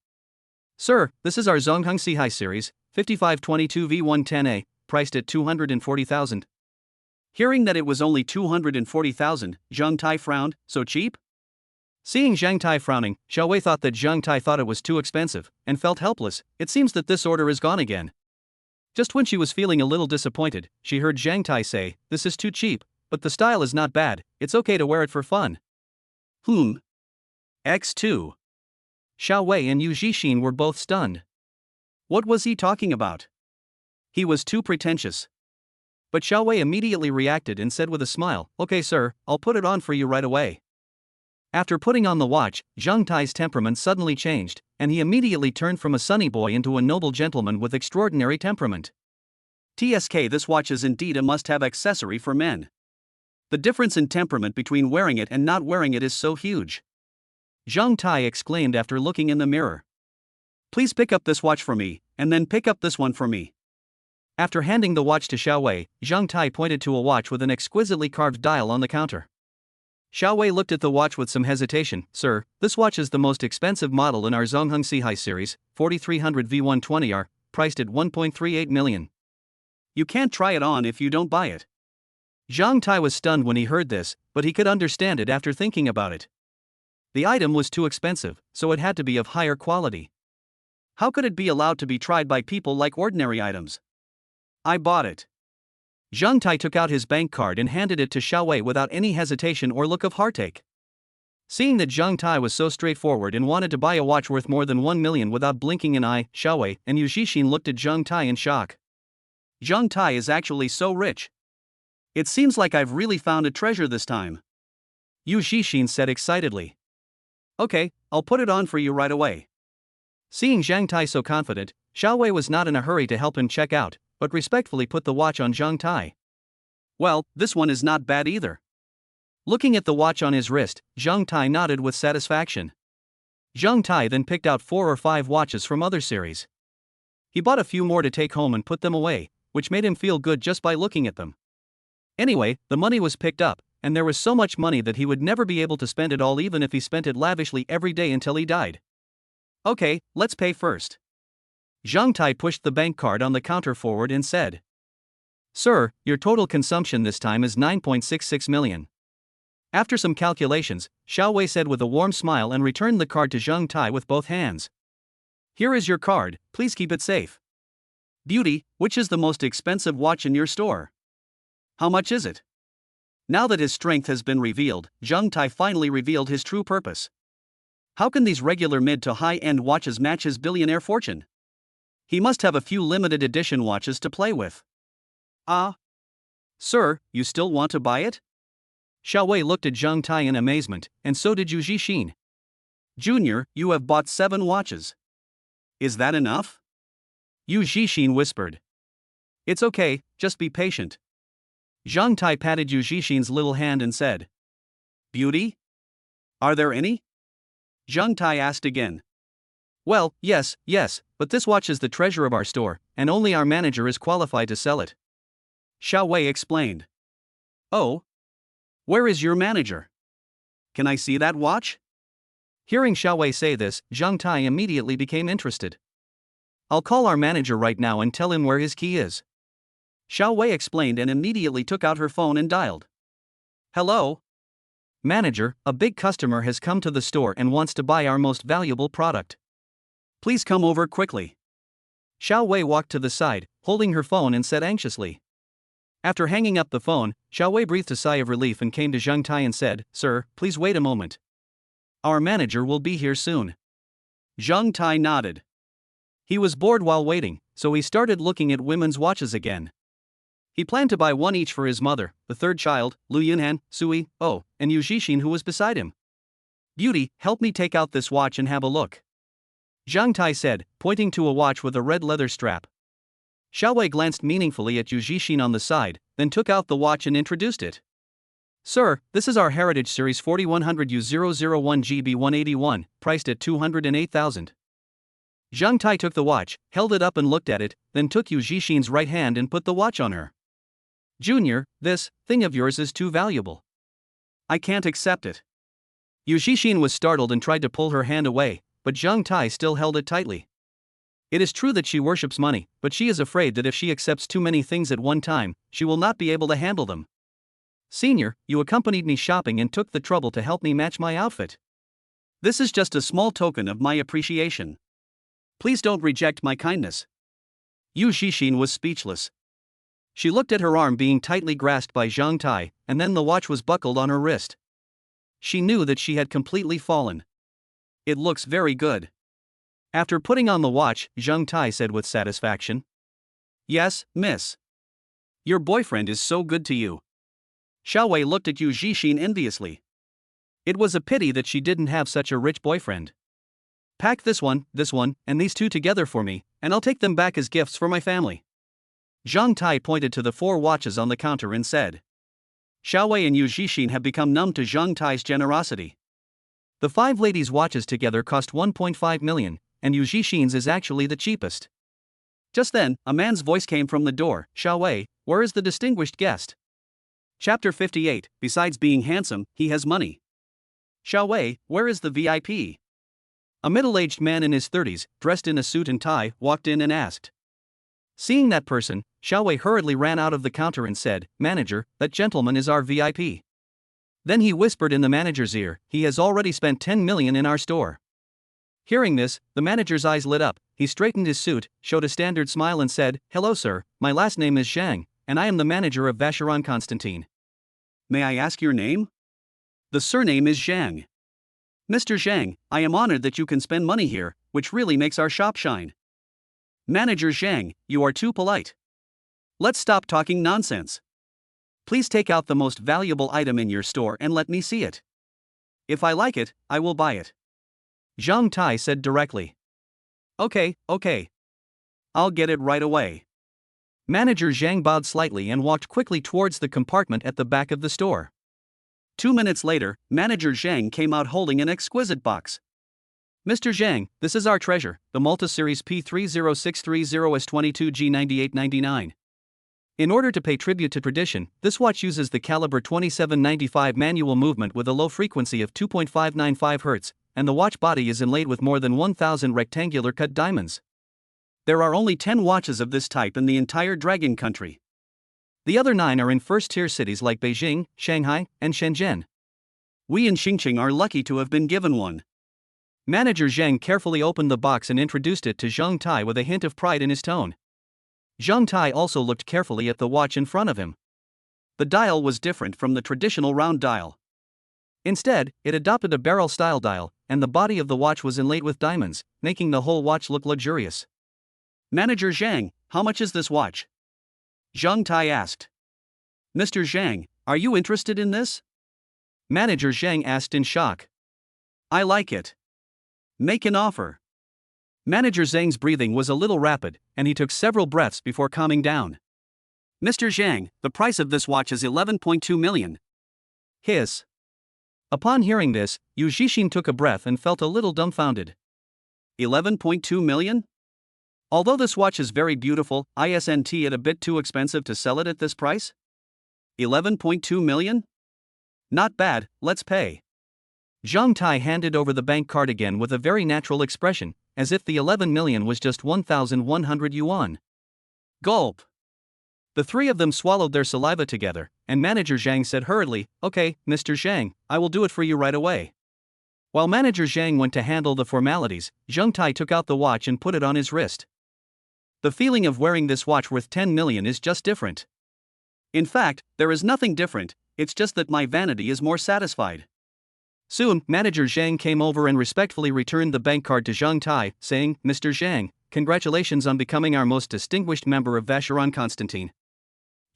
S1: Sir, this is our Zongheng Sihai series, 5522 V110A, priced at 240,000. Hearing that it was only 240,000, Zheng Tai frowned, so cheap? Seeing Zheng Tai frowning, Xiao Wei thought that Zheng Tai thought it was too expensive, and felt helpless. It seems that this order is gone again. Just when she was feeling a little disappointed, she heard Zheng Tai say, This is too cheap, but the style is not bad, it's okay to wear it for fun. X2. Xiao Wei and Yu Zhixin were both stunned. What was he talking about? He was too pretentious. But Xiao Wei immediately reacted and said with a smile, Okay sir, I'll put it on for you right away. After putting on the watch, Zheng Tai's temperament suddenly changed, and he immediately turned from a sunny boy into a noble gentleman with extraordinary temperament. TSK, this watch is indeed a must-have accessory for men. The difference in temperament between wearing it and not wearing it is so huge. Zheng Tai exclaimed after looking in the mirror. Please pick up this watch for me, and then pick up this one for me. After handing the watch to Xiao Wei, Zheng Tai pointed to a watch with an exquisitely carved dial on the counter. Xiao Wei looked at the watch with some hesitation. Sir, this watch is the most expensive model in our Zongheng Sihai series, 4300 V120R, priced at 1.38 million. You can't try it on if you don't buy it. Zheng Tai was stunned when he heard this, but he could understand it after thinking about it. The item was too expensive, so it had to be of higher quality. How could it be allowed to be tried by people like ordinary items? I bought it. Zheng Tai took out his bank card and handed it to Xiao Wei without any hesitation or look of heartache. Seeing that Zheng Tai was so straightforward and wanted to buy a watch worth more than 1 million without blinking an eye, Xiao Wei and Yu Zhixin looked at Zheng Tai in shock. Zheng Tai is actually so rich. It seems like I've really found a treasure this time. Yu Zhixin said excitedly. Okay, I'll put it on for you right away. Seeing Zheng Tai so confident, Xiao Wei was not in a hurry to help him check out, but respectfully put the watch on Zheng Tai. Well, this one is not bad either. Looking at the watch on his wrist, Zheng Tai nodded with satisfaction. Zheng Tai then picked out 4 or 5 watches from other series. He bought a few more to take home and put them away, which made him feel good just by looking at them. Anyway, the money was picked up, and there was so much money that he would never be able to spend it all even if he spent it lavishly every day until he died. Okay, let's pay first. Zheng Tai pushed the bank card on the counter forward and said, Sir, your total consumption this time is 9.66 million. After some calculations, Xiao Wei said with a warm smile and returned the card to Zheng Tai with both hands. Here is your card, please keep it safe. Beauty, which is the most expensive watch in your store? How much is it? Now that his strength has been revealed, Zheng Tai finally revealed his true purpose. How can these regular mid to high-end watches match his billionaire fortune? He must have a few limited edition watches to play with. Ah. Sir, you still want to buy it? Xiao Wei looked at Zheng Tai in amazement, and so did Yu Zhixin. Junior, you have bought 7 watches. Is that enough? Yu Zhixin whispered. It's okay, just be patient. Zheng Tai patted Yu Zhixin's little hand and said, Beauty? Are there any? Zheng Tai asked again. Well, yes, but this watch is the treasure of our store, and only our manager is qualified to sell it. Xiao Wei explained. Oh? Where is your manager? Can I see that watch? Hearing Xiao Wei say this, Zheng Tai immediately became interested. I'll call our manager right now and tell him where his key is. Xiao Wei explained and immediately took out her phone and dialed. Hello? "Manager, a big customer has come to the store and wants to buy our most valuable product. Please come over quickly." Xiao Wei walked to the side, holding her phone and said anxiously. After hanging up the phone, Xiao Wei breathed a sigh of relief and came to Zhang Tai and said, "Sir, please wait a moment. Our manager will be here soon." Zhang Tai nodded. He was bored while waiting, so he started looking at women's watches again. He planned to buy one each for his mother, the third child, Lu Yunhan, Sui, Oh, and Yu Zhixin, who was beside him. "Beauty, help me take out this watch and have a look," Zhang Tai said, pointing to a watch with a red leather strap. Xiao Wei glanced meaningfully at Yu Zhixin on the side, then took out the watch and introduced it. "Sir, this is our Heritage Series 4100 U001 GB181, priced at 208,000. Zhang Tai took the watch, held it up and looked at it, then took Yu Zhixin's right hand and put the watch on her. "Junior, this thing of yours is too valuable. I can't accept it." Yu Zhixin was startled and tried to pull her hand away, but Zhang Tai still held it tightly. It is true that she worships money, but she is afraid that if she accepts too many things at one time, she will not be able to handle them. "Senior, you accompanied me shopping and took the trouble to help me match my outfit. This is just a small token of my appreciation. Please don't reject my kindness." Yu Zhixin was speechless. She looked at her arm being tightly grasped by Zhang Tai, and then the watch was buckled on her wrist. She knew that she had completely fallen. "It looks very good." After putting on the watch, Zhang Tai said with satisfaction, "Yes, miss. Your boyfriend is so good to you." Xiao Wei looked at Yu Zhixin enviously. It was a pity that she didn't have such a rich boyfriend. "Pack this one, and these two together for me, and I'll take them back as gifts for my family." Zhang Tai pointed to the 4 watches on the counter and said. Xiao Wei and Yu Zhixin have become numb to Zhang Tai's generosity. The 5 ladies' watches together cost 1.5 million, and Yu Zhixin's is actually the cheapest. Just then, a man's voice came from the door. "Xiao Wei, where is the distinguished guest?" Chapter 58, besides being handsome, he has money. "Xiao Wei, where is the VIP?" A middle-aged man in his 30s, dressed in a suit and tie, walked in and asked. Seeing that person, Xiao Wei hurriedly ran out of the counter and said, "Manager, that gentleman is our VIP." Then he whispered in the manager's ear, "He has already spent 10 million in our store." Hearing this, the manager's eyes lit up. He straightened his suit, showed a standard smile and said, "Hello sir, my last name is Zhang, and I am the manager of Vacheron Constantine." "May I ask your name?" "The surname is Zhang." "Mr. Zhang, I am honored that you can spend money here, which really makes our shop shine." "Manager Zhang, you are too polite. Let's stop talking nonsense. Please take out the most valuable item in your store and let me see it. If I like it, I will buy it," Zhang Tai said directly. Okay. I'll get it right away." Manager Zhang bowed slightly and walked quickly towards the compartment at the back of the store. 2 minutes later, Manager Zhang came out holding an exquisite box. "Mr. Zhang, this is our treasure, the Malta Series P30630S22G9899. In order to pay tribute to tradition, this watch uses the caliber 2795 manual movement with a low frequency of 2.595 Hz, and the watch body is inlaid with more than 1,000 rectangular cut diamonds. There are only 10 watches of this type in the entire Dragon Country. The other 9 are in first-tier cities like Beijing, Shanghai, and Shenzhen. We in Xingqing are lucky to have been given one." Manager Zhang carefully opened the box and introduced it to Zhang Tai with a hint of pride in his tone. Zhang Tai also looked carefully at the watch in front of him. The dial was different from the traditional round dial. Instead, it adopted a barrel-style dial, and the body of the watch was inlaid with diamonds, making the whole watch look luxurious. "Manager Zhang, how much is this watch?" Zhang Tai asked. "Mr. Zhang, are you interested in this?" Manager Zhang asked in shock. "I like it. Make an offer." Manager Zhang's breathing was a little rapid, and he took several breaths before calming down. "Mr. Zhang, the price of this watch is 11.2 million. Hiss. Upon hearing this, Yu Zhixin took a breath and felt a little dumbfounded. 11.2 million? Although this watch is very beautiful, isn't it a bit too expensive to sell it at this price? 11.2 million? Not bad, let's pay. Zhang Tai handed over the bank card again with a very natural expression, as if the 11 million was just 1,100 yuan. Gulp. The three of them swallowed their saliva together, and Manager Zhang said hurriedly, "Okay, Mr. Zhang, I will do it for you right away." While Manager Zhang went to handle the formalities, Zheng Tai took out the watch and put it on his wrist. The feeling of wearing this watch worth 10 million is just different. In fact, there is nothing different, it's just that my vanity is more satisfied. Soon, Manager Zhang came over and respectfully returned the bank card to Zheng Tai, saying, "Mr. Zhang, congratulations on becoming our most distinguished member of Vacheron Constantine.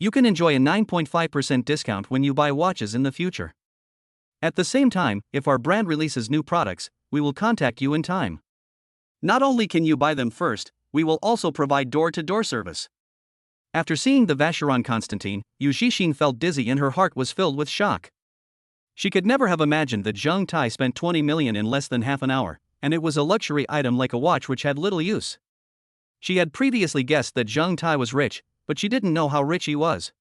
S1: You can enjoy a 9.5% discount when you buy watches in the future. At the same time, if our brand releases new products, we will contact you in time. Not only can you buy them first, we will also provide door-to-door service." After seeing the Vacheron Constantine, Yu Zhixin felt dizzy and her heart was filled with shock. She could never have imagined that Zheng Tai spent 20 million in less than half an hour, and it was a luxury item like a watch which had little use. She had previously guessed that Zheng Tai was rich, but she didn't know how rich he was.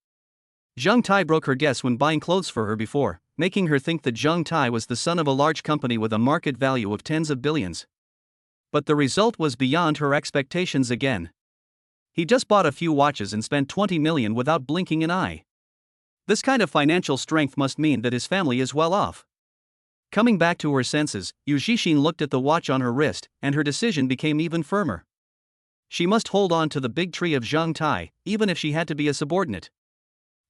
S1: Zheng Tai broke her guess when buying clothes for her before, making her think that Zheng Tai was the son of a large company with a market value of tens of billions. But the result was beyond her expectations again. He just bought a few watches and spent 20 million without blinking an eye. This kind of financial strength must mean that his family is well off. Coming back to her senses, Yu Zhixin looked at the watch on her wrist, and her decision became even firmer. She must hold on to the big tree of Zheng Tai, even if she had to be a subordinate.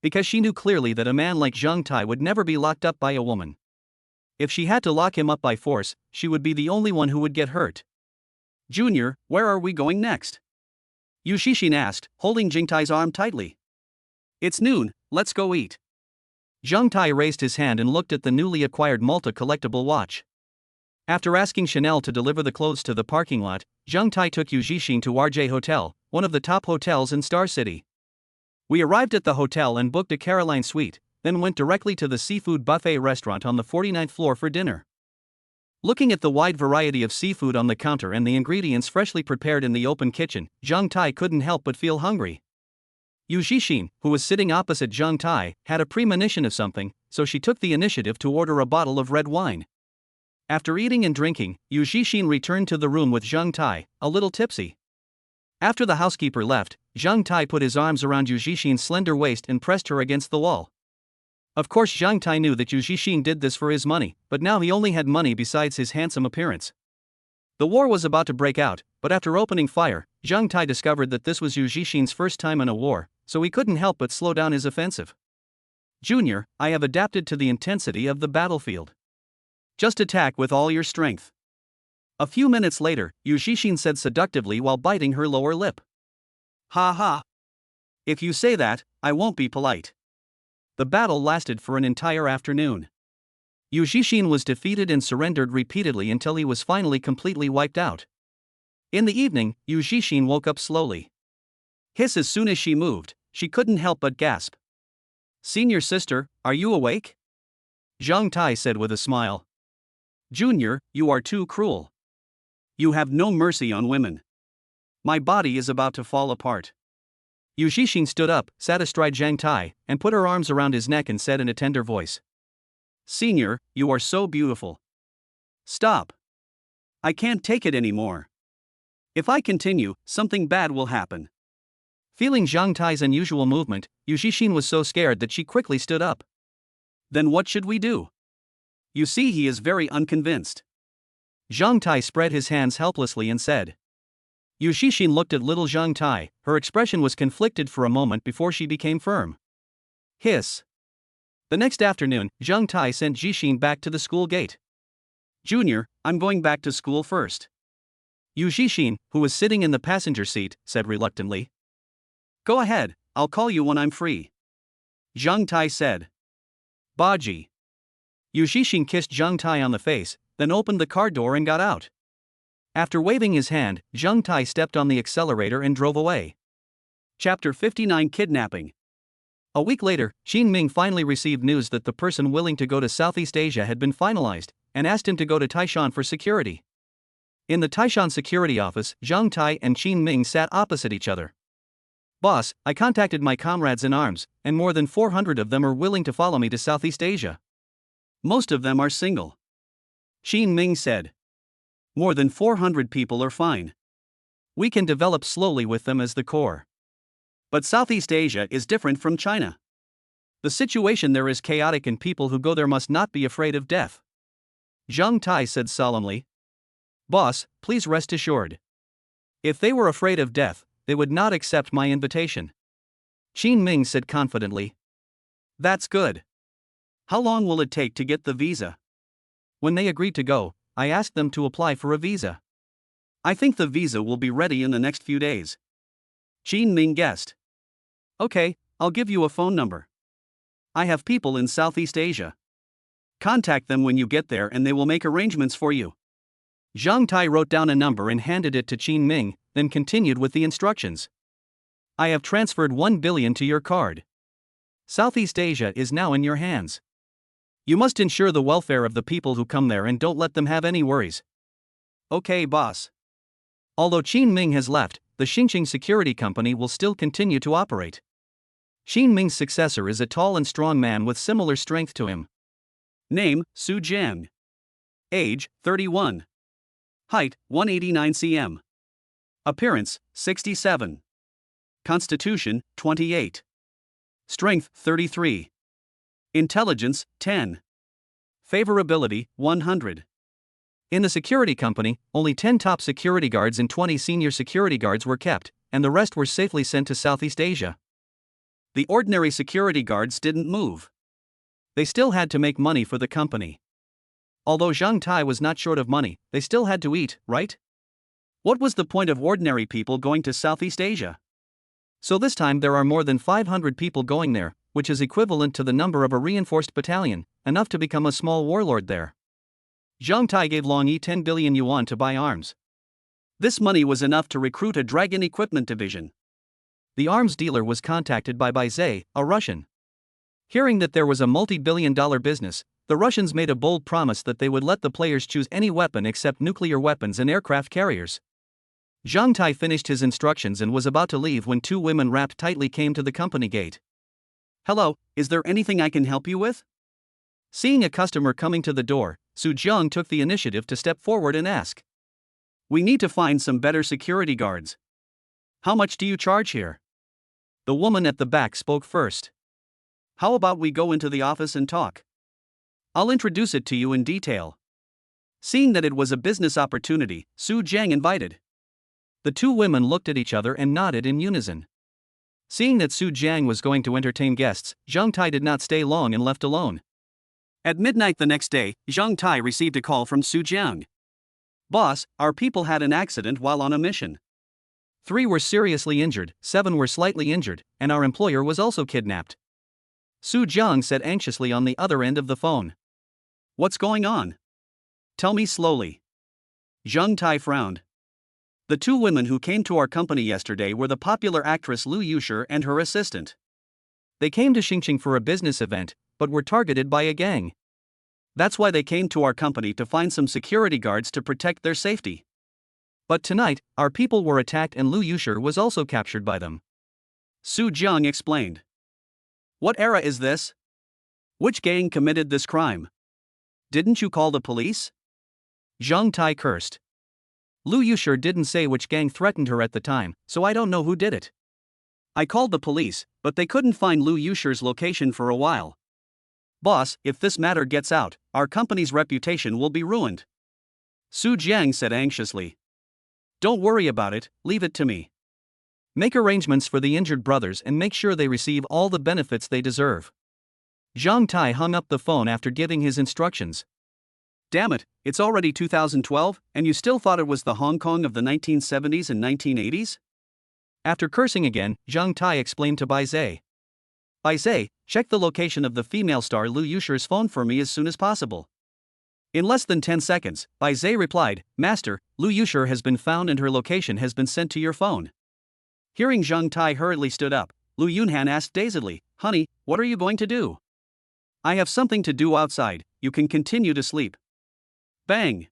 S1: Because she knew clearly that a man like Zheng Tai would never be locked up by a woman. If she had to lock him up by force, she would be the only one who would get hurt. "Junior, where are we going next?" Yu Zhixin asked, holding Zheng Tai's arm tightly. "It's noon, let's go eat." Zheng Tai raised his hand and looked at the newly acquired Malta collectible watch. After asking Chanel to deliver the clothes to the parking lot, Zheng Tai took Yu Zhixin to RJ Hotel, one of the top hotels in Star City. We arrived at the hotel and booked a Caroline suite, then went directly to the seafood buffet restaurant on the 49th floor for dinner. Looking at the wide variety of seafood on the counter and the ingredients freshly prepared in the open kitchen, Zheng Tai couldn't help but feel hungry. Yu Zhixin, who was sitting opposite Zheng Tai, had a premonition of something, so she took the initiative to order a bottle of red wine. After eating and drinking, Yu Zhixin returned to the room with Zheng Tai, a little tipsy. After the housekeeper left, Zheng Tai put his arms around Yu Zhixin's slender waist and pressed her against the wall. Of course, Zheng Tai knew that Yu Zhixin did this for his money, but now he only had money besides his handsome appearance. The war was about to break out, but after opening fire, Zheng Tai discovered that this was Yu Zhixin's first time in a war, so he couldn't help but slow down his offensive. "Junior, I have adapted to the intensity of the battlefield. Just attack with all your strength." A few minutes later, Yu Zhixin said seductively while biting her lower lip. "Ha ha. If you say that, I won't be polite." The battle lasted for an entire afternoon. Yu Zhixin was defeated and surrendered repeatedly until he was finally completely wiped out. In the evening, Yu Zhixin woke up slowly. As soon as she moved, she couldn't help but gasp. "Senior sister, are you awake?" Zheng Tai said with a smile. "Junior, you are too cruel. You have no mercy on women. My body is about to fall apart." Yu Zhixin stood up, sat astride Zheng Tai, and put her arms around his neck and said in a tender voice, "Senior, you are so beautiful. Stop. I can't take it anymore. If I continue, something bad will happen." Feeling Zheng Tai's unusual movement, Yu Zhixin was so scared that she quickly stood up. "Then what should we do?" You see, he is very unconvinced. Zheng Tai spread his hands helplessly and said. Yu Zhixin looked at little Zheng Tai, her expression was conflicted for a moment before she became firm. Hiss. The next afternoon, Zheng Tai sent Zhixin back to the school gate. "Junior, I'm going back to school first." Yu Zhixin, who was sitting in the passenger seat, said reluctantly. "Go ahead, I'll call you when I'm free." Zheng Tai said. "Baji." Yu Zhixin kissed Zheng Tai on the face, then opened the car door and got out. After waving his hand, Zheng Tai stepped on the accelerator and drove away. Chapter 59 Kidnapping. A week later, Xin Ming finally received news that the person willing to go to Southeast Asia had been finalized, and asked him to go to Taishan for security. In the Taishan security office, Zheng Tai and Xin Ming sat opposite each other. "Boss, I contacted my comrades in arms, and more than 400 of them are willing to follow me to Southeast Asia. Most of them are single." Xin Ming said. "More than 400 people are fine. We can develop slowly with them as the core." But Southeast Asia is different from China. The situation there is chaotic and people who go there must not be afraid of death. Zhang Tai said solemnly. Boss, please rest assured. If they were afraid of death, they would not accept my invitation. Qin Ming said confidently. That's good. How long will it take to get the visa? When they agreed to go, I asked them to apply for a visa. I think the visa will be ready in the next few days. Qin Ming guessed. Okay, I'll give you a phone number. I have people in Southeast Asia. Contact them when you get there and they will make arrangements for you. Zhang Tai wrote down a number and handed it to Qin Ming, then continued with the instructions. I have transferred 1 billion to your card. Southeast Asia is now in your hands. You must ensure the welfare of the people who come there and don't let them have any worries. Okay, boss. Although Qin Ming has left, the Xingqing Security Company will still continue to operate. Qin Ming's successor is a tall and strong man with similar strength to him. Name, Su Jiang. Age, 31. Height, 189 cm. Appearance, 67. Constitution, 28. Strength, 33. Intelligence, 10. Favorability, 100. In the security company, only 10 top security guards and 20 senior security guards were kept, and the rest were safely sent to Southeast Asia. The ordinary security guards didn't move. They still had to make money for the company. Although Zhang Tai was not short of money, they still had to eat, right? What was the point of ordinary people going to Southeast Asia? So this time there are more than 500 people going there, which is equivalent to the number of a reinforced battalion, enough to become a small warlord there. Zhang Tai gave Long Yi 10 billion yuan to buy arms. This money was enough to recruit a Dragon Equipment Division. The arms dealer was contacted by Bai Zhe, a Russian. Hearing that there was a multi-billion-dollar business, the Russians made a bold promise that they would let the players choose any weapon except nuclear weapons and aircraft carriers. Zhang Tai finished his instructions and was about to leave when two women wrapped tightly came to the company gate. Hello, is there anything I can help you with? Seeing a customer coming to the door, Su Jiang took the initiative to step forward and ask. We need to find some better security guards. How much do you charge here? The woman at the back spoke first. How about we go into the office and talk? I'll introduce it to you in detail. Seeing that it was a business opportunity, Su Jiang invited. The two women looked at each other and nodded in unison. Seeing that Su Jiang was going to entertain guests, Zhang Tai did not stay long and left alone. At midnight the next day, Zhang Tai received a call from Su Jiang. Boss, our people had an accident while on a mission. 3 were seriously injured, 7 were slightly injured, and our employer was also kidnapped. Su Jiang said anxiously on the other end of the phone. What's going on? Tell me slowly. Zhang Tai frowned. The 2 women who came to our company yesterday were the popular actress Lu Yushi and her assistant. They came to Xingqing for a business event, but were targeted by a gang. That's why they came to our company to find some security guards to protect their safety. But tonight, our people were attacked and Lu Yushi was also captured by them. Su Jiang explained. What era is this? Which gang committed this crime? Didn't you call the police? Zhang Tai cursed. Lu Yushi didn't say which gang threatened her at the time, so I don't know who did it. I called the police, but they couldn't find Lu Yushi's location for a while. Boss, if this matter gets out, our company's reputation will be ruined. Su Jiang said anxiously. Don't worry about it, leave it to me. Make arrangements for the injured brothers and make sure they receive all the benefits they deserve. Zhang Tai hung up the phone after giving his instructions. Damn it, it's already 2012, and you still thought it was the Hong Kong of the 1970s and 1980s? After cursing again, Zhang Tai explained to Bai Zhe. Bai Zhe, check the location of the female star Lu Yushi's phone for me as soon as possible. In less than 10 seconds, Bai Zhe replied, Master, Lu Yushi has been found and her location has been sent to your phone. Hearing Zhang Tai hurriedly stood up, Lu Yunhan asked dazedly, Honey, what are you going to do? I have something to do outside, you can continue to sleep. Bang!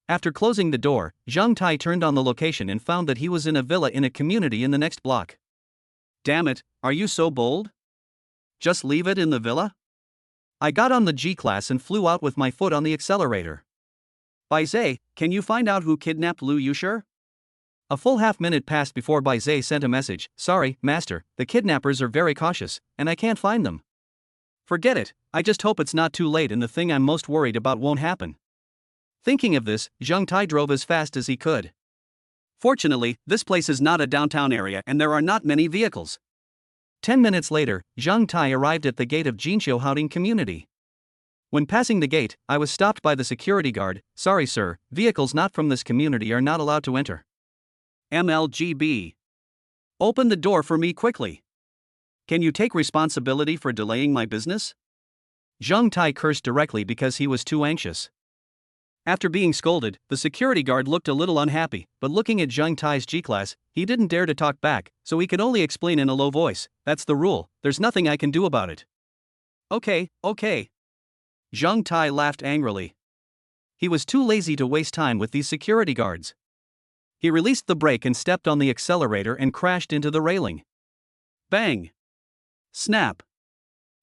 S1: After closing the door, Zhang Tai turned on the location and found that he was in a villa in a community in the next block. Damn it, are you so bold? Just leave it in the villa? I got on the G-class and flew out with my foot on the accelerator. Bai Zhe, can you find out who kidnapped Lu Yushi? A full half-minute passed before Bai Zhe sent a message. Sorry, master, the kidnappers are very cautious, and I can't find them. Forget it, I just hope it's not too late and the thing I'm most worried about won't happen. Thinking of this, Zheng Tai drove as fast as he could. Fortunately, this place is not a downtown area and there are not many vehicles. 10 minutes later, Zheng Tai arrived at the gate of Jinqiu Haoding community. When passing the gate, I was stopped by the security guard. Sorry sir, vehicles not from this community are not allowed to enter. MLGB. Open the door for me quickly. Can you take responsibility for delaying my business? Zheng Tai cursed directly because he was too anxious. After being scolded, the security guard looked a little unhappy, but looking at Zheng Tai's G-class, he didn't dare to talk back, so he could only explain in a low voice, that's the rule, there's nothing I can do about it. Okay. Zheng Tai laughed angrily. He was too lazy to waste time with these security guards. He released the brake and stepped on the accelerator and crashed into the railing. Bang! Snap!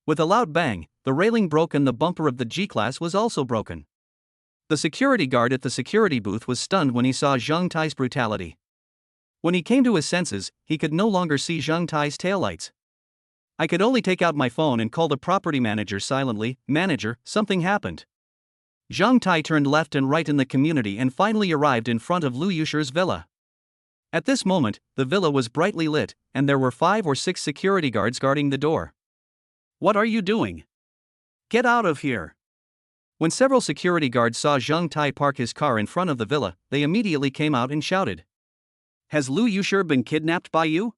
S1: With a loud bang, the railing broke and the bumper of the G-class was also broken. The security guard at the security booth was stunned when he saw Zheng Tai's brutality. When he came to his senses, he could no longer see Zheng Tai's taillights. I could only take out my phone and call the property manager silently. Manager, something happened. Zheng Tai turned left and right in the community and finally arrived in front of Lu Yusher's villa. At this moment, the villa was brightly lit, and there were 5 or 6 security guards guarding the door. What are you doing? Get out of here! When several security guards saw Zheng Tai park his car in front of the villa, they immediately came out and shouted. Has Lu Yusher been kidnapped by you?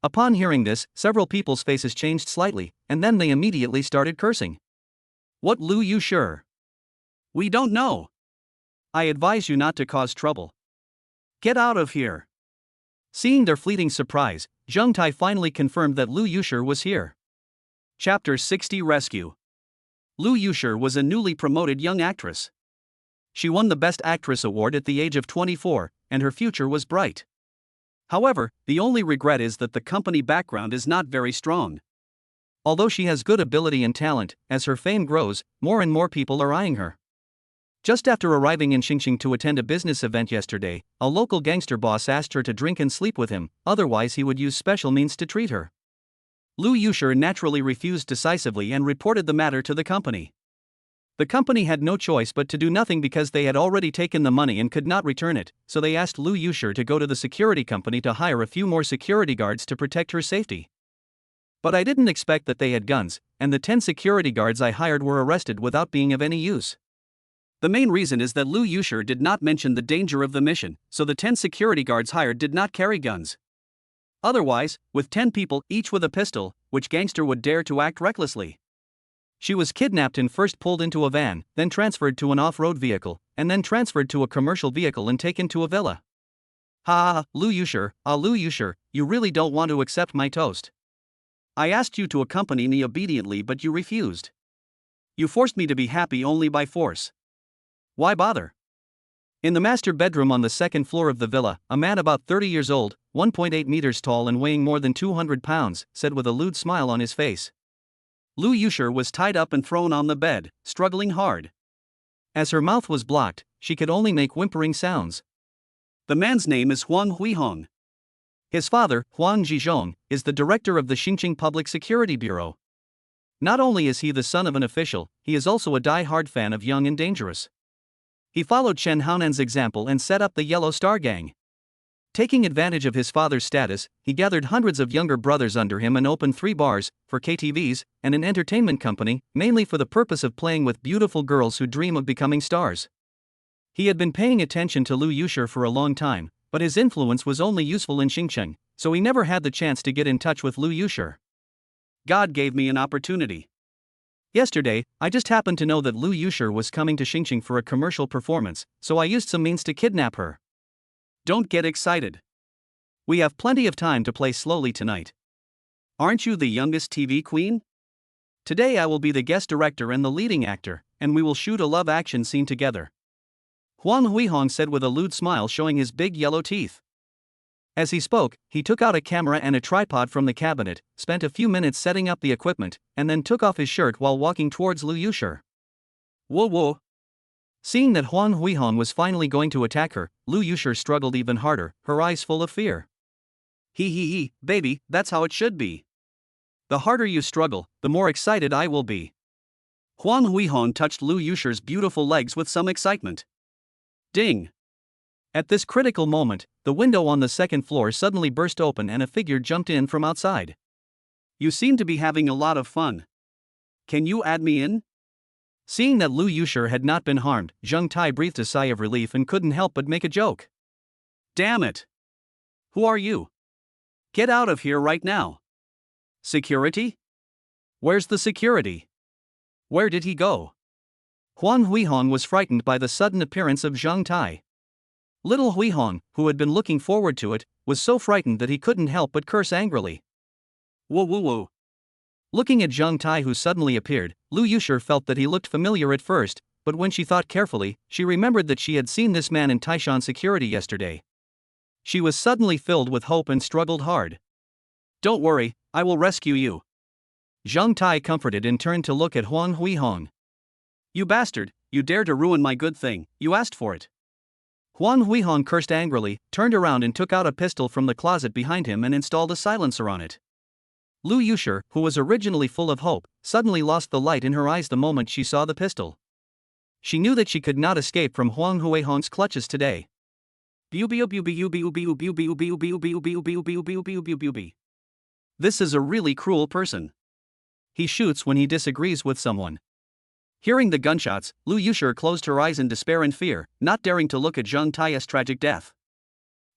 S1: Upon hearing this, several people's faces changed slightly, and then they immediately started cursing. What Lu Yusher? We don't know. I advise you not to cause trouble. Get out of here. Seeing their fleeting surprise, Zheng Tai finally confirmed that Lu Yusher was here. Chapter 60 Rescue. Lu Yusher was a newly promoted young actress. She won the Best Actress award at the age of 24, and her future was bright. However, the only regret is that the company background is not very strong. Although she has good ability and talent, as her fame grows, more and more people are eyeing her. Just after arriving in Xingqing to attend a business event yesterday, a local gangster boss asked her to drink and sleep with him, otherwise he would use special means to treat her. Lu Yusher naturally refused decisively and reported the matter to the company. The company had no choice but to do nothing because they had already taken the money and could not return it, so they asked Lu Yusher to go to the security company to hire a few more security guards to protect her safety. But I didn't expect that they had guns, and the 10 security guards I hired were arrested without being of any use. The main reason is that Lu Yusher did not mention the danger of the mission, so the 10 security guards hired did not carry guns. Otherwise, with 10 people, each with a pistol, which gangster would dare to act recklessly? She was kidnapped and first pulled into a van, then transferred to an off-road vehicle, and then transferred to a commercial vehicle and taken to a villa. Lu Yusher, you really don't want to accept my toast. I asked you to accompany me obediently but you refused. You forced me to be happy only by force. Why bother? In the master bedroom on the second floor of the villa, a man about 30 years old, 1.8 meters tall and weighing more than 200 pounds, said with a lewd smile on his face. Lu Yusher was tied up and thrown on the bed, struggling hard. As her mouth was blocked, she could only make whimpering sounds. The man's name is Huang Huihong. His father, Huang Zhizhong, is the director of the Xingqing Public Security Bureau. Not only is he the son of an official, he is also a die-hard fan of Young and Dangerous. He followed Chen Haonan's example and set up the Yellow Star Gang. Taking advantage of his father's status, he gathered hundreds of younger brothers under him and opened 3 bars, 4 KTVs, and an entertainment company, mainly for the purpose of playing with beautiful girls who dream of becoming stars. He had been paying attention to Lu Yusher for a long time, but his influence was only useful in Xingqing, so he never had the chance to get in touch with Lu Yusher. God gave me an opportunity. Yesterday, I just happened to know that Lu Yusher was coming to Xingqing for a commercial performance, so I used some means to kidnap her. Don't get excited. We have plenty of time to play slowly tonight. Aren't you the youngest TV queen? Today I will be the guest director and the leading actor, and we will shoot a love action scene together. Huang Huihong said with a lewd smile showing his big yellow teeth. As he spoke, he took out a camera and a tripod from the cabinet, spent a few minutes setting up the equipment, and then took off his shirt while walking towards Lu Yusher. Whoa. Seeing that Huang Huihong was finally going to attack her, Lu Yushi struggled even harder, her eyes full of fear. He, baby, that's how it should be. The harder you struggle, the more excited I will be. Huang Huihong touched Lu Yushi's beautiful legs with some excitement. Ding! At this critical moment, the window on the second floor suddenly burst open and a figure jumped in from outside. You seem to be having a lot of fun. Can you add me in? Seeing that Lu Yushi had not been harmed, Zheng Tai breathed a sigh of relief and couldn't help but make a joke. Damn it! Who are you? Get out of here right now. Security? Where's the security? Where did he go? Huang Huihong was frightened by the sudden appearance of Zheng Tai. Little Huihong, who had been looking forward to it, was so frightened that he couldn't help but curse angrily. Whoa whoa whoa. Looking at Zheng Tai who suddenly appeared, Lu Yushi felt that he looked familiar at first, but when she thought carefully, she remembered that she had seen this man in Taishan security yesterday. She was suddenly filled with hope and struggled hard. Don't worry, I will rescue you. Zheng Tai comforted and turned to look at Huang Huihong. You bastard, you dare to ruin my good thing, you asked for it. Huang Huihong cursed angrily, turned around and took out a pistol from the closet behind him and installed a silencer on it. Lu Yushi, who was originally full of hope, suddenly lost the light in her eyes the moment she saw the pistol. She knew that she could not escape from Huang Huihong's clutches today. This is a really cruel person. He shoots when he disagrees with someone. Hearing the gunshots, Lu Yushi closed her eyes in despair and fear, not daring to look at Zheng Tai's tragic death.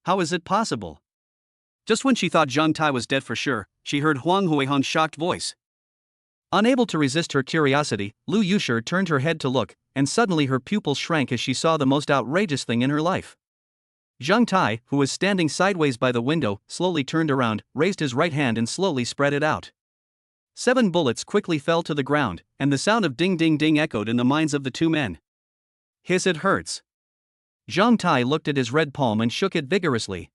S1: How is it possible? Just when she thought Zheng Tai was dead for sure, she heard Huang Huihong's shocked voice. Unable to resist her curiosity, Lu Yushi turned her head to look, and suddenly her pupils shrank as she saw the most outrageous thing in her life. Zheng Tai, who was standing sideways by the window, slowly turned around, raised his right hand and slowly spread it out. 7 bullets quickly fell to the ground, and the sound of ding ding ding echoed in the minds of the two men. It hurts. Zheng Tai looked at his red palm and shook it vigorously.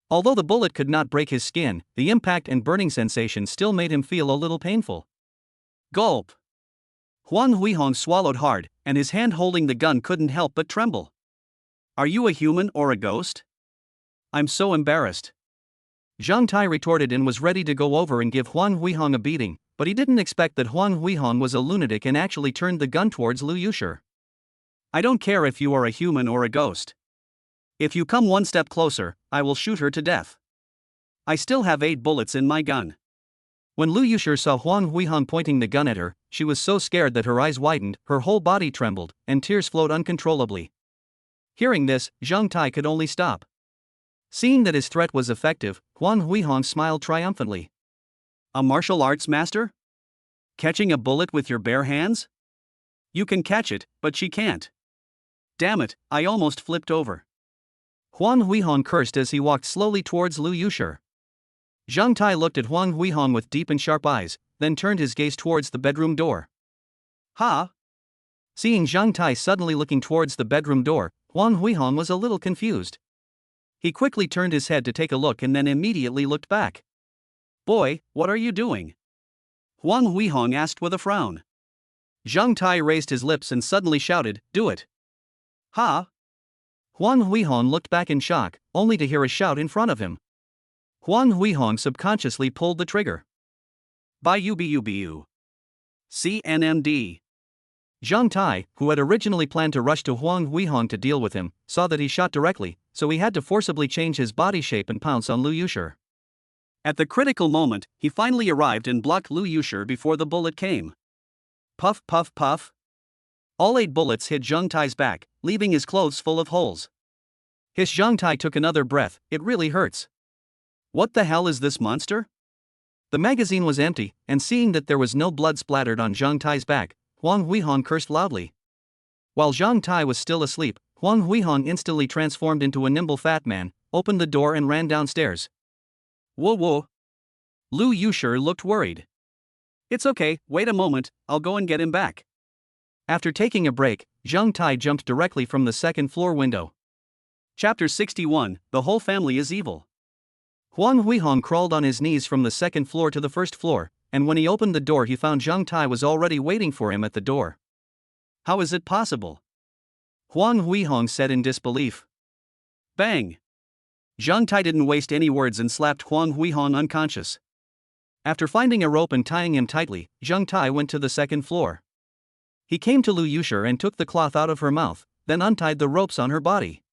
S1: Although the bullet could not break his skin, the impact and burning sensation still made him feel a little painful. Gulp! Huang Huihong swallowed hard, and his hand holding the gun couldn't help but tremble. Are you a human or a ghost? I'm so embarrassed. Zheng Tai retorted and was ready to go over and give Huang Huihong a beating, but he didn't expect that Huang Huihong was a lunatic and actually turned the gun towards Lu Yushi. I don't care if you are a human or a ghost. If you come one step closer, I will shoot her to death. I still have 8 bullets in my gun. When Lu Yushi saw Huang Huihong pointing the gun at her, she was so scared that her eyes widened, her whole body trembled, and tears flowed uncontrollably. Hearing this, Zheng Tai could only stop. Seeing that his threat was effective, Huang Huihong smiled triumphantly. A martial arts master? Catching a bullet with your bare hands? You can catch it, but she can't. Damn it, I almost flipped over. Huang Huihong cursed as he walked slowly towards Lu Yushi. Zheng Tai looked at Huang Huihong with deep and sharp eyes, then turned his gaze towards the bedroom door. Ha! Seeing Zheng Tai suddenly looking towards the bedroom door, Huang Huihong was a little confused. He quickly turned his head to take a look and then immediately looked back. Boy, what are you doing? Huang Huihong asked with a frown. Zheng Tai raised his lips and suddenly shouted, Do it! Ha! Huang Huihong looked back in shock, only to hear a shout in front of him. Huang Huihong subconsciously pulled the trigger. Bu. CNMD. Zheng Tai, who had originally planned to rush to Huang Huihong to deal with him, saw that he shot directly, so he had to forcibly change his body shape and pounce on Lu Yushi. At the critical moment, he finally arrived and blocked Lu Yushi before the bullet came. Puff puff puff. All 8 bullets hit Zheng Tai's back, leaving his clothes full of holes. Zheng Tai took another breath, it really hurts. What the hell is this monster? The magazine was empty, and seeing that there was no blood splattered on Zheng Tai's back, Huang Huihong cursed loudly. While Zheng Tai was still asleep, Huang Huihong instantly transformed into a nimble fat man, opened the door and ran downstairs. Whoa whoa. Lu Yushi looked worried. It's okay, wait a moment, I'll go and get him back. After taking a break, Zheng Tai jumped directly from the second floor window. Chapter 61, The Whole Family is Evil. Huang Huihong crawled on his knees from the second floor to the first floor, and when he opened the door he found Zheng Tai was already waiting for him at the door. How is it possible? Huang Huihong said in disbelief. Bang! Zhang Tai didn't waste any words and slapped Huang Huihong unconscious. After finding a rope and tying him tightly, Zhang Tai went to the second floor. He came to Lu Yushi and took the cloth out of her mouth, then untied the ropes on her body.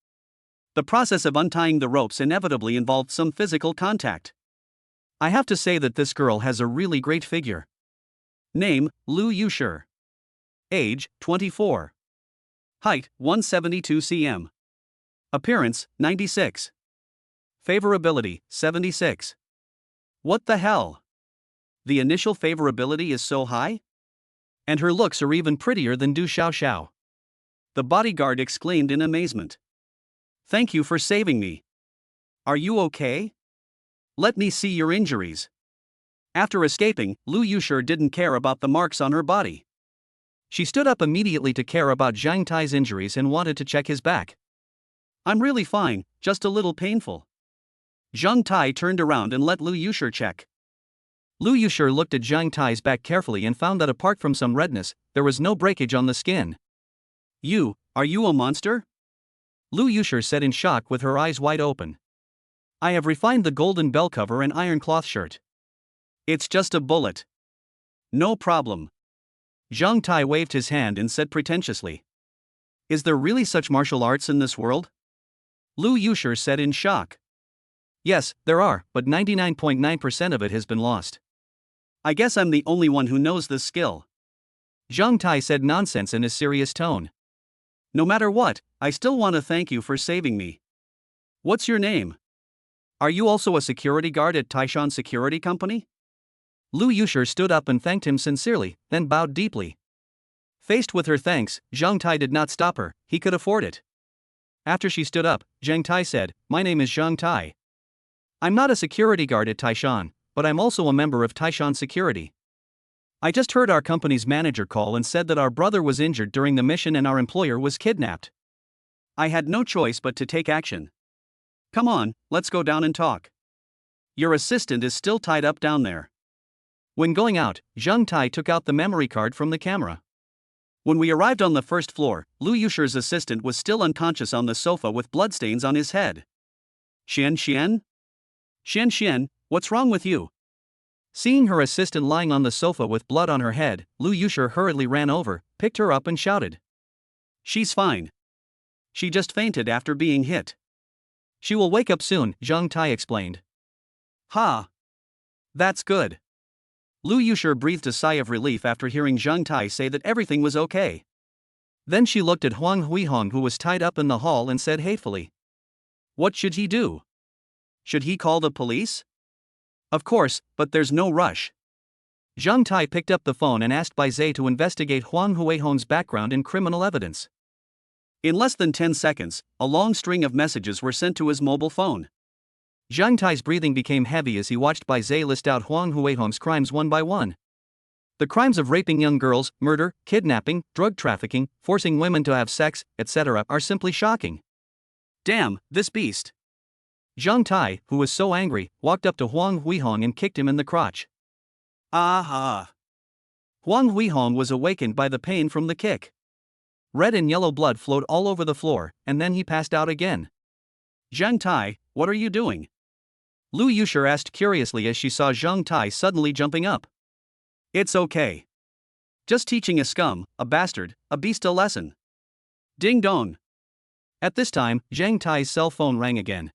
S1: The process of untying the ropes inevitably involved some physical contact. I have to say that this girl has a really great figure. Name, Lu Yushi. Age, 24. Height, 172 cm. Appearance, 96. Favorability, 76. What the hell? The initial favorability is so high? And her looks are even prettier than Du Xiaoxiao. The bodyguard exclaimed in amazement. Thank you for saving me. Are you okay? Let me see your injuries. After escaping, Lu Yushi didn't care about the marks on her body. She stood up immediately to care about Zhang Tai's injuries and wanted to check his back. I'm really fine, just a little painful. Zhang Tai turned around and let Lu Yushi check. Lu Yushi looked at Zhang Tai's back carefully and found that apart from some redness, there was no breakage on the skin. Are you a monster? Lu Yushi said in shock with her eyes wide open. I have refined the golden bell cover and iron cloth shirt. It's just a bullet. No problem. Zhang Tai waved his hand and said pretentiously. Is there really such martial arts in this world? Lu Yushi said in shock. Yes, there are, but 99.9% of it has been lost. I guess I'm the only one who knows this skill. Zhang Tai said nonsense in a serious tone. No matter what, I still want to thank you for saving me. What's your name? Are you also a security guard at Taishan Security Company? Lu Yushi stood up and thanked him sincerely, then bowed deeply. Faced with her thanks, Zhang Tai did not stop her, he could afford it. After she stood up, Zhang Tai said, My name is Zhang Tai. I'm not a security guard at Taishan, but I'm also a member of Taishan Security. I just heard our company's manager call and said that our brother was injured during the mission and our employer was kidnapped. I had no choice but to take action. Come on, let's go down and talk. Your assistant is still tied up down there. When going out, Zhang Tai took out the memory card from the camera. When we arrived on the first floor, Lu Yushi's assistant was still unconscious on the sofa with bloodstains on his head. Xian? Xian, what's wrong with you? Seeing her assistant lying on the sofa with blood on her head, Lu Yushi hurriedly ran over, picked her up and shouted. She's fine. She just fainted after being hit. She will wake up soon, Zhang Tai explained. Ha! That's good. Lu Yushi breathed a sigh of relief after hearing Zhang Tai say that everything was okay. Then she looked at Huang Huihong who was tied up in the hall and said hatefully. What should he do? Should he call the police? Of course, but there's no rush. Zhang Tai picked up the phone and asked Bai Zhe to investigate Huang Huihong's background and criminal evidence. In less than 10 seconds, a long string of messages were sent to his mobile phone. Zhang Tai's breathing became heavy as he watched Bai Zhe list out Huang Huihong's crimes one by one. The crimes of raping young girls, murder, kidnapping, drug trafficking, forcing women to have sex, etc. are simply shocking. Damn, this beast. Zhang Tai, who was so angry, walked up to Huang Huihong and kicked him in the crotch. Aha! Huang Huihong was awakened by the pain from the kick. Red and yellow blood flowed all over the floor, and then he passed out again. Zhang Tai, what are you doing? Lu Yushi asked curiously as she saw Zhang Tai suddenly jumping up. It's okay. Just teaching a scum, a bastard, a beast a lesson. Ding dong. At this time, Zhang Tai's cell phone rang again.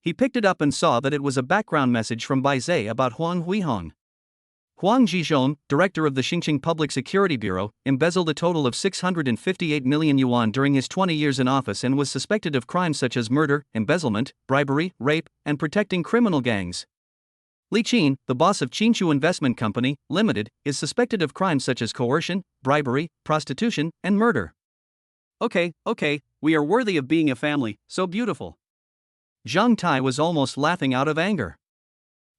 S1: He picked it up and saw that it was a background message from Bai Zhe about Huang Huihong. Huang Zhizhong, director of the Xinjiang Public Security Bureau, embezzled a total of 658 million yuan during his 20 years in office and was suspected of crimes such as murder, embezzlement, bribery, rape, and protecting criminal gangs. Li Qin, the boss of Qinshu Investment Company, Limited, is suspected of crimes such as coercion, bribery, prostitution, and murder. Okay, we are worthy of being a family, so beautiful. Zhang Tai was almost laughing out of anger.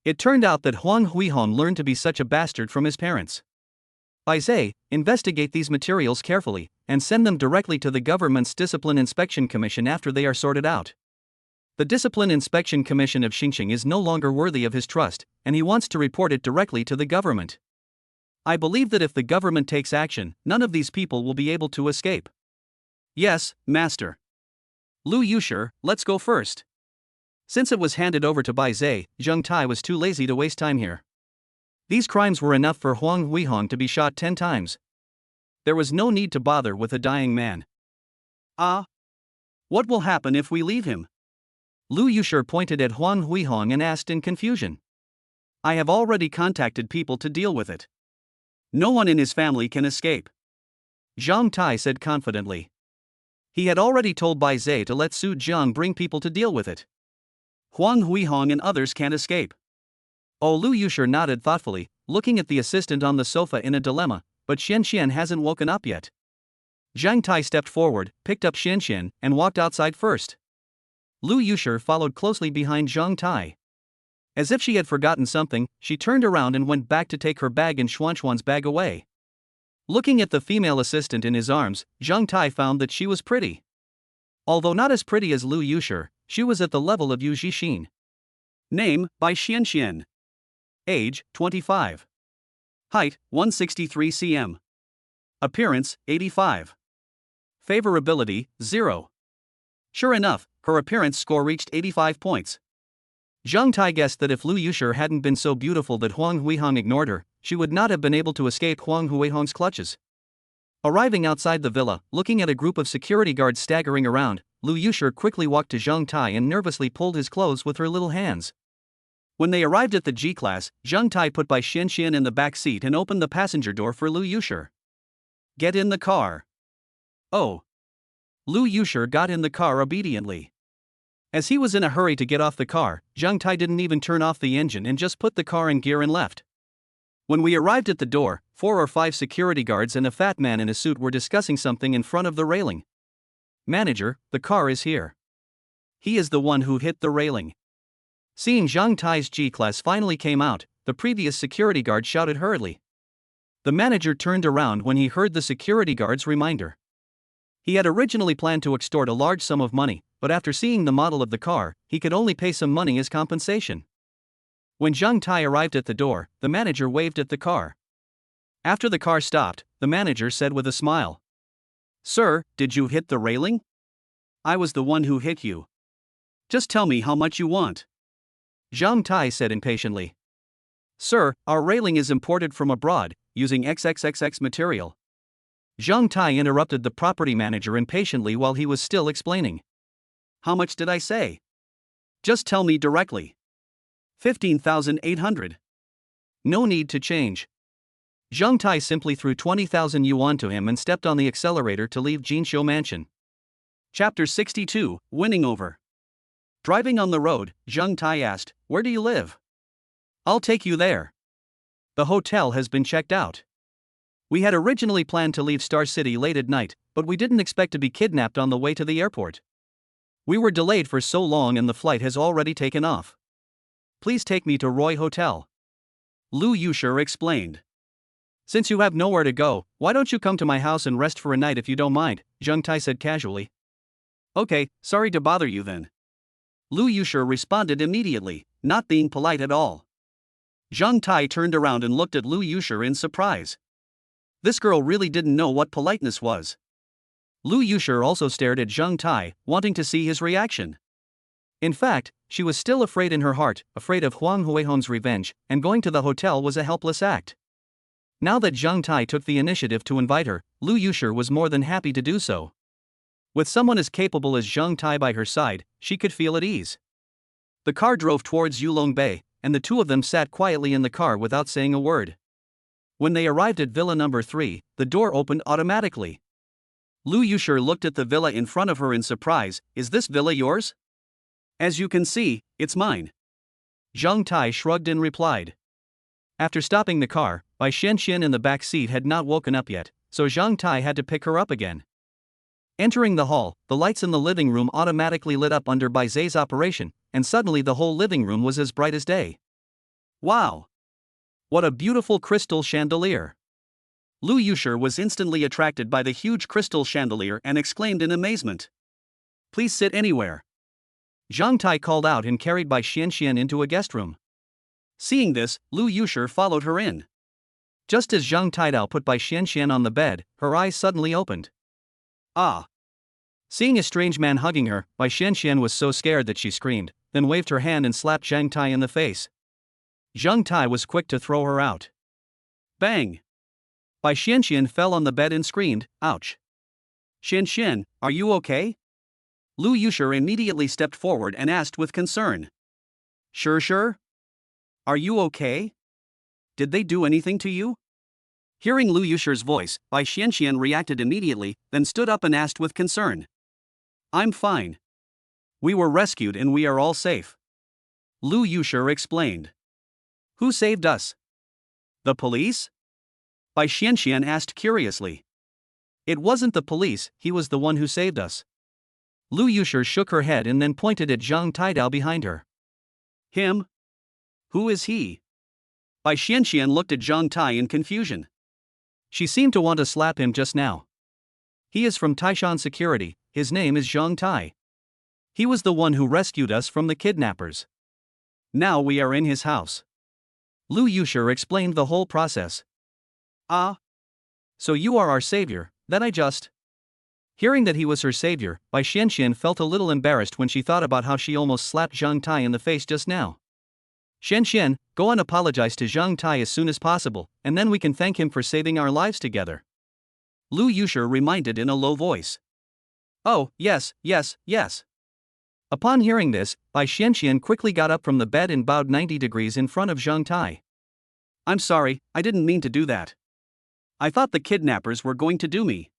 S1: It turned out that Huang Huihong learned to be such a bastard from his parents. Bai Zhe, investigate these materials carefully, and send them directly to the government's Discipline Inspection Commission after they are sorted out. The Discipline Inspection Commission of Xinjiang is no longer worthy of his trust, and he wants to report it directly to the government. I believe that if the government takes action, none of these people will be able to escape. Yes, master. Lu Yusher, let's go first. Since it was handed over to Bai Zhe, Zheng Tai was too lazy to waste time here. These crimes were enough for Huang Huihong to be shot 10 times. There was no need to bother with a dying man. Ah? What will happen if we leave him? Lu Yusher pointed at Huang Huihong and asked in confusion. I have already contacted people to deal with it. No one in his family can escape. Zhang Tai said confidently. He had already told Bai Zhe to let Su Jiang bring people to deal with it. Huang Huihong and others can't escape. Oh, Lu Yusher nodded thoughtfully, looking at the assistant on the sofa in a dilemma, but Xian hasn't woken up yet. Zhang Tai stepped forward, picked up Xian, and walked outside first. Lu Yusher followed closely behind Zhang Tai. As if she had forgotten something, she turned around and went back to take her bag and Xuan's bag away. Looking at the female assistant in his arms, Zhang Tai found that she was pretty. Although not as pretty as Lu Yusher, she was at the level of Yu Zhixin. Name, by Xian. Age, 25. Height, 163 cm. Appearance, 85. Favorability, 0. Sure enough, her appearance score reached 85 points. Zhang Tai guessed that if Lu Yusher hadn't been so beautiful that Huang Huihong ignored her, she would not have been able to escape Huang Huihong's clutches. Arriving outside the villa, looking at a group of security guards staggering around, Lu Yusher quickly walked to Zhang Tai and nervously pulled his clothes with her little hands. When they arrived at the G-class, Zhang Tai put Bai Xian in the back seat and opened the passenger door for Lu Yusher. Get in the car. Oh. Lu Yusher got in the car obediently. As he was in a hurry to get off the car, Zhang Tai didn't even turn off the engine and just put the car in gear and left. When we arrived at the door, 4 or 5 security guards and a fat man in a suit were discussing something in front of the railing. Manager, the car is here. He is the one who hit the railing. Seeing Zhang Tai's G-class finally came out, the previous security guard shouted hurriedly. The manager turned around when he heard the security guard's reminder. He had originally planned to extort a large sum of money, but after seeing the model of the car, he could only pay some money as compensation. When Zhang Tai arrived at the door, the manager waved at the car. After the car stopped, the manager said with a smile. Sir, did you hit the railing? I was the one who hit you. Just tell me how much you want. Zhang Tai said impatiently. Sir, our railing is imported from abroad, using XXXX material. Zhang Tai interrupted the property manager impatiently while he was still explaining. How much did I say? Just tell me directly. 15,800. No need to change. Zhang Tai simply threw 20,000 yuan to him and stepped on the accelerator to leave Jinshou Mansion. Chapter 62, Winning Over. Driving on the road, Zhang Tai asked, Where do you live? I'll take you there. The hotel has been checked out. We had originally planned to leave Star City late at night, but we didn't expect to be kidnapped on the way to the airport. We were delayed for so long and the flight has already taken off. Please take me to Roy Hotel. Lu Yusher explained. Since you have nowhere to go, why don't you come to my house and rest for a night if you don't mind, Zhang Tai said casually. Okay, sorry to bother you then. Lu Yusher responded immediately, not being polite at all. Zhang Tai turned around and looked at Lu Yusher in surprise. This girl really didn't know what politeness was. Lu Yusher also stared at Zhang Tai, wanting to see his reaction. In fact, she was still afraid in her heart, afraid of Huang Huihong's revenge, and going to the hotel was a helpless act. Now that Zhang Tai took the initiative to invite her, Lu Yusher was more than happy to do so. With someone as capable as Zhang Tai by her side, she could feel at ease. The car drove towards Yulong Bay, and the two of them sat quietly in the car without saying a word. When they arrived at Villa number 3, the door opened automatically. Lu Yusher looked at the villa in front of her in surprise. Is this villa yours? As you can see, it's mine. Zhang Tai shrugged and replied. After stopping the car, Bai Xian in the back seat had not woken up yet, so Zhang Tai had to pick her up again. Entering the hall, the lights in the living room automatically lit up under Bai Zhe's operation, and suddenly the whole living room was as bright as day. Wow! What a beautiful crystal chandelier! Lu Yusher was instantly attracted by the huge crystal chandelier and exclaimed in amazement. Please sit anywhere. Zhang Tai called out and carried Bai Xian into a guest room. Seeing this, Lu Yusher followed her in. Just as Zhang Taidao put Bai Xian on the bed, her eyes suddenly opened. Ah! Seeing a strange man hugging her, Bai Xianxian was so scared that she screamed, then waved her hand and slapped Zhang Tai in the face. Zhang Tai was quick to throw her out. Bang! Bai Xianxian fell on the bed and screamed, "Ouch! Xianxian, are you okay?" Lu Yusher immediately stepped forward and asked with concern. Sure. Are you okay? Did they do anything to you?" Hearing Lu Yusher's voice, Bai Xianxian reacted immediately, then stood up and asked with concern. "I'm fine. We were rescued and we are all safe." Lu Yusher explained. "Who saved us? The police?" Bai Xianxian asked curiously. "It wasn't the police, he was the one who saved us." Lu Yusher shook her head and then pointed at Zhang Taidao behind her. "Him? Who is he?" Bai Xianxian looked at Zhang Tai in confusion. She seemed to want to slap him just now. "He is from Taishan Security, his name is Zhang Tai. He was the one who rescued us from the kidnappers. Now we are in his house." Lu Yusher explained the whole process. "Ah? So you are our savior, then I just..." Hearing that he was her savior, Bai Xianxian felt a little embarrassed when she thought about how she almost slapped Zhang Tai in the face just now. "Xianxian, go and apologize to Zhang Tai as soon as possible, and then we can thank him for saving our lives together," Lu Yusher reminded in a low voice. "Oh, yes. Upon hearing this, Bai Xianxian quickly got up from the bed and bowed 90 degrees in front of Zhang Tai. "I'm sorry, I didn't mean to do that. I thought the kidnappers were going to do me.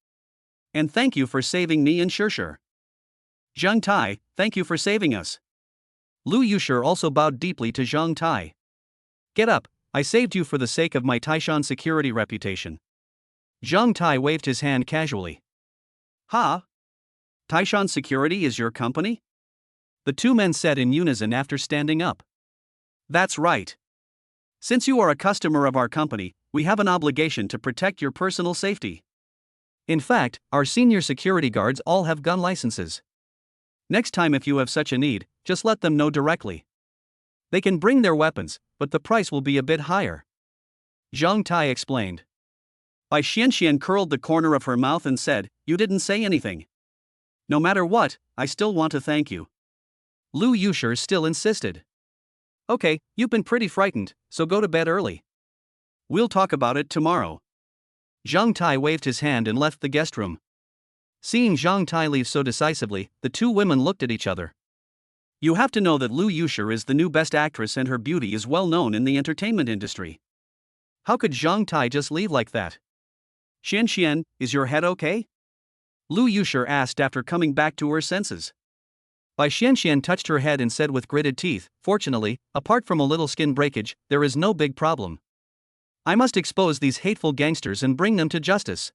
S1: And thank you for saving me and Shishir. Zhang Tai, thank you for saving us." Lu Yusher also bowed deeply to Zhang Tai. "Get up, I saved you for the sake of my Taishan security reputation." Zhang Tai waved his hand casually. "Ha? Taishan Security is your company?" The two men said in unison after standing up. "That's right. Since you are a customer of our company, we have an obligation to protect your personal safety. In fact, our senior security guards all have gun licenses. Next time if you have such a need, just let them know directly. They can bring their weapons, but the price will be a bit higher," Zhang Tai explained. Bai Xianxian curled the corner of her mouth and said, "You didn't say anything. No matter what, I still want to thank you." Lu Yusher still insisted. "Okay, you've been pretty frightened, so go to bed early. We'll talk about it tomorrow." Zhang Tai waved his hand and left the guest room. Seeing Zhang Tai leave so decisively, the two women looked at each other. You have to know that Lu Yusher is the new best actress and her beauty is well known in the entertainment industry. How could Zhang Tai just leave like that? "Xianxian, is your head okay?" Lu Yusher asked after coming back to her senses. Bai Xianxian touched her head and said with gritted teeth, "Fortunately, apart from a little skin breakage, there is no big problem. I must expose these hateful gangsters and bring them to justice."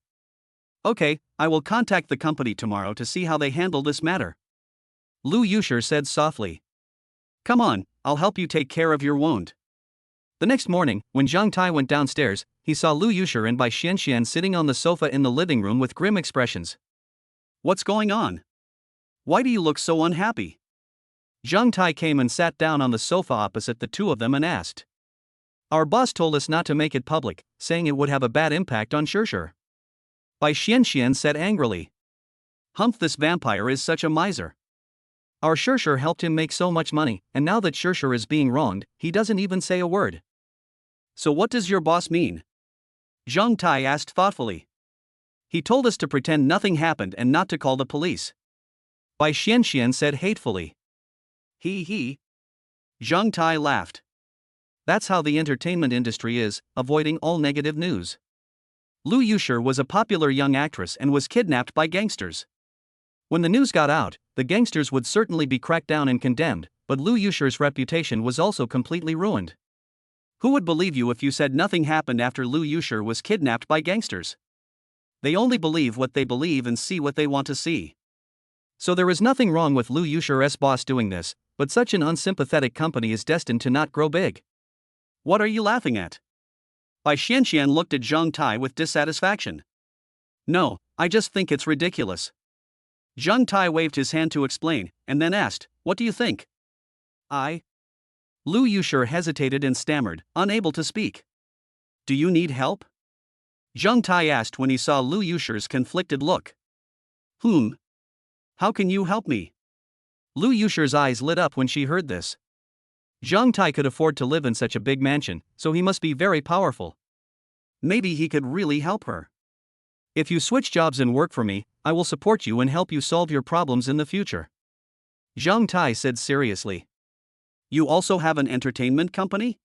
S1: "Okay, I will contact the company tomorrow to see how they handle this matter," Lu Yusher said softly. "Come on, I'll help you take care of your wound." The next morning, when Zhang Tai went downstairs, he saw Lu Yusher and Bai Xianxian sitting on the sofa in the living room with grim expressions. "What's going on? Why do you look so unhappy?" Zhang Tai came and sat down on the sofa opposite the two of them and asked. "Our boss told us not to make it public, saying it would have a bad impact on Shishir." Bai Xianxian said angrily. "Humph, this vampire is such a miser. Our Shishir helped him make so much money, and now that Shishir is being wronged, he doesn't even say a word." "So what does your boss mean?" Zhang Tai asked thoughtfully. "He told us to pretend nothing happened and not to call the police," Bai Xianxian said hatefully. He. Zhang Tai laughed. "That's how the entertainment industry is, avoiding all negative news. Lu Yusher was a popular young actress and was kidnapped by gangsters. When the news got out, the gangsters would certainly be cracked down and condemned, but Lu Yusher's reputation was also completely ruined. Who would believe you if you said nothing happened after Lu Yusher was kidnapped by gangsters? They only believe what they believe and see what they want to see. So there is nothing wrong with Lu Yusher's boss doing this, but such an unsympathetic company is destined to not grow big." "What are you laughing at?" Bai Xianxian looked at Zhang Tai with dissatisfaction. "No, I just think it's ridiculous." Zhang Tai waved his hand to explain, and then asked, "What do you think?" Lu Yusher hesitated and stammered, unable to speak. "Do you need help?" Zhang Tai asked when he saw Lu Yusher's conflicted look. How can you help me? Lu Yusher's eyes lit up when she heard this. Zhang Tai could afford to live in such a big mansion, so he must be very powerful. Maybe he could really help her. If you switch jobs and work for me, I will support you and help you solve your problems in the future. Zhang Tai said seriously. You also have an entertainment company?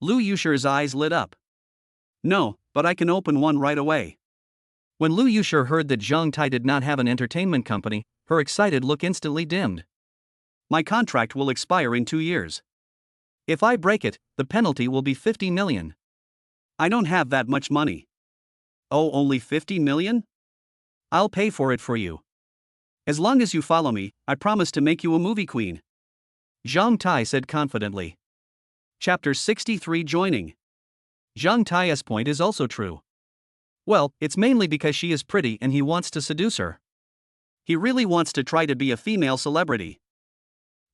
S1: Lu Yusher's eyes lit up. No, but I can open one right away. When Lu Yusher heard that Zhang Tai did not have an entertainment company, her excited look instantly dimmed. My contract will expire in 2 years. If I break it, the penalty will be 50 million. I don't have that much money. Oh, only 50 million? I'll pay for it for you. As long as you follow me, I promise to make you a movie queen. Zhang Tai said confidently. Chapter 63 Joining. Zhang Tai's point is also true. Well, it's mainly because she is pretty and he wants to seduce her. He really wants to try to be a female celebrity.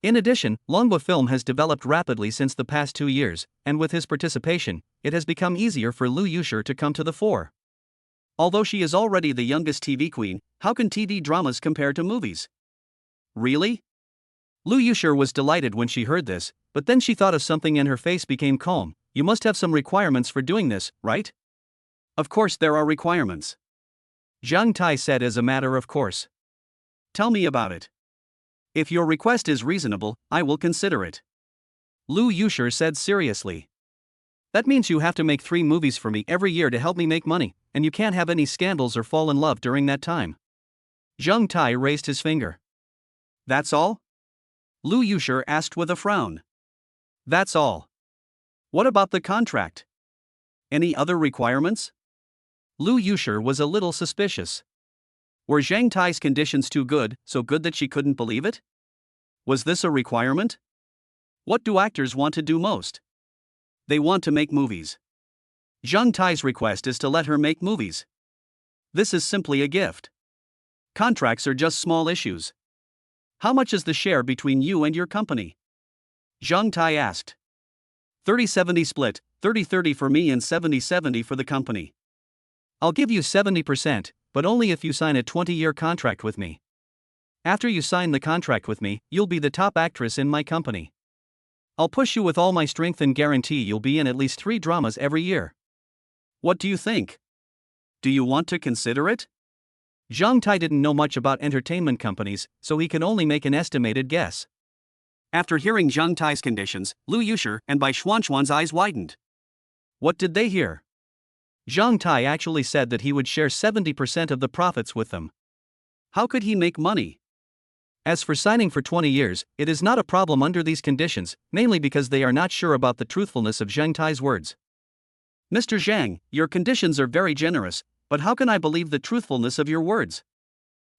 S1: In addition, Longhua film has developed rapidly since the past 2 years, and with his participation, it has become easier for Lu Yusher to come to the fore. Although she is already the youngest TV queen, how can TV dramas compare to movies? Really? Lu Yusher was delighted when she heard this, but then she thought of something and her face became calm. You must have some requirements for doing this, right? Of course there are requirements. Zhang Tai said as a matter of course. Tell me about it. If your request is reasonable, I will consider it. Lu Yusher said seriously. That means you have to make 3 movies for me every year to help me make money, and you can't have any scandals or fall in love during that time. Zhang Tai raised his finger. That's all? Lu Yusher asked with a frown. That's all. What about the contract? Any other requirements? Lu Yusher was a little suspicious. Were Zhang Tai's conditions too good, so good that she couldn't believe it? Was this a requirement? What do actors want to do most? They want to make movies. Zhang Tai's request is to let her make movies. This is simply a gift. Contracts are just small issues. How much is the share between you and your company? Zhang Tai asked. 30-70 split, 30-30 for me and 70-70 for the company. I'll give you 70%, but only if you sign a 20-year contract with me. After you sign the contract with me, you'll be the top actress in my company. I'll push you with all my strength and guarantee you'll be in at least 3 dramas every year. What do you think? Do you want to consider it? Zhang Tai didn't know much about entertainment companies, so he can only make an estimated guess. After hearing Zhang Tai's conditions, Lu Yusher and Bai Xuanxuan's eyes widened. What did they hear? Zhang Tai actually said that he would share 70% of the profits with them. How could he make money? As for signing for 20 years, it is not a problem under these conditions, mainly because they are not sure about the truthfulness of Zhang Tai's words. Mr. Zhang, your conditions are very generous, but how can I believe the truthfulness of your words?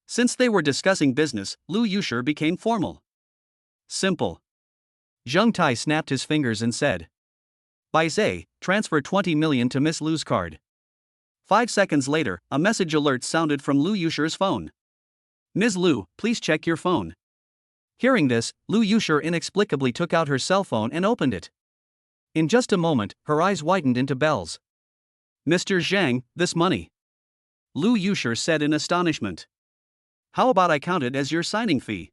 S1: Since they were discussing business, Lu Yusher became formal. Simple. Zhang Tai snapped his fingers and said. Bai Zai, transfer 20 million to Miss Lu's card. 5 seconds later, a message alert sounded from Lu Yusher's phone. Ms. Lu, please check your phone. Hearing this, Lu Yusher inexplicably took out her cell phone and opened it. In just a moment, her eyes widened into bells. Mr. Zhang, this money. Lu Yusher said in astonishment. How about I count it as your signing fee?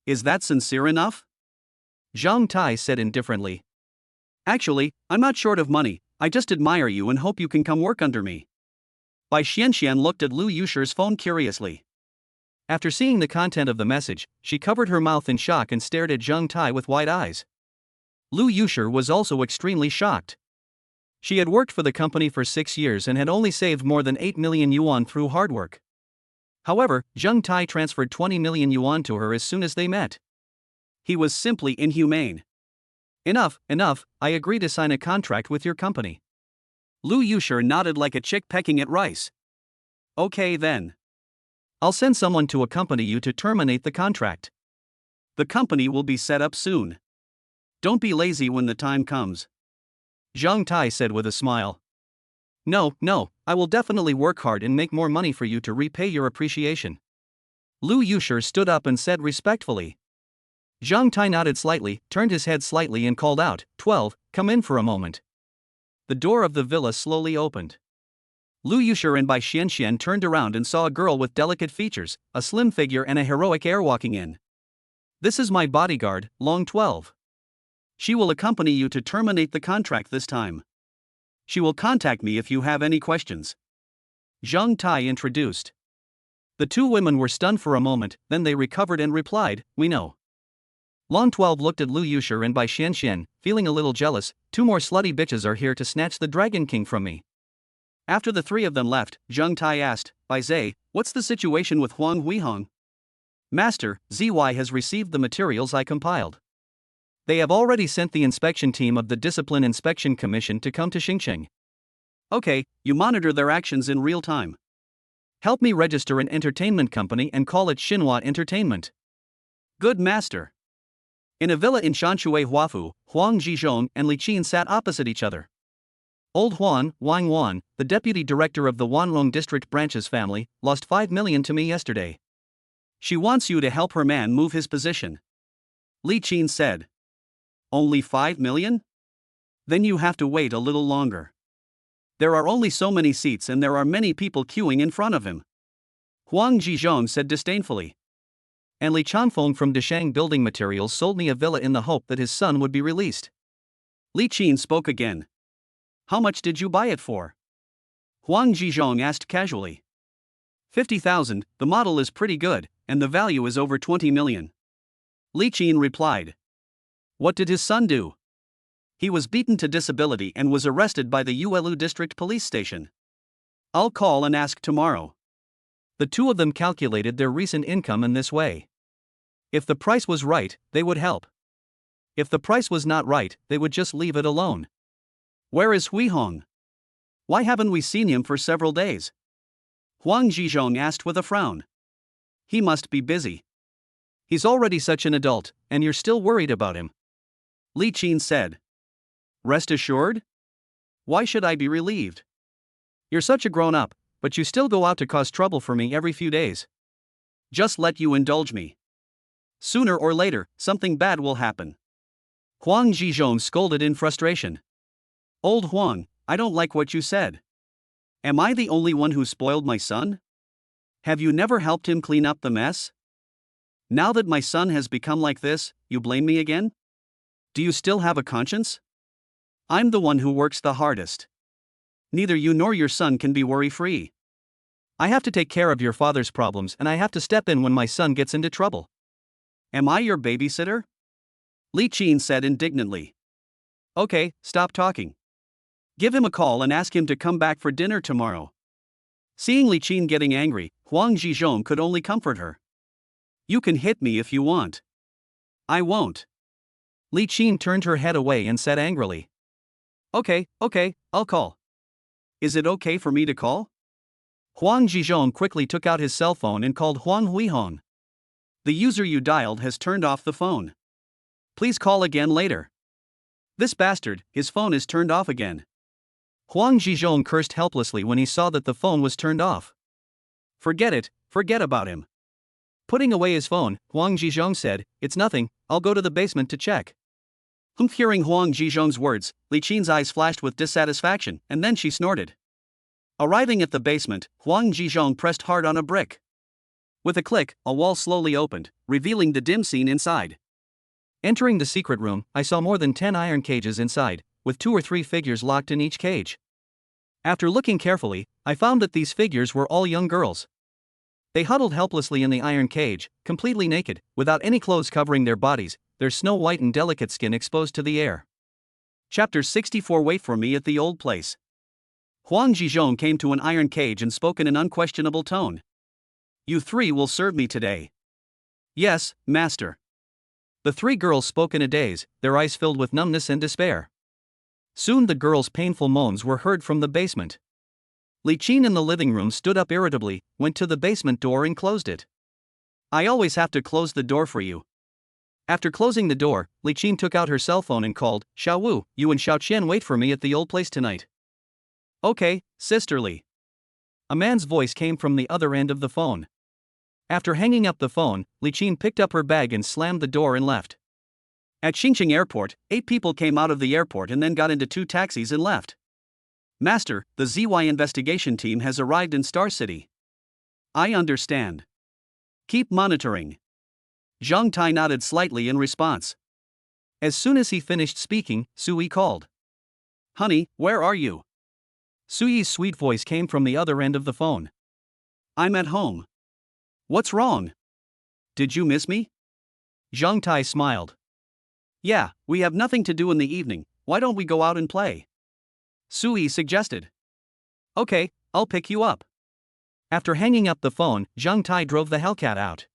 S1: Is that sincere enough? Zhang Tai said indifferently. Actually, I'm not short of money, I just admire you and hope you can come work under me. Bai Xianxian looked at Lu Yusher's phone curiously. After seeing the content of the message, she covered her mouth in shock and stared at Zhang Tai with wide eyes. Lu Yusher was also extremely shocked. She had worked for the company for 6 years and had only saved more than 8 million yuan through hard work. However, Zhang Tai transferred 20 million yuan to her as soon as they met. He was simply inhumane. Enough, I agree to sign a contract with your company. Lu Yusher nodded like a chick pecking at rice. Okay then. I'll send someone to accompany you to terminate the contract. The company will be set up soon. Don't be lazy when the time comes. Zhang Tai said with a smile. No, I will definitely work hard and make more money for you to repay your appreciation. Lu Yusher stood up and said respectfully. Zhang Tai nodded slightly, turned his head slightly and called out, 12, come in for a moment. The door of the villa slowly opened. Lu Yusher and Bai Xianxian turned around and saw a girl with delicate features, a slim figure and a heroic air walking in. This is my bodyguard, Long 12. She will accompany you to terminate the contract this time. She will contact me if you have any questions. Zhang Tai introduced. The two women were stunned for a moment, then they recovered and replied, "We know." Long 12 looked at Lu Yusher and Bai Xianxian, feeling a little jealous. "Two more slutty bitches are here to snatch the Dragon King from me." After the three of them left, Zhang Tai asked, "Bai Zai, what's the situation with Huang Huihong?" "Master, ZY has received the materials I compiled. They have already sent the inspection team of the Discipline Inspection Commission to come to Xingcheng." "Okay, you monitor their actions in real time. Help me register an entertainment company and call it Xinhua Entertainment." "Good, master." In a villa in Shanshui Huafu, Huang Zhizhong and Li Qin sat opposite each other. Old Huan, Wang Wan, the deputy director of the Wanlong district branch's family, lost 5 million to me yesterday. She wants you to help her man move his position. Li Qin said. "Only 5 million? Then you have to wait a little longer. There are only so many seats and there are many people queuing in front of him." Huang Zhizhong said disdainfully. "And Li Chanfeng from Deshang Building Materials sold me a villa in the hope that his son would be released." Li Qin spoke again. "How much did you buy it for?" Huang Zhizhong asked casually. 50,000, the model is pretty good, and the value is over 20 million. Li Qin replied. "What did his son do?" "He was beaten to disability and was arrested by the Yuelu District Police Station. I'll call and ask tomorrow." The two of them calculated their recent income in this way. If the price was right, they would help. If the price was not right, they would just leave it alone. "Where is Huihong? Why haven't we seen him for several days?" Huang Zhizhong asked with a frown. "He must be busy. He's already such an adult, and you're still worried about him." Li Qin said. "Rest assured? Why should I be relieved? You're such a grown-up, but you still go out to cause trouble for me every few days. Just let you indulge me. Sooner or later, something bad will happen." Huang Zhizhong scolded in frustration. "Old Huang, I don't like what you said. Am I the only one who spoiled my son? Have you never helped him clean up the mess? Now that my son has become like this, you blame me again? Do you still have a conscience? I'm the one who works the hardest. Neither you nor your son can be worry-free. I have to take care of your father's problems and I have to step in when my son gets into trouble. Am I your babysitter?" Li Qin said indignantly. "Okay, stop talking. Give him a call and ask him to come back for dinner tomorrow." Seeing Li Qin getting angry, Huang Zhizhong could only comfort her. "You can hit me if you want. I won't." Li Qin turned her head away and said angrily. Okay, I'll call. Is it okay for me to call?" Huang Zhizhong quickly took out his cell phone and called Huang Huihong. "The user you dialed has turned off the phone. Please call again later." "This bastard, his phone is turned off again." Huang Zhizhong cursed helplessly when he saw that the phone was turned off. Forget it, forget about him." Putting away his phone, Huang Zhizhong said, "It's nothing, I'll go to the basement to check." Hearing Huang Zhizhong's words, Li Qin's eyes flashed with dissatisfaction, and then she snorted. Arriving at the basement, Huang Zhizhong pressed hard on a brick. With a click, a wall slowly opened, revealing the dim scene inside. Entering the secret room, I saw more than 10 iron cages inside, with 2 or 3 figures locked in each cage. After looking carefully, I found that these figures were all young girls. They huddled helplessly in the iron cage, completely naked, without any clothes covering their bodies, their snow-white and delicate skin exposed to the air. Chapter 64. Wait for me at the old place. Huang Zhizhong came to an iron cage and spoke in an unquestionable tone. "You 3 will serve me today." "Yes, master." The 3 girls spoke in a daze, their eyes filled with numbness and despair. Soon the girls' painful moans were heard from the basement. Li Qin in the living room stood up irritably, went to the basement door and closed it. "I always have to close the door for you." After closing the door, Li Qin took out her cell phone and called, "Xiao Wu, you and Xiao Qian wait for me at the old place tonight." "Okay, sisterly." A man's voice came from the other end of the phone. After hanging up the phone, Li Qin picked up her bag and slammed the door and left. At Xingcheng Airport, 8 people came out of the airport and then got into 2 taxis and left. Master, the ZY investigation team has arrived in Star City. I understand. Keep monitoring. Zhang Tai nodded slightly in response. As soon as he finished speaking, Sui called. Honey, where are you? Sui's sweet voice came from the other end of the phone. I'm at home. What's wrong? Did you miss me? Zhang Tai smiled. Yeah, we have nothing to do in the evening, why don't we go out and play? Sui suggested. Okay, I'll pick you up. After hanging up the phone, Zhang Tai drove the Hellcat out.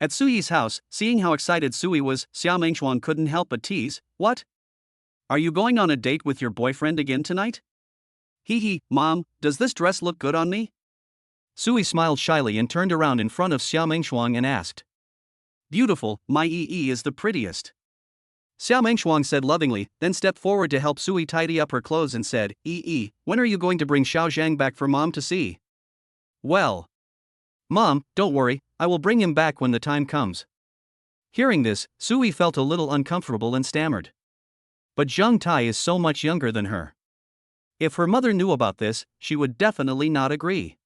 S1: At Sui's house, seeing how excited Sui was, Xia Mengshuang couldn't help but tease, What? Are you going on a date with your boyfriend again tonight? Hee hee, Mom, does this dress look good on me? Sui smiled shyly and turned around in front of Xia Mengshuang and asked. Beautiful, my Yi is the prettiest. Xia Mengshuang said lovingly, then stepped forward to help Sui tidy up her clothes and said, Yi, when are you going to bring Xiao Zhang back for Mom to see? Well. Mom, don't worry, I will bring him back when the time comes. Hearing this, Sui felt a little uncomfortable and stammered. But Zhang Tai is so much younger than her. If her mother knew about this, she would definitely not agree.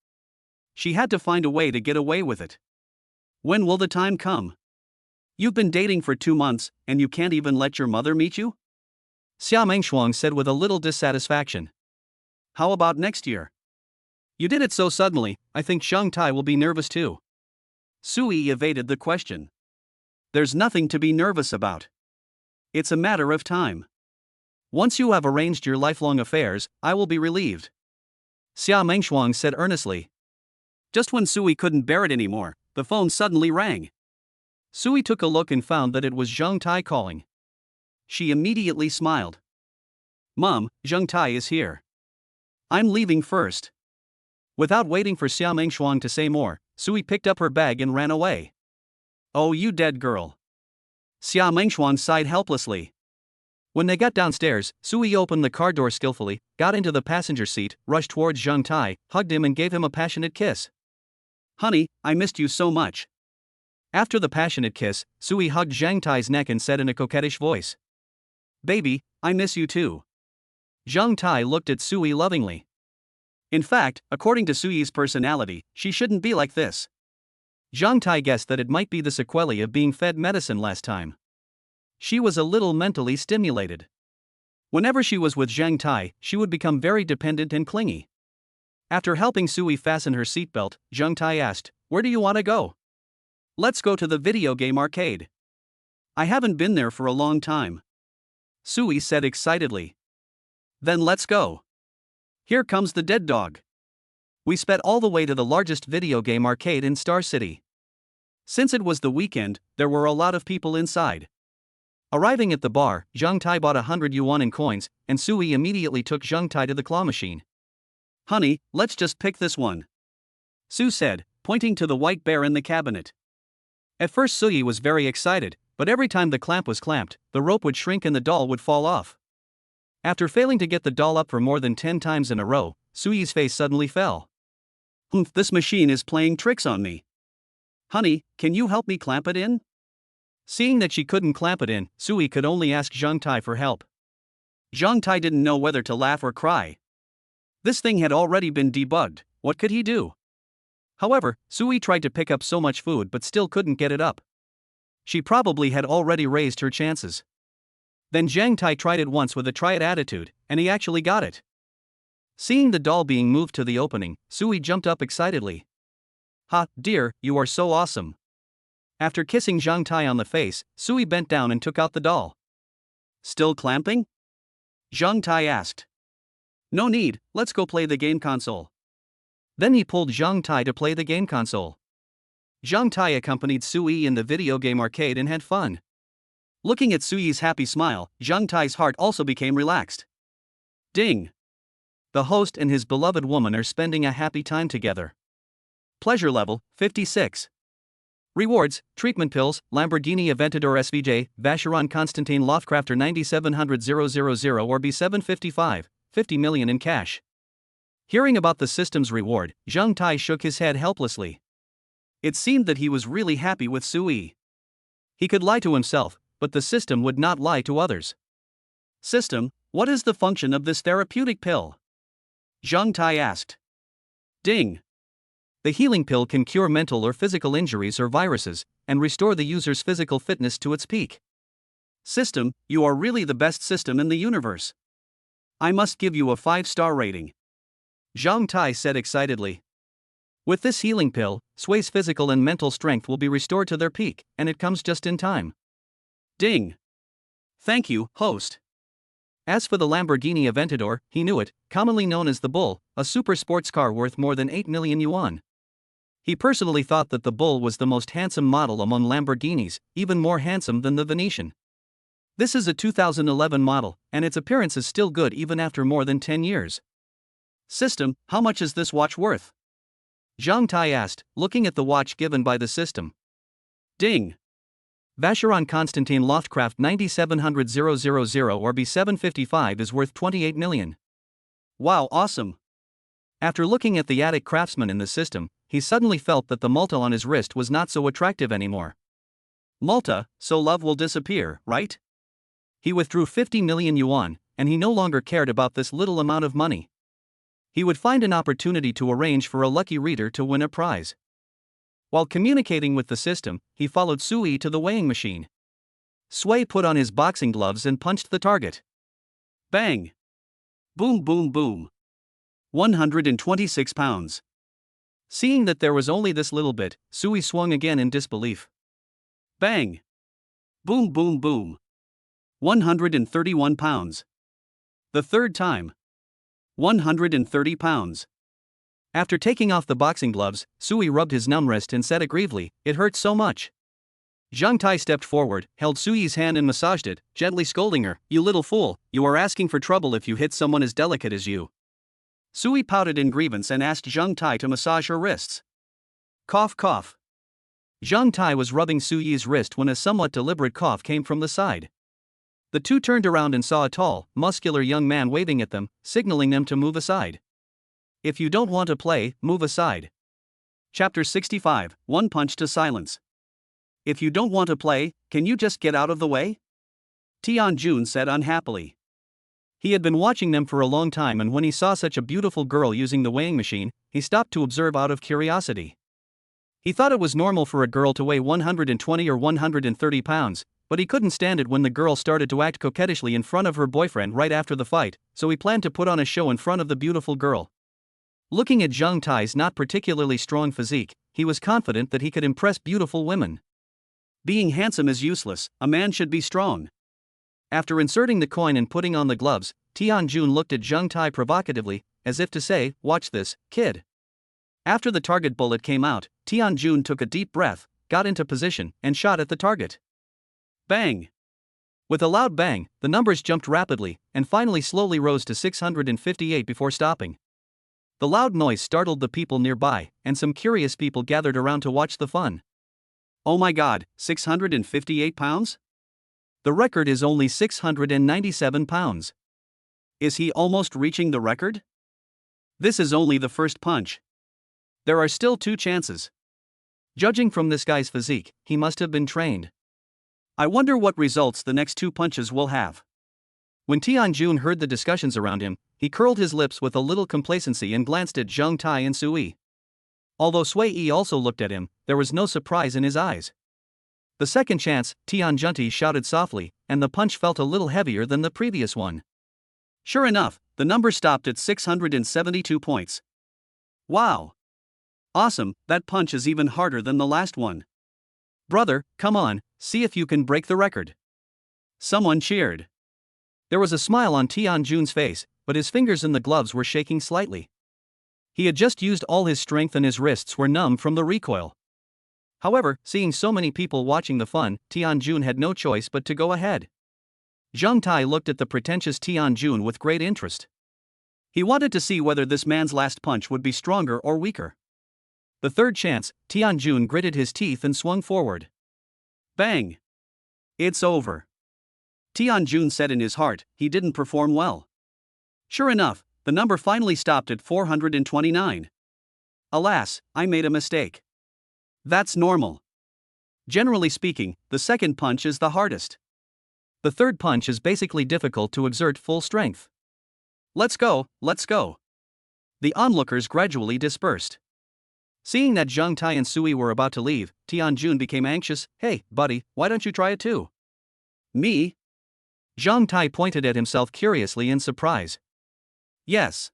S1: She had to find a way to get away with it. When will the time come? You've been dating for 2 months, and you can't even let your mother meet you? Xia Mengshuang said with a little dissatisfaction. How about next year? You did it so suddenly, I think Zhang Tai will be nervous too. Sui evaded the question. There's nothing to be nervous about. It's a matter of time. Once you have arranged your lifelong affairs, I will be relieved. Xia Mengshuang said earnestly. Just when Sui couldn't bear it anymore, the phone suddenly rang. Sui took a look and found that it was Zhang Tai calling. She immediately smiled. Mom, Zhang Tai is here. I'm leaving first. Without waiting for Xia Mengshuang to say more, Sui picked up her bag and ran away. Oh, you dead girl. Xia Mengshuang sighed helplessly. When they got downstairs, Sui opened the car door skillfully, got into the passenger seat, rushed towards Zhang Tai, hugged him and gave him a passionate kiss. Honey, I missed you so much. After the passionate kiss, Sui hugged Zhang Tai's neck and said in a coquettish voice. Baby, I miss you too. Zhang Tai looked at Sui lovingly. In fact, according to Sui's personality, she shouldn't be like this. Zhang Tai guessed that it might be the sequelae of being fed medicine last time. She was a little mentally stimulated. Whenever she was with Zhang Tai, she would become very dependent and clingy. After helping Sui fasten her seatbelt, Zhang Tai asked, Where do you want to go? Let's go to the video game arcade. I haven't been there for a long time. Sui said excitedly. Then let's go. Here comes the dead dog. We sped all the way to the largest video game arcade in Star City. Since it was the weekend, there were a lot of people inside. Arriving at the bar, Zhang Tai bought 100 yuan in coins, and Sui immediately took Zhang Tai to the claw machine. Honey, let's just pick this one. Su said, pointing to the white bear in the cabinet. At first Sui was very excited, but every time the clamp was clamped, the rope would shrink and the doll would fall off. After failing to get the doll up for more than 10 times in a row, Sui's face suddenly fell. This machine is playing tricks on me. Honey, can you help me clamp it in? Seeing that she couldn't clamp it in, Sui could only ask Zhang Tai for help. Zhang Tai didn't know whether to laugh or cry. This thing had already been debugged, what could he do? However, Sui tried to pick up so much food but still couldn't get it up. She probably had already raised her chances. Then Zhang Tai tried it once with a try-it attitude, and he actually got it. Seeing the doll being moved to the opening, Sui jumped up excitedly. Ha, dear, you are so awesome. After kissing Zhang Tai on the face, Sui bent down and took out the doll. Still clamping? Zhang Tai asked. No need, let's go play the game console. Then he pulled Zhang Tai to play the game console. Zhang Tai accompanied Sui in the video game arcade and had fun. Looking at Sui's happy smile, Zhang Tai's heart also became relaxed. Ding! The host and his beloved woman are spending a happy time together. Pleasure level, 56. Rewards, treatment pills, Lamborghini Aventador SVJ, Vacheron Constantine Loftcrafter 9700000 or B755, 50 million in cash. Hearing about the system's reward, Zhang Tai shook his head helplessly. It seemed that he was really happy with Sui. He could lie to himself, but the system would not lie to others. System, what is the function of this therapeutic pill? Zhang Tai asked. Ding. The healing pill can cure mental or physical injuries or viruses, and restore the user's physical fitness to its peak. System, you are really the best system in the universe. I must give you a 5-star rating. Zhang Tai said excitedly. With this healing pill, Sui's physical and mental strength will be restored to their peak, and it comes just in time. Ding. Thank you, host. As for the Lamborghini Aventador, he knew it, commonly known as the Bull, a super sports car worth more than 8 million yuan. He personally thought that the Bull was the most handsome model among Lamborghinis, even more handsome than the Venetian. This is a 2011 model, and its appearance is still good even after more than 10 years. System, how much is this watch worth? Zhang Tai asked, looking at the watch given by the system. Ding. Vacheron Constantin Loftcraft 97000 or B755 is worth 28 million. Wow, awesome. After looking at the attic craftsman in the system, he suddenly felt that the Malta on his wrist was not so attractive anymore. Malta, so love will disappear, right? He withdrew 50 million yuan, and he no longer cared about this little amount of money. He would find an opportunity to arrange for a lucky reader to win a prize. While communicating with the system, he followed Sui to the weighing machine. Sui put on his boxing gloves and punched the target. Bang! Boom boom boom. 126 pounds. Seeing that there was only this little bit, Sui swung again in disbelief. Bang! Boom boom boom. 131 pounds. The third time. 130 pounds. After taking off the boxing gloves, Sui rubbed his numb wrist and said aggrievely, "It hurts so much." Zhang Tai stepped forward, held Sui's hand and massaged it, gently scolding her, "You little fool, you are asking for trouble if you hit someone as delicate as you." Sui pouted in grievance and asked Zhang Tai to massage her wrists. Cough cough. Zhang Tai was rubbing Sui's wrist when a somewhat deliberate cough came from the side. The two turned around and saw a tall, muscular young man waving at them, signaling them to move aside. If you don't want to play, move aside. Chapter 65, One Punch to Silence. If you don't want to play, can you just get out of the way? Tianjun said unhappily. He had been watching them for a long time, and when he saw such a beautiful girl using the weighing machine, he stopped to observe out of curiosity. He thought it was normal for a girl to weigh 120 or 130 pounds, but he couldn't stand it when the girl started to act coquettishly in front of her boyfriend right after the fight, so he planned to put on a show in front of the beautiful girl. Looking at Zhang Tai's not particularly strong physique, he was confident that he could impress beautiful women. Being handsome is useless, a man should be strong. After inserting the coin and putting on the gloves, Tianjun looked at Zhang Tai provocatively, as if to say, "Watch this, kid." After the target bullet came out, Tianjun took a deep breath, got into position, and shot at the target. Bang! With a loud bang, the numbers jumped rapidly, and finally slowly rose to 658 before stopping. The loud noise startled the people nearby, and some curious people gathered around to watch the fun. Oh my god, 658 pounds? The record is only 697 pounds. Is he almost reaching the record? This is only the first punch. There are still 2 chances. Judging from this guy's physique, he must have been trained. I wonder what results the next 2 punches will have. When Tianjun heard the discussions around him, he curled his lips with a little complacency and glanced at Zhang Tai and Sui. Although Sui also looked at him, there was no surprise in his eyes. The second chance, Tianjunti shouted softly, and the punch felt a little heavier than the previous one. Sure enough, the number stopped at 672 points. Wow! Awesome, that punch is even harder than the last one. Brother, come on, see if you can break the record. Someone cheered. There was a smile on Tianjun's face, but his fingers in the gloves were shaking slightly. He had just used all his strength and his wrists were numb from the recoil. However, seeing so many people watching the fun, Tianjun had no choice but to go ahead. Zhang Tai looked at the pretentious Tianjun with great interest. He wanted to see whether this man's last punch would be stronger or weaker. The third chance, Tianjun gritted his teeth and swung forward. Bang! It's over. Tianjun said in his heart, he didn't perform well. Sure enough, the number finally stopped at 429. Alas, I made a mistake. That's normal. Generally speaking, the second punch is the hardest. The third punch is basically difficult to exert full strength. Let's go, let's go. The onlookers gradually dispersed. Seeing that Zhang Tai and Sui were about to leave, Tianjun became anxious. Hey, buddy, why don't you try it too? Me? Zhang Tai pointed at himself curiously in surprise. Yes.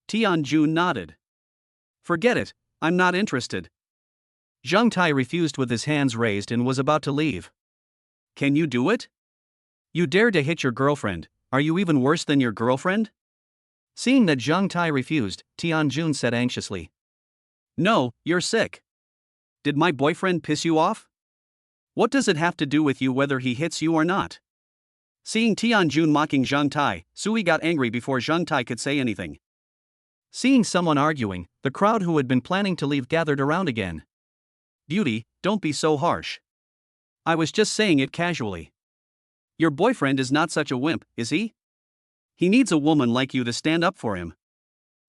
S1: Tianjun nodded. Forget it, I'm not interested. Zhang Tai refused with his hands raised and was about to leave. Can you do it? You dare to hit your girlfriend, are you even worse than your girlfriend? Seeing that Zhang Tai refused, Tianjun said anxiously. No, you're sick. Did my boyfriend piss you off? What does it have to do with you whether he hits you or not? Seeing Tianjun mocking Zhang Tai, Sui got angry before Zhang Tai could say anything. Seeing someone arguing, the crowd who had been planning to leave gathered around again. Beauty, don't be so harsh. I was just saying it casually. Your boyfriend is not such a wimp, is he? He needs a woman like you to stand up for him.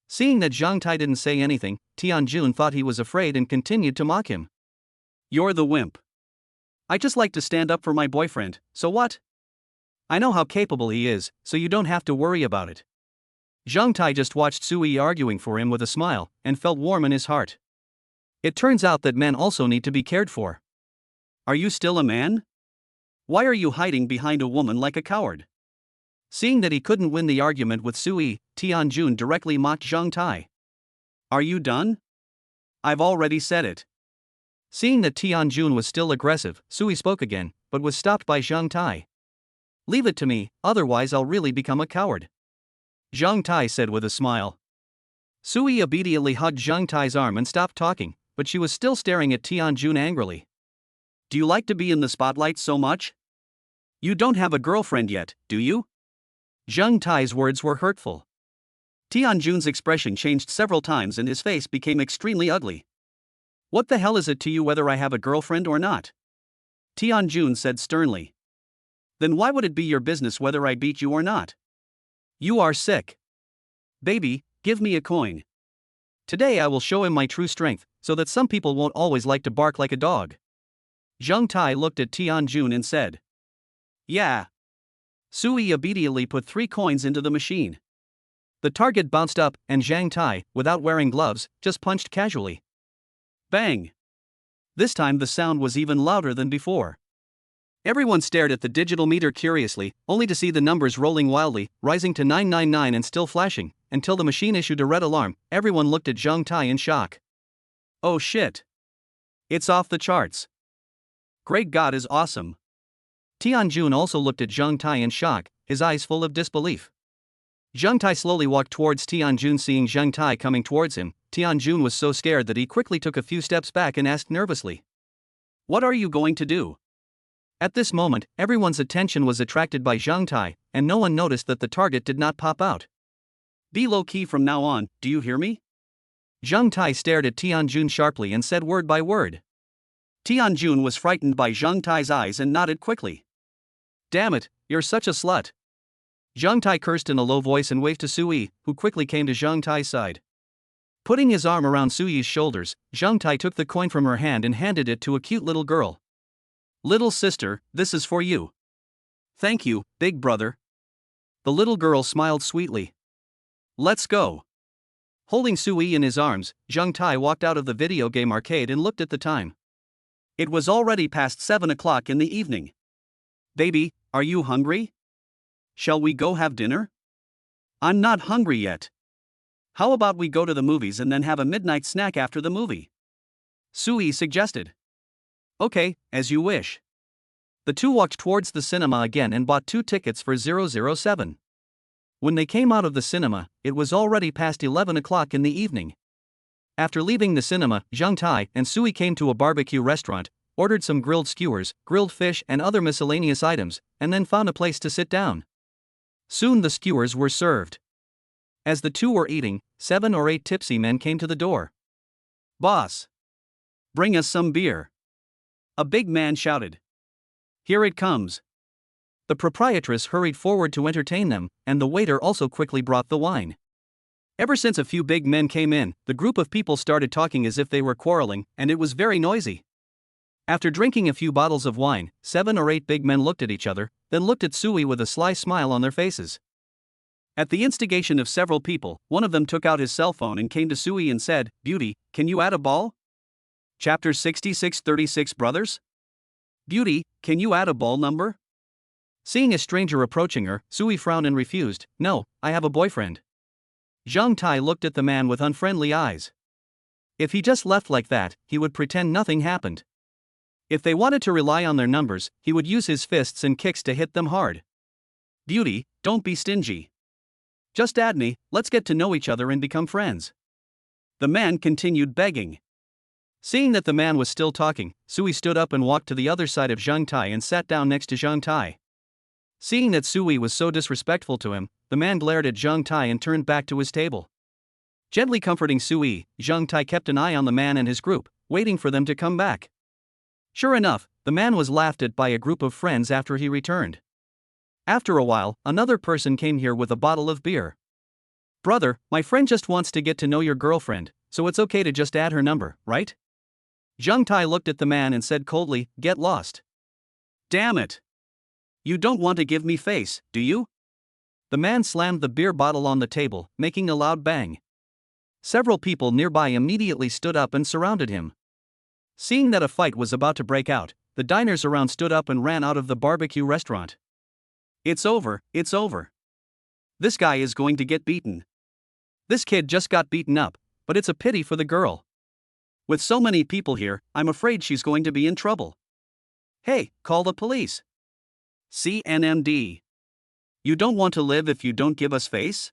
S1: Seeing that Zhang Tai didn't say anything, Tianjun thought he was afraid and continued to mock him. You're the wimp. I just like to stand up for my boyfriend, so what? I know how capable he is, so you don't have to worry about it. Zhang Tai just watched Sui arguing for him with a smile, and felt warm in his heart. It turns out that men also need to be cared for. Are you still a man? Why are you hiding behind a woman like a coward? Seeing that he couldn't win the argument with Sui, Tianjun directly mocked Zhang Tai. Are you done? I've already said it. Seeing that Tianjun was still aggressive, Sui spoke again, but was stopped by Zhang Tai. Leave it to me, otherwise I'll really become a coward. Zhang Tai said with a smile. Sui obediently hugged Zhang Tai's arm and stopped talking, but she was still staring at Tianjun angrily. Do you like to be in the spotlight so much? You don't have a girlfriend yet, do you? Zhang Tai's words were hurtful. Tianjun's expression changed several times and his face became extremely ugly. What the hell is it to you whether I have a girlfriend or not? Tianjun said sternly. Then why would it be your business whether I beat you or not? You are sick. Baby, give me a coin. Today I will show him my true strength, so that some people won't always like to bark like a dog. Zhang Tai looked at Tianjun and said. Yeah. Sui obediently put 3 coins into the machine. The target bounced up, and Zhang Tai, without wearing gloves, just punched casually. Bang! This time the sound was even louder than before. Everyone stared at the digital meter curiously, only to see the numbers rolling wildly, rising to 999 and still flashing, until the machine issued a red alarm. Everyone looked at Zhang Tai in shock. Oh shit! It's off the charts. Great God is awesome. Tianjun also looked at Zhang Tai in shock, his eyes full of disbelief. Zhang Tai slowly walked towards Tianjun. Seeing Zhang Tai coming towards him, Tianjun was so scared that he quickly took a few steps back and asked nervously. What are you going to do? At this moment, everyone's attention was attracted by Zhang Tai, and no one noticed that the target did not pop out. Be low-key from now on, do you hear me? Zhang Tai stared at Tianjun sharply and said word by word. Tianjun was frightened by Zhang Tai's eyes and nodded quickly. Damn it, you're such a slut. Zhang Tai cursed in a low voice and waved to Sui, who quickly came to Zhang Tai's side. Putting his arm around Sui's shoulders, Zhang Tai took the coin from her hand and handed it to a cute little girl. Little sister, this is for you. Thank you, big brother. The little girl smiled sweetly. Let's go. Holding Sui in his arms, Zhang Tai walked out of the video game arcade and looked at the time. It was already past 7 o'clock in the evening. Baby, are you hungry? Shall we go have dinner? I'm not hungry yet. How about we go to the movies and then have a midnight snack after the movie? Sui suggested. Okay, as you wish. The two walked towards the cinema again and bought 2 tickets for 007. When they came out of the cinema, it was already past 11 o'clock in the evening. After leaving the cinema, Zhang Tai and Sui came to a barbecue restaurant, ordered some grilled skewers, grilled fish and other miscellaneous items, and then found a place to sit down. Soon the skewers were served. As the two were eating, 7 or 8 tipsy men came to the door. Boss! Bring us some beer. A big man shouted. Here it comes. The proprietress hurried forward to entertain them, and the waiter also quickly brought the wine. Ever since a few big men came in, the group of people started talking as if they were quarreling, and it was very noisy. After drinking a few bottles of wine, 7 or 8 big men looked at each other, then looked at Sui with a sly smile on their faces. At the instigation of several people, one of them took out his cell phone and came to Sui and said, "Beauty, can you add a ball?" Chapter 66 36 Brothers? Beauty, can you add a ball number? Seeing a stranger approaching her, Sui frowned and refused. "No, I have a boyfriend." Zhang Tai looked at the man with unfriendly eyes. If he just left like that, he would pretend nothing happened. If they wanted to rely on their numbers, he would use his fists and kicks to hit them hard. "Beauty, don't be stingy. Just add me, let's get to know each other and become friends." The man continued begging. Seeing that the man was still talking, Sui stood up and walked to the other side of Zhang Tai and sat down next to Zhang Tai. Seeing that Sui was so disrespectful to him, the man glared at Zhang Tai and turned back to his table. Gently comforting Sui, Zhang Tai kept an eye on the man and his group, waiting for them to come back. Sure enough, the man was laughed at by a group of friends after he returned. After a while, another person came here with a bottle of beer. "Brother, my friend just wants to get to know your girlfriend, so it's okay to just add her number, right?" Zhang Tai looked at the man and said coldly, "Get lost." "Damn it. You don't want to give me face, do you?" The man slammed the beer bottle on the table, making a loud bang. Several people nearby immediately stood up and surrounded him. Seeing that a fight was about to break out, the diners around stood up and ran out of the barbecue restaurant. It's over, it's over. This guy is going to get beaten. This kid just got beaten up, but it's a pity for the girl. With so many people here, I'm afraid she's going to be in trouble. Hey, call the police. CNMD. You don't want to live if you don't give us face?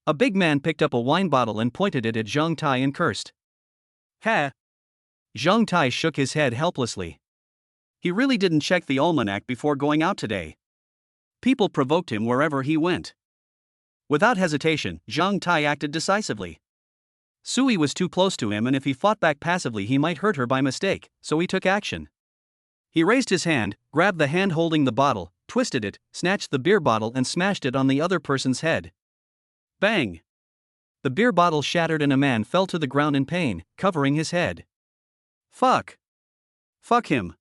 S1: A big man picked up a wine bottle and pointed it at Zhang Tai and cursed. Ha! Zhang Tai shook his head helplessly. He really didn't check the almanac before going out today. People provoked him wherever he went. Without hesitation, Zhang Tai acted decisively. Sui was too close to him, and if he fought back passively he might hurt her by mistake, so he took action. He raised his hand, grabbed the hand holding the bottle, twisted it, snatched the beer bottle and smashed it on the other person's head. Bang! The beer bottle shattered and a man fell to the ground in pain, covering his head. Fuck! Fuck him!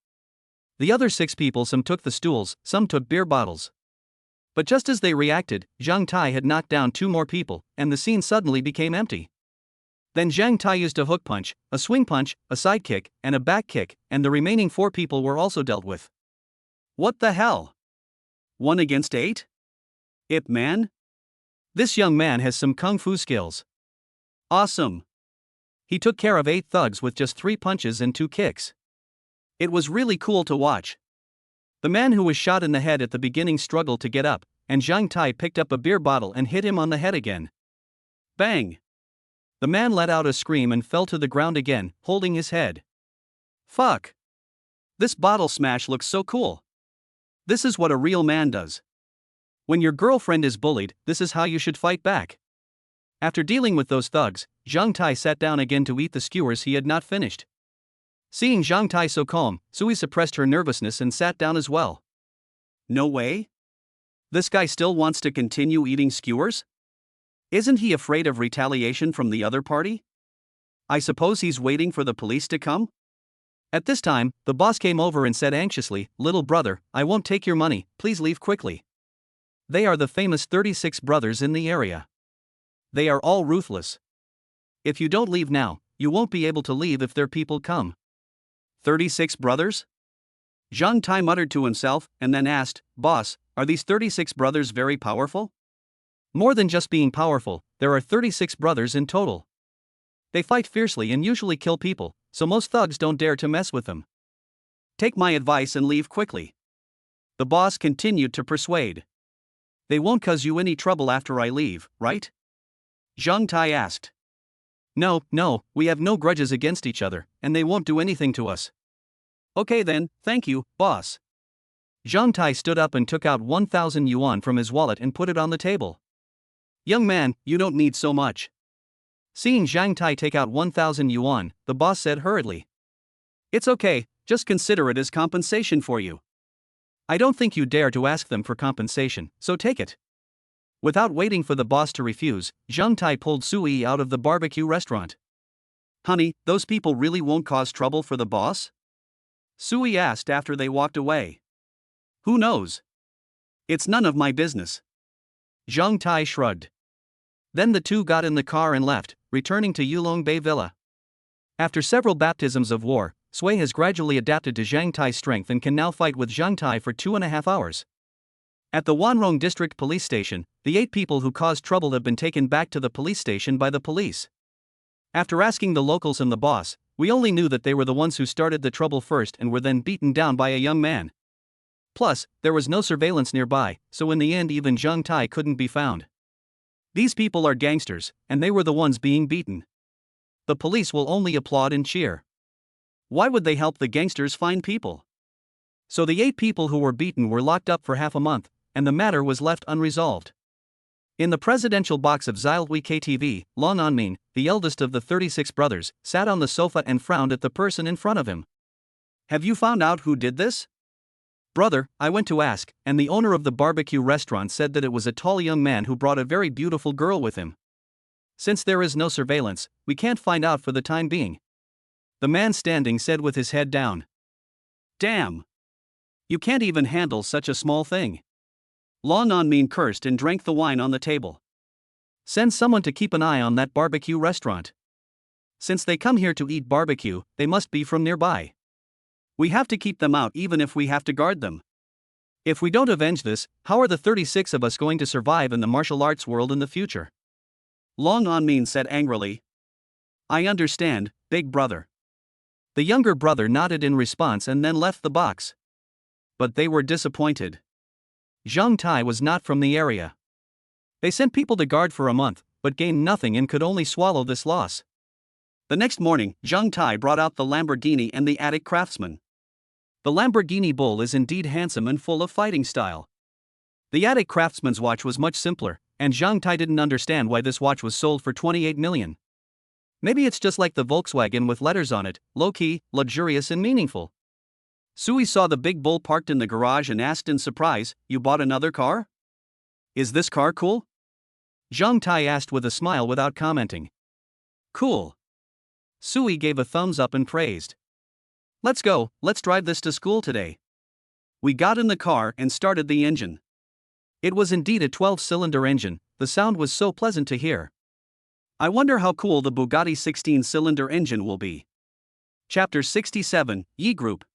S1: The other 6 people, some took the stools, some took beer bottles. But just as they reacted, Zhang Tai had knocked down 2 more people, and the scene suddenly became empty. Then Zhang Tai used a hook punch, a swing punch, a side kick, and a back kick, and the remaining 4 people were also dealt with. What the hell? 1 against 8? Ip Man? This young man has some kung fu skills. Awesome. He took care of 8 thugs with just 3 punches and 2 kicks. It was really cool to watch. The man who was shot in the head at the beginning struggled to get up, and Zhang Tai picked up a beer bottle and hit him on the head again. Bang! The man let out a scream and fell to the ground again, holding his head. Fuck! This bottle smash looks so cool. This is what a real man does. When your girlfriend is bullied, this is how you should fight back. After dealing with those thugs, Zhang Tai sat down again to eat the skewers he had not finished. Seeing Zhang Tai so calm, Sui suppressed her nervousness and sat down as well. No way? This guy still wants to continue eating skewers? Isn't he afraid of retaliation from the other party? I suppose he's waiting for the police to come? At this time, the boss came over and said anxiously, "Little brother, I won't take your money, please leave quickly." They are the famous 36 brothers in the area. They are all ruthless. If you don't leave now, you won't be able to leave if their people come. 36 brothers? Zhang Tai muttered to himself, and then asked, "Boss, are these 36 brothers very powerful?" More than just being powerful, there are 36 brothers in total. They fight fiercely and usually kill people, so most thugs don't dare to mess with them. Take my advice and leave quickly. The boss continued to persuade. They won't cause you any trouble after I leave, right? Zhang Tai asked. No, we have no grudges against each other, and they won't do anything to us. Okay then, thank you, boss. Zhang Tai stood up and took out 1,000 yuan from his wallet and put it on the table. Young man, you don't need so much. Seeing Zhang Tai take out 1,000 yuan, the boss said hurriedly. It's okay, just consider it as compensation for you. I don't think you dare to ask them for compensation, so take it. Without waiting for the boss to refuse, Zhang Tai pulled Sui out of the barbecue restaurant. Honey, those people really won't cause trouble for the boss? Sui asked after they walked away. Who knows? It's none of my business. Zhang Tai shrugged. Then the two got in the car and left, returning to Yulong Bay Villa. After several baptisms of war, Sui has gradually adapted to Zhang Tai's strength and can now fight with Zhang Tai for 2.5 hours. At the Wanrong District Police Station, the 8 people who caused trouble have been taken back to the police station by the police. After asking the locals and the boss, we only knew that they were the ones who started the trouble first and were then beaten down by a young man. Plus, there was no surveillance nearby, so in the end even Zhang Tai couldn't be found. These people are gangsters, and they were the ones being beaten. The police will only applaud and cheer. Why would they help the gangsters find people? So the 8 people who were beaten were locked up for half a month, and the matter was left unresolved. In the presidential box of Zilwi KTV, Long Anmin, the eldest of the 36 brothers, sat on the sofa and frowned at the person in front of him. Have you found out who did this? Brother, I went to ask, and the owner of the barbecue restaurant said that it was a tall young man who brought a very beautiful girl with him. Since there is no surveillance, we can't find out for the time being. The man standing said with his head down. Damn! You can't even handle such a small thing. Long Anmin cursed and drank the wine on the table. Send someone to keep an eye on that barbecue restaurant. Since they come here to eat barbecue, they must be from nearby. We have to keep them out even if we have to guard them. If we don't avenge this, how are the 36 of us going to survive in the martial arts world in the future? Long Anmin said angrily. I understand, big brother. The younger brother nodded in response and then left the box. But they were disappointed. Zhang Tai was not from the area. They sent people to guard for a month, but gained nothing and could only swallow this loss. The next morning, Zhang Tai brought out the Lamborghini and the attic craftsman. The Lamborghini Bull is indeed handsome and full of fighting style. The attic craftsman's watch was much simpler, and Zhang Tai didn't understand why this watch was sold for 28 million. Maybe it's just like the Volkswagen with letters on it, low-key, luxurious and meaningful. Sui saw the big bull parked in the garage and asked in surprise, You bought another car? Is this car cool? Zhang Tai asked with a smile without commenting. Cool. Sui gave a thumbs up and praised. Let's go, let's drive this to school today. We got in the car and started the engine. It was indeed a 12-cylinder engine, the sound was so pleasant to hear. I wonder how cool the Bugatti 16-cylinder engine will be. Chapter 67, Yi Group.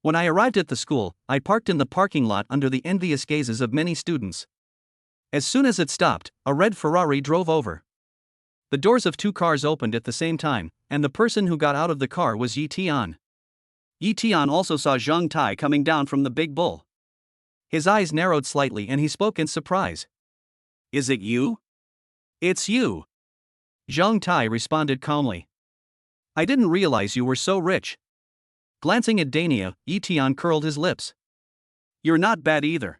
S1: When I arrived at the school, I parked in the parking lot under the envious gazes of many students. As soon as it stopped, a red Ferrari drove over. The doors of 2 cars opened at the same time, and the person who got out of the car was Yi Tian. Yi Tian also saw Zhang Tai coming down from the big bull. His eyes narrowed slightly and he spoke in surprise. Is it you? It's you. Zhang Tai responded calmly. I didn't realize you were so rich. Glancing at Dania, Yi Tian curled his lips. You're not bad either.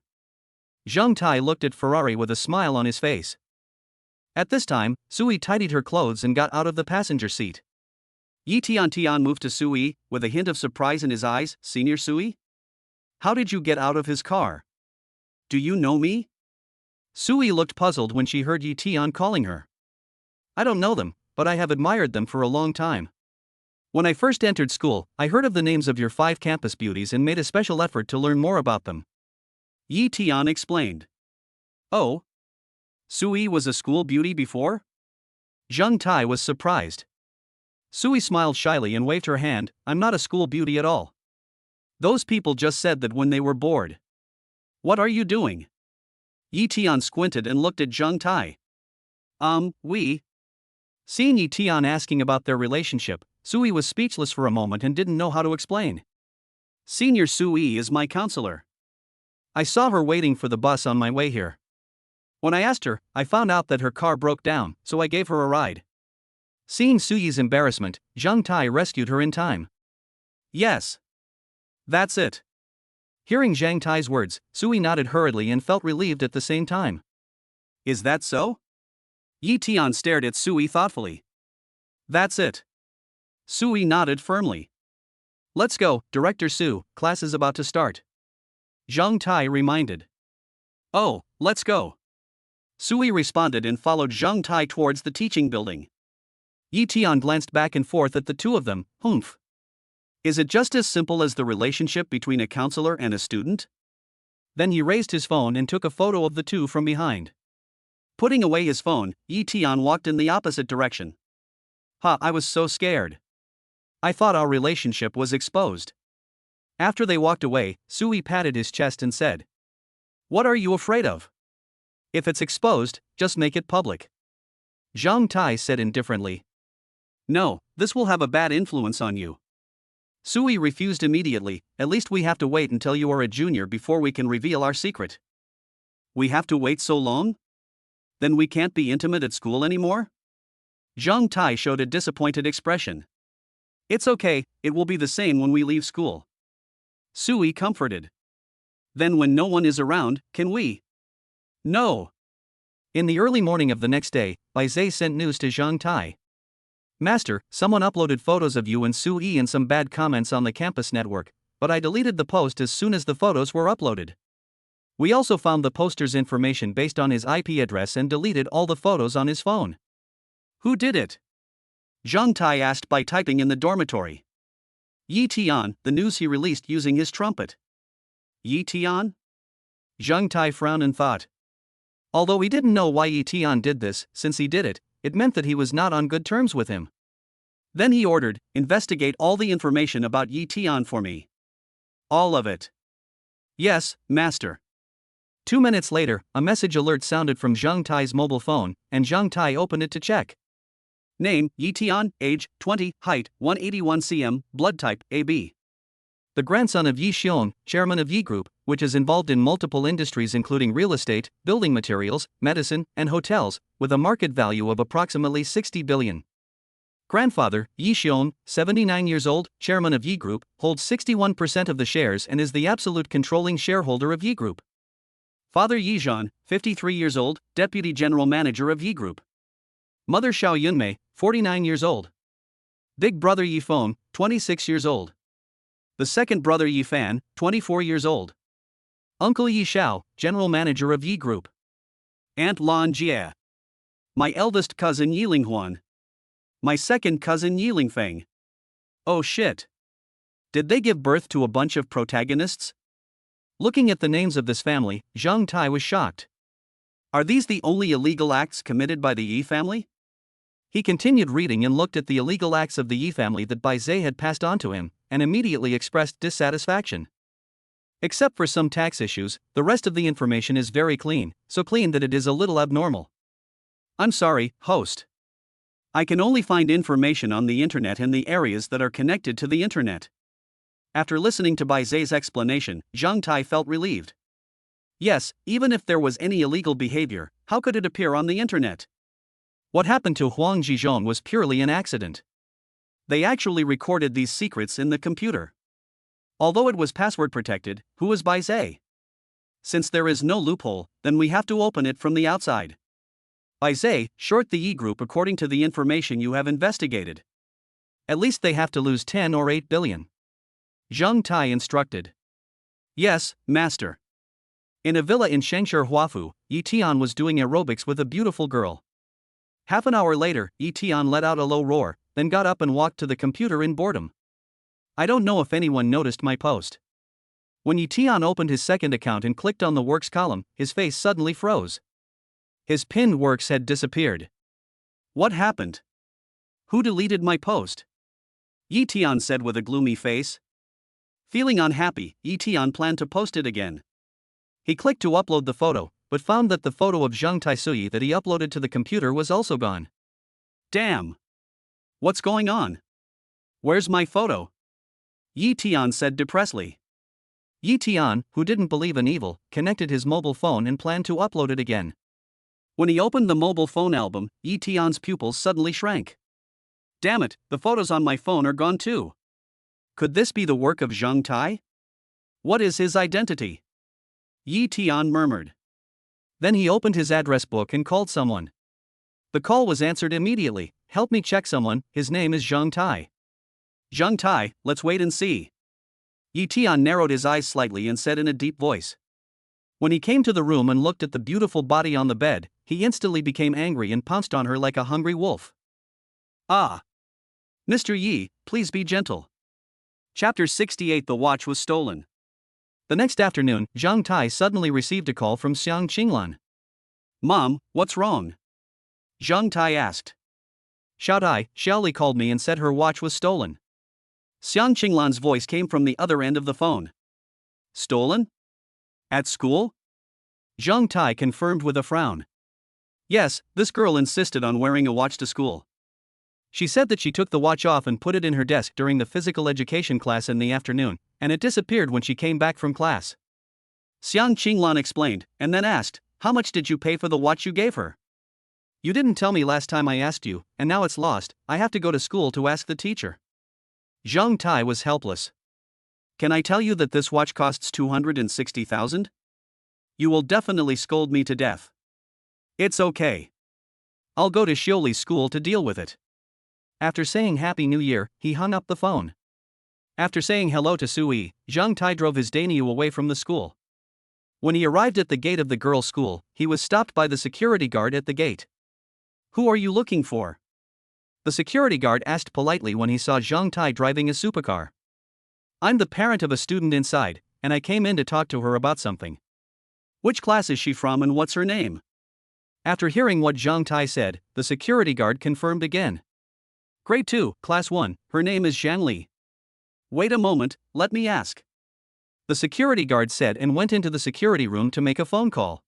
S1: Zhang Tai looked at Ferrari with a smile on his face. At this time, Sui tidied her clothes and got out of the passenger seat. Yi Tian moved to Sui, with a hint of surprise in his eyes. Senior Sui? How did you get out of his car? Do you know me? Sui looked puzzled when she heard Yi Tian calling her. I don't know them, but I have admired them for a long time. When I first entered school, I heard of the names of your 5 campus beauties and made a special effort to learn more about them. Yi Tian explained. Oh? Sui was a school beauty before? Zhang Tai was surprised. Sui smiled shyly and waved her hand. I'm not a school beauty at all. Those people just said that when they were bored. What are you doing? Yi Tian squinted and looked at Zhang Tai. We. Seeing Yi Tian asking about their relationship, Sui was speechless for a moment and didn't know how to explain. Senior Sui is my counselor. I saw her waiting for the bus on my way here. When I asked her, I found out that her car broke down, so I gave her a ride. Seeing Suyi's embarrassment, Zhang Tai rescued her in time. Yes. That's it. Hearing Zhang Tai's words, Sui nodded hurriedly and felt relieved at the same time. Is that so? Yi Tian stared at Sui thoughtfully. That's it. Sui nodded firmly. Let's go, Director Su, class is about to start. Zhang Tai reminded. Oh, let's go. Sui responded and followed Zhang Tai towards the teaching building. Yi Tian glanced back and forth at the two of them. Humph. Is it just as simple as the relationship between a counselor and a student? Then he raised his phone and took a photo of the two from behind. Putting away his phone, Yi Tian walked in the opposite direction. I was so scared. I thought our relationship was exposed. After they walked away, Sui patted his chest and said, "What are you afraid of? If it's exposed, just make it public." Zhang Tai said indifferently, "No, this will have a bad influence on you." Sui refused immediately. "At least we have to wait until you are a junior before we can reveal our secret." "We have to wait so long? Then we can't be intimate at school anymore?" Zhang Tai showed a disappointed expression. "It's okay, it will be the same when we leave school." Sui comforted. "Then when no one is around, can we?" "No." In the early morning of the next day, Bai Zhe sent news to Zhang Tai. "Master, someone uploaded photos of you and Sui and some bad comments on the campus network, but I deleted the post as soon as the photos were uploaded. We also found the poster's information based on his IP address and deleted all the photos on his phone." "Who did it?" Zhang Tai asked by typing in the dormitory. "Yi Tian, the news he released using his trumpet." "Yi Tian?" Zhang Tai frowned and thought. Although he didn't know why Yi Tian did this, since he did it, it meant that he was not on good terms with him. Then he ordered, "Investigate all the information about Yi Tian for me." "All of it?" "Yes, master." 2 minutes later, a message alert sounded from Zhang Tai's mobile phone, and Zhang Tai opened it to check. Name, Yi Tian, age, 20, height, 181 cm, blood type, AB. The grandson of Yi Xiong, chairman of Yi Group, which is involved in multiple industries including real estate, building materials, medicine, and hotels, with a market value of approximately 60 billion. Grandfather, Yi Xiong, 79 years old, chairman of Yi Group, holds 61% of the shares and is the absolute controlling shareholder of Yi Group. Father Yi Zhan, 53 years old, deputy general manager of Yi Group. Mother Xiao Yunmei, 49 years old. Big brother Yi Feng, 26 years old. The second brother Yi Fan, 24 years old. Uncle Yi Xiao, general manager of Yi Group. Aunt Lan Jie. My eldest cousin Yi Linghuan. My second cousin Yi Lingfeng. Oh shit. Did they give birth to a bunch of protagonists? Looking at the names of this family, Zhang Tai was shocked. Are these the only illegal acts committed by the Yi family? He continued reading and looked at the illegal acts of the Yi family that Bai Zhe had passed on to him, and immediately expressed dissatisfaction. Except for some tax issues, the rest of the information is very clean, so clean that it is a little abnormal. I'm sorry, host. I can only find information on the internet in the areas that are connected to the internet. After listening to Bai Zhe's explanation, Zhang Tai felt relieved. Yes, even if there was any illegal behavior, how could it appear on the internet? What happened to Huang Zhizhong was purely an accident. They actually recorded these secrets in the computer. Although it was password protected, who was Bai Zhe? Since there is no loophole, then we have to open it from the outside. Bai Zhe, short the Yi Group according to the information you have investigated. At least they have to lose 10 or 8 billion. Zhang Tai instructed. Yes, master. In a villa in Shengshi Huafu, Yi Tian was doing aerobics with a beautiful girl. Half an hour later, Yi Tian let out a low roar, then got up and walked to the computer in boredom. I don't know if anyone noticed my post. When Yi Tian opened his second account and clicked on the works column, his face suddenly froze. His pinned works had disappeared. What happened? Who deleted my post? Yi Tian said with a gloomy face. Feeling unhappy, Yi Tian planned to post it again. He clicked to upload the photo, but found that the photo of Zhang Taisui that he uploaded to the computer was also gone. Damn! What's going on? Where's my photo? Yi Tian said depressedly. Yi Tian, who didn't believe in evil, connected his mobile phone and planned to upload it again. When he opened the mobile phone album, Yi Tian's pupils suddenly shrank. Damn it, the photos on my phone are gone too. Could this be the work of Zhang Tai? What is his identity? Yi Tian murmured. Then he opened his address book and called someone. The call was answered immediately. Help me check someone, his name is Zhang Tai. Zhang Tai, let's wait and see. Yi Tian narrowed his eyes slightly and said in a deep voice. When he came to the room and looked at the beautiful body on the bed, he instantly became angry and pounced on her like a hungry wolf. Ah! Mr. Yi, please be gentle. Chapter 68. The watch was stolen. The next afternoon, Zhang Tai suddenly received a call from Xiang Qinglan. Mom, what's wrong? Zhang Tai asked. Xiaoli called me and said her watch was stolen. Xiang Qinglan's voice came from the other end of the phone. Stolen? At school? Zhang Tai confirmed with a frown. Yes, this girl insisted on wearing a watch to school. She said that she took the watch off and put it in her desk during the physical education class in the afternoon, and it disappeared when she came back from class. Xiang Qinglan explained, and then asked, "How much did you pay for the watch you gave her?" "You didn't tell me last time I asked you, and now it's lost. I have to go to school to ask the teacher." Zhang Tai was helpless. "Can I tell you that this watch costs 260,000? You will definitely scold me to death." "It's okay. I'll go to Xioli's school to deal with it." After saying Happy New Year, he hung up the phone. After saying hello to Sui, Zhang Tai drove his Dainyu away from the school. When he arrived at the gate of the girls' school, he was stopped by the security guard at the gate. "Who are you looking for?" The security guard asked politely when he saw Zhang Tai driving a supercar. "I'm the parent of a student inside, and I came in to talk to her about something." "Which class is she from and what's her name?" After hearing what Zhang Tai said, the security guard confirmed again. "Grade 2, Class 1, her name is Zhang Li." "Wait a moment, let me ask." The security guard said and went into the security room to make a phone call.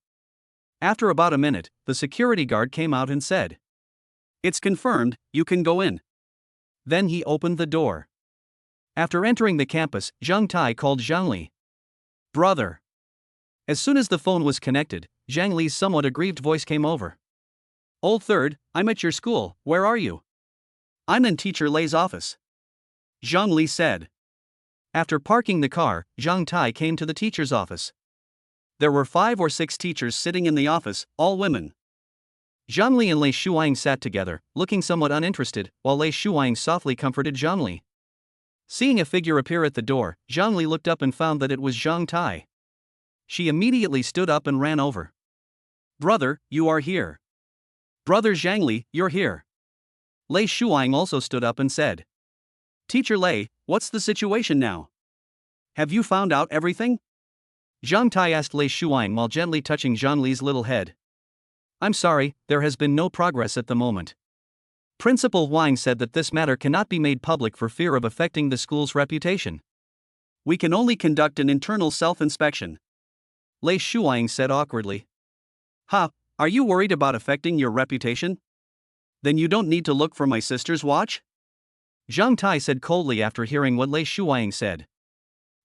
S1: After about a minute, the security guard came out and said, "It's confirmed, you can go in." Then he opened the door. After entering the campus, Zhang Tai called Zhang Li. "Brother." As soon as the phone was connected, Zhang Li's somewhat aggrieved voice came over. "Old Third, I'm at your school, where are you?" "I'm in Teacher Lei's office," Zhang Li said. After parking the car, Zhang Tai came to the teacher's office. There were 5 or 6 teachers sitting in the office, all women. Zhang Li and Lei Shuang sat together, looking somewhat uninterested, while Lei Shuang softly comforted Zhang Li. Seeing a figure appear at the door, Zhang Li looked up and found that it was Zhang Tai. She immediately stood up and ran over. "Brother, you are here." "Brother Zhang Li, you're here." Lei Shuang also stood up and said, "Teacher Lei, what's the situation now? Have you found out everything?" Zhang Tai asked Lei Shuang while gently touching Zhang Li's little head. "I'm sorry, there has been no progress at the moment. Principal Wang said that this matter cannot be made public for fear of affecting the school's reputation. We can only conduct an internal self-inspection," Lei Shuang said awkwardly. "Ha, are you worried about affecting your reputation? Then you don't need to look for my sister's watch?" Zhang Tai said coldly after hearing what Lei Shuang said.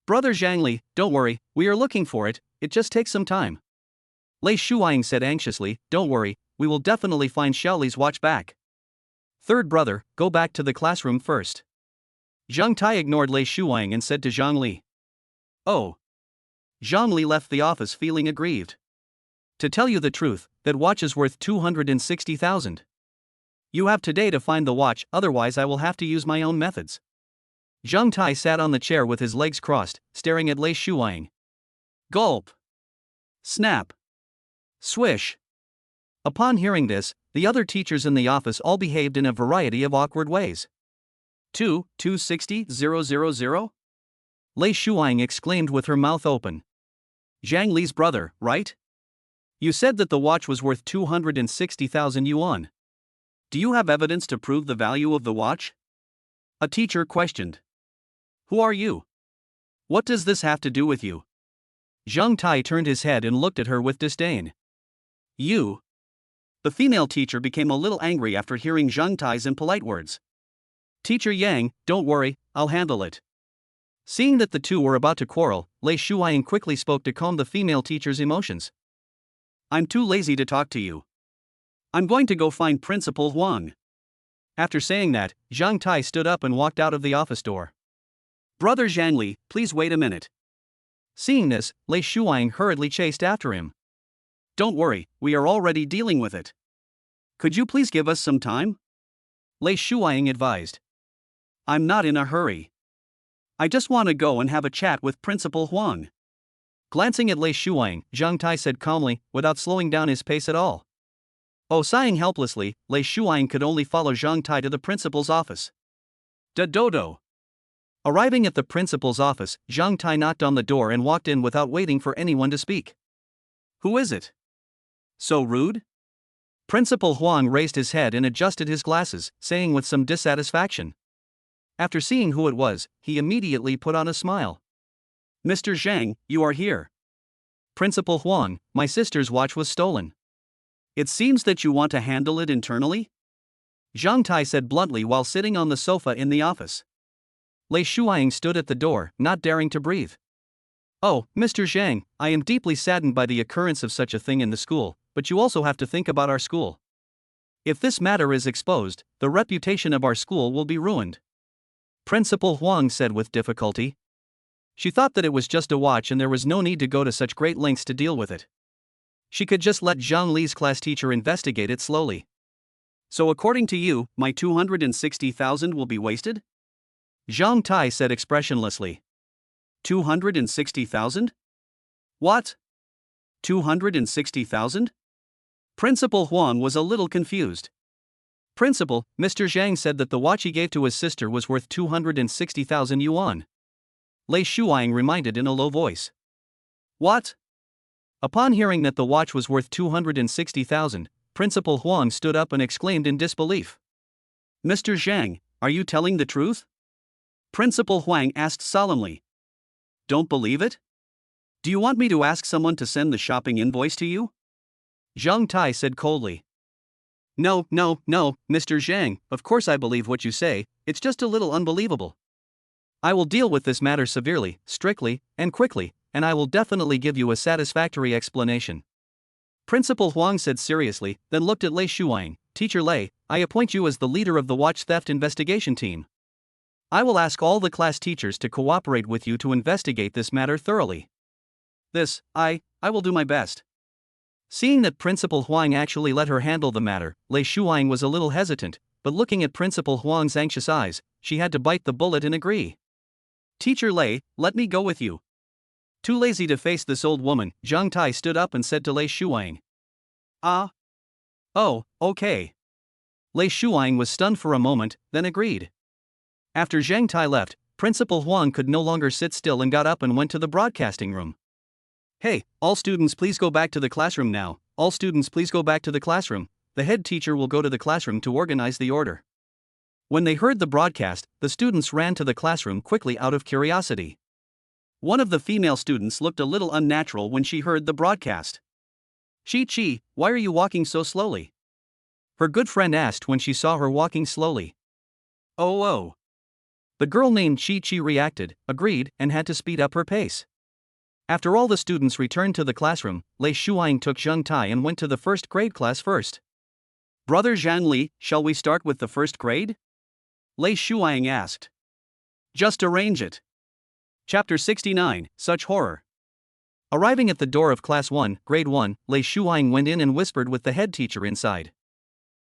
S1: "Brother Zhang Li, don't worry, we are looking for it, it just takes some time." Lei Shuang said anxiously, "Don't worry, we will definitely find Xiaoli's watch back." "Third brother, go back to the classroom first." Zhang Tai ignored Lei Shuang and said to Zhang Li. "Oh." Zhang Li left the office feeling aggrieved. "To tell you the truth, that watch is worth 260,000. You have today to find the watch, otherwise I will have to use my own methods." Zhang Tai sat on the chair with his legs crossed, staring at Lei Shuang. Gulp. Snap. Swish. Upon hearing this, the other teachers in the office all behaved in a variety of awkward ways. 260,000? Lei Shuang exclaimed with her mouth open. "Zhang Li's brother, right? You said that the watch was worth 260,000 yuan. Do you have evidence to prove the value of the watch?" A teacher questioned. "Who are you? What does this have to do with you?" Zhang Tai turned his head and looked at her with disdain. "You?" The female teacher became a little angry after hearing Zhang Tai's impolite words. "Teacher Yang, don't worry, I'll handle it." Seeing that the two were about to quarrel, Lei Shuang quickly spoke to calm the female teacher's emotions. "I'm too lazy to talk to you. I'm going to go find Principal Huang." After saying that, Zhang Tai stood up and walked out of the office door. "Brother Zhang Li, please wait a minute." Seeing this, Lei Shuang hurriedly chased after him. "Don't worry, we are already dealing with it. Could you please give us some time?" Lei Shuang advised. "I'm not in a hurry. I just want to go and have a chat with Principal Huang." Glancing at Lei Shuang, Zhang Tai said calmly, without slowing down his pace at all. Sighing helplessly, Lei Shuang could only follow Zhang Tai to the principal's office. Dodo. Arriving at the principal's office, Zhang Tai knocked on the door and walked in without waiting for anyone to speak. "Who is it?" So rude? Principal Huang raised his head and adjusted his glasses, saying with some dissatisfaction. After seeing who it was, he immediately put on a smile. Mr. Zhang, you are here. Principal Huang, my sister's watch was stolen. It seems that you want to handle it internally? Zhang Tai said bluntly while sitting on the sofa in the office. Lei Shuaying stood at the door, not daring to breathe. Oh, Mr. Zhang, I am deeply saddened by the occurrence of such a thing in the school, but you also have to think about our school. If this matter is exposed, the reputation of our school will be ruined. Principal Huang said with difficulty. She thought that it was just a watch and there was no need to go to such great lengths to deal with it. She could just let Zhang Li's class teacher investigate it slowly. So according to you, my 260,000 will be wasted? Zhang Tai said expressionlessly. 260,000? What? 260,000? Principal Huang was a little confused. Principal, Mr. Zhang said that the watch he gave to his sister was worth 260,000 yuan. Lei Shuaying reminded in a low voice. What? Upon hearing that the watch was worth 260,000, Principal Huang stood up and exclaimed in disbelief. Mr. Zhang, are you telling the truth? Principal Huang asked solemnly. Don't believe it? Do you want me to ask someone to send the shopping invoice to you? Zhang Tai said coldly. No, Mr. Zhang, of course I believe what you say, it's just a little unbelievable. I will deal with this matter severely, strictly, and quickly, and I will definitely give you a satisfactory explanation. Principal Huang said seriously, then looked at Lei Shuaying. Teacher Lei, I appoint you as the leader of the watch theft investigation team. I will ask all the class teachers to cooperate with you to investigate this matter thoroughly. I will do my best. Seeing that Principal Huang actually let her handle the matter, Lei Shuaying was a little hesitant, but looking at Principal Huang's anxious eyes, she had to bite the bullet and agree. Teacher Lei, let me go with you. Too lazy to face this old woman, Zhang Tai stood up and said to Lei Shuaying. Oh, okay. Lei Shuaying was stunned for a moment, then agreed. After Zhang Tai left, Principal Huang could no longer sit still and got up and went to the broadcasting room. Hey, all students please go back to the classroom now, all students please go back to the classroom, the head teacher will go to the classroom to organize the order. When they heard the broadcast, the students ran to the classroom quickly out of curiosity. One of the female students looked a little unnatural when she heard the broadcast. Chi, why are you walking so slowly? Her good friend asked when she saw her walking slowly. Oh. The girl named Chi reacted, agreed, and had to speed up her pace. After all the students returned to the classroom, Lei Shuaying took Zhang Tai and went to the first grade class first. Brother Zhang Li, shall we start with the first grade? Lei Shuaying asked. Just arrange it. Chapter 69, Such Horror. Arriving at the door of Class 1, Grade 1, Lei Shuaying went in and whispered with the head teacher inside.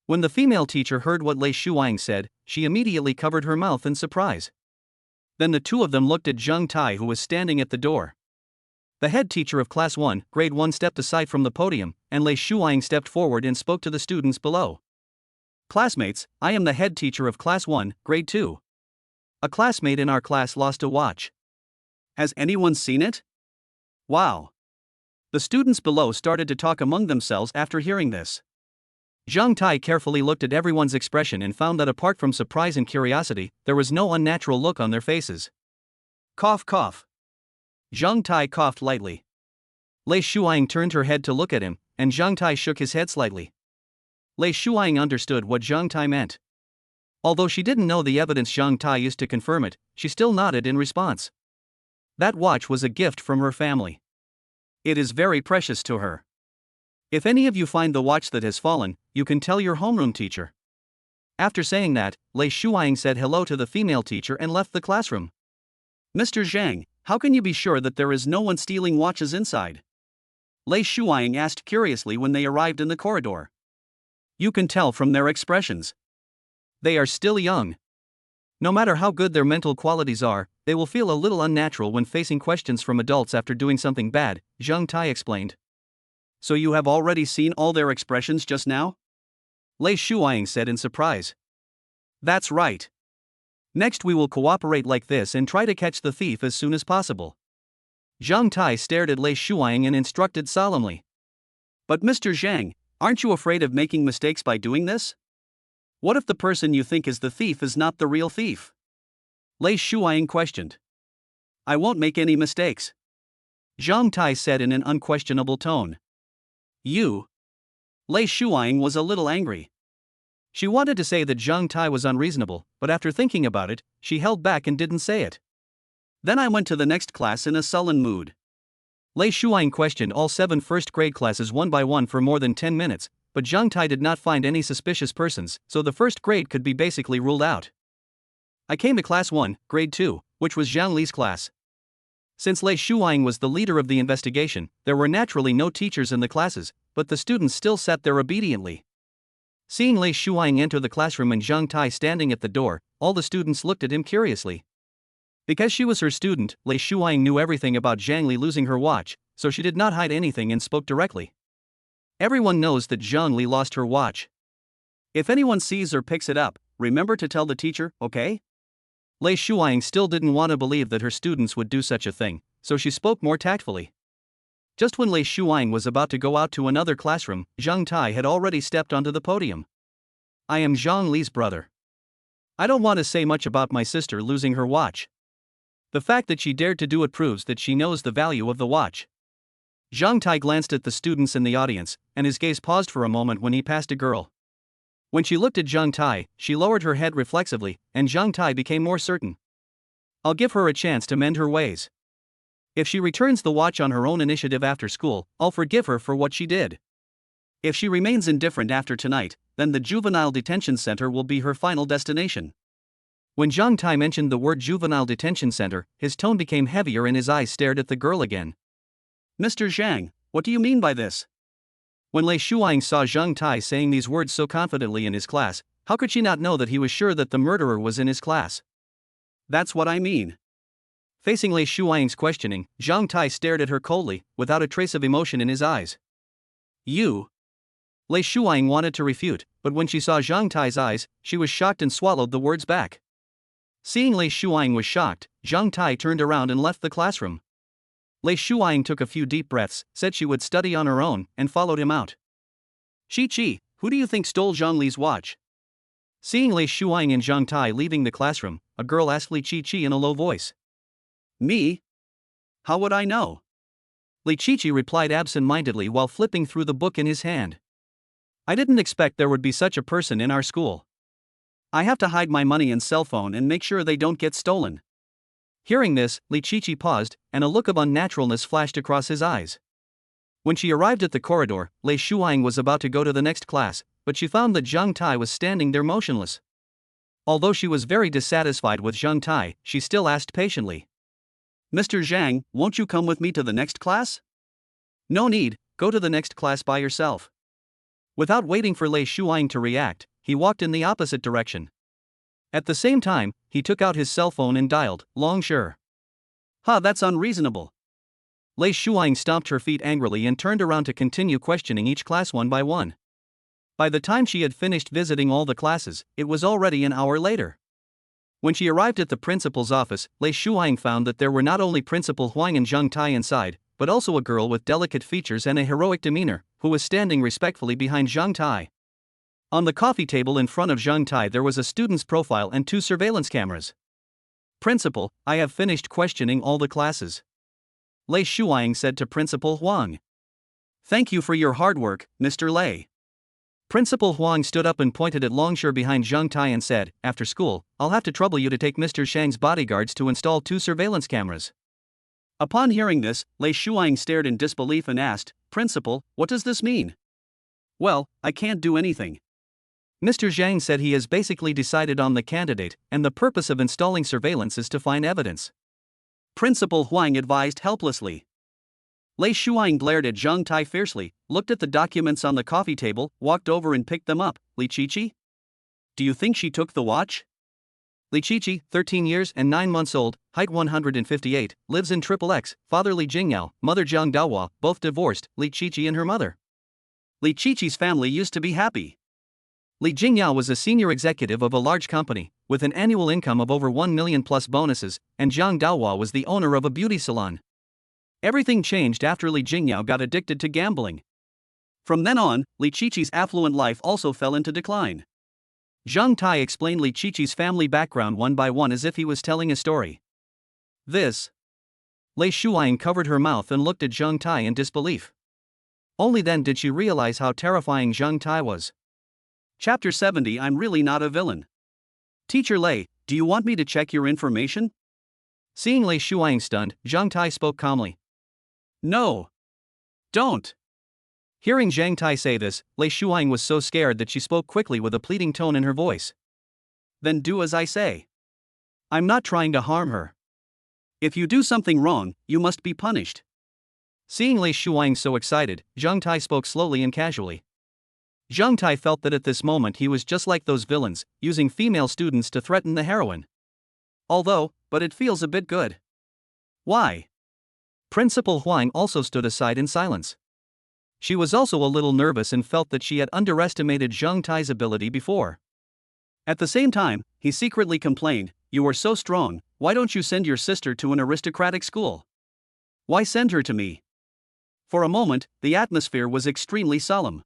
S1: When the female teacher heard what Lei Shuaying said, she immediately covered her mouth in surprise. Then the two of them looked at Zhang Tai, who was standing at the door. The head teacher of Class 1, Grade 1 stepped aside from the podium, and Lei Shuaying stepped forward and spoke to the students below. Classmates, I am the head teacher of Class 1, Grade 2. A classmate in our class lost a watch. Has anyone seen it? Wow. The students below started to talk among themselves after hearing this. Zhang Tai carefully looked at everyone's expression and found that apart from surprise and curiosity, there was no unnatural look on their faces. Cough. Zhang Tai coughed lightly. Lei Shuaying turned her head to look at him, and Zhang Tai shook his head slightly. Lei Shuaying understood what Zhang Tai meant. Although she didn't know the evidence Zhang Tai used to confirm it, she still nodded in response. That watch was a gift from her family. It is very precious to her. If any of you find the watch that has fallen, you can tell your homeroom teacher. After saying that, Lei Shuaying said hello to the female teacher and left the classroom. Mr. Zhang, how can you be sure that there is no one stealing watches inside? Lei Shuaying asked curiously when they arrived in the corridor. You can tell from their expressions. They are still young. No matter how good their mental qualities are, they will feel a little unnatural when facing questions from adults after doing something bad, Zhang Tai explained. So you have already seen all their expressions just now? Lei Shuaying said in surprise. That's right. Next we will cooperate like this and try to catch the thief as soon as possible. Zhang Tai stared at Lei Shuaying and instructed solemnly. But Mr. Zhang, aren't you afraid of making mistakes by doing this? What if the person you think is the thief is not the real thief? Lei Shuiying questioned. I won't make any mistakes, Zhang Tai said in an unquestionable tone. You? Lei Shuiying was a little angry. She wanted to say that Zhang Tai was unreasonable, but after thinking about it, she held back and didn't say it. Then I went to the next class in a sullen mood. Lei Shuiying questioned all 7 first-grade classes one by one for more than 10 minutes, but Zhang Tai did not find any suspicious persons, so the first grade could be basically ruled out. I came to class 1, grade 2, which was Zhang Li's class. Since Lei Shuiying was the leader of the investigation, there were naturally no teachers in the classes, but the students still sat there obediently. Seeing Lei Shuiying enter the classroom and Zhang Tai standing at the door, all the students looked at him curiously. Because she was her student, Lei Shuiying knew everything about Zhang Li losing her watch, so she did not hide anything and spoke directly. Everyone knows that Zhang Li lost her watch. If anyone sees or picks it up, remember to tell the teacher, okay? Lei Shuiying still didn't want to believe that her students would do such a thing, so she spoke more tactfully. Just when Lei Shuiying was about to go out to another classroom, Zhang Tai had already stepped onto the podium. I am Zhang Li's brother. I don't want to say much about my sister losing her watch. The fact that she dared to do it proves that she knows the value of the watch. Zhang Tai glanced at the students in the audience, and his gaze paused for a moment when he passed a girl. When she looked at Zhang Tai, she lowered her head reflexively, and Zhang Tai became more certain. I'll give her a chance to mend her ways. If she returns the watch on her own initiative after school, I'll forgive her for what she did. If she remains indifferent after tonight, then the juvenile detention center will be her final destination. When Zhang Tai mentioned the word juvenile detention center, his tone became heavier and his eyes stared at the girl again. Mr. Zhang, what do you mean by this? When Lei Shuiying saw Zhang Tai saying these words so confidently in his class, how could she not know that he was sure that the murderer was in his class? That's what I mean. Facing Lei Shuiying's questioning, Zhang Tai stared at her coldly, without a trace of emotion in his eyes. You? Lei Shuiying wanted to refute, but when she saw Zhang Tai's eyes, she was shocked and swallowed the words back. Seeing Lei Shuiying was shocked, Zhang Tai turned around and left the classroom. Lei Shuiying took a few deep breaths, said she would study on her own, and followed him out. Chi, who do you think stole Zhang Li's watch? Seeing Lei Shuiying and Zhang Tai leaving the classroom, a girl asked Li Chi in a low voice. Me? How would I know? Li Chi replied absent-mindedly while flipping through the book in his hand. I didn't expect there would be such a person in our school. I have to hide my money and cell phone and make sure they don't get stolen. Hearing this, Li Chi paused, and a look of unnaturalness flashed across his eyes. When she arrived at the corridor, Lei Shuiying was about to go to the next class, but she found that Zhang Tai was standing there motionless. Although she was very dissatisfied with Zhang Tai, she still asked patiently. Mr. Zhang, won't you come with me to the next class? No need, go to the next class by yourself. Without waiting for Lei Shuiying to react, he walked in the opposite direction. At the same time, he took out his cell phone and dialed, Long Sure. That's unreasonable. Lei Shuiying stomped her feet angrily and turned around to continue questioning each class one by one. By the time she had finished visiting all the classes, it was already an hour later. When she arrived at the principal's office, Lei Shuiying found that there were not only Principal Huang and Zhang Tai inside, but also a girl with delicate features and a heroic demeanor, who was standing respectfully behind Zhang Tai. On the coffee table in front of Zhang Tai there was a student's profile and 2 surveillance cameras. Principal, I have finished questioning all the classes. Lei Shuiying said to Principal Huang. Thank you for your hard work, Mr. Lei. Principal Huang stood up and pointed at Longshore behind Zhang Tai and said, after school, I'll have to trouble you to take Mr. Shang's bodyguards to install 2 surveillance cameras. Upon hearing this, Lei Shuiying stared in disbelief and asked, Principal, what does this mean? Well, I can't do anything. Mr. Zhang said he has basically decided on the candidate, and the purpose of installing surveillance is to find evidence. Principal Huang advised helplessly. Lei Shuiying glared at Zhang Tai fiercely, looked at the documents on the coffee table, walked over and picked them up. Li Chi? Do you think she took the watch? Li Chi, 13 years and 9 months old, height 158, lives in XXX, father Li Jingyao, mother Zhang Daohua, both divorced, Li Chi and her mother. Li Chi's family used to be happy. Li Jingyao was a senior executive of a large company, with an annual income of over 1 million plus bonuses, and Zhang Daohua was the owner of a beauty salon. Everything changed after Li Jingyao got addicted to gambling. From then on, Li Qiqi's affluent life also fell into decline. Zhang Tai explained Li Qiqi's family background one by one as if he was telling a story. This. Lei Shuang covered her mouth and looked at Zhang Tai in disbelief. Only then did she realize how terrifying Zhang Tai was. Chapter 70. I'm really not a villain. Teacher Lei, do you want me to check your information? Seeing Lei Shuang stunned, Zhang Tai spoke calmly. No. Don't. Hearing Zhang Tai say this, Lei Shuang was so scared that she spoke quickly with a pleading tone in her voice. Then do as I say. I'm not trying to harm her. If you do something wrong, you must be punished. Seeing Lei Shuang so excited, Zhang Tai spoke slowly and casually. Zhang Tai felt that at this moment he was just like those villains, using female students to threaten the heroine. But it feels a bit good. Why? Principal Huang also stood aside in silence. She was also a little nervous and felt that she had underestimated Zhang Tai's ability before. At the same time, he secretly complained, "You are so strong, why don't you send your sister to an aristocratic school? Why send her to me?" For a moment, the atmosphere was extremely solemn.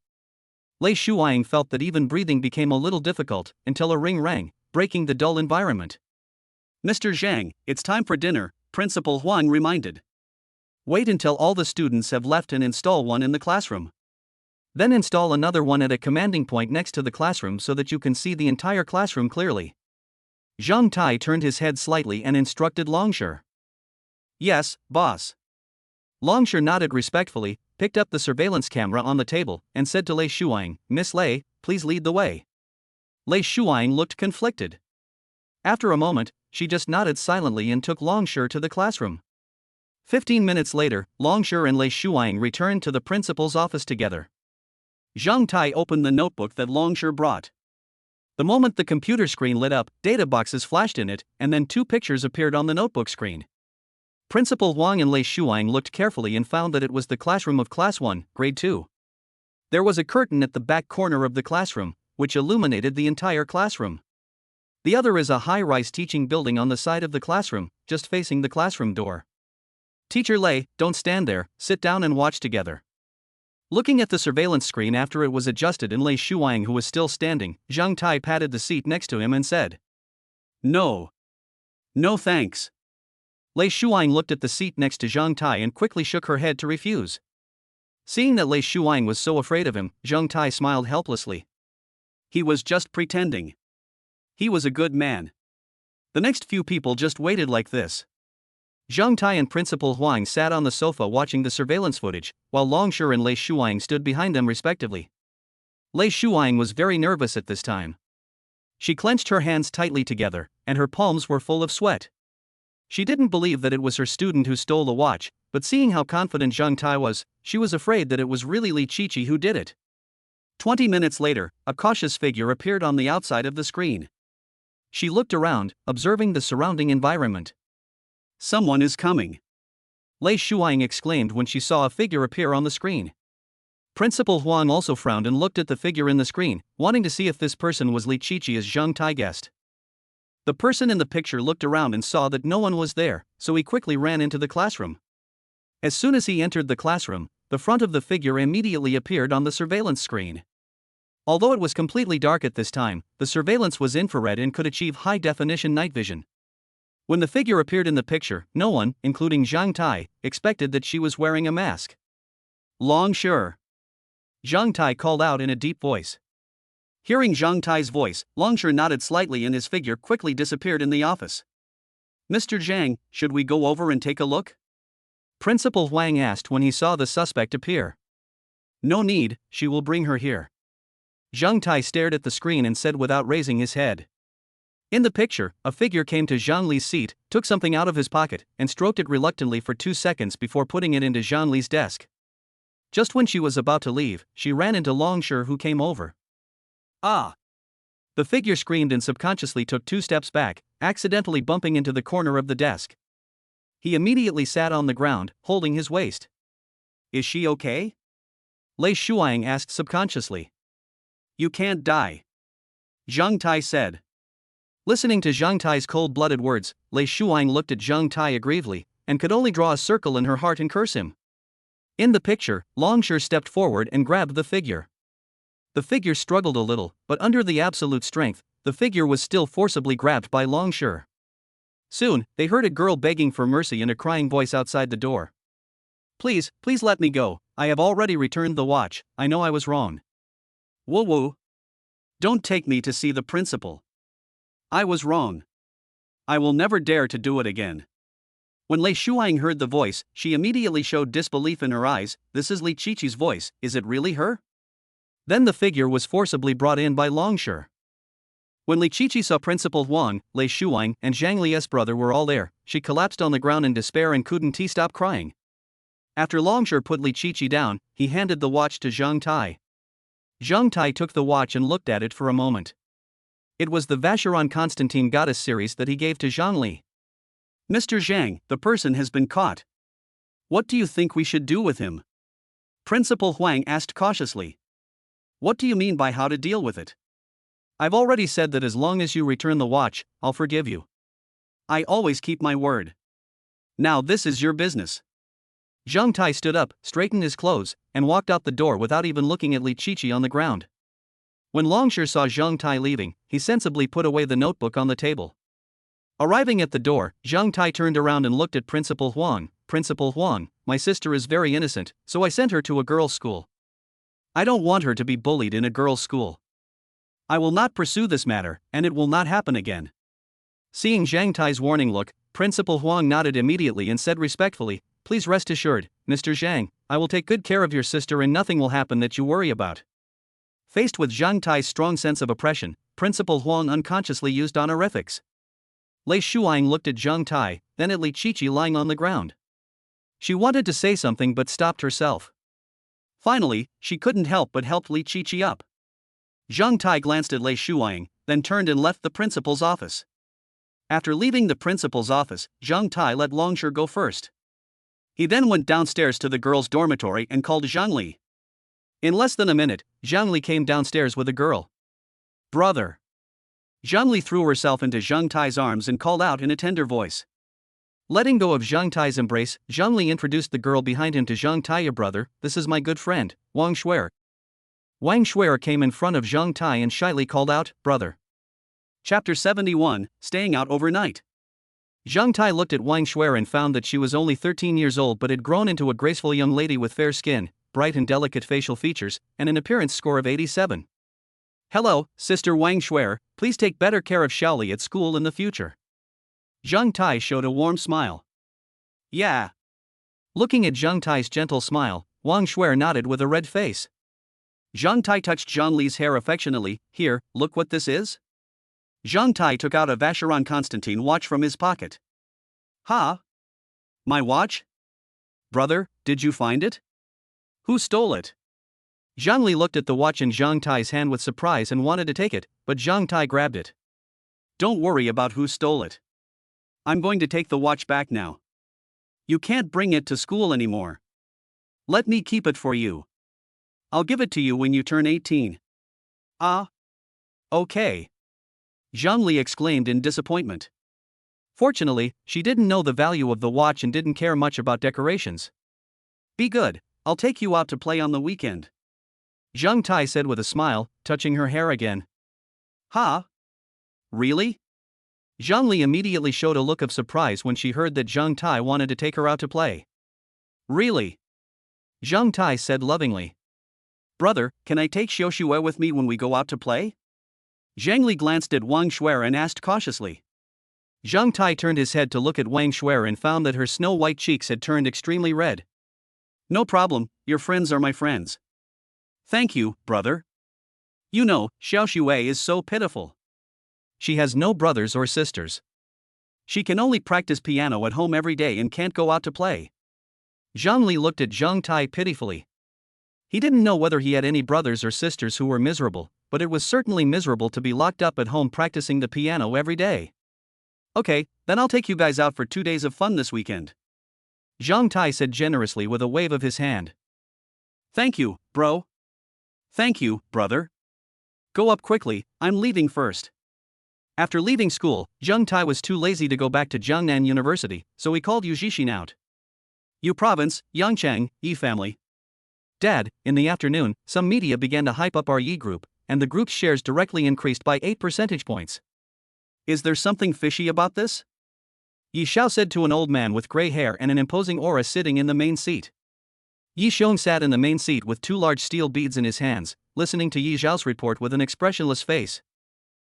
S1: Lei Shuang felt that even breathing became a little difficult, until a ring rang, breaking the dull environment. "Mr. Zhang, it's time for dinner," Principal Huang reminded. "Wait until all the students have left and install one in the classroom. Then install another one at a commanding point next to the classroom so that you can see the entire classroom clearly." Zhang Tai turned his head slightly and instructed Longshi. "Yes, boss." Longshi nodded respectfully, picked up the surveillance camera on the table, and said to Lei Shuang, "Miss Lei, please lead the way." Lei Shuang looked conflicted. After a moment, she just nodded silently and took Longshi to the classroom. 15 minutes later, Longshi and Lei Shuang returned to the principal's office together. Zhang Tai opened the notebook that Longshi brought. The moment the computer screen lit up, data boxes flashed in it, and then 2 pictures appeared on the notebook screen. Principal Huang and Lei Shuang looked carefully and found that it was the classroom of Class 1, Grade 2. There was a curtain at the back corner of the classroom, which illuminated the entire classroom. The other is a high-rise teaching building on the side of the classroom, just facing the classroom door. "Teacher Lei, don't stand there, sit down and watch together." Looking at the surveillance screen after it was adjusted and Lei Shuang who was still standing, Zhang Tai patted the seat next to him and said, "No. No thanks." Lei Shuang looked at the seat next to Zhang Tai and quickly shook her head to refuse. Seeing that Lei Shuang was so afraid of him, Zhang Tai smiled helplessly. He was just pretending. He was a good man. The next few people just waited like this. Zhang Tai and Principal Huang sat on the sofa watching the surveillance footage, while Longshi and Lei Shuang stood behind them respectively. Lei Shuang was very nervous at this time. She clenched her hands tightly together, and her palms were full of sweat. She didn't believe that it was her student who stole the watch, but seeing how confident Zhang Tai was, she was afraid that it was really Li Qiqi who did it. 20 minutes later, a cautious figure appeared on the outside of the screen. She looked around, observing the surrounding environment. "Someone is coming," Lei Shuang exclaimed when she saw a figure appear on the screen. Principal Huang also frowned and looked at the figure in the screen, wanting to see if this person was Li Qiqi as Zhang Tai guessed. The person in the picture looked around and saw that no one was there, so he quickly ran into the classroom. As soon as he entered the classroom, the front of the figure immediately appeared on the surveillance screen. Although it was completely dark at this time, the surveillance was infrared and could achieve high-definition night vision. When the figure appeared in the picture, no one, including Zhang Tai, expected that she was wearing a mask. "Longshi," Zhang Tai called out in a deep voice. Hearing Zhang Tai's voice, Longshi nodded slightly and his figure quickly disappeared in the office. "Mr. Zhang, should we go over and take a look?" Principal Huang asked when he saw the suspect appear. "No need, she will bring her here." Zhang Tai stared at the screen and said without raising his head. In the picture, a figure came to Zhang Li's seat, took something out of his pocket, and stroked it reluctantly for 2 seconds before putting it into Zhang Li's desk. Just when she was about to leave, she ran into Longshi who came over. "Ah!" The figure screamed and subconsciously took 2 steps back, accidentally bumping into the corner of the desk. He immediately sat on the ground, holding his waist. "Is she okay?" Lei Shuang asked subconsciously. "You can't die," Zhang Tai said. Listening to Zhang Tai's cold-blooded words, Lei Shuang looked at Zhang Tai aggrievedly, and could only draw a circle in her heart and curse him. In the picture, Longshore stepped forward and grabbed the figure. The figure struggled a little, but under the absolute strength, the figure was still forcibly grabbed by Longshore. Soon, they heard a girl begging for mercy in a crying voice outside the door. Please, please let me go, I have already returned the watch, I know I was wrong. Woo woo. Don't take me to see the principal. I was wrong. I will never dare to do it again. When Lei Shuang heard the voice, she immediately showed disbelief in her eyes. This is Li Qiqi's voice, is it really her? Then the figure was forcibly brought in by Longshore. When Li Qiqi saw Principal Huang, Lei Shuang, and Zhang Li's brother were all there, she collapsed on the ground in despair and couldn't stop crying. After Longshore put Li Qiqi down, he handed the watch to Zhang Tai. Zhang Tai took the watch and looked at it for a moment. It was the Vacheron Constantine Goddess series that he gave to Zhang Li. Mr. Zhang, the person has been caught. What do you think we should do with him? Principal Huang asked cautiously. What do you mean by how to deal with it? I've already said that as long as you return the watch, I'll forgive you. I always keep my word. Now this is your business. Zhang Tai stood up, straightened his clothes, and walked out the door without even looking at Li Qiqi on the ground. When Longshore saw Zhang Tai leaving, he sensibly put away the notebook on the table. Arriving at the door, Zhang Tai turned around and looked at Principal Huang. Principal Huang, my sister is very innocent, so I sent her to a girls' school. I don't want her to be bullied in a girls' school. I will not pursue this matter, and it will not happen again. Seeing Zhang Tai's warning look, Principal Huang nodded immediately and said respectfully, Please rest assured, Mr. Zhang, I will take good care of your sister and nothing will happen that you worry about. Faced with Zhang Tai's strong sense of oppression, Principal Huang unconsciously used honorifics. Lei Shuang looked at Zhang Tai, then at Li Qiqi lying on the ground. She wanted to say something but stopped herself. Finally, she couldn't help but helped Li Qiqi up. Zhang Tai glanced at Lei Shuang, then turned and left the principal's office. After leaving the principal's office, Zhang Tai let Longshore go first. He then went downstairs to the girls' dormitory and called Zhang Li. In less than a minute, Zhang Li came downstairs with a girl. Brother. Zhang Li threw herself into Zhang Tai's arms and called out in a tender voice. Letting go of Zhang Tai's embrace, Zhang Li introduced the girl behind him to Zhang Tai. Your brother, this is my good friend, Wang Shuer. Wang Shuer came in front of Zhang Tai and shyly called out, Brother. Chapter 71, Staying Out Overnight. Zhang Tai looked at Wang Shuer and found that she was only 13 years old but had grown into a graceful young lady with fair skin, bright and delicate facial features, and an appearance score of 87. Hello, Sister Wang Shuer, please take better care of Xiaoli at school in the future. Zhang Tai showed a warm smile. Yeah. Looking at Zhang Tai's gentle smile, Wang Shuer nodded with a red face. Zhang Tai touched Zhang Li's hair affectionately. Here, look what this is. Zhang Tai took out a Vacheron Constantine watch from his pocket. Huh? My watch? Brother, did you find it? Who stole it? Zhang Li looked at the watch in Zhang Tai's hand with surprise and wanted to take it, but Zhang Tai grabbed it. Don't worry about who stole it. I'm going to take the watch back now. You can't bring it to school anymore. Let me keep it for you. I'll give it to you when you turn 18. Ah? Okay. Zhang Li exclaimed in disappointment. Fortunately, she didn't know the value of the watch and didn't care much about decorations. Be good, I'll take you out to play on the weekend. Zhang Tai said with a smile, touching her hair again. Huh? Really? Zhang Li immediately showed a look of surprise when she heard that Zhang Tai wanted to take her out to play. Really? Zhang Tai said lovingly. Brother, can I take Xiaoxue with me when we go out to play? Zhang Li glanced at Wang Shuer and asked cautiously. Zhang Tai turned his head to look at Wang Shuer and found that her snow-white cheeks had turned extremely red. No problem, your friends are my friends. Thank you, brother. You know, Xiaoxue is so pitiful. She has no brothers or sisters. She can only practice piano at home every day and can't go out to play. Zhang Li looked at Zhang Tai pitifully. He didn't know whether he had any brothers or sisters who were miserable, but it was certainly miserable to be locked up at home practicing the piano every day. Okay, then I'll take you guys out for 2 days of fun this weekend. Zhang Tai said generously with a wave of his hand. Thank you, bro. Thank you, brother. Go up quickly, I'm leaving first. After leaving school, Zhang Tai was too lazy to go back to Jiangnan University, so he called Yu Jixin out. Yu Province, Yangchang, Yi family. Dad, in the afternoon, some media began to hype up our Yi group, and the group's shares directly increased by 8 percentage points. Is there something fishy about this? Yi Xiao said to an old man with gray hair and an imposing aura sitting in the main seat. Yi Xiong sat in the main seat with 2 large steel beads in his hands, listening to Yi Xiao's report with an expressionless face.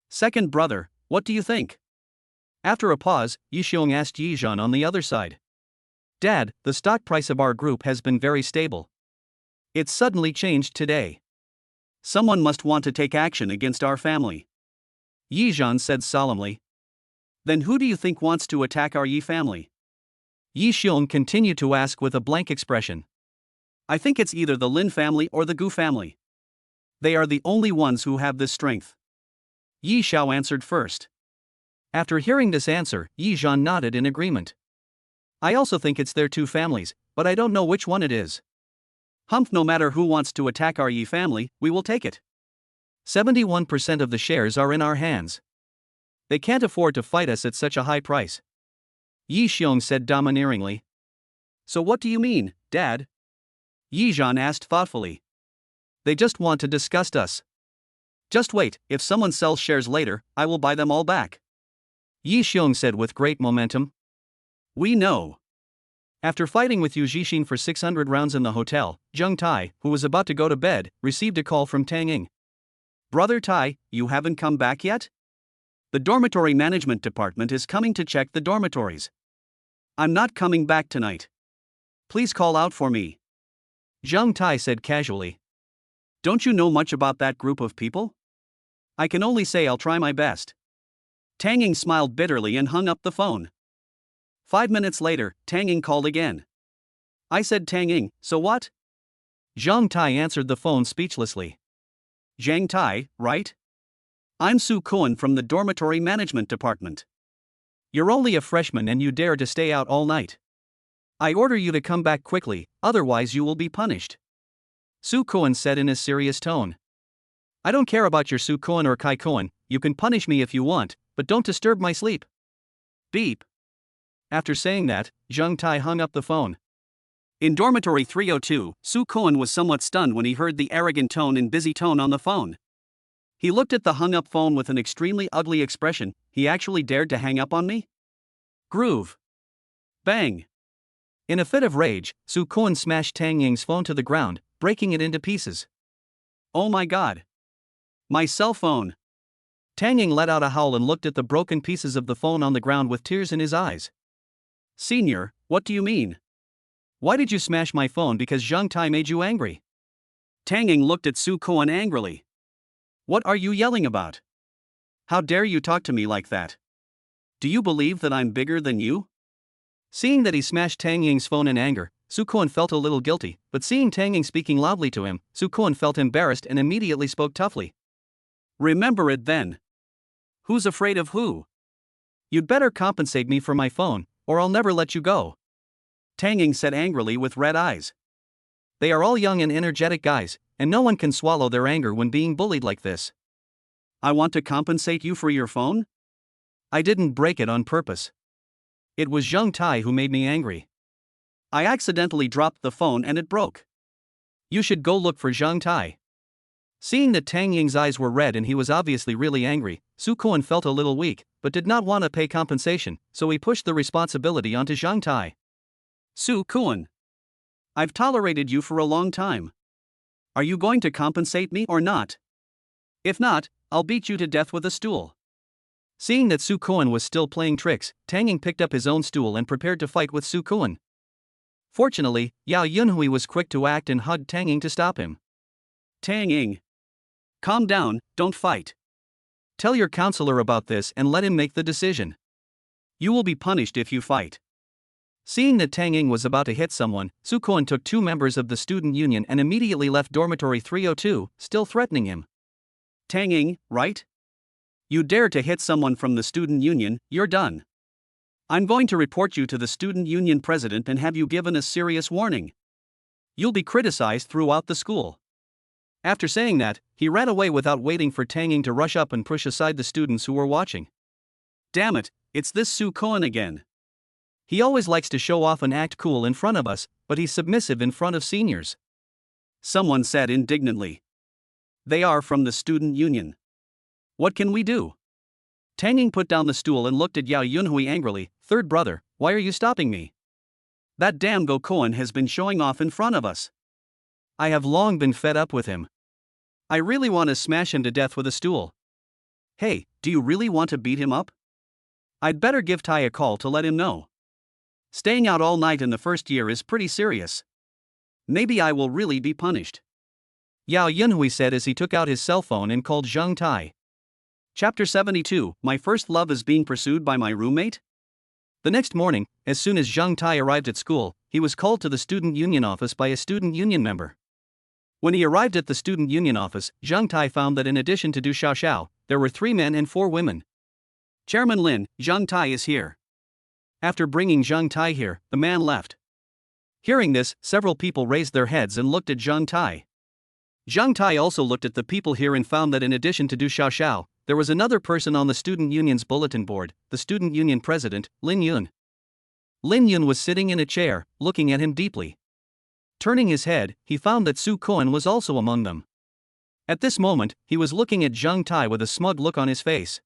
S1: Second brother, what do you think? After a pause, Yi Xiong asked Yi Zhan on the other side. Dad, the stock price of our group has been very stable. It's suddenly changed today. Someone must want to take action against our family. Yi Zhan said solemnly. Then who do you think wants to attack our Yi family? Yi Xiong continued to ask with a blank expression. I think it's either the Lin family or the Gu family. They are the only ones who have this strength. Yi Xiao answered first. After hearing this answer, Yi Zhan nodded in agreement. I also think it's their 2 families, but I don't know which one it is. Humph, no matter who wants to attack our Yi family, we will take it. 71% of the shares are in our hands. They can't afford to fight us at such a high price. Yi Xiong said domineeringly. So what do you mean, Dad? Yi Zhan asked thoughtfully. They just want to disgust us. Just wait, if someone sells shares later, I will buy them all back. Yi Xiong said with great momentum. We know. After fighting with Yu Zhixin for 600 rounds in the hotel, Zheng Tai, who was about to go to bed, received a call from Tang Ying. Brother Tai, you haven't come back yet? The dormitory management department is coming to check the dormitories. I'm not coming back tonight. Please call out for me. Zheng Tai said casually. Don't you know much about that group of people? I can only say I'll try my best. Tang Ying smiled bitterly and hung up the phone. 5 minutes later, Tang Ying called again. I said Tang Ying, so what? Zheng Tai answered the phone speechlessly. Zhang Tai, right? I'm Su Kuan from the dormitory management department. You're only a freshman and you dare to stay out all night. I order you to come back quickly, otherwise you will be punished. Su Kuan said in a serious tone. I don't care about your Su Kuan or Kai Kuan, you can punish me if you want, but don't disturb my sleep. Beep. After saying that, Zheng Tai hung up the phone. In dormitory 302, Su Kuan was somewhat stunned when he heard the arrogant tone and busy tone on the phone. He looked at the hung-up phone with an extremely ugly expression. He actually dared to hang up on me? Groove. Bang. In a fit of rage, Su Kuan smashed Tang Ying's phone to the ground, breaking it into pieces. Oh my god. My cell phone. Tang Ying let out a howl and looked at the broken pieces of the phone on the ground with tears in his eyes. Senior, what do you mean? Why did you smash my phone? Because Zheng Tai made you angry? Tang Ying looked at Su Kuan angrily. What are you yelling about? How dare you talk to me like that? Do you believe that I'm bigger than you? Seeing that he smashed Tang Ying's phone in anger, Su Kuan felt a little guilty, but seeing Tang Ying speaking loudly to him, Su Kuan felt embarrassed and immediately spoke toughly. Remember it then. Who's afraid of who? You'd better compensate me for my phone, or I'll never let you go. Tang Ying said angrily with red eyes. They are all young and energetic guys, and no one can swallow their anger when being bullied like this. I want to compensate you for your phone? I didn't break it on purpose. It was Zheng Tai who made me angry. I accidentally dropped the phone and it broke. You should go look for Zheng Tai. Seeing that Tang Ying's eyes were red and he was obviously really angry, Su Kuan felt a little weak, but did not want to pay compensation, so he pushed the responsibility onto Zheng Tai. Su Kuan. I've tolerated you for a long time. Are you going to compensate me or not? If not, I'll beat you to death with a stool. Seeing that Su Kuan was still playing tricks, Tang Ying picked up his own stool and prepared to fight with Su Kuan. Fortunately, Yao Yunhui was quick to act and hugged Tang Ying to stop him. Tang Ying. Calm down, don't fight. Tell your counselor about this and let him make the decision. You will be punished if you fight. Seeing that Tang Ying was about to hit someone, Su Kuan took 2 members of the student union and immediately left dormitory 302, still threatening him. Tang Ying, right? You dare to hit someone from the student union, you're done. I'm going to report you to the student union president and have you given a serious warning. You'll be criticized throughout the school. After saying that, he ran away without waiting for Tang Ying to rush up and push aside the students who were watching. Damn it, it's this Su Kuan again. He always likes to show off and act cool in front of us, but he's submissive in front of seniors. Someone said indignantly. They are from the student union. What can we do? Tang Ying put down the stool and looked at Yao Yunhui angrily. Third brother, why are you stopping me? That damn Go Koan has been showing off in front of us. I have long been fed up with him. I really want to smash him to death with a stool. Hey, do you really want to beat him up? I'd better give Tai a call to let him know. Staying out all night in the first year is pretty serious. Maybe I will really be punished. Yao Yunhui said as he took out his cell phone and called Zheng Tai. Chapter 72, My First Love is Being Pursued by My Roommate? The next morning, as soon as Zheng Tai arrived at school, he was called to the student union office by a student union member. When he arrived at the student union office, Zheng Tai found that in addition to Du Xiaoxiao, there were 3 men and 4 women. Chairman Lin, Zheng Tai is here. After bringing Zheng Tai here, the man left. Hearing this, several people raised their heads and looked at Zheng Tai. Zheng Tai also looked at the people here and found that in addition to Du Xiaoxiao, there was another person on the student union's bulletin board, the student union president, Lin Yun. Lin Yun was sitting in a chair, looking at him deeply. Turning his head, he found that Su Koan was also among them. At this moment, he was looking at Zheng Tai with a smug look on his face.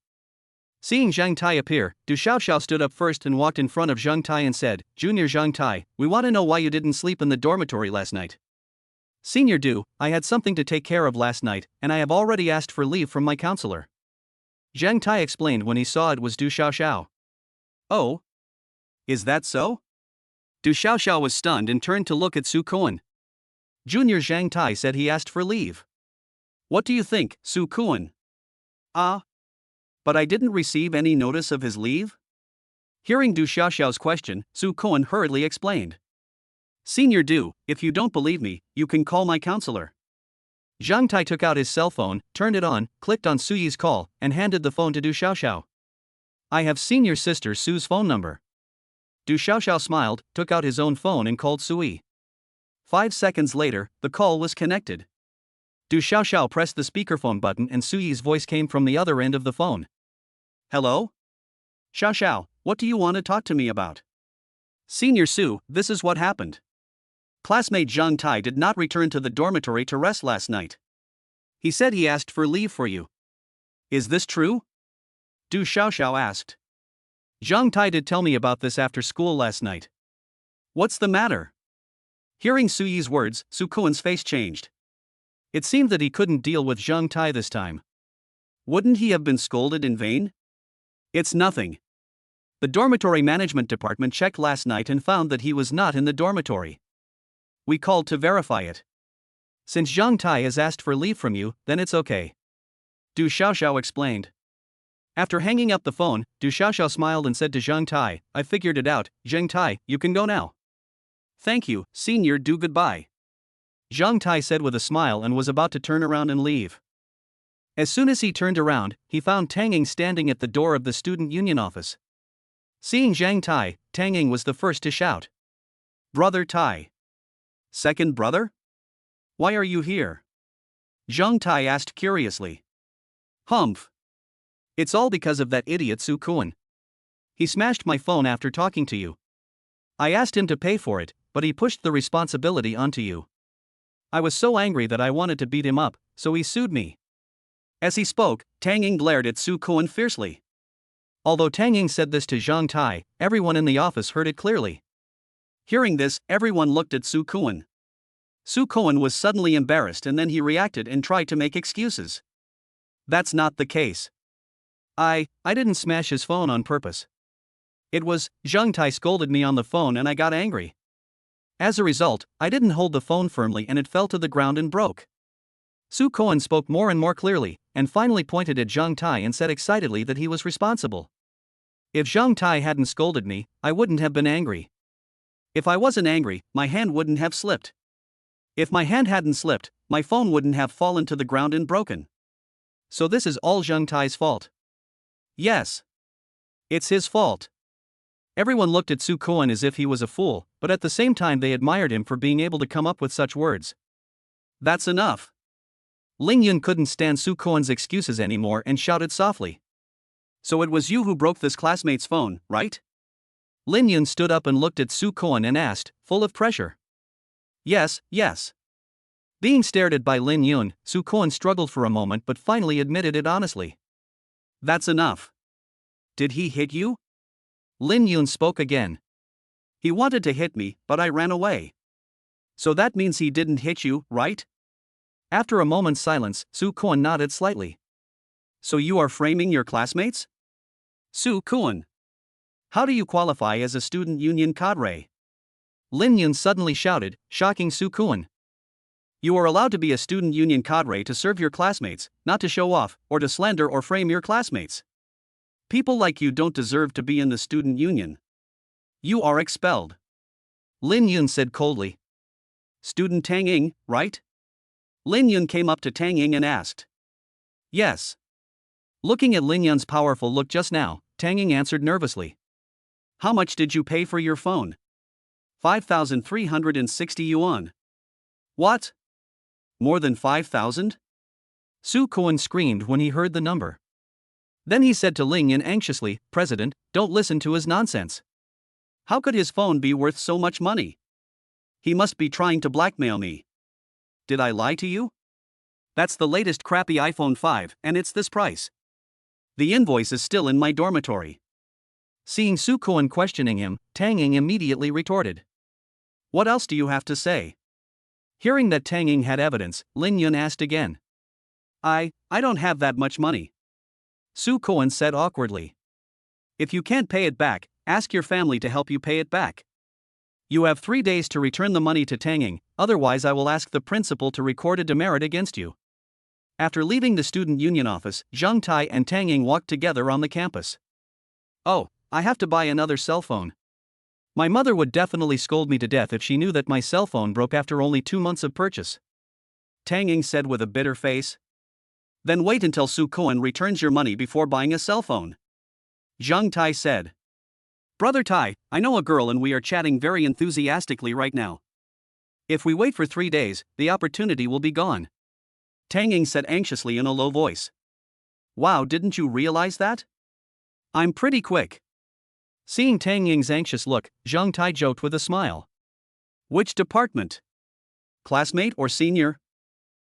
S1: Seeing Zheng Tai appear, Du Xiaoxiao stood up first and walked in front of Zheng Tai and said, Junior Zheng Tai, we want to know why you didn't sleep in the dormitory last night. Senior Du, I had something to take care of last night, and I have already asked for leave from my counselor. Zheng Tai explained when he saw it was Du Xiaoxiao. Oh? Is that so? Du Xiaoxiao was stunned and turned to look at Su Koan. Junior Zheng Tai said he asked for leave. What do you think, Su Koan? But I didn't receive any notice of his leave? Hearing Du Xiaoxiao's question, Su Koan hurriedly explained. Senior Du, if you don't believe me, you can call my counselor. Zheng Tai took out his cell phone, turned it on, clicked on Su Yi's call, and handed the phone to Du Xiaoxiao. I have senior sister Su's phone number. Du Xiaoxiao smiled, took out his own phone and called Su Yi. 5 seconds later, the call was connected. Du Xiaoxiao pressed the speakerphone button and Su Yi's voice came from the other end of the phone. Hello? Xiaoxiao, what do you want to talk to me about? Senior Su, this is what happened. Classmate Zheng Tai did not return to the dormitory to rest last night. He said he asked for leave for you. Is this true? Du Xiaoxiao asked. Zheng Tai did tell me about this after school last night. What's the matter? Hearing Su Yi's words, Su Koan's face changed. It seemed that he couldn't deal with Zheng Tai this time. Wouldn't he have been scolded in vain? It's nothing. The dormitory management department checked last night and found that he was not in the dormitory. We called to verify it. Since Zheng Tai has asked for leave from you, then it's okay. Du Xiaoxiao explained. After hanging up the phone, Du Xiaoxiao smiled and said to Zheng Tai, I figured it out, Zheng Tai, you can go now. Thank you, Senior Du, goodbye. Zheng Tai said with a smile and was about to turn around and leave. As soon as he turned around, he found Tang Ying standing at the door of the student union office. Seeing Zheng Tai, Tang Ying was the first to shout. Brother Tai. Second brother? Why are you here? Zheng Tai asked curiously. Humph. It's all because of that idiot Su Koan. He smashed my phone after talking to you. I asked him to pay for it, but he pushed the responsibility onto you. I was so angry that I wanted to beat him up, so he sued me. As he spoke, Tang Ying glared at Su Koan fiercely. Although Tang Ying said this to Zheng Tai, everyone in the office heard it clearly. Hearing this, everyone looked at Su Koan. Su Koan was suddenly embarrassed and then he reacted and tried to make excuses. That's not the case. I didn't smash his phone on purpose. It was, Zheng Tai scolded me on the phone and I got angry. As a result, I didn't hold the phone firmly and it fell to the ground and broke. Su Koan spoke more and more clearly, and finally pointed at Zheng Tai and said excitedly that he was responsible. If Zheng Tai hadn't scolded me, I wouldn't have been angry. If I wasn't angry, my hand wouldn't have slipped. If my hand hadn't slipped, my phone wouldn't have fallen to the ground and broken. So this is all Zheng Tai's fault. Yes. It's his fault. Everyone looked at Su Koan as if he was a fool, but at the same time they admired him for being able to come up with such words. That's enough. Ling Yun couldn't stand Su Koan's excuses anymore and shouted softly. So it was you who broke this classmate's phone, right? Lin Yun stood up and looked at Su Cohen and asked, full of pressure. Yes, yes. Being stared at by Lin Yun, Su Cohen struggled for a moment but finally admitted it honestly. That's enough. Did he hit you? Lin Yun spoke again. He wanted to hit me, but I ran away. So that means he didn't hit you, right? After a moment's silence, Su Cohen nodded slightly. So you are framing your classmates? Su Cohen. How do you qualify as a student union cadre? Lin Yun suddenly shouted, shocking Su Cohen. You are allowed to be a student union cadre to serve your classmates, not to show off, or to slander or frame your classmates. People like you don't deserve to be in the student union. You are expelled. Lin Yun said coldly. Student Tang Ying, right? Lin Yun came up to Tang Ying and asked. Yes. Looking at Lin Yun's powerful look just now, Tang Ying answered nervously. How much did you pay for your phone? 5,360 yuan. What? More than 5,000? Su Cohen screamed when he heard the number. Then he said to Lin Yun anxiously, President, don't listen to his nonsense. How could his phone be worth so much money? He must be trying to blackmail me. Did I lie to you? That's the latest crappy iPhone 5, and it's this price. The invoice is still in my dormitory. Seeing Su Cohen questioning him, Tang Ying immediately retorted. What else do you have to say? Hearing that Tang Ying had evidence, Lin Yun asked again. I don't have that much money. Su Cohen said awkwardly. If you can't pay it back, ask your family to help you pay it back. You have 3 days to return the money to Tang Ying, otherwise I will ask the principal to record a demerit against you. After leaving the student union office, Zhang Tai and Tang Ying walked together on the campus. Oh, I have to buy another cell phone. My mother would definitely scold me to death if she knew that my cell phone broke after only 2 months of purchase. Tang Ying said with a bitter face. Then wait until Su Cohen returns your money before buying a cell phone. Zhang Tai said. Brother Tai, I know a girl and we are chatting very enthusiastically right now. If we wait for 3 days, the opportunity will be gone. Tang Ying said anxiously in a low voice. Wow, didn't you realize that? I'm pretty quick. Seeing Tang Ying's anxious look, Zhang Tai joked with a smile. Which department? Classmate or senior?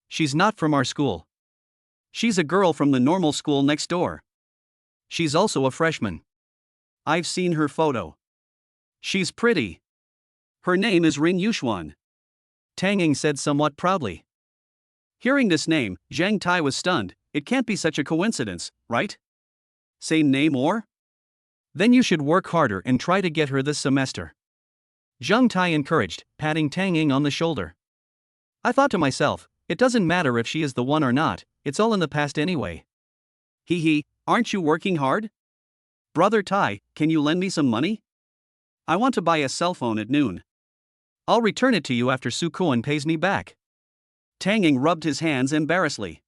S1: She's not from our school. She's a girl from the normal school next door. She's also a freshman. I've seen her photo. She's pretty. Her name is Rin Yuxuan. Tang Ying said somewhat proudly. Hearing this name, Zhang Tai was stunned. It can't be such a coincidence, right? Say nay more? Then you should work harder and try to get her this semester. Zhang Tai encouraged, patting Tang Ying on the shoulder. I thought to myself, it doesn't matter if she is the one or not, it's all in the past anyway. Hee, aren't you working hard? Brother Tai, can you lend me some money? I want to buy a cell phone at noon. I'll return it to you after Su Cohen pays me back. Tang Ying rubbed his hands embarrassedly.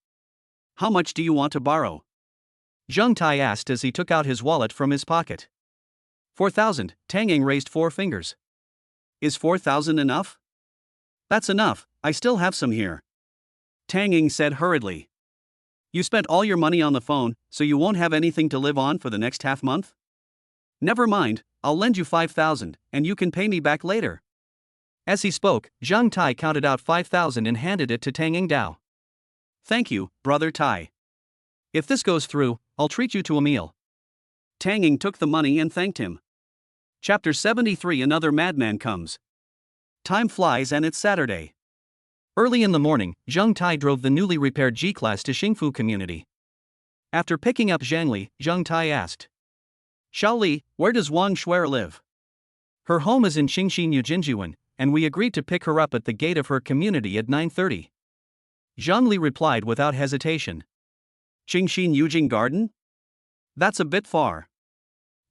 S1: How much do you want to borrow? Zhang Tai asked as he took out his wallet from his pocket. 4,000, Tang Ying raised 4 fingers. Is 4,000 enough? That's enough, I still have some here. Tang Ying said hurriedly. You spent all your money on the phone, so you won't have anything to live on for the next half month? Never mind, I'll lend you 5,000, and you can pay me back later. As he spoke, Zhang Tai counted out 5,000 and handed it to Tang Ying Dao. Thank you, Brother Tai. If this goes through, I'll treat you to a meal. Tang Ying took the money and thanked him. Chapter 73. Another madman comes. Time flies and it's Saturday. Early in the morning, Zhang Tai drove the newly repaired G-Class to Xingfu Community. After picking up Zhang Li, Zhang Tai asked. Xiaoli, where does Wang Shuer live? Her home is in Qingxin Yujinjuan, and we agreed to pick her up at the gate of her community at 9:30. Zhang Li replied without hesitation. Qingxin Yujing Garden? That's a bit far.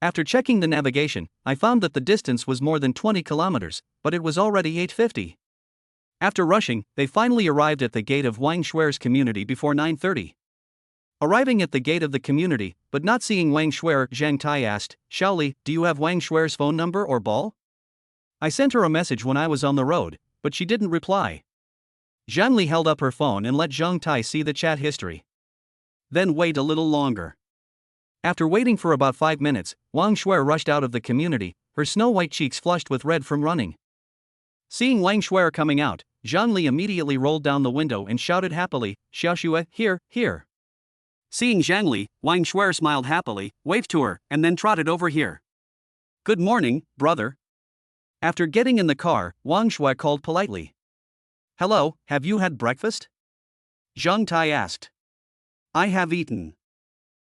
S1: After checking the navigation, I found that the distance was more than 20 kilometers, but it was already 8:50. After rushing, they finally arrived at the gate of Wang Shuer's community before 9:30. Arriving at the gate of the community, but not seeing Wang Shuer, Zhang Tai asked, Xiaoli, do you have Wang Shuer's phone number or ball? I sent her a message when I was on the road, but she didn't reply. Zhang Li held up her phone and let Zhang Tai see the chat history. Then wait a little longer. After waiting for about 5 minutes, Wang Shuer rushed out of the community, her snow-white cheeks flushed with red from running. Seeing Wang Shuer coming out, Zhang Li immediately rolled down the window and shouted happily, "Xiaoxue, here, here." Seeing Zhang Li, Wang Shuer smiled happily, waved to her, and then trotted over here. "Good morning, brother." After getting in the car, Wang Shuer called politely. "Hello, have you had breakfast?" Zhang Tai asked. "I have eaten."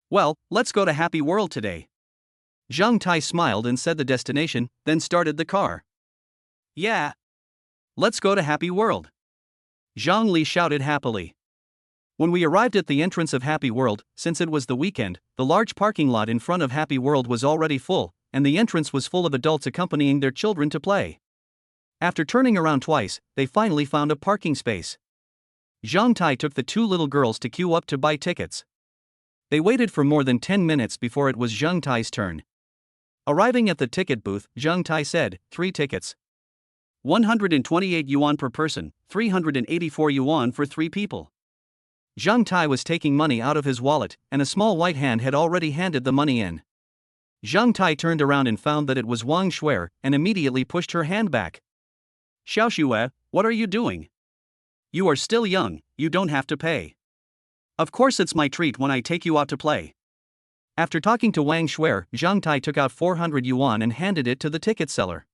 S1: "Well, let's go to Happy World today." Zhang Tai smiled and said the destination, then started the car. "Yeah. Let's go to Happy World." Zhang Li shouted happily. When we arrived at the entrance of Happy World, since it was the weekend, the large parking lot in front of Happy World was already full, and the entrance was full of adults accompanying their children to play. After turning around twice, they finally found a parking space. Zhang Tai took the two little girls to queue up to buy tickets. They waited for more than 10 minutes before it was Zhang Tai's turn. Arriving at the ticket booth, Zhang Tai said, 3 tickets. 128 yuan per person, 384 yuan for 3 people. Zhang Tai was taking money out of his wallet, and a small white hand had already handed the money in. Zhang Tai turned around and found that it was Wang Shuer, and immediately pushed her hand back. "Xiaoxue, what are you doing? You are still young, you don't have to pay. Of course it's my treat when I take you out to play." After talking to Wang Shuer, Zhang Tai took out 400 yuan and handed it to the ticket seller.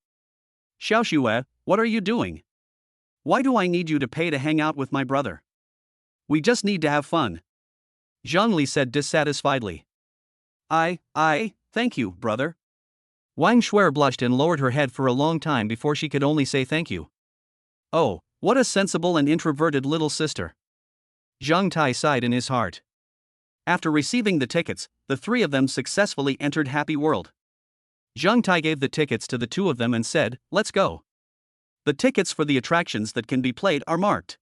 S1: "Xiaoxue, what are you doing? Why do I need you to pay to hang out with my brother? We just need to have fun." Zhang Li said dissatisfiedly. Thank you, brother." Wang Shuer blushed and lowered her head for a long time before she could only say thank you. "Oh, what a sensible and introverted little sister." Zhang Tai sighed in his heart. After receiving the tickets, the 3 of them successfully entered Happy World. Zhang Tai gave the tickets to the 2 of them and said, "Let's go. The tickets for the attractions that can be played are marked.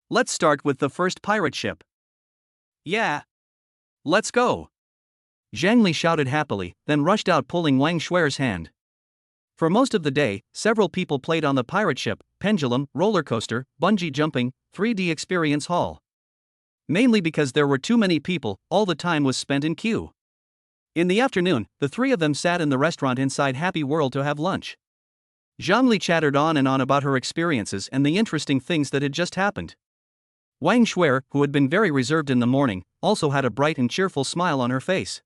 S1: Let's start with the first pirate ship." "Yeah. Let's go." Zhang Li shouted happily, then rushed out pulling Wang Shuer's hand. For most of the day, several people played on the pirate ship, pendulum, roller coaster, bungee jumping, 3D experience hall. Mainly because there were too many people, all the time was spent in queue. In the afternoon, the 3 of them sat in the restaurant inside Happy World to have lunch. Zhang Li chattered on and on about her experiences and the interesting things that had just happened. Wang Shuer, who had been very reserved in the morning, also had a bright and cheerful smile on her face.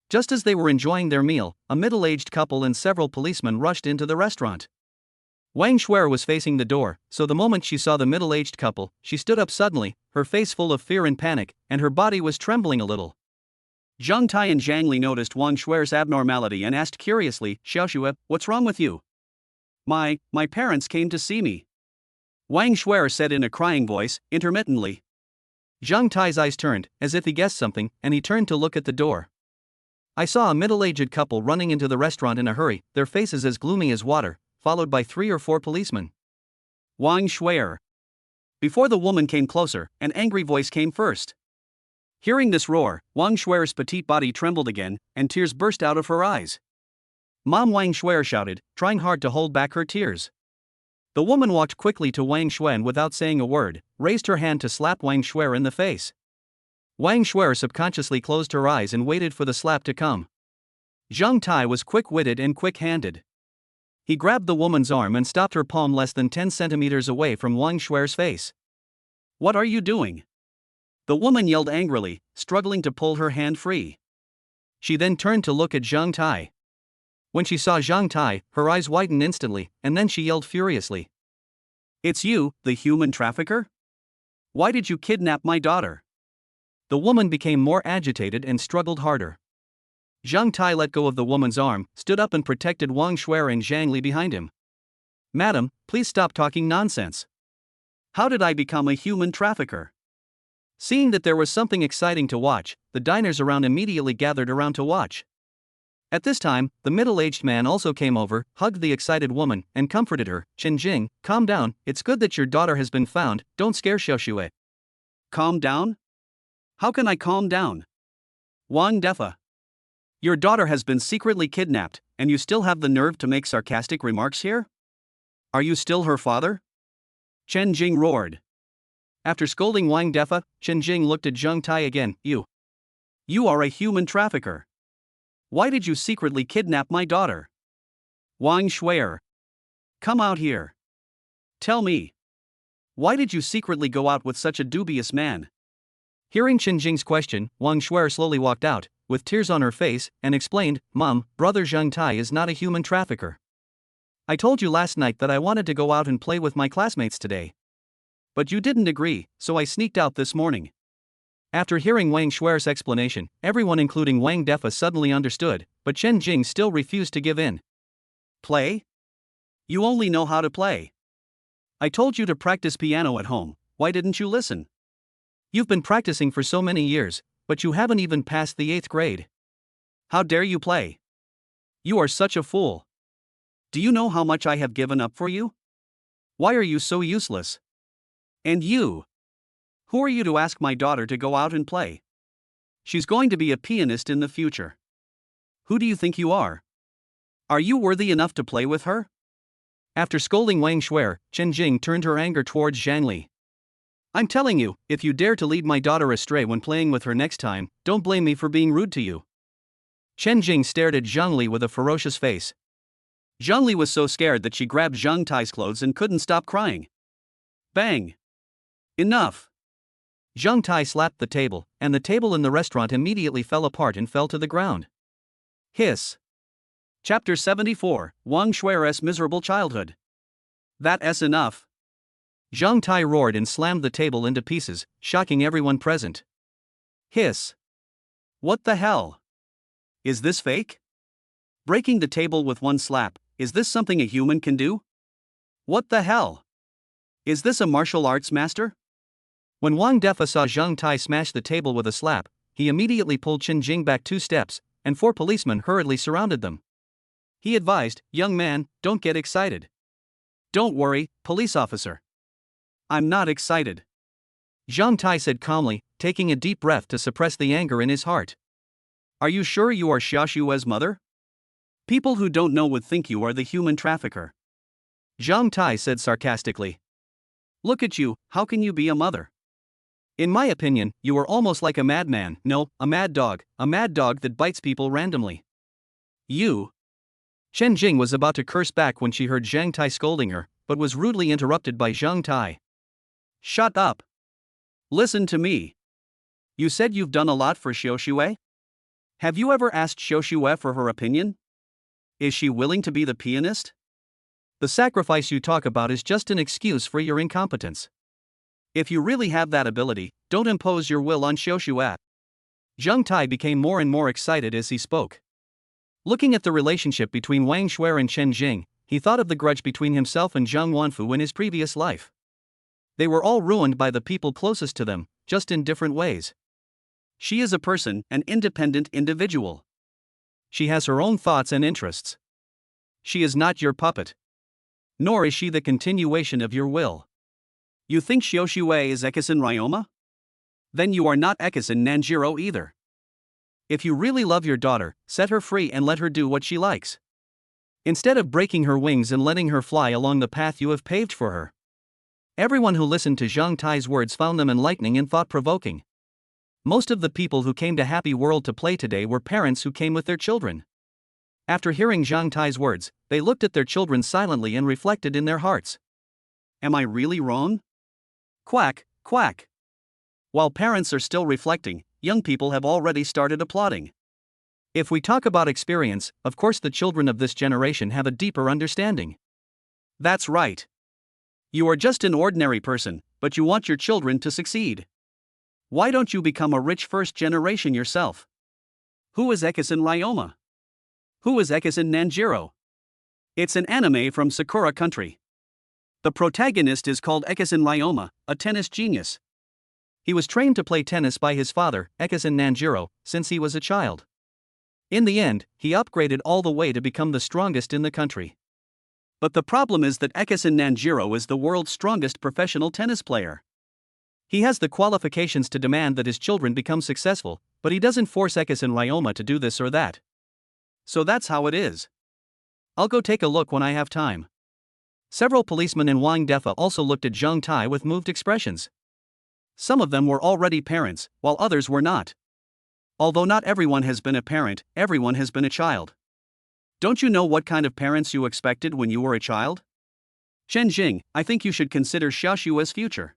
S1: Just as they were enjoying their meal, a middle-aged couple and several policemen rushed into the restaurant. Wang Shuer was facing the door, so the moment she saw the middle-aged couple, she stood up suddenly, her face full of fear and panic, and her body was trembling a little. Zhang Tai and Zhang Li noticed Wang Shuer's abnormality and asked curiously, "Xiaoxue, what's wrong with you?" My parents came to see me," Wang Shuer said in a crying voice, intermittently. Zhang Tai's eyes turned, as if he guessed something, and he turned to look at the door. "I saw a middle-aged couple running into the restaurant in a hurry, their faces as gloomy as water, followed by 3 or 4 policemen." Wang Shuer. Before the woman came closer, an angry voice came first. Hearing this roar, Wang Shuer's petite body trembled again, and tears burst out of her eyes. "Mom!" Wang Shuer shouted, trying hard to hold back her tears. The woman walked quickly to Wang Shuer and without saying a word, raised her hand to slap Wang Shuer in the face. Wang Shuer subconsciously closed her eyes and waited for the slap to come. Zhang Tai was quick-witted and quick-handed. He grabbed the woman's arm and stopped her palm less than 10 centimeters away from Wang Shuer's face. "What are you doing?" The woman yelled angrily, struggling to pull her hand free. She then turned to look at Zhang Tai. When she saw Zhang Tai, her eyes widened instantly, and then she yelled furiously. "It's you, the human trafficker? Why did you kidnap my daughter?" The woman became more agitated and struggled harder. Zhang Tai let go of the woman's arm, stood up and protected Wang Shuer and Zhang Li behind him. "Madam, please stop talking nonsense. How did I become a human trafficker?" Seeing that there was something exciting to watch, the diners around immediately gathered around to watch. At this time, the middle-aged man also came over, hugged the excited woman, and comforted her. "Chen Jing, calm down, it's good that your daughter has been found, don't scare Xiaoxue." "Calm down? How can I calm down? Wang Defa. Your daughter has been secretly kidnapped, and you still have the nerve to make sarcastic remarks here? Are you still her father?" Chen Jing roared. After scolding Wang Defa, Chen Jing looked at Zhang Tai again. You are a human trafficker. Why did you secretly kidnap my daughter?" Wang Shuer. Come out here. Tell me. Why did you secretly go out with such a dubious man? Hearing Chen Jing's question, Wang Shuer slowly walked out, with tears on her face, and explained, Mom, brother Zheng Tai is not a human trafficker. I told you last night that I wanted to go out and play with my classmates today. But you didn't agree, so I sneaked out this morning. After hearing Wang Shuer's explanation, everyone including Wang Defa suddenly understood, but Chen Jing still refused to give in. Play? You only know how to play. I told you to practice piano at home, why didn't you listen? You've been practicing for so many years, but you haven't even passed the 8th grade. How dare you play? You are such a fool. Do you know how much I have given up for you? Why are you so useless? And you? Who are you to ask my daughter to go out and play? She's going to be a pianist in the future. Who do you think you are? Are you worthy enough to play with her? After scolding Wang Shuer, Chen Jing turned her anger towards Zhang Li. I'm telling you, if you dare to lead my daughter astray when playing with her next time, don't blame me for being rude to you. Chen Jing stared at Zhang Li with a ferocious face. Zhang Li was so scared that she grabbed Zheng Tai's clothes and couldn't stop crying. Bang! Enough! Zheng Tai slapped the table, and the table in the restaurant immediately fell apart and fell to the ground. Hiss. Chapter 74, Wang Shuer's Miserable Childhood. That's enough. Zheng Tai roared and slammed the table into pieces, shocking everyone present. Hiss. What the hell? Is this fake? Breaking the table with one slap, is this something a human can do? What the hell? Is this a martial arts master? When Wang Defa saw Zheng Tai smash the table with a slap, he immediately pulled Chen Jing back 2 steps, and 4 policemen hurriedly surrounded them. He advised, young man, don't get excited. Don't worry, police officer. I'm not excited. Zheng Tai said calmly, taking a deep breath to suppress the anger in his heart. Are you sure you are Xia Xue's mother? People who don't know would think you are the human trafficker. Zheng Tai said sarcastically. Look at you, how can you be a mother? In my opinion, you are almost like a madman, no, a mad dog that bites people randomly. You. Chen Jing was about to curse back when she heard Zheng Tai scolding her, but was rudely interrupted by Zheng Tai. Shut up. Listen to me. You said you've done a lot for Xiao Xue? Have you ever asked Xiao Xue for her opinion? Is she willing to be the pianist? The sacrifice you talk about is just an excuse for your incompetence. If you really have that ability, don't impose your will on Xiao Xue. Zheng Tai became more and more excited as he spoke. Looking at the relationship between Wang Shuer and Chen Jing, he thought of the grudge between himself and Zheng Wanfu in his previous life. They were all ruined by the people closest to them, just in different ways. She is a person, an independent individual. She has her own thoughts and interests. She is not your puppet. Nor is she the continuation of your will. You think Xiao Xue is Ekison Ryoma? Then you are not Ekison Nanjiro either. If you really love your daughter, set her free and let her do what she likes. Instead of breaking her wings and letting her fly along the path you have paved for her. Everyone who listened to Zheng Tai's words found them enlightening and thought-provoking. Most of the people who came to Happy World to play today were parents who came with their children. After hearing Zheng Tai's words, they looked at their children silently and reflected in their hearts. Am I really wrong? Quack, quack. While parents are still reflecting, young people have already started applauding. If we talk about experience, of course the children of this generation have a deeper understanding. That's right. You are just an ordinary person, but you want your children to succeed. Why don't you become a rich first generation yourself? Who is Ekison Ryoma? Who is Ekison Nanjiro? It's an anime from Sakura country. The protagonist is called Ekison Ryoma, a tennis genius. He was trained to play tennis by his father, Ekison Nanjiro, since he was a child. In the end, he upgraded all the way to become the strongest in the country. But the problem is that Ekison Nanjiro is the world's strongest professional tennis player. He has the qualifications to demand that his children become successful, but he doesn't force Ekison Ryoma to do this or that. So that's how it is. I'll go take a look when I have time. Several policemen in Wang Defa also looked at Zheng Tai with moved expressions. Some of them were already parents, while others were not. Although not everyone has been a parent, everyone has been a child. Don't you know what kind of parents you expected when you were a child? Chen Jing, I think you should consider Xiaoshue's future.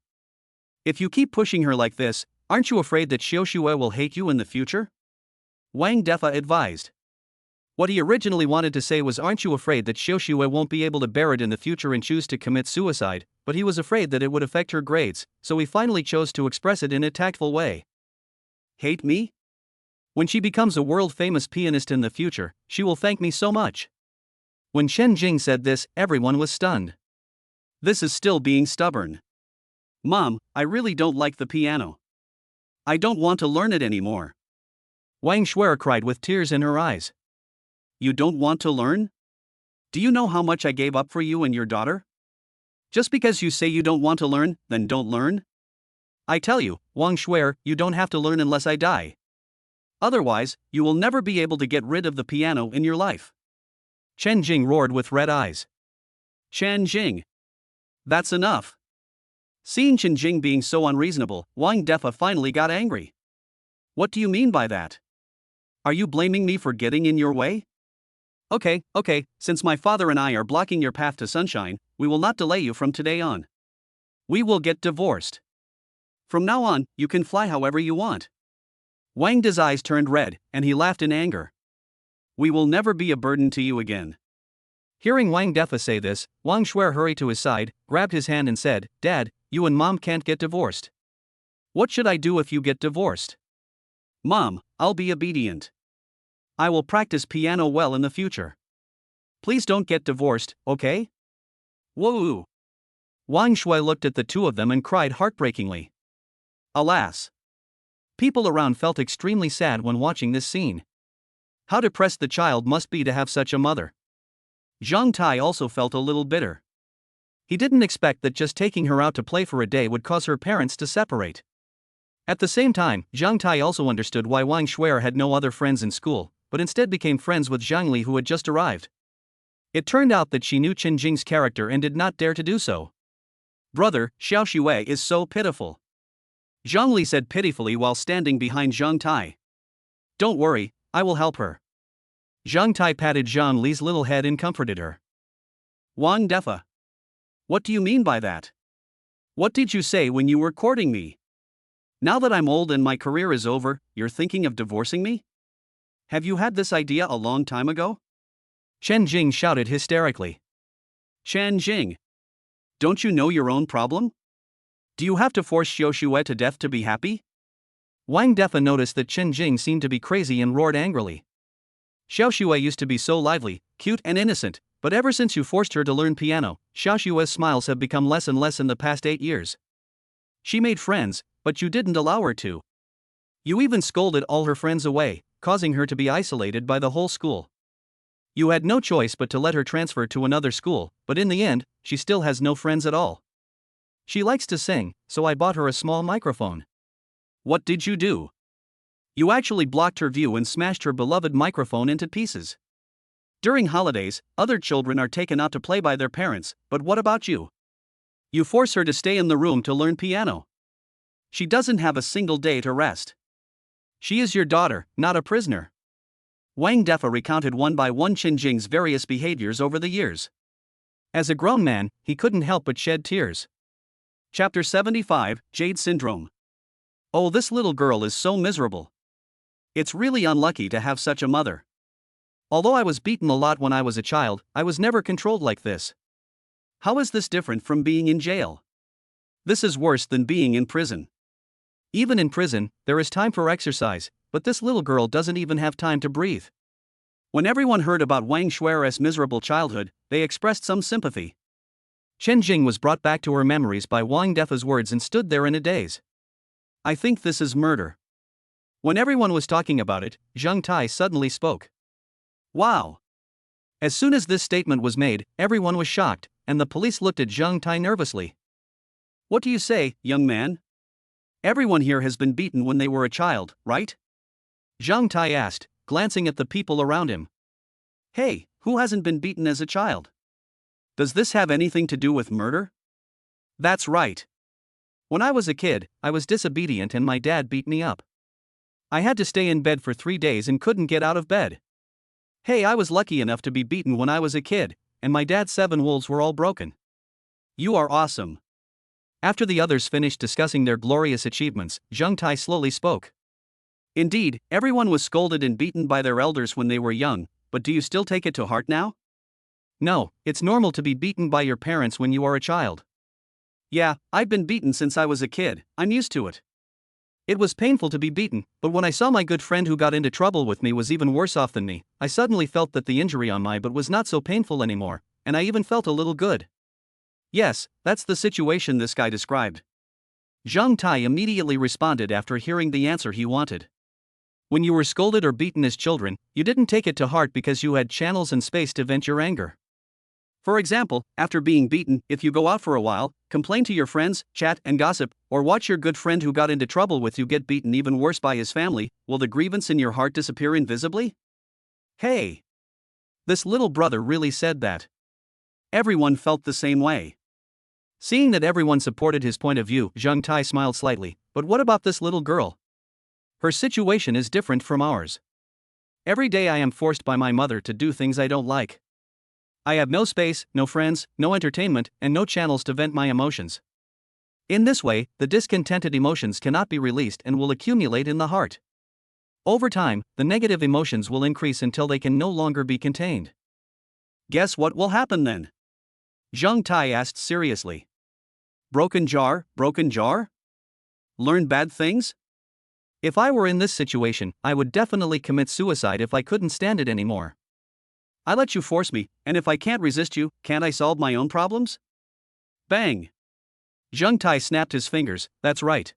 S1: If you keep pushing her like this, aren't you afraid that Xiaoshue will hate you in the future? Wang Defa advised. What he originally wanted to say was, aren't you afraid that Xiaoshue won't be able to bear it in the future and choose to commit suicide, but he was afraid that it would affect her grades, so he finally chose to express it in a tactful way. Hate me? When she becomes a world-famous pianist in the future, she will thank me so much. When Chen Jing said this, everyone was stunned. This is still being stubborn. Mom, I really don't like the piano. I don't want to learn it anymore. Wang Shuer cried with tears in her eyes. You don't want to learn? Do you know how much I gave up for you and your daughter? Just because you say you don't want to learn, then don't learn? I tell you, Wang Shuer, you don't have to learn unless I die. Otherwise, you will never be able to get rid of the piano in your life. Chen Jing roared with red eyes. Chen Jing. That's enough. Seeing Chen Jing being so unreasonable, Wang Defa finally got angry. What do you mean by that? Are you blaming me for getting in your way? Okay, since my father and I are blocking your path to sunshine, we will not delay you from today on. We will get divorced. From now on, you can fly however you want. Wang De's eyes turned red, and he laughed in anger. We will never be a burden to you again. Hearing Wang Defa say this, Wang Shuer hurried to his side, grabbed his hand and said, Dad, you and Mom can't get divorced. What should I do if you get divorced? Mom, I'll be obedient. I will practice piano well in the future. Please don't get divorced, okay? Whoa! Wang Shui looked at the two of them and cried heartbreakingly. Alas! People around felt extremely sad when watching this scene. How depressed the child must be to have such a mother. Zhang Tai also felt a little bitter. He didn't expect that just taking her out to play for a day would cause her parents to separate. At the same time, Zhang Tai also understood why Wang Shuer had no other friends in school, but instead became friends with Zhang Li, who had just arrived. It turned out that she knew Chen Jing's character and did not dare to do so. Brother, Xiaoshue is so pitiful. Zhang Li said pitifully while standing behind Zhang Tai. Don't worry, I will help her. Zhang Tai patted Zhang Li's little head and comforted her. Wang Defa. What do you mean by that? What did you say when you were courting me? Now that I'm old and my career is over, you're thinking of divorcing me? Have you had this idea a long time ago? Chen Jing shouted hysterically. Chen Jing. Don't you know your own problem? Do you have to force Xiaoshue to death to be happy? Wang Defa noticed that Chen Jing seemed to be crazy and roared angrily. Xiaoshue used to be so lively, cute and innocent, but ever since you forced her to learn piano, Xiaoshue's smiles have become less and less in the past 8 years. She made friends, but you didn't allow her to. You even scolded all her friends away, causing her to be isolated by the whole school. You had no choice but to let her transfer to another school, but in the end, she still has no friends at all. She likes to sing, so I bought her a small microphone. What did you do? You actually blocked her view and smashed her beloved microphone into pieces. During holidays, other children are taken out to play by their parents, but what about you? You force her to stay in the room to learn piano. She doesn't have a single day to rest. She is your daughter, not a prisoner. Wang Defa recounted one by one Chen Jing's various behaviors over the years. As a grown man, he couldn't help but shed tears. Chapter 75, Jade Syndrome. Oh, this little girl is so miserable. It's really unlucky to have such a mother. Although I was beaten a lot when I was a child, I was never controlled like this. How is this different from being in jail? This is worse than being in prison. Even in prison, there is time for exercise, but this little girl doesn't even have time to breathe. When everyone heard about Wang Shuer's miserable childhood, they expressed some sympathy. Chen Jing was brought back to her memories by Wang Defa's words and stood there in a daze. I think this is murder. When everyone was talking about it, Zhang Tai suddenly spoke. Wow! As soon as this statement was made, everyone was shocked, and the police looked at Zhang Tai nervously. What do you say, young man? Everyone here has been beaten when they were a child, right? Zhang Tai asked, glancing at the people around him. Hey, who hasn't been beaten as a child? Does this have anything to do with murder? That's right. When I was a kid, I was disobedient and my dad beat me up. I had to stay in bed for 3 days and couldn't get out of bed. Hey, I was lucky enough to be beaten when I was a kid, and my dad's 7 wolves were all broken. You are awesome. After the others finished discussing their glorious achievements, Zheng Tai slowly spoke. Indeed, everyone was scolded and beaten by their elders when they were young, but do you still take it to heart now? No, it's normal to be beaten by your parents when you are a child. Yeah, I've been beaten since I was a kid, I'm used to it. It was painful to be beaten, but when I saw my good friend who got into trouble with me was even worse off than me, I suddenly felt that the injury on my butt was not so painful anymore, and I even felt a little good. Yes, that's the situation this guy described. Zhang Tai immediately responded after hearing the answer he wanted. When you were scolded or beaten as children, you didn't take it to heart because you had channels and space to vent your anger. For example, after being beaten, if you go out for a while, complain to your friends, chat and gossip, or watch your good friend who got into trouble with you get beaten even worse by his family, will the grievance in your heart disappear invisibly? Hey! This little brother really said that. Everyone felt the same way. Seeing that everyone supported his point of view, Zheng Tai smiled slightly. But what about this little girl? Her situation is different from ours. Every day I am forced by my mother to do things I don't like. I have no space, no friends, no entertainment, and no channels to vent my emotions. In this way, the discontented emotions cannot be released and will accumulate in the heart. Over time, the negative emotions will increase until they can no longer be contained. Guess what will happen then? Zheng Tai asked seriously. Broken jar, broken jar? Learn bad things? If I were in this situation, I would definitely commit suicide if I couldn't stand it anymore. I let you force me, and if I can't resist you, can't I solve my own problems? Bang! Zheng Tai snapped his fingers, that's right.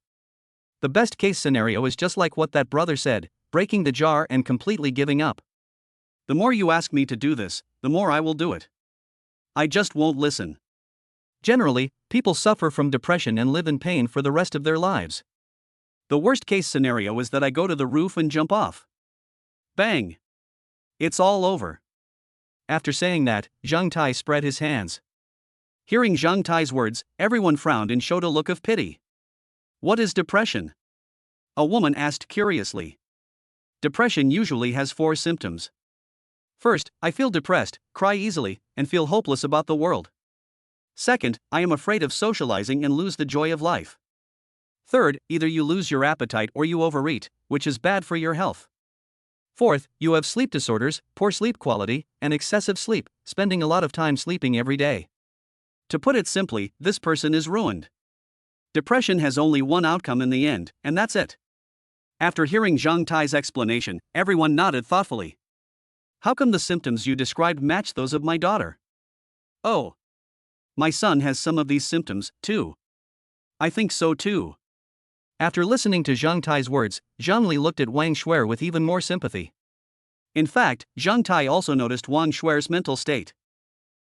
S1: The best case scenario is just like what that brother said, breaking the jar and completely giving up. The more you ask me to do this, the more I will do it. I just won't listen. Generally, people suffer from depression and live in pain for the rest of their lives. The worst case scenario is that I go to the roof and jump off. Bang! It's all over. After saying that, Zheng Tai spread his hands. Hearing Zheng Tai's words, everyone frowned and showed a look of pity. What is depression? A woman asked curiously. Depression usually has 4 symptoms. First, I feel depressed, cry easily, and feel hopeless about the world. Second, I am afraid of socializing and lose the joy of life. Third, either you lose your appetite or you overeat, which is bad for your health. Fourth, you have sleep disorders, poor sleep quality, and excessive sleep, spending a lot of time sleeping every day. To put it simply, this person is ruined. Depression has only one outcome in the end, and that's it. After hearing Zheng Tai's explanation, everyone nodded thoughtfully. How come the symptoms you described match those of my daughter? Oh. My son has some of these symptoms, too. I think so too. After listening to Zheng Tai's words, Zhang Li looked at Wang Shuer with even more sympathy. In fact, Zheng Tai also noticed Wang Shuer's mental state.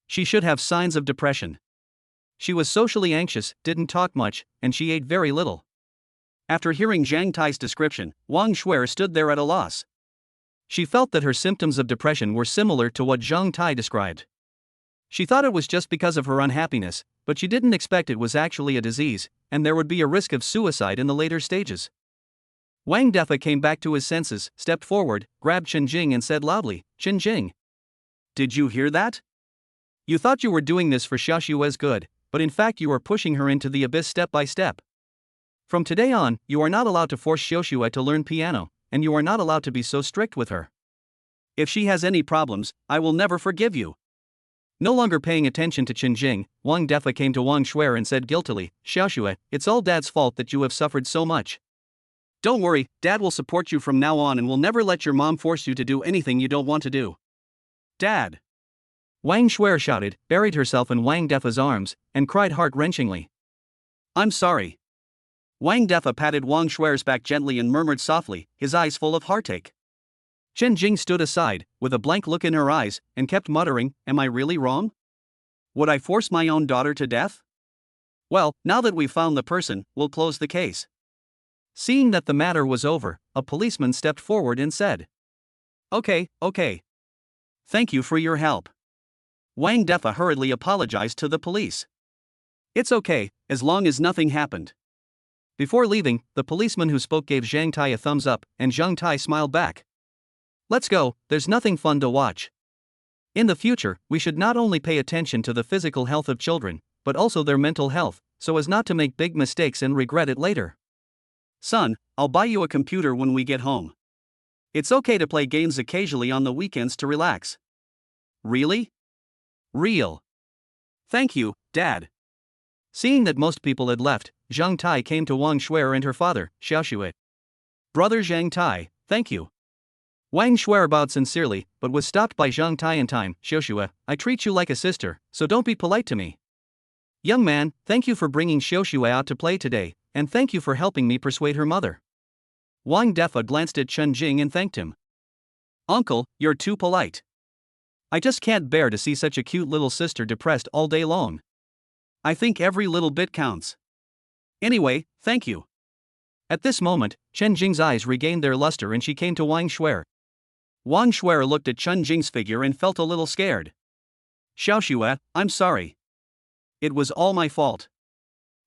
S1: She should have signs of depression. She was socially anxious, didn't talk much, and she ate very little. After hearing Zheng Tai's description, Wang Shuer stood there at a loss. She felt that her symptoms of depression were similar to what Zheng Tai described. She thought it was just because of her unhappiness, but she didn't expect it was actually a disease, and there would be a risk of suicide in the later stages. Wang Defa came back to his senses, stepped forward, grabbed Chen Jing and said loudly, "Chen Jing. Did you hear that? You thought you were doing this for Xiaoxue's good, but in fact you are pushing her into the abyss step by step. From today on, you are not allowed to force Xiaoxue to learn piano, and you are not allowed to be so strict with her. If she has any problems, I will never forgive you." No longer paying attention to Chen Jing, Wang Defa came to Wang Shuer and said guiltily, "Xiaoxue, it's all Dad's fault that you have suffered so much. Don't worry, Dad will support you from now on and will never let your mom force you to do anything you don't want to do." Dad! Wang Shuer shouted, buried herself in Wang Defa's arms, and cried heart-wrenchingly. "I'm sorry." Wang Defa patted Wang Shuer's back gently and murmured softly, his eyes full of heartache. Chen Jing stood aside, with a blank look in her eyes, and kept muttering, "Am I really wrong? Would I force my own daughter to death? Well, now that we've found the person, we'll close the case." Seeing that the matter was over, a policeman stepped forward and said, Okay. Thank you for your help." Wang Defa hurriedly apologized to the police. "It's okay, as long as nothing happened." Before leaving, the policeman who spoke gave Zhang Tai a thumbs up, and Zhang Tai smiled back. Let's go, there's nothing fun to watch. In the future, we should not only pay attention to the physical health of children, but also their mental health, so as not to make big mistakes and regret it later. Son, I'll buy you a computer when we get home. It's okay to play games occasionally on the weekends to relax. Really? Real. Thank you, Dad. Seeing that most people had left, Zhang Tai came to Wang Shuer and her father, Xiaoxue. Brother Zhang Tai, thank you. Wang Shuer bowed sincerely, but was stopped by Zhang Tai in time. Xiaoxue, I treat you like a sister, so don't be polite to me. Young man, thank you for bringing Xiaoxue out to play today, and thank you for helping me persuade her mother. Wang Defa glanced at Chen Jing and thanked him. Uncle, you're too polite. I just can't bear to see such a cute little sister depressed all day long. I think every little bit counts. Anyway, thank you. At this moment, Chen Jing's eyes regained their luster and she came to Wang Shuer. Wang Shuer looked at Chen Jing's figure and felt a little scared. Xiaoxue, I'm sorry. It was all my fault.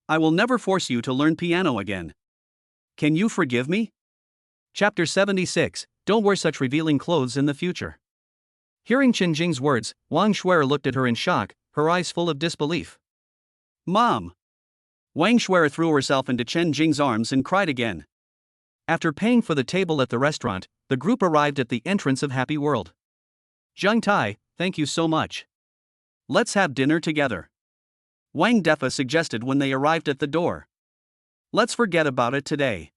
S1: I will never force you to learn piano again. Can you forgive me? Chapter 76, Don't wear such revealing clothes in the future. Hearing Chen Jing's words, Wang Shuer looked at her in shock, her eyes full of disbelief. Mom! Wang Shuer threw herself into Chen Jing's arms and cried again. After paying for the table at the restaurant, the group arrived at the entrance of Happy World. Zhang Tai, thank you so much. Let's have dinner together. Wang Defa suggested when they arrived at the door. Let's forget about it today.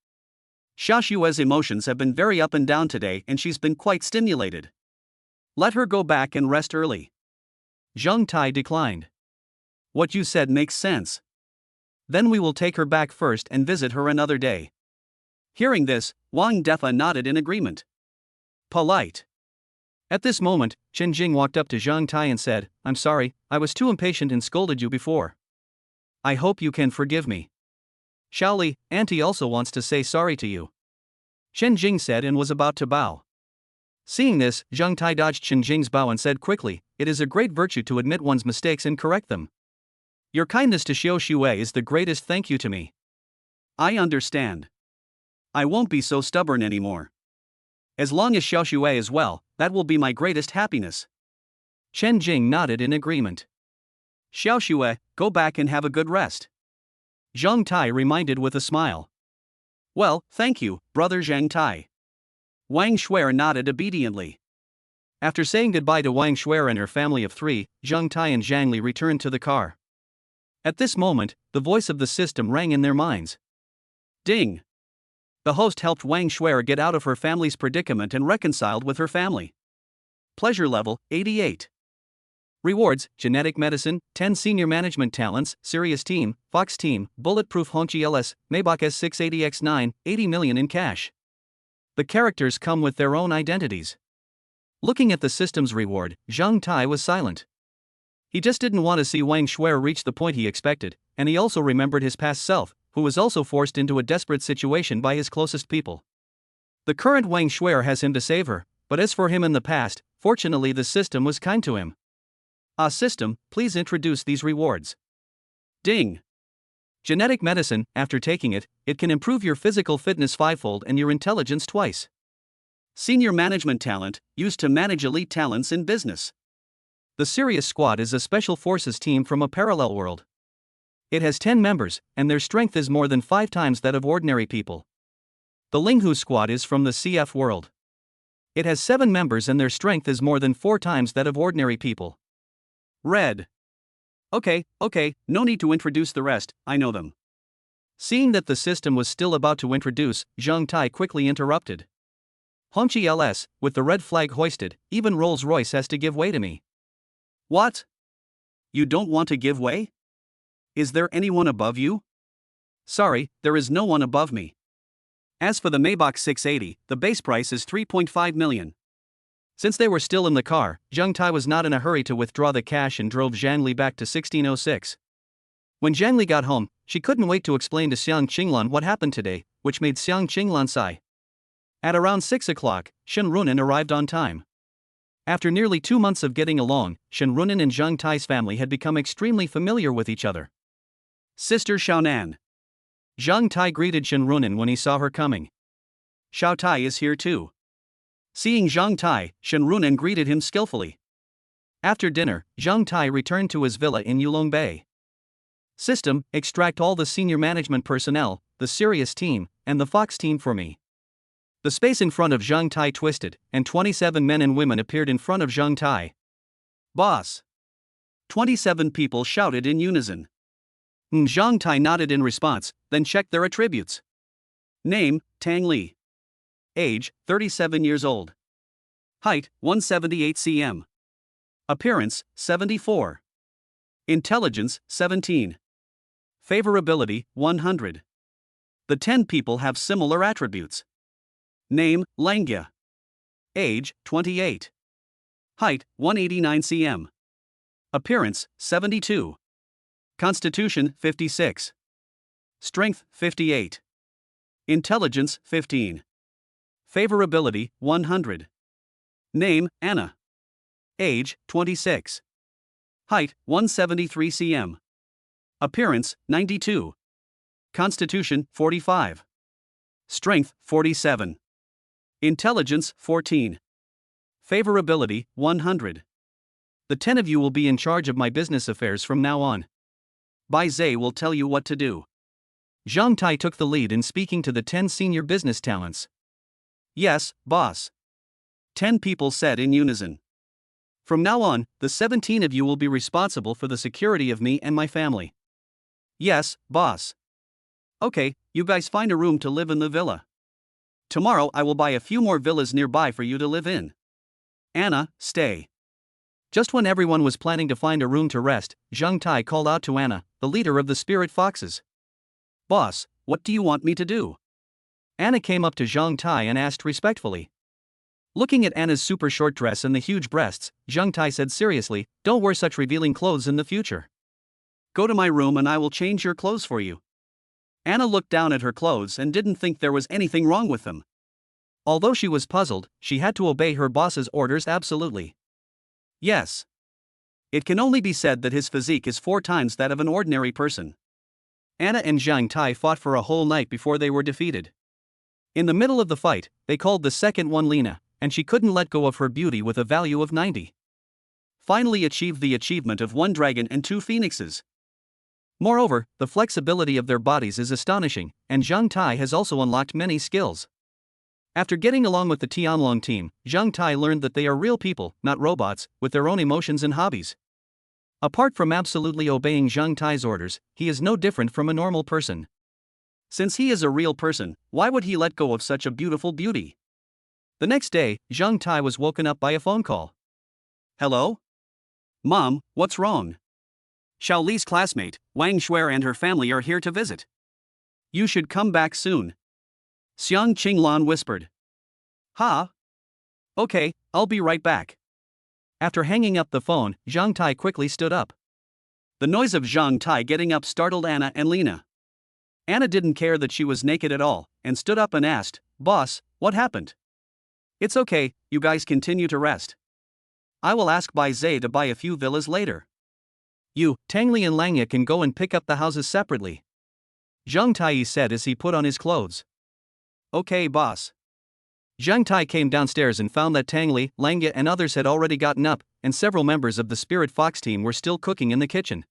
S1: Xiaoxue's emotions have been very up and down today and she's been quite stimulated. Let her go back and rest early. Zhang Tai declined. What you said makes sense. Then we will take her back first and visit her another day. Hearing this, Wang Defa nodded in agreement. Polite. At this moment, Chen Jing walked up to Zhang Tai and said, I'm sorry, I was too impatient and scolded you before. I hope you can forgive me. Xiaoli, Auntie also wants to say sorry to you. Chen Jing said and was about to bow. Seeing this, Zhang Tai dodged Chen Jing's bow and said quickly, it is a great virtue to admit one's mistakes and correct them. Your kindness to Xiaoxue is the greatest thank you to me. I understand. I won't be so stubborn anymore. As long as Xiaoxue is well, that will be my greatest happiness. Chen Jing nodded in agreement. Xiaoxue, go back and have a good rest. Zhang Tai reminded with a smile. Well, thank you, brother Zhang Tai. Wang Shuer nodded obediently. After saying goodbye to Wang Shuer and her family of 3, Zhang Tai and Zhang Li returned to the car. At this moment, the voice of the system rang in their minds. Ding! The host helped Wang Shuer get out of her family's predicament and reconciled with her family. Pleasure level, 88. Rewards, Genetic Medicine, 10 Senior Management Talents, Sirius Team, Fox Team, Bulletproof Hongqi LS, Maybach S680X9, 80 million in cash. The characters come with their own identities. Looking at the system's reward, Zhang Tai was silent. He just didn't want to see Wang Shuer reach the point he expected, and he also remembered his past self, who was also forced into a desperate situation by his closest people. The current Wang Shuer has him to save her, but as for him in the past, fortunately the system was kind to him. System, please introduce these rewards. Ding! Genetic Medicine, after taking it, it can improve your physical fitness 5-fold and your intelligence twice. Senior Management Talent, used to manage elite talents in business. The Sirius Squad is a special forces team from a parallel world. It has 10 members, and their strength is more than 5 times that of ordinary people. The Linghu Squad is from the CF world. It has 7 members and their strength is more than 4 times that of ordinary people. Red. Okay, no need to introduce the rest, I know them. Seeing that the system was still about to introduce, Zhang Tai quickly interrupted. Hongqi LS, with the red flag hoisted, even Rolls-Royce has to give way to me. What? You don't want to give way? Is there anyone above you? Sorry, there is no one above me. As for the Maybach 680, the base price is 3.5 million. Since they were still in the car, Zhang Tai was not in a hurry to withdraw the cash and drove Zhang Li back to 1606. When Zhang Li got home, she couldn't wait to explain to Xiang Qinglan what happened today, which made Xiang Qinglan sigh. At around 6 o'clock, Shen Runan arrived on time. After nearly 2 months of getting along, Shen Runan and Zhang Tai's family had become extremely familiar with each other. Sister Xiaonan. Zhang Tai greeted Shen Runan when he saw her coming. Xiao Tai is here too. Seeing Zhang Tai, Shen Runan greeted him skillfully. After dinner, Zhang Tai returned to his villa in Yulong Bay. System, extract all the senior management personnel, the Sirius team, and the Fox team for me. The space in front of Zhang Tai twisted, and 27 men and women appeared in front of Zhang Tai. Boss! 27 people shouted in unison. Zhang Tai nodded in response, then checked their attributes. Name, Tang Li. Age, 37 years old. Height, 178 cm. Appearance, 74. Intelligence, 17. Favorability, 100. The 10 people have similar attributes. Name, Langya. Age, 28. Height, 189 cm. Appearance, 72. Constitution, 56. Strength, 58. Intelligence, 15. Favorability, 100. Name, Anna. Age, 26. Height, 173 cm. Appearance, 92. Constitution, 45. Strength, 47. Intelligence, 14. Favorability, 100. The 10 of you will be in charge of my business affairs from now on. Bai Zhe will tell you what to do. Zhang Tai took the lead in speaking to the 10 senior business talents. Yes, boss. 10 people said in unison. From now on, the 17 of you will be responsible for the security of me and my family. Yes, boss. Okay, you guys find a room to live in the villa. Tomorrow I will buy a few more villas nearby for you to live in. Anna, stay. Just when everyone was planning to find a room to rest, Zhang Tai called out to Anna, the leader of the spirit foxes. Boss, what do you want me to do? Anna came up to Zhang Tai and asked respectfully. Looking at Anna's super short dress and the huge breasts, Zhang Tai said seriously, don't wear such revealing clothes in the future. Go to my room and I will change your clothes for you. Anna looked down at her clothes and didn't think there was anything wrong with them. Although she was puzzled, she had to obey her boss's orders absolutely. Yes. It can only be said that his physique is 4 times that of an ordinary person. Anna and Zhang Tai fought for a whole night before they were defeated. In the middle of the fight, they called the second one Lena, and she couldn't let go of her beauty with a value of 90. Finally achieved the achievement of 1 dragon and 2 phoenixes. Moreover, the flexibility of their bodies is astonishing, and Zhang Tai has also unlocked many skills. After getting along with the Tianlong team, Zhang Tai learned that they are real people, not robots, with their own emotions and hobbies. Apart from absolutely obeying Zhang Tai's orders, he is no different from a normal person. Since he is a real person, why would he let go of such a beautiful beauty? The next day, Zhang Tai was woken up by a phone call. Hello? Mom, what's wrong? Xiao Li's classmate, Wang Shuer and her family are here to visit. You should come back soon. Xiang Qinglan whispered. Ha? Okay, I'll be right back. After hanging up the phone, Zhang Tai quickly stood up. The noise of Zhang Tai getting up startled Anna and Lena. Anna didn't care that she was naked at all, and stood up and asked, Boss, what happened? It's okay, you guys continue to rest. I will ask Bai Zhe to buy a few villas later. You, Tang Li and Langya can go and pick up the houses separately. Zhang Tai said as he put on his clothes. Okay, boss. Zhang Tai came downstairs and found that Tang Li, Langya and others had already gotten up, and several members of the Spirit Fox team were still cooking in the kitchen.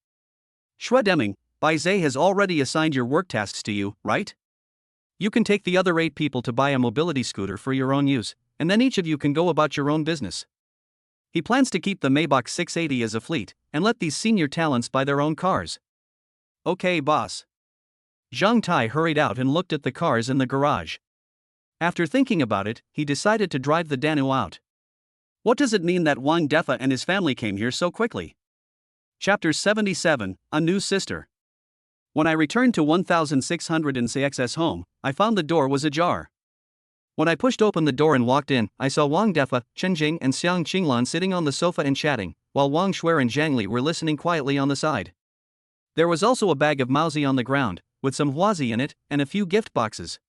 S1: Shui Deming, Bai Zhe has already assigned your work tasks to you, right? You can take the other 8 people to buy a mobility scooter for your own use, and then each of you can go about your own business. He plans to keep the Maybach 680 as a fleet, and let these senior talents buy their own cars. Okay, boss. Zhang Tai hurried out and looked at the cars in the garage. After thinking about it, he decided to drive the Danu out. What does it mean that Wang Defa and his family came here so quickly? Chapter 77, A New Sister. When I returned to 1606's home, I found the door was ajar. When I pushed open the door and walked in, I saw Wang Defa, Chen Jing and Xiang Qinglan sitting on the sofa and chatting, while Wang Shuer and Zhang Li were listening quietly on the side. There was also a bag of Mauzi on the ground, with some huazi in it, and a few gift boxes.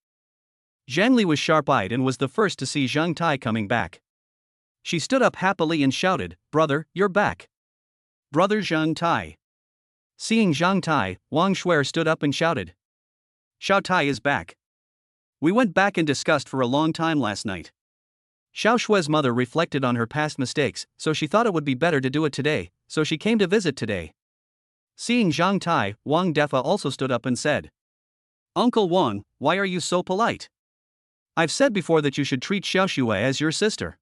S1: Zhang Li was sharp-eyed and was the first to see Zhang Tai coming back. She stood up happily and shouted, Brother, you're back. Brother Zhang Tai. Seeing Zhang Tai, Wang Shuer stood up and shouted. Xiao Tai is back. We went back and discussed for a long time last night. Xiao Shue's mother reflected on her past mistakes, so she thought it would be better to do it today, so she came to visit today. Seeing Zhang Tai, Wang Defa also stood up and said, Uncle Wang, why are you so polite? I've said before that you should treat Xiao Shue as your sister.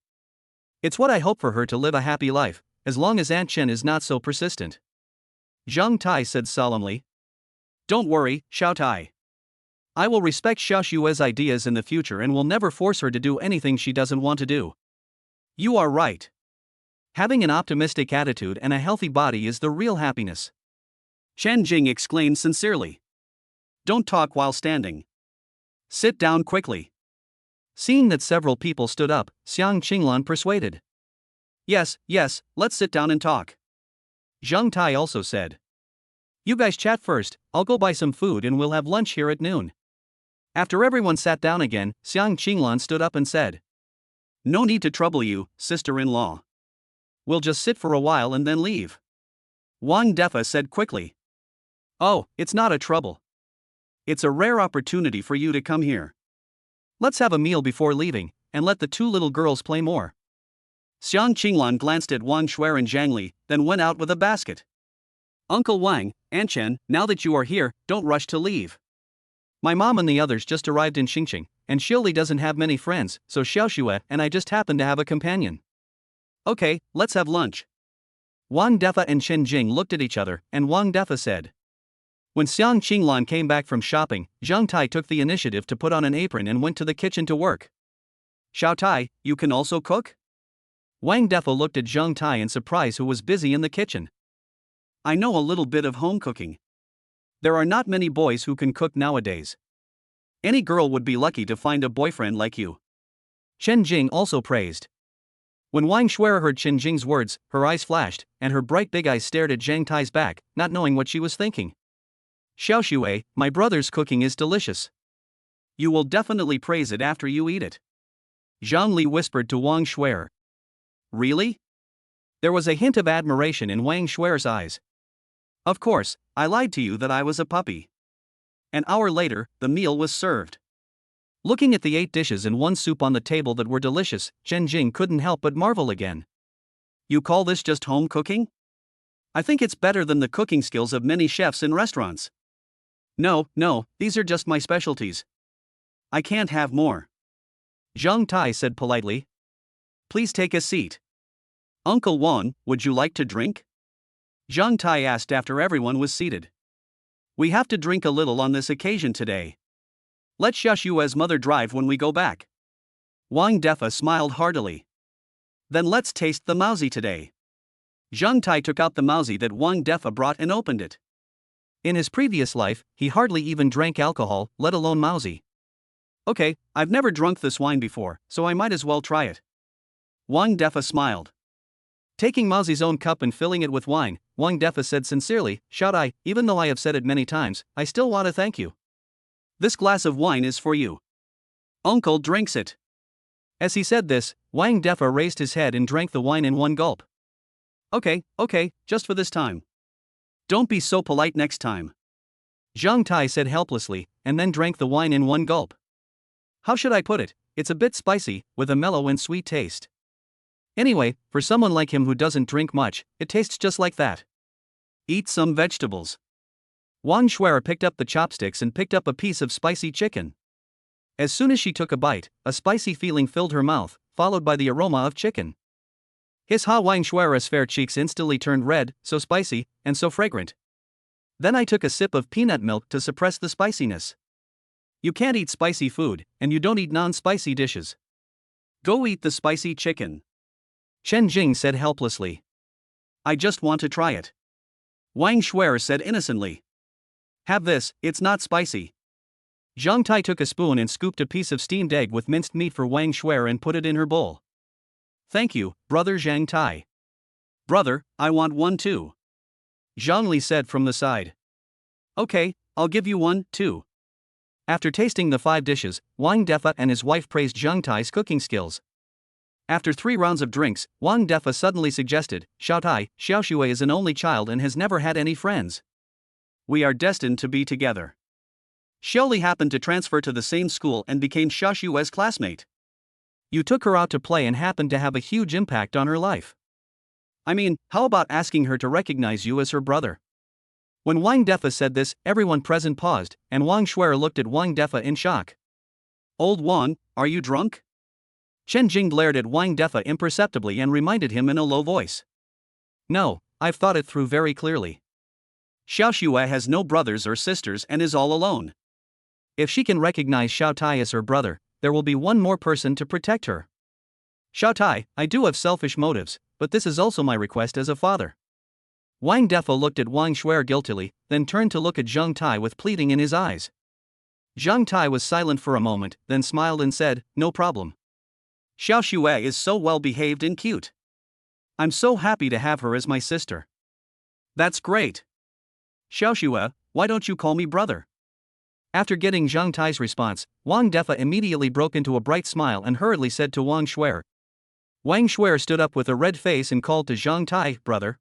S1: It's what I hope for her to live a happy life, as long as Aunt Chen is not so persistent. Zhang Tai said solemnly. Don't worry, Xiao Tai. I will respect Xiao Shue's ideas in the future and will never force her to do anything she doesn't want to do. You are right. Having an optimistic attitude and a healthy body is the real happiness. Chen Jing exclaimed sincerely. Don't talk while standing. Sit down quickly. Seeing that several people stood up, Xiang Qinglan persuaded. Yes, let's sit down and talk. Zhang Tai also said. You guys chat first, I'll go buy some food and we'll have lunch here at noon. After everyone sat down again, Xiang Qinglan stood up and said. No need to trouble you, sister-in-law. We'll just sit for a while and then leave. Wang Defa said quickly. Oh, it's not a trouble. It's a rare opportunity for you to come here. Let's have a meal before leaving, and let the two little girls play more. Xiang Qinglan glanced at Wang Shuer and Zhang Li, then went out with a basket. Uncle Wang, Aunt Chen, now that you are here, don't rush to leave. My mom and the others just arrived in Xingqing, and Xiuli doesn't have many friends, so Xiao Shue and I just happen to have a companion. Okay, let's have lunch. Wang Defa and Chen Jing looked at each other, and Wang Defa said. When Xiang Qinglan came back from shopping, Zhang Tai took the initiative to put on an apron and went to the kitchen to work. Xiao Tai, you can also cook? Wang Defa looked at Zhang Tai in surprise, who was busy in the kitchen. I know a little bit of home cooking. There are not many boys who can cook nowadays. Any girl would be lucky to find a boyfriend like you. Chen Jing also praised. When Wang Shuer heard Chen Jing's words, her eyes flashed, and her bright big eyes stared at Zhang Tai's back, not knowing what she was thinking. Xiao Shue, my brother's cooking is delicious. You will definitely praise it after you eat it. Zhang Li whispered to Wang Shuer. Really? There was a hint of admiration in Wang Shuer's eyes. Of course, I lied to you that I was a puppy. An hour later, the meal was served. Looking at the 8 dishes and 1 soup on the table that were delicious, Chen Jing couldn't help but marvel again. You call this just home cooking? I think it's better than the cooking skills of many chefs in restaurants. No, these are just my specialties. I can't have more. Zhang Tai said politely. Please take a seat. Uncle Wan, would you like to drink? Zhang Tai asked after everyone was seated. We have to drink a little on this occasion today. Let Xiao Shue's mother drive when we go back. Wang Defa smiled heartily. Then let's taste the mauzi today. Zhang Tai took out the mauzi that Wang Defa brought and opened it. In his previous life, he hardly even drank alcohol, let alone mauzi. Okay, I've never drunk this wine before, so I might as well try it. Wang Defa smiled. Taking Mauzi's own cup and filling it with wine, Wang Defa said sincerely, Shout I, even though I have said it many times, I still want to thank you. This glass of wine is for you. Uncle drinks it. As he said this, Wang Defa raised his head and drank the wine in one gulp. Okay, just for this time. Don't be so polite next time. Zhang Tai said helplessly, and then drank the wine in one gulp. How should I put it? It's a bit spicy, with a mellow and sweet taste. Anyway, for someone like him who doesn't drink much, it tastes just like that. Eat some vegetables. Wang Shuer picked up the chopsticks and picked up a piece of spicy chicken. As soon as she took a bite, a spicy feeling filled her mouth, followed by the aroma of chicken. His Wang Shuer's fair cheeks instantly turned red, so spicy, and so fragrant. Then I took a sip of peanut milk to suppress the spiciness. You can't eat spicy food, and you don't eat non-spicy dishes. Go eat the spicy chicken. Chen Jing said helplessly. I just want to try it. Wang Shuer said innocently. Have this, it's not spicy. Zhang Tai took a spoon and scooped a piece of steamed egg with minced meat for Wang Shuer and put it in her bowl. Thank you, brother Zhang Tai. Brother, I want one too. Zhang Li said from the side. Okay, I'll give you one, too. After tasting the 5 dishes, Wang Defa and his wife praised Zhang Tai's cooking skills. After 3 rounds of drinks, Wang Defa suddenly suggested, Xiao Tai, Xiao Shue is an only child and has never had any friends. We are destined to be together. Xiao Li happened to transfer to the same school and became Xiao Shue's classmate. You took her out to play and happened to have a huge impact on her life. I mean, how about asking her to recognize you as her brother? When Wang Defa said this, everyone present paused, and Wang Shuer looked at Wang Defa in shock. Old Wang, are you drunk? Chen Jing glared at Wang Defa imperceptibly and reminded him in a low voice. No, I've thought it through very clearly. Xiao Xue has no brothers or sisters and is all alone. If she can recognize Xiao Tai as her brother, there will be one more person to protect her. Xiao Tai, I do have selfish motives, but this is also my request as a father. Wang Defa looked at Wang Shuer guiltily, then turned to look at Zhang Tai with pleading in his eyes. Zhang Tai was silent for a moment, then smiled and said, no problem. Xiao Xue is so well behaved and cute. I'm so happy to have her as my sister. That's great. Xiao Xue, why don't you call me brother? After getting Zhang Tai's response, Wang Defa immediately broke into a bright smile and hurriedly said to Wang Shuer. Wang Shuer stood up with a red face and called to Zhang Tai, brother.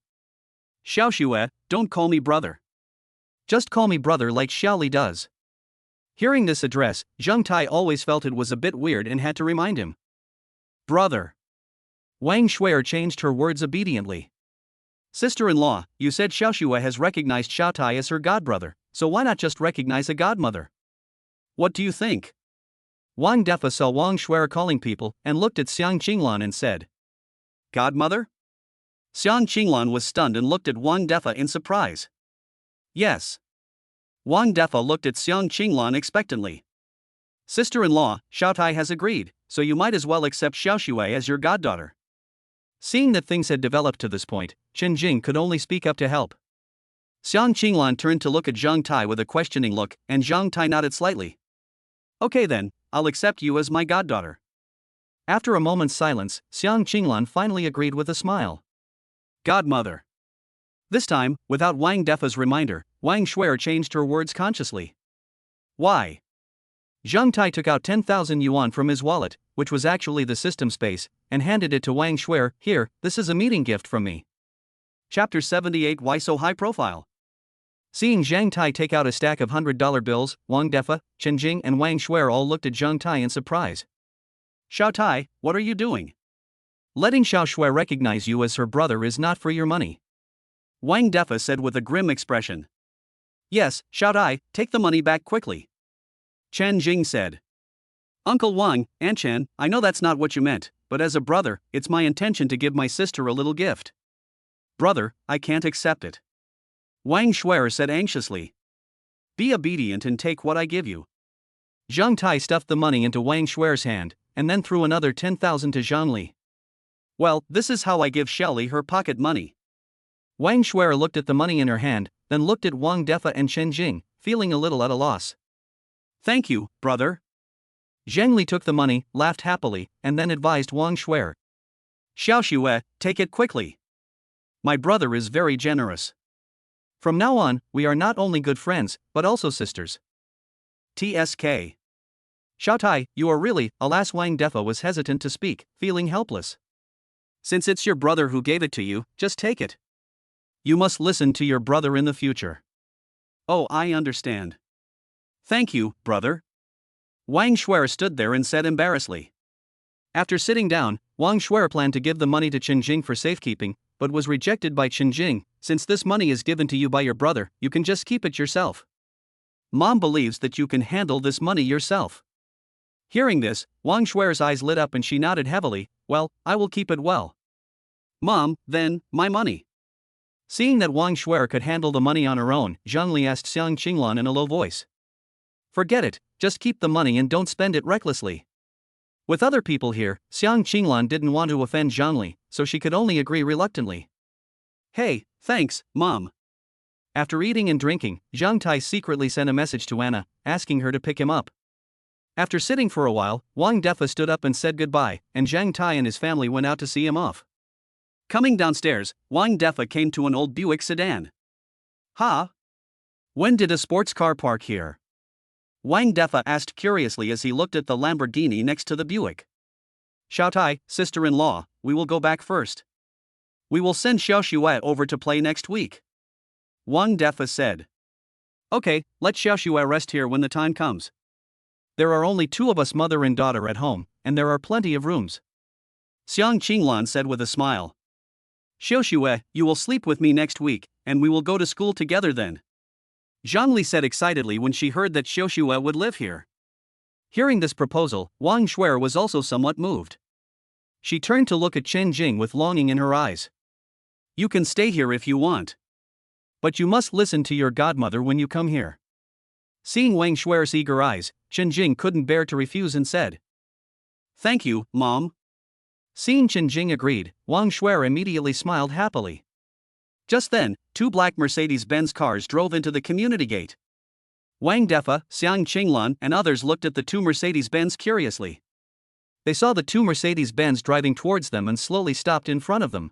S1: Xiao Xue, don't call me brother. Just call me brother like Xiao Li does. Hearing this address, Zhang Tai always felt it was a bit weird and had to remind him. Brother. Wang Shuer changed her words obediently. Sister-in-law, you said Xiao Xue has recognized Xiao Tai as her godbrother, so why not just recognize a godmother? What do you think? Wang Defa saw Wang Shuer calling people and looked at Xiang Qinglan and said, Godmother? Xiang Qinglan was stunned and looked at Wang Defa in surprise. Yes. Wang Defa looked at Xiang Qinglan expectantly. Sister-in-law, Xiao Tai has agreed, so you might as well accept Xiao Xue as your goddaughter. Seeing that things had developed to this point, Chen Jing could only speak up to help. Xiang Qinglan turned to look at Zhang Tai with a questioning look, and Zhang Tai nodded slightly. Okay then, I'll accept you as my goddaughter. After a moment's silence, Xiang Qinglan finally agreed with a smile. Godmother. This time, without Wang Defa's reminder, Wang Shuer changed her words consciously. Why? Zhang Tai took out 10,000 yuan from his wallet, which was actually the system space, and handed it to Wang Shuer. Here, this is a meeting gift from me. Chapter 78. Why so high profile? Seeing Zhang Tai take out a stack of $100 bills, Wang Defa, Chen Jing and Wang Shuer all looked at Zhang Tai in surprise. Xiao Tai, what are you doing? Letting Xiao Xue recognize you as her brother is not for your money. Wang Defa said with a grim expression. Yes, Xiao Tai, take the money back quickly. Chen Jing said. Uncle Wang, Aunt Chen, I know that's not what you meant, but as a brother, it's my intention to give my sister a little gift. Brother, I can't accept it. Wang Shuer said anxiously. Be obedient and take what I give you. Zhang Tai stuffed the money into Wang Shuer's hand, and then threw another 10,000 to Zhang Li. Well, this is how I give Xiao Li her pocket money. Wang Shuer looked at the money in her hand, then looked at Wang Defa and Chen Jing, feeling a little at a loss. Thank you, brother. Zhang Li took the money, laughed happily, and then advised Wang Shuer. Xiao Xue, take it quickly. My brother is very generous. From now on, we are not only good friends, but also sisters. TSK. Xiao Tai, you are really, alas. Wang Defa was hesitant to speak, feeling helpless. Since it's your brother who gave it to you, just take it. You must listen to your brother in the future. Oh, I understand. Thank you, brother. Wang Shuer stood there and said embarrassedly. After sitting down, Wang Shuer planned to give the money to Chen Jing for safekeeping, but was rejected by Chen Jing. Since this money is given to you by your brother, you can just keep it yourself. Mom believes that you can handle this money yourself. Hearing this, Wang Shuer's eyes lit up and she nodded heavily. Well, I will keep it well. Mom, then, my money. Seeing that Wang Shuer could handle the money on her own, Zhang Li asked Xiang Qinglan in a low voice. Forget it, just keep the money and don't spend it recklessly. With other people here, Xiang Qinglan didn't want to offend Zhang Li, so she could only agree reluctantly. Hey, thanks, Mom. After eating and drinking, Zhang Tai secretly sent a message to Anna, asking her to pick him up. After sitting for a while, Wang Defa stood up and said goodbye, and Zhang Tai and his family went out to see him off. Coming downstairs, Wang Defa came to an old Buick sedan. Ha! When did a sports car park here? Wang Defa asked curiously as he looked at the Lamborghini next to the Buick. Xiao Tai, sister-in-law, we will go back first. We will send Xiao Xue over to play next week. Wang Defa said. Okay, let Xiao Xue rest here when the time comes. There are only two of us, mother and daughter, at home, and there are plenty of rooms. Xiang Qinglan said with a smile. Xiaoxue, you will sleep with me next week, and we will go to school together then. Zhangli said excitedly when she heard that Xiaoxue would live here. Hearing this proposal, Wang Shuer was also somewhat moved. She turned to look at Chen Jing with longing in her eyes. You can stay here if you want. But you must listen to your godmother when you come here. Seeing Wang Shuer's eager eyes, Chen Jing couldn't bear to refuse and said, Thank you, Mom. Seeing Chen Jing agreed, Wang Shuer immediately smiled happily. Just then, 2 black Mercedes-Benz cars drove into the community gate. Wang Defa, Xiang Qinglan, and others looked at the 2 Mercedes-Benz curiously. They saw the 2 Mercedes-Benz driving towards them and slowly stopped in front of them.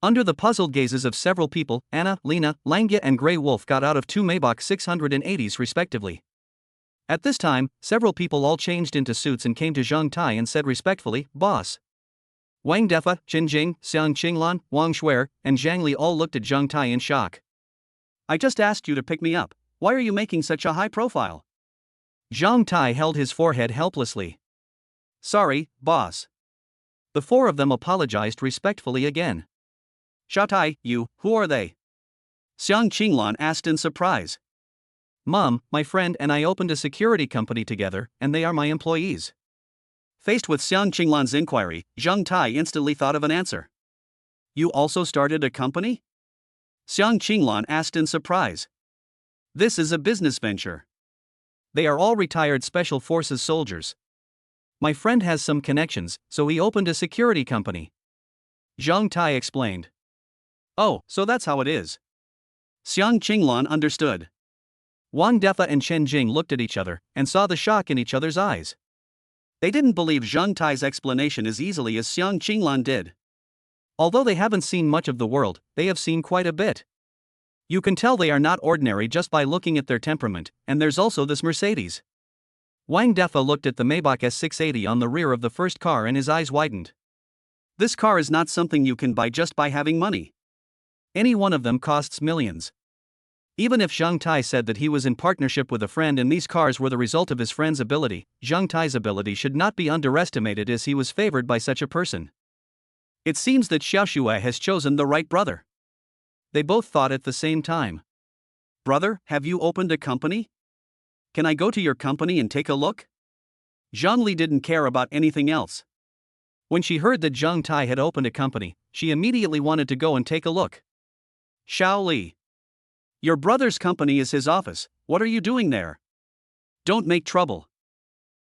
S1: Under the puzzled gazes of several people, Anna, Lena, Langya, and Grey Wolf got out of 2 Maybach 680s respectively. At this time, several people all changed into suits and came to Zhang Tai and said respectfully, Boss. Wang Defa, Chen Jing, Xiang Qinglan, Wang Shuer, and Zhang Li all looked at Zhang Tai in shock. I just asked you to pick me up. Why are you making such a high profile? Zhang Tai held his forehead helplessly. Sorry, boss. The 4 of them apologized respectfully again. Xiao Tai, who are they? Xiang Qinglan asked in surprise. Mom, my friend and I opened a security company together, and they are my employees. Faced with Xiang Qinglan's inquiry, Zhang Tai instantly thought of an answer. You also started a company? Xiang Qinglan asked in surprise. This is a business venture. They are all retired Special Forces soldiers. My friend has some connections, so he opened a security company. Zhang Tai explained. Oh, so that's how it is. Xiang Qinglan understood. Wang Defa and Chen Jing looked at each other and saw the shock in each other's eyes. They didn't believe Zhang Tai's explanation as easily as Xiang Qinglan did. Although they haven't seen much of the world, they have seen quite a bit. You can tell they are not ordinary just by looking at their temperament, and there's also this Mercedes. Wang Defa looked at the Maybach S680 on the rear of the first car and his eyes widened. This car is not something you can buy just by having money. Any one of them costs millions. Even if Zhang Tai said that he was in partnership with a friend and these cars were the result of his friend's ability, Zhang Tai's ability should not be underestimated as he was favored by such a person. It seems that Xiaoxue has chosen the right brother. They both thought at the same time. Brother, have you opened a company? Can I go to your company and take a look? Zhang Li didn't care about anything else. When she heard that Zhang Tai had opened a company, she immediately wanted to go and take a look. Xiao Li. Your brother's company is his office, what are you doing there? Don't make trouble.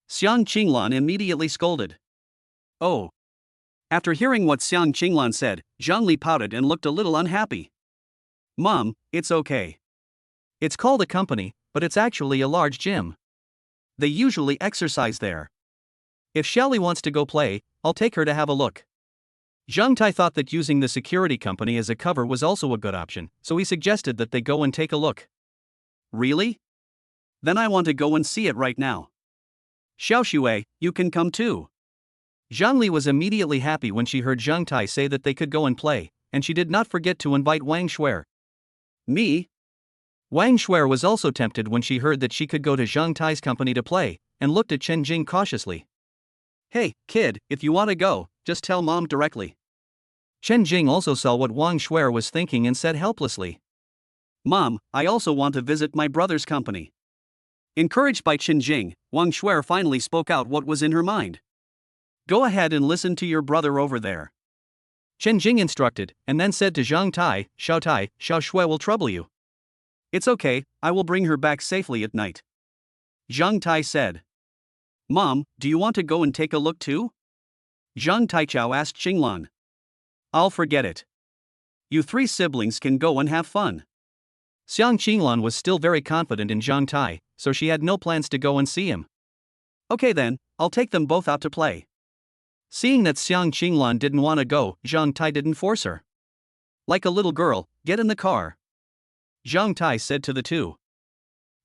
S1: Xiang Qinglan immediately scolded. Oh. After hearing what Xiang Qinglan said, Zhang Li pouted and looked a little unhappy. Mom, it's okay. It's called a company, but it's actually a large gym. They usually exercise there. If Xiaoli wants to go play, I'll take her to have a look. Zhang Tai thought that using the security company as a cover was also a good option, so he suggested that they go and take a look. Really? Then I want to go and see it right now. Xiaoxue, you can come too. Zhang Li was immediately happy when she heard Zhang Tai say that they could go and play, and she did not forget to invite Wang Shuer. Me? Wang Shuer was also tempted when she heard that she could go to Zhang Tai's company to play, and looked at Chen Jing cautiously. Hey, kid, if you want to go, just tell Mom directly. Chen Jing also saw what Wang Shuer was thinking and said helplessly. Mom, I also want to visit my brother's company. Encouraged by Chen Jing, Wang Shuer finally spoke out what was in her mind. Go ahead and listen to your brother over there. Chen Jing instructed, and then said to Zhang Tai, Xiao Shui will trouble you. It's okay, I will bring her back safely at night. Zhang Tai said. Mom, do you want to go and take a look too? Zhang Taichao asked Qinglan. I'll forget it. You 3 siblings can go and have fun. Xiang Qinglan was still very confident in Zhang Tai, so she had no plans to go and see him. Okay then, I'll take them both out to play. Seeing that Xiang Qinglan didn't want to go, Zhang Tai didn't force her. Like a little girl, get in the car. Zhang Tai said to the 2.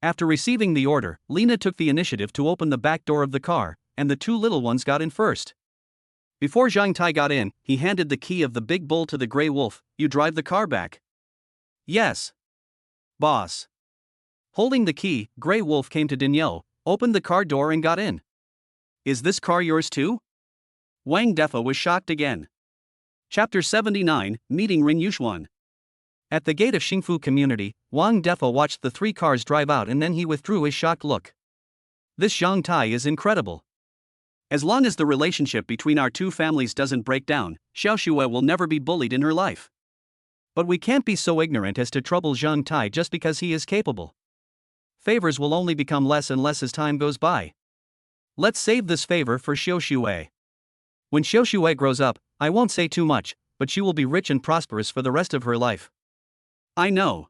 S1: After receiving the order, Lena took the initiative to open the back door of the car, and the 2 little ones got in first. Before Zhang Tai got in, he handed the key of the big bull to the Grey Wolf. You drive the car back. Yes. Boss. Holding the key, Grey Wolf came to Danielle, opened the car door and got in. Is this car yours too? Wang Defa was shocked again. Chapter 79, Meeting Ring Yushuan. At the gate of Xingfu community, Wang Defa watched the 3 cars drive out and then he withdrew his shocked look. This Zhang Tai is incredible. As long as the relationship between our 2 families doesn't break down, Xiao Xue will never be bullied in her life. But we can't be so ignorant as to trouble Zhang Tai just because he is capable. Favors will only become less and less as time goes by. Let's save this favor for Xiao Xue. When Xiao Xue grows up, I won't say too much, but she will be rich and prosperous for the rest of her life. I know.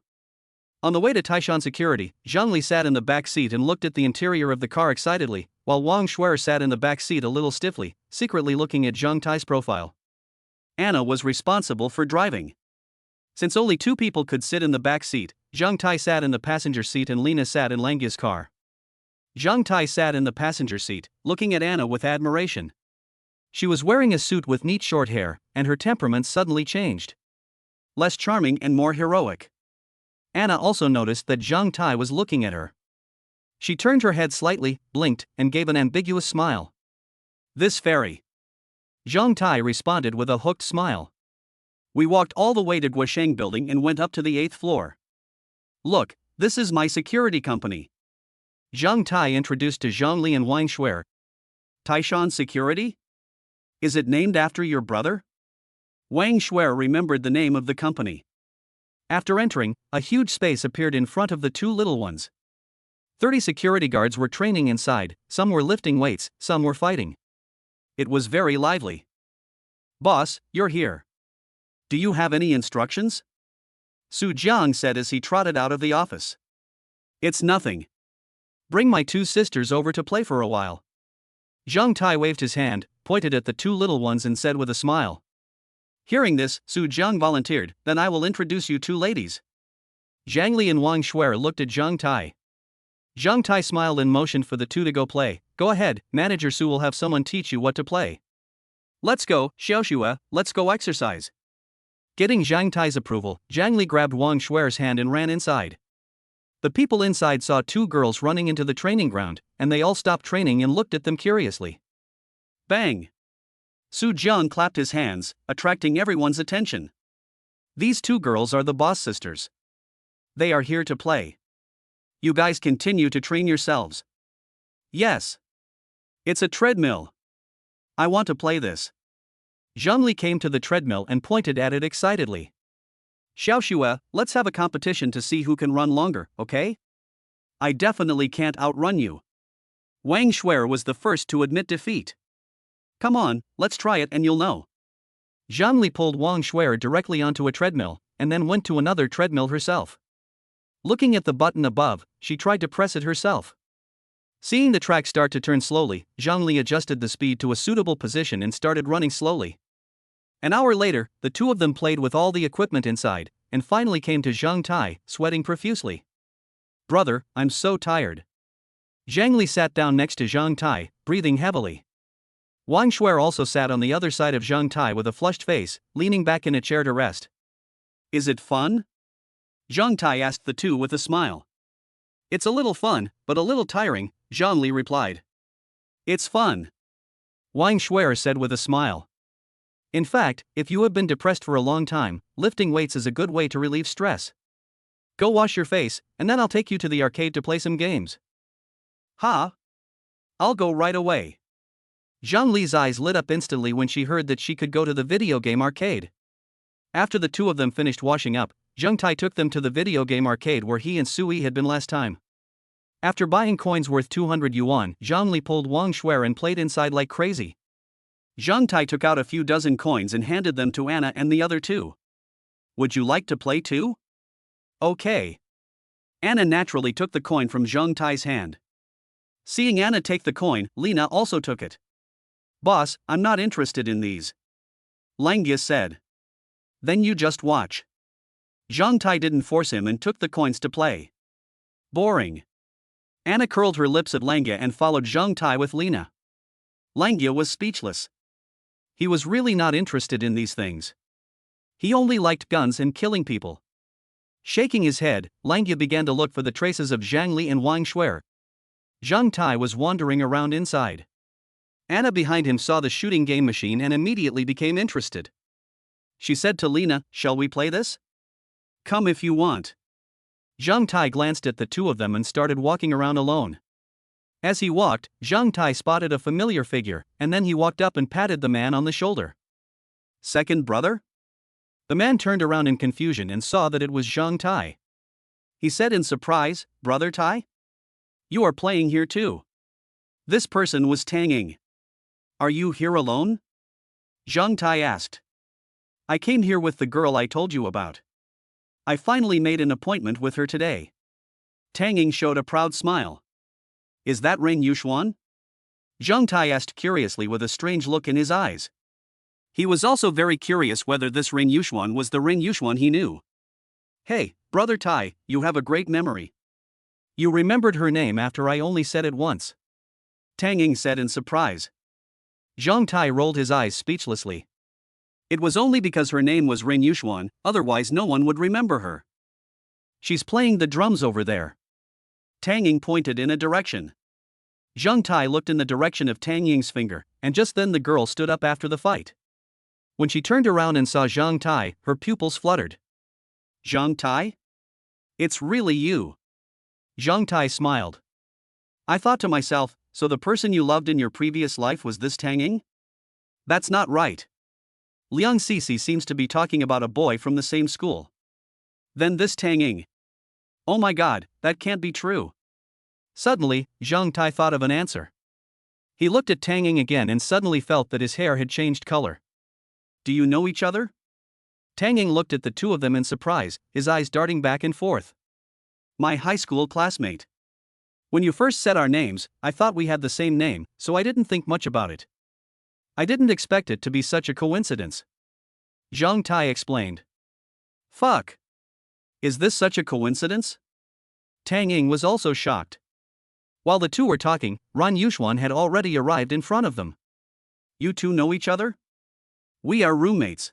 S1: On the way to Taishan Security, Zhang Li sat in the back seat and looked at the interior of the car excitedly, while Wang Shuer sat in the back seat a little stiffly, secretly looking at Zhang Tai's profile. Anna was responsible for driving. Since only 2 people could sit in the back seat, Zhang Tai sat in the passenger seat and Lina sat in Langya's car. Zhang Tai sat in the passenger seat, looking at Anna with admiration. She was wearing a suit with neat short hair, and her temperament suddenly changed. Less charming and more heroic. Anna also noticed that Zhang Tai was looking at her. She turned her head slightly, blinked, and gave an ambiguous smile. This fairy. Zhang Tai responded with a hooked smile. We walked all the way to Guosheng building and went up to the 8th floor. Look, this is my security company. Zhang Tai introduced to Zhang Li and Wang Shuer. Taishan Security? Is it named after your brother? Wang Shuer remembered the name of the company. After entering, a huge space appeared in front of the 2 little ones. 30 security guards were training inside, some were lifting weights, some were fighting. It was very lively. Boss, you're here. Do you have any instructions? Su Jiang said as he trotted out of the office. It's nothing. Bring my 2 sisters over to play for a while. Zhang Tai waved his hand, pointed at the 2 little ones and said with a smile. Hearing this, Su Jiang volunteered, then I will introduce you 2 ladies. Zhang Li and Wang Shuer looked at Zhang Tai. Zhang Tai smiled and motioned for the 2 to go play. Go ahead, Manager Su will have someone teach you what to play. Let's go, Xiao Xue, let's go exercise. Getting Zhang Tai's approval, Zhang Li grabbed Wang Shuer's hand and ran inside. The people inside saw 2 girls running into the training ground, and they all stopped training and looked at them curiously. Bang! Su Jiang clapped his hands, attracting everyone's attention. These 2 girls are the boss sisters. They are here to play. You guys continue to train yourselves. Yes. It's a treadmill. I want to play this. Zhang Li came to the treadmill and pointed at it excitedly. Xiao Xue, let's have a competition to see who can run longer, okay? I definitely can't outrun you. Wang Shuer was the first to admit defeat. Come on, let's try it and you'll know. Zhang Li pulled Wang Shuer directly onto a treadmill, and then went to another treadmill herself. Looking at the button above, she tried to press it herself. Seeing the track start to turn slowly, Zhang Li adjusted the speed to a suitable position and started running slowly. An hour later, the 2 of them played with all the equipment inside, and finally came to Zhang Tai, sweating profusely. Brother, I'm so tired. Zhang Li sat down next to Zhang Tai, breathing heavily. Wang Shuer also sat on the other side of Zhang Tai with a flushed face, leaning back in a chair to rest. Is it fun? Zhang Tai asked the 2 with a smile. It's a little fun, but a little tiring, Zhang Li replied. It's fun. Wang Shuer said with a smile. In fact, if you have been depressed for a long time, lifting weights is a good way to relieve stress. Go wash your face, and then I'll take you to the arcade to play some games. Ha! I'll go right away. Zhang Li's eyes lit up instantly when she heard that she could go to the video game arcade. After the 2 of them finished washing up, Zhang Tai took them to the video game arcade where he and Sui had been last time. After buying coins worth 200 yuan, Zhang Li pulled Wang Shuer and played inside like crazy. Zhang Tai took out a few dozen coins and handed them to Anna and the other 2. Would you like to play too? Okay. Anna naturally took the coin from Zhang Tai's hand. Seeing Anna take the coin, Lina also took it. Boss, I'm not interested in these. Langya said. Then you just watch. Zhang Tai didn't force him and took the coins to play. Boring. Anna curled her lips at Langya and followed Zhang Tai with Lina. Langya was speechless. He was really not interested in these things. He only liked guns and killing people. Shaking his head, Langya began to look for the traces of Zhang Li and Wang Shuer. Zhang Tai was wandering around inside. Anna behind him saw the shooting game machine and immediately became interested. She said to Lena, "Shall we play this? Come if you want." Zhang Tai glanced at the two of them and started walking around alone. As he walked, Zhang Tai spotted a familiar figure, and then he walked up and patted the man on the shoulder. "Second brother?" The man turned around in confusion and saw that it was Zhang Tai. He said in surprise, "Brother Tai? You are playing here too." This person was Tang Ying. "Are you here alone?" Zhang Tai asked. "I came here with the girl I told you about. I finally made an appointment with her today." Tang Ying showed a proud smile. "Is that Ring Yuxuan?" Zhang Tai asked curiously with a strange look in his eyes. He was also very curious whether this Ring Yuxuan was the Ring Yuxuan he knew. "Hey, Brother Tai, you have a great memory. You remembered her name after I only said it once," Tang Ying said in surprise. Zhang Tai rolled his eyes speechlessly. It was only because her name was Ring Yuxuan, otherwise no one would remember her. "She's playing the drums over there." Tang Ying pointed in a direction. Zhang Tai looked in the direction of Tang Ying's finger, and just then the girl stood up after the fight. When she turned around and saw Zhang Tai, her pupils fluttered. "Zhang Tai? It's really you." Zhang Tai smiled. "I thought to myself, so the person you loved in your previous life was this Tang Ying? That's not right. Liang Sisi seems to be talking about a boy from the same school. Then this Tang Ying. Oh my god, that can't be true." Suddenly, Zhang Tai thought of an answer. He looked at Tang Ying again and suddenly felt that his hair had changed color. "Do you know each other?" Tang Ying looked at the two of them in surprise, his eyes darting back and forth. "My high school classmate. When you first said our names, I thought we had the same name, so I didn't think much about it. I didn't expect it to be such a coincidence," Zhang Tai explained. "Fuck. Is this such a coincidence?" Tang Ying was also shocked. While the two were talking, Ran Yuxuan had already arrived in front of them. "You two know each other?" "We are roommates,"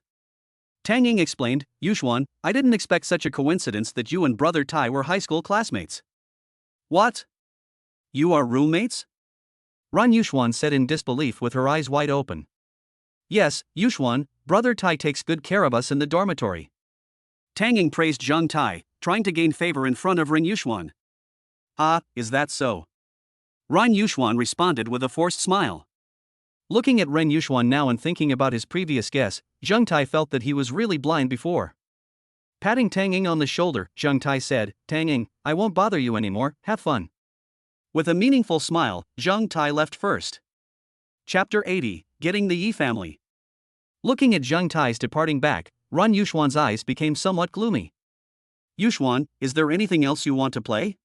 S1: Tang Ying explained. "Yuxuan, I didn't expect such a coincidence that you and Brother Tai were high school classmates." "What? You are roommates?" Ran Yuxuan said in disbelief with her eyes wide open. "Yes, Yuxuan, Brother Tai takes good care of us in the dormitory." Tang Ying praised Zhang Tai, trying to gain favor in front of Ring Yuxuan. "Ah, is that so?" Ran Yuxuan responded with a forced smile. Looking at Ren Yuxuan now and thinking about his previous guess, Zhang Tai felt that he was really blind before. Patting Tang Ying on the shoulder, Zhang Tai said, "Tang Ying, I won't bother you anymore, have fun." With a meaningful smile, Zhang Tai left first. Chapter 80, Getting the Yi Family. Looking at Zhang Tai's departing back, Ran Yuxuan's eyes became somewhat gloomy. "Yuxuan, is there anything else you want to play?"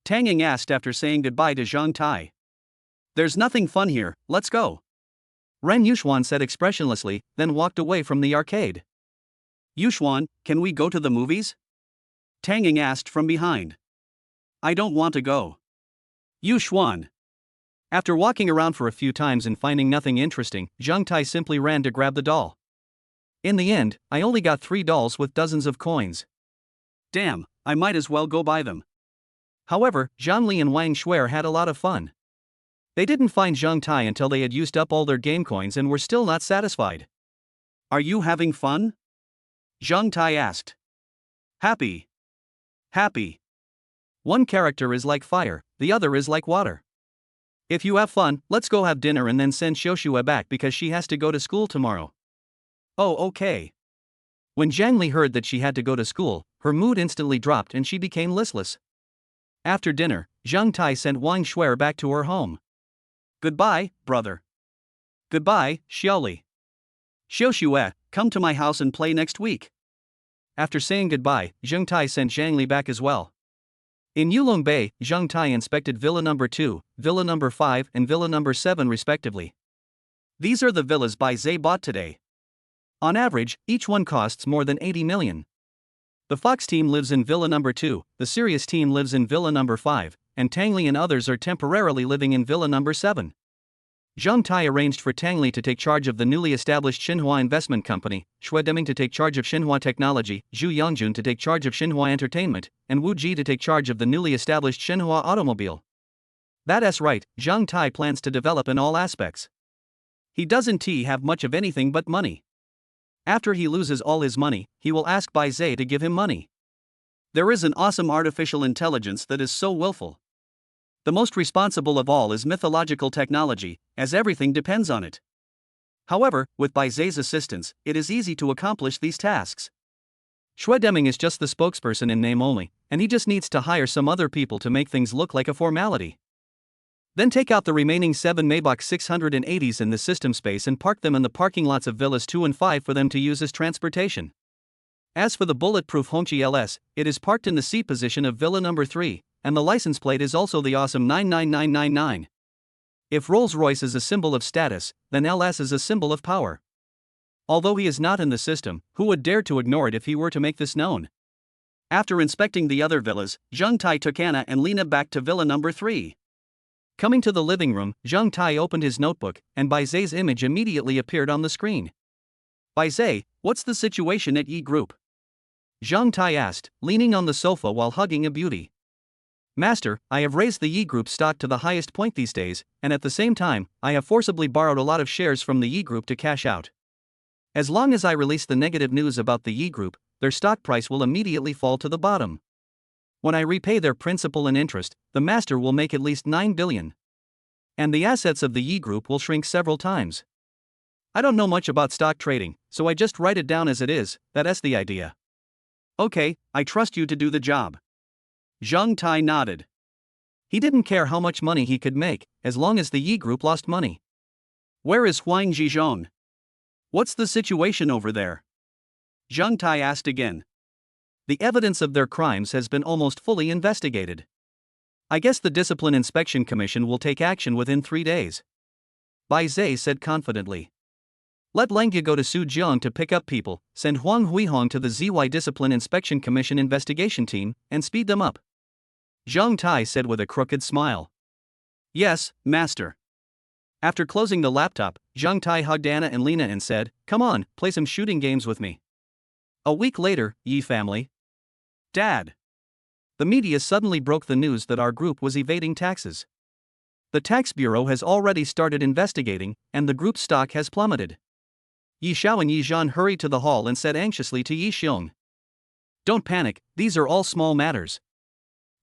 S1: Tang Ying asked after saying goodbye to Zhang Tai. "There's nothing fun here, let's go," Ren Yuxuan said expressionlessly, then walked away from the arcade. "Yuxuan, can we go to the movies?" Tang Ying asked from behind. "I don't want to go." Yuxuan. After walking around for a few times and finding nothing interesting, Zhang Tai simply ran to grab the doll. In the end, I only got 3 dolls with dozens of coins. Damn, I might as well go buy them. However, Zhang Li and Wang Shuer had a lot of fun. They didn't find Zhang Tai until they had used up all their game coins and were still not satisfied. "Are you having fun?" Zhang Tai asked. Happy. Happy. One character is like fire, the other is like water. If you have fun, let's go have dinner and then send Xiaoxue back because she has to go to school tomorrow. Oh, okay. When Zhang Li heard that she had to go to school, her mood instantly dropped and she became listless. After dinner, Zhang Tai sent Wang Shuer back to her home. Goodbye, brother. Goodbye, Xiaoli. Xiaoxue, come to my house and play next week. After saying goodbye, Zhang Tai sent Zhang Li back as well. In Yulong Bay, Zhang Tai inspected Villa Number 2, Villa Number 5 and Villa Number 7 respectively. These are the villas Bai Zhe bought today. On average, each one costs more than 80 million. The Fox team lives in Villa Number 2, the Sirius team lives in Villa Number 5, and Tang Li and others are temporarily living in Villa Number 7. Zhang Tai arranged for Tang Li to take charge of the newly established Xinhua Investment Company, Xue Deming to take charge of Xinhua Technology, Zhu Yongjun to take charge of Xinhua Entertainment, and Wu Ji to take charge of the newly established Xinhua Automobile. That's right, Zhang Tai plans to develop in all aspects. He doesn't have much of anything but money. After he loses all his money, he will ask Bai Zhe to give him money. There is an awesome artificial intelligence that is so willful. The most responsible of all is mythological technology, as everything depends on it. However, with Bai Zhe's assistance, it is easy to accomplish these tasks. Xue Deming is just the spokesperson in name only, and he just needs to hire some other people to make things look like a formality. Then take out the remaining 7 Maybach 680s in the system space and park them in the parking lots of Villas 2 and 5 for them to use as transportation. As for the bulletproof Hongqi LS, it is parked in the C position of Villa number 3, and the license plate is also the awesome 99999. If Rolls-Royce is a symbol of status, then LS is a symbol of power. Although he is not in the system, who would dare to ignore it if he were to make this known? After inspecting the other villas, Zhang Tai took Anna and Lena back to Villa number 3. Coming to the living room, Zhang Tai opened his notebook, and Bai Zhe's image immediately appeared on the screen. Bai Zhe, what's the situation at Yi Group? Zhang Tai asked, leaning on the sofa while hugging a beauty. Master, I have raised the Yi Group stock to the highest point these days, and at the same time, I have forcibly borrowed a lot of shares from the Yi Group to cash out. As long as I release the negative news about the Yi Group, their stock price will immediately fall to the bottom. When I repay their principal and interest, the master will make at least 9 billion. And the assets of the Yi Group will shrink several times. I don't know much about stock trading, so I just write it down as it is. That's the idea. Okay, I trust you to do the job. Zhang Tai nodded. He didn't care how much money he could make, as long as the Yi Group lost money. Where is Huang Zhizhong? What's the situation over there? Zhang Tai asked again. The evidence of their crimes has been almost fully investigated. I guess the Discipline Inspection Commission will take action within 3 days. Bai Zhe said confidently. Let Lengya go to Sujiang to pick up people, send Huang Huihong to the ZY Discipline Inspection Commission investigation team, and speed them up. Zhang Tai said with a crooked smile. Yes, master. After closing the laptop, Zhang Tai hugged Anna and Lena and said, come on, play some shooting games with me. A week later, Yi family. Dad. The media suddenly broke the news that our group was evading taxes. The tax bureau has already started investigating, and the group's stock has plummeted. Yi Xiao and Yi Zhan hurried to the hall and said anxiously to Yi Xiong. Don't panic, these are all small matters.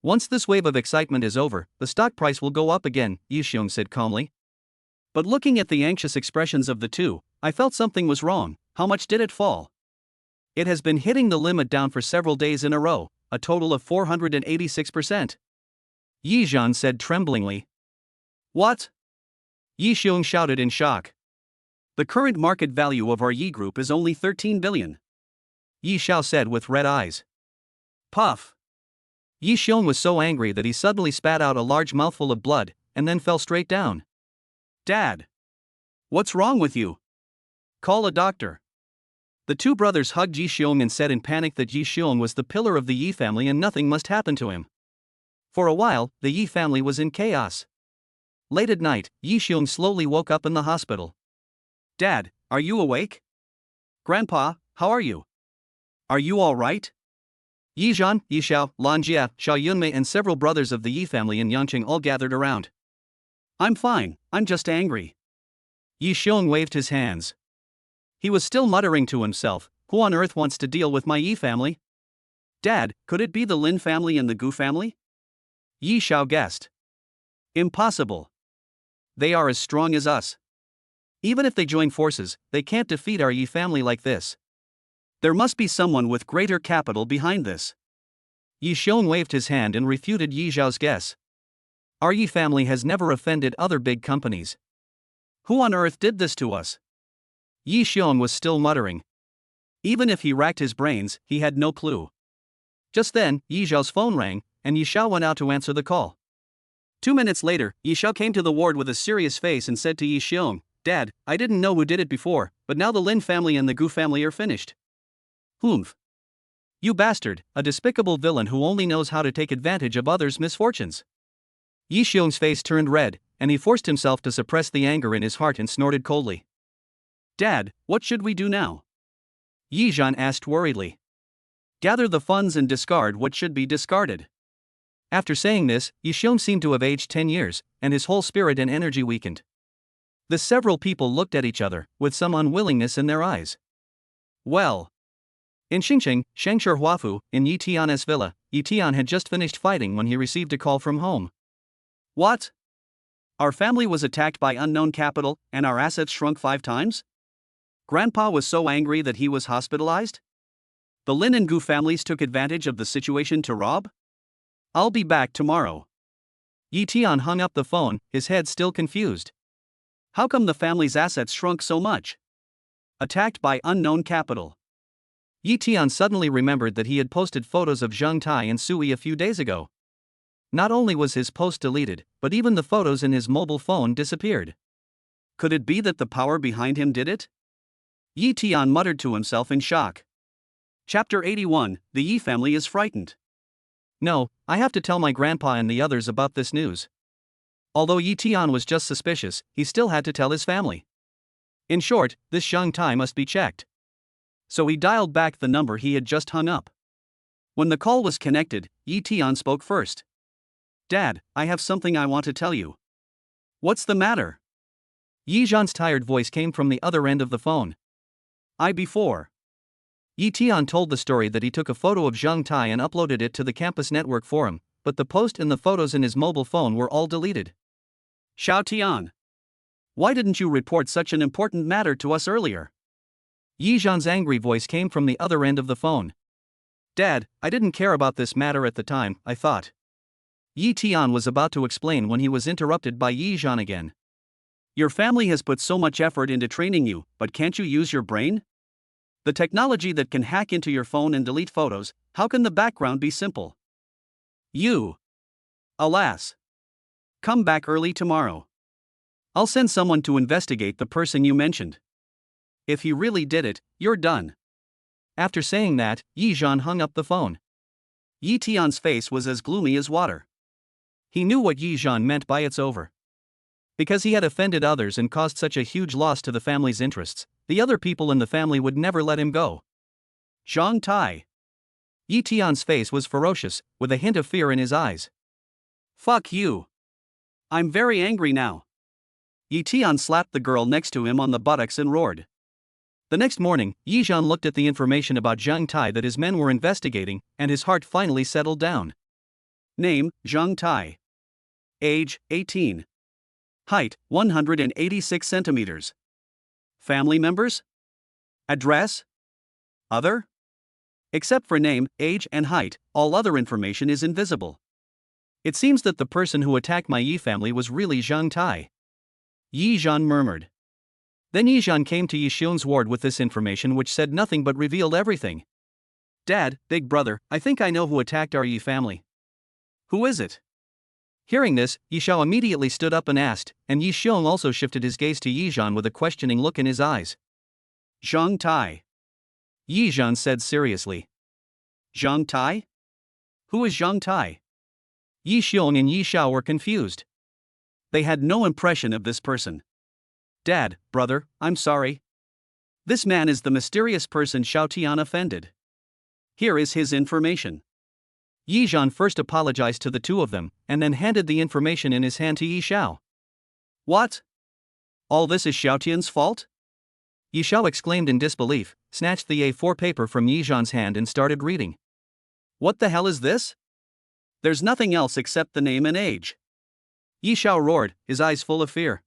S1: Once this wave of excitement is over, the stock price will go up again, Yi Xiong said calmly. But looking at the anxious expressions of the two, I felt something was wrong. How much did it fall? It has been hitting the limit down for several days in a row, a total of 486%. Yi Zhan said tremblingly. What? Yi Xiong shouted in shock. The current market value of our Yi Group is only 13 billion. Yi Xiao said with red eyes. Puff. Yi Xiong was so angry that he suddenly spat out a large mouthful of blood, and then fell straight down. Dad. What's wrong with you? Call a doctor. The two brothers hugged Yi Xiong and said in panic that Yi Xiong was the pillar of the Yi family and nothing must happen to him. For a while, the Yi family was in chaos. Late at night, Yi Xiong slowly woke up in the hospital. Dad, are you awake? Grandpa, how are you? Are you all right? Yi Zhan, Yi Xiao, Lan Jia, Xiao Yunmei and several brothers of the Yi family in Yangqing all gathered around. I'm fine, I'm just angry. Yi Xiong waved his hands. He was still muttering to himself, who on earth wants to deal with my Yi family? Dad, could it be the Lin family and the Gu family? Yi Xiao guessed. Impossible. They are as strong as us. Even if they join forces, they can't defeat our Yi family like this. There must be someone with greater capital behind this. Yi Xiong waved his hand and refuted Yi Zhao's guess. Our Yi family has never offended other big companies. Who on earth did this to us? Yi Xiong was still muttering. Even if he racked his brains, he had no clue. Just then, Yi Zhao's phone rang, and Yi Xiao went out to answer the call. 2 minutes later, Yi Xiao came to the ward with a serious face and said to Yi Xiong, Dad, I didn't know who did it before, but now the Lin family and the Gu family are finished. Humph. You bastard, a despicable villain who only knows how to take advantage of others' misfortunes. Yi Xiong's face turned red, and he forced himself to suppress the anger in his heart and snorted coldly. Dad, what should we do now? Yi Zhan asked worriedly. Gather the funds and discard what should be discarded. After saying this, Yixiong seemed to have aged 10 years, and his whole spirit and energy weakened. The several people looked at each other, with some unwillingness in their eyes. Well. In Xingqing, Shangshi Huafu, in Yi Tian's villa, Yi Tian had just finished fighting when he received a call from home. What? Our family was attacked by unknown capital, and our assets shrunk 5 times? Grandpa was so angry that he was hospitalized? The Lin and Gu families took advantage of the situation to rob? I'll be back tomorrow. Yi Tian hung up the phone, his head still confused. How come the family's assets shrunk so much? Attacked by unknown capital. Yi Tian suddenly remembered that he had posted photos of Zheng Tai and Sui a few days ago. Not only was his post deleted, but even the photos in his mobile phone disappeared. Could it be that the power behind him did it? Yi Tian muttered to himself in shock. Chapter 81, The Yi family is frightened. No, I have to tell my grandpa and the others about this news. Although Yi Tian was just suspicious, he still had to tell his family. In short, this Zheng Tai must be checked. So he dialed back the number he had just hung up. When the call was connected, Yi Tian spoke first. Dad, I have something I want to tell you. What's the matter? Yi Zhan's tired voice came from the other end of the phone. Before. Yi Tian told the story that he took a photo of Zheng Tai and uploaded it to the campus network forum, but the post and the photos in his mobile phone were all deleted. Xiao Tian. Why didn't you report such an important matter to us earlier? Yi Zhan's angry voice came from the other end of the phone. Dad, I didn't care about this matter at the time, I thought. Yi Tian was about to explain when he was interrupted by Yi Zhan again. Your family has put so much effort into training you, but can't you use your brain? The technology that can hack into your phone and delete photos, how can the background be simple? You. Alas. Come back early tomorrow. I'll send someone to investigate the person you mentioned. If he really did it, you're done. After saying that, Yi Zhan hung up the phone. Yi Tian's face was as gloomy as water. He knew what Yi Zhan meant by "it's over." Because he had offended others and caused such a huge loss to the family's interests, the other people in the family would never let him go. Zheng Tai. Yi Tian's face was ferocious, with a hint of fear in his eyes. Fuck you. I'm very angry now. Yi Tian slapped the girl next to him on the buttocks and roared. The next morning, Yi Zhan looked at the information about Zheng Tai that his men were investigating, and his heart finally settled down. Name, Zheng Tai. Age, 18. Height, 186 centimeters. Family members? Address? Other? Except for name, age and height, all other information is invisible. It seems that the person who attacked my Yi family was really Zheng Tai. Yi Zhan murmured. Then Yi Zhan came to Yi Xiong's ward with this information, which said nothing but revealed everything. Dad, big brother, I think I know who attacked our Yi family. Who is it? Hearing this, Yi Xiao immediately stood up and asked, and Yi Xiong also shifted his gaze to Yi Zhan with a questioning look in his eyes. Zheng Tai. Yi Zhan said seriously. Zheng Tai? Who is Zheng Tai? Yi Xiong and Yi Xiao were confused. They had no impression of this person. Dad, brother, I'm sorry. This man is the mysterious person Xiao Tian offended. Here is his information. Yi Zhan first apologized to the two of them, and then handed the information in his hand to Yi Xiao. What? All this is Xiao Tian's fault? Yi Xiao exclaimed in disbelief, snatched the A4 paper from Yi Zhan's hand and started reading. What the hell is this? There's nothing else except the name and age. Yi Xiao roared, his eyes full of fear.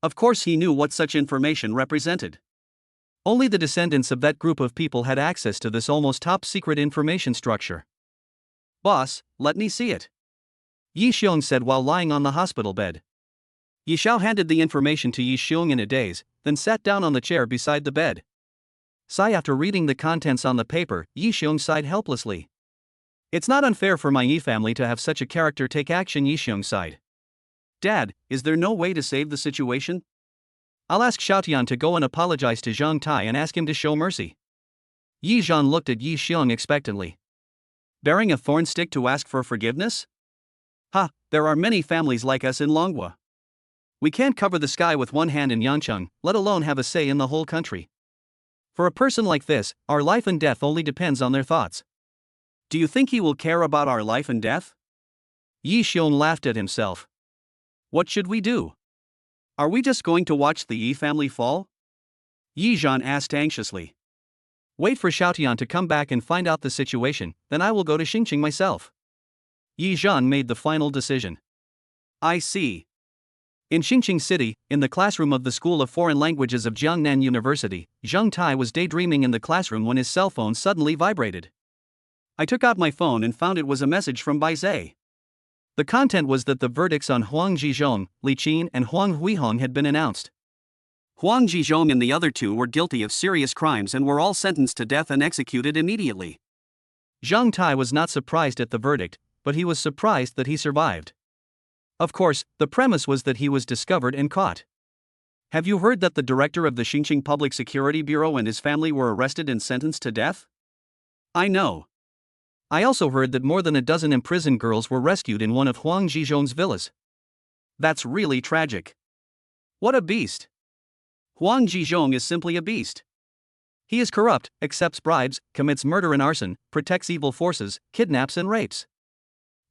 S1: Of course he knew what such information represented. Only the descendants of that group of people had access to this almost top-secret information structure. Boss, let me see it. Yi Xiong said while lying on the hospital bed. Yi Xiao handed the information to Yi Xiong in a daze, then sat down on the chair beside the bed. After reading the contents on the paper, Yi Xiong sighed helplessly. It's not unfair for my Yi family to have such a character take action, Yi Xiong sighed. Dad, is there no way to save the situation? I'll ask Xiao Tian to go and apologize to Zheng Tai and ask him to show mercy. Yi Zhan looked at Yi Xiong expectantly. Bearing a thorn stick to ask for forgiveness? There are many families like us in Longhua. We can't cover the sky with one hand in Yancheng, let alone have a say in the whole country. For a person like this, our life and death only depends on their thoughts. Do you think he will care about our life and death? Yi Xiong laughed at himself. What should we do? Are we just going to watch the Yi family fall? Yi Zhan asked anxiously. Wait for Xiaotian to come back and find out the situation, then I will go to Xingqing myself. Yi Zhan made the final decision. I see. In Xingqing City, in the classroom of the School of Foreign Languages of Jiangnan University, Zheng Tai was daydreaming in the classroom when his cell phone suddenly vibrated. I took out my phone and found it was a message from Bai Zhe. The content was that the verdicts on Huang Zhizhong, Li Qin, and Huang Huihong had been announced. Huang Zhizhong and the other two were guilty of serious crimes and were all sentenced to death and executed immediately. Zheng Tai was not surprised at the verdict, but he was surprised that he survived. Of course, the premise was that he was discovered and caught. Have you heard that the director of the Xingqing Public Security Bureau and his family were arrested and sentenced to death? I know. I also heard that more than a dozen imprisoned girls were rescued in one of Huang Zhizhong's villas. That's really tragic. What a beast. Huang Zhizhong is simply a beast. He is corrupt, accepts bribes, commits murder and arson, protects evil forces, kidnaps and rapes.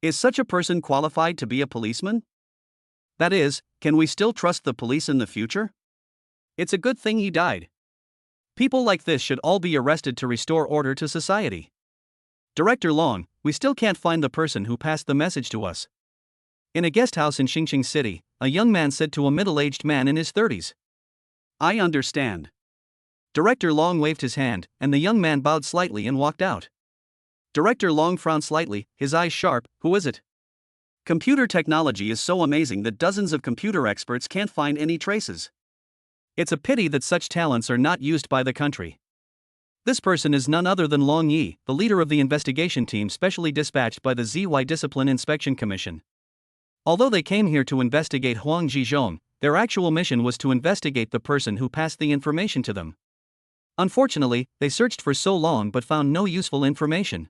S1: Is such a person qualified to be a policeman? That is, can we still trust the police in the future? It's a good thing he died. People like this should all be arrested to restore order to society. Director Long, we still can't find the person who passed the message to us. In a guest house in Xingqing City, a young man said to a middle-aged man in his 30s. I understand. Director Long waved his hand, and the young man bowed slightly and walked out. Director Long frowned slightly, his eyes sharp. Who is it? Computer technology is so amazing that dozens of computer experts can't find any traces. It's a pity that such talents are not used by the country. This person is none other than Long Yi, the leader of the investigation team specially dispatched by the ZY Discipline Inspection Commission. Although they came here to investigate Huang Zhizhong, their actual mission was to investigate the person who passed the information to them. Unfortunately, they searched for so long but found no useful information.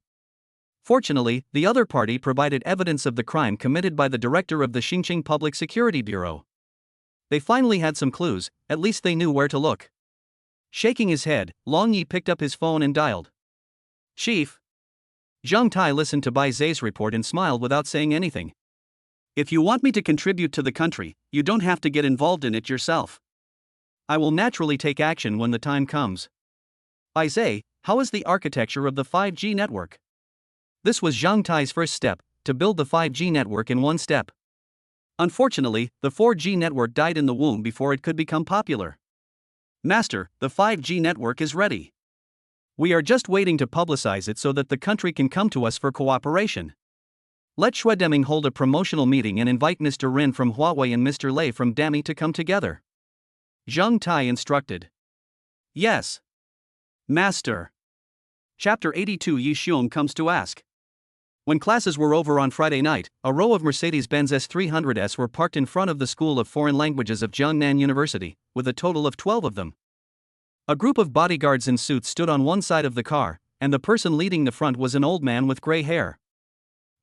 S1: Fortunately, the other party provided evidence of the crime committed by the director of the Xingqing Public Security Bureau. They finally had some clues, at least they knew where to look. Shaking his head, Long Yi picked up his phone and dialed. Chief. Zheng Tai listened to Bai Zhe's report and smiled without saying anything. If you want me to contribute to the country, you don't have to get involved in it yourself. I will naturally take action when the time comes. Bai Zhe, how is the architecture of the 5G network? This was Zheng Tai's first step, to build the 5G network in one step. Unfortunately, the 4G network died in the womb before it could become popular. Master, the 5G network is ready. We are just waiting to publicize it so that the country can come to us for cooperation. Let Xue Deming hold a promotional meeting and invite Mr. Rin from Huawei and Mr. Lei from Dami to come together. Zheng Tai instructed. Yes. Master. Chapter 82 Yi Xiong comes to ask. When classes were over on Friday night, a row of Mercedes-Benz S300s were parked in front of the School of Foreign Languages of Jiangnan University, with a total of 12 of them. A group of bodyguards in suits stood on one side of the car, and the person leading the front was an old man with gray hair.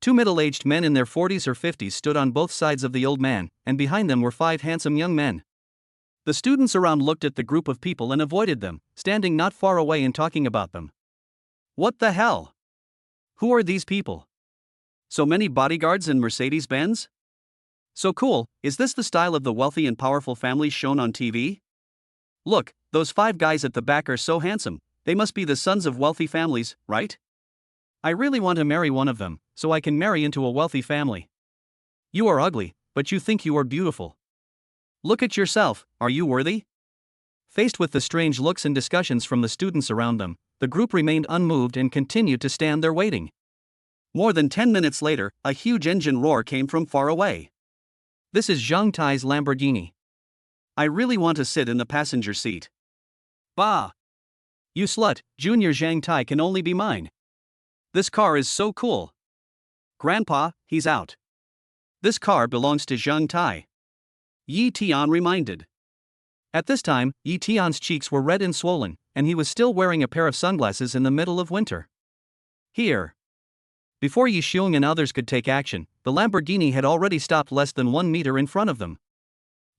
S1: Two middle-aged men in their 40s or 50s stood on both sides of the old man, and behind them were 5 handsome young men. The students around looked at the group of people and avoided them, standing not far away and talking about them. What the hell? Who are these people? So many bodyguards in Mercedes-Benz? So cool, is this the style of the wealthy and powerful families shown on TV? Look, those 5 guys at the back are so handsome, they must be the sons of wealthy families, right? I really want to marry one of them, so I can marry into a wealthy family. You are ugly, but you think you are beautiful. Look at yourself, are you worthy? Faced with the strange looks and discussions from the students around them, the group remained unmoved and continued to stand there waiting. More than 10 minutes later, a huge engine roar came from far away. This is Zheng Tai's Lamborghini. I really want to sit in the passenger seat. Bah! You slut, Junior Zheng Tai can only be mine. This car is so cool. Grandpa, he's out. This car belongs to Zheng Tai. Yi Tian reminded. At this time, Yi Tian's cheeks were red and swollen, and he was still wearing a pair of sunglasses in the middle of winter. Here. Before Yi Xiong and others could take action, the Lamborghini had already stopped less than 1 meter in front of them.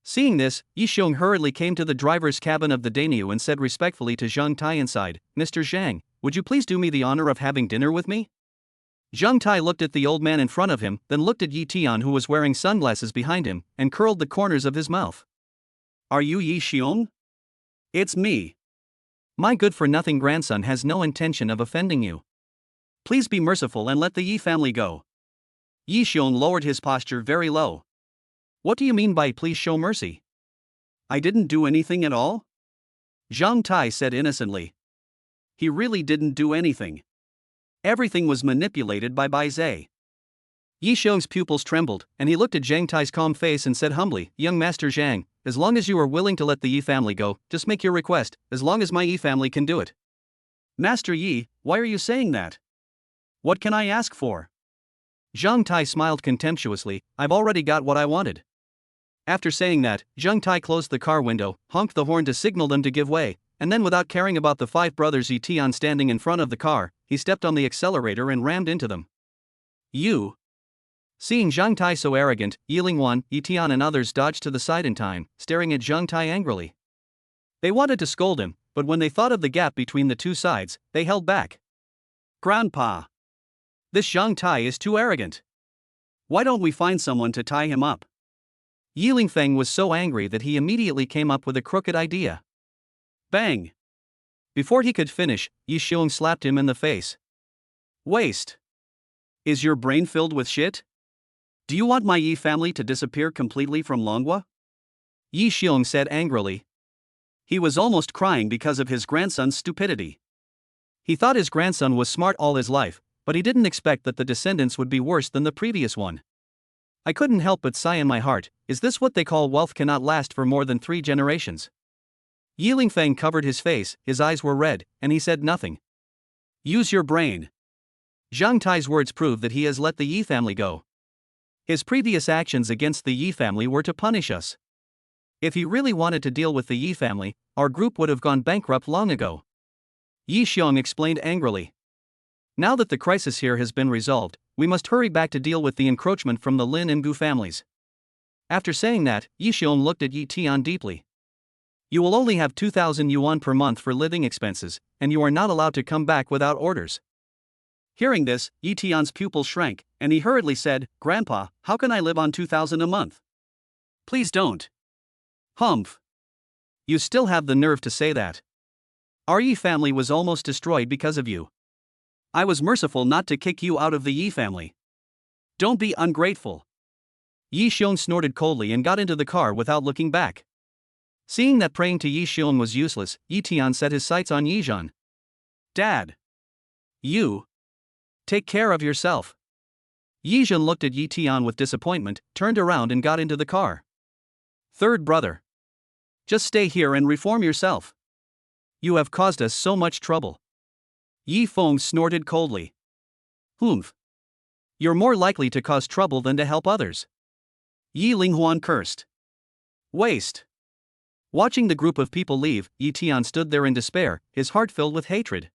S1: Seeing this, Yi Xiong hurriedly came to the driver's cabin of the Dainyu and said respectfully to Zheng Tai inside, Mr. Zhang, would you please do me the honor of having dinner with me? Zhang Tai looked at the old man in front of him, then looked at Yi Tian, who was wearing sunglasses behind him, and curled the corners of his mouth. Are you Yi Xiong? It's me. My good-for-nothing grandson has no intention of offending you. Please be merciful and let the Yi family go. Yi Xiong lowered his posture very low. What do you mean by please show mercy? I didn't do anything at all? Zhang Tai said innocently. He really didn't do anything. Everything was manipulated by Bai Zhe. Yi Xiong's pupils trembled, and he looked at Zhang Tai's calm face and said humbly, Young Master Zhang, as long as you are willing to let the Yi family go, just make your request, as long as my Yi family can do it. Master Yi, why are you saying that? What can I ask for? Zhang Tai smiled contemptuously, I've already got what I wanted. After saying that, Zhang Tai closed the car window, honked the horn to signal them to give way, and then without caring about the five brothers Yi Tian standing in front of the car, he stepped on the accelerator and rammed into them. You. Seeing Zhang Tai so arrogant, Yi Lingwan, Yi Tian and others dodged to the side in time, staring at Zhang Tai angrily. They wanted to scold him, but when they thought of the gap between the two sides, they held back. Grandpa. This Zhang Tai is too arrogant. Why don't we find someone to tie him up? Yi Lingfeng was so angry that he immediately came up with a crooked idea. Bang! Before he could finish, Yi Xiong slapped him in the face. Waste! Is your brain filled with shit? Do you want my Yi family to disappear completely from Longhua? Yi Xiong said angrily. He was almost crying because of his grandson's stupidity. He thought his grandson was smart all his life, but he didn't expect that the descendants would be worse than the previous one. I couldn't help but sigh in my heart, is this what they call wealth cannot last for more than 3 generations? Yi Lingfeng covered his face, his eyes were red, and he said nothing. Use your brain. Zhang Tai's words prove that he has let the Yi family go. His previous actions against the Yi family were to punish us. If he really wanted to deal with the Yi family, our group would have gone bankrupt long ago. Yi Xiong explained angrily. Now that the crisis here has been resolved, we must hurry back to deal with the encroachment from the Lin and Gu families. After saying that, Yi Xiong looked at Yi Tian deeply. You will only have 2,000 yuan per month for living expenses, and you are not allowed to come back without orders. Hearing this, Yi Tian's pupil shrank, and he hurriedly said, Grandpa, how can I live on 2,000 a month? Please don't. Humph. You still have the nerve to say that. Our Yi family was almost destroyed because of you. I was merciful not to kick you out of the Yi family. Don't be ungrateful. Yi Xiong snorted coldly and got into the car without looking back. Seeing that praying to Yi Xiong was useless, Yi Tian set his sights on Yi Zhan. Dad. You. Take care of yourself. Yi Zhan looked at Yi Tian with disappointment, turned around and got into the car. Third brother. Just stay here and reform yourself. You have caused us so much trouble. Yi Feng snorted coldly. Humph. You're more likely to cause trouble than to help others. Yi Linghuan cursed. Waste. Watching the group of people leave, Yi Tian stood there in despair, his heart filled with hatred.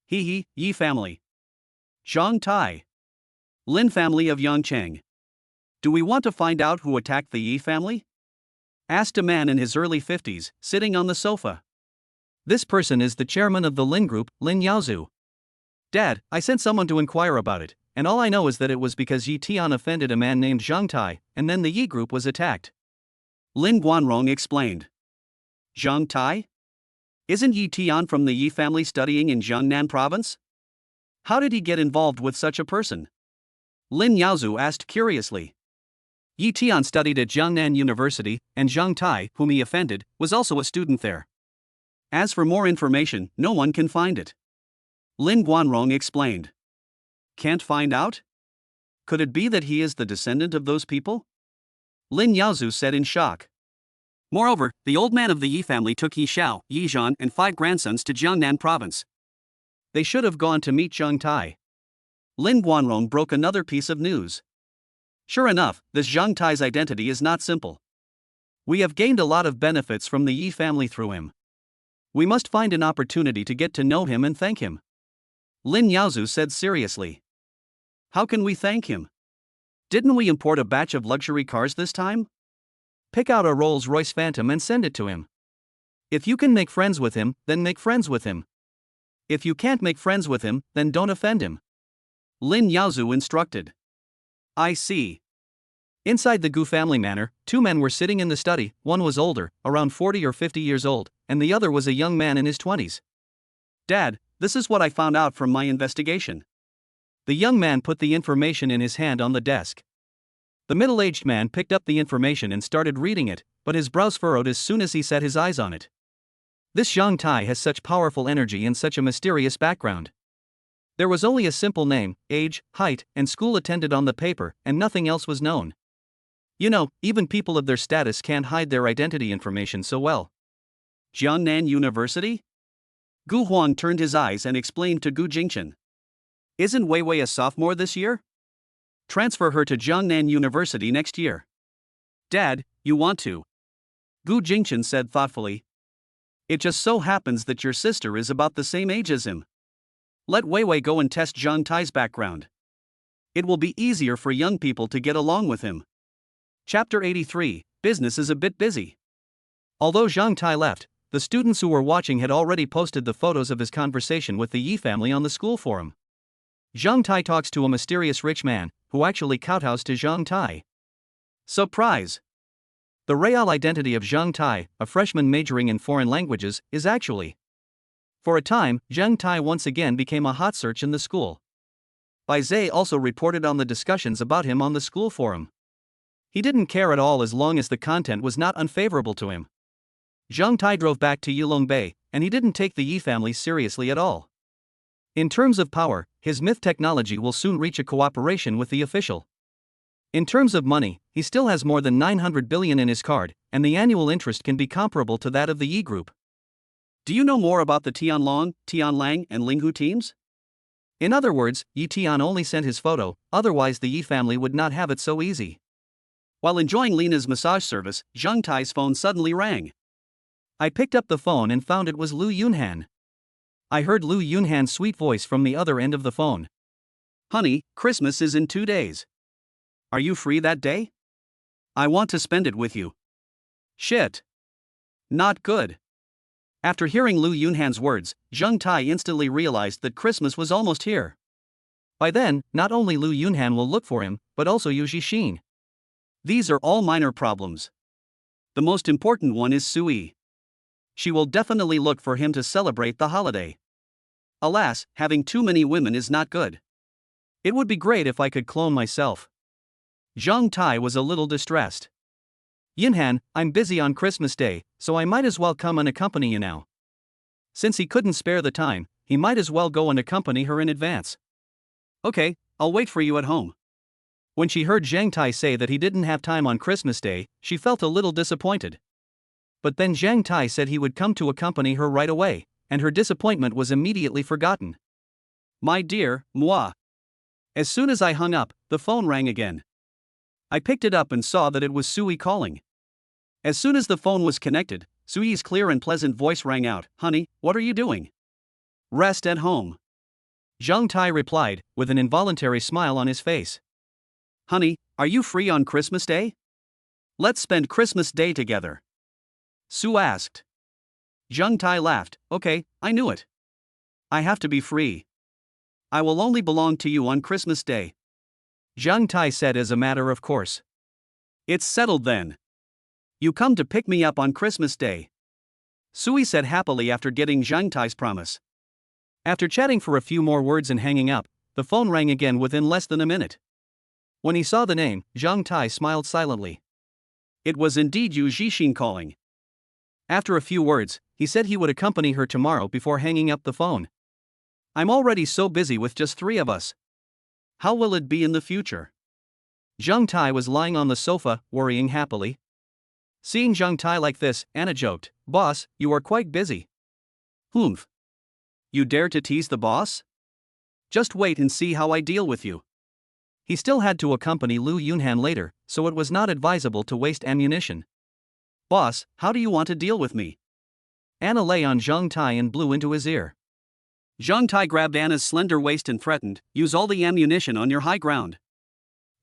S1: Yi family. Zhang Tai. Lin family of Yangcheng. Do we want to find out who attacked the Yi family? Asked a man in his early 50s, sitting on the sofa. This person is the chairman of the Lin group, Lin Yaozu. Dad, I sent someone to inquire about it, and all I know is that it was because Yi Tian offended a man named Zhang Tai, and then the Yi group was attacked. Lin Guanrong explained. Zhang Tai? Isn't Yi Tian from the Yi family studying in Jiangnan province? How did he get involved with such a person? Lin Yaozu asked curiously. Yi Tian studied at Jiangnan University, and Zhang Tai, whom he offended, was also a student there. As for more information, no one can find it. Lin Guanrong explained. Can't find out? Could it be that he is the descendant of those people? Lin Yaozu said in shock. Moreover, the old man of the Yi family took Yi Xiao, Yi Zhan, and 5 grandsons to Jiangnan province. They should have gone to meet Zhang Tai. Lin Guanrong broke another piece of news. Sure enough, this Zhang Tai's identity is not simple. We have gained a lot of benefits from the Yi family through him. We must find an opportunity to get to know him and thank him. Lin Yaozu said seriously. How can we thank him? Didn't we import a batch of luxury cars this time? Pick out a Rolls-Royce Phantom and send it to him. If you can make friends with him, then make friends with him. If you can't make friends with him, then don't offend him. Lin Yaozu instructed. I see. Inside the Gu family manor, two men were sitting in the study. One was older, around 40 or 50 years old, and the other was a young man in his 20s. Dad, this is what I found out from my investigation. The young man put the information in his hand on the desk. The middle-aged man picked up the information and started reading it, but his brows furrowed as soon as he set his eyes on it. This Zhang Tai has such powerful energy and such a mysterious background. There was only a simple name, age, height, and school attended on the paper, and nothing else was known. You know, even people of their status can't hide their identity information so well. Jiangnan University? Gu Huang turned his eyes and explained to Gu Jingchen. Isn't Wei Wei a sophomore this year? Transfer her to Jiangnan University next year. Dad, you want to? Gu Jingchen said thoughtfully. It just so happens that your sister is about the same age as him. Let Wei Wei go and test Zhang Tai's background. It will be easier for young people to get along with him. Chapter 83, Business is a bit busy. Although Zhang Tai left, the students who were watching had already posted the photos of his conversation with the Yi family on the school forum. Zhang Tai talks to a mysterious rich man, who actually kowtows to Zhang Tai. Surprise! The real identity of Zhang Tai, a freshman majoring in foreign languages, is actually. For a time, Zhang Tai once again became a hot search in the school. Bai Zhe also reported on the discussions about him on the school forum. He didn't care at all as long as the content was not unfavorable to him. Zhang Tai drove back to Yilongbei, and he didn't take the Yi family seriously at all. In terms of power, his myth technology will soon reach a cooperation with the official. In terms of money, he still has more than 900 billion in his card, and the annual interest can be comparable to that of the Yi group. Do you know more about the Tianlong, Tianlang, and Linghu teams? In other words, Yi Tian only sent his photo, otherwise the Yi family would not have it so easy. While enjoying Lena's massage service, Zhang Tai's phone suddenly rang. I picked up the phone and found it was Lu Yunhan. I heard Lu Yunhan's sweet voice from the other end of the phone. Honey, Christmas is in 2 days. Are you free that day? I want to spend it with you. Shit. Not good. After hearing Lu Yunhan's words, Zhang Tai instantly realized that Christmas was almost here. By then, not only Lu Yunhan will look for him, but also Yu Jixin. These are all minor problems. The most important one is Sui. She will definitely look for him to celebrate the holiday. Alas, having too many women is not good. It would be great if I could clone myself. Zhang Tai was a little distressed. Yunhan, I'm busy on Christmas Day, so I might as well come and accompany you now. Since he couldn't spare the time, he might as well go and accompany her in advance. Okay, I'll wait for you at home. When she heard Zhang Tai say that he didn't have time on Christmas Day, she felt a little disappointed. But then Zhang Tai said he would come to accompany her right away, and her disappointment was immediately forgotten. My dear, moi. As soon as I hung up, the phone rang again. I picked it up and saw that it was Sui calling. As soon as the phone was connected, Sui's clear and pleasant voice rang out, Honey, what are you doing? Rest at home. Zhang Tai replied, with an involuntary smile on his face. Honey, are you free on Christmas Day? Let's spend Christmas Day together. Sue asked. Zhang Tai laughed, Okay, I knew it. I have to be free. I will only belong to you on Christmas Day. Zhang Tai said as a matter of course. It's settled then. You come to pick me up on Christmas Day. Sui said happily after getting Zhang Tai's promise. After chatting for a few more words and hanging up, the phone rang again within less than a minute. When he saw the name, Zhang Tai smiled silently. It was indeed Yu Jixin calling. After a few words, he said he would accompany her tomorrow before hanging up the phone. I'm already so busy with just 3 of us. How will it be in the future? Zhang Tai was lying on the sofa, worrying happily. Seeing Zhang Tai like this, Anna joked, Boss, you are quite busy. Humph. You dare to tease the boss? Just wait and see how I deal with you. He still had to accompany Lu Yunhan later, so it was not advisable to waste ammunition. Boss, how do you want to deal with me? Anna lay on Zhang Tai and blew into his ear. Zhang Tai grabbed Anna's slender waist and threatened, Use all the ammunition on your high ground.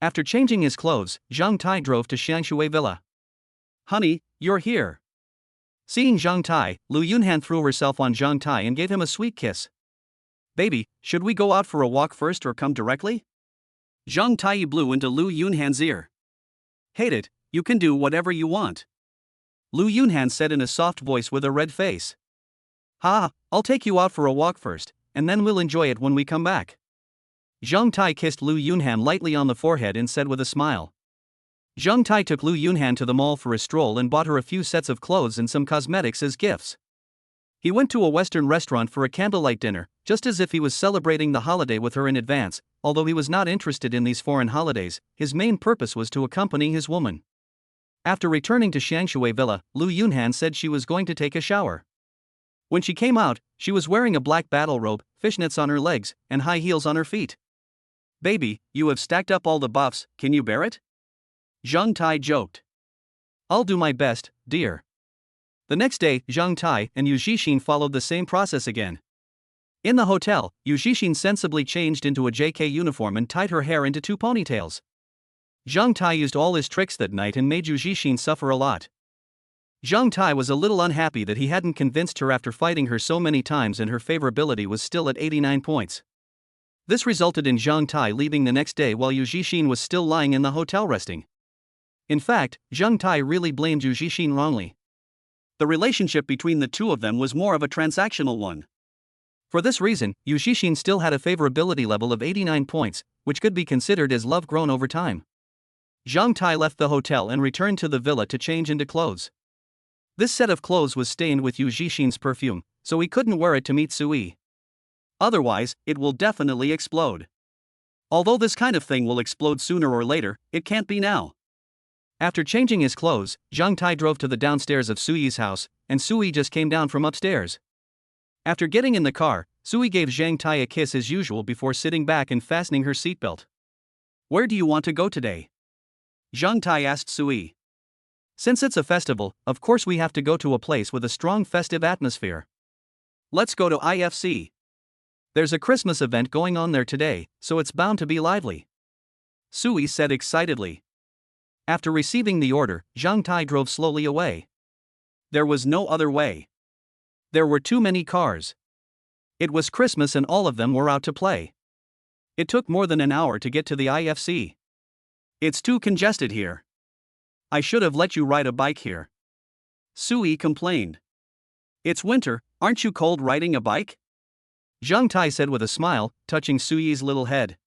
S1: After changing his clothes, Zhang Tai drove to Xiangshui Villa. Honey, you're here. Seeing Zhang Tai, Lu Yunhan threw herself on Zhang Tai and gave him a sweet kiss. Baby, should we go out for a walk first or come directly? Zhang Tai blew into Lu Yunhan's ear. Hate it, you can do whatever you want. Lu Yunhan said in a soft voice with a red face. Ha, I'll take you out for a walk first, and then we'll enjoy it when we come back. Zhang Tai kissed Lu Yunhan lightly on the forehead and said with a smile. Zhang Tai took Lu Yunhan to the mall for a stroll and bought her a few sets of clothes and some cosmetics as gifts. He went to a Western restaurant for a candlelight dinner, just as if he was celebrating the holiday with her in advance. Although he was not interested in these foreign holidays, his main purpose was to accompany his woman. After returning to Shangshui Villa, Lu Yunhan said she was going to take a shower. When she came out, she was wearing a black battle robe, fishnets on her legs, and high heels on her feet. Baby, you have stacked up all the buffs, can you bear it? Zhang Tai joked. I'll do my best, dear. The next day, Zhang Tai and Yu Zhixin followed the same process again. In the hotel, Yu Zhixin sensibly changed into a JK uniform and tied her hair into 2 ponytails. Zhang Tai used all his tricks that night and made Yu Zhixin suffer a lot. Zhang Tai was a little unhappy that he hadn't convinced her after fighting her so many times and her favorability was still at 89 points. This resulted in Zhang Tai leaving the next day while Yu Zhixin was still lying in the hotel resting. In fact, Zhang Tai really blamed Yu Zhixin wrongly. The relationship between the two of them was more of a transactional one. For this reason, Yu Zhixin still had a favorability level of 89 points, which could be considered as love grown over time. Zhang Tai left the hotel and returned to the villa to change into clothes. This set of clothes was stained with Yu Zhixin's perfume, so he couldn't wear it to meet Sui. Otherwise, it will definitely explode. Although this kind of thing will explode sooner or later, it can't be now. After changing his clothes, Zhang Tai drove to the downstairs of Sui's house, and Sui just came down from upstairs. After getting in the car, Sui gave Zhang Tai a kiss as usual before sitting back and fastening her seatbelt. Where do you want to go today? Zhang Tai asked Sui. Since it's a festival, of course we have to go to a place with a strong festive atmosphere. Let's go to IFC. There's a Christmas event going on there today, so it's bound to be lively. Sui said excitedly. After receiving the order, Zhang Tai drove slowly away. There was no other way. There were too many cars. It was Christmas and all of them were out to play. It took more than an hour to get to the IFC. It's too congested here. I should have let you ride a bike here. Sui complained. It's winter, aren't you cold riding a bike? Zhang Tai said with a smile, touching Sui's little head.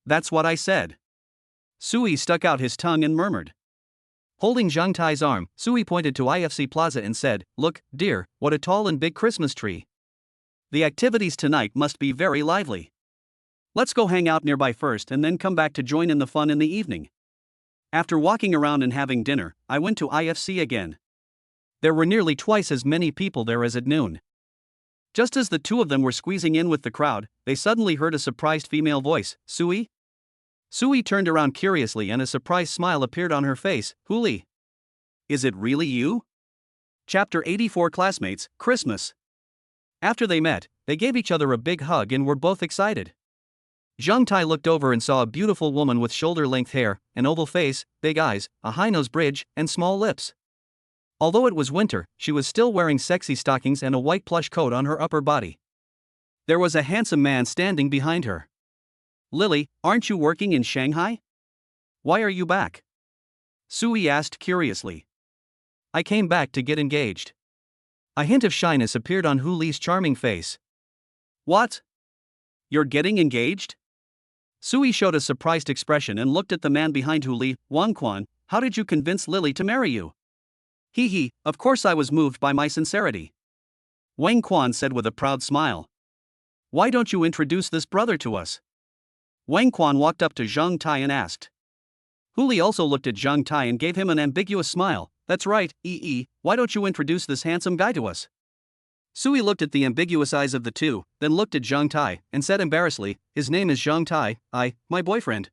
S1: That's what I said. Sui stuck out his tongue and murmured. Holding Zhang Tai's arm, Sui pointed to IFC Plaza and said, Look, dear, what a tall and big Christmas tree. The activities tonight must be very lively. Let's go hang out nearby first and then come back to join in the fun in the evening. After walking around and having dinner, I went to IFC again. There were nearly twice as many people there as at noon. Just as the two of them were squeezing in with the crowd, they suddenly heard a surprised female voice, Sui? Sui turned around curiously and a surprised smile appeared on her face, Huli. Is it really you? Chapter 84 Classmates, Christmas. After they met, they gave each other a big hug and were both excited. Zhang Tai looked over and saw a beautiful woman with shoulder-length hair, an oval face, big eyes, a high nose bridge, and small lips. Although it was winter, she was still wearing sexy stockings and a white plush coat on her upper body. There was a handsome man standing behind her. Lily, aren't you working in Shanghai? Why are you back? Sui asked curiously. I came back to get engaged. A hint of shyness appeared on Hu Li's charming face. What? You're getting engaged? Sui showed a surprised expression and looked at the man behind Hu Li. Wang Quan, how did you convince Lily to marry you? Hee, of course I was moved by my sincerity. Wang Quan said with a proud smile. Why don't you introduce this brother to us? Wang Quan walked up to Zhang Tai and asked. Hu Li also looked at Zhang Tai and gave him an ambiguous smile. That's right, why don't you introduce this handsome guy to us? Sui looked at the ambiguous eyes of the two, then looked at Zhang Tai, and said embarrassedly, his name is Zhang Tai, my boyfriend.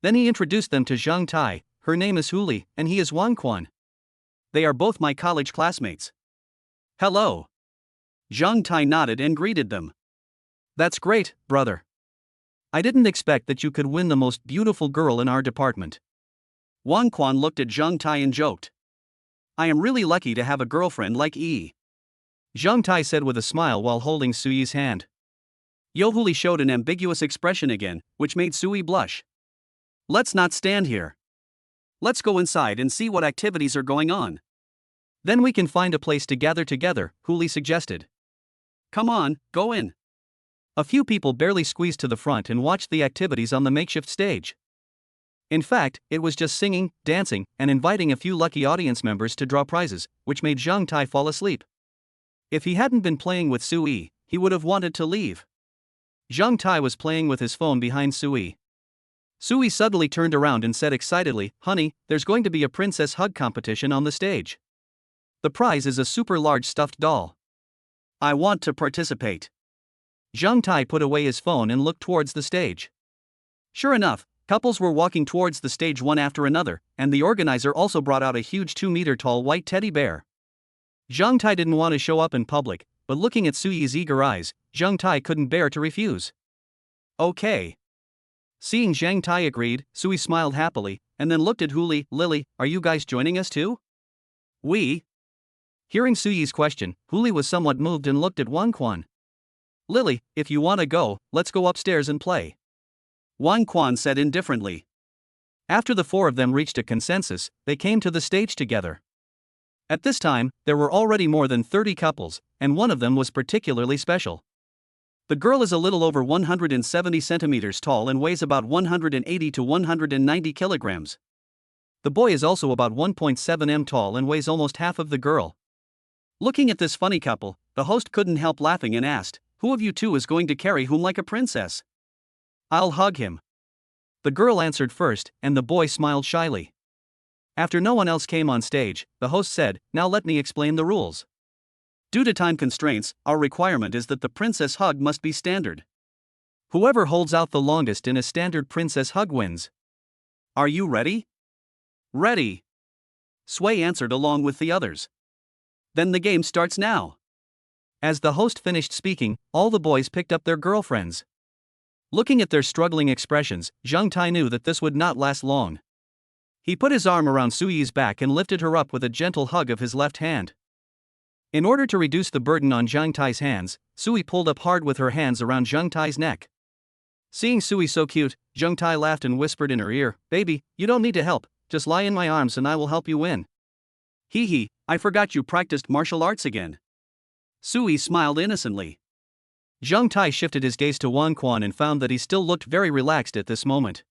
S1: Then he introduced them to Zhang Tai, her name is Hu Li, and he is Wang Quan. They are both my college classmates. Hello. Zhang Tai nodded and greeted them. That's great, brother. I didn't expect that you could win the most beautiful girl in our department. Wang Quan looked at Zhang Tai and joked. I am really lucky to have a girlfriend like Yi. Zhang Tai said with a smile while holding Sui's hand. Yohuli showed an ambiguous expression again, which made Sui blush. Let's not stand here. Let's go inside and see what activities are going on. Then we can find a place to gather together, Huli suggested. Come on, go in. A few people barely squeezed to the front and watched the activities on the makeshift stage. In fact, it was just singing, dancing, and inviting a few lucky audience members to draw prizes, which made Zhang Tai fall asleep. If he hadn't been playing with Sui, he would have wanted to leave. Zhang Tai was playing with his phone behind Sui. Sui suddenly turned around and said excitedly, "Honey, there's going to be a princess hug competition on the stage. The prize is a super large stuffed doll. I want to participate." Zhang Tai put away his phone and looked towards the stage. Sure enough, couples were walking towards the stage one after another, and the organizer also brought out a huge 2-meter-tall white teddy bear. Zhang Tai didn't want to show up in public, but looking at Sui's eager eyes, Zhang Tai couldn't bear to refuse. Okay. Seeing Zhang Tai agreed, Sui smiled happily, and then looked at Huli. Lily, are you guys joining us too? We? Hearing Sui's question, Huli was somewhat moved and looked at Wang Quan. Lily, if you want to go, let's go upstairs and play. Wang Quan said indifferently. After the four of them reached a consensus, they came to the stage together. At this time, there were already more than 30 couples, and one of them was particularly special. The girl is a little over 170 centimeters tall and weighs about 180 to 190 kilograms. The boy is also about 1.7 m tall and weighs almost half of the girl. Looking at this funny couple, the host couldn't help laughing and asked, "Who of you two is going to carry whom like a princess?" "I'll hug him." The girl answered first, and the boy smiled shyly. After no one else came on stage, the host said, "Now let me explain the rules. Due to time constraints, our requirement is that the princess hug must be standard. Whoever holds out the longest in a standard princess hug wins. Are you ready?" "Ready." Sui answered along with the others. "Then the game starts now." As the host finished speaking, all the boys picked up their girlfriends. Looking at their struggling expressions, Zhang Tai knew that this would not last long. He put his arm around Sui's back and lifted her up with a gentle hug of his left hand. In order to reduce the burden on Zhang Tai's hands, Sui pulled up hard with her hands around Zhang Tai's neck. Seeing Sui so cute, Zhang Tai laughed and whispered in her ear, "Baby, you don't need to help, just lie in my arms and I will help you win." "Hee hee, I forgot you practiced martial arts again." Sui smiled innocently. Zhang Tai shifted his gaze to Wang Quan and found that he still looked very relaxed at this moment.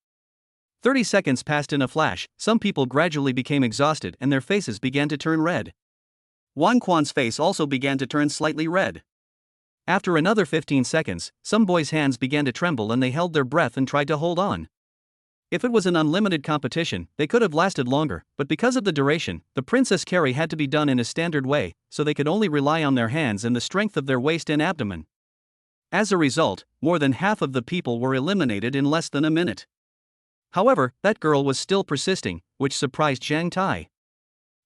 S1: 30 seconds passed in a flash, some people gradually became exhausted and their faces began to turn red. Wang Quan's face also began to turn slightly red. After another 15 seconds, some boys' hands began to tremble and they held their breath and tried to hold on. If it was an unlimited competition, they could have lasted longer, but because of the duration, the princess carry had to be done in a standard way, so they could only rely on their hands and the strength of their waist and abdomen. As a result, more than half of the people were eliminated in less than a minute. However, that girl was still persisting, which surprised Zhang Tai.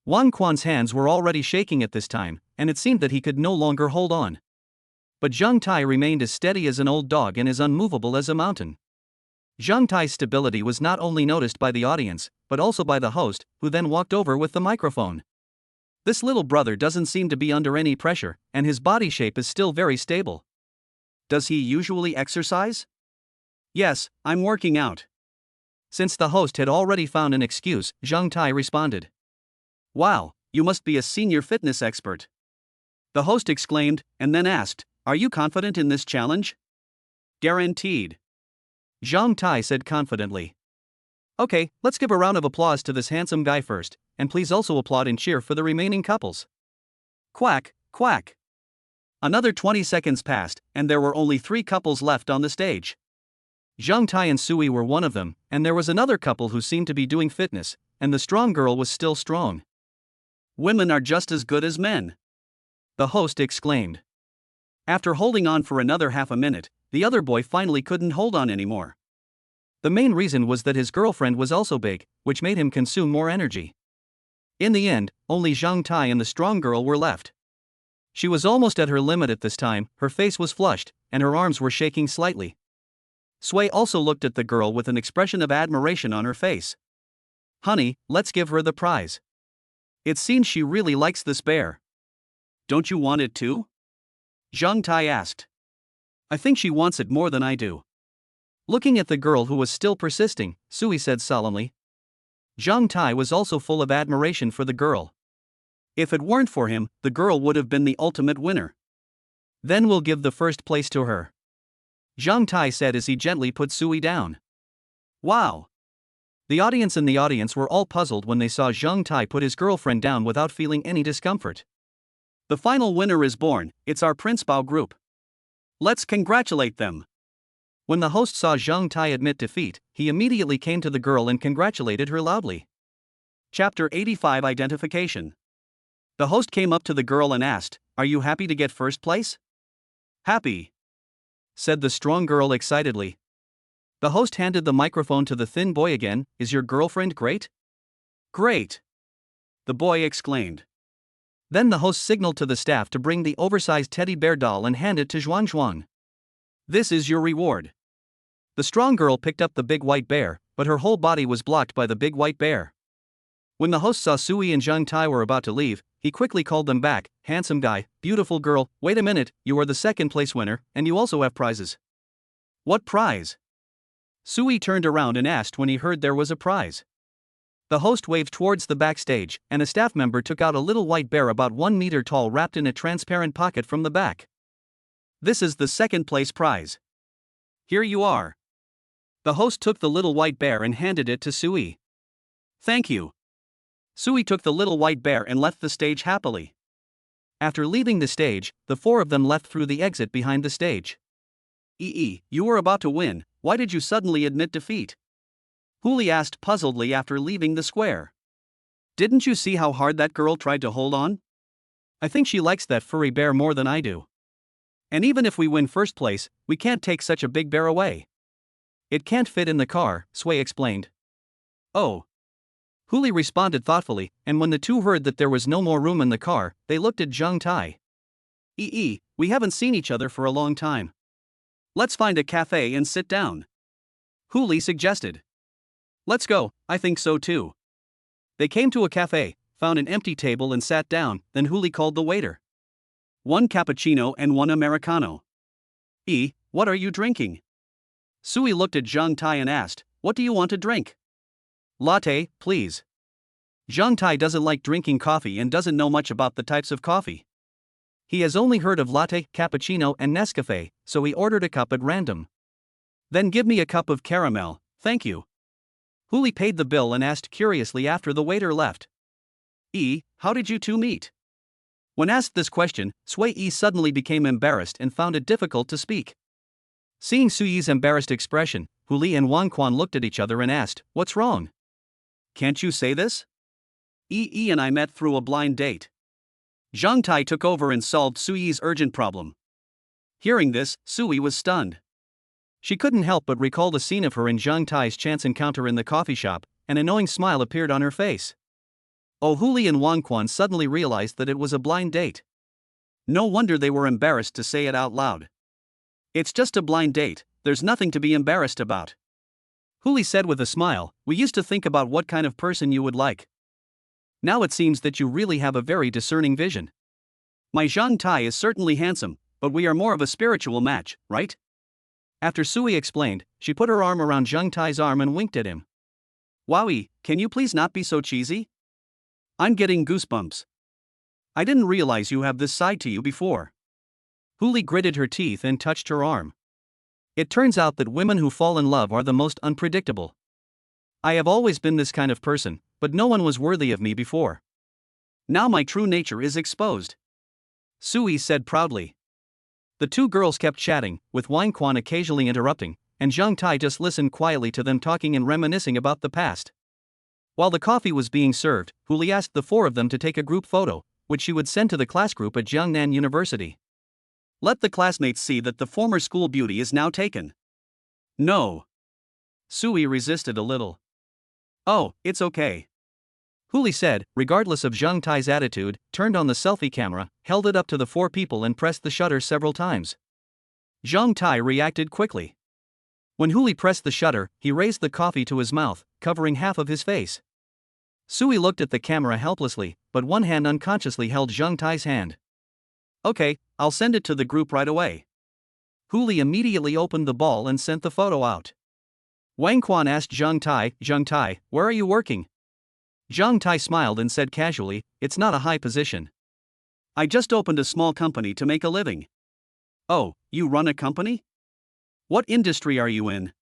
S1: Wang Quan's hands were already shaking at this time, and it seemed that he could no longer hold on. But Zhang Tai remained as steady as an old dog and as unmovable as a mountain. Zhang Tai's stability was not only noticed by the audience, but also by the host, who then walked over with the microphone. This little brother doesn't seem to be under any pressure, and his body shape is still very stable. Does he usually exercise? Yes, I'm working out. Since the host had already found an excuse, Zhang Tai responded. Wow, you must be a senior fitness expert. The host exclaimed, and then asked, "Are you confident in this challenge?" Guaranteed. Zhang Tai said confidently. Okay, let's give a round of applause to this handsome guy first, and please also applaud and cheer for the remaining couples. Quack, quack. Another 20 seconds passed, and there were only 3 couples left on the stage. Zhang Tai and Sui were one of them, and there was another couple who seemed to be doing fitness, and the strong girl was still strong. Women are just as good as men, the host exclaimed. After holding on for another half a minute, the other boy finally couldn't hold on anymore. The main reason was that his girlfriend was also big, which made him consume more energy. In the end, only Zhang Tai and the strong girl were left. She was almost at her limit at this time, her face was flushed, and her arms were shaking slightly. Sui also looked at the girl with an expression of admiration on her face. Honey, let's give her the prize. It seems she really likes this bear. Don't you want it too? Zhang Tai asked. I think she wants it more than I do. Looking at the girl who was still persisting, Sui said solemnly. Zhang Tai was also full of admiration for the girl. If it weren't for him, the girl would have been the ultimate winner. Then we'll give the first place to her, Zhang Tai said as he gently put Sui down. Wow! The audience were all puzzled when they saw Zhang Tai put his girlfriend down without feeling any discomfort. The final winner is born, it's our Prince Bao group. Let's congratulate them. When the host saw Zhang Tai admit defeat, he immediately came to the girl and congratulated her loudly. Chapter 85 Identification. The host came up to the girl and asked, "Are you happy to get first place?" "Happy," said the strong girl excitedly. The host handed the microphone to the thin boy again. "Is your girlfriend great?" "Great," the boy exclaimed. Then the host signaled to the staff to bring the oversized teddy bear doll and hand it to Zhuang Zhuang. "This is your reward." The strong girl picked up the big white bear, but her whole body was blocked by the big white bear. When the host saw Sui and Zhang Tai were about to leave, he quickly called them back. "Handsome guy, beautiful girl, wait a minute, you are the second place winner, and you also have prizes." "What prize?" Sui turned around and asked when he heard there was a prize. The host waved towards the backstage, and a staff member took out a little white bear about 1 meter tall wrapped in a transparent pocket from the back. "This is the second place prize. Here you are." The host took the little white bear and handed it to Sui. "Thank you." Sui took the little white bear and left the stage happily. After leaving the stage, the four of them left through the exit behind the stage. You were about to win, why did you suddenly admit defeat?" Huli asked puzzledly after leaving the square. "Didn't you see how hard that girl tried to hold on? I think she likes that furry bear more than I do. And even if we win first place, we can't take such a big bear away. It can't fit in the car," Sui explained. "Oh." Huli responded thoughtfully, and when the two heard that there was no more room in the car, they looked at Zhang Tai. We haven't seen each other for a long time. Let's find a cafe and sit down," Huli suggested. "Let's go, I think so too." They came to a cafe, found an empty table and sat down, then Huli called the waiter. "1 cappuccino and 1 Americano." What are you drinking?" Sui looked at Zhang Tai and asked, "What do you want to drink?" "Latte, please." Zhang Tai doesn't like drinking coffee and doesn't know much about the types of coffee. He has only heard of latte, cappuccino and Nescafe, so he ordered a cup at random. "Then give me a cup of caramel, thank you." Huli paid the bill and asked curiously after the waiter left. How did you two meet?" When asked this question, Sui suddenly became embarrassed and found it difficult to speak. Seeing Sui's embarrassed expression, Huli and Wang Quan looked at each other and asked, "What's wrong? Can't you say this?" And I met through a blind date." Zhang Tai took over and solved Sui's urgent problem. Hearing this, Sui was stunned. She couldn't help but recall the scene of her and Zhang Tai's chance encounter in the coffee shop. An annoying smile appeared on her face. Huli and Wang Quan suddenly realized that it was a blind date. No wonder they were embarrassed to say it out loud. "It's just a blind date, there's nothing to be embarrassed about." Huli said with a smile, "We used to think about what kind of person you would like. Now it seems that you really have a very discerning vision. My Zhang Tai is certainly handsome, but we are more of a spiritual match, right?" After Sui explained, she put her arm around Zhang Tai's arm and winked at him. "Wowie, can you please not be so cheesy? I'm getting goosebumps. I didn't realize you have this side to you before." Huli gritted her teeth and touched her arm. "It turns out that women who fall in love are the most unpredictable. I have always been this kind of person, but no one was worthy of me before. Now my true nature is exposed," Sui said proudly. The two girls kept chatting, with Wang Quan occasionally interrupting, and Zhang Tai just listened quietly to them talking and reminiscing about the past. While the coffee was being served, Huli asked the four of them to take a group photo, which she would send to the class group at Jiangnan University. "Let the classmates see that the former school beauty is now taken." "No." Sui resisted a little. "Oh, it's okay," Huli said, regardless of Zhang Tai's attitude, turned on the selfie camera, held it up to the four people and pressed the shutter several times. Zhang Tai reacted quickly. When Huli pressed the shutter, he raised the coffee to his mouth, covering half of his face. Sui looked at the camera helplessly, but one hand unconsciously held Zhang Tai's hand. "Okay, I'll send it to the group right away." Hu Li immediately opened the ball and sent the photo out. Wang Quan asked Zhang Tai, where are you working? Zhang Tai smiled and said casually, it's not a high position. I just opened a small company to make a living. Oh, you run a company? What industry are you in?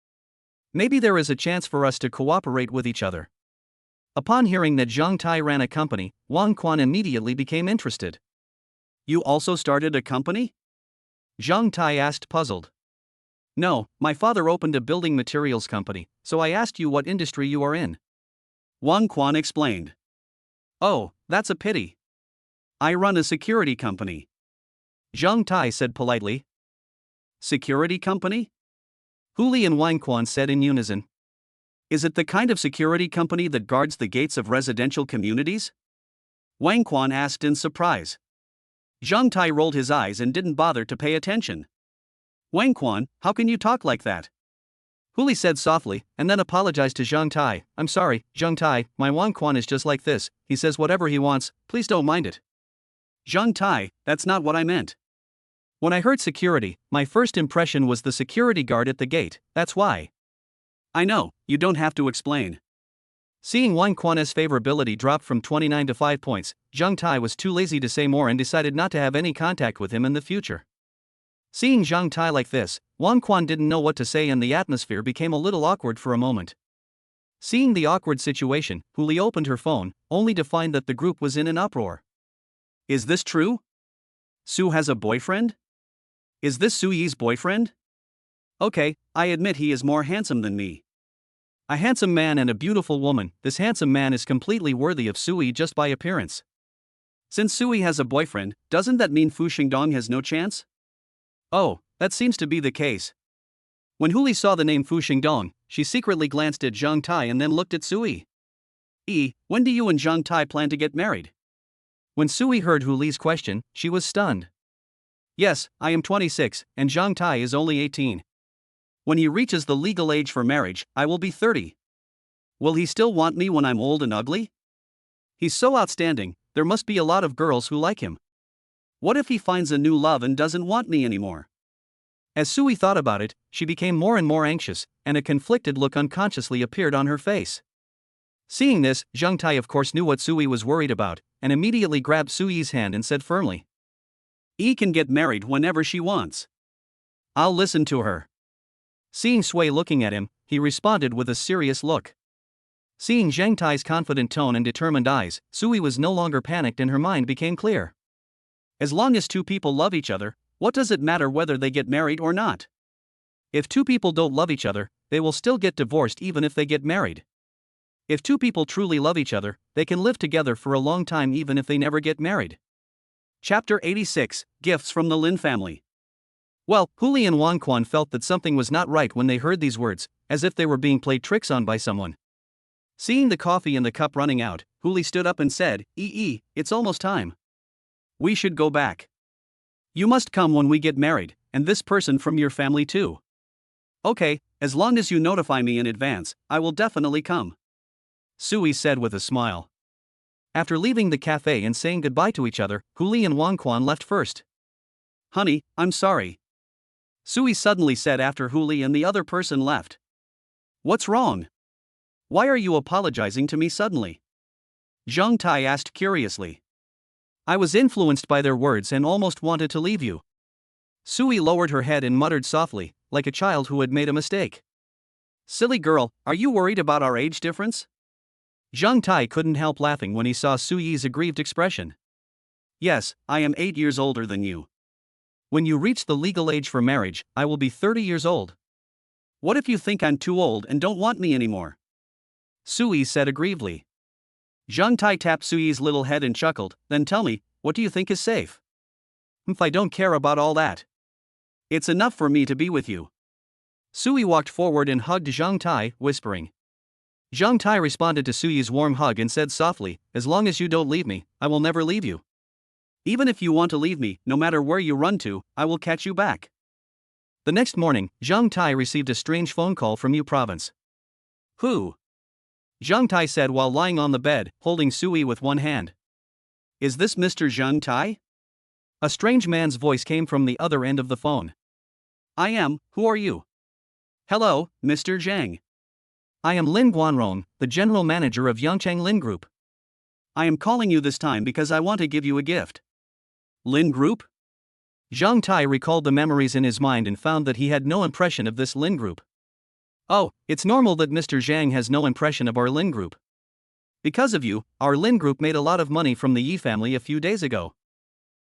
S1: Maybe there is a chance for us to cooperate with each other. Upon hearing that Zhang Tai ran a company, Wang Quan immediately became interested. You also started a company? Zhang Tai asked, puzzled. No, my father opened a building materials company, so I asked you what industry you are in. Wang Quan explained. Oh, that's a pity. I run a security company. Zhang Tai said politely. Security company? Hu Li and Wang Quan said in unison. Is it the kind of security company that guards the gates of residential communities? Wang Quan asked in surprise. Zhang Tai rolled his eyes and didn't bother to pay attention. Wang Quan, how can you talk like that? Hu Li said softly, and then apologized to Zhang Tai. I'm sorry, Zhang Tai, my Wang Quan is just like this, he says whatever he wants, please don't mind it. Zhang Tai, that's not what I meant. When I heard security, my first impression was the security guard at the gate, that's why. I know, you don't have to explain. Seeing Wang Quan's favorability drop from 29 to 5 points, Zhang Tai was too lazy to say more and decided not to have any contact with him in the future. Seeing Zhang Tai like this, Wang Quan didn't know what to say and the atmosphere became a little awkward for a moment. Seeing the awkward situation, Hu Li opened her phone, only to find that the group was in an uproar. Is this true? Su has a boyfriend? Is this Su Yi's boyfriend? Okay, I admit he is more handsome than me. A handsome man and a beautiful woman, this handsome man is completely worthy of Su Yi just by appearance. Since Su Yi has a boyfriend, doesn't that mean Fu Xingdong has no chance? Oh, that seems to be the case. When Hu Li saw the name Fu Xingdong, she secretly glanced at Zhang Tai and then looked at Su Yi. When do you and Zhang Tai plan to get married? When Su Yi heard Hu Li's question, she was stunned. Yes, I am 26, and Zhang Tai is only 18. When he reaches the legal age for marriage, I will be 30. Will he still want me when I'm old and ugly? He's so outstanding, there must be a lot of girls who like him. What if he finds a new love and doesn't want me anymore? As Su Yi thought about it, she became more and more anxious, and a conflicted look unconsciously appeared on her face. Seeing this, Zhang Tai of course knew what Su Yi was worried about, and immediately grabbed Su Yi's hand and said firmly. Yi can get married whenever she wants. I'll listen to her. Seeing Sui looking at him, he responded with a serious look. Seeing Zhang Tai's confident tone and determined eyes, Su Yi was no longer panicked and her mind became clear. As long as two people love each other, what does it matter whether they get married or not? If two people don't love each other, they will still get divorced even if they get married. If two people truly love each other, they can live together for a long time even if they never get married. Chapter 86, Gifts from the Lin Family. Well, Hu Li and Wang Quan felt that something was not right when they heard these words, as if they were being played tricks on by someone. Seeing the coffee in the cup running out, Hu Li stood up and said, It's almost time. We should go back. You must come when we get married, and this person from your family too. Okay, as long as you notify me in advance, I will definitely come. Su Yi said with a smile. After leaving the cafe and saying goodbye to each other, Hu Li and Wang Quan left first. Honey, I'm sorry. Su Yi suddenly said after Hu Li and the other person left. What's wrong? Why are you apologizing to me suddenly? Zhang Tai asked curiously. I was influenced by their words and almost wanted to leave you. Su Yi lowered her head and muttered softly, like a child who had made a mistake. Silly girl, are you worried about our age difference? Zhang Tai couldn't help laughing when he saw Su Yi's aggrieved expression. Yes, I am 8 years older than you. When you reach the legal age for marriage, I will be 30 years old. What if you think I'm too old and don't want me anymore? Su Yi said aggrievedly. Zhang Tai tapped Su Yi's little head and chuckled, then tell me, what do you think is safe? If I don't care about all that. It's enough for me to be with you. Su Yi walked forward and hugged Zhang Tai, whispering. Zhang Tai responded to Su Yi's warm hug and said softly, as long as you don't leave me, I will never leave you. Even if you want to leave me, no matter where you run to, I will catch you back. The next morning, Zhang Tai received a strange phone call from Yu Province. Who? Zhang Tai said while lying on the bed, holding Su Yi with one hand. Is this Mr. Zhang Tai? A strange man's voice came from the other end of the phone. I am, who are you? Hello, Mr. Zhang. I am Lin Guanrong, the general manager of Yangchang Lin Group. I am calling you this time because I want to give you a gift. Lin Group? Zhang Tai recalled the memories in his mind and found that he had no impression of this Lin Group. Oh, it's normal that Mr. Zhang has no impression of our Lin Group. Because of you, our Lin Group made a lot of money from the Yi family a few days ago.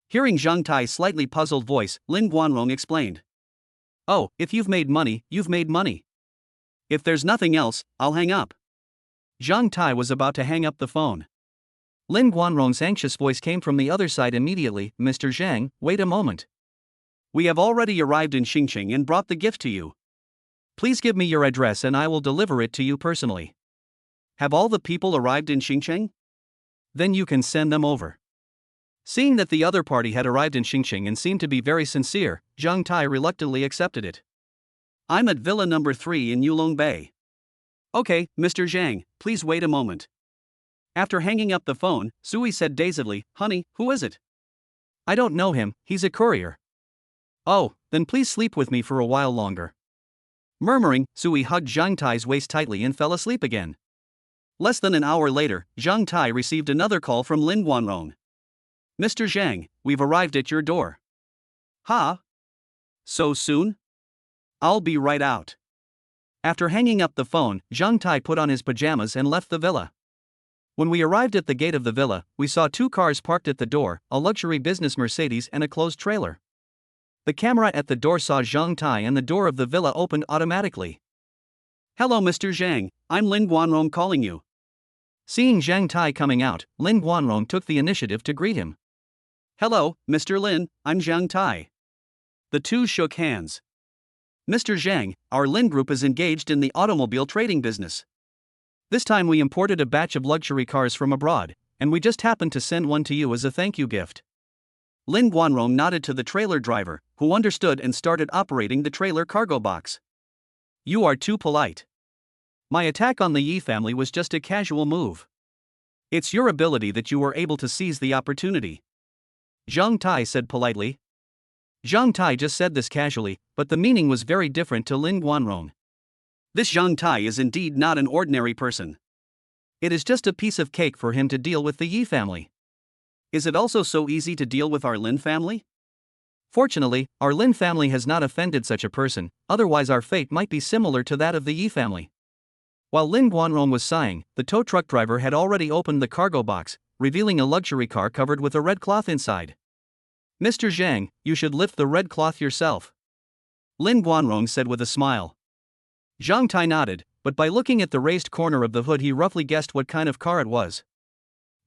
S1: Hearing Zhang Tai's slightly puzzled voice, Lin Guanrong explained. Oh, if you've made money, you've made money. If there's nothing else, I'll hang up. Zhang Tai was about to hang up the phone. Lin Guanrong's anxious voice came from the other side immediately. Mr. Zhang, wait a moment. We have already arrived in Xingqing and brought the gift to you. Please give me your address and I will deliver it to you personally. Have all the people arrived in Xingqing? Then you can send them over. Seeing that the other party had arrived in Xingqing and seemed to be very sincere, Zhang Tai reluctantly accepted it. I'm at Villa number 3 in Yulong Bay. Okay, Mr. Zhang, please wait a moment. After hanging up the phone, Sui said dazedly, Honey, who is it? I don't know him, he's a courier. Oh, then please sleep with me for a while longer. Murmuring, Sui hugged Zhang Tai's waist tightly and fell asleep again. Less than an hour later, Zhang Tai received another call from Lin Guanrong. Mr. Zhang, we've arrived at your door. Huh? So soon? I'll be right out. After hanging up the phone, Zhang Tai put on his pajamas and left the villa. When we arrived at the gate of the villa, we saw 2 cars parked at the door, a luxury business Mercedes and a closed trailer. The camera at the door saw Zhang Tai and the door of the villa opened automatically. Hello Mr. Zhang, I'm Lin Guanrong calling you. Seeing Zhang Tai coming out, Lin Guanrong took the initiative to greet him. Hello, Mr. Lin, I'm Zhang Tai. The two shook hands. Mr. Zhang, our Lin Group is engaged in the automobile trading business. This time we imported a batch of luxury cars from abroad, and we just happened to send one to you as a thank you gift. Lin Guanrong nodded to the trailer driver, who understood and started operating the trailer cargo box. You are too polite. My attack on the Yi family was just a casual move. It's your ability that you were able to seize the opportunity. Zhang Tai said politely. Zhang Tai just said this casually, but the meaning was very different to Lin Guanrong. This Zhang Tai is indeed not an ordinary person. It is just a piece of cake for him to deal with the Yi family. Is it also so easy to deal with our Lin family? Fortunately, our Lin family has not offended such a person, otherwise our fate might be similar to that of the Yi family. While Lin Guanrong was sighing, the tow truck driver had already opened the cargo box, revealing a luxury car covered with a red cloth inside. Mr. Zhang, you should lift the red cloth yourself. Lin Guanrong said with a smile. Zhang Tai nodded, but by looking at the raised corner of the hood he roughly guessed what kind of car it was.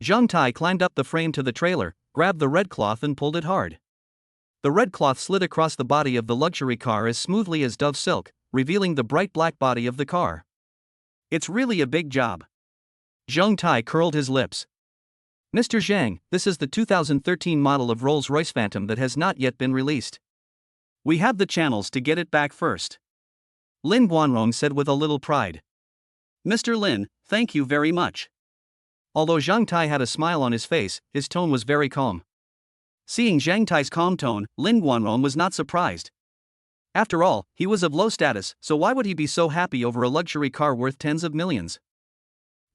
S1: Zhang Tai climbed up the frame to the trailer, grabbed the red cloth and pulled it hard. The red cloth slid across the body of the luxury car as smoothly as dove silk, revealing the bright black body of the car. It's really a big job. Zhang Tai curled his lips. Mr. Zhang, this is the 2013 model of Rolls-Royce Phantom that has not yet been released. We have the channels to get it back first. Lin Guanrong said with a little pride. Mr. Lin, thank you very much. Although Zhang Tai had a smile on his face, his tone was very calm. Seeing Zhang Tai's calm tone, Lin Guanrong was not surprised. After all, he was of low status, so why would he be so happy over a luxury car worth tens of millions?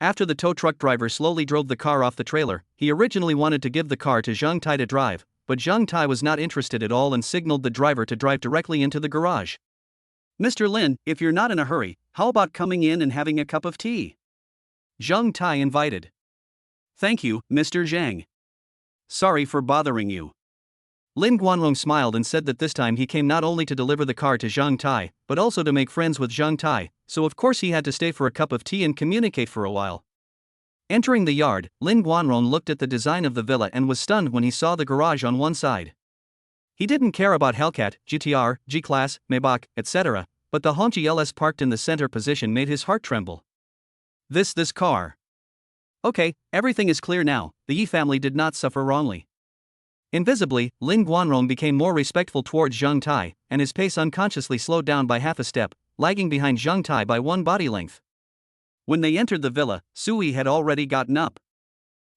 S1: After the tow truck driver slowly drove the car off the trailer, he originally wanted to give the car to Zhang Tai to drive, but Zhang Tai was not interested at all and signaled the driver to drive directly into the garage. Mr. Lin, if you're not in a hurry, how about coming in and having a cup of tea? Zhang Tai invited. Thank you, Mr. Zhang. Sorry for bothering you. Lin Guanrong smiled and said that this time he came not only to deliver the car to Zhang Tai, but also to make friends with Zhang Tai, so of course he had to stay for a cup of tea and communicate for a while. Entering the yard, Lin Guanrong looked at the design of the villa and was stunned when he saw the garage on one side. He didn't care about Hellcat, GTR, G-Class, Maybach, etc., but the Hongqi LS parked in the center position made his heart tremble. This car. Okay, everything is clear now, the Yi family did not suffer wrongly. Invisibly, Lin Guanrong became more respectful towards Zhang Tai, and his pace unconsciously slowed down by half a step, lagging behind Zhang Tai by one body length. When they entered the villa, Sui had already gotten up.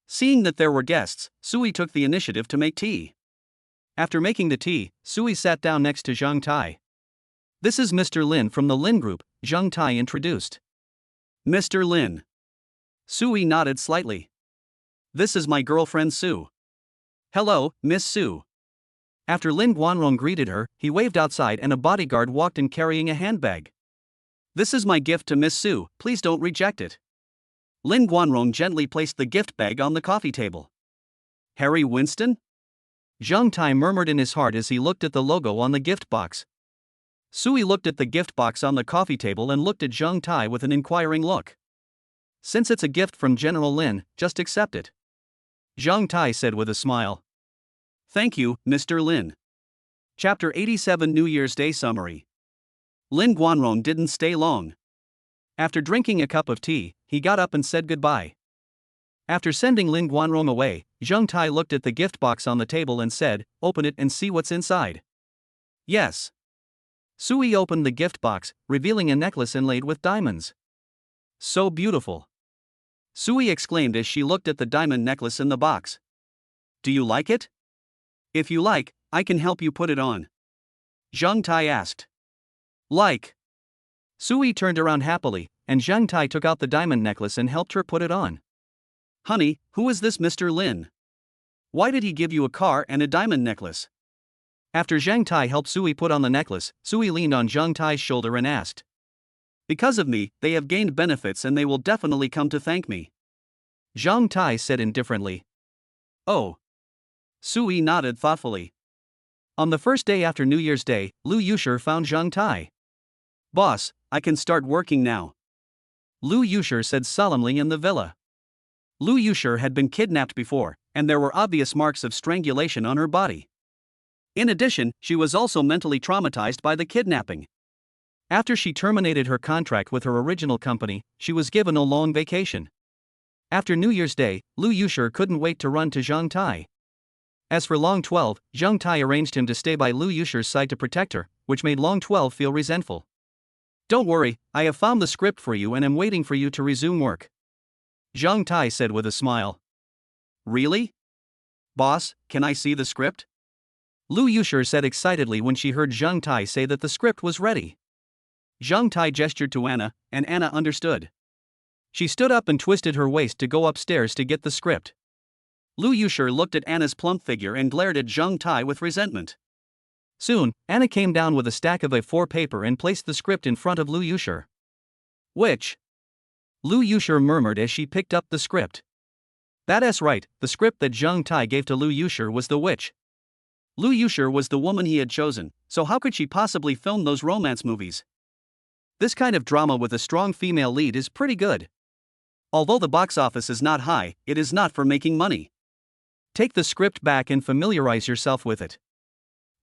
S1: Seeing that there were guests, Sui took the initiative to make tea. After making the tea, Sui sat down next to Zhang Tai. This is Mr. Lin from the Lin Group, Zheng Tai introduced. Mr. Lin. Sui nodded slightly. This is my girlfriend Sue. Hello, Miss Sue. After Lin Guanrong greeted her, he waved outside and a bodyguard walked in carrying a handbag. This is my gift to Miss Sue, please don't reject it. Lin Guanrong gently placed the gift bag on the coffee table. Harry Winston? Zheng Tai murmured in his heart as he looked at the logo on the gift box. Sui looked at the gift box on the coffee table and looked at Zheng Tai with an inquiring look. Since it's a gift from General Lin, just accept it. Zheng Tai said with a smile. Thank you, Mr. Lin. Chapter 87 New Year's Day Summary. Lin Guanrong didn't stay long. After drinking a cup of tea, he got up and said goodbye. After sending Lin Guanrong away, Zheng Tai looked at the gift box on the table and said, open it and see what's inside. Yes. Sui opened the gift box, revealing a necklace inlaid with diamonds. So beautiful. Sui exclaimed as she looked at the diamond necklace in the box. Do you like it? If you like, I can help you put it on. Zheng Tai asked. Like. Sui turned around happily, and Zheng Tai took out the diamond necklace and helped her put it on. Honey, who is this Mr. Lin? Why did he give you a car and a diamond necklace? After Zheng Tai helped Sui put on the necklace, Sui leaned on Zheng Tai's shoulder and asked. Because of me, they have gained benefits and they will definitely come to thank me. Zheng Tai said indifferently. Oh. Sui nodded thoughtfully. On the first day after New Year's Day, Lu Yushir found Zheng Tai. Boss, I can start working now. Lu Yushir said solemnly in the villa. Lu Yushir had been kidnapped before, and there were obvious marks of strangulation on her body. In addition, she was also mentally traumatized by the kidnapping. After she terminated her contract with her original company, she was given a long vacation. After New Year's Day, Lu Yushir couldn't wait to run to Zheng Tai. As for Long 12, Zheng Tai arranged him to stay by Lu Yushir's side to protect her, which made Long 12 feel resentful. Don't worry, I have found the script for you and am waiting for you to resume work. Zheng Tai said with a smile. Really? Boss, can I see the script? Lu Yushir said excitedly when she heard Zheng Tai say that the script was ready. Zheng Tai gestured to Anna, and Anna understood. She stood up and twisted her waist to go upstairs to get the script. Lu Yushir looked at Anna's plump figure and glared at Zheng Tai with resentment. Soon, Anna came down with a stack of A4 paper and placed the script in front of Lu Yushir. Which? Lu Yushir murmured as she picked up the script. That's right, the script that Zheng Tai gave to Lu Yushir was The Witch. Lu Yushir was the woman he had chosen, so how could she possibly film those romance movies? This kind of drama with a strong female lead is pretty good. Although the box office is not high, it is not for making money. Take the script back and familiarize yourself with it.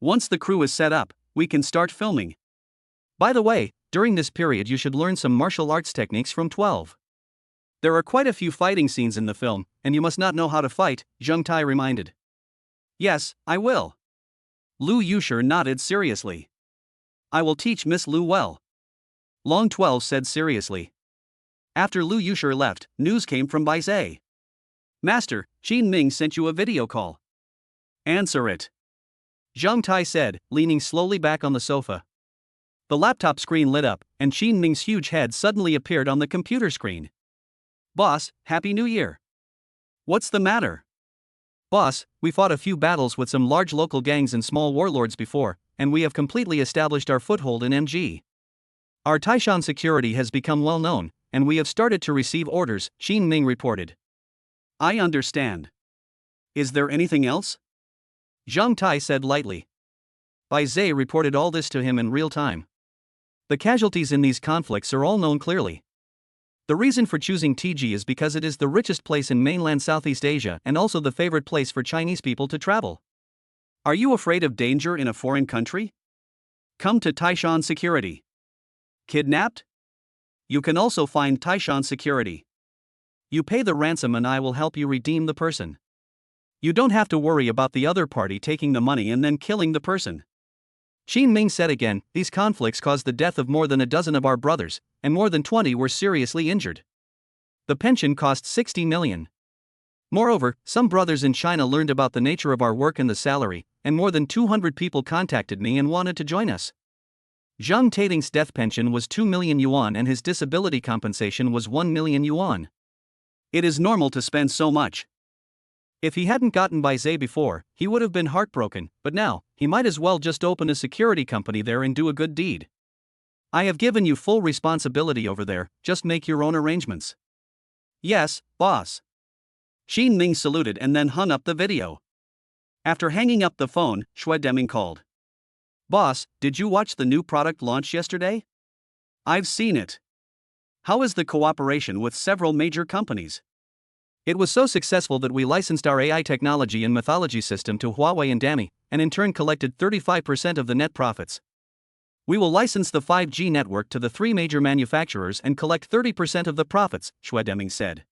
S1: Once the crew is set up, we can start filming. By the way, during this period you should learn some martial arts techniques from 12. There are quite a few fighting scenes in the film, and you must not know how to fight, Zheng Tai reminded. Yes, I will. Lu Yushir nodded seriously. I will teach Miss Lu well. Long 12 said seriously. After Lu Yushir left, news came from Bai Zhe. Master, Qin Ming sent you a video call. Answer it. Zheng Tai said, leaning slowly back on the sofa. The laptop screen lit up, and Qin Ming's huge head suddenly appeared on the computer screen. Boss, Happy New Year. What's the matter? Boss, we fought a few battles with some large local gangs and small warlords before, and we have completely established our foothold in MG. Our Taishan security has become well known, and we have started to receive orders, Qin Ming reported. I understand. Is there anything else? Zheng Tai said lightly. Bai Zhe reported all this to him in real time. The casualties in these conflicts are all known clearly. The reason for choosing TG is because it is the richest place in mainland Southeast Asia and also the favorite place for Chinese people to travel. Are you afraid of danger in a foreign country? Come to Taishan Security. Kidnapped? You can also find Taishan Security. You pay the ransom and I will help you redeem the person. You don't have to worry about the other party taking the money and then killing the person. Qin Ming said again, these conflicts caused the death of more than a dozen of our brothers, and more than 20 were seriously injured. The pension cost 60 million. Moreover, some brothers in China learned about the nature of our work and the salary, and more than 200 people contacted me and wanted to join us. Zhang Tating's death pension was 2 million yuan and his disability compensation was 1 million yuan. It is normal to spend so much. If he hadn't gotten by Zay before, he would have been heartbroken, but now, he might as well just open a security company there and do a good deed. I have given you full responsibility over there, just make your own arrangements. Yes, boss. Xin Ming saluted and then hung up the video. After hanging up the phone, Xue Deming called. Boss, did you watch the new product launch yesterday? I've seen it. How is the cooperation with several major companies? It was so successful that we licensed our AI technology and mythology system to Huawei and Dami, and in turn collected 35% of the net profits. We will license the 5G network to the 3 major manufacturers and collect 30% of the profits, Xue Deming said.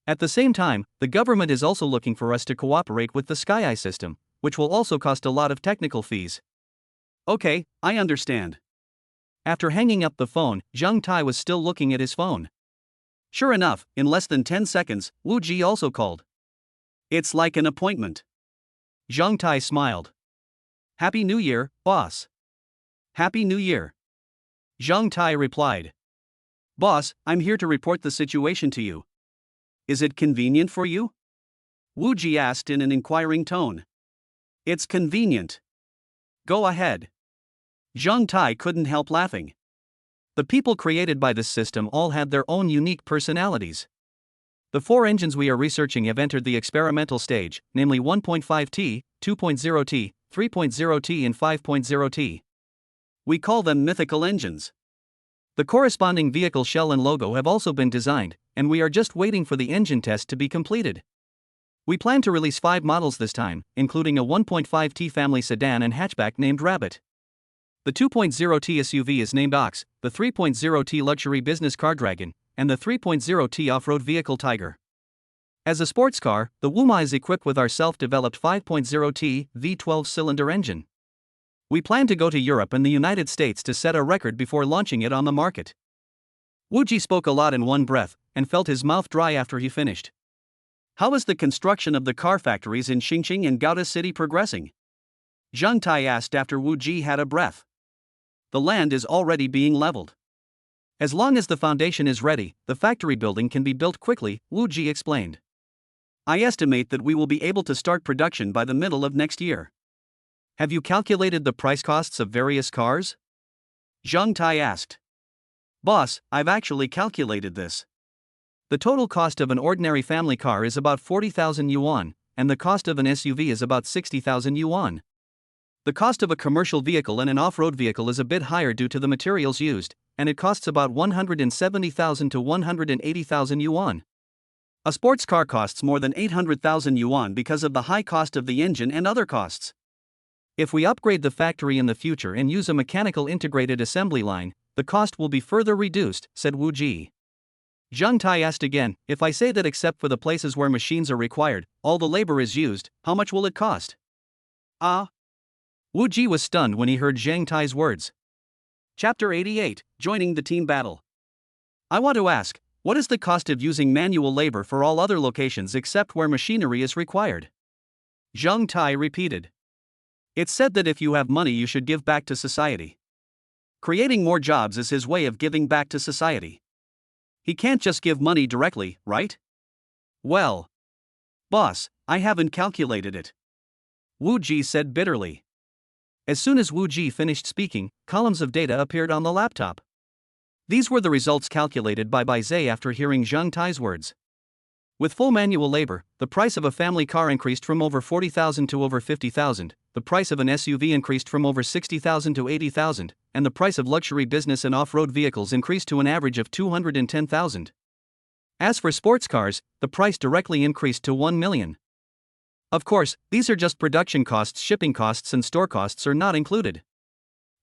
S1: At the same time, the government is also looking for us to cooperate with the SkyEye system, which will also cost a lot of technical fees. Okay, I understand. After hanging up the phone, Zhang Tai was still looking at his phone. Sure enough, in less than 10 seconds, Wu Ji also called. It's like an appointment. Zhang Tai smiled. Happy New Year, boss. Happy New Year. Zhang Tai replied. Boss, I'm here to report the situation to you. Is it convenient for you? Wu Ji asked in an inquiring tone. It's convenient. Go ahead. Zhang Tai couldn't help laughing. The people created by this system all had their own unique personalities. The 4 engines we are researching have entered the experimental stage, namely 1.5T, 2.0T, 3.0T and 5.0T. We call them mythical engines. The corresponding vehicle shell and logo have also been designed, and we are just waiting for the engine test to be completed. We plan to release 5 models this time, including a 1.5T family sedan and hatchback named Rabbit. The 2.0T SUV is named Ox, the 3.0T luxury business car Dragon, and the 3.0T off-road vehicle Tiger. As a sports car, the Wuma is equipped with our self-developed 5.0T V12-cylinder engine. We plan to go to Europe and the United States to set a record before launching it on the market. Wu Ji spoke a lot in one breath, and felt his mouth dry after he finished. How is the construction of the car factories in Xingqing and Gouda City progressing? Zhang Tai asked after Wu Ji had a breath. The land is already being leveled. As long as the foundation is ready, the factory building can be built quickly, Wu Ji explained. I estimate that we will be able to start production by the middle of next year. Have you calculated the price costs of various cars? Zhang Tai asked. Boss, I've actually calculated this. The total cost of an ordinary family car is about 40,000 yuan, and the cost of an SUV is about 60,000 yuan. The cost of a commercial vehicle and an off-road vehicle is a bit higher due to the materials used, and it costs about 170,000 to 180,000 yuan. A sports car costs more than 800,000 yuan because of the high cost of the engine and other costs. If we upgrade the factory in the future and use a mechanical integrated assembly line, the cost will be further reduced, said Wu Ji. Zhang Tai asked again, if I say that except for the places where machines are required, all the labor is used, how much will it cost? Wu Ji was stunned when he heard Zhang Tai's words. Chapter 88, Joining the Team Battle. I want to ask, what is the cost of using manual labor for all other locations except where machinery is required? Zhang Tai repeated. It's said that if you have money you should give back to society. Creating more jobs is his way of giving back to society. He can't just give money directly, right? Well, boss, I haven't calculated it. Wu Ji said bitterly. As soon as Wu Ji finished speaking, columns of data appeared on the laptop. These were the results calculated by Bai Zai after hearing Zhang Tai's words. With full manual labor, the price of a family car increased from over 40,000 to over 50,000, the price of an SUV increased from over 60,000 to 80,000, and the price of luxury business and off-road vehicles increased to an average of 210,000. As for sports cars, the price directly increased to 1 million. Of course, these are just production costs, shipping costs and store costs are not included.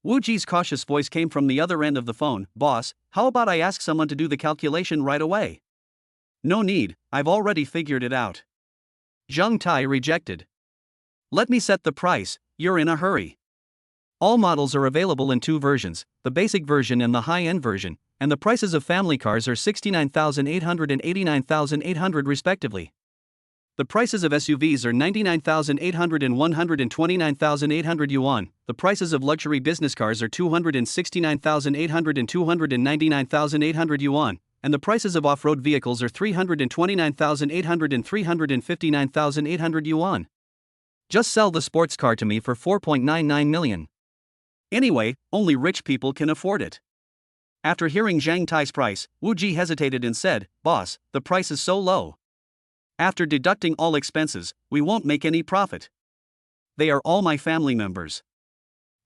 S1: Wu Ji's cautious voice came from the other end of the phone. Boss, how about I ask someone to do the calculation right away? No need, I've already figured it out. Zhang Tai rejected. Let me set the price, you're in a hurry. All models are available in 2 versions, the basic version and the high-end version, and the prices of family cars are 69,800 and 89,800 respectively. The prices of SUVs are 99,800 and 129,800 yuan. The prices of luxury business cars are 269,800 and 299,800 yuan. And the prices of off-road vehicles are 329,800 and 359,800 yuan. Just sell the sports car to me for 4.99 million. Anyway, only rich people can afford it. After hearing Zhang Tai's price, Wu Ji hesitated and said, "Boss, the price is so low. After deducting all expenses, we won't make any profit. They are all my family members.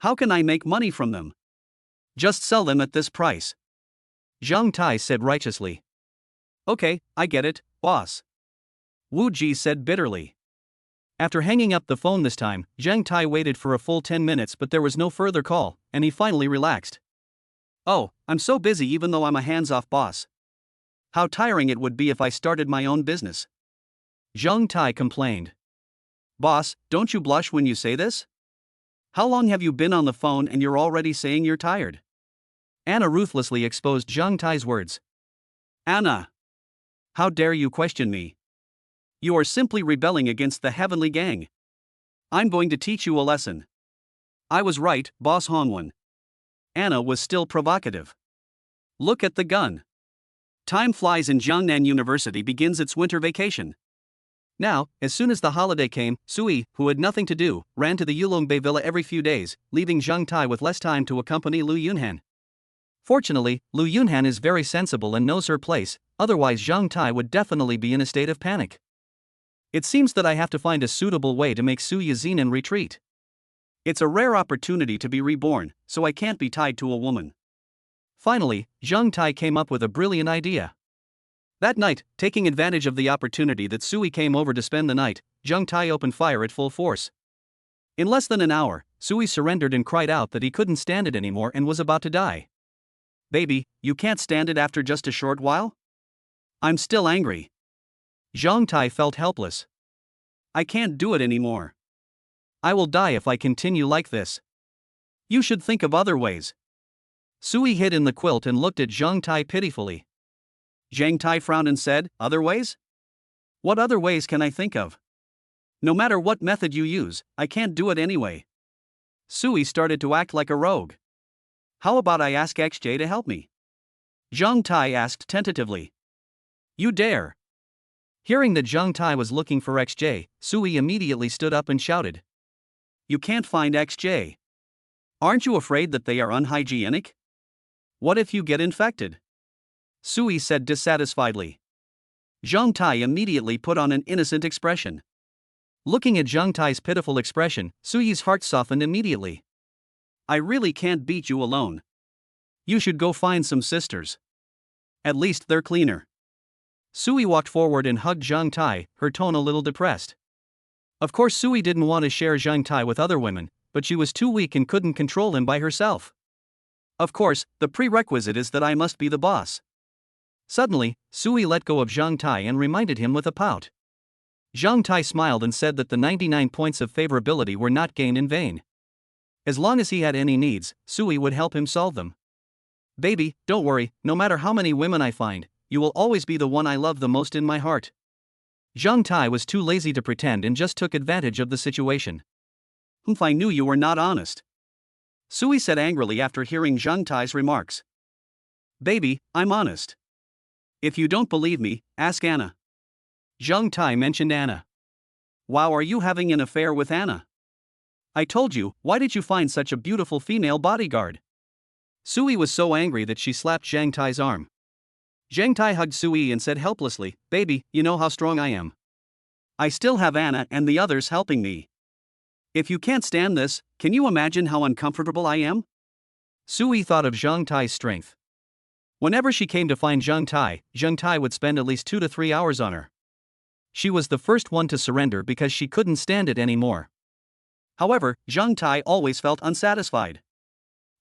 S1: How can I make money from them? Just sell them at this price." Zhang Tai said righteously. "Okay, I get it, boss," Wu Ji said bitterly. After hanging up the phone this time, Zhang Tai waited for a full 10 minutes, but there was no further call, and he finally relaxed. "Oh, I'm so busy even though I'm a hands-off boss. How tiring it would be if I started my own business," Zhang Tai complained. "Boss, don't you blush when you say this? How long have you been on the phone and you're already saying you're tired?" Anna ruthlessly exposed Zhang Tai's words. "Anna! How dare you question me? You are simply rebelling against the heavenly gang. I'm going to teach you a lesson." "I was right, Boss Hongwen." Anna was still provocative. "Look at the gun. Time flies and Jiangnan University begins its winter vacation." Now, as soon as the holiday came, Sui, who had nothing to do, ran to the Yulongbei villa every few days, leaving Zhang Tai with less time to accompany Lu Yunhan. Fortunately, Lu Yunhan is very sensible and knows her place, otherwise Zhang Tai would definitely be in a state of panic. "It seems that I have to find a suitable way to make Su Yazinen retreat. It's a rare opportunity to be reborn, so I can't be tied to a woman." Finally, Zhang Tai came up with a brilliant idea. That night, taking advantage of the opportunity that Sui came over to spend the night, Zhang Tai opened fire at full force. In less than an hour, Sui surrendered and cried out that he couldn't stand it anymore and was about to die. "Baby, you can't stand it after just a short while? I'm still angry." Zhang Tai felt helpless. "I can't do it anymore. I will die if I continue like this. You should think of other ways." Sui hid in the quilt and looked at Zhang Tai pitifully. Zhang Tai frowned and said, "Other ways? What other ways can I think of? No matter what method you use, I can't do it anyway." Sui started to act like a rogue. "How about I ask XJ to help me?" Zhang Tai asked tentatively. "You dare?" Hearing that Zhang Tai was looking for XJ, Sui immediately stood up and shouted. "You can't find XJ. Aren't you afraid that they are unhygienic? What if you get infected?" Sui said dissatisfiedly. Zhang Tai immediately put on an innocent expression. Looking at Zhang Tai's pitiful expression, Sui's heart softened immediately. "I really can't beat you alone. You should go find some sisters. At least they're cleaner." Sui walked forward and hugged Zhang Tai, her tone a little depressed. Of course Sui didn't want to share Zhang Tai with other women, but she was too weak and couldn't control him by herself. "Of course, the prerequisite is that I must be the boss." Suddenly, Sui let go of Zhang Tai and reminded him with a pout. Zhang Tai smiled and said that the 99 points of favorability were not gained in vain. As long as he had any needs, Sui would help him solve them. "Baby, don't worry, no matter how many women I find, you will always be the one I love the most in my heart." Zhang Tai was too lazy to pretend and just took advantage of the situation. "Humph, I knew you were not honest," Sui said angrily after hearing Zhang Tai's remarks. "Baby, I'm honest. If you don't believe me, ask Anna." Zhang Tai mentioned Anna. "Wow, are you having an affair with Anna? I told you, why did you find such a beautiful female bodyguard?" Sui was so angry that she slapped Zhang Tai's arm. Zhang Tai hugged Sui and said helplessly, "Baby, you know how strong I am. I still have Anna and the others helping me. If you can't stand this, can you imagine how uncomfortable I am?" Sui thought of Zhang Tai's strength. Whenever she came to find Zhang Tai would spend at least 2 to 3 hours on her. She was the first one to surrender because she couldn't stand it anymore. However, Zhang Tai always felt unsatisfied.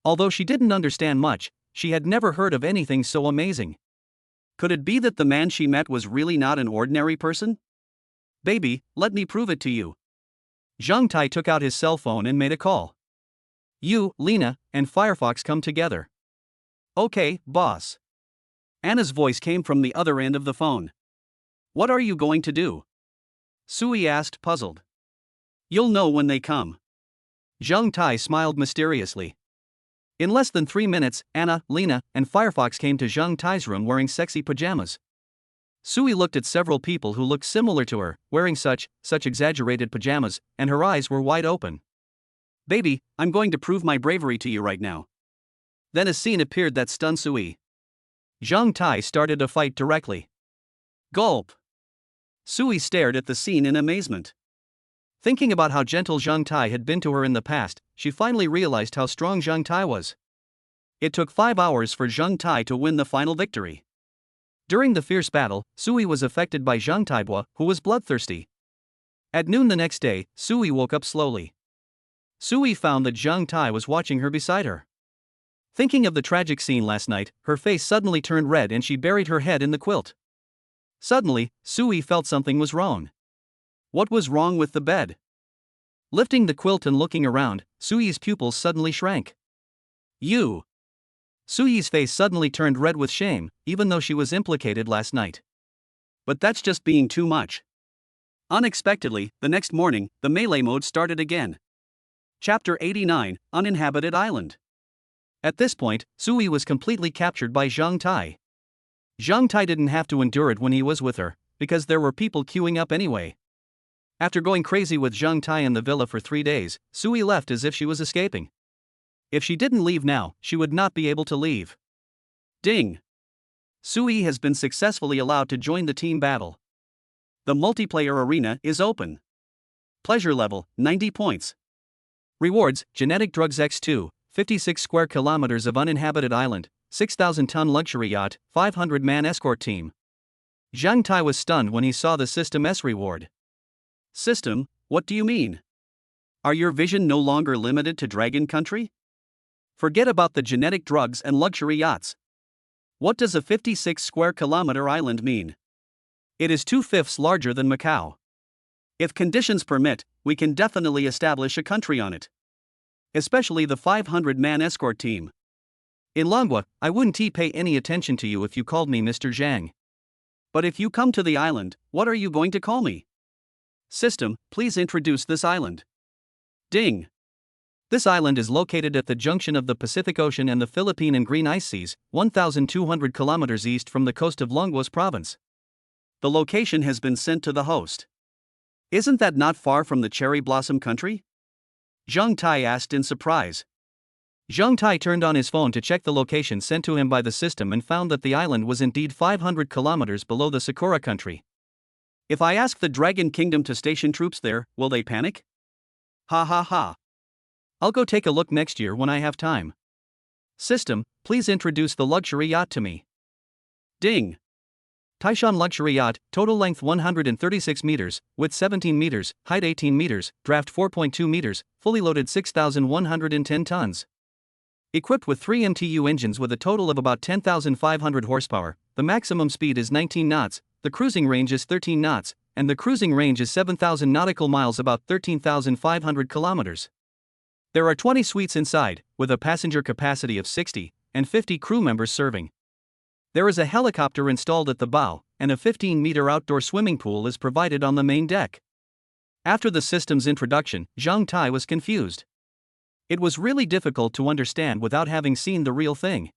S1: Although she didn't understand much, she had never heard of anything so amazing. Could it be that the man she met was really not an ordinary person? "Baby, let me prove it to you." Zhang Tai took out his cell phone and made a call. "You, Lena, and Firefox come together." "Okay, boss." Anna's voice came from the other end of the phone. "What are you going to do?" Sui asked, puzzled. You'll know when they come. Zhang Tai smiled mysteriously. In less than 3 minutes, Anna, Lena, and Firefox came to Zhang Tai's room wearing sexy pajamas. Sui looked at several people who looked similar to her, wearing such exaggerated pajamas, and her eyes were wide open. Baby, I'm going to prove my bravery to you right now. Then a scene appeared that stunned Sui. Zhang Tai started a fight directly. Gulp. Sui stared at the scene in amazement. Thinking about how gentle Zhang Tai had been to her in the past, she finally realized how strong Zhang Tai was. It took 5 hours for Zhang Tai to win the final victory. During the fierce battle, Sui was affected by Zhang Taibo, who was bloodthirsty. At noon the next day, Sui woke up slowly. Sui found that Zhang Tai was watching her beside her. Thinking of the tragic scene last night, her face suddenly turned red and she buried her head in the quilt. Suddenly, Sui felt something was wrong. What was wrong with the bed? Lifting the quilt and looking around, Sui's pupils suddenly shrank. You! Sui's face suddenly turned red with shame, even though she was implicated last night. But that's just being too much. Unexpectedly, the next morning, the melee mode started again. Chapter 89, Uninhabited Island. At this point, Sui was completely captured by Zhang Tai. Zhang Tai didn't have to endure it when he was with her, because there were people queuing up anyway. After going crazy with Zhang Tai in the villa for 3 days, Sui left as if she was escaping. If she didn't leave now, she would not be able to leave. Ding! Sui has been successfully allowed to join the team battle. The multiplayer arena is open. Pleasure level, 90 points. Rewards, genetic drugs X2, 56 square kilometers of uninhabited island, 6,000-ton luxury yacht, 500-man escort team. Zhang Tai was stunned when he saw the System S reward. System, what do you mean? Are your vision no longer limited to Dragon Country? Forget about the genetic drugs and luxury yachts. What does a 56 square kilometer island mean? It is 2/5 larger than Macau. If conditions permit, we can definitely establish a country on it. Especially the 500-man escort team. In Langua, I wouldn't pay any attention to you if you called me Mr. Zhang. But if you come to the island, what are you going to call me? System, please introduce this island. Ding! This island is located at the junction of the Pacific Ocean and the Philippine and Green Ice Seas, 1,200 kilometers east from the coast of Longuos province. The location has been sent to the host. Isn't that not far from the cherry blossom country? Zhang Tai asked in surprise. Zhang Tai turned on his phone to check the location sent to him by the system and found that the island was indeed 500 kilometers below the Sakura country. If I ask the Dragon Kingdom to station troops there, will they panic? Ha ha ha. I'll go take a look next year when I have time. System, please introduce the luxury yacht to me. Ding! Taishan luxury yacht, total length 136 meters, width 17 meters, height 18 meters, draft 4.2 meters, fully loaded 6,110 tons. Equipped with 3 MTU engines with a total of about 10,500 horsepower, the maximum speed is 19 knots, the cruising range is 13 knots, and the cruising range is 7,000 nautical miles, about 13,500 kilometers. There are 20 suites inside, with a passenger capacity of 60, and 50 crew members serving. There is a helicopter installed at the bow, and a 15-meter outdoor swimming pool is provided on the main deck. After the system's introduction, Zhang Tai was confused. It was really difficult to understand without having seen the real thing.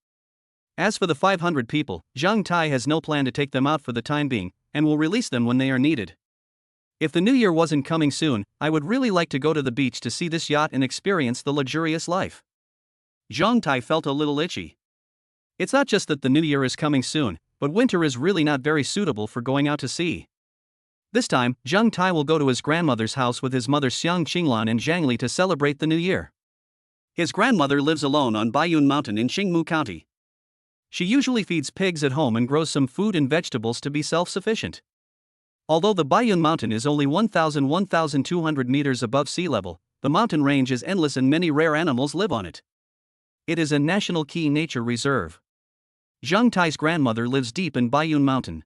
S1: As for the 500 people, Zhang Tai has no plan to take them out for the time being, and will release them when they are needed. If the new year wasn't coming soon, I would really like to go to the beach to see this yacht and experience the luxurious life. Zhang Tai felt a little itchy. It's not just that the new year is coming soon, but winter is really not very suitable for going out to sea. This time, Zhang Tai will go to his grandmother's house with his mother Xiang Qinglan and Zhang Li to celebrate the new year. His grandmother lives alone on Baiyun Mountain in Qingmu County. She usually feeds pigs at home and grows some food and vegetables to be self-sufficient. Although the Baiyun Mountain is only 1,200 meters above sea level, the mountain range is endless and many rare animals live on it. It is a national key nature reserve. Zhang Tai's grandmother lives deep in Baiyun Mountain.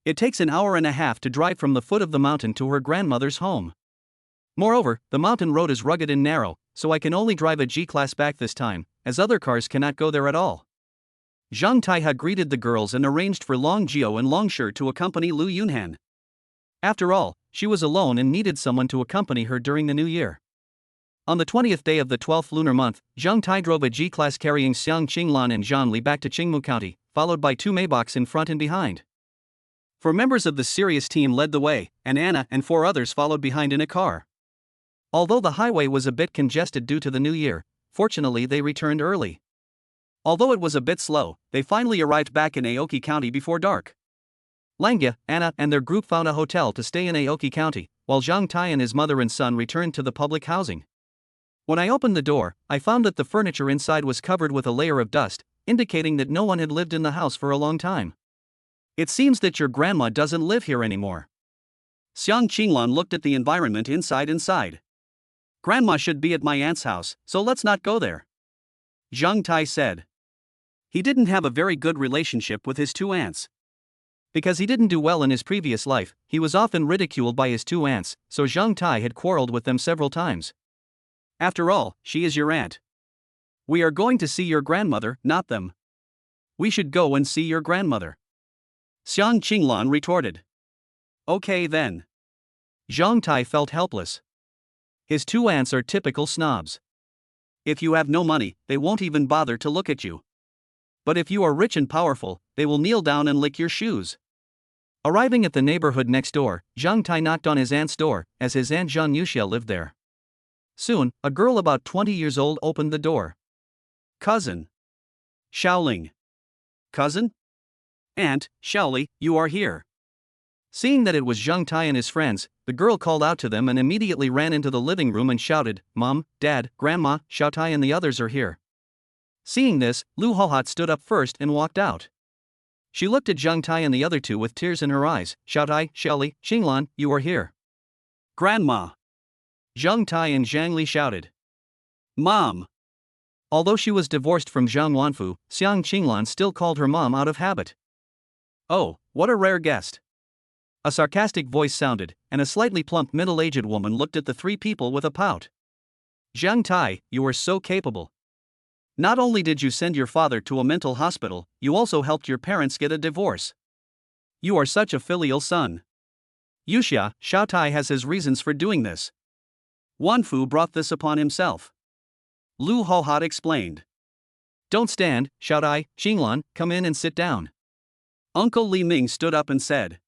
S1: It takes an hour and a half to drive from the foot of the mountain to her grandmother's home. Moreover, the mountain road is rugged and narrow, so I can only drive a G-Class back this time, as other cars cannot go there at all. Zhang Tai had greeted the girls and arranged for Long Jiao and Long Shi to accompany Lu Yunhan. After all, she was alone and needed someone to accompany her during the new year. On the 20th day of the 12th lunar month, Zhang Tai drove a G-Class carrying Xiang Qinglan and Zhang Li back to Qingmu County, followed by two Maybachs in front and behind. Four members of the serious team led the way, and Anna and four others followed behind in a car. Although the highway was a bit congested due to the new year, fortunately they returned early. Although it was a bit slow, they finally arrived back in Aoki County before dark. Langya, Anna, and their group found a hotel to stay in Aoki County, while Zhang Tai and his mother and son returned to the public housing. When I opened the door, I found that the furniture inside was covered with a layer of dust, indicating that no one had lived in the house for a long time. It seems that your grandma doesn't live here anymore. Xiang Qinglan looked at the environment inside. Grandma should be at my aunt's house, so let's not go there. Zhang Tai said. He didn't have a very good relationship with his two aunts. Because he didn't do well in his previous life, he was often ridiculed by his two aunts, so Zhang Tai had quarreled with them several times. After all, she is your aunt. We are going to see your grandmother, not them. We should go and see your grandmother. Xiang Qinglan retorted. Okay then. Zhang Tai felt helpless. His two aunts are typical snobs. If you have no money, they won't even bother to look at you. But if you are rich and powerful, they will kneel down and lick your shoes. Arriving at the neighborhood next door, Zhang Tai knocked on his aunt's door, as his aunt Zhang Yuxia lived there. Soon, a girl about 20 years old opened the door. Cousin. Xiaoling. Cousin? Aunt, Xiaoli, you are here. Seeing that it was Zhang Tai and his friends, the girl called out to them and immediately ran into the living room and shouted, Mom, Dad, Grandma, Xiao Tai and the others are here. Seeing this, Lu Hohat stood up first and walked out. She looked at Zhang Tai and the other two with tears in her eyes. Xiao Tai, Xiaoli, Qinglan, you are here. Grandma. Zhang Tai and Zhang Li shouted. Mom. Although she was divorced from Zhang Wanfu, Xiang Qinglan still called her mom out of habit. Oh, what a rare guest. A sarcastic voice sounded, and a slightly plump middle-aged woman looked at the three people with a pout. Zhang Tai, you are so capable. Not only did you send your father to a mental hospital, you also helped your parents get a divorce. You are such a filial son. Yuxia, Xiao Tai has his reasons for doing this. Wanfu brought this upon himself. Lu Hohat explained. Don't stand, Xiao Tai, Qinglan, come in and sit down. Uncle Li Ming stood up and said.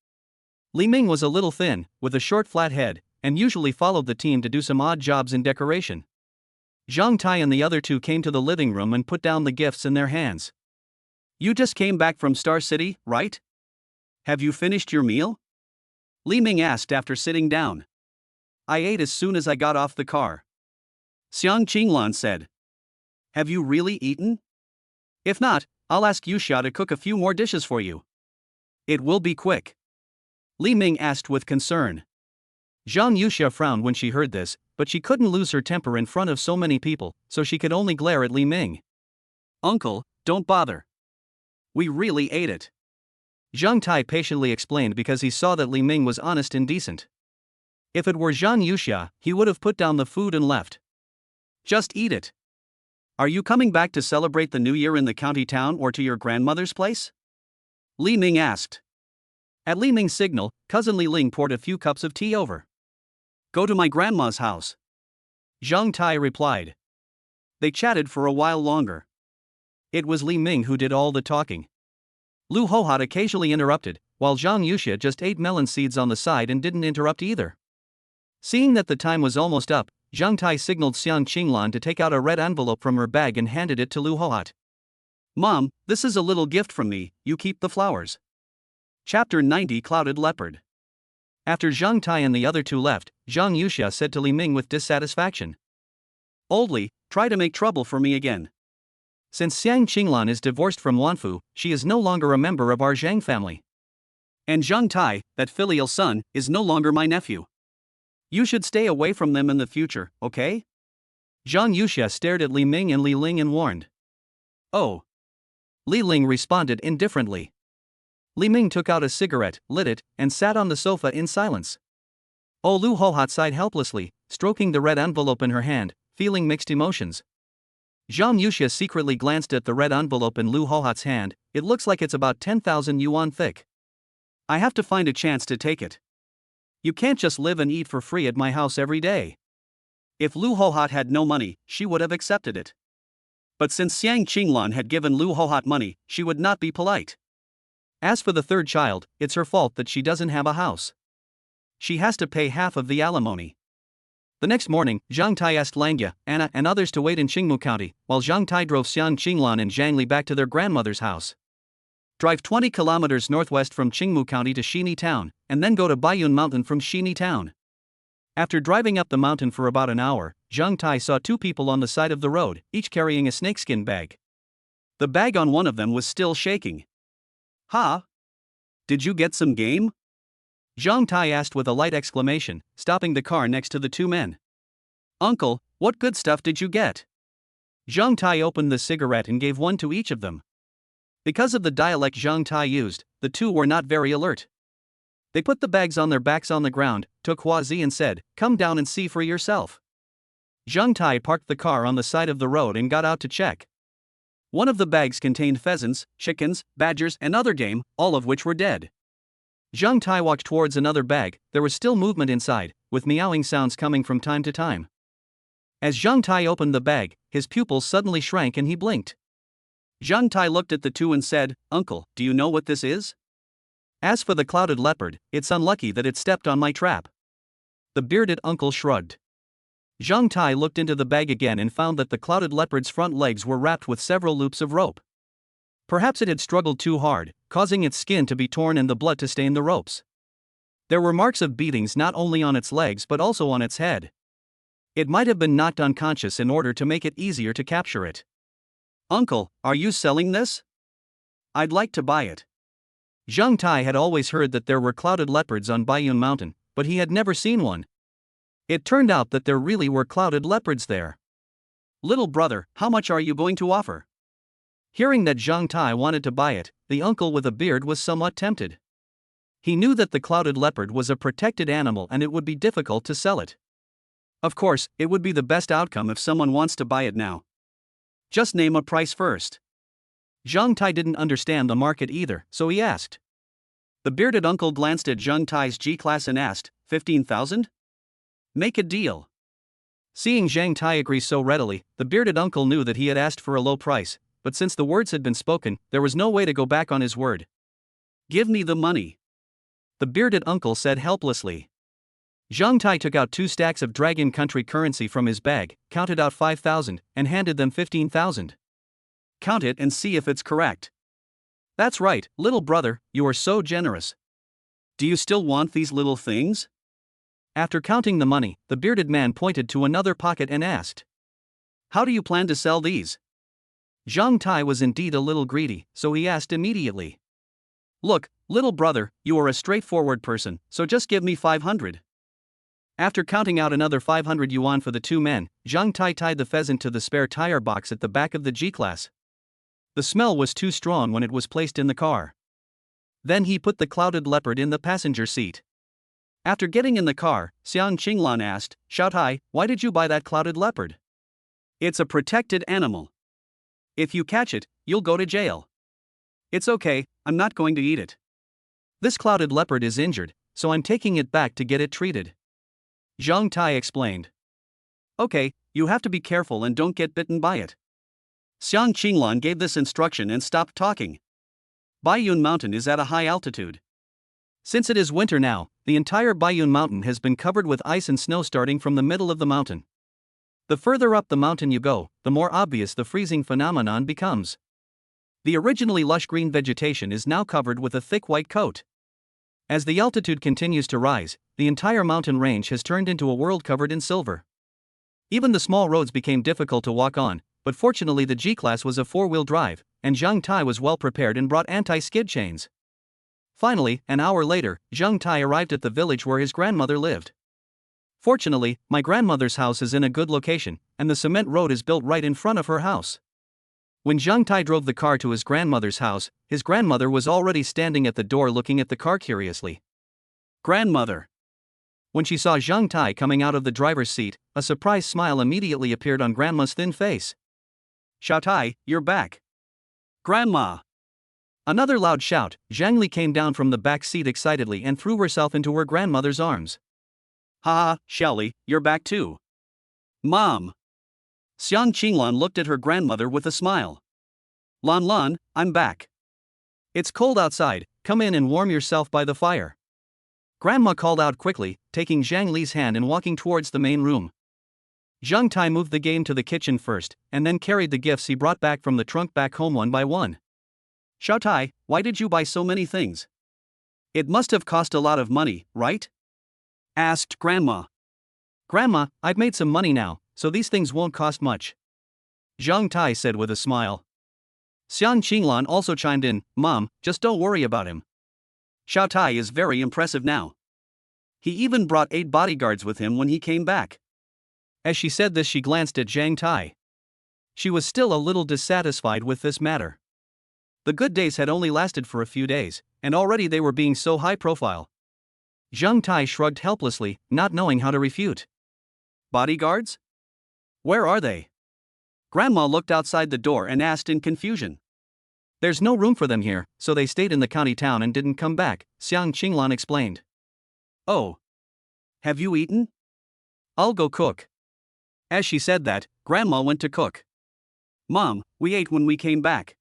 S1: Li Ming was a little thin, with a short flat head, and usually followed the team to do some odd jobs in decoration. Zhang Tai and the other two came to the living room and put down the gifts in their hands. You just came back from Star City, right? Have you finished your meal? Li Ming asked after sitting down. I ate as soon as I got off the car. Xiang Qinglan said. Have you really eaten? If not, I'll ask Yuxia to cook a few more dishes for you. It will be quick. Li Ming asked with concern. Zhang Yuxia frowned when she heard this, but she couldn't lose her temper in front of so many people, so she could only glare at Li Ming. Uncle, don't bother. We really ate it. Zhang Tai patiently explained because he saw that Li Ming was honest and decent. If it were Zhang Yuxia, he would have put down the food and left. Just eat it. Are you coming back to celebrate the new year in the county town or to your grandmother's place? Li Ming asked. At Li Ming's signal, cousin Li Ling poured a few cups of tea over. Go to my grandma's house. Zhang Tai replied. They chatted for a while longer. It was Li Ming who did all the talking. Lu Hohat occasionally interrupted, while Zhang Yuxia just ate melon seeds on the side and didn't interrupt either. Seeing that the time was almost up, Zhang Tai signaled Xiang Qinglan to take out a red envelope from her bag and handed it to Lu Hohat. Mom, this is a little gift from me, you keep the flowers. Chapter 90 Clouded Leopard. After Zhang Tai and the other two left, Zhang Yuxia said to Li Ming with dissatisfaction. Old Li, try to make trouble for me again. Since Xiang Qinglan is divorced from Wanfu, she is no longer a member of our Zhang family. And Zhang Tai, that filial son, is no longer my nephew. You should stay away from them in the future, okay? Zhang Yuxia stared at Li Ming and Li Ling and warned. Oh. Li Ling responded indifferently. Li Ming took out a cigarette, lit it, and sat on the sofa in silence. Oh, Lu Hohat sighed helplessly, stroking the red envelope in her hand, feeling mixed emotions. Zhang Yuxia secretly glanced at the red envelope in Lu Hohat's hand. It looks like it's about 10,000 yuan thick. I have to find a chance to take it. You can't just live and eat for free at my house every day. If Lu Hohat had no money, she would have accepted it. But since Xiang Qinglan had given Lu Hohat money, she would not be polite. As for the third child, it's her fault that she doesn't have a house. She has to pay half of the alimony. The next morning, Zhang Tai asked Langya, Anna, and others to wait in Qingmu County, while Zhang Tai drove Xiang Qinglan and Zhang Li back to their grandmother's house. Drive 20 kilometers northwest from Qingmu County to Xini Town, and then go to Baiyun Mountain from Xini Town. After driving up the mountain for about an hour, Zhang Tai saw two people on the side of the road, each carrying a snakeskin bag. The bag on one of them was still shaking. "Ha? Did you get some game?" Zhang Tai asked with a light exclamation, stopping the car next to the two men. "Uncle, what good stuff did you get?" Zhang Tai opened the cigarette and gave one to each of them. Because of the dialect Zhang Tai used, the two were not very alert. They put the bags on their backs on the ground, took Huazi and said, "Come down and see for yourself." Zhang Tai parked the car on the side of the road and got out to check. One of the bags contained pheasants, chickens, badgers, and other game, all of which were dead. Zhang Tai walked towards another bag. There was still movement inside, with meowing sounds coming from time to time. As Zhang Tai opened the bag, his pupils suddenly shrank and he blinked. Zhang Tai looked at the two and said, "Uncle, do you know what this is?" "As for the clouded leopard, it's unlucky that it stepped on my trap." The bearded uncle shrugged. Zhang Tai looked into the bag again and found that the clouded leopard's front legs were wrapped with several loops of rope. Perhaps it had struggled too hard, causing its skin to be torn and the blood to stain the ropes. There were marks of beatings not only on its legs but also on its head. It might have been knocked unconscious in order to make it easier to capture it. "Uncle, are you selling this? I'd like to buy it." Zhang Tai had always heard that there were clouded leopards on Baiyun Mountain, but he had never seen one. It turned out that there really were clouded leopards there. "Little brother, how much are you going to offer?" Hearing that Zhang Tai wanted to buy it, the uncle with a beard was somewhat tempted. He knew that the clouded leopard was a protected animal and it would be difficult to sell it. Of course, it would be the best outcome if someone wants to buy it now. Just name a price first. Zhang Tai didn't understand the market either, so he asked. The bearded uncle glanced at Zhang Tai's G-class and asked, 15,000? Make a deal. Seeing Zhang Tai agree so readily, the bearded uncle knew that he had asked for a low price, but since the words had been spoken, there was no way to go back on his word. "Give me the money," the bearded uncle said helplessly. Zhang Tai took out 2 stacks of Dragon Country currency from his bag, counted out 5,000, and handed them 15,000. "Count it and see if it's correct." "That's right, little brother, you are so generous. Do you still want these little things?" After counting the money, the bearded man pointed to another pocket and asked, "How do you plan to sell these?" Zhang Tai was indeed a little greedy, so he asked immediately. "Look, little brother, you are a straightforward person, so just give me 500. After counting out another 500 yuan for the two men, Zhang Tai tied the pheasant to the spare tire box at the back of the G-Class. The smell was too strong when it was placed in the car. Then he put the clouded leopard in the passenger seat. After getting in the car, Xiang Qinglan asked, "Xiaotai, why did you buy that clouded leopard?" "It's a protected animal. If you catch it, you'll go to jail." "It's okay, I'm not going to eat it. This clouded leopard is injured, so I'm taking it back to get it treated," Zhang Tai explained. "Okay, you have to be careful and don't get bitten by it." Xiang Qinglan gave this instruction and stopped talking. Baiyun Mountain is at a high altitude. Since it is winter now, the entire Baiyun Mountain has been covered with ice and snow starting from the middle of the mountain. The further up the mountain you go, the more obvious the freezing phenomenon becomes. The originally lush green vegetation is now covered with a thick white coat. As the altitude continues to rise, the entire mountain range has turned into a world covered in silver. Even the small roads became difficult to walk on, but fortunately the G-Class was a 4-wheel drive, and Zhang Tai was well prepared and brought anti-skid chains. Finally, an hour later, Zhang Tai arrived at the village where his grandmother lived. "Fortunately, my grandmother's house is in a good location, and the cement road is built right in front of her house." When Zhang Tai drove the car to his grandmother's house, his grandmother was already standing at the door looking at the car curiously. "Grandmother." When she saw Zhang Tai coming out of the driver's seat, a surprised smile immediately appeared on Grandma's thin face. "Xiaotai, you're back." "Grandma." Another loud shout, Zhang Li came down from the back seat excitedly and threw herself into her grandmother's arms. Ha ha, Xiaoli, you're back too. Mom. Xiang Qinglan looked at her grandmother with a smile. Lan Lan, I'm back. It's cold outside, come in and warm yourself by the fire. Grandma called out quickly, taking Zhang Li's hand and walking towards the main room. Zhang Tai moved the game to the kitchen first, and then carried the gifts he brought back from the trunk back home one by one. Xiao Tai, why did you buy so many things? It must have cost a lot of money, right? Asked Grandma. Grandma, I've made some money now, so these things won't cost much. Zhang Tai said with a smile. Xiang Qinglan also chimed in, Mom, just don't worry about him. Xiao Tai is very impressive now. He even brought 8 bodyguards with him when he came back. As she said this, she glanced at Zhang Tai. She was still a little dissatisfied with this matter. The good days had only lasted for a few days, and already they were being so high profile. Zhang Tai shrugged helplessly, not knowing how to refute. Bodyguards? Where are they? Grandma looked outside the door and asked in confusion. There's no room for them here, so they stayed in the county town and didn't come back, Xiang Qinglan explained. Oh. Have you eaten? I'll go cook. As she said that, Grandma went to cook. Mom, we ate when we came back.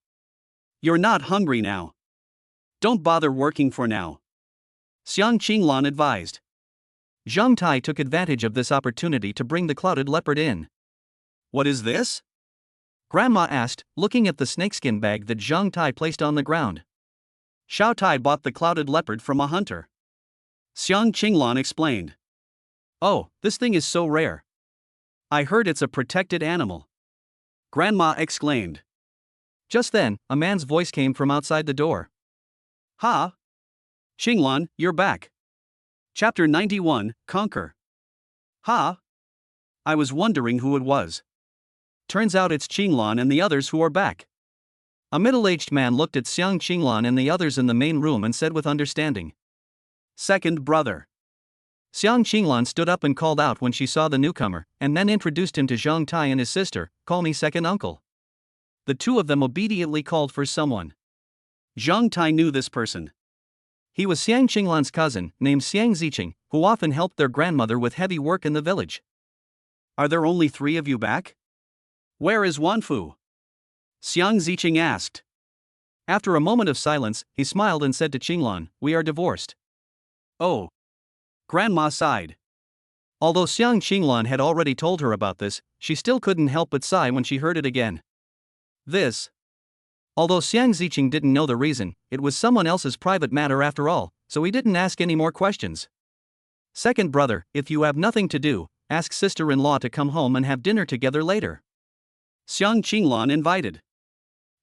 S1: You're not hungry now. Don't bother working for now. Xiang Qinglan advised. Zhang Tai took advantage of this opportunity to bring the clouded leopard in. What is this? Grandma asked, looking at the snakeskin bag that Zhang Tai placed on the ground. Xiao Tai bought the clouded leopard from a hunter. Xiang Qinglan explained. Oh, this thing is so rare. I heard it's a protected animal. Grandma exclaimed. Just then, a man's voice came from outside the door. Ha! Qinglan, you're back. Chapter 91, Conquer. Ha! I was wondering who it was. Turns out it's Qinglan and the others who are back. A middle-aged man looked at Xiang Qinglan and the others in the main room and said with understanding. Second brother. Xiang Qinglan stood up and called out when she saw the newcomer, and then introduced him to Zhang Tai and his sister, call me second uncle. The two of them obediently called for someone. Zhang Tai knew this person. He was Xiang Qinglan's cousin, named Xiang Ziqing, who often helped their grandmother with heavy work in the village. Are there only 3 of you back? Where is Wanfu? Xiang Ziqing asked. After a moment of silence, he smiled and said to Qinglan, we are divorced. Oh. Grandma sighed. Although Xiang Qinglan had already told her about this, she still couldn't help but sigh when she heard it again. Although Xiang Ziqing didn't know the reason, it was someone else's private matter after all, so he didn't ask any more questions. Second brother, if you have nothing to do, ask sister-in-law to come home and have dinner together later. Xiang Qinglan invited.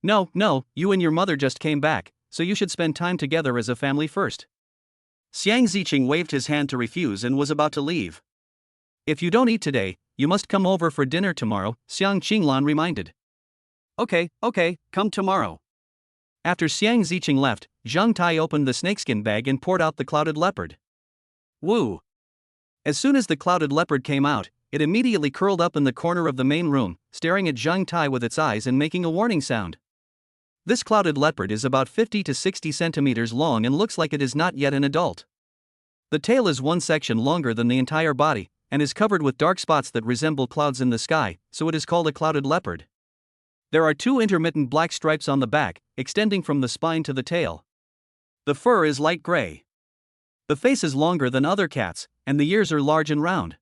S1: No, you and your mother just came back, so you should spend time together as a family first. Xiang Ziqing waved his hand to refuse and was about to leave. If you don't eat today, you must come over for dinner tomorrow, Xiang Qinglan reminded. Okay, come tomorrow. After Xiang Ziqing left, Zhang Tai opened the snakeskin bag and poured out the clouded leopard. Woo! As soon as the clouded leopard came out, it immediately curled up in the corner of the main room, staring at Zhang Tai with its eyes and making a warning sound. This clouded leopard is about 50 to 60 centimeters long and looks like it is not yet an adult. The tail is one section longer than the entire body, and is covered with dark spots that resemble clouds in the sky, so it is called a clouded leopard. There are 2 intermittent black stripes on the back, extending from the spine to the tail. The fur is light gray. The face is longer than other cats, and the ears are large and round.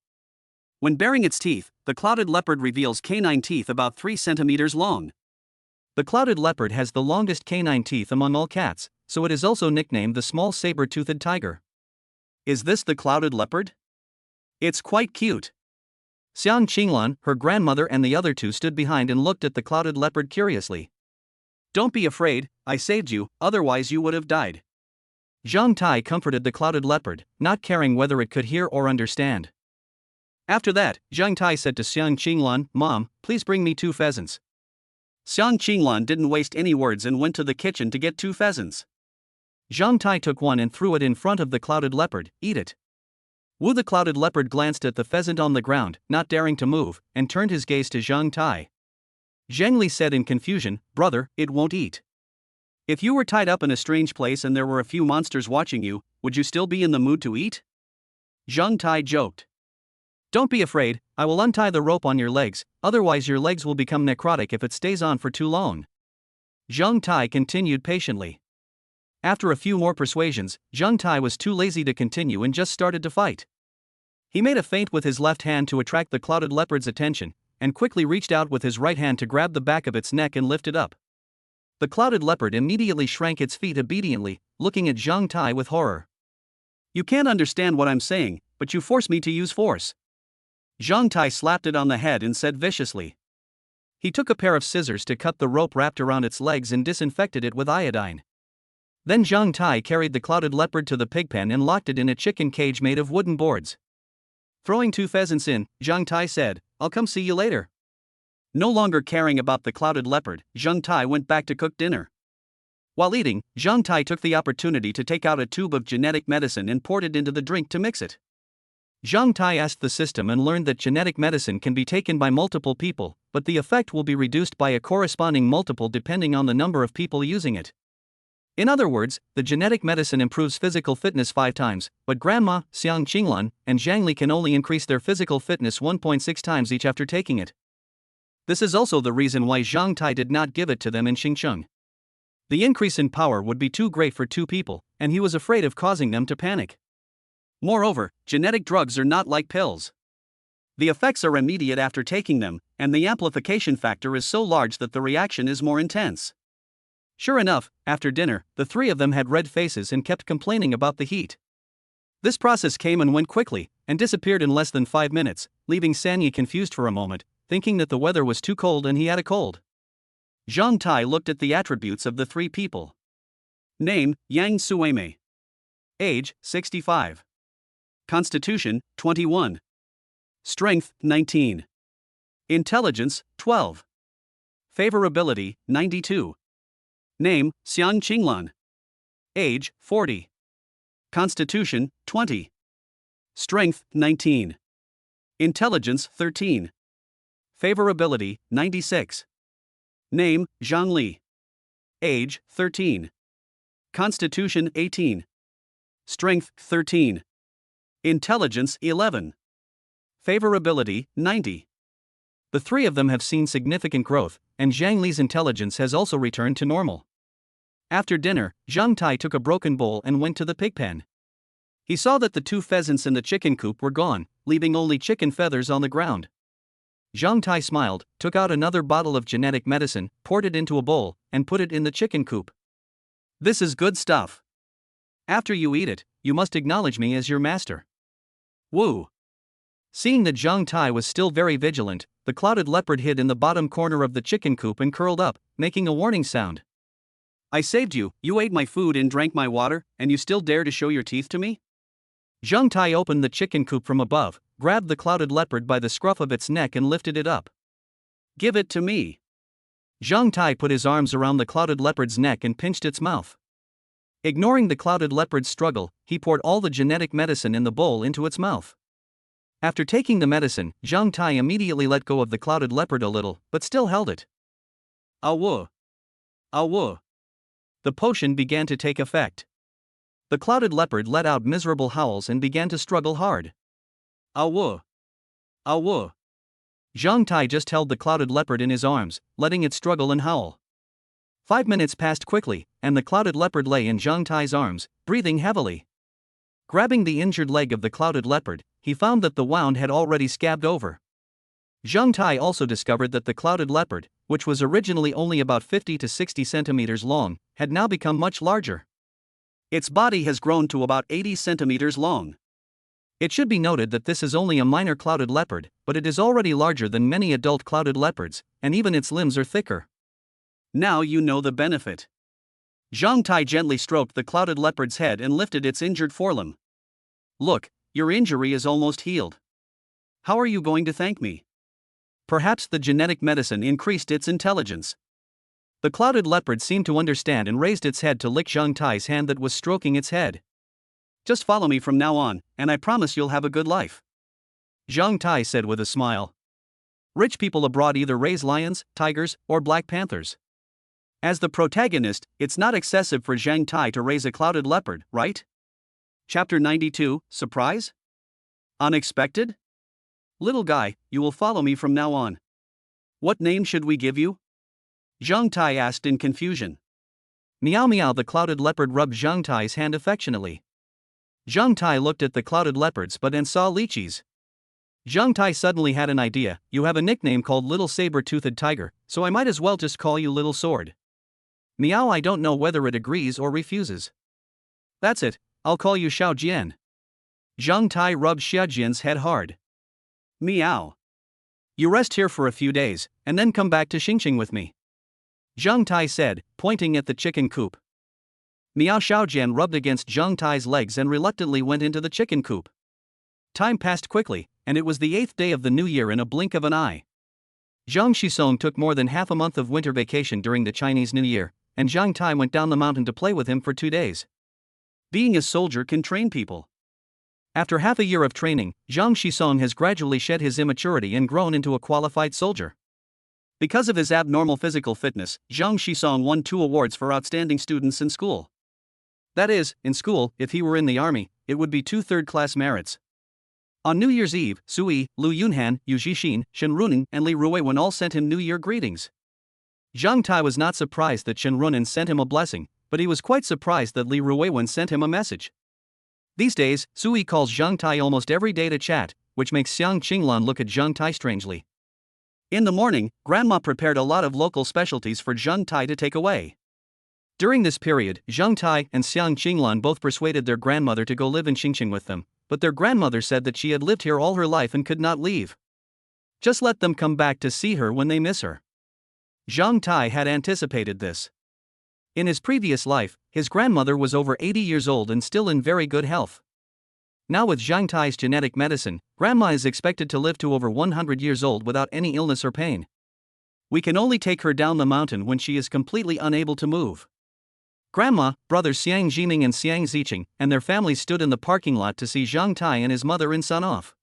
S1: When baring its teeth, the clouded leopard reveals canine teeth about 3 centimeters long. The clouded leopard has the longest canine teeth among all cats, so it is also nicknamed the small saber-toothed tiger. Is this the clouded leopard? It's quite cute. Xiang Qinglan, her grandmother and the other 2 stood behind and looked at the clouded leopard curiously. Don't be afraid, I saved you, otherwise you would have died. Zhang Tai comforted the clouded leopard, not caring whether it could hear or understand. After that, Zhang Tai said to Xiang Qinglan, Mom, please bring me 2 pheasants. Xiang Qinglan didn't waste any words and went to the kitchen to get 2 pheasants. Zhang Tai took one and threw it in front of the clouded leopard, eat it. Wu the clouded leopard glanced at the pheasant on the ground, not daring to move, and turned his gaze to Zhang Tai. Zhang Li said in confusion, Brother, it won't eat. If you were tied up in a strange place and there were a few monsters watching you, would you still be in the mood to eat? Zhang Tai joked. Don't be afraid, I will untie the rope on your legs, otherwise your legs will become necrotic if it stays on for too long. Zhang Tai continued patiently. After a few more persuasions, Zhang Tai was too lazy to continue and just started to fight. He made a feint with his left hand to attract the clouded leopard's attention, and quickly reached out with his right hand to grab the back of its neck and lift it up. The clouded leopard immediately shrank its feet obediently, looking at Zhang Tai with horror. You can't understand what I'm saying, but you force me to use force. Zhang Tai slapped it on the head and said viciously. He took a pair of scissors to cut the rope wrapped around its legs and disinfected it with iodine. Then Zhang Tai carried the clouded leopard to the pig pen and locked it in a chicken cage made of wooden boards. Throwing 2 pheasants in, Zhang Tai said, I'll come see you later. No longer caring about the clouded leopard, Zhang Tai went back to cook dinner. While eating, Zhang Tai took the opportunity to take out a tube of genetic medicine and poured it into the drink to mix it. Zhang Tai asked the system and learned that genetic medicine can be taken by multiple people, but the effect will be reduced by a corresponding multiple depending on the number of people using it. In other words, the genetic medicine improves physical fitness 5 times, but Grandma, Xiang Qinglan, and Zhang Li can only increase their physical fitness 1.6 times each after taking it. This is also the reason why Zhang Tai did not give it to them in Xingcheng. The increase in power would be too great for 2 people, and he was afraid of causing them to panic. Moreover, genetic drugs are not like pills. The effects are immediate after taking them, and the amplification factor is so large that the reaction is more intense. Sure enough, after dinner, the 3 of them had red faces and kept complaining about the heat. This process came and went quickly, and disappeared in less than 5 minutes, leaving Sanyi confused for a moment, thinking that the weather was too cold and he had a cold. Zhang Tai looked at the attributes of the 3 people. Name, Yang Suime. Age, 65. Constitution, 21. Strength, 19. Intelligence, 12. Favorability, 92. Name, Xiang Qinglan. Age, 40. Constitution, 20. Strength, 19. Intelligence, 13. Favorability, 96. Name, Zhang Li. Age, 13. Constitution, 18. Strength, 13. Intelligence, 11. Favorability, 90. The 3 of them have seen significant growth, and Zhang Li's intelligence has also returned to normal. After dinner, Zhang Tai took a broken bowl and went to the pig pen. He saw that the 2 pheasants in the chicken coop were gone, leaving only chicken feathers on the ground. Zhang Tai smiled, took out another bottle of genetic medicine, poured it into a bowl, and put it in the chicken coop. This is good stuff. After you eat it, you must acknowledge me as your master. Woo! Seeing that Zhang Tai was still very vigilant, the clouded leopard hid in the bottom corner of the chicken coop and curled up, making a warning sound. I saved you, you ate my food and drank my water, and you still dare to show your teeth to me? Zhang Tai opened the chicken coop from above, grabbed the clouded leopard by the scruff of its neck and lifted it up. Give it to me. Zhang Tai put his arms around the clouded leopard's neck and pinched its mouth. Ignoring the clouded leopard's struggle, he poured all the genetic medicine in the bowl into its mouth. After taking the medicine, Zhang Tai immediately let go of the clouded leopard a little, but still held it. Awu! Awu! The potion began to take effect. The clouded leopard let out miserable howls and began to struggle hard. Awu! Awu! Zhang Tai just held the clouded leopard in his arms, letting it struggle and howl. 5 minutes passed quickly, and the clouded leopard lay in Zhang Tai's arms, breathing heavily. Grabbing the injured leg of the clouded leopard, he found that the wound had already scabbed over. Zhang Tai also discovered that the clouded leopard, which was originally only about 50 to 60 centimeters long, had now become much larger. Its body has grown to about 80 centimeters long. It should be noted that this is only a minor clouded leopard, but it is already larger than many adult clouded leopards, and even its limbs are thicker. Now you know the benefit. Zhang Tai gently stroked the clouded leopard's head and lifted its injured forelimb. Look, your injury is almost healed. How are you going to thank me? Perhaps the genetic medicine increased its intelligence. The clouded leopard seemed to understand and raised its head to lick Zhang Tai's hand that was stroking its head. Just follow me from now on, and I promise you'll have a good life. Zhang Tai said with a smile. Rich people abroad either raise lions, tigers, or black panthers. As the protagonist, it's not excessive for Zhang Tai to raise a clouded leopard, right? Chapter 92, Surprise? Unexpected? Little guy, you will follow me from now on. What name should we give you? Zhang Tai asked in confusion. Meow meow, the clouded leopard rubbed Zhang Tai's hand affectionately. Zhang Tai looked at the clouded leopards but and saw lychees. Zhang Tai suddenly had an idea. You have a nickname called Little Saber-Toothed Tiger, so I might as well just call you Little Sword. Meow, I don't know whether it agrees or refuses. That's it, I'll call you Xiao Jian. Zhang Tai rubbed Xiao Jian's head hard. Meow. You rest here for a few days, and then come back to Xingqing with me. Zhang Tai said, pointing at the chicken coop. Meow. Xiao Jian rubbed against Zhang Tai's legs and reluctantly went into the chicken coop. Time passed quickly, and it was the 8th day of the new year in a blink of an eye. Zhang Shisong took more than half a month of winter vacation during the Chinese New Year, and Zhang Tai went down the mountain to play with him for 2 days. Being a soldier can train people. After half a year of training, Zhang Shisong has gradually shed his immaturity and grown into a qualified soldier. Because of his abnormal physical fitness, Zhang Shisong won 2 awards for outstanding students in school. That is, in school, if he were in the army, it would be 2 third-class merits. On New Year's Eve, Sui, Lu Yunhan, Yu Jixin, Shen Runen, and Li Ruiwen all sent him New Year greetings. Zhang Tai was not surprised that Shen Runen sent him a blessing, but he was quite surprised that Li Ruiwen sent him a message. These days, Sui calls Zhang Tai almost every day to chat, which makes Xiang Qinglan look at Zhang Tai strangely. In the morning, Grandma prepared a lot of local specialties for Zhang Tai to take away. During this period, Zhang Tai and Xiang Qinglan both persuaded their grandmother to go live in Xingqing with them, but their grandmother said that she had lived here all her life and could not leave. Just let them come back to see her when they miss her. Zhang Tai had anticipated this. In his previous life, his grandmother was over 80 years old and still in very good health. Now with Zhang Tai's genetic medicine, Grandma is expected to live to over 100 years old without any illness or pain. We can only take her down the mountain when she is completely unable to move. Grandma, brothers Xiang Jiming and Xiang Ziqing, and their families stood in the parking lot to see Zhang Tai and his mother and son off.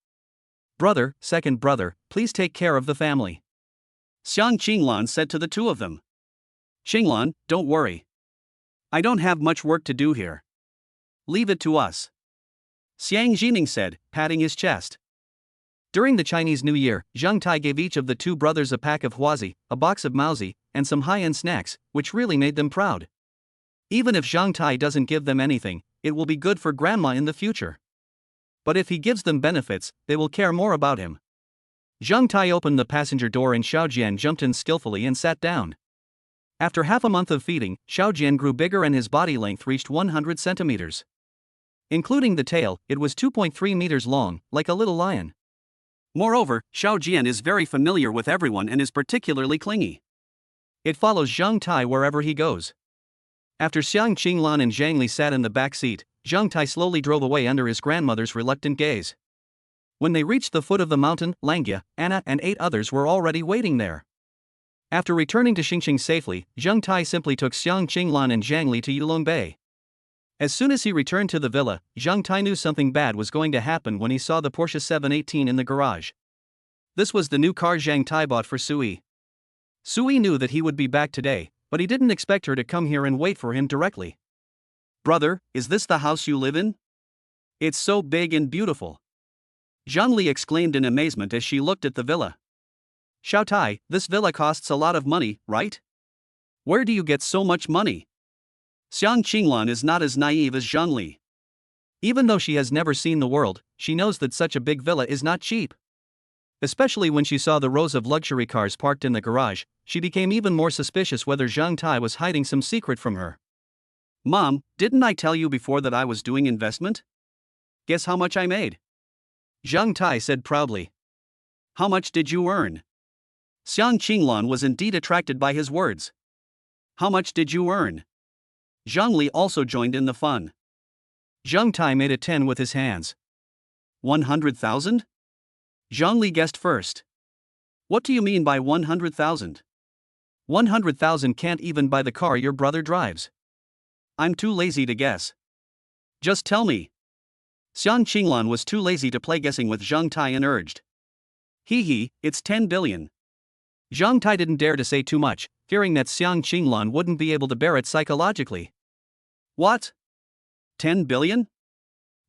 S1: Brother, second brother, please take care of the family. Xiang Qinglan said to the 2 of them. Qinglan, don't worry. I don't have much work to do here. Leave it to us. Xiang Jining said, patting his chest. During the Chinese New Year, Zhang Tai gave each of the 2 brothers a pack of huazi, a box of maozi, and some high-end snacks, which really made them proud. Even if Zhang Tai doesn't give them anything, it will be good for Grandma in the future. But if he gives them benefits, they will care more about him. Zhang Tai opened the passenger door and Xiao Jian jumped in skillfully and sat down. After half a month of feeding, Xiao Jian grew bigger and his body length reached 100 centimeters. Including the tail, it was 2.3 meters long, like a little lion. Moreover, Xiao Jian is very familiar with everyone and is particularly clingy. It follows Zhang Tai wherever he goes. After Xiang Qinglan and Zhang Li sat in the back seat, Zhang Tai slowly drove away under his grandmother's reluctant gaze. When they reached the foot of the mountain, Langia, Anna, and 8 others were already waiting there. After returning to Xingqing safely, Zhang Tai simply took Xiang Qinglan and Zhang Li to Yulong Bay. As soon as he returned to the villa, Zhang Tai knew something bad was going to happen when he saw the Porsche 718 in the garage. This was the new car Zhang Tai bought for Sui. Sui knew that he would be back today, but he didn't expect her to come here and wait for him directly. Brother, is this the house you live in? It's so big and beautiful. Zhang Li exclaimed in amazement as she looked at the villa. Xiao Tai, this villa costs a lot of money, right? Where do you get so much money? Xiang Qinglan is not as naive as Zhang Li. Even though she has never seen the world, she knows that such a big villa is not cheap. Especially when she saw the rows of luxury cars parked in the garage, she became even more suspicious whether Zhang Tai was hiding some secret from her. Mom, didn't I tell you before that I was doing investment? Guess how much I made? Zhang Tai said proudly. How much did you earn? Xiang Qinglan was indeed attracted by his words. How much did you earn? Zhang Li also joined in the fun. Zhang Tai made a 10 with his hands. 100,000? Zhang Li guessed first. What do you mean by 100,000? 100,000 can't even buy the car your brother drives. I'm too lazy to guess. Just tell me. Xiang Qinglan was too lazy to play guessing with Zhang Tai and urged. It's 10 billion. Zhang Tai didn't dare to say too much, fearing that Xiang Qinglan wouldn't be able to bear it psychologically. What? 10 billion?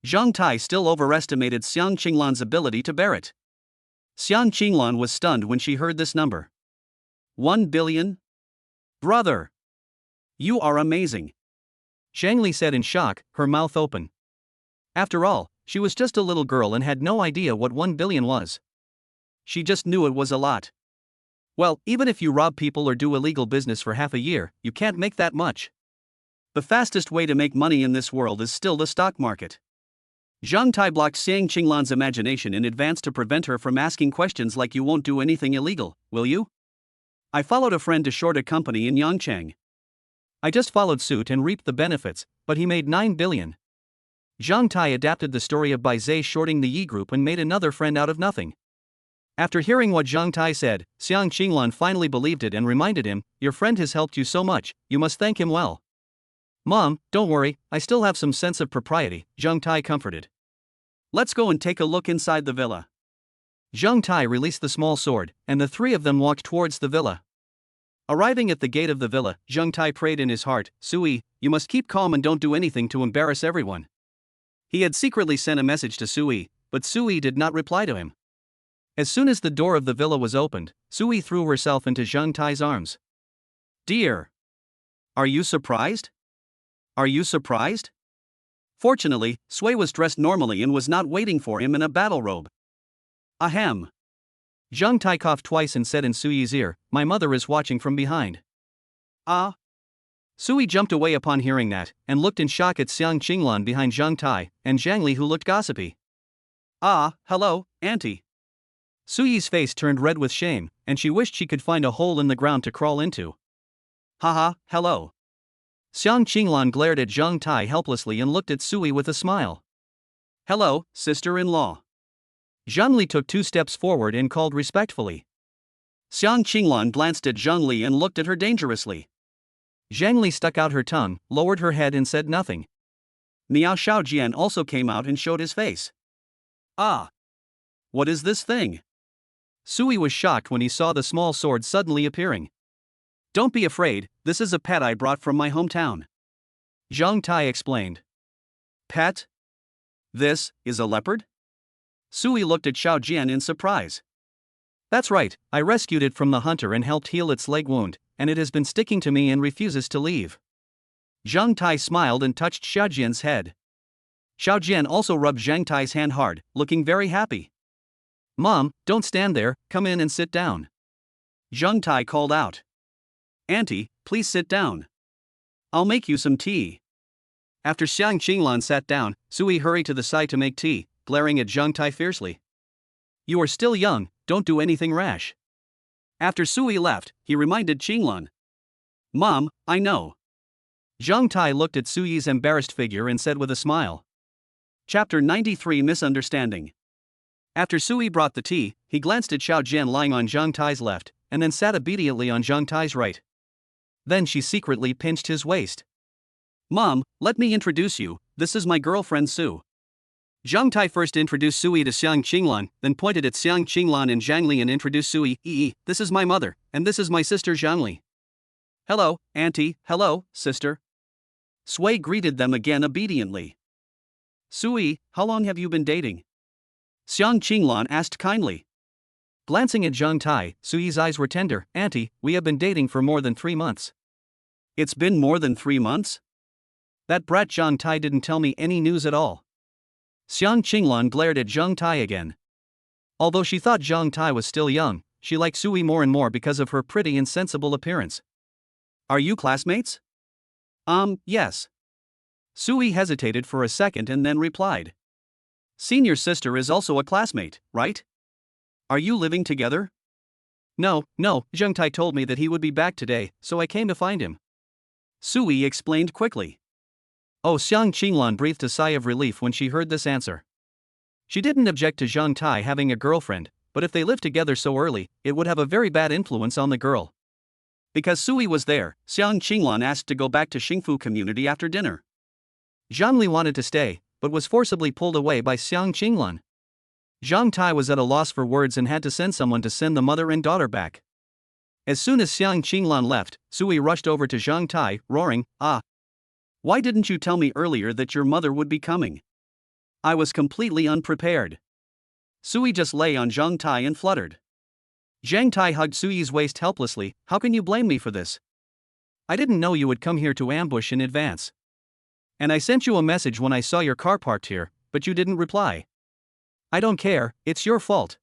S1: Zhang Tai still overestimated Xiang Qinglan's ability to bear it. Xiang Qinglan was stunned when she heard this number. 1 billion? Brother! You are amazing! Zhang Li said in shock, her mouth open. After all, she was just a little girl and had no idea what 1 billion was. She just knew it was a lot. Well, even if you rob people or do illegal business for half a year, you can't make that much. The fastest way to make money in this world is still the stock market. Zhang Tai blocked Xiang Qinglan's imagination in advance to prevent her from asking questions like "You won't do anything illegal, will you?" I followed a friend to short a company in Yangchang. I just followed suit and reaped the benefits, but he made 9 billion. Zhang Tai adapted the story of Bai Zhe shorting the Yi Group and made another friend out of nothing. After hearing what Zhang Tai said, Xiang Qinglan finally believed it and reminded him, "Your friend has helped you so much, you must thank him well." "Mom, don't worry, I still have some sense of propriety," Zhang Tai comforted. "Let's go and take a look inside the villa." Zhang Tai released the small sword, and the three of them walked towards the villa. Arriving at the gate of the villa, Zhang Tai prayed in his heart, "Sui, you must keep calm and don't do anything to embarrass everyone." He had secretly sent a message to Sui, but Sui did not reply to him. As soon as the door of the villa was opened, Sui threw herself into Zhang Tai's arms. "Dear! Are you surprised? Are you surprised?" Fortunately, Sui was dressed normally and was not waiting for him in a battle robe. "Ahem." Zhang Tai coughed twice and said in Sui's ear, "My mother is watching from behind." "Ah?" Sui jumped away upon hearing that, and looked in shock at Xiang Qinglan behind Zhang Tai, and Zhang Li who looked gossipy. "Ah, hello, auntie." Sui's face turned red with shame, and she wished she could find a hole in the ground to crawl into. "Haha, hello." Xiang Qinglan glared at Zhang Tai helplessly and looked at Sui with a smile. "Hello, sister-in-law." Zhang Li took 2 steps forward and called respectfully. Xiang Qinglan glanced at Zhang Li and looked at her dangerously. Zhang Li stuck out her tongue, lowered her head and said nothing. Niao Xiaojian also came out and showed his face. "Ah! What is this thing?" Sui was shocked when he saw the small sword suddenly appearing. "Don't be afraid, this is a pet I brought from my hometown," Zhang Tai explained. "Pet? This is a leopard?" Sui looked at Xiaojian in surprise. "That's right, I rescued it from the hunter and helped heal its leg wound, and it has been sticking to me and refuses to leave." Zhang Tai smiled and touched Xiaojian's head. Xiaojian also rubbed Zhang Tai's hand hard, looking very happy. "Mom, don't stand there, come in and sit down," Zhang Tai called out. "Auntie, please sit down. I'll make you some tea." After Xiang Qinglan sat down, Sui hurried to the side to make tea, glaring at Zhang Tai fiercely. "You are still young, don't do anything rash." After Sui left, he reminded Qinglan. "Mom, I know." Zhang Tai looked at Sui's embarrassed figure and said with a smile. Chapter 93 Misunderstanding. After Sui brought the tea, he glanced at Xiaojian lying on Zhang Tai's left, and then sat obediently on Zhang Tai's right. Then she secretly pinched his waist. "Mom, let me introduce you, this is my girlfriend Su." Zhang Tai first introduced Sui to Xiang Qinglan, then pointed at Xiang Qinglan and Zhang Li and introduced Sui. "This is my mother, and this is my sister Zhang Li." "Hello, auntie, hello, sister." Sui greeted them again obediently. "Sui, how long have you been dating?" Xiang Qinglan asked kindly. Glancing at Zhang Tai, Sui's eyes were tender. "Auntie, we have been dating for more than 3 months." "It's been more than 3 months? That brat Zhang Tai didn't tell me any news at all." Xiang Qinglan glared at Zhang Tai again. Although she thought Zhang Tai was still young, she liked Sui more and more because of her pretty and sensible appearance. "Are you classmates?" Yes." Sui hesitated for a second and then replied. "Senior sister is also a classmate, right? Are you living together?" No, Zhang Tai told me that he would be back today, so I came to find him." Sui explained quickly. Oh, Xiang Qinglan breathed a sigh of relief when she heard this answer. She didn't object to Zhang Tai having a girlfriend, but if they lived together so early, it would have a very bad influence on the girl. Because Sui was there, Xiang Qinglan asked to go back to Xingfu community after dinner. Zhang Li wanted to stay, but was forcibly pulled away by Xiang Qinglan. Zhang Tai was at a loss for words and had to send someone to send the mother and daughter back. As soon as Xiang Qinglan left, Sui rushed over to Zhang Tai, roaring, "Ah! Why didn't you tell me earlier that your mother would be coming? I was completely unprepared." Sui just lay on Zhang Tai and fluttered. Zhang Tai hugged Sui's waist helplessly. "How can you blame me for this? I didn't know you would come here to ambush in advance. And I sent you a message when I saw your car parked here, but you didn't reply. I don't care, it's your fault."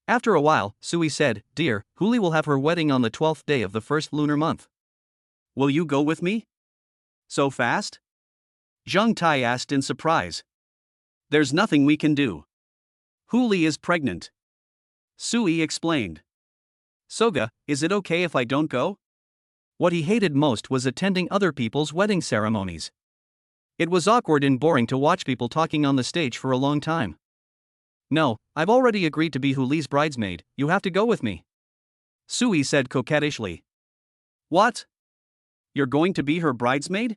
S1: After a while, Sui said, "Dear, Huli will have her wedding on the 12th day of the first lunar month. Will you go with me? So fast?" Zhang Tai asked in surprise. "There's nothing we can do. Huli is pregnant." Sui explained. "Soga, is it okay if I don't go?" What he hated most was attending other people's wedding ceremonies. It was awkward and boring to watch people talking on the stage for a long time. "No, I've already agreed to be Huli's bridesmaid, you have to go with me," Sui said coquettishly. "What? You're going to be her bridesmaid?"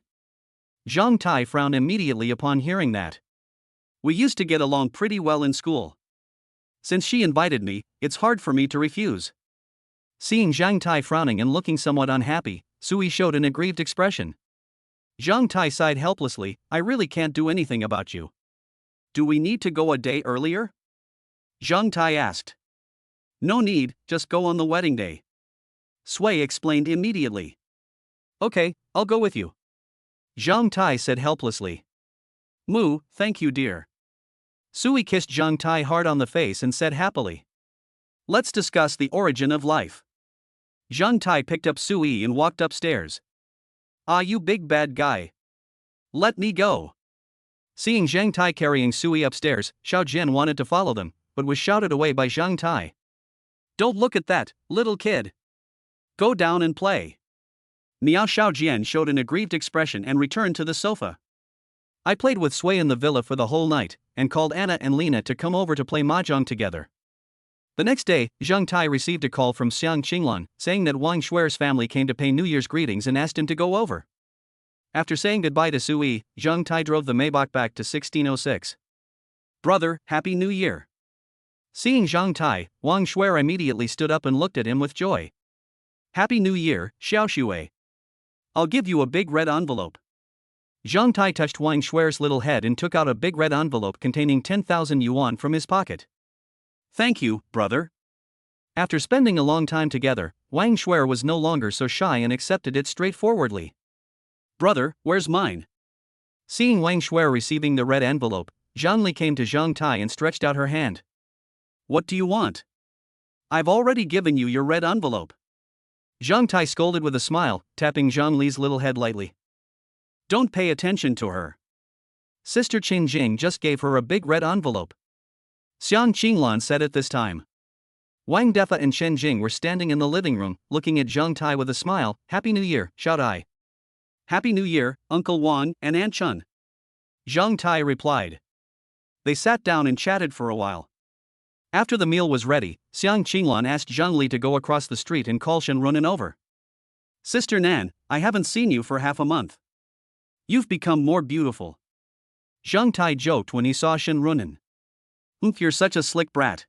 S1: Zhang Tai frowned immediately upon hearing that. "We used to get along pretty well in school. Since she invited me, it's hard for me to refuse." Seeing Zhang Tai frowning and looking somewhat unhappy, Sui showed an aggrieved expression. Zhang Tai sighed helplessly, "I really can't do anything about you." "Do we need to go a day earlier?" Zhang Tai asked. "No need, just go on the wedding day," Sui explained immediately. "Okay, I'll go with you," Zhang Tai said helplessly. "Moo, thank you dear." Sui kissed Zhang Tai hard on the face and said happily, "Let's discuss the origin of life." Zhang Tai picked up Sui and walked upstairs. "Ah, you big bad guy. Let me go." Seeing Zhang Tai carrying Sui upstairs, Xiao Jian wanted to follow them, but was shouted away by Zhang Tai. "Don't look at that, little kid. Go down and play." Miao Xiaojian showed an aggrieved expression and returned to the sofa. "I played with Sui in the villa for the whole night, and called Anna and Lena to come over to play mahjong together." The next day, Zhang Tai received a call from Xiang Qinglan, saying that Wang Shuer's family came to pay New Year's greetings and asked him to go over. After saying goodbye to Sui, Zhang Tai drove the Maybach back to 1606. "Brother, Happy New Year." Seeing Zhang Tai, Wang Shuer immediately stood up and looked at him with joy. "Happy New Year, Xiao Shui. I'll give you a big red envelope." Zhang Tai touched Wang Shuer's little head and took out a big red envelope containing 10,000 yuan from his pocket. "Thank you, brother." After spending a long time together, Wang Shuer was no longer so shy and accepted it straightforwardly. "Brother, where's mine?" Seeing Wang Shuer receiving the red envelope, Zhang Li came to Zhang Tai and stretched out her hand. "What do you want? I've already given you your red envelope." Zhang Tai scolded with a smile, tapping Zhang Li's little head lightly. "Don't pay attention to her. Sister Qin Jing just gave her a big red envelope," Xiang Qinglan said at this time. Wang Defa and Shen Jing were standing in the living room, looking at Zhang Tai with a smile. "Happy New Year, Xiao Dai." "Happy New Year, Uncle Wan and Aunt Chun," Zhang Tai replied. They sat down and chatted for a while. After the meal was ready, Xiang Qinglan asked Zhang Li to go across the street and call Shen Runan over. "Sister Nan, I haven't seen you for half a month. You've become more beautiful," Zhang Tai joked when he saw Shen Runan. "You're such a slick brat."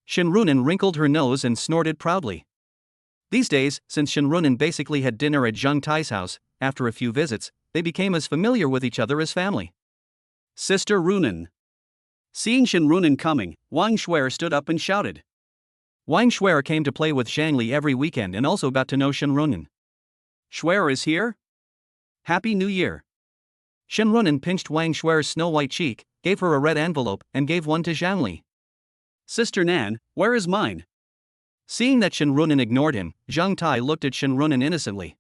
S1: Shen Runan wrinkled her nose and snorted proudly. These days, since Shen Runan basically had dinner at Zhang Tai's house, after a few visits, they became as familiar with each other as family. "Sister Runan." Seeing Shen Runan coming, Wang Shuer stood up and shouted. Wang Shuer came to play with Zhang Li every weekend and also got to know Shen Runan. "Shuer is here? Happy New Year." Shen Runan pinched Wang Shuer's snow-white cheek, gave her a red envelope, and gave one to Zhang Li. "Sister Nan, where is mine?" Seeing that Shen Runan ignored him, Zhang Tai looked at Shen Runan innocently.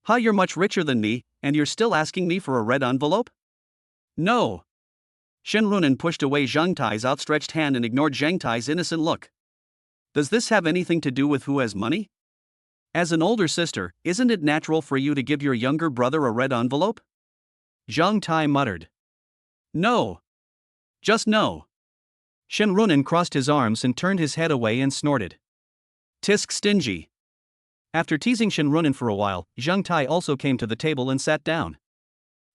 S1: "Ha, you're much richer than me, and you're still asking me for a red envelope?" "No." Shen Runan pushed away Zhang Tai's outstretched hand and ignored Zhang Tai's innocent look. "Does this have anything to do with who has money? As an older sister, isn't it natural for you to give your younger brother a red envelope?" Zhang Tai muttered. "No. Just no." Shen Runan crossed his arms and turned his head away and snorted. "Tisk stingy." After teasing Shen Runan for a while, Zhang Tai also came to the table and sat down.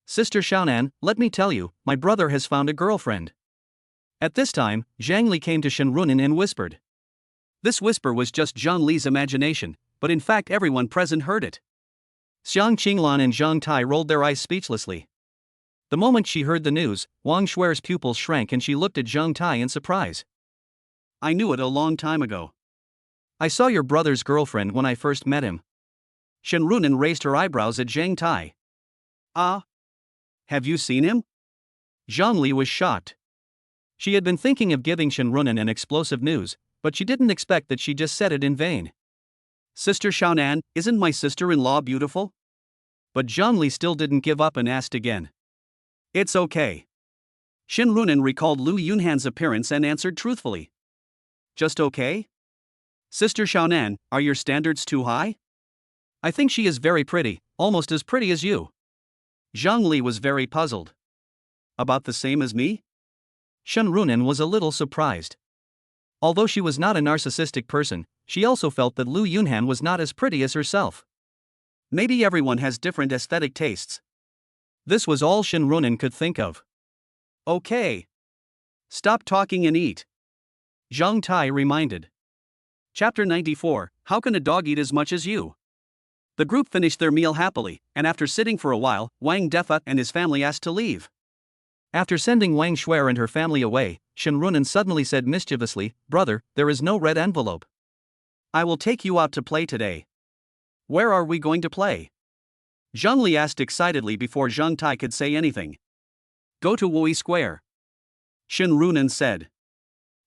S1: "Sister Xiaonan, let me tell you, my brother has found a girlfriend." At this time, Zhang Li came to Shen Runan and whispered. This whisper was just Zhang Li's imagination, but in fact everyone present heard it. Xiang Qinglan and Zhang Tai rolled their eyes speechlessly. The moment she heard the news, Wang Shuer's pupils shrank and she looked at Zhang Tai in surprise. I knew it a long time ago. I saw your brother's girlfriend when I first met him. Shen Runan raised her eyebrows at Zhang Tai. Ah? Have you seen him? Zhang Li was shocked. She had been thinking of giving Shen Runan an explosive news, but she didn't expect that she just said it in vain. Sister Xiaonan, isn't my sister-in-law beautiful? But Zhang Li still didn't give up and asked again. It's okay. Shen Runan recalled Lu Yunhan's appearance and answered truthfully. Just okay? Sister Xiaonan, are your standards too high? I think she is very pretty, almost as pretty as you. Zhang Li was very puzzled. About the same as me? Shen Runan was a little surprised. Although she was not a narcissistic person, she also felt that Lu Yunhan was not as pretty as herself. Maybe everyone has different aesthetic tastes. This was all Shen Runan could think of. Okay. Stop talking and eat. Zhang Tai reminded. Chapter 94, How can a dog eat as much as you? The group finished their meal happily, and after sitting for a while, Wang Defa and his family asked to leave. After sending Wang Shuer and her family away, Shen Runan suddenly said mischievously, Brother, there is no red envelope. I will take you out to play today. Where are we going to play? Zhang Li asked excitedly before Zhang Tai could say anything. Go to Wui Square. Shen Runan said.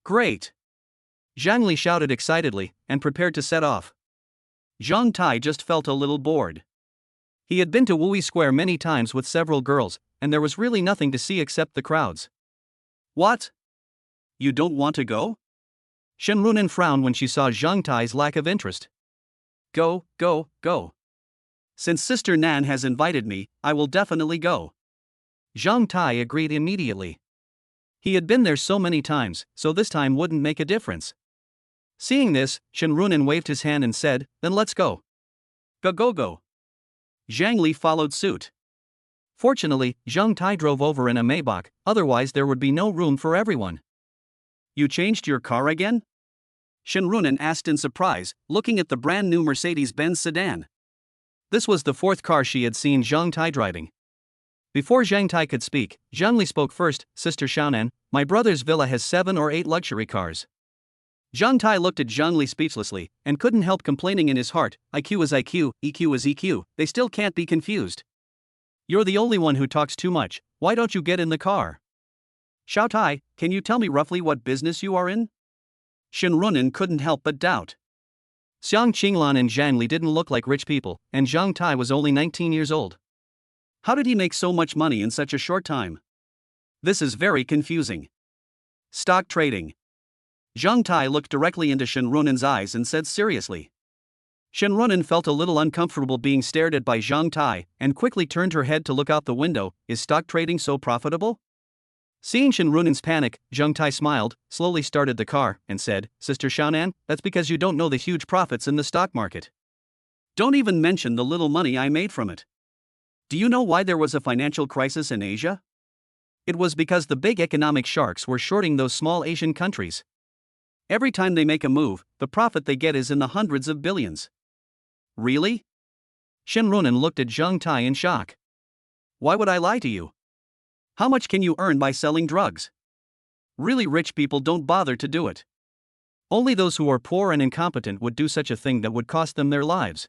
S1: Great. Zhang Li shouted excitedly, and prepared to set off. Zhang Tai just felt a little bored. He had been to Wui Square many times with several girls, and there was really nothing to see except the crowds. What? You don't want to go? Shen Runan frowned when she saw Zhang Tai's lack of interest. Go, go, go. Since Sister Nan has invited me, I will definitely go. Zhang Tai agreed immediately. He had been there so many times, so this time wouldn't make a difference. Seeing this, Shen Runan waved his hand and said, Then let's go. Go go go. Zhang Li followed suit. Fortunately, Zhang Tai drove over in a Maybach, otherwise there would be no room for everyone. You changed your car again? Shen Runan asked in surprise, looking at the brand new Mercedes-Benz sedan. This was the fourth car she had seen Zhang Tai driving. Before Zhang Tai could speak, Zhang Li spoke first. Sister Xiaonan, my brother's villa has 7 or 8 luxury cars. Zhang Tai looked at Zhang Li speechlessly, and couldn't help complaining in his heart, IQ is IQ, EQ is EQ, they still can't be confused. You're the only one who talks too much, why don't you get in the car? Xiao Tai, can you tell me roughly what business you are in? Shen Runan couldn't help but doubt. Xiang Qinglan and Zhang Li didn't look like rich people, and Zhang Tai was only 19 years old. How did he make so much money in such a short time? This is very confusing. Stock trading. Zhang Tai looked directly into Shen Runan's eyes and said seriously. Shen Runan felt a little uncomfortable being stared at by Zhang Tai, and quickly turned her head to look out the window. Is stock trading so profitable? Seeing Shen Runan's panic, Zhang Tai smiled, slowly started the car, and said, Sister Xiaonan, that's because you don't know the huge profits in the stock market. Don't even mention the little money I made from it. Do you know why there was a financial crisis in Asia? It was because the big economic sharks were shorting those small Asian countries. Every time they make a move, the profit they get is in the hundreds of billions. Really? Shen Runan looked at Zhang Tai in shock. Why would I lie to you? How much can you earn by selling drugs? Really rich people don't bother to do it. Only those who are poor and incompetent would do such a thing that would cost them their lives.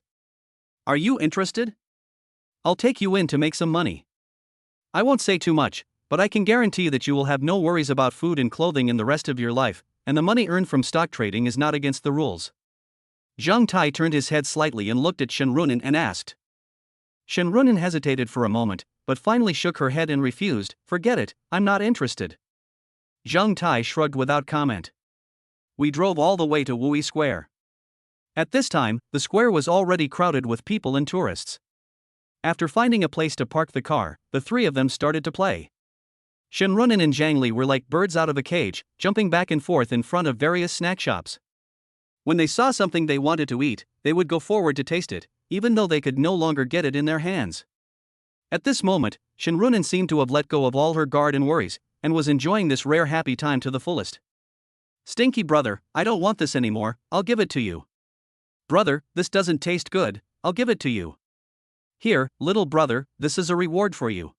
S1: Are you interested? I'll take you in to make some money. I won't say too much, but I can guarantee that you will have no worries about food and clothing in the rest of your life, and the money earned from stock trading is not against the rules. Zhang Tai turned his head slightly and looked at Shen Runan and asked. Shen Runan hesitated for a moment, but finally shook her head and refused. Forget it, I'm not interested. Zhang Tai shrugged without comment. We drove all the way to Wui Square. At this time, the square was already crowded with people and tourists. After finding a place to park the car, the three of them started to play. Shen Runan and Zhang Li were like birds out of a cage, jumping back and forth in front of various snack shops. When they saw something they wanted to eat, they would go forward to taste it, even though they could no longer get it in their hands. At this moment, Shen Runan seemed to have let go of all her guard and worries, and was enjoying this rare happy time to the fullest. Stinky brother, I don't want this anymore, I'll give it to you. Brother, this doesn't taste good, I'll give it to you. Here, little brother, this is a reward for you.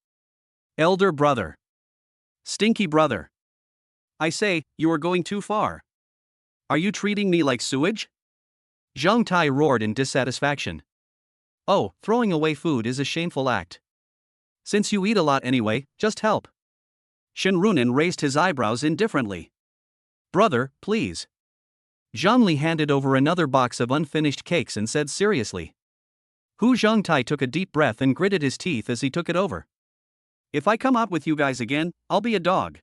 S1: Elder brother. Stinky brother. I say, you are going too far. Are you treating me like sewage? Zhang Tai roared in dissatisfaction. Oh, throwing away food is a shameful act. Since you eat a lot anyway, just help. Shenrunen raised his eyebrows indifferently. Brother, please. Zhangli handed over another box of unfinished cakes and said seriously. Hu Zhangtai took a deep breath and gritted his teeth as he took it over. If I come out with you guys again, I'll be a dog.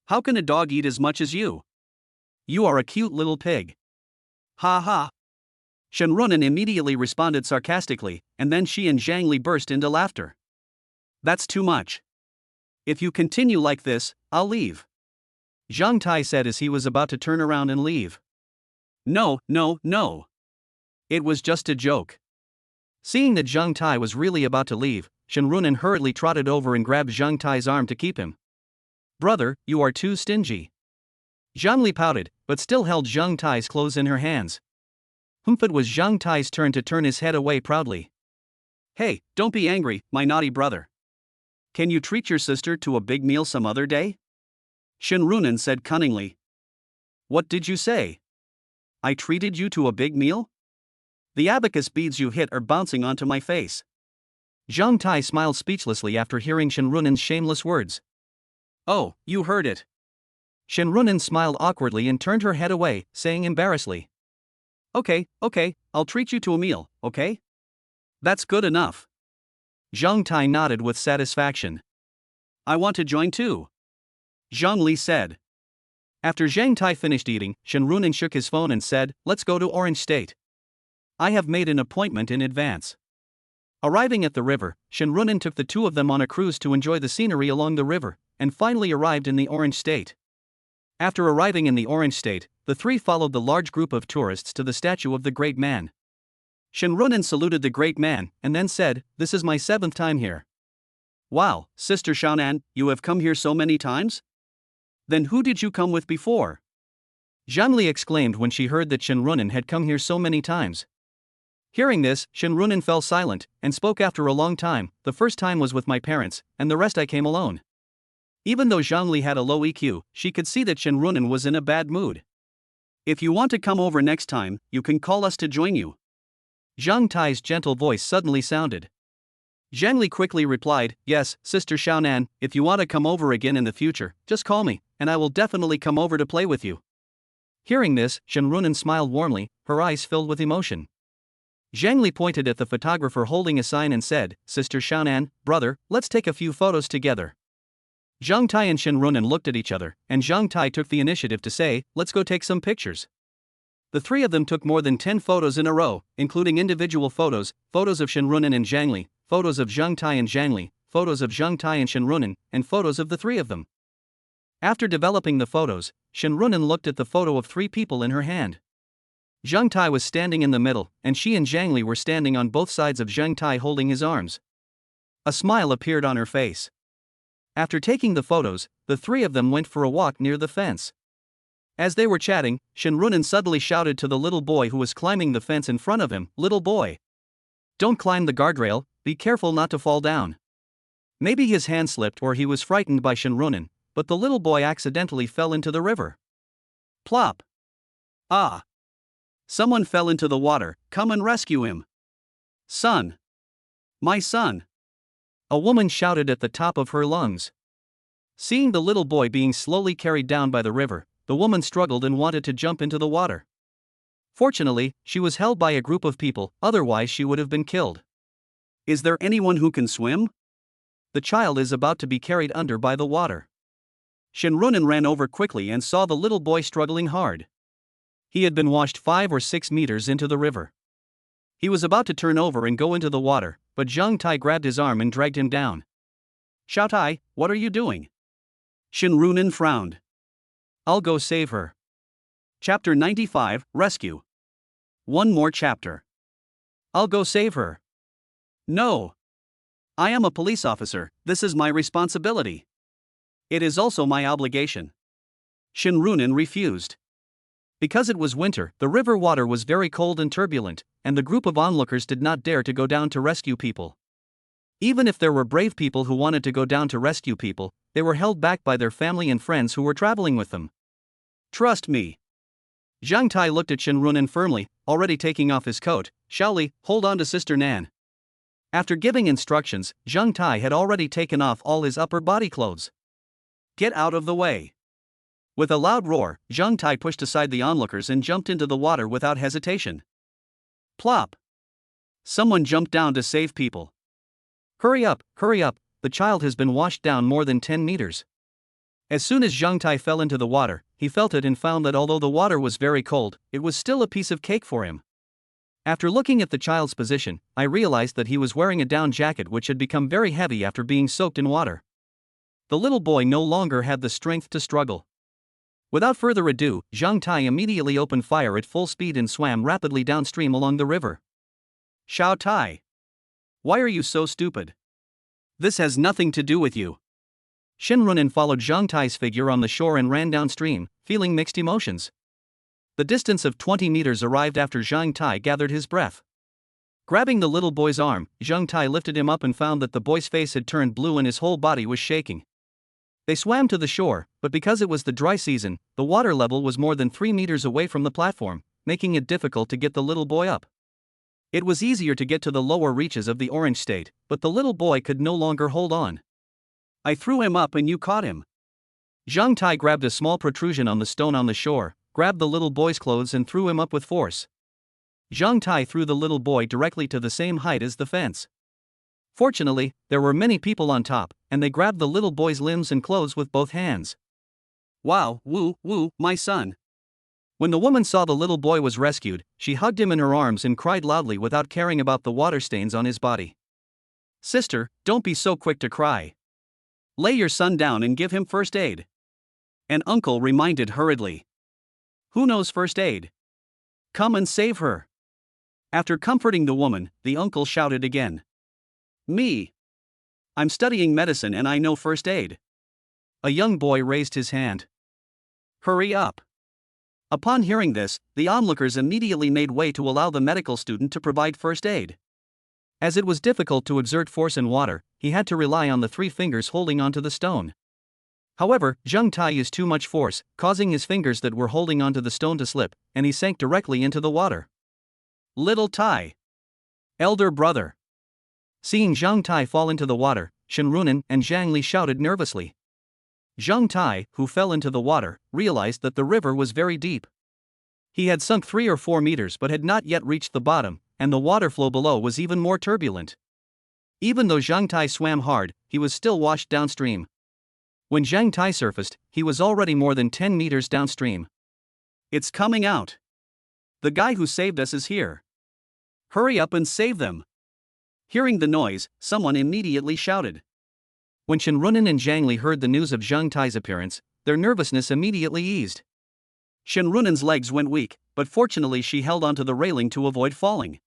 S1: How can a dog eat as much as you? You are a cute little pig. Ha ha. Shenrunen immediately responded sarcastically, and then she and Zhangli burst into laughter. That's too much. If you continue like this, I'll leave. Zhang Tai said as he was about to turn around and leave. No, no, no. It was just a joke. Seeing that Zhang Tai was really about to leave, Shenrunen hurriedly trotted over and grabbed Zhang Tai's arm to keep him. Brother, you are too stingy. Zhangli pouted, but still held Zhang Tai's clothes in her hands. It was Zhang Tai's turn to turn his head away proudly. Hey, don't be angry, my naughty brother. Can you treat your sister to a big meal some other day? Shenrunen said cunningly. What did you say? I treated you to a big meal? The abacus beads you hit are bouncing onto my face. Zhang Tai smiled speechlessly after hearing Shenrunen's shameless words. Oh, you heard it. Shenrunen smiled awkwardly and turned her head away, saying embarrassedly. Okay, I'll treat you to a meal, okay? That's good enough. Zhang Tai nodded with satisfaction. I want to join too. Zhang Li said. After Zhang Tai finished eating, Shenrunen shook his phone and said, let's go to Orange State. I have made an appointment in advance. Arriving at the river, Shenrunen took the two of them on a cruise to enjoy the scenery along the river, and finally arrived in the Orange State. After arriving in the Orange State, the three followed the large group of tourists to the statue of the great man. Shenrunen saluted the great man, and then said, this is my 7th time here. Wow, Sister Xiaonan, you have come here so many times? Then who did you come with before? Zhangli exclaimed when she heard that Shenrunen had come here so many times. Hearing this, Shenrunen fell silent, and spoke after a long time. The first time was with my parents, and the rest I came alone. Even though Zhangli had a low EQ, she could see that Shenrunen was in a bad mood. If you want to come over next time, you can call us to join you. Zhang Tai's gentle voice suddenly sounded. Zhangli quickly replied, yes, Sister Xiaonan, if you want to come over again in the future, just call me, and I will definitely come over to play with you. Hearing this, Shenrunen smiled warmly, her eyes filled with emotion. Zhangli pointed at the photographer holding a sign and said, Sister Xiaonan, brother, let's take a few photos together. Zhang Tai and Shenrunen looked at each other, and Zhang Tai took the initiative to say, let's go take some pictures. The three of them took more than 10 photos in a row, including individual photos, photos of Shenrunen and Zhangli, photos of Zhang Tai and Zhangli, photos of Zhang Tai and Shenrunen, and photos of the three of them. After developing the photos, Shenrunen looked at the photo of 3 people in her hand. Zhang Tai was standing in the middle, and she and Zhangli were standing on both sides of Zhang Tai holding his arms. A smile appeared on her face. After taking the photos, the three of them went for a walk near the fence. As they were chatting, Shenrunen suddenly shouted to the little boy who was climbing the fence in front of him, little boy. Don't climb the guardrail, be careful not to fall down. Maybe his hand slipped or he was frightened by Shenrunen, but the little boy accidentally fell into the river. Plop. Ah. Someone fell into the water, come and rescue him. Son. My son. A woman shouted at the top of her lungs. Seeing the little boy being slowly carried down by the river, the woman struggled and wanted to jump into the water. Fortunately, she was held by a group of people, otherwise she would have been killed. Is there anyone who can swim? The child is about to be carried under by the water. Shenrunen ran over quickly and saw the little boy struggling hard. He had been washed 5 or 6 meters into the river. He was about to turn over and go into the water, but Zhang Tai grabbed his arm and dragged him down. Xiao Tai, what are you doing? Shenrunen frowned. I'll go save her. Chapter 95, Rescue. One more chapter. I'll go save her. No. I am a police officer, this is my responsibility. It is also my obligation. Shinrunin refused. Because it was winter, the river water was very cold and turbulent, and the group of onlookers did not dare to go down to rescue people. Even if there were brave people who wanted to go down to rescue people, they were held back by their family and friends who were traveling with them. Trust me. Zhang Tai looked at Shinrunin firmly, already taking off his coat. Shaoli, hold on to Sister Nan. After giving instructions, Zhang Tai had already taken off all his upper body clothes. Get out of the way. With a loud roar, Zhang Tai pushed aside the onlookers and jumped into the water without hesitation. Plop! Someone jumped down to save people. Hurry up, the child has been washed down more than 10 meters. As soon as Zhang Tai fell into the water, he felt it and found that although the water was very cold, it was still a piece of cake for him. After looking at the child's position, I realized that he was wearing a down jacket which had become very heavy after being soaked in water. The little boy no longer had the strength to struggle. Without further ado, Zhang Tai immediately opened fire at full speed and swam rapidly downstream along the river. Xiao Tai. Why are you so stupid? This has nothing to do with you. Shinrunin followed Zhang Tai's figure on the shore and ran downstream, feeling mixed emotions. The distance of 20 meters arrived after Zhang Tai gathered his breath. Grabbing the little boy's arm, Zhang Tai lifted him up and found that the boy's face had turned blue and his whole body was shaking. They swam to the shore, but because it was the dry season, the water level was more than 3 meters away from the platform, making it difficult to get the little boy up. It was easier to get to the lower reaches of the Orange State, but the little boy could no longer hold on. I threw him up and you caught him. Zhang Tai grabbed a small protrusion on the stone on the shore, grabbed the little boy's clothes and threw him up with force. Zhang Tai threw the little boy directly to the same height as the fence. Fortunately, there were many people on top, and they grabbed the little boy's limbs and clothes with both hands. Wow, woo, my son. When the woman saw the little boy was rescued, she hugged him in her arms and cried loudly without caring about the water stains on his body. Sister, don't be so quick to cry. Lay your son down and give him first aid. An uncle reminded hurriedly. Who knows first aid? Come and save her. After comforting the woman, the uncle shouted again. Me. I'm studying medicine and I know first aid. A young boy raised his hand. Hurry up. Upon hearing this, the onlookers immediately made way to allow the medical student to provide first aid. As it was difficult to exert force in water, he had to rely on the 3 fingers holding onto the stone. However, Zhang Tai used too much force, causing his fingers that were holding onto the stone to slip, and he sank directly into the water. Little Tai. Elder brother. Seeing Zhang Tai fall into the water, Shinrunin and Zhang Li shouted nervously. Zhang Tai, who fell into the water, realized that the river was very deep. He had sunk 3 or 4 meters but had not yet reached the bottom, and the water flow below was even more turbulent. Even though Zhang Tai swam hard, he was still washed downstream. When Zhang Tai surfaced, he was already more than 10 meters downstream. It's coming out. The guy who saved us is here. Hurry up and save them. Hearing the noise, someone immediately shouted. When Shinrunin and Zhang Li heard the news of Zhang Tai's appearance, their nervousness immediately eased. Shinrunin's legs went weak, but fortunately she held onto the railing to avoid falling.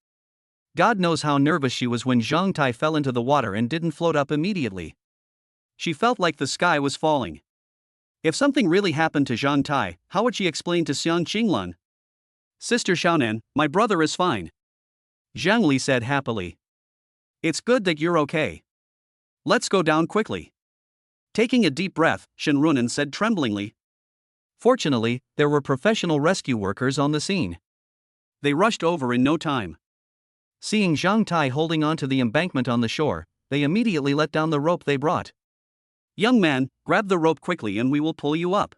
S1: God knows how nervous she was when Zhang Tai fell into the water and didn't float up immediately. She felt like the sky was falling. If something really happened to Zhang Tai, how would she explain to Xiang Qinglan? Sister Xiaonan, my brother is fine. Zhang Li said happily. It's good that you're okay. Let's go down quickly. Taking a deep breath, Shinrunin said tremblingly. Fortunately, there were professional rescue workers on the scene. They rushed over in no time. Seeing Zhang Tai holding onto the embankment on the shore, they immediately let down the rope they brought. Young man, grab the rope quickly and we will pull you up.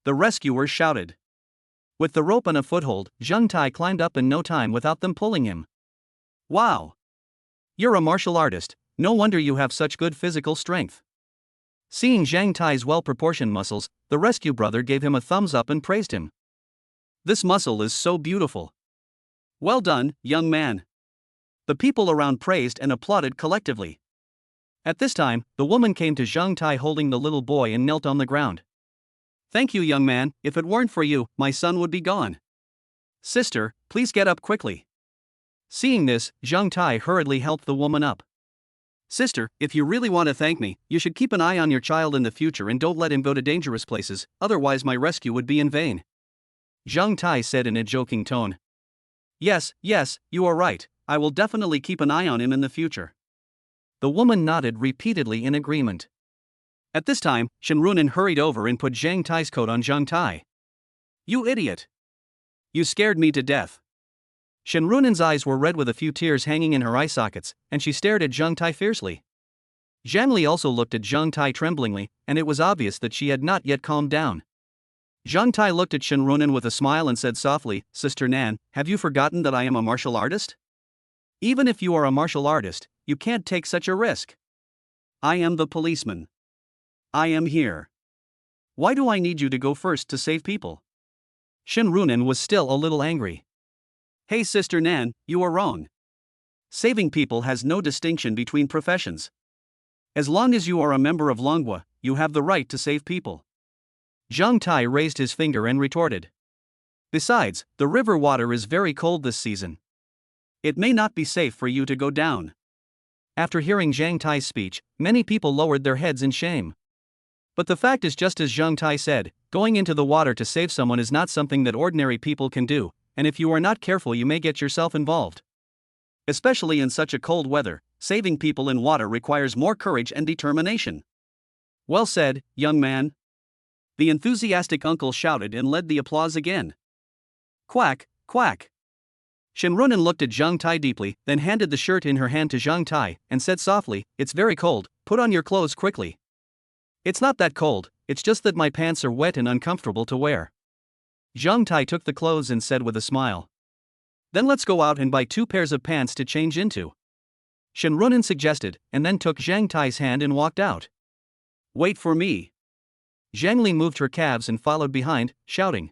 S1: The rescuers shouted. With the rope on a foothold, Zhang Tai climbed up in no time without them pulling him. Wow! You're a martial artist, no wonder you have such good physical strength. Seeing Zhang Tai's well-proportioned muscles, the rescue brother gave him a thumbs up and praised him. This muscle is so beautiful. Well done, young man. The people around praised and applauded collectively. At this time, the woman came to Zhang Tai holding the little boy and knelt on the ground. Thank you, young man, if it weren't for you, my son would be gone. Sister, please get up quickly. Seeing this, Zhang Tai hurriedly helped the woman up. Sister, if you really want to thank me, you should keep an eye on your child in the future and don't let him go to dangerous places, otherwise my rescue would be in vain. Zhang Tai said in a joking tone. Yes, you are right, I will definitely keep an eye on him in the future. The woman nodded repeatedly in agreement. At this time, Shen Runan hurried over and put Zhang Tai's coat on Zhang Tai. You idiot! You scared me to death. Shen Runan's eyes were red with a few tears hanging in her eye sockets, and she stared at Zhang Tai fiercely. Zhang Li also looked at Zhang Tai tremblingly, and it was obvious that she had not yet calmed down. Zhang Tai looked at Shen Runan with a smile and said softly, Sister Nan, have you forgotten that I am a martial artist? Even if you are a martial artist, you can't take such a risk. I am the policeman. I am here. Why do I need you to go first to save people? Shen Runan was still a little angry. Hey Sister Nan, you are wrong. Saving people has no distinction between professions. As long as you are a member of Longhua, you have the right to save people. Zhang Tai raised his finger and retorted. Besides, the river water is very cold this season. It may not be safe for you to go down. After hearing Zhang Tai's speech, many people lowered their heads in shame. But the fact is just as Zhang Tai said, going into the water to save someone is not something that ordinary people can do, and if you are not careful you may get yourself involved. Especially in such a cold weather, saving people in water requires more courage and determination. Well said, young man. The enthusiastic uncle shouted and led the applause again. Quack, quack. Shen Runan looked at Zhang Tai deeply, then handed the shirt in her hand to Zhang Tai, and said softly, It's very cold, put on your clothes quickly. It's not that cold, it's just that my pants are wet and uncomfortable to wear. Zhang Tai took the clothes and said with a smile. Then let's go out and buy 2 pairs of pants to change into. Shen Runan suggested, and then took Zhang Tai's hand and walked out. Wait for me. Zhang Li moved her calves and followed behind, shouting.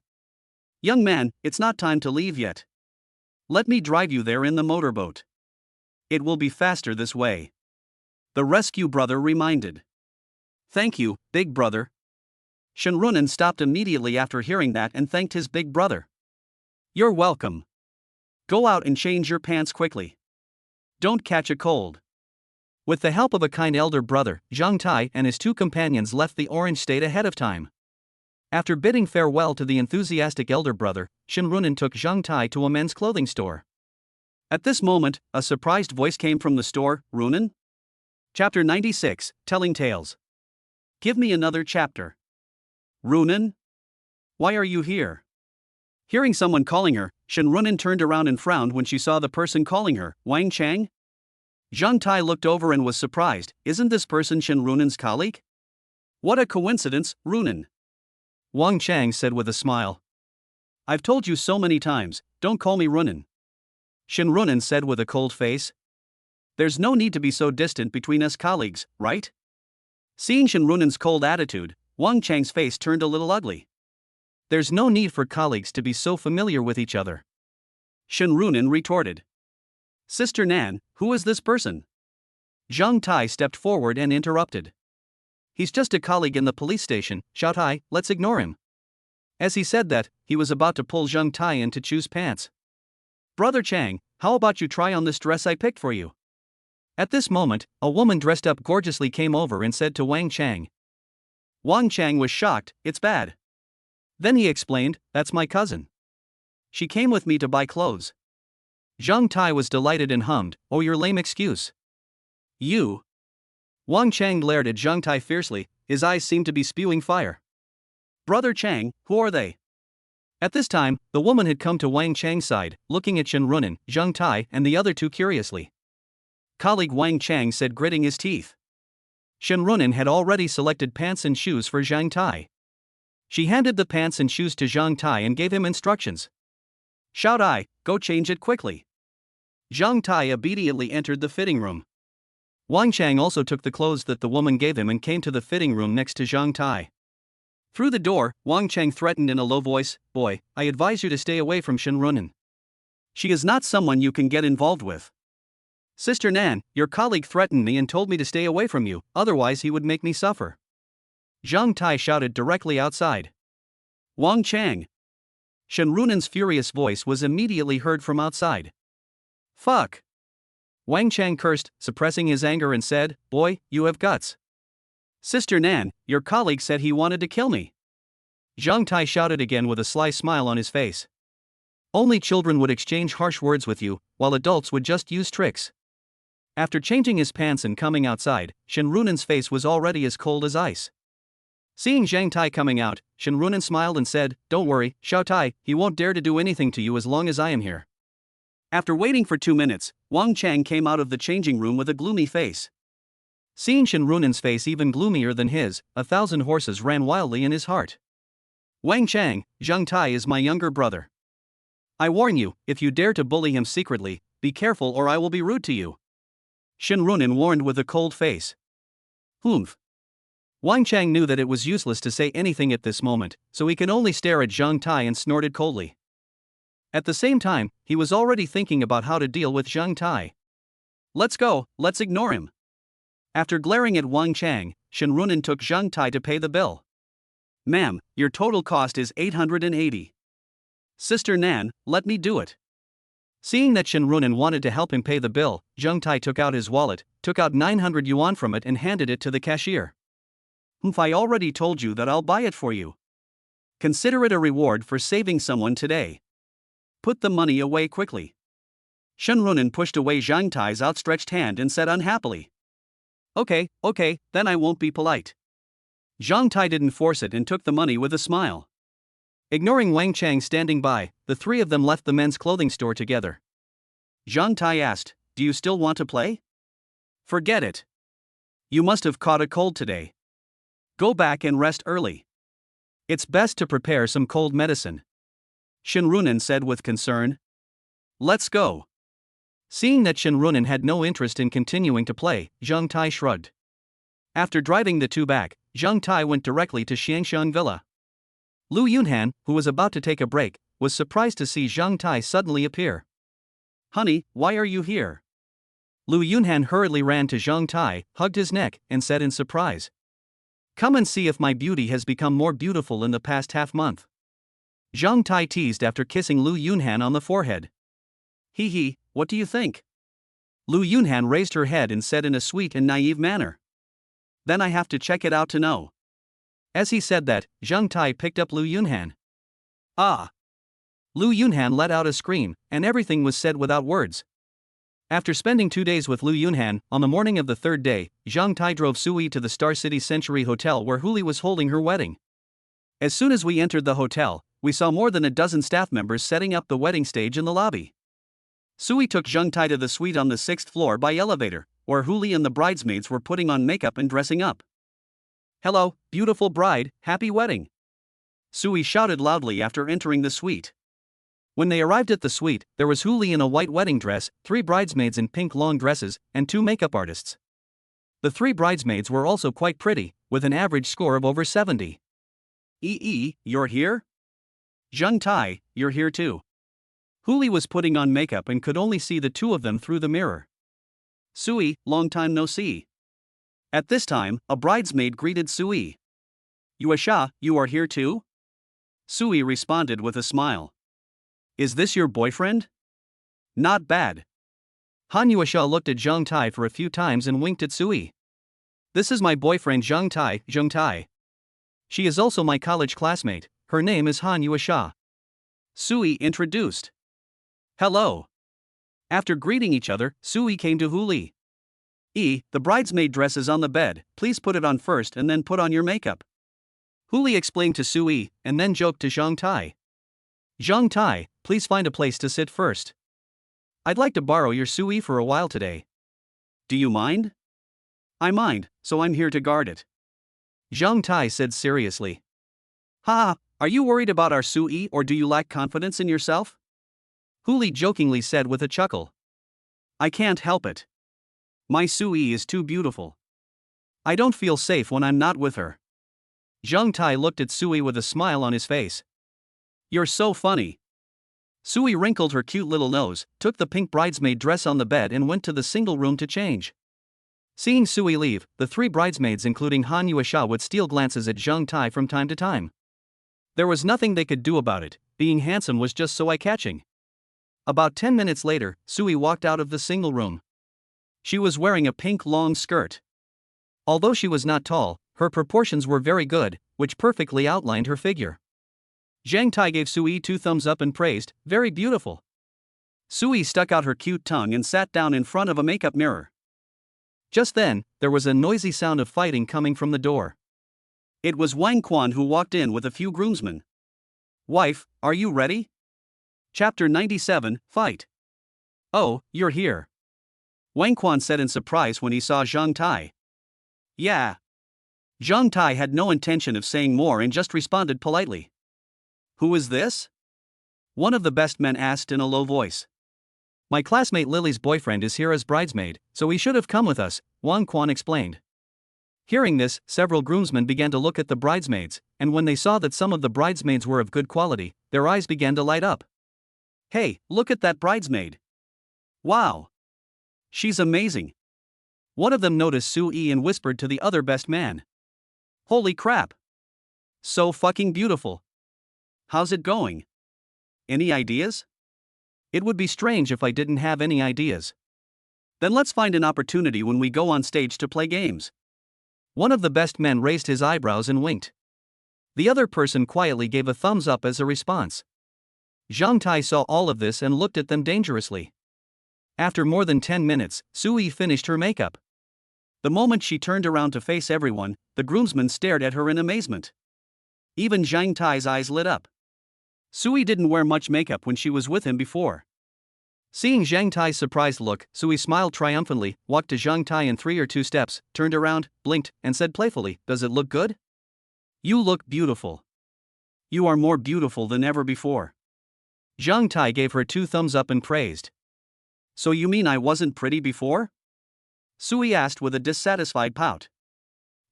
S1: Young man, it's not time to leave yet. Let me drive you there in the motorboat. It will be faster this way. The rescue brother reminded. Thank you, big brother. Shen Runan stopped immediately after hearing that and thanked his big brother. You're welcome. Go out and change your pants quickly. Don't catch a cold. With the help of a kind elder brother, Zhang Tai and his 2 companions left the Orange State ahead of time. After bidding farewell to the enthusiastic elder brother, Shen Runan took Zhang Tai to a men's clothing store. At this moment, a surprised voice came from the store, Runan? Chapter 96, Telling Tales. Give me another chapter. Runan? Why are you here? Hearing someone calling her, Shen Runan turned around and frowned when she saw the person calling her, Wang Chang. Zhang Tai looked over and was surprised, isn't this person Shen Runan's colleague? What a coincidence, Runan. Wang Chang said with a smile. I've told you so many times, don't call me Runan. Shen Runan said with a cold face. There's no need to be so distant between us colleagues, right? Seeing Shen Runan's cold attitude, Wang Chang's face turned a little ugly. There's no need for colleagues to be so familiar with each other. Shen Runan retorted. Sister Nan, who is this person? Zhang Tai stepped forward and interrupted. He's just a colleague in the police station, Xiao Tai, let's ignore him. As he said that, he was about to pull Zhang Tai in to choose pants. Brother Chang, how about you try on this dress I picked for you? At this moment, a woman dressed up gorgeously came over and said to Wang Chang. Wang Chang was shocked, it's bad. Then he explained, that's my cousin. She came with me to buy clothes. Zhang Tai was delighted and hummed, oh your lame excuse. You. Wang Chang glared at Zhang Tai fiercely, his eyes seemed to be spewing fire. Brother Chang, who are they? At this time, the woman had come to Wang Chang's side, looking at Shen Runan, Zhang Tai, and the other 2 curiously. Colleague Wang Chang said, gritting his teeth. Shen Runan had already selected pants and shoes for Zhang Tai. She handed the pants and shoes to Zhang Tai and gave him instructions. Xiao Tai, go change it quickly. Zhang Tai obediently entered the fitting room. Wang Chang also took the clothes that the woman gave him and came to the fitting room next to Zhang Tai. Through the door, Wang Chang threatened in a low voice, boy, I advise you to stay away from Shen Runan. She is not someone you can get involved with. Sister Nan, your colleague threatened me and told me to stay away from you, otherwise he would make me suffer. Zhang Tai shouted directly outside. Wang Chang. Shen Runan's furious voice was immediately heard from outside. Fuck. Wang Chang cursed, suppressing his anger, and said, "Boy, you have guts." "Sister Nan, your colleague said he wanted to kill me." Zhang Tai shouted again with a sly smile on his face. "Only children would exchange harsh words with you, while adults would just use tricks." After changing his pants and coming outside, Shen Runen's face was already as cold as ice. Seeing Zhang Tai coming out, Shen Runen smiled and said, "Don't worry, Xiao Tai, he won't dare to do anything to you as long as I am here." After waiting for 2 minutes, Wang Chang came out of the changing room with a gloomy face. Seeing Shen Runen's face even gloomier than his, 1,000 horses ran wildly in his heart. "Wang Chang, Zhang Tai is my younger brother. I warn you, if you dare to bully him secretly, be careful or I will be rude to you," Shen Runen warned with a cold face. "Humph." Wang Chang knew that it was useless to say anything at this moment, so he could only stare at Zhang Tai and snorted coldly. At the same time, he was already thinking about how to deal with Zhang Tai. "Let's go, let's ignore him." After glaring at Wang Chang, Shen Runen took Zhang Tai to pay the bill. "Ma'am, your total cost is 880. Sister Nan, let me do it." Seeing that Shen Runen wanted to help him pay the bill, Zhang Tai took out his wallet, took out 900 yuan from it and handed it to the cashier. "I already told you that I'll buy it for you. Consider it a reward for saving someone today. Put the money away quickly." Shen Runen pushed away Zhang Tai's outstretched hand and said unhappily, Okay, then I won't be polite." Zhang Tai didn't force it and took the money with a smile. Ignoring Wang Chang standing by, the three of them left the men's clothing store together. Zhang Tai asked, "Do you still want to play?" "Forget it. You must have caught a cold today. Go back and rest early. It's best to prepare some cold medicine," Shen Runen said with concern. "Let's go." Seeing that Shen Runen had no interest in continuing to play, Zhang Tai shrugged. After driving the two back, Zhang Tai went directly to Xiangshan Villa. Lu Yunhan, who was about to take a break, was surprised to see Zhang Tai suddenly appear. "Honey, why are you here?" Lu Yunhan hurriedly ran to Zhang Tai, hugged his neck, and said in surprise, "Come and see if my beauty has become more beautiful in the past half-month." Zhang Tai teased after kissing Lu Yunhan on the forehead. "Hee, what do you think?" Lu Yunhan raised her head and said in a sweet and naive manner, "Then I have to check it out to know." As he said that, Zhang Tai picked up Lu Yunhan. "Ah!" Lu Yunhan let out a scream, and everything was said without words. After spending 2 days with Lu Yunhan, on the morning of the third day, Zhang Tai drove Sui to the Star City Century Hotel where Huli was holding her wedding. As soon as we entered the hotel, we saw more than a dozen staff members setting up the wedding stage in the lobby. Sui took Zhang Tai to the suite on the 6th floor by elevator, where Huli and the bridesmaids were putting on makeup and dressing up. "Hello, beautiful bride, happy wedding!" Sui shouted loudly after entering the suite. When they arrived at the suite, there was Huli in a white wedding dress, 3 bridesmaids in pink long dresses, and 2 makeup artists. The 3 bridesmaids were also quite pretty, with an average score of over 70. You're here? Zhang Tai, you're here too." Huli was putting on makeup and could only see the two of them through the mirror. "Sui, long time no see." At this time, a bridesmaid greeted Sui. "Yuasha, you are here too?" Sui responded with a smile. "Is this your boyfriend?" "Not bad." Han Yuasha looked at Zhang Tai for a few times and winked at Sui. "This is my boyfriend Zhang Tai. She is also my college classmate, her name is Han Yuasha." Sui introduced. "Hello." After greeting each other, Sui came to Huli. The bridesmaid dress is on the bed, please put it on first and then put on your makeup." Huli explained to Sui, and then joked to Zhang Tai. "Zhang Tai, please find a place to sit first. I'd like to borrow your Sui for a while today." "Do you mind?" "I mind, so I'm here to guard it," Zhang Tai said seriously. "Ha, are you worried about our Sui or do you lack confidence in yourself?" Huli jokingly said with a chuckle. "I can't help it. My Sui is too beautiful. I don't feel safe when I'm not with her." Zhang Tai looked at Sui with a smile on his face. "You're so funny." Sui wrinkled her cute little nose, took the pink bridesmaid dress on the bed and went to the single room to change. Seeing Sui leave, the 3 bridesmaids including Han Yuasha would steal glances at Zhang Tai from time to time. There was nothing they could do about it, being handsome was just so eye-catching. About 10 minutes later, Sui walked out of the single room. She was wearing a pink long skirt. Although she was not tall, her proportions were very good, which perfectly outlined her figure. Zhang Tai gave Sui 2 thumbs up and praised, "Very beautiful." Sui stuck out her cute tongue and sat down in front of a makeup mirror. Just then, there was a noisy sound of fighting coming from the door. It was Wang Quan who walked in with a few groomsmen. "Wife, are you ready?" Chapter 97, Fight. "Oh, you're here," Wang Quan said in surprise when he saw Zhang Tai. "Yeah." Zhang Tai had no intention of saying more and just responded politely. "Who is this?" one of the best men asked in a low voice. "My classmate Lily's boyfriend is here as bridesmaid, so he should have come with us," Wang Quan explained. Hearing this, several groomsmen began to look at the bridesmaids, and when they saw that some of the bridesmaids were of good quality, their eyes began to light up. "Hey, look at that bridesmaid. Wow. She's amazing." One of them noticed Sui and whispered to the other best man. "Holy crap. So fucking beautiful. How's it going? Any ideas?" "It would be strange if I didn't have any ideas." "Then let's find an opportunity when we go on stage to play games." One of the best men raised his eyebrows and winked. The other person quietly gave a thumbs up as a response. Zhang Tai saw all of this and looked at them dangerously. After more than 10 minutes, Sui finished her makeup. The moment she turned around to face everyone, the groomsmen stared at her in amazement. Even Zhang Tai's eyes lit up. Sui didn't wear much makeup when she was with him before. Seeing Zhang Tai's surprised look, Sui smiled triumphantly, walked to Zhang Tai in 3 or 2 steps, turned around, blinked, and said playfully, "Does it look good?" "You look beautiful. You are more beautiful than ever before." Zhang Tai gave her 2 thumbs up and praised. "So you mean I wasn't pretty before?" Sui asked with a dissatisfied pout.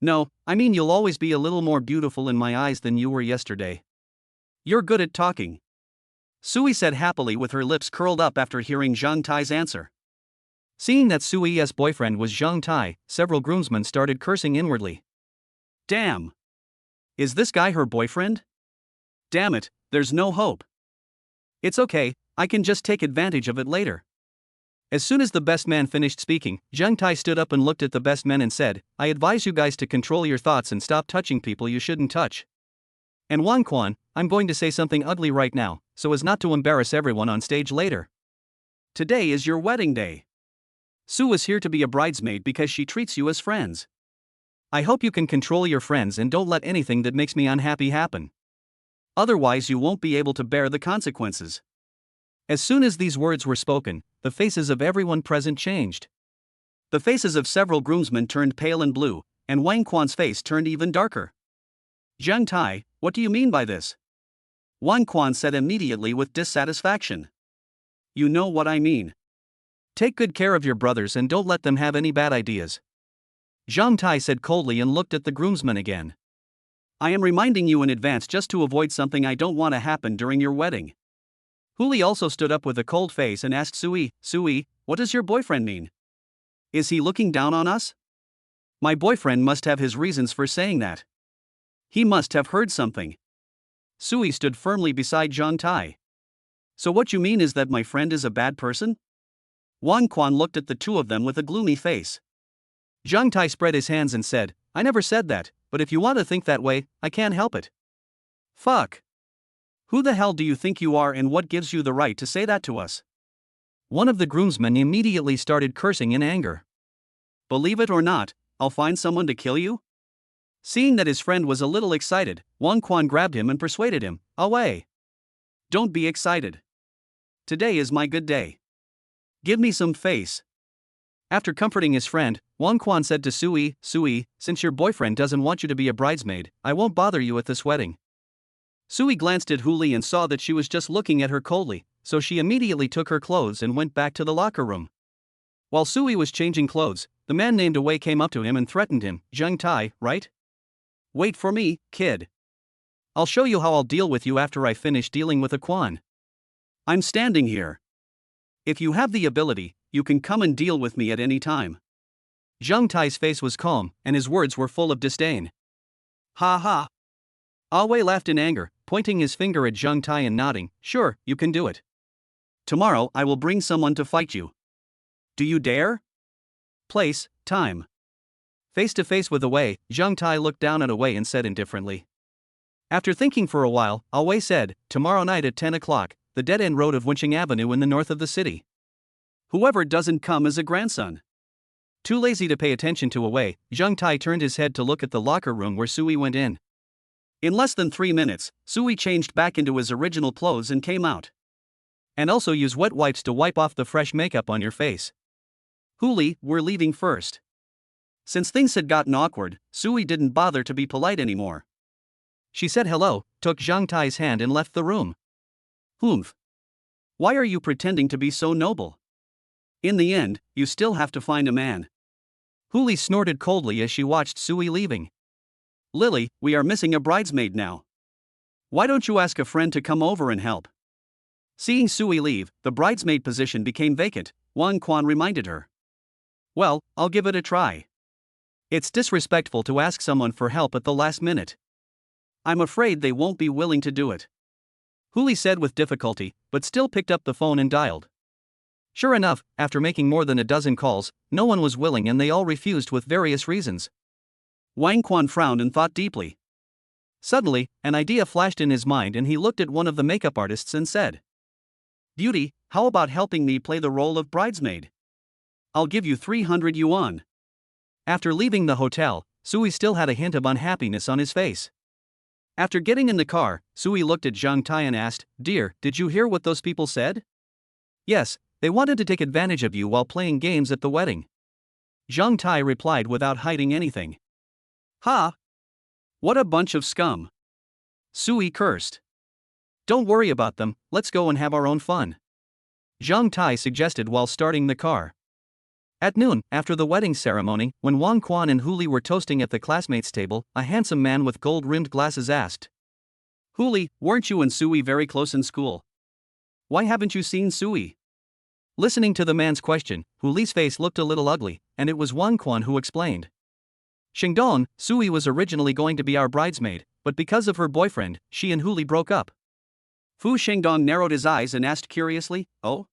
S1: "No, I mean you'll always be a little more beautiful in my eyes than you were yesterday. You're good at talking," Sui said happily with her lips curled up after hearing Zhang Tai's answer. Seeing that Sui's boyfriend was Zhang Tai, several groomsmen started cursing inwardly. "Damn! Is this guy her boyfriend? Damn it, there's no hope. It's okay, I can just take advantage of it later." As soon as the best man finished speaking, Zhang Tai stood up and looked at the best men and said, "I advise you guys to control your thoughts and stop touching people you shouldn't touch. And Wang Quan, I'm going to say something ugly right now, so as not to embarrass everyone on stage later. Today is your wedding day. Sue is here to be a bridesmaid because she treats you as friends. I hope you can control your friends and don't let anything that makes me unhappy happen. Otherwise you won't be able to bear the consequences." As soon as these words were spoken, the faces of everyone present changed. The faces of several groomsmen turned pale and blue, and Wang Quan's face turned even darker. "Zhang Tai, what do you mean by this?" Wang Quan said immediately with dissatisfaction. "You know what I mean. Take good care of your brothers and don't let them have any bad ideas." Zhang Tai said coldly and looked at the groomsmen again. "I am reminding you in advance just to avoid something I don't want to happen during your wedding." Huli also stood up with a cold face and asked Sui, "Sui, what does your boyfriend mean? Is he looking down on us?" "My boyfriend must have his reasons for saying that. He must have heard something." Sui stood firmly beside Zhang Tai. "So what you mean is that my friend is a bad person?" Wang Quan looked at the two of them with a gloomy face. Zhang Tai spread his hands and said, "I never said that, but if you want to think that way, I can't help it." "Fuck. Who the hell do you think you are and what gives you the right to say that to us?" One of the groomsmen immediately started cursing in anger. "Believe it or not, I'll find someone to kill you?" Seeing that his friend was a little excited, Wang Quan grabbed him and persuaded him, "Away. Don't be excited. Today is my good day. Give me some face." After comforting his friend, Wang Quan said to Sui, "Sui, since your boyfriend doesn't want you to be a bridesmaid, I won't bother you at this wedding." Sui glanced at Huli and saw that she was just looking at her coldly, so she immediately took her clothes and went back to the locker room. While Sui was changing clothes, the man named Wei came up to him and threatened him, "Zhang Tai, right? Wait for me, kid. I'll show you how I'll deal with you after I finish dealing with a Quan. I'm standing here. If you have the ability, you can come and deal with me at any time." Zhang Tai's face was calm, and his words were full of disdain. "Ha ha." Wei laughed in anger, pointing his finger at Zhang Tai and nodding, "Sure, you can do it. Tomorrow I will bring someone to fight you. Do you dare?" place, time. Face to face with Wei, Zhang Tai looked down at Wei and said indifferently. After thinking for a while, Wei said, tomorrow night at 10 o'clock, the dead-end road of Wenqing Avenue in the north of the city. Whoever doesn't come is a grandson. Too lazy to pay attention to Wei, Zhang Tai turned his head to look at the locker room where Sui went in. In less than 3 minutes, Sui changed back into his original clothes and came out. And also use wet wipes to wipe off the fresh makeup on your face. Huli, we're leaving first. Since things had gotten awkward, Sui didn't bother to be polite anymore. She said hello, took Zhang Tai's hand and left the room. Humph. Why are you pretending to be so noble? In the end, you still have to find a man. Huli snorted coldly as she watched Sui leaving. Lily, we are missing a bridesmaid now. Why don't you ask a friend to come over and help? Seeing Sui leave, the bridesmaid position became vacant, Wang Quan reminded her. Well, I'll give it a try. It's disrespectful to ask someone for help at the last minute. I'm afraid they won't be willing to do it. Huli said with difficulty, but still picked up the phone and dialed. Sure enough, after making more than a dozen calls, no one was willing and they all refused with various reasons. Wang Quan frowned and thought deeply. Suddenly, an idea flashed in his mind and he looked at one of the makeup artists and said, Beauty, how about helping me play the role of bridesmaid? I'll give you 300 yuan. After leaving the hotel, Sui still had a hint of unhappiness on his face. After getting in the car, Sui looked at Zhang Tai and asked, Dear, did you hear what those people said? Yes, they wanted to take advantage of you while playing games at the wedding. Zhang Tai replied without hiding anything. Ha! What a bunch of scum. Sui cursed. Don't worry about them, let's go and have our own fun. Zhang Tai suggested while starting the car. At noon, after the wedding ceremony, when Wang Quan and Huli were toasting at the classmates' table, a handsome man with gold-rimmed glasses asked. Huli, weren't you and Sui very close in school? Why haven't you seen Sui? Listening to the man's question, Huli's face looked a little ugly, and it was Wang Quan who explained. Shengdong, Sui was originally going to be our bridesmaid, but because of her boyfriend, she and Huli broke up. Fu Shengdong narrowed his eyes and asked curiously, Oh?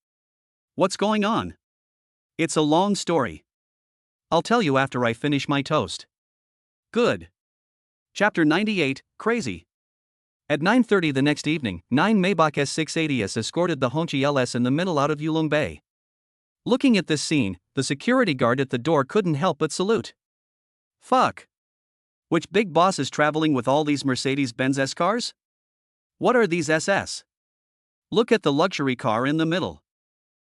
S1: What's going on? It's a long story. I'll tell you after I finish my toast. Good. Chapter 98, Crazy. At 9:30 the next evening, 9 Maybach S680S escorted the Hongqi LS in the middle out of Yulong Bay. Looking at this scene, the security guard at the door couldn't help but salute. Fuck. Which big boss is traveling with all these Mercedes-Benz S cars? What are these SS? Look at the luxury car in the middle.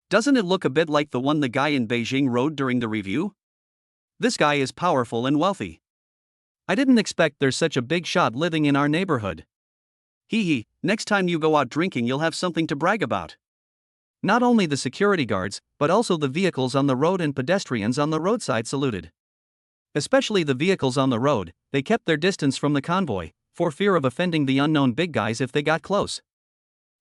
S1: Doesn't it look a bit like the one the guy in Beijing rode during the review? This guy is powerful and wealthy. I didn't expect there's such a big shot living in our neighborhood. Hee hee, next time you go out drinking you'll have something to brag about. Not only the security guards, but also the vehicles on the road and pedestrians on the roadside saluted. Especially the vehicles on the road, they kept their distance from the convoy, for fear of offending the unknown big guys if they got close.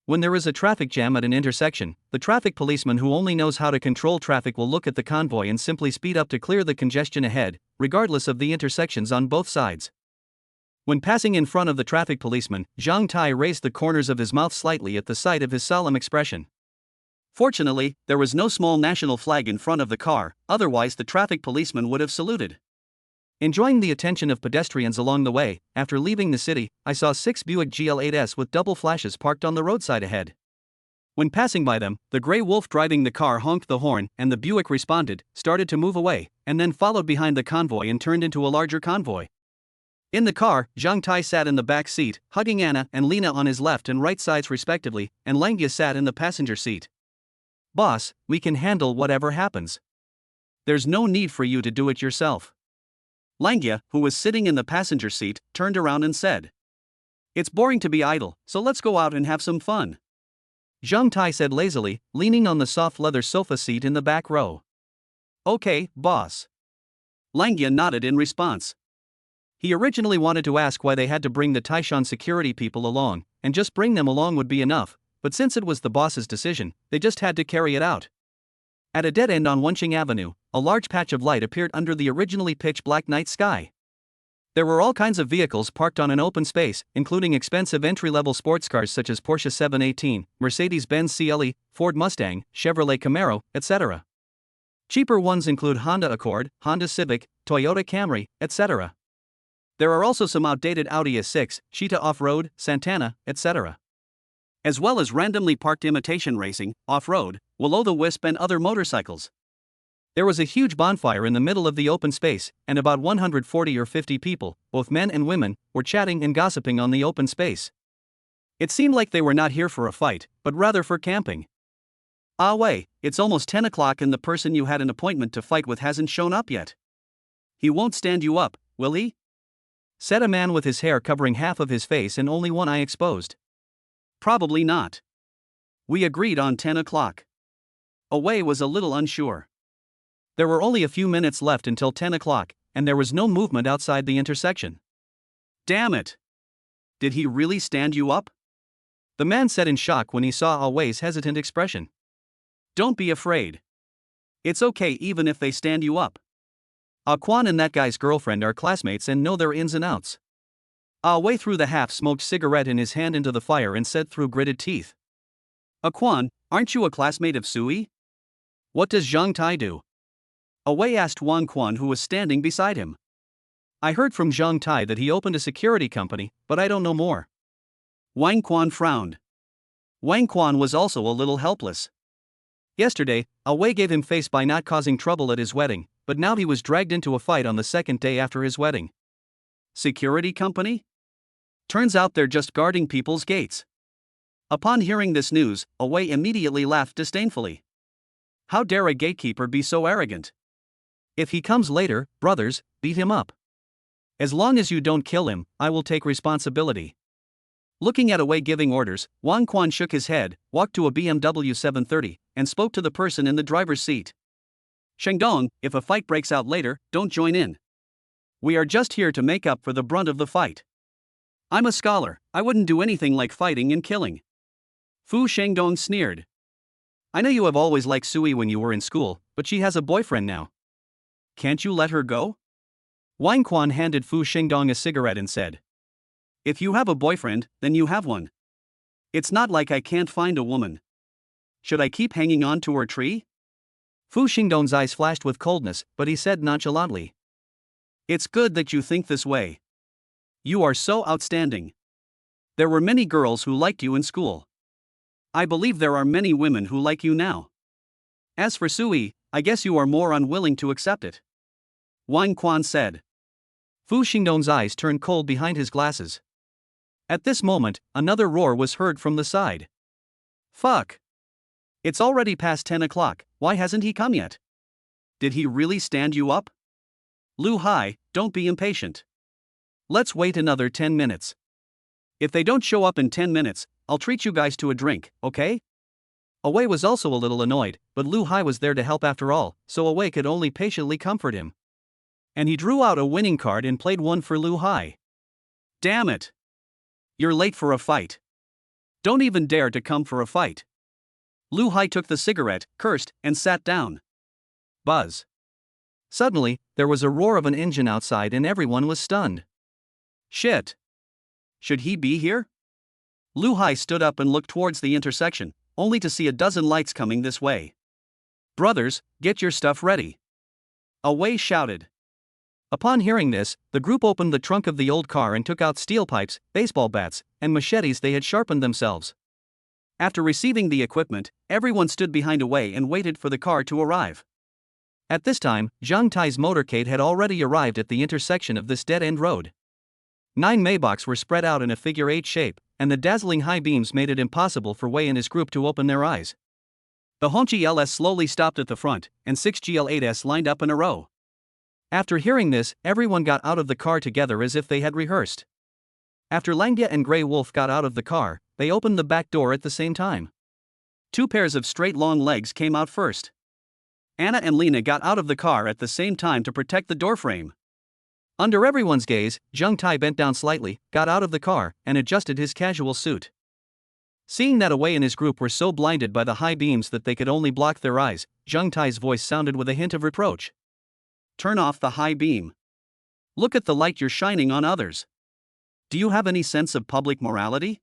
S1: When there is a traffic jam at an intersection, the traffic policeman who only knows how to control traffic will look at the convoy and simply speed up to clear the congestion ahead, regardless of the intersections on both sides. When passing in front of the traffic policeman, Zhang Tai raised the corners of his mouth slightly at the sight of his solemn expression. Fortunately, there was no small national flag in front of the car, otherwise the traffic policeman would have saluted. Enjoying the attention of pedestrians along the way, after leaving the city, I saw 6 Buick GL8s with double flashes parked on the roadside ahead. When passing by them, the gray wolf driving the car honked the horn and the Buick responded, started to move away, and then followed behind the convoy and turned into a larger convoy. In the car, Zhang Tai sat in the back seat, hugging Anna and Lena on his left and right sides respectively, and Langia sat in the passenger seat. Boss, we can handle whatever happens. There's no need for you to do it yourself. Langia, who was sitting in the passenger seat, turned around and said. It's boring to be idle, so let's go out and have some fun. Zhang Tai said lazily, leaning on the soft leather sofa seat in the back row. Okay, boss. Langia nodded in response. He originally wanted to ask why they had to bring the Taishan security people along, and just bring them along would be enough, but since it was the boss's decision, they just had to carry it out. At a dead end on Wenqing Avenue, a large patch of light appeared under the originally pitch-black night sky. There were all kinds of vehicles parked on an open space, including expensive entry-level sports cars such as Porsche 718, Mercedes-Benz CLE, Ford Mustang, Chevrolet Camaro, etc. Cheaper ones include Honda Accord, Honda Civic, Toyota Camry, etc. There are also some outdated Audi A6, Cheetah Off-Road, Santana, etc. As well as randomly parked imitation racing, off-road, will-o'-the-wisp and other motorcycles. There was a huge bonfire in the middle of the open space, and about 140 or 50 people, both men and women, were chatting and gossiping on the open space. It seemed like they were not here for a fight, but rather for camping. Ah wait, it's almost 10 o'clock and the person you had an appointment to fight with hasn't shown up yet. He won't stand you up, will he? Said a man with his hair covering half of his face and only one eye exposed. Probably not. We agreed on 10 o'clock. Away was a little unsure. There were only a few minutes left until 10 o'clock, and there was no movement outside the intersection. Damn it! Did he really stand you up? The man said in shock when he saw Away's hesitant expression. Don't be afraid. It's okay even if they stand you up. Kwan and that guy's girlfriend are classmates and know their ins and outs. Away threw the half-smoked cigarette in his hand into the fire and said through gritted teeth. Kwan, aren't you a classmate of Sui? What does Zhang Tai do? Away asked Wang Quan, who was standing beside him. I heard from Zhang Tai that he opened a security company, but I don't know more. Wang Quan frowned. Wang Quan was also a little helpless. Yesterday, Away gave him face by not causing trouble at his wedding, but now he was dragged into a fight on the second day after his wedding. Security company? Turns out they're just guarding people's gates. Upon hearing this news, Away immediately laughed disdainfully. How dare a gatekeeper be so arrogant? If he comes later, brothers, beat him up. As long as you don't kill him, I will take responsibility. Looking at Away giving orders, Wang Quan shook his head, walked to a BMW 730, and spoke to the person in the driver's seat. Shengdong, if a fight breaks out later, don't join in. We are just here to make up for the brunt of the fight. I'm a scholar, I wouldn't do anything like fighting and killing. Fu Shengdong sneered. I know you have always liked Sui when you were in school, but she has a boyfriend now. Can't you let her go? Wang Quan handed Fu Shengdong a cigarette and said. If you have a boyfriend, then you have one. It's not like I can't find a woman. Should I keep hanging on to her tree? Fu Shengdong's eyes flashed with coldness, but he said nonchalantly. It's good that you think this way. You are so outstanding. There were many girls who liked you in school. I believe there are many women who like you now. As for Sui, I guess you are more unwilling to accept it. Wang Quan said. Fu Shengdong's eyes turned cold behind his glasses. At this moment, another roar was heard from the side. Fuck! It's already past 10 o'clock, why hasn't he come yet? Did he really stand you up? Lu Hai, don't be impatient. Let's wait another 10 minutes. If they don't show up in 10 minutes, I'll treat you guys to a drink, okay? Away was also a little annoyed, but Lu Hai was there to help after all, so Away could only patiently comfort him. And he drew out a winning card and played one for Lu Hai. Damn it! You're late for a fight. Don't even dare to come for a fight. Lu Hai took the cigarette, cursed, and sat down. Buzz. Suddenly, there was a roar of an engine outside and everyone was stunned. Shit. Should he be here? Lu Hai stood up and looked towards the intersection, only to see a dozen lights coming this way. Brothers, get your stuff ready. Away shouted. Upon hearing this, the group opened the trunk of the old car and took out steel pipes, baseball bats, and machetes they had sharpened themselves. After receiving the equipment, everyone stood behind Away and waited for the car to arrive. At this time, Zhang Tai's motorcade had already arrived at the intersection of this dead-end road. 9 Maybachs were spread out in a figure-8 shape, and the dazzling high beams made it impossible for Wei and his group to open their eyes. The Hongqi LS slowly stopped at the front, and 6 GL8s lined up in a row. After hearing this, everyone got out of the car together as if they had rehearsed. After Langya and Grey Wolf got out of the car, they opened the back door at the same time. 2 pairs of straight long legs came out first. Anna and Lena got out of the car at the same time to protect the doorframe. Under everyone's gaze, Zhang Tai bent down slightly, got out of the car, and adjusted his casual suit. Seeing that Away and his group were so blinded by the high beams that they could only block their eyes, Zhang Tai's voice sounded with a hint of reproach. Turn off the high beam. Look at the light you're shining on others. Do you have any sense of public morality?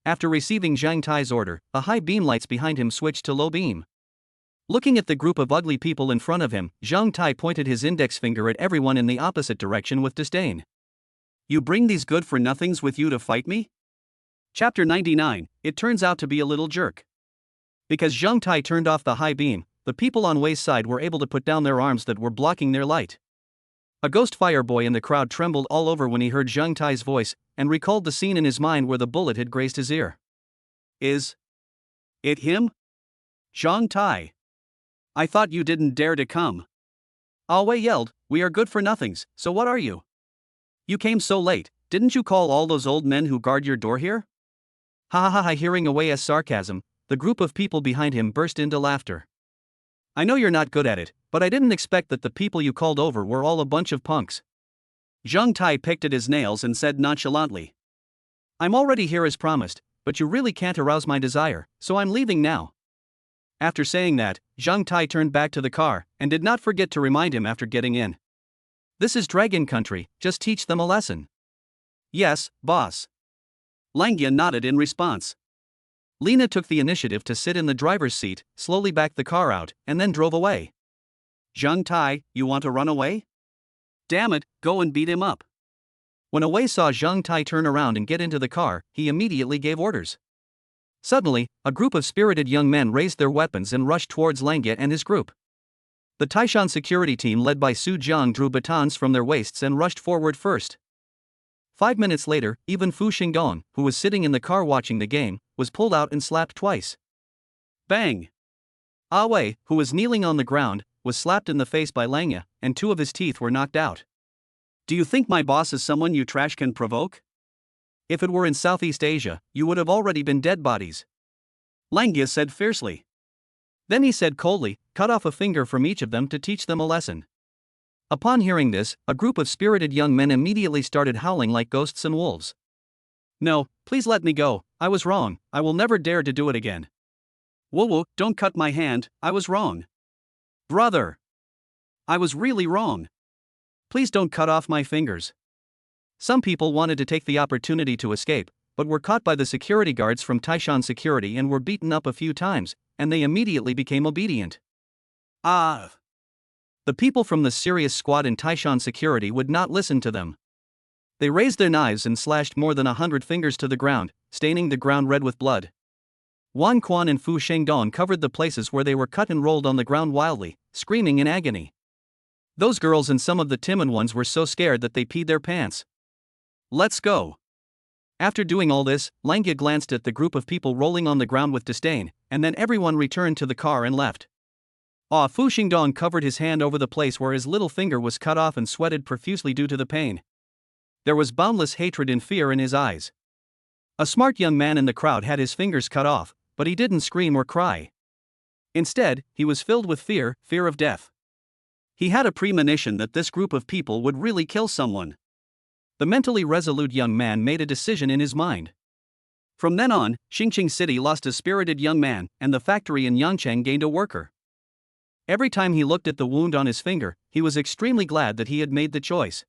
S1: After receiving Zhang Tai's order, the high beam lights behind him switched to low beam. Looking at the group of ugly people in front of him, Zhang Tai pointed his index finger at everyone in the opposite direction with disdain. You bring these good-for-nothings with you to fight me? Chapter 99, It turns out to be a little jerk. Because Zhang Tai turned off the high beam, the people on Wei's side were able to put down their arms that were blocking their light. A ghost fire boy in the crowd trembled all over when he heard Zhang Tai's voice, and recalled the scene in his mind where the bullet had grazed his ear. Is it him? Zhang Tai. I thought you didn't dare to come. Ah Wei yelled, we are good for nothings, so what are you? You came so late, didn't you call all those old men who guard your door here? Ha ha ha ha. Hearing Wei's sarcasm, the group of people behind him burst into laughter. I know you're not good at it, but I didn't expect that the people you called over were all a bunch of punks. Zhang Tai picked at his nails and said nonchalantly. I'm already here as promised, but you really can't arouse my desire, so I'm leaving now. After saying that, Zhang Tai turned back to the car, and did not forget to remind him after getting in. This is Dragon Country, just teach them a lesson. Yes, boss. Langya nodded in response. Lena took the initiative to sit in the driver's seat, slowly backed the car out, and then drove away. Zhang Tai, you want to run away? Damn it, go and beat him up. When Wei saw Zhang Tai turn around and get into the car, he immediately gave orders. Suddenly, a group of spirited young men raised their weapons and rushed towards Langya and his group. The Taishan security team led by Su Jiang drew batons from their waists and rushed forward first. 5 minutes later, even Fu Xingdong, who was sitting in the car watching the game, was pulled out and slapped twice. Bang! Ah Wei, who was kneeling on the ground, was slapped in the face by Langya, and 2 of his teeth were knocked out. Do you think my boss is someone you trash can provoke? If it were in Southeast Asia, you would have already been dead bodies. Langya said fiercely. Then he said coldly, cut off a finger from each of them to teach them a lesson. Upon hearing this, a group of spirited young men immediately started howling like ghosts and wolves. No, please let me go, I was wrong, I will never dare to do it again. Woo, don't cut my hand, I was wrong. Brother! I was really wrong. Please don't cut off my fingers. Some people wanted to take the opportunity to escape, but were caught by the security guards from Taishan Security and were beaten up a few times, and they immediately became obedient. Ah! The people from the serious squad in Taishan Security would not listen to them. They raised their knives and slashed more than 100 fingers to the ground, staining the ground red with blood. Wang Quan and Fu Shengdong covered the places where they were cut and rolled on the ground wildly, screaming in agony. Those girls and some of the timid ones were so scared that they peed their pants. Let's go. After doing all this, Langya glanced at the group of people rolling on the ground with disdain, and then everyone returned to the car and left. Fu Xingdong covered his hand over the place where his little finger was cut off and sweated profusely due to the pain. There was boundless hatred and fear in his eyes. A smart young man in the crowd had his fingers cut off, but he didn't scream or cry. Instead, he was filled with fear of death. He had a premonition that this group of people would really kill someone. The mentally resolute young man made a decision in his mind. From then on, Xingqing City lost a spirited young man, and the factory in Yangcheng gained a worker. Every time he looked at the wound on his finger, he was extremely glad that he had made the choice.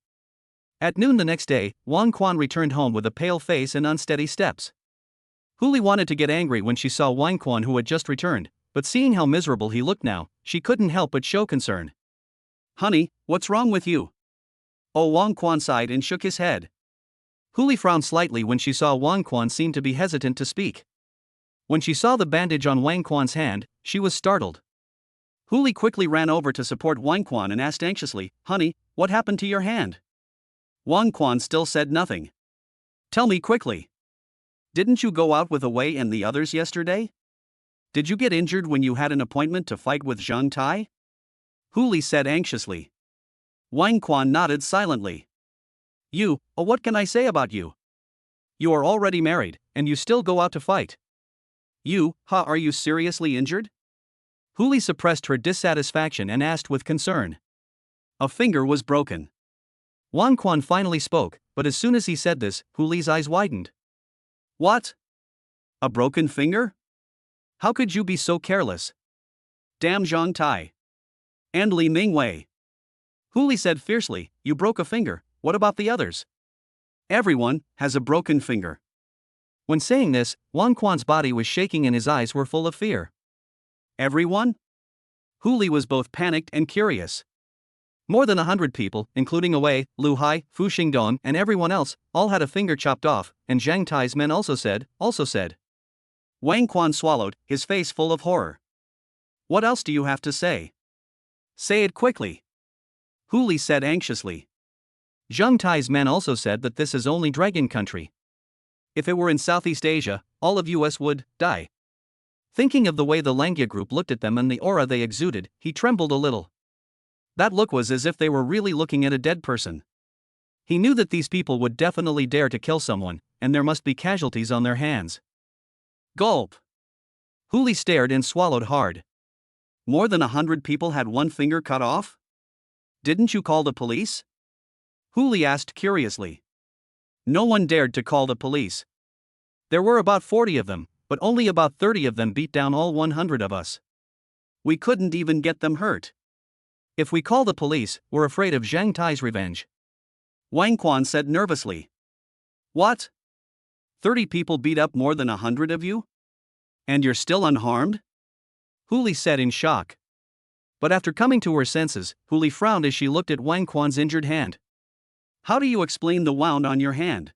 S1: At noon the next day, Wang Quan returned home with a pale face and unsteady steps. Huli wanted to get angry when she saw Wang Quan, who had just returned, but seeing how miserable he looked now, she couldn't help but show concern. Honey, what's wrong with you? Wang Quan sighed and shook his head. Huli frowned slightly when she saw Wang Quan seem to be hesitant to speak. When she saw the bandage on Wang Quan's hand, she was startled. Huli quickly ran over to support Wang Quan and asked anxiously, Honey, what happened to your hand? Wang Quan still said nothing. Tell me quickly. Didn't you go out with Wei and the others yesterday? Did you get injured when you had an appointment to fight with Zhang Tai? Huli said anxiously. Wang Quan nodded silently. What can I say about you? You are already married, and you still go out to fight. Are you seriously injured? Huli suppressed her dissatisfaction and asked with concern. A finger was broken. Wang Quan finally spoke, but as soon as he said this, Huli's eyes widened. What? A broken finger? How could you be so careless? Damn Zhang Tai. And Li Mingwei. Huli said fiercely, You broke a finger, what about the others? Everyone has a broken finger. When saying this, Wang Quan's body was shaking and his eyes were full of fear. Everyone? Hu Li was both panicked and curious. More than 100 people, including Wei, Lu Hai, Fu Xingdong, and everyone else, all had a finger chopped off, and Zhang Tai's men also said. Wang Quan swallowed, his face full of horror. What else do you have to say? Say it quickly. Hu Li said anxiously. Zhang Tai's men also said that this is only Dragon Country. If it were in Southeast Asia, all of US would die. Thinking of the way the Langya group looked at them and the aura they exuded, he trembled a little. That look was as if they were really looking at a dead person. He knew that these people would definitely dare to kill someone, and there must be casualties on their hands. Gulp. Hu Li stared and swallowed hard. More than 100 people had one finger cut off? Didn't you call the police? Hu Li asked curiously. No one dared to call the police. There were about 40 of them, but only about 30 of them beat down all 100 of us. We couldn't even get them hurt. If we call the police, we're afraid of Zhang Tai's revenge. Wang Quan said nervously. What? 30 people beat up more than 100 of you? And you're still unharmed? Hu Li said in shock. But after coming to her senses, Hu Li frowned as she looked at Wang Quan's injured hand. How do you explain the wound on your hand?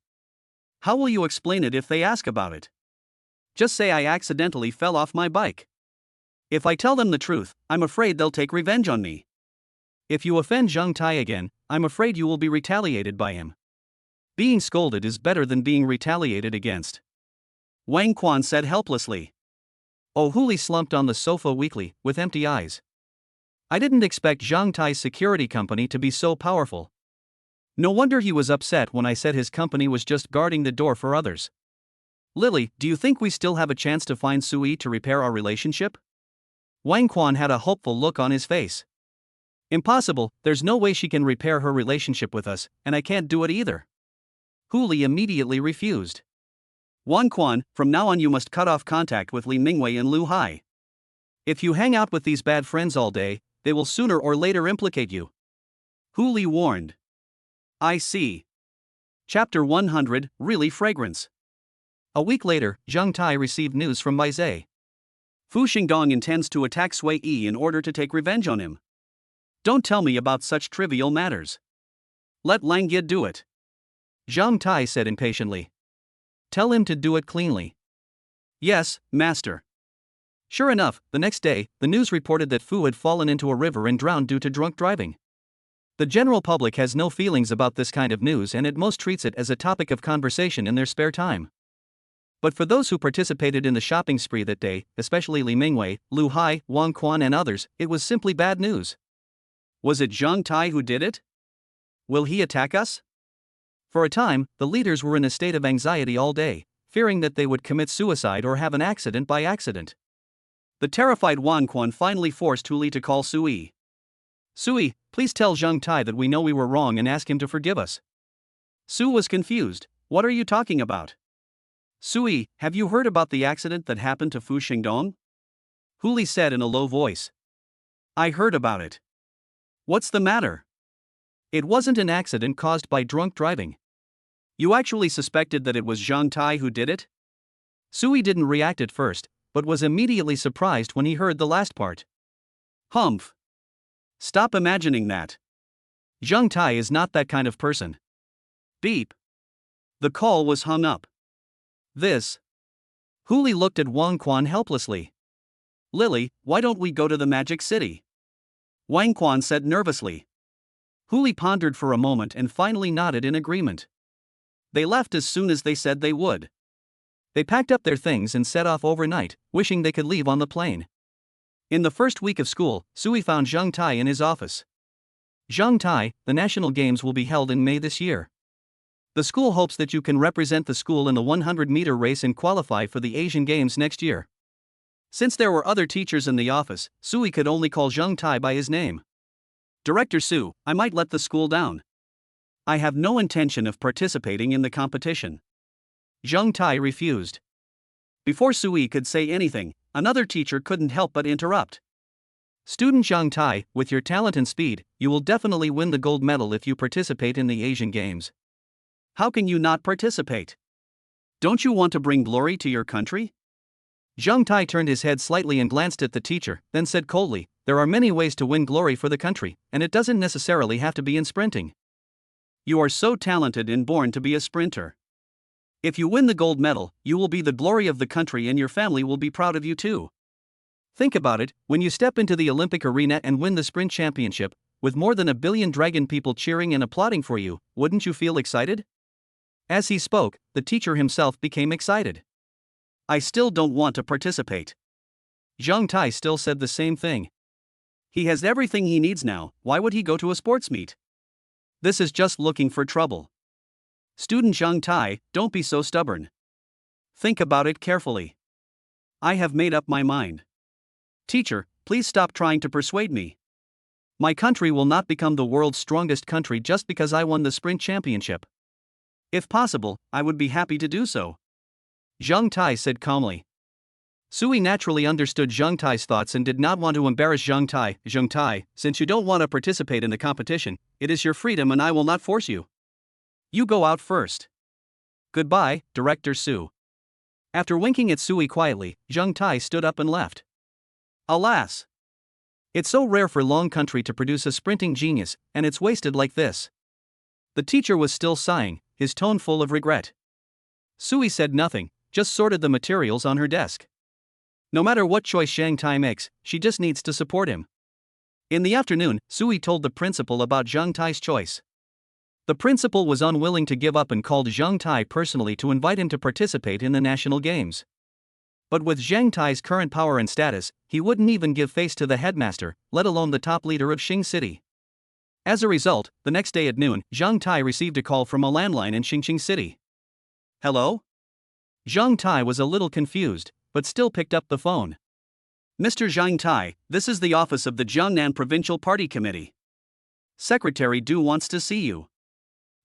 S1: How will you explain it if they ask about it? Just say I accidentally fell off my bike. If I tell them the truth, I'm afraid they'll take revenge on me. If you offend Zhang Tai again, I'm afraid you will be retaliated by him. Being scolded is better than being retaliated against. Wang Quan said helplessly. Oh, Hu Li slumped on the sofa weakly, with empty eyes. I didn't expect Zhang Tai's security company to be so powerful. No wonder he was upset when I said his company was just guarding the door for others. Lily, do you think we still have a chance to find Sui to repair our relationship? Wang Quan had a hopeful look on his face. Impossible, there's no way she can repair her relationship with us, and I can't do it either. Hu Li immediately refused. Wang Quan, from now on you must cut off contact with Li Mingwei and Lu Hai. If you hang out with these bad friends all day, they will sooner or later implicate you. Hu Li warned. I see. Chapter 100, Really Fragrance. A week later, Zhang Tai received news from Baizhe. Fu Xingdong intends to attack Sui Yi in order to take revenge on him. Don't tell me about such trivial matters. Let Langya do it. Zhang Tai said impatiently. Tell him to do it cleanly. Yes, master. Sure enough, the next day, the news reported that Fu had fallen into a river and drowned due to drunk driving. The general public has no feelings about this kind of news and at most treats it as a topic of conversation in their spare time. But for those who participated in the shopping spree that day, especially Li Mingwei, Lu Hai, Wang Quan and others, it was simply bad news. Was it Zhang Tai who did it? Will he attack us? For a time, the leaders were in a state of anxiety all day, fearing that they would commit suicide or have an accident by accident. The terrified Wang Quan finally forced Hu Li to call Sui. Sui, please tell Zhang Tai that we know we were wrong and ask him to forgive us. Su was confused. What are you talking about? Sui, have you heard about the accident that happened to Fu Xingdong? Hu Li said in a low voice. I heard about it. What's the matter? It wasn't an accident caused by drunk driving. You actually suspected that it was Zhang Tai who did it? Sui didn't react at first, but was immediately surprised when he heard the last part. Humph. Stop imagining that. Zhang Tai is not that kind of person. Beep. The call was hung up. This. Hu Li looked at Wang Quan helplessly. Lily, why don't we go to the Magic City? Wang Quan said nervously. Hu Li pondered for a moment and finally nodded in agreement. They left as soon as they said they would. They packed up their things and set off overnight, wishing they could leave on the plane. In the first week of school, Sui found Zhang Tai in his office. Zhang Tai, the national games will be held in May this year. The school hopes that you can represent the school in the 100-meter race and qualify for the Asian Games next year. Since there were other teachers in the office, Sui could only call Zhang Tai by his name. Director Su, I might let the school down. I have no intention of participating in the competition. Zhang Tai refused. Before Sui could say anything, another teacher couldn't help but interrupt. Student Zhang Tai, with your talent and speed, you will definitely win the gold medal if you participate in the Asian Games. How can you not participate? Don't you want to bring glory to your country? Zhang Tai turned his head slightly and glanced at the teacher, then said coldly, There are many ways to win glory for the country, and it doesn't necessarily have to be in sprinting. You are so talented and born to be a sprinter. If you win the gold medal, you will be the glory of the country and your family will be proud of you too. Think about it, when you step into the Olympic arena and win the sprint championship, with more than 1 billion dragon people cheering and applauding for you, wouldn't you feel excited? As he spoke, the teacher himself became excited. I still don't want to participate. Zhang Tai still said the same thing. He has everything he needs now, why would he go to a sports meet? This is just looking for trouble. Student Zhang Tai, don't be so stubborn. Think about it carefully. I have made up my mind. Teacher, please stop trying to persuade me. My country will not become the world's strongest country just because I won the sprint championship. If possible, I would be happy to do so. Zhang Tai said calmly. Sui naturally understood Zhang Tai's thoughts and did not want to embarrass Zhang Tai. Zhang Tai, since you don't want to participate in the competition, it is your freedom and I will not force you. You go out first. Goodbye, Director Su. After winking at Sui quietly, Zhang Tai stood up and left. Alas! It's so rare for Long Country to produce a sprinting genius, and it's wasted like this. The teacher was still sighing, his tone full of regret. Sui said nothing, just sorted the materials on her desk. No matter what choice Zhang Tai makes, she just needs to support him. In the afternoon, Sui told the principal about Zhang Tai's choice. The principal was unwilling to give up and called Zhang Tai personally to invite him to participate in the national games. But with Zhang Tai's current power and status, he wouldn't even give face to the headmaster, let alone the top leader of Xing City. As a result, the next day at noon, Zhang Tai received a call from a landline in Xingqing City. Hello? Zhang Tai was a little confused, but still picked up the phone. Mr. Zhang Tai, this is the office of the Jiangnan Provincial Party Committee. Secretary Du wants to see you.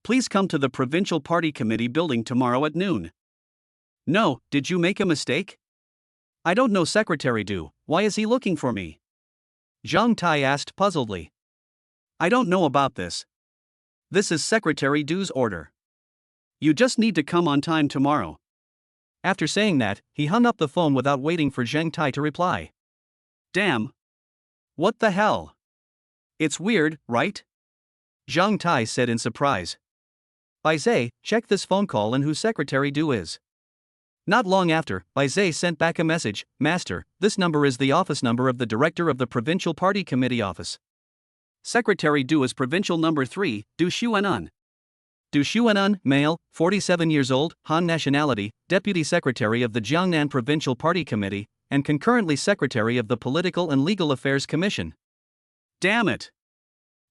S1: Please come to the Provincial Party Committee building tomorrow at noon. No, did you make a mistake? I don't know Secretary Du, why is he looking for me? Zhang Tai asked puzzledly. I don't know about this. This is Secretary Du's order. You just need to come on time tomorrow. After saying that, he hung up the phone without waiting for Zhang Tai to reply. Damn. What the hell? It's weird, right? Zhang Tai said in surprise. Bai Zhe, check this phone call and who Secretary Du is. Not long after, Bai Zhe sent back a message, Master, this number is the office number of the director of the Provincial Party Committee office. Secretary Du is Provincial number 3, Du Xuanan. Du Xuanan, male, 47 years old, Han nationality, Deputy Secretary of the Jiangnan Provincial Party Committee, and concurrently Secretary of the Political and Legal Affairs Commission. Damn it!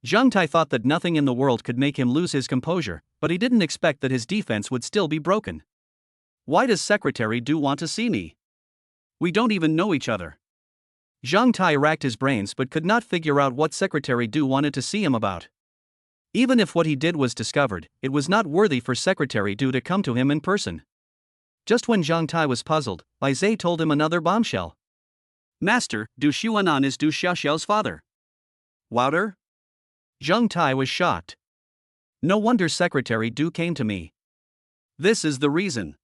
S1: Zhang Tai thought that nothing in the world could make him lose his composure, but he didn't expect that his defense would still be broken. Why does Secretary Du want to see me? We don't even know each other. Zhang Tai racked his brains but could not figure out what Secretary Du wanted to see him about. Even if what he did was discovered, it was not worthy for Secretary Du to come to him in person. Just when Zhang Tai was puzzled, Bai Zhe told him another bombshell. Master, Du Xuanan is Du Xiaoxiao's father. Wouter? Zhang Tai was shocked. No wonder Secretary Du came to me. This is the reason.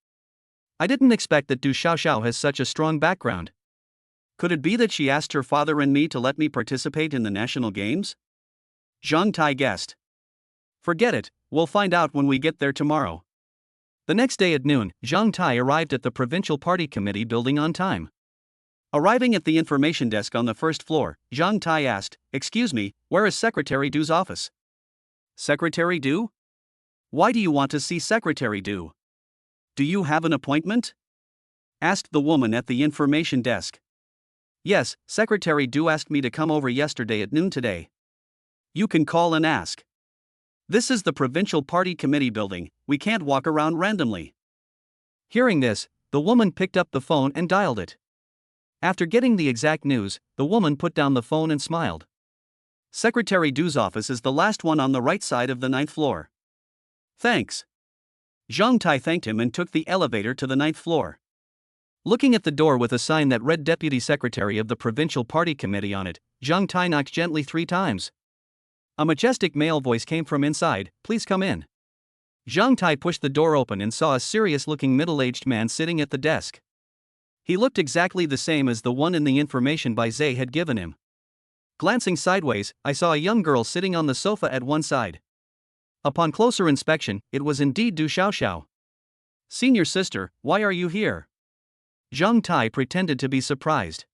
S1: I didn't expect that Du Xiaoxiao has such a strong background. Could it be that she asked her father and me to let me participate in the national games? Zhang Tai guessed. Forget it, we'll find out when we get there tomorrow. The next day at noon, Zhang Tai arrived at the Provincial Party Committee building on time. Arriving at the information desk on the first floor, Zhang Tai asked, Excuse me, where is Secretary Du's office? Secretary Du? Why do you want to see Secretary Du? Do you have an appointment? Asked the woman at the information desk. Yes, Secretary Du asked me to come over yesterday at noon today. You can call and ask. This is the Provincial Party Committee building, we can't walk around randomly. Hearing this, the woman picked up the phone and dialed it. After getting the exact news, the woman put down the phone and smiled. Secretary Du's office is the last one on the right side of the 9th floor. Thanks. Zhang Tai thanked him and took the elevator to the 9th floor. Looking at the door with a sign that read Deputy Secretary of the Provincial Party Committee on it, Zhang Tai knocked gently 3 times. A majestic male voice came from inside, Please come in. Zhang Tai pushed the door open and saw a serious-looking middle-aged man sitting at the desk. He looked exactly the same as the one in the information Bai Zhe had given him. Glancing sideways, I saw a young girl sitting on the sofa at one side. Upon closer inspection, it was indeed Du Xiaoxiao. Senior sister, why are you here? Zhang Tai pretended to be surprised.